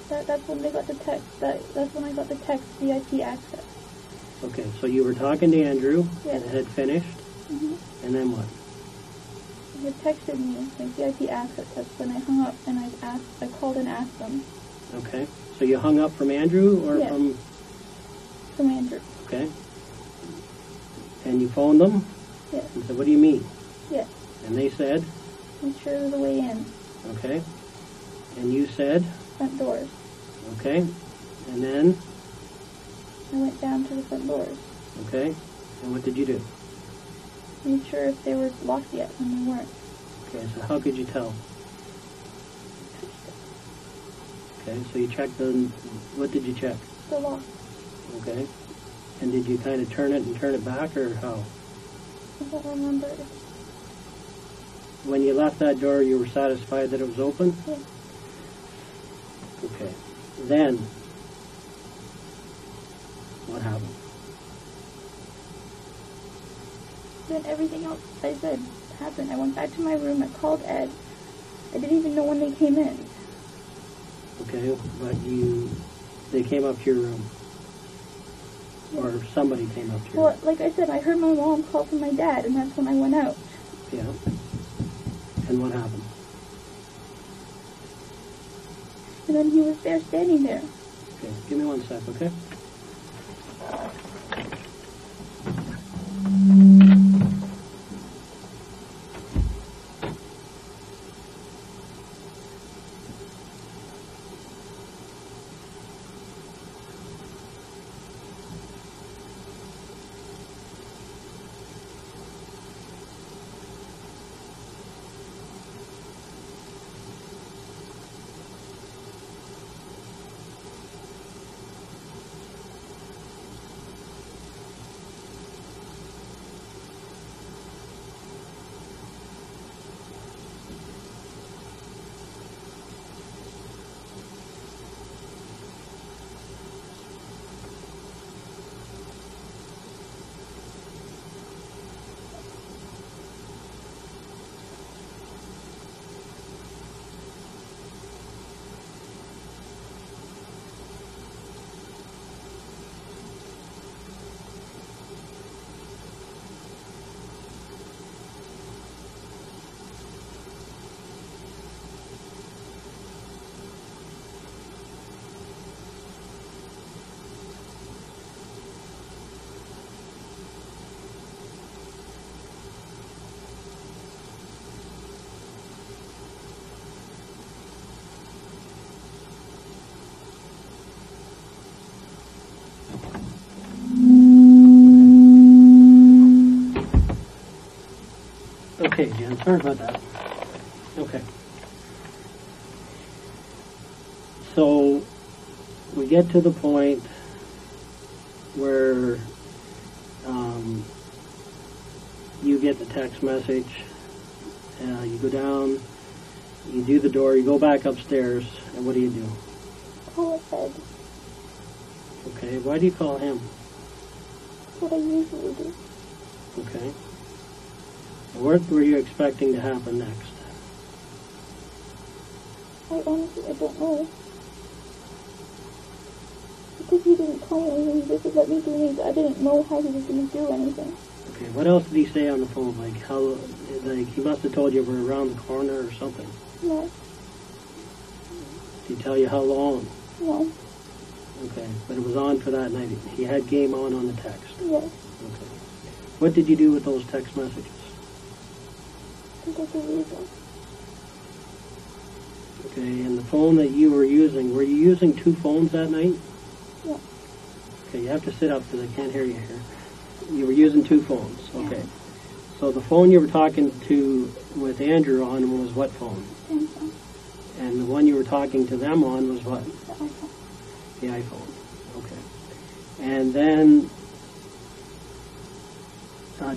That's when they got the text. That's when I got the text VIP access. Okay, so you were talking to Andrew, Yes. and it had finished, Mm-hmm. and then what? He had texted me like VIP access. That's when I hung up and I called and asked them. Okay, so you hung up from Andrew or Yes. From Andrew. Okay. And you phoned them Yes. and said, what do you mean? Yes. And they said, Make sure there was a way in. okay. And you said, Front doors. okay. And then, I went down to the front doors. okay. And what did you do? Made sure if they were locked yet, and they weren't. Okay, so how could you tell? Okay, so you checked what did you check? The lock. Okay. And did you kind of turn it and turn it back, or how? I don't remember. When you left that door, you were satisfied that it was open? Yes. Okay. Then, what happened? Then everything else I said happened. I went back to my room. I called Ed. I didn't even know when they came in. Okay, but they came up to your room. Or somebody came up to your Well, room. like I said, I heard my mom call from my dad, and that's when I went out. Yeah. And what happened? And then he was there, standing there. Okay, give me 1 sec, okay? Okay, Jen, sorry about that. Okay. So, we get to the point where you get the text message, you go down, you do the door, you go back upstairs, and what do? Call ahead. Okay, why do you call him? That's what I usually do. Okay. And what were you expecting to happen next? I honestly, I don't know. Because he didn't tell me, he just let me do things. I didn't know how he was going to do anything. Okay, what else did he say on the phone? Like he must have told you we're around the corner or something. No. Did he tell you how long? No. Okay, but it was on for that night. He had game on the text. Yes. Okay. What did you do with those text messages? I think I can read them. Okay, and the phone that you were you using two phones that night? Yeah. Okay, you have to sit up because I can't hear you here. You were using two phones, okay. So the phone you were talking to with Andrew on was what phone? Samsung. And the one you were talking to them on was what? The iPhone. The iPhone, okay. And then,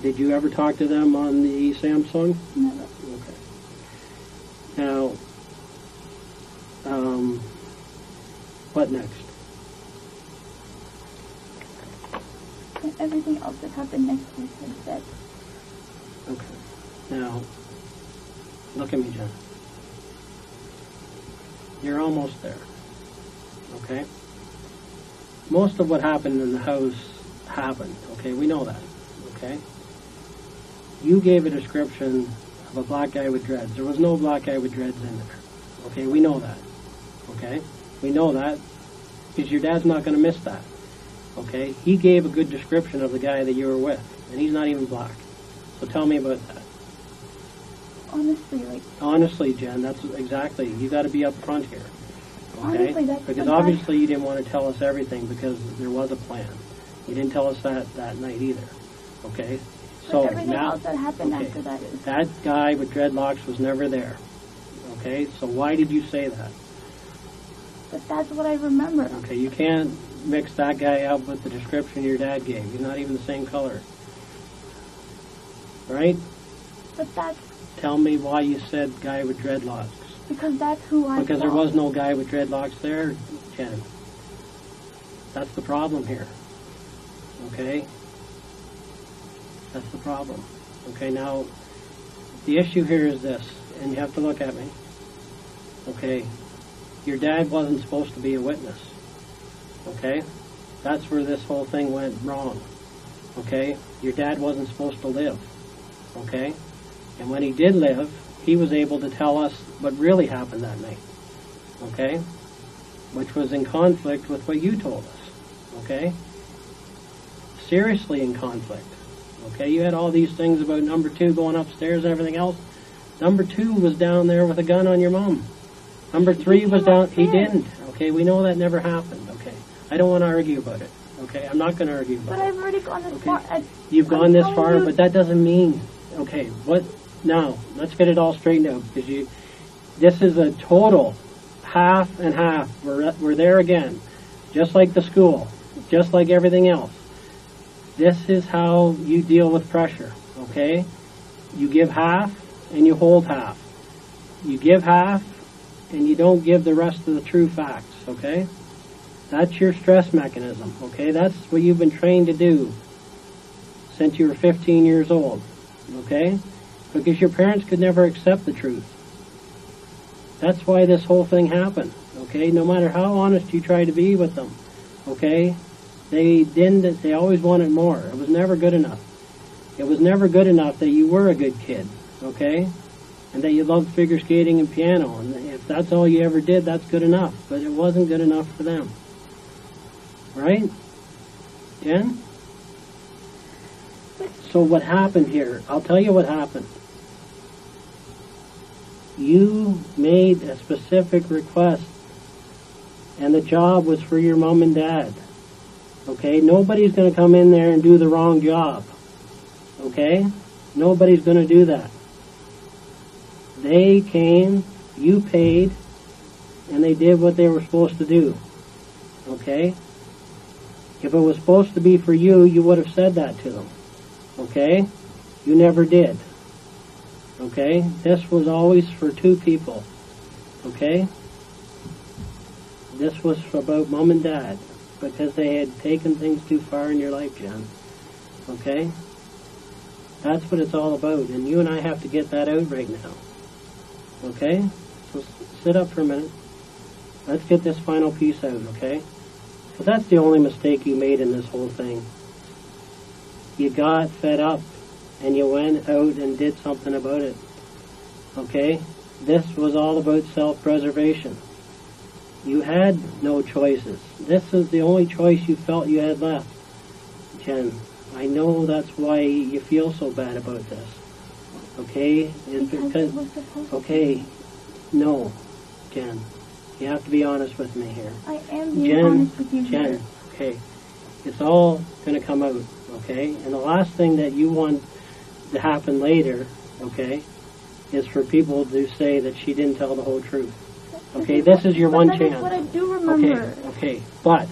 did you ever talk to them on the Samsung? Never. Okay. Now, what next? And everything else that happened next week was said. Okay. Now, look at me, Jen. You're almost there. Okay? Most of what happened in the house happened. Okay? We know that. Okay? You gave a description of a black guy with dreads. There was no black guy with dreads in there. Okay? We know that. Okay? We know that because your dad's not going to miss that. Okay? He gave a good description of the guy that you were with, and he's not even black. So tell me about that. Honestly, Jen, that's exactly. You got to be up front here. Okay? Honestly, that's because the obviously you didn't want to tell us everything because there was a plan. You didn't tell us that night either. Okay? So everything now, else that happened okay, after that is... that guy with dreadlocks was never there. Okay? So why did you say that? But that's what I remember. Okay, you can't mix that guy up with the description your dad gave. He's not even the same color. Right? But that's... Tell me why you said guy with dreadlocks. Because that's who I Because saw. there was no guy with dreadlocks there, Jen. That's the problem here. Okay? That's the problem. Okay, now, the issue here is this, and you have to look at me. Okay? Your dad wasn't supposed to be a witness. Okay? That's where this whole thing went wrong. Okay? Your dad wasn't supposed to live. Okay? And when he did live, he was able to tell us what really happened that night. Okay? which was in conflict with what you told us, okay? Seriously in conflict, okay? You had all these things about number 2 going upstairs and everything else. Number 2 was down there with a gun on your mom. Number 3 was down, he didn't, okay? We know that never happened, okay? I don't want to argue about it, okay? I'm not going to argue about it. But I've already gone this far. You've gone this far, but that doesn't mean, okay, what, now, let's get it all straightened out, because this is a total half and half. We're there again, just like the school, just like everything else. This is how you deal with pressure, okay? You give half and you hold half. You give half and you don't give the rest of the true facts, okay? That's your stress mechanism, okay? That's what you've been trained to do since you were 15 years old, okay? Because your parents could never accept the truth. That's why this whole thing happened, okay? No matter how honest you try to be with them, okay? They always wanted more. It was never good enough. It was never good enough that you were a good kid, okay? And that you loved figure skating and piano. And if that's all you ever did, that's good enough. But it wasn't good enough for them. Right? Jen? So what happened here? I'll tell you what happened. You made a specific request, and the job was for your mom and dad. Okay? Nobody's going to come in there and do the wrong job. Okay? Nobody's going to do that. They came, you paid, and they did what they were supposed to do. Okay? If it was supposed to be for you, you would have said that to them. Okay? You never did. Okay? This was always for 2 people. Okay? This was about mom and dad, because they had taken things too far in your life, Jen. Okay? That's what it's all about, and you and I have to get that out right now. Okay? So sit up for a minute. Let's get this final piece out, okay? So that's the only mistake you made in this whole thing. You got fed up, and you went out and did something about it. Okay? This was all about self-preservation. You had no choices. This is the only choice you felt you had left. Jen, I know that's why you feel so bad about this. Okay? It's because okay, no, Jen. You have to be honest with me here. I am being honest with you, Jen, okay. It's all going to come out, okay? And the last thing that you want to happen later, okay, is for people to say that she didn't tell the whole truth. Okay, this is your one chance. That is what I do remember. Okay, but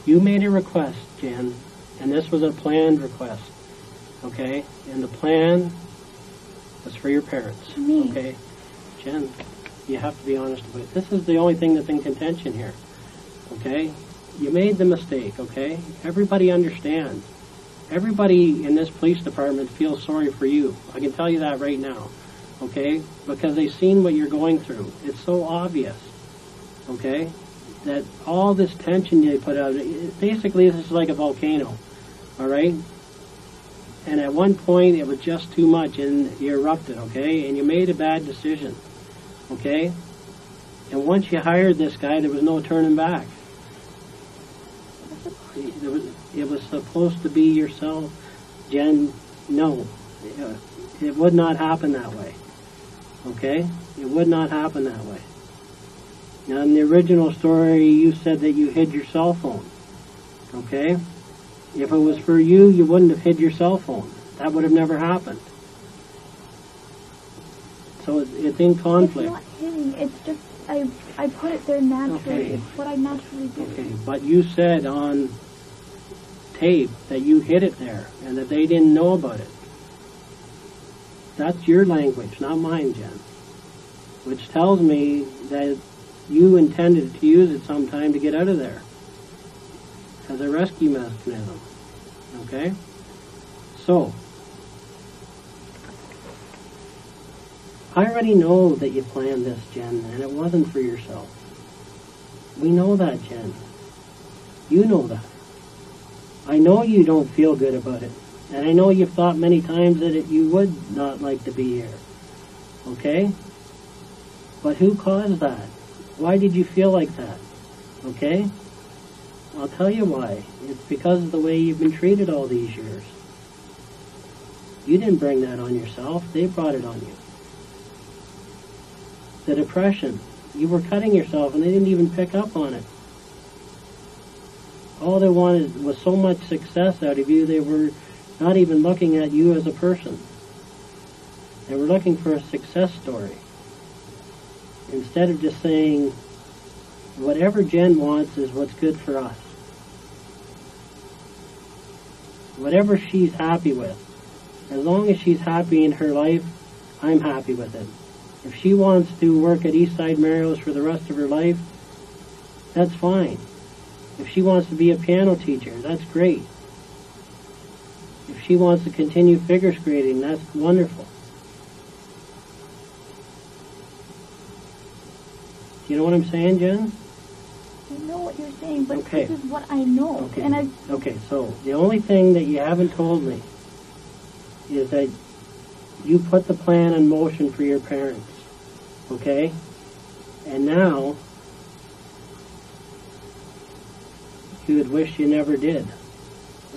you made a request, Jen, and this was a planned request, okay? And the plan was for your parents, Me. okay? Jen, you have to be honest about it. This is the only thing that's in contention here, okay? You made the mistake, okay? Everybody understands. Everybody in this police department feels sorry for you. I can tell you that right now, okay? Because they've seen what you're going through. It's so obvious, okay? That all this tension they put out, basically this is like a volcano, all right? And at one point it was just too much and you erupted, okay? And you made a bad decision, okay? And once you hired this guy, there was no turning back. It was supposed to be yourself, Jen. No, it would not happen that way. Okay? It would not happen that way. Now, in the original story, you said that you hid your cell phone. Okay? If it was for you, you wouldn't have hid your cell phone. That would have never happened. So it's in conflict. It's not hiding. It's just I put it there naturally. Okay. It's what I naturally do. Okay, but you said on tape that you hid it there and that they didn't know about it. That's your language, not mine, Jen. Which tells me that you intended to use it sometime to get out of there as a rescue mechanism. Okay? So, I already know that you planned this, Jen, and it wasn't for yourself. We know that, Jen. You know that. I know you don't feel good about it. And I know you've thought many times that you would not like to be here. Okay? But who caused that? Why did you feel like that? Okay? I'll tell you why. It's because of the way you've been treated all these years. You didn't bring that on yourself. They brought it on you. The depression. You were cutting yourself and they didn't even pick up on it. All they wanted was so much success out of you, they were not even looking at you as a person. They were looking for a success story. Instead of just saying, whatever Jen wants is what's good for us. Whatever she's happy with. As long as she's happy in her life, I'm happy with it. If she wants to work at Eastside Mario's for the rest of her life, that's fine. If she wants to be a piano teacher, that's great. If she wants to continue figure skating, that's wonderful. Do you know what I'm saying, Jen? I know what you're saying, but Okay. this is what I know. Okay. And Okay, so the only thing that you haven't told me is that you put the plan in motion for your parents. Okay? And now you would wish you never did.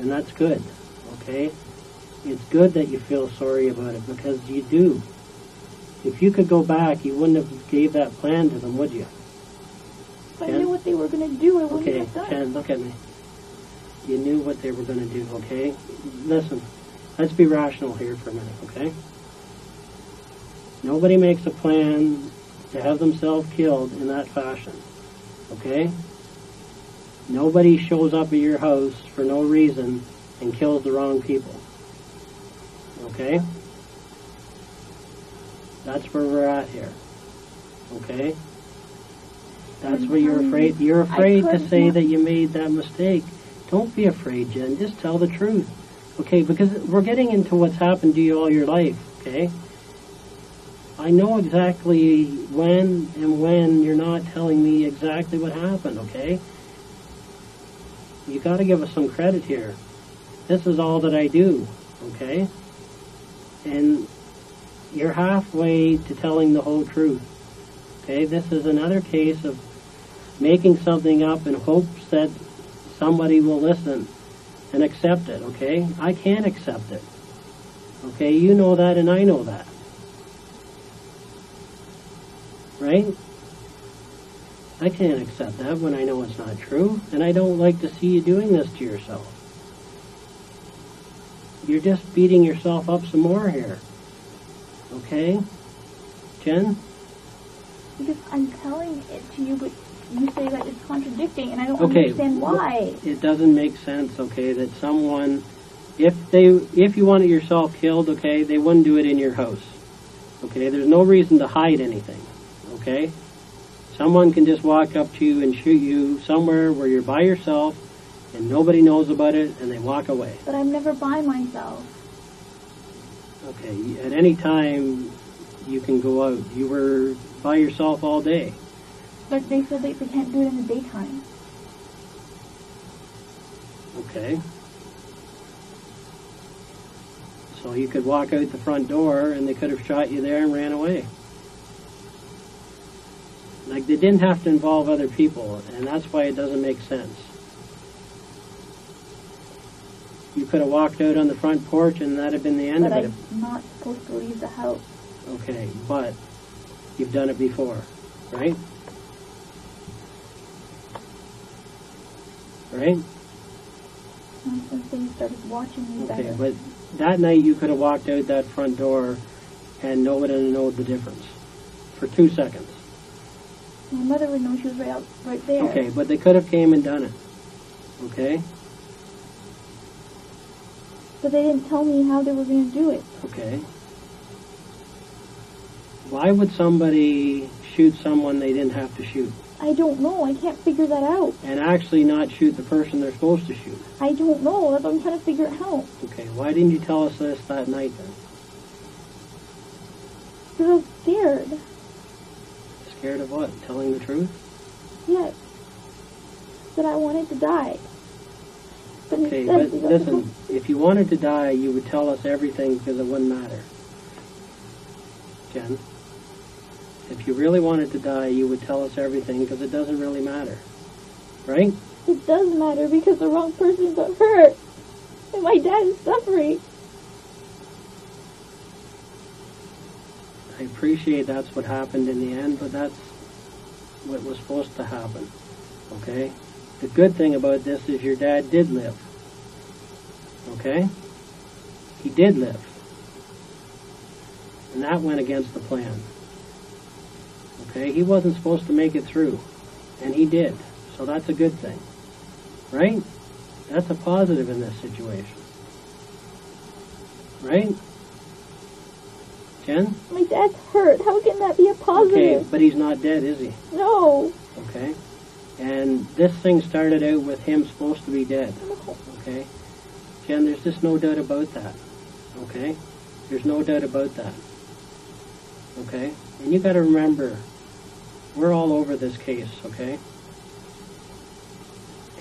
And that's good. Okay? It's good that you feel sorry about it because you do. If you could go back, you wouldn't have gave that plan to them, would you? if I knew what they were going to do, I wouldn't Okay, have done it. Jen, look at me. You knew what they were going to do, okay? Listen, let's be rational here for a minute, okay? Nobody makes a plan to have themselves killed in that fashion, okay? Nobody shows up at your house for no reason and kills the wrong people, okay? That's where we're at here, okay? That's what you're afraid. You're afraid to say that you made that mistake. Don't be afraid, Jen. Just tell the truth, okay? Because we're getting into what's happened to you all your life, okay? I know exactly when you're not telling me exactly what happened, okay? You got to give us some credit here. This is all that I do, okay? And you're halfway to telling the whole truth, okay? This is another case of making something up in hopes that somebody will listen and accept it, okay? I can't accept it, okay? You know that and I know that, right? I can't accept that when I know it's not true, and I don't like to see you doing this to yourself. You're just beating yourself up some more here, okay? Jen? Because I'm telling it to you, but you say that it's contradicting, and I don't Okay, understand why. It doesn't make sense, okay, that someone, if you wanted yourself killed, okay, they wouldn't do it in your house. Okay, there's no reason to hide anything, okay? Someone can just walk up to you and shoot you somewhere where you're by yourself and nobody knows about it and they walk away. But I'm never by myself. Okay, at any time you can go out. You were by yourself all day. But they said they can't do it in the daytime. Okay. So you could walk out the front door and they could have shot you there and ran away. Like, they didn't have to involve other people, and that's why it doesn't make sense. You could have walked out on the front porch and that'd have been the end But of it. I'm not supposed to leave the house. Okay, but you've done it before, right? Right? Not since they started watching me Okay, better. but that night you could have walked out that front door and nobody would have known the difference for 2 seconds. My mother would know she was right there. Okay, but they could have came and done it. Okay? But they didn't tell me how they were going to do it. Okay. Why would somebody shoot someone they didn't have to shoot? I don't know. I can't figure that out. And actually not shoot the person they're supposed to shoot? I don't know. That's what I'm trying to figure out. Okay, why didn't you tell us this that night then? Because I was scared. Scared of what? Telling the truth? Yes. That I wanted to die. But Okay, instead, but listen, if you wanted to die, you would tell us everything because it wouldn't matter. Jen? If you really wanted to die, you would tell us everything because it doesn't really matter. right? It does matter because the wrong person got hurt. And my dad is suffering. I appreciate that's what happened in the end, but that's what was supposed to happen, okay? The good thing about this is your dad did live, okay? He did live. And that went against the plan, okay? He wasn't supposed to make it through, and he did, so that's a good thing, right? That's a positive in this situation, right? Jen? My dad's hurt. How can that be a positive? Okay, but he's not dead, is he? No. Okay? And this thing started out with him supposed to be dead. Okay? Jen, there's just no doubt about that. Okay? There's no doubt about that. Okay? And you got to remember, we're all over this case, okay?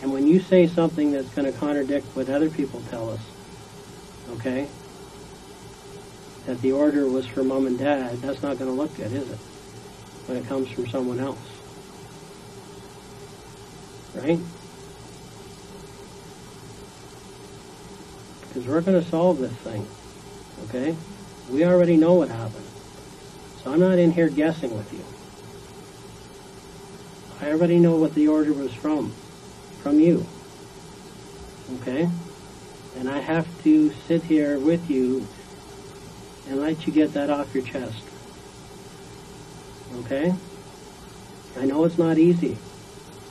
And when you say something that's going to contradict what other people tell us, okay, that the order was for mom and dad, that's not going to look good, is it? When it comes from someone else. Right? Because we're going to solve this thing, okay? We already know what happened. So I'm not in here guessing with you. I already know what the order was from you, okay? And I have to sit here with you and let you get that off your chest, okay? I know it's not easy,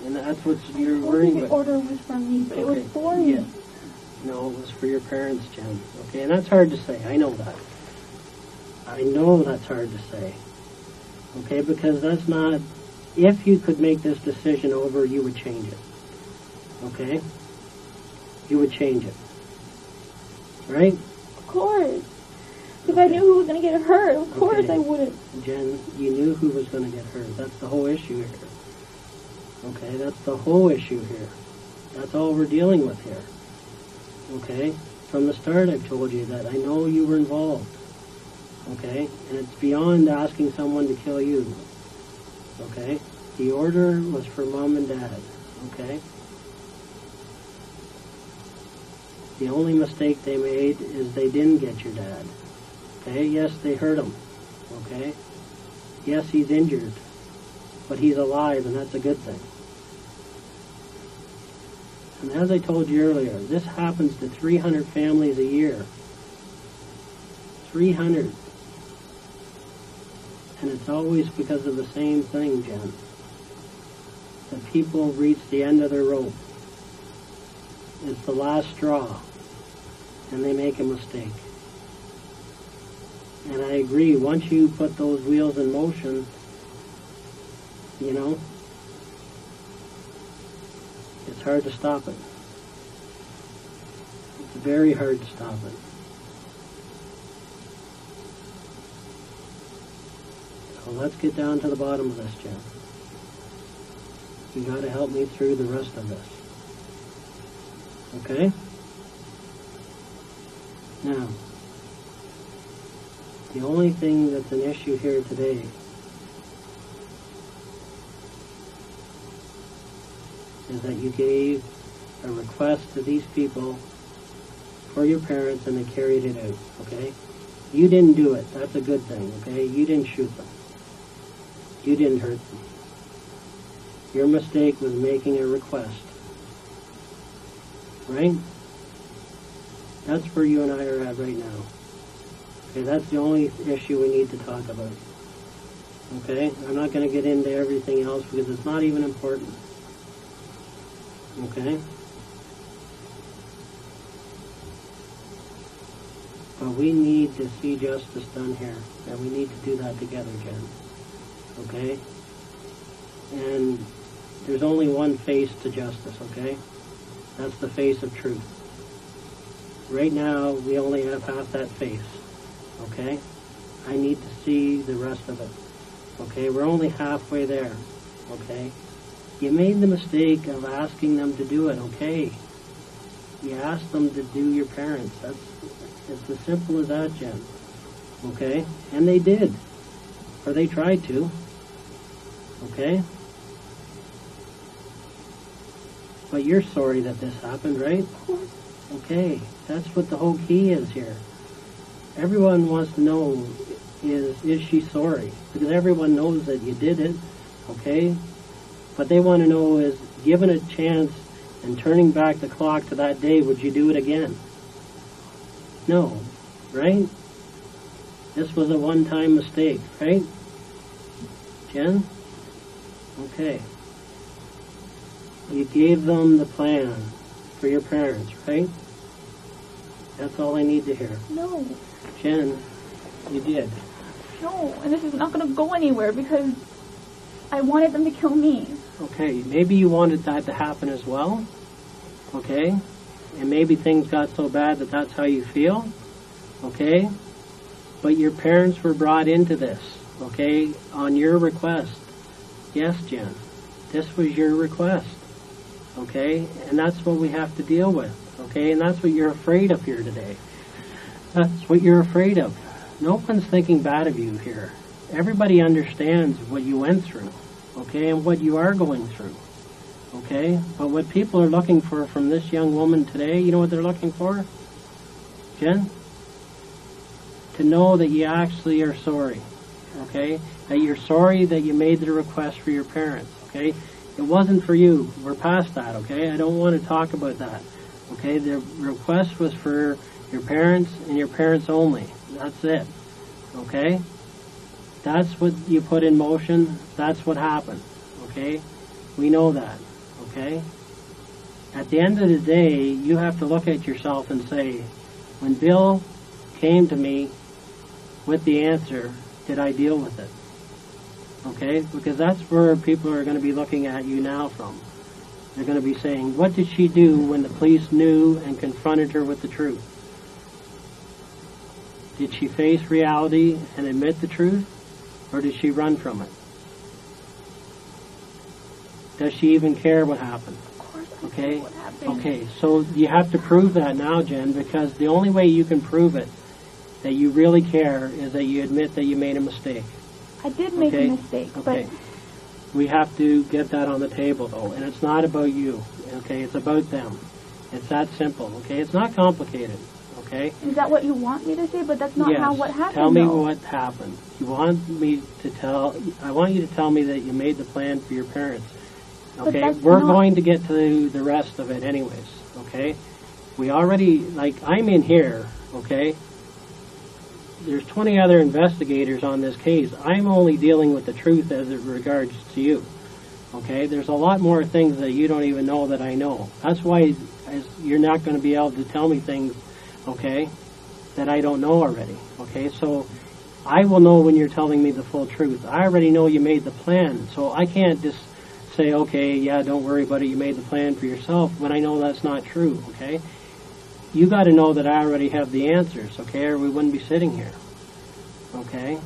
and that's what you're worried The about. order was from me, but it was for me. Yeah. No, it was for your parents, Jen, okay? And that's hard to say, I know that. I know that's hard to say, okay? Because that's not, if you could make this decision over, you would change it, okay? You would change it, right? Of course. If I knew who was going to get hurt, of course Okay. I wouldn't. Jen, you knew who was going to get hurt. That's the whole issue here. Okay, that's the whole issue here. That's all we're dealing with here. Okay? From the start I've told you that I know you were involved. Okay? And it's beyond asking someone to kill you. Okay? The order was for mom and dad. Okay? The only mistake they made is they didn't get your dad. Okay, yes, they hurt him. Okay? Yes, he's injured. But he's alive, and that's a good thing. And as I told you earlier, this happens to 300 families a year. 300. And it's always because of the same thing, Jen. That people reach the end of their rope. It's the last straw. And they make a mistake. And I agree, once you put those wheels in motion, you know, it's hard to stop it. It's very hard to stop it. So let's get down to the bottom of this, Jen. You got to help me through the rest of this. Okay? Now, the only thing that's an issue here today is that you gave a request to these people for your parents and they carried it out, okay? You didn't do it. That's a good thing, okay? You didn't shoot them. You didn't hurt them. Your mistake was making a request. Right? That's where you and I are at right now. Okay, that's the only issue we need to talk about. Okay? I'm not going to get into everything else because it's not even important. Okay? But we need to see justice done here. And we need to do that together, Jen. Okay? And there's only one face to justice, okay? That's the face of truth. Right now, we only have half that face. Okay? I need to see the rest of it. Okay? We're only halfway there. Okay? You made the mistake of asking them to do it. Okay? You asked them to do your parents. It's as simple as that, Jen. Okay? And they did. Or they tried to. Okay? But you're sorry that this happened, right? Okay, that's what the whole key is here. Everyone wants to know, is she sorry? Because everyone knows that you did it, okay? What they want to know is, given a chance and turning back the clock to that day, would you do it again? No, right? This was a one-time mistake, right? Jen? Okay. You gave them the plan for your parents, right? That's all I need to hear. No. Jen, you did. No, and this is not going to go anywhere because I wanted them to kill me. Okay, maybe you wanted that to happen as well, okay? And maybe things got so bad that that's how you feel, okay? But your parents were brought into this, okay, on your request. Yes, Jen, this was your request, okay? And that's what we have to deal with, okay? And that's what you're afraid of here today. That's what you're afraid of. No one's thinking bad of you here. Everybody understands what you went through, okay, and what you are going through, okay? But what people are looking for from this young woman today, you know what they're looking for? Jen? To know that you actually are sorry, okay? That you're sorry that you made the request for your parents, okay? It wasn't for you. We're past that, okay? I don't want to talk about that, okay? The request was for your parents and your parents only. That's it, okay? That's what you put in motion. That's what happened, okay? We know that, okay? At the end of the day, you have to look at yourself and say, when Bill came to me with the answer, did I deal with it? Okay? Because that's where people are going to be looking at you now from. They're going to be saying, what did she do when the police knew and confronted her with the truth? Did she face reality and admit the truth? Or did she run from it? Does she even care what happened? Of course I Okay? know what happened. Okay, so you have to prove that now, Jen, because the only way you can prove it, that you really care, is that you admit that you made a mistake. I did make Okay? a mistake, Okay. but We have to get that on the table, though, and it's not about you, okay? It's about them. It's that simple, okay? It's not complicated, okay? is that what you want me to say? But that's not Yes. how what happened. Tell me though. what happened. I want you to tell me that you made the plan for your parents. But Okay? that's We're not- going to get to the rest of it anyways, okay? We already, I'm in here, okay? There's 20 other investigators on this case. I'm only dealing with the truth as it regards to you, okay? There's a lot more things that you don't even know that I know. That's why you're not going to be able to tell me things, okay, that I don't know already, okay? So I will know when you're telling me the full truth. I already know you made the plan, so I can't just say, okay, yeah, don't worry about it, you made the plan for yourself, when I know that's not true, okay? You got to know that I already have the answers, okay, or we wouldn't be sitting here, okay?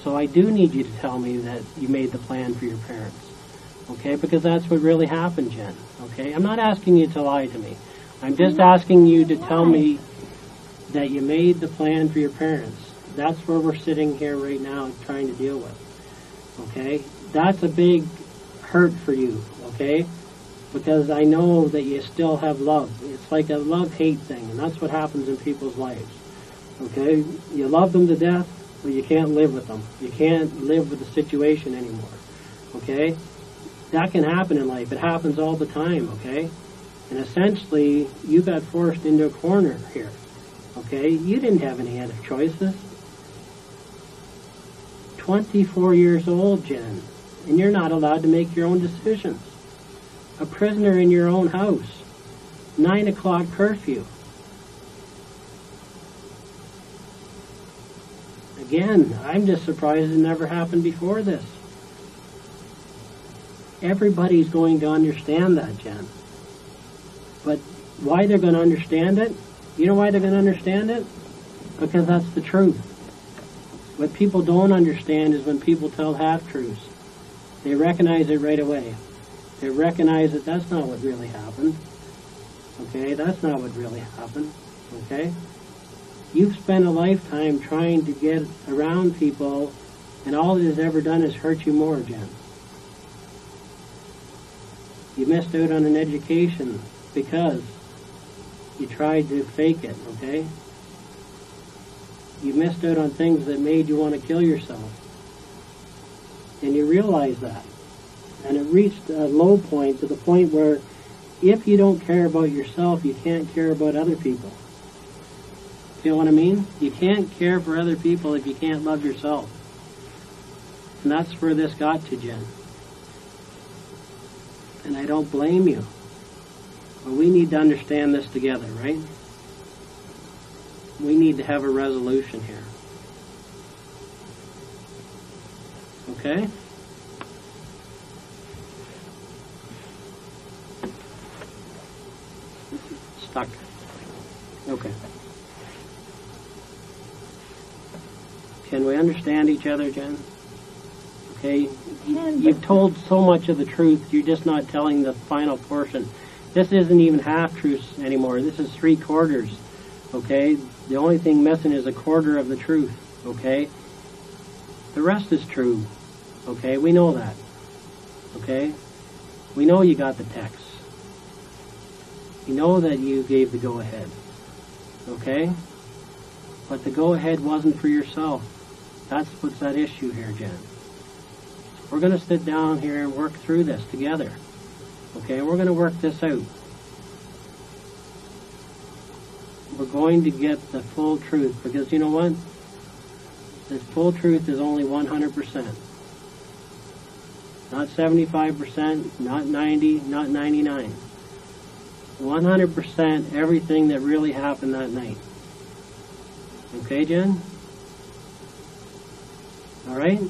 So I do need you to tell me that you made the plan for your parents, okay, because that's what really happened, Jen, okay? I'm not asking you to lie to me. I'm just asking you to tell me that you made the plan for your parents. That's where we're sitting here right now trying to deal with, okay? That's a big hurt for you, okay? Because I know that you still have love. It's like a love-hate thing, and that's what happens in people's lives, okay? You love them to death, but you can't live with them. You can't live with the situation anymore, okay? That can happen in life. It happens all the time, okay? And essentially, you got forced into a corner here, okay? You didn't have any other choices. 24 years old, Jen, and you're not allowed to make your own decisions. A prisoner in your own house. 9 o'clock curfew. Again, I'm just surprised it never happened before this. Everybody's going to understand that, Jen. But why they're going to understand it? You know why they're going to understand it? Because that's the truth. What people don't understand is when people tell half-truths. They recognize it right away. They recognize that that's not what really happened. Okay? That's not what really happened. Okay? You've spent a lifetime trying to get around people, and all it has ever done is hurt you more, Jen. You missed out on an education because you tried to fake it, okay? You missed out on things that made you want to kill yourself. And you realize that. And it reached a low point, to the point where if you don't care about yourself, you can't care about other people. Feel what I mean? You can't care for other people if you can't love yourself. And that's where this got to, Jen. And I don't blame you. But we need to understand this together, right? We need to have a resolution here. Okay? Stuck. Okay. Can we understand each other, Jen? Okay? You've told so much of the truth, you're just not telling the final portion. This isn't even half-truths anymore. This is 3/4. Okay? The only thing missing is 1/4 of the truth. Okay? The rest is true. Okay? We know that. Okay? We know you got the text. We know that you gave the go-ahead. Okay? But the go-ahead wasn't for yourself. That's what's at issue here, Jen. We're going to sit down here and work through this together. Okay? We're going to work this out. We're going to get the full truth, because you know what? The full truth is only 100%. Not 75%, not 90, not 99. 100% everything that really happened that night. Okay, Jen? All right?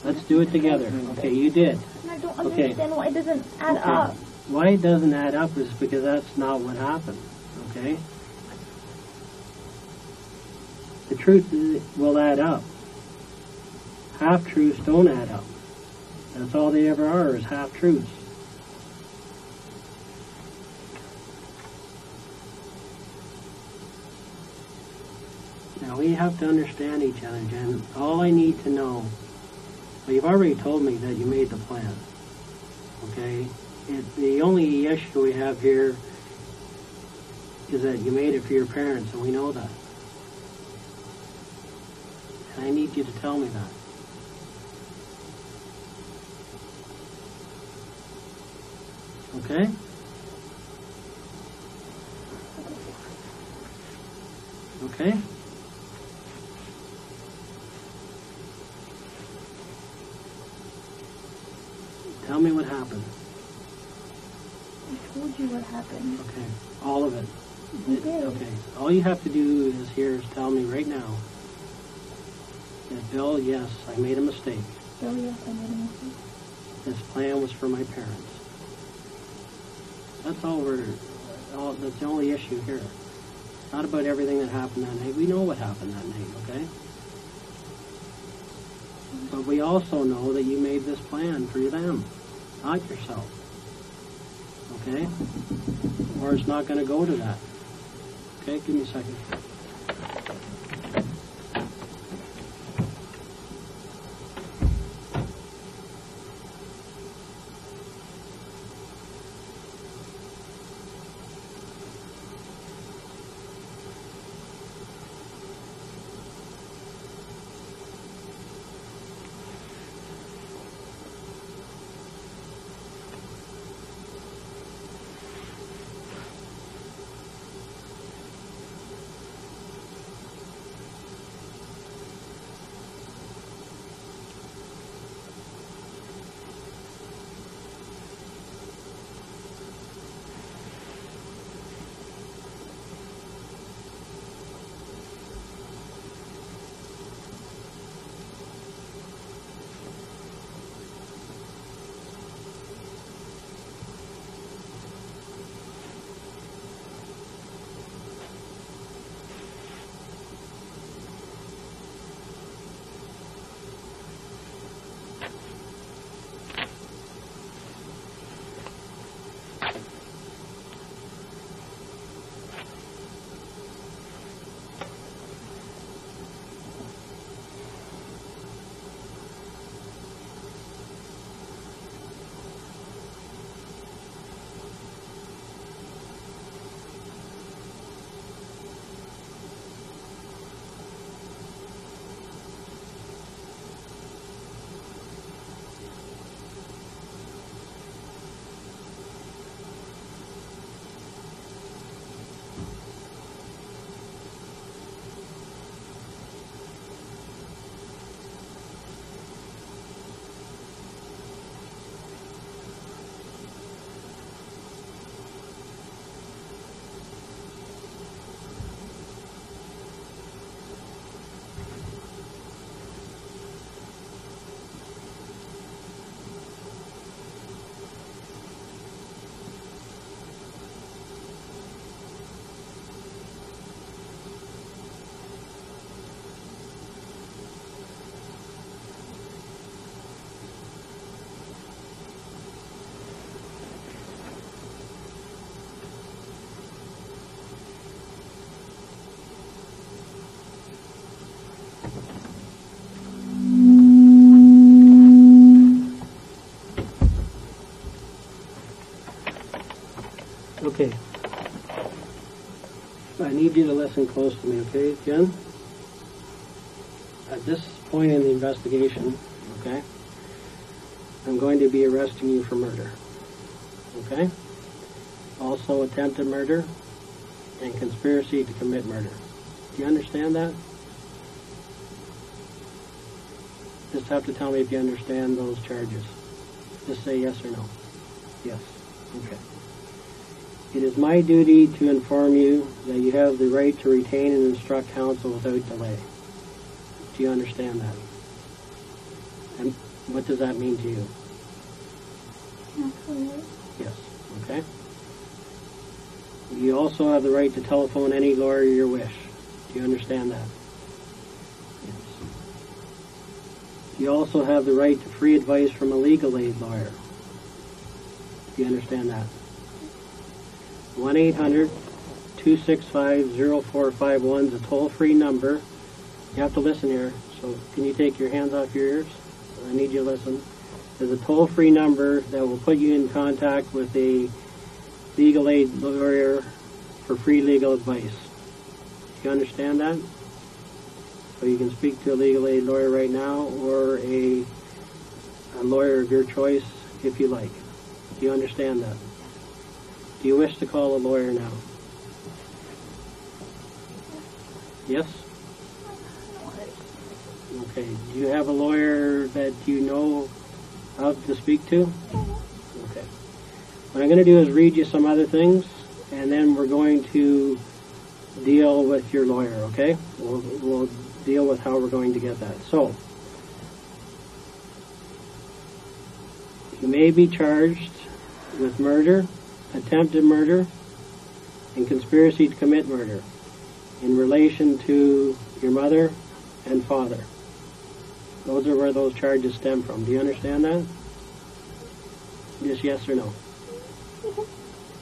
Let's do it together. Okay, you did. I don't understand why it doesn't add up. Why it doesn't add up is because that's not what happened. Okay? The truth will add up. Half-truths don't add up. That's all they ever are, is half-truths. Now we have to understand each other, Jen. All I need to know, well, you've already told me that you made the plan. Okay? The only issue we have here is that you made it for your parents, and we know that. And I need you to tell me that. Okay? Okay? Tell me what happened. I told you what happened. Okay. All of it. You did. Okay. All you have to do is tell me right now that, Bill, yes, I made a mistake. Bill, yes, I made a mistake. This plan was for my parents. That's that's the only issue here. It's not about everything that happened that night. We know what happened that night, okay? But we also know that you made this plan for them, not yourself. Okay? Or it's not going to go to that. Okay, give me a second. Okay. I need you to listen close to me, okay, Jen? At this point in the investigation, okay, I'm going to be arresting you for murder, okay? Also attempted murder and conspiracy to commit murder. Do you understand that? Just have to tell me if you understand those charges. Just say yes or no. Yes. Okay. It is my duty to inform you that you have the right to retain and instruct counsel without delay. Do you understand that? And what does that mean to you? Absolutely. Yes. Okay. You also have the right to telephone any lawyer you wish. Do you understand that? Yes. You also have the right to free advice from a legal aid lawyer. Do you understand that? 1-800-265-0451 is a toll-free number. You have to listen here, so can you take your hands off your ears? I need you to listen. There's a toll-free number that will put you in contact with a legal aid lawyer for free legal advice. Do you understand that? So you can speak to a legal aid lawyer right now or a lawyer of your choice if you like. Do you understand that? Do you wish to call a lawyer now? Yes? Okay. Do you have a lawyer that you know of to speak to? Okay. What I'm going to do is read you some other things, and then we're going to deal with your lawyer, okay? We'll deal with how we're going to get that. So, you may be charged with murder, attempted murder, and conspiracy to commit murder in relation to your mother and father. Those are where those charges stem from. Do you understand that? Just yes or no?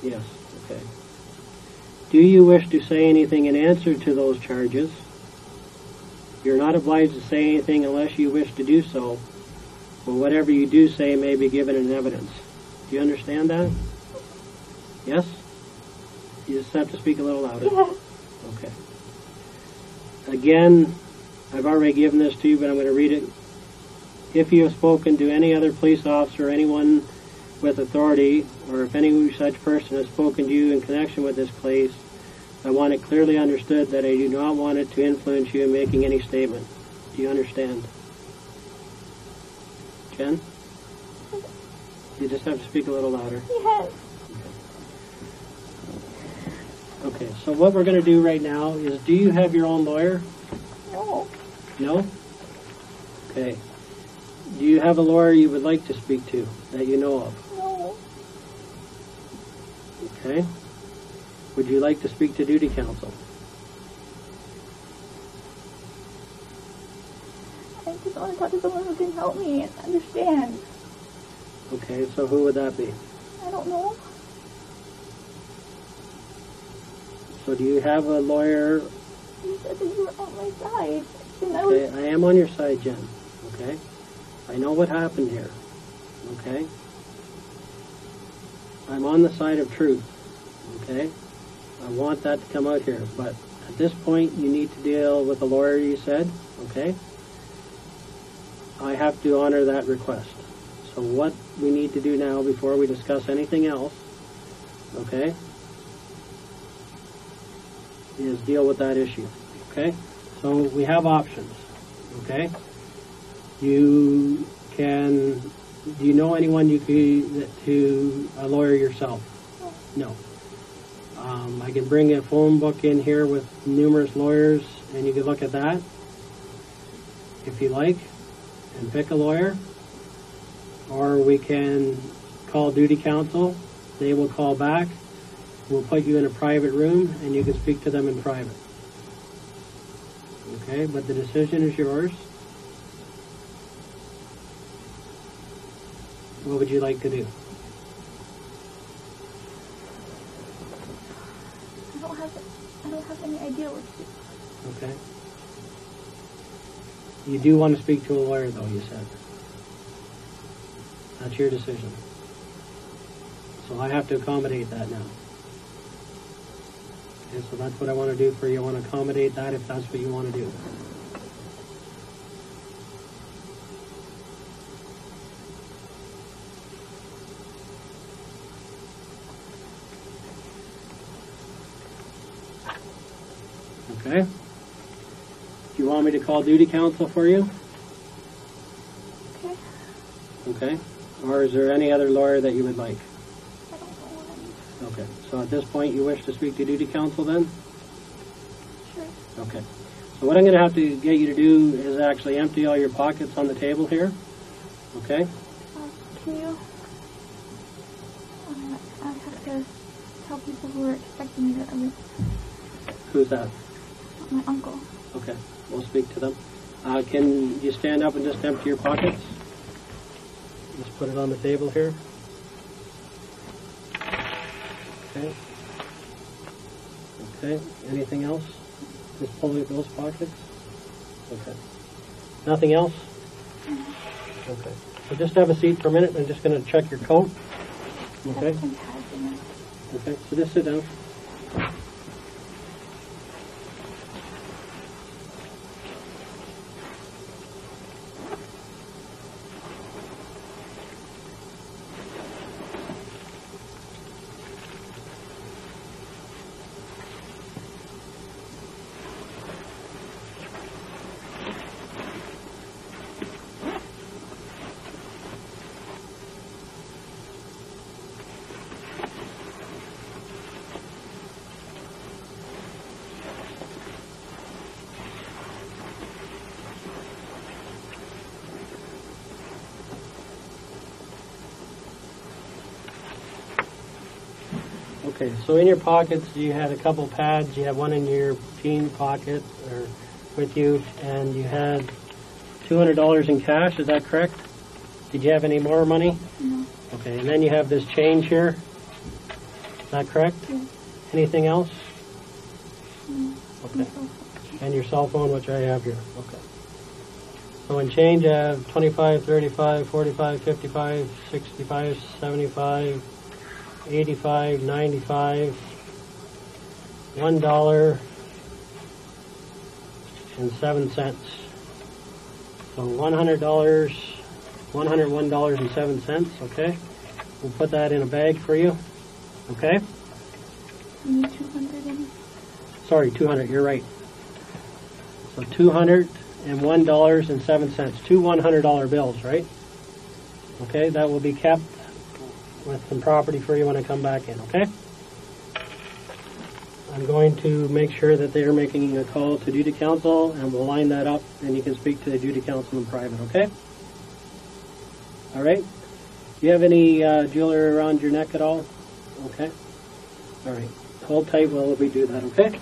Yes. Okay. Do you wish to say anything in answer to those charges? You're not obliged to say anything unless you wish to do so, but whatever you do say may be given in evidence. Do you understand that? Yes? You just have to speak a little louder. Yes. Okay. Again, I've already given this to you, but I'm going to read it. If you have spoken to any other police officer or anyone with authority, or if any such person has spoken to you in connection with this case, I want it clearly understood that I do not want it to influence you in making any statement. Do you understand? Jen? You just have to speak a little louder. Yes. Okay, so what we're going to do right now is, do you have your own lawyer? No. No? Okay. Do you have a lawyer you would like to speak to that you know of? No. Okay. Would you like to speak to duty counsel? I just want to talk to someone who can help me and understand. Okay, so who would that be? I don't know. So do you have a lawyer? You said that you were on my side. And I Okay, was... I am on your side, Jen. Okay? I know what happened here. Okay? I'm on the side of truth. Okay? I want that to come out here. But at this point, you need to deal with the lawyer you said. Okay? I have to honor that request. So what we need to do now before we discuss anything else, okay, is deal with that issue. Okay? So we have options. Okay? You can, do you know anyone you could, to a lawyer yourself? No. I can bring a phone book in here with numerous lawyers and you can look at that if you like and pick a lawyer. Or we can call duty counsel. They will call back. We'll put you in a private room and you can speak to them in private. Okay, but the decision is yours. What would you like to do? I don't have any idea what to do. Okay. You do want to speak to a lawyer, though, you said. That's your decision. So I have to accommodate that now. Okay, so that's what I want to do for you. I want to accommodate that if that's what you want to do. Okay. Do you want me to call duty counsel for you? Okay. Okay. Or is there any other lawyer that you would like? I don't know what Okay. So at this point, you wish to speak to duty counsel then? Sure. Okay. So what I'm going to have to get you to do is actually empty all your pockets on the table here. Okay? Can you? I have to tell people who are expecting me that Who's that? my uncle. Okay. We'll speak to them. Can you stand up and just empty your pockets? Just put it on the table here. Okay. Okay. Anything else? Just pull out those pockets. Okay. Nothing else? Okay. So just have a seat for a minute. I'm just going to check your coat. Okay. That's some pads in it. Okay. So just sit down. Okay, so in your pockets you had a couple pads. You had one in your jean pocket or with you, and you had $200 in cash. Is that correct? Did you have any more money? No. Okay, and then you have this change here. Is that correct? Yeah. Anything else? No. Okay. And your cell phone, which I have here. Okay. So in change, I have 25, 35, 45, 55, 65, 75, 85, 95, $1.07. So $100, $101.07. Okay. We'll put that in a bag for you. Okay. You need 200 in. Sorry, 200. You're right. So $201.07. Two $100 bills, right? Okay. That will be kept with some property for you when I come back in, okay? I'm going to make sure that they are making a call to duty counsel, and we'll line that up, and you can speak to the duty counsel in private, okay? All right? Do you have any jewelry around your neck at all? Okay. All right. Hold tight while we do that, okay?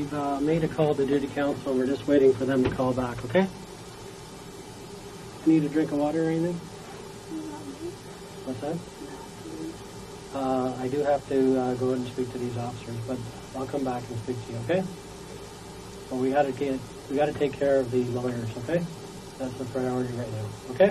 We've made a call to duty council, and we're just waiting for them to call back, okay? Need a drink of water or anything? What's that? I do have to go and speak to these officers, but I'll come back and speak to you, okay? But we got to take care of the lawyers, okay? That's the priority right now, okay?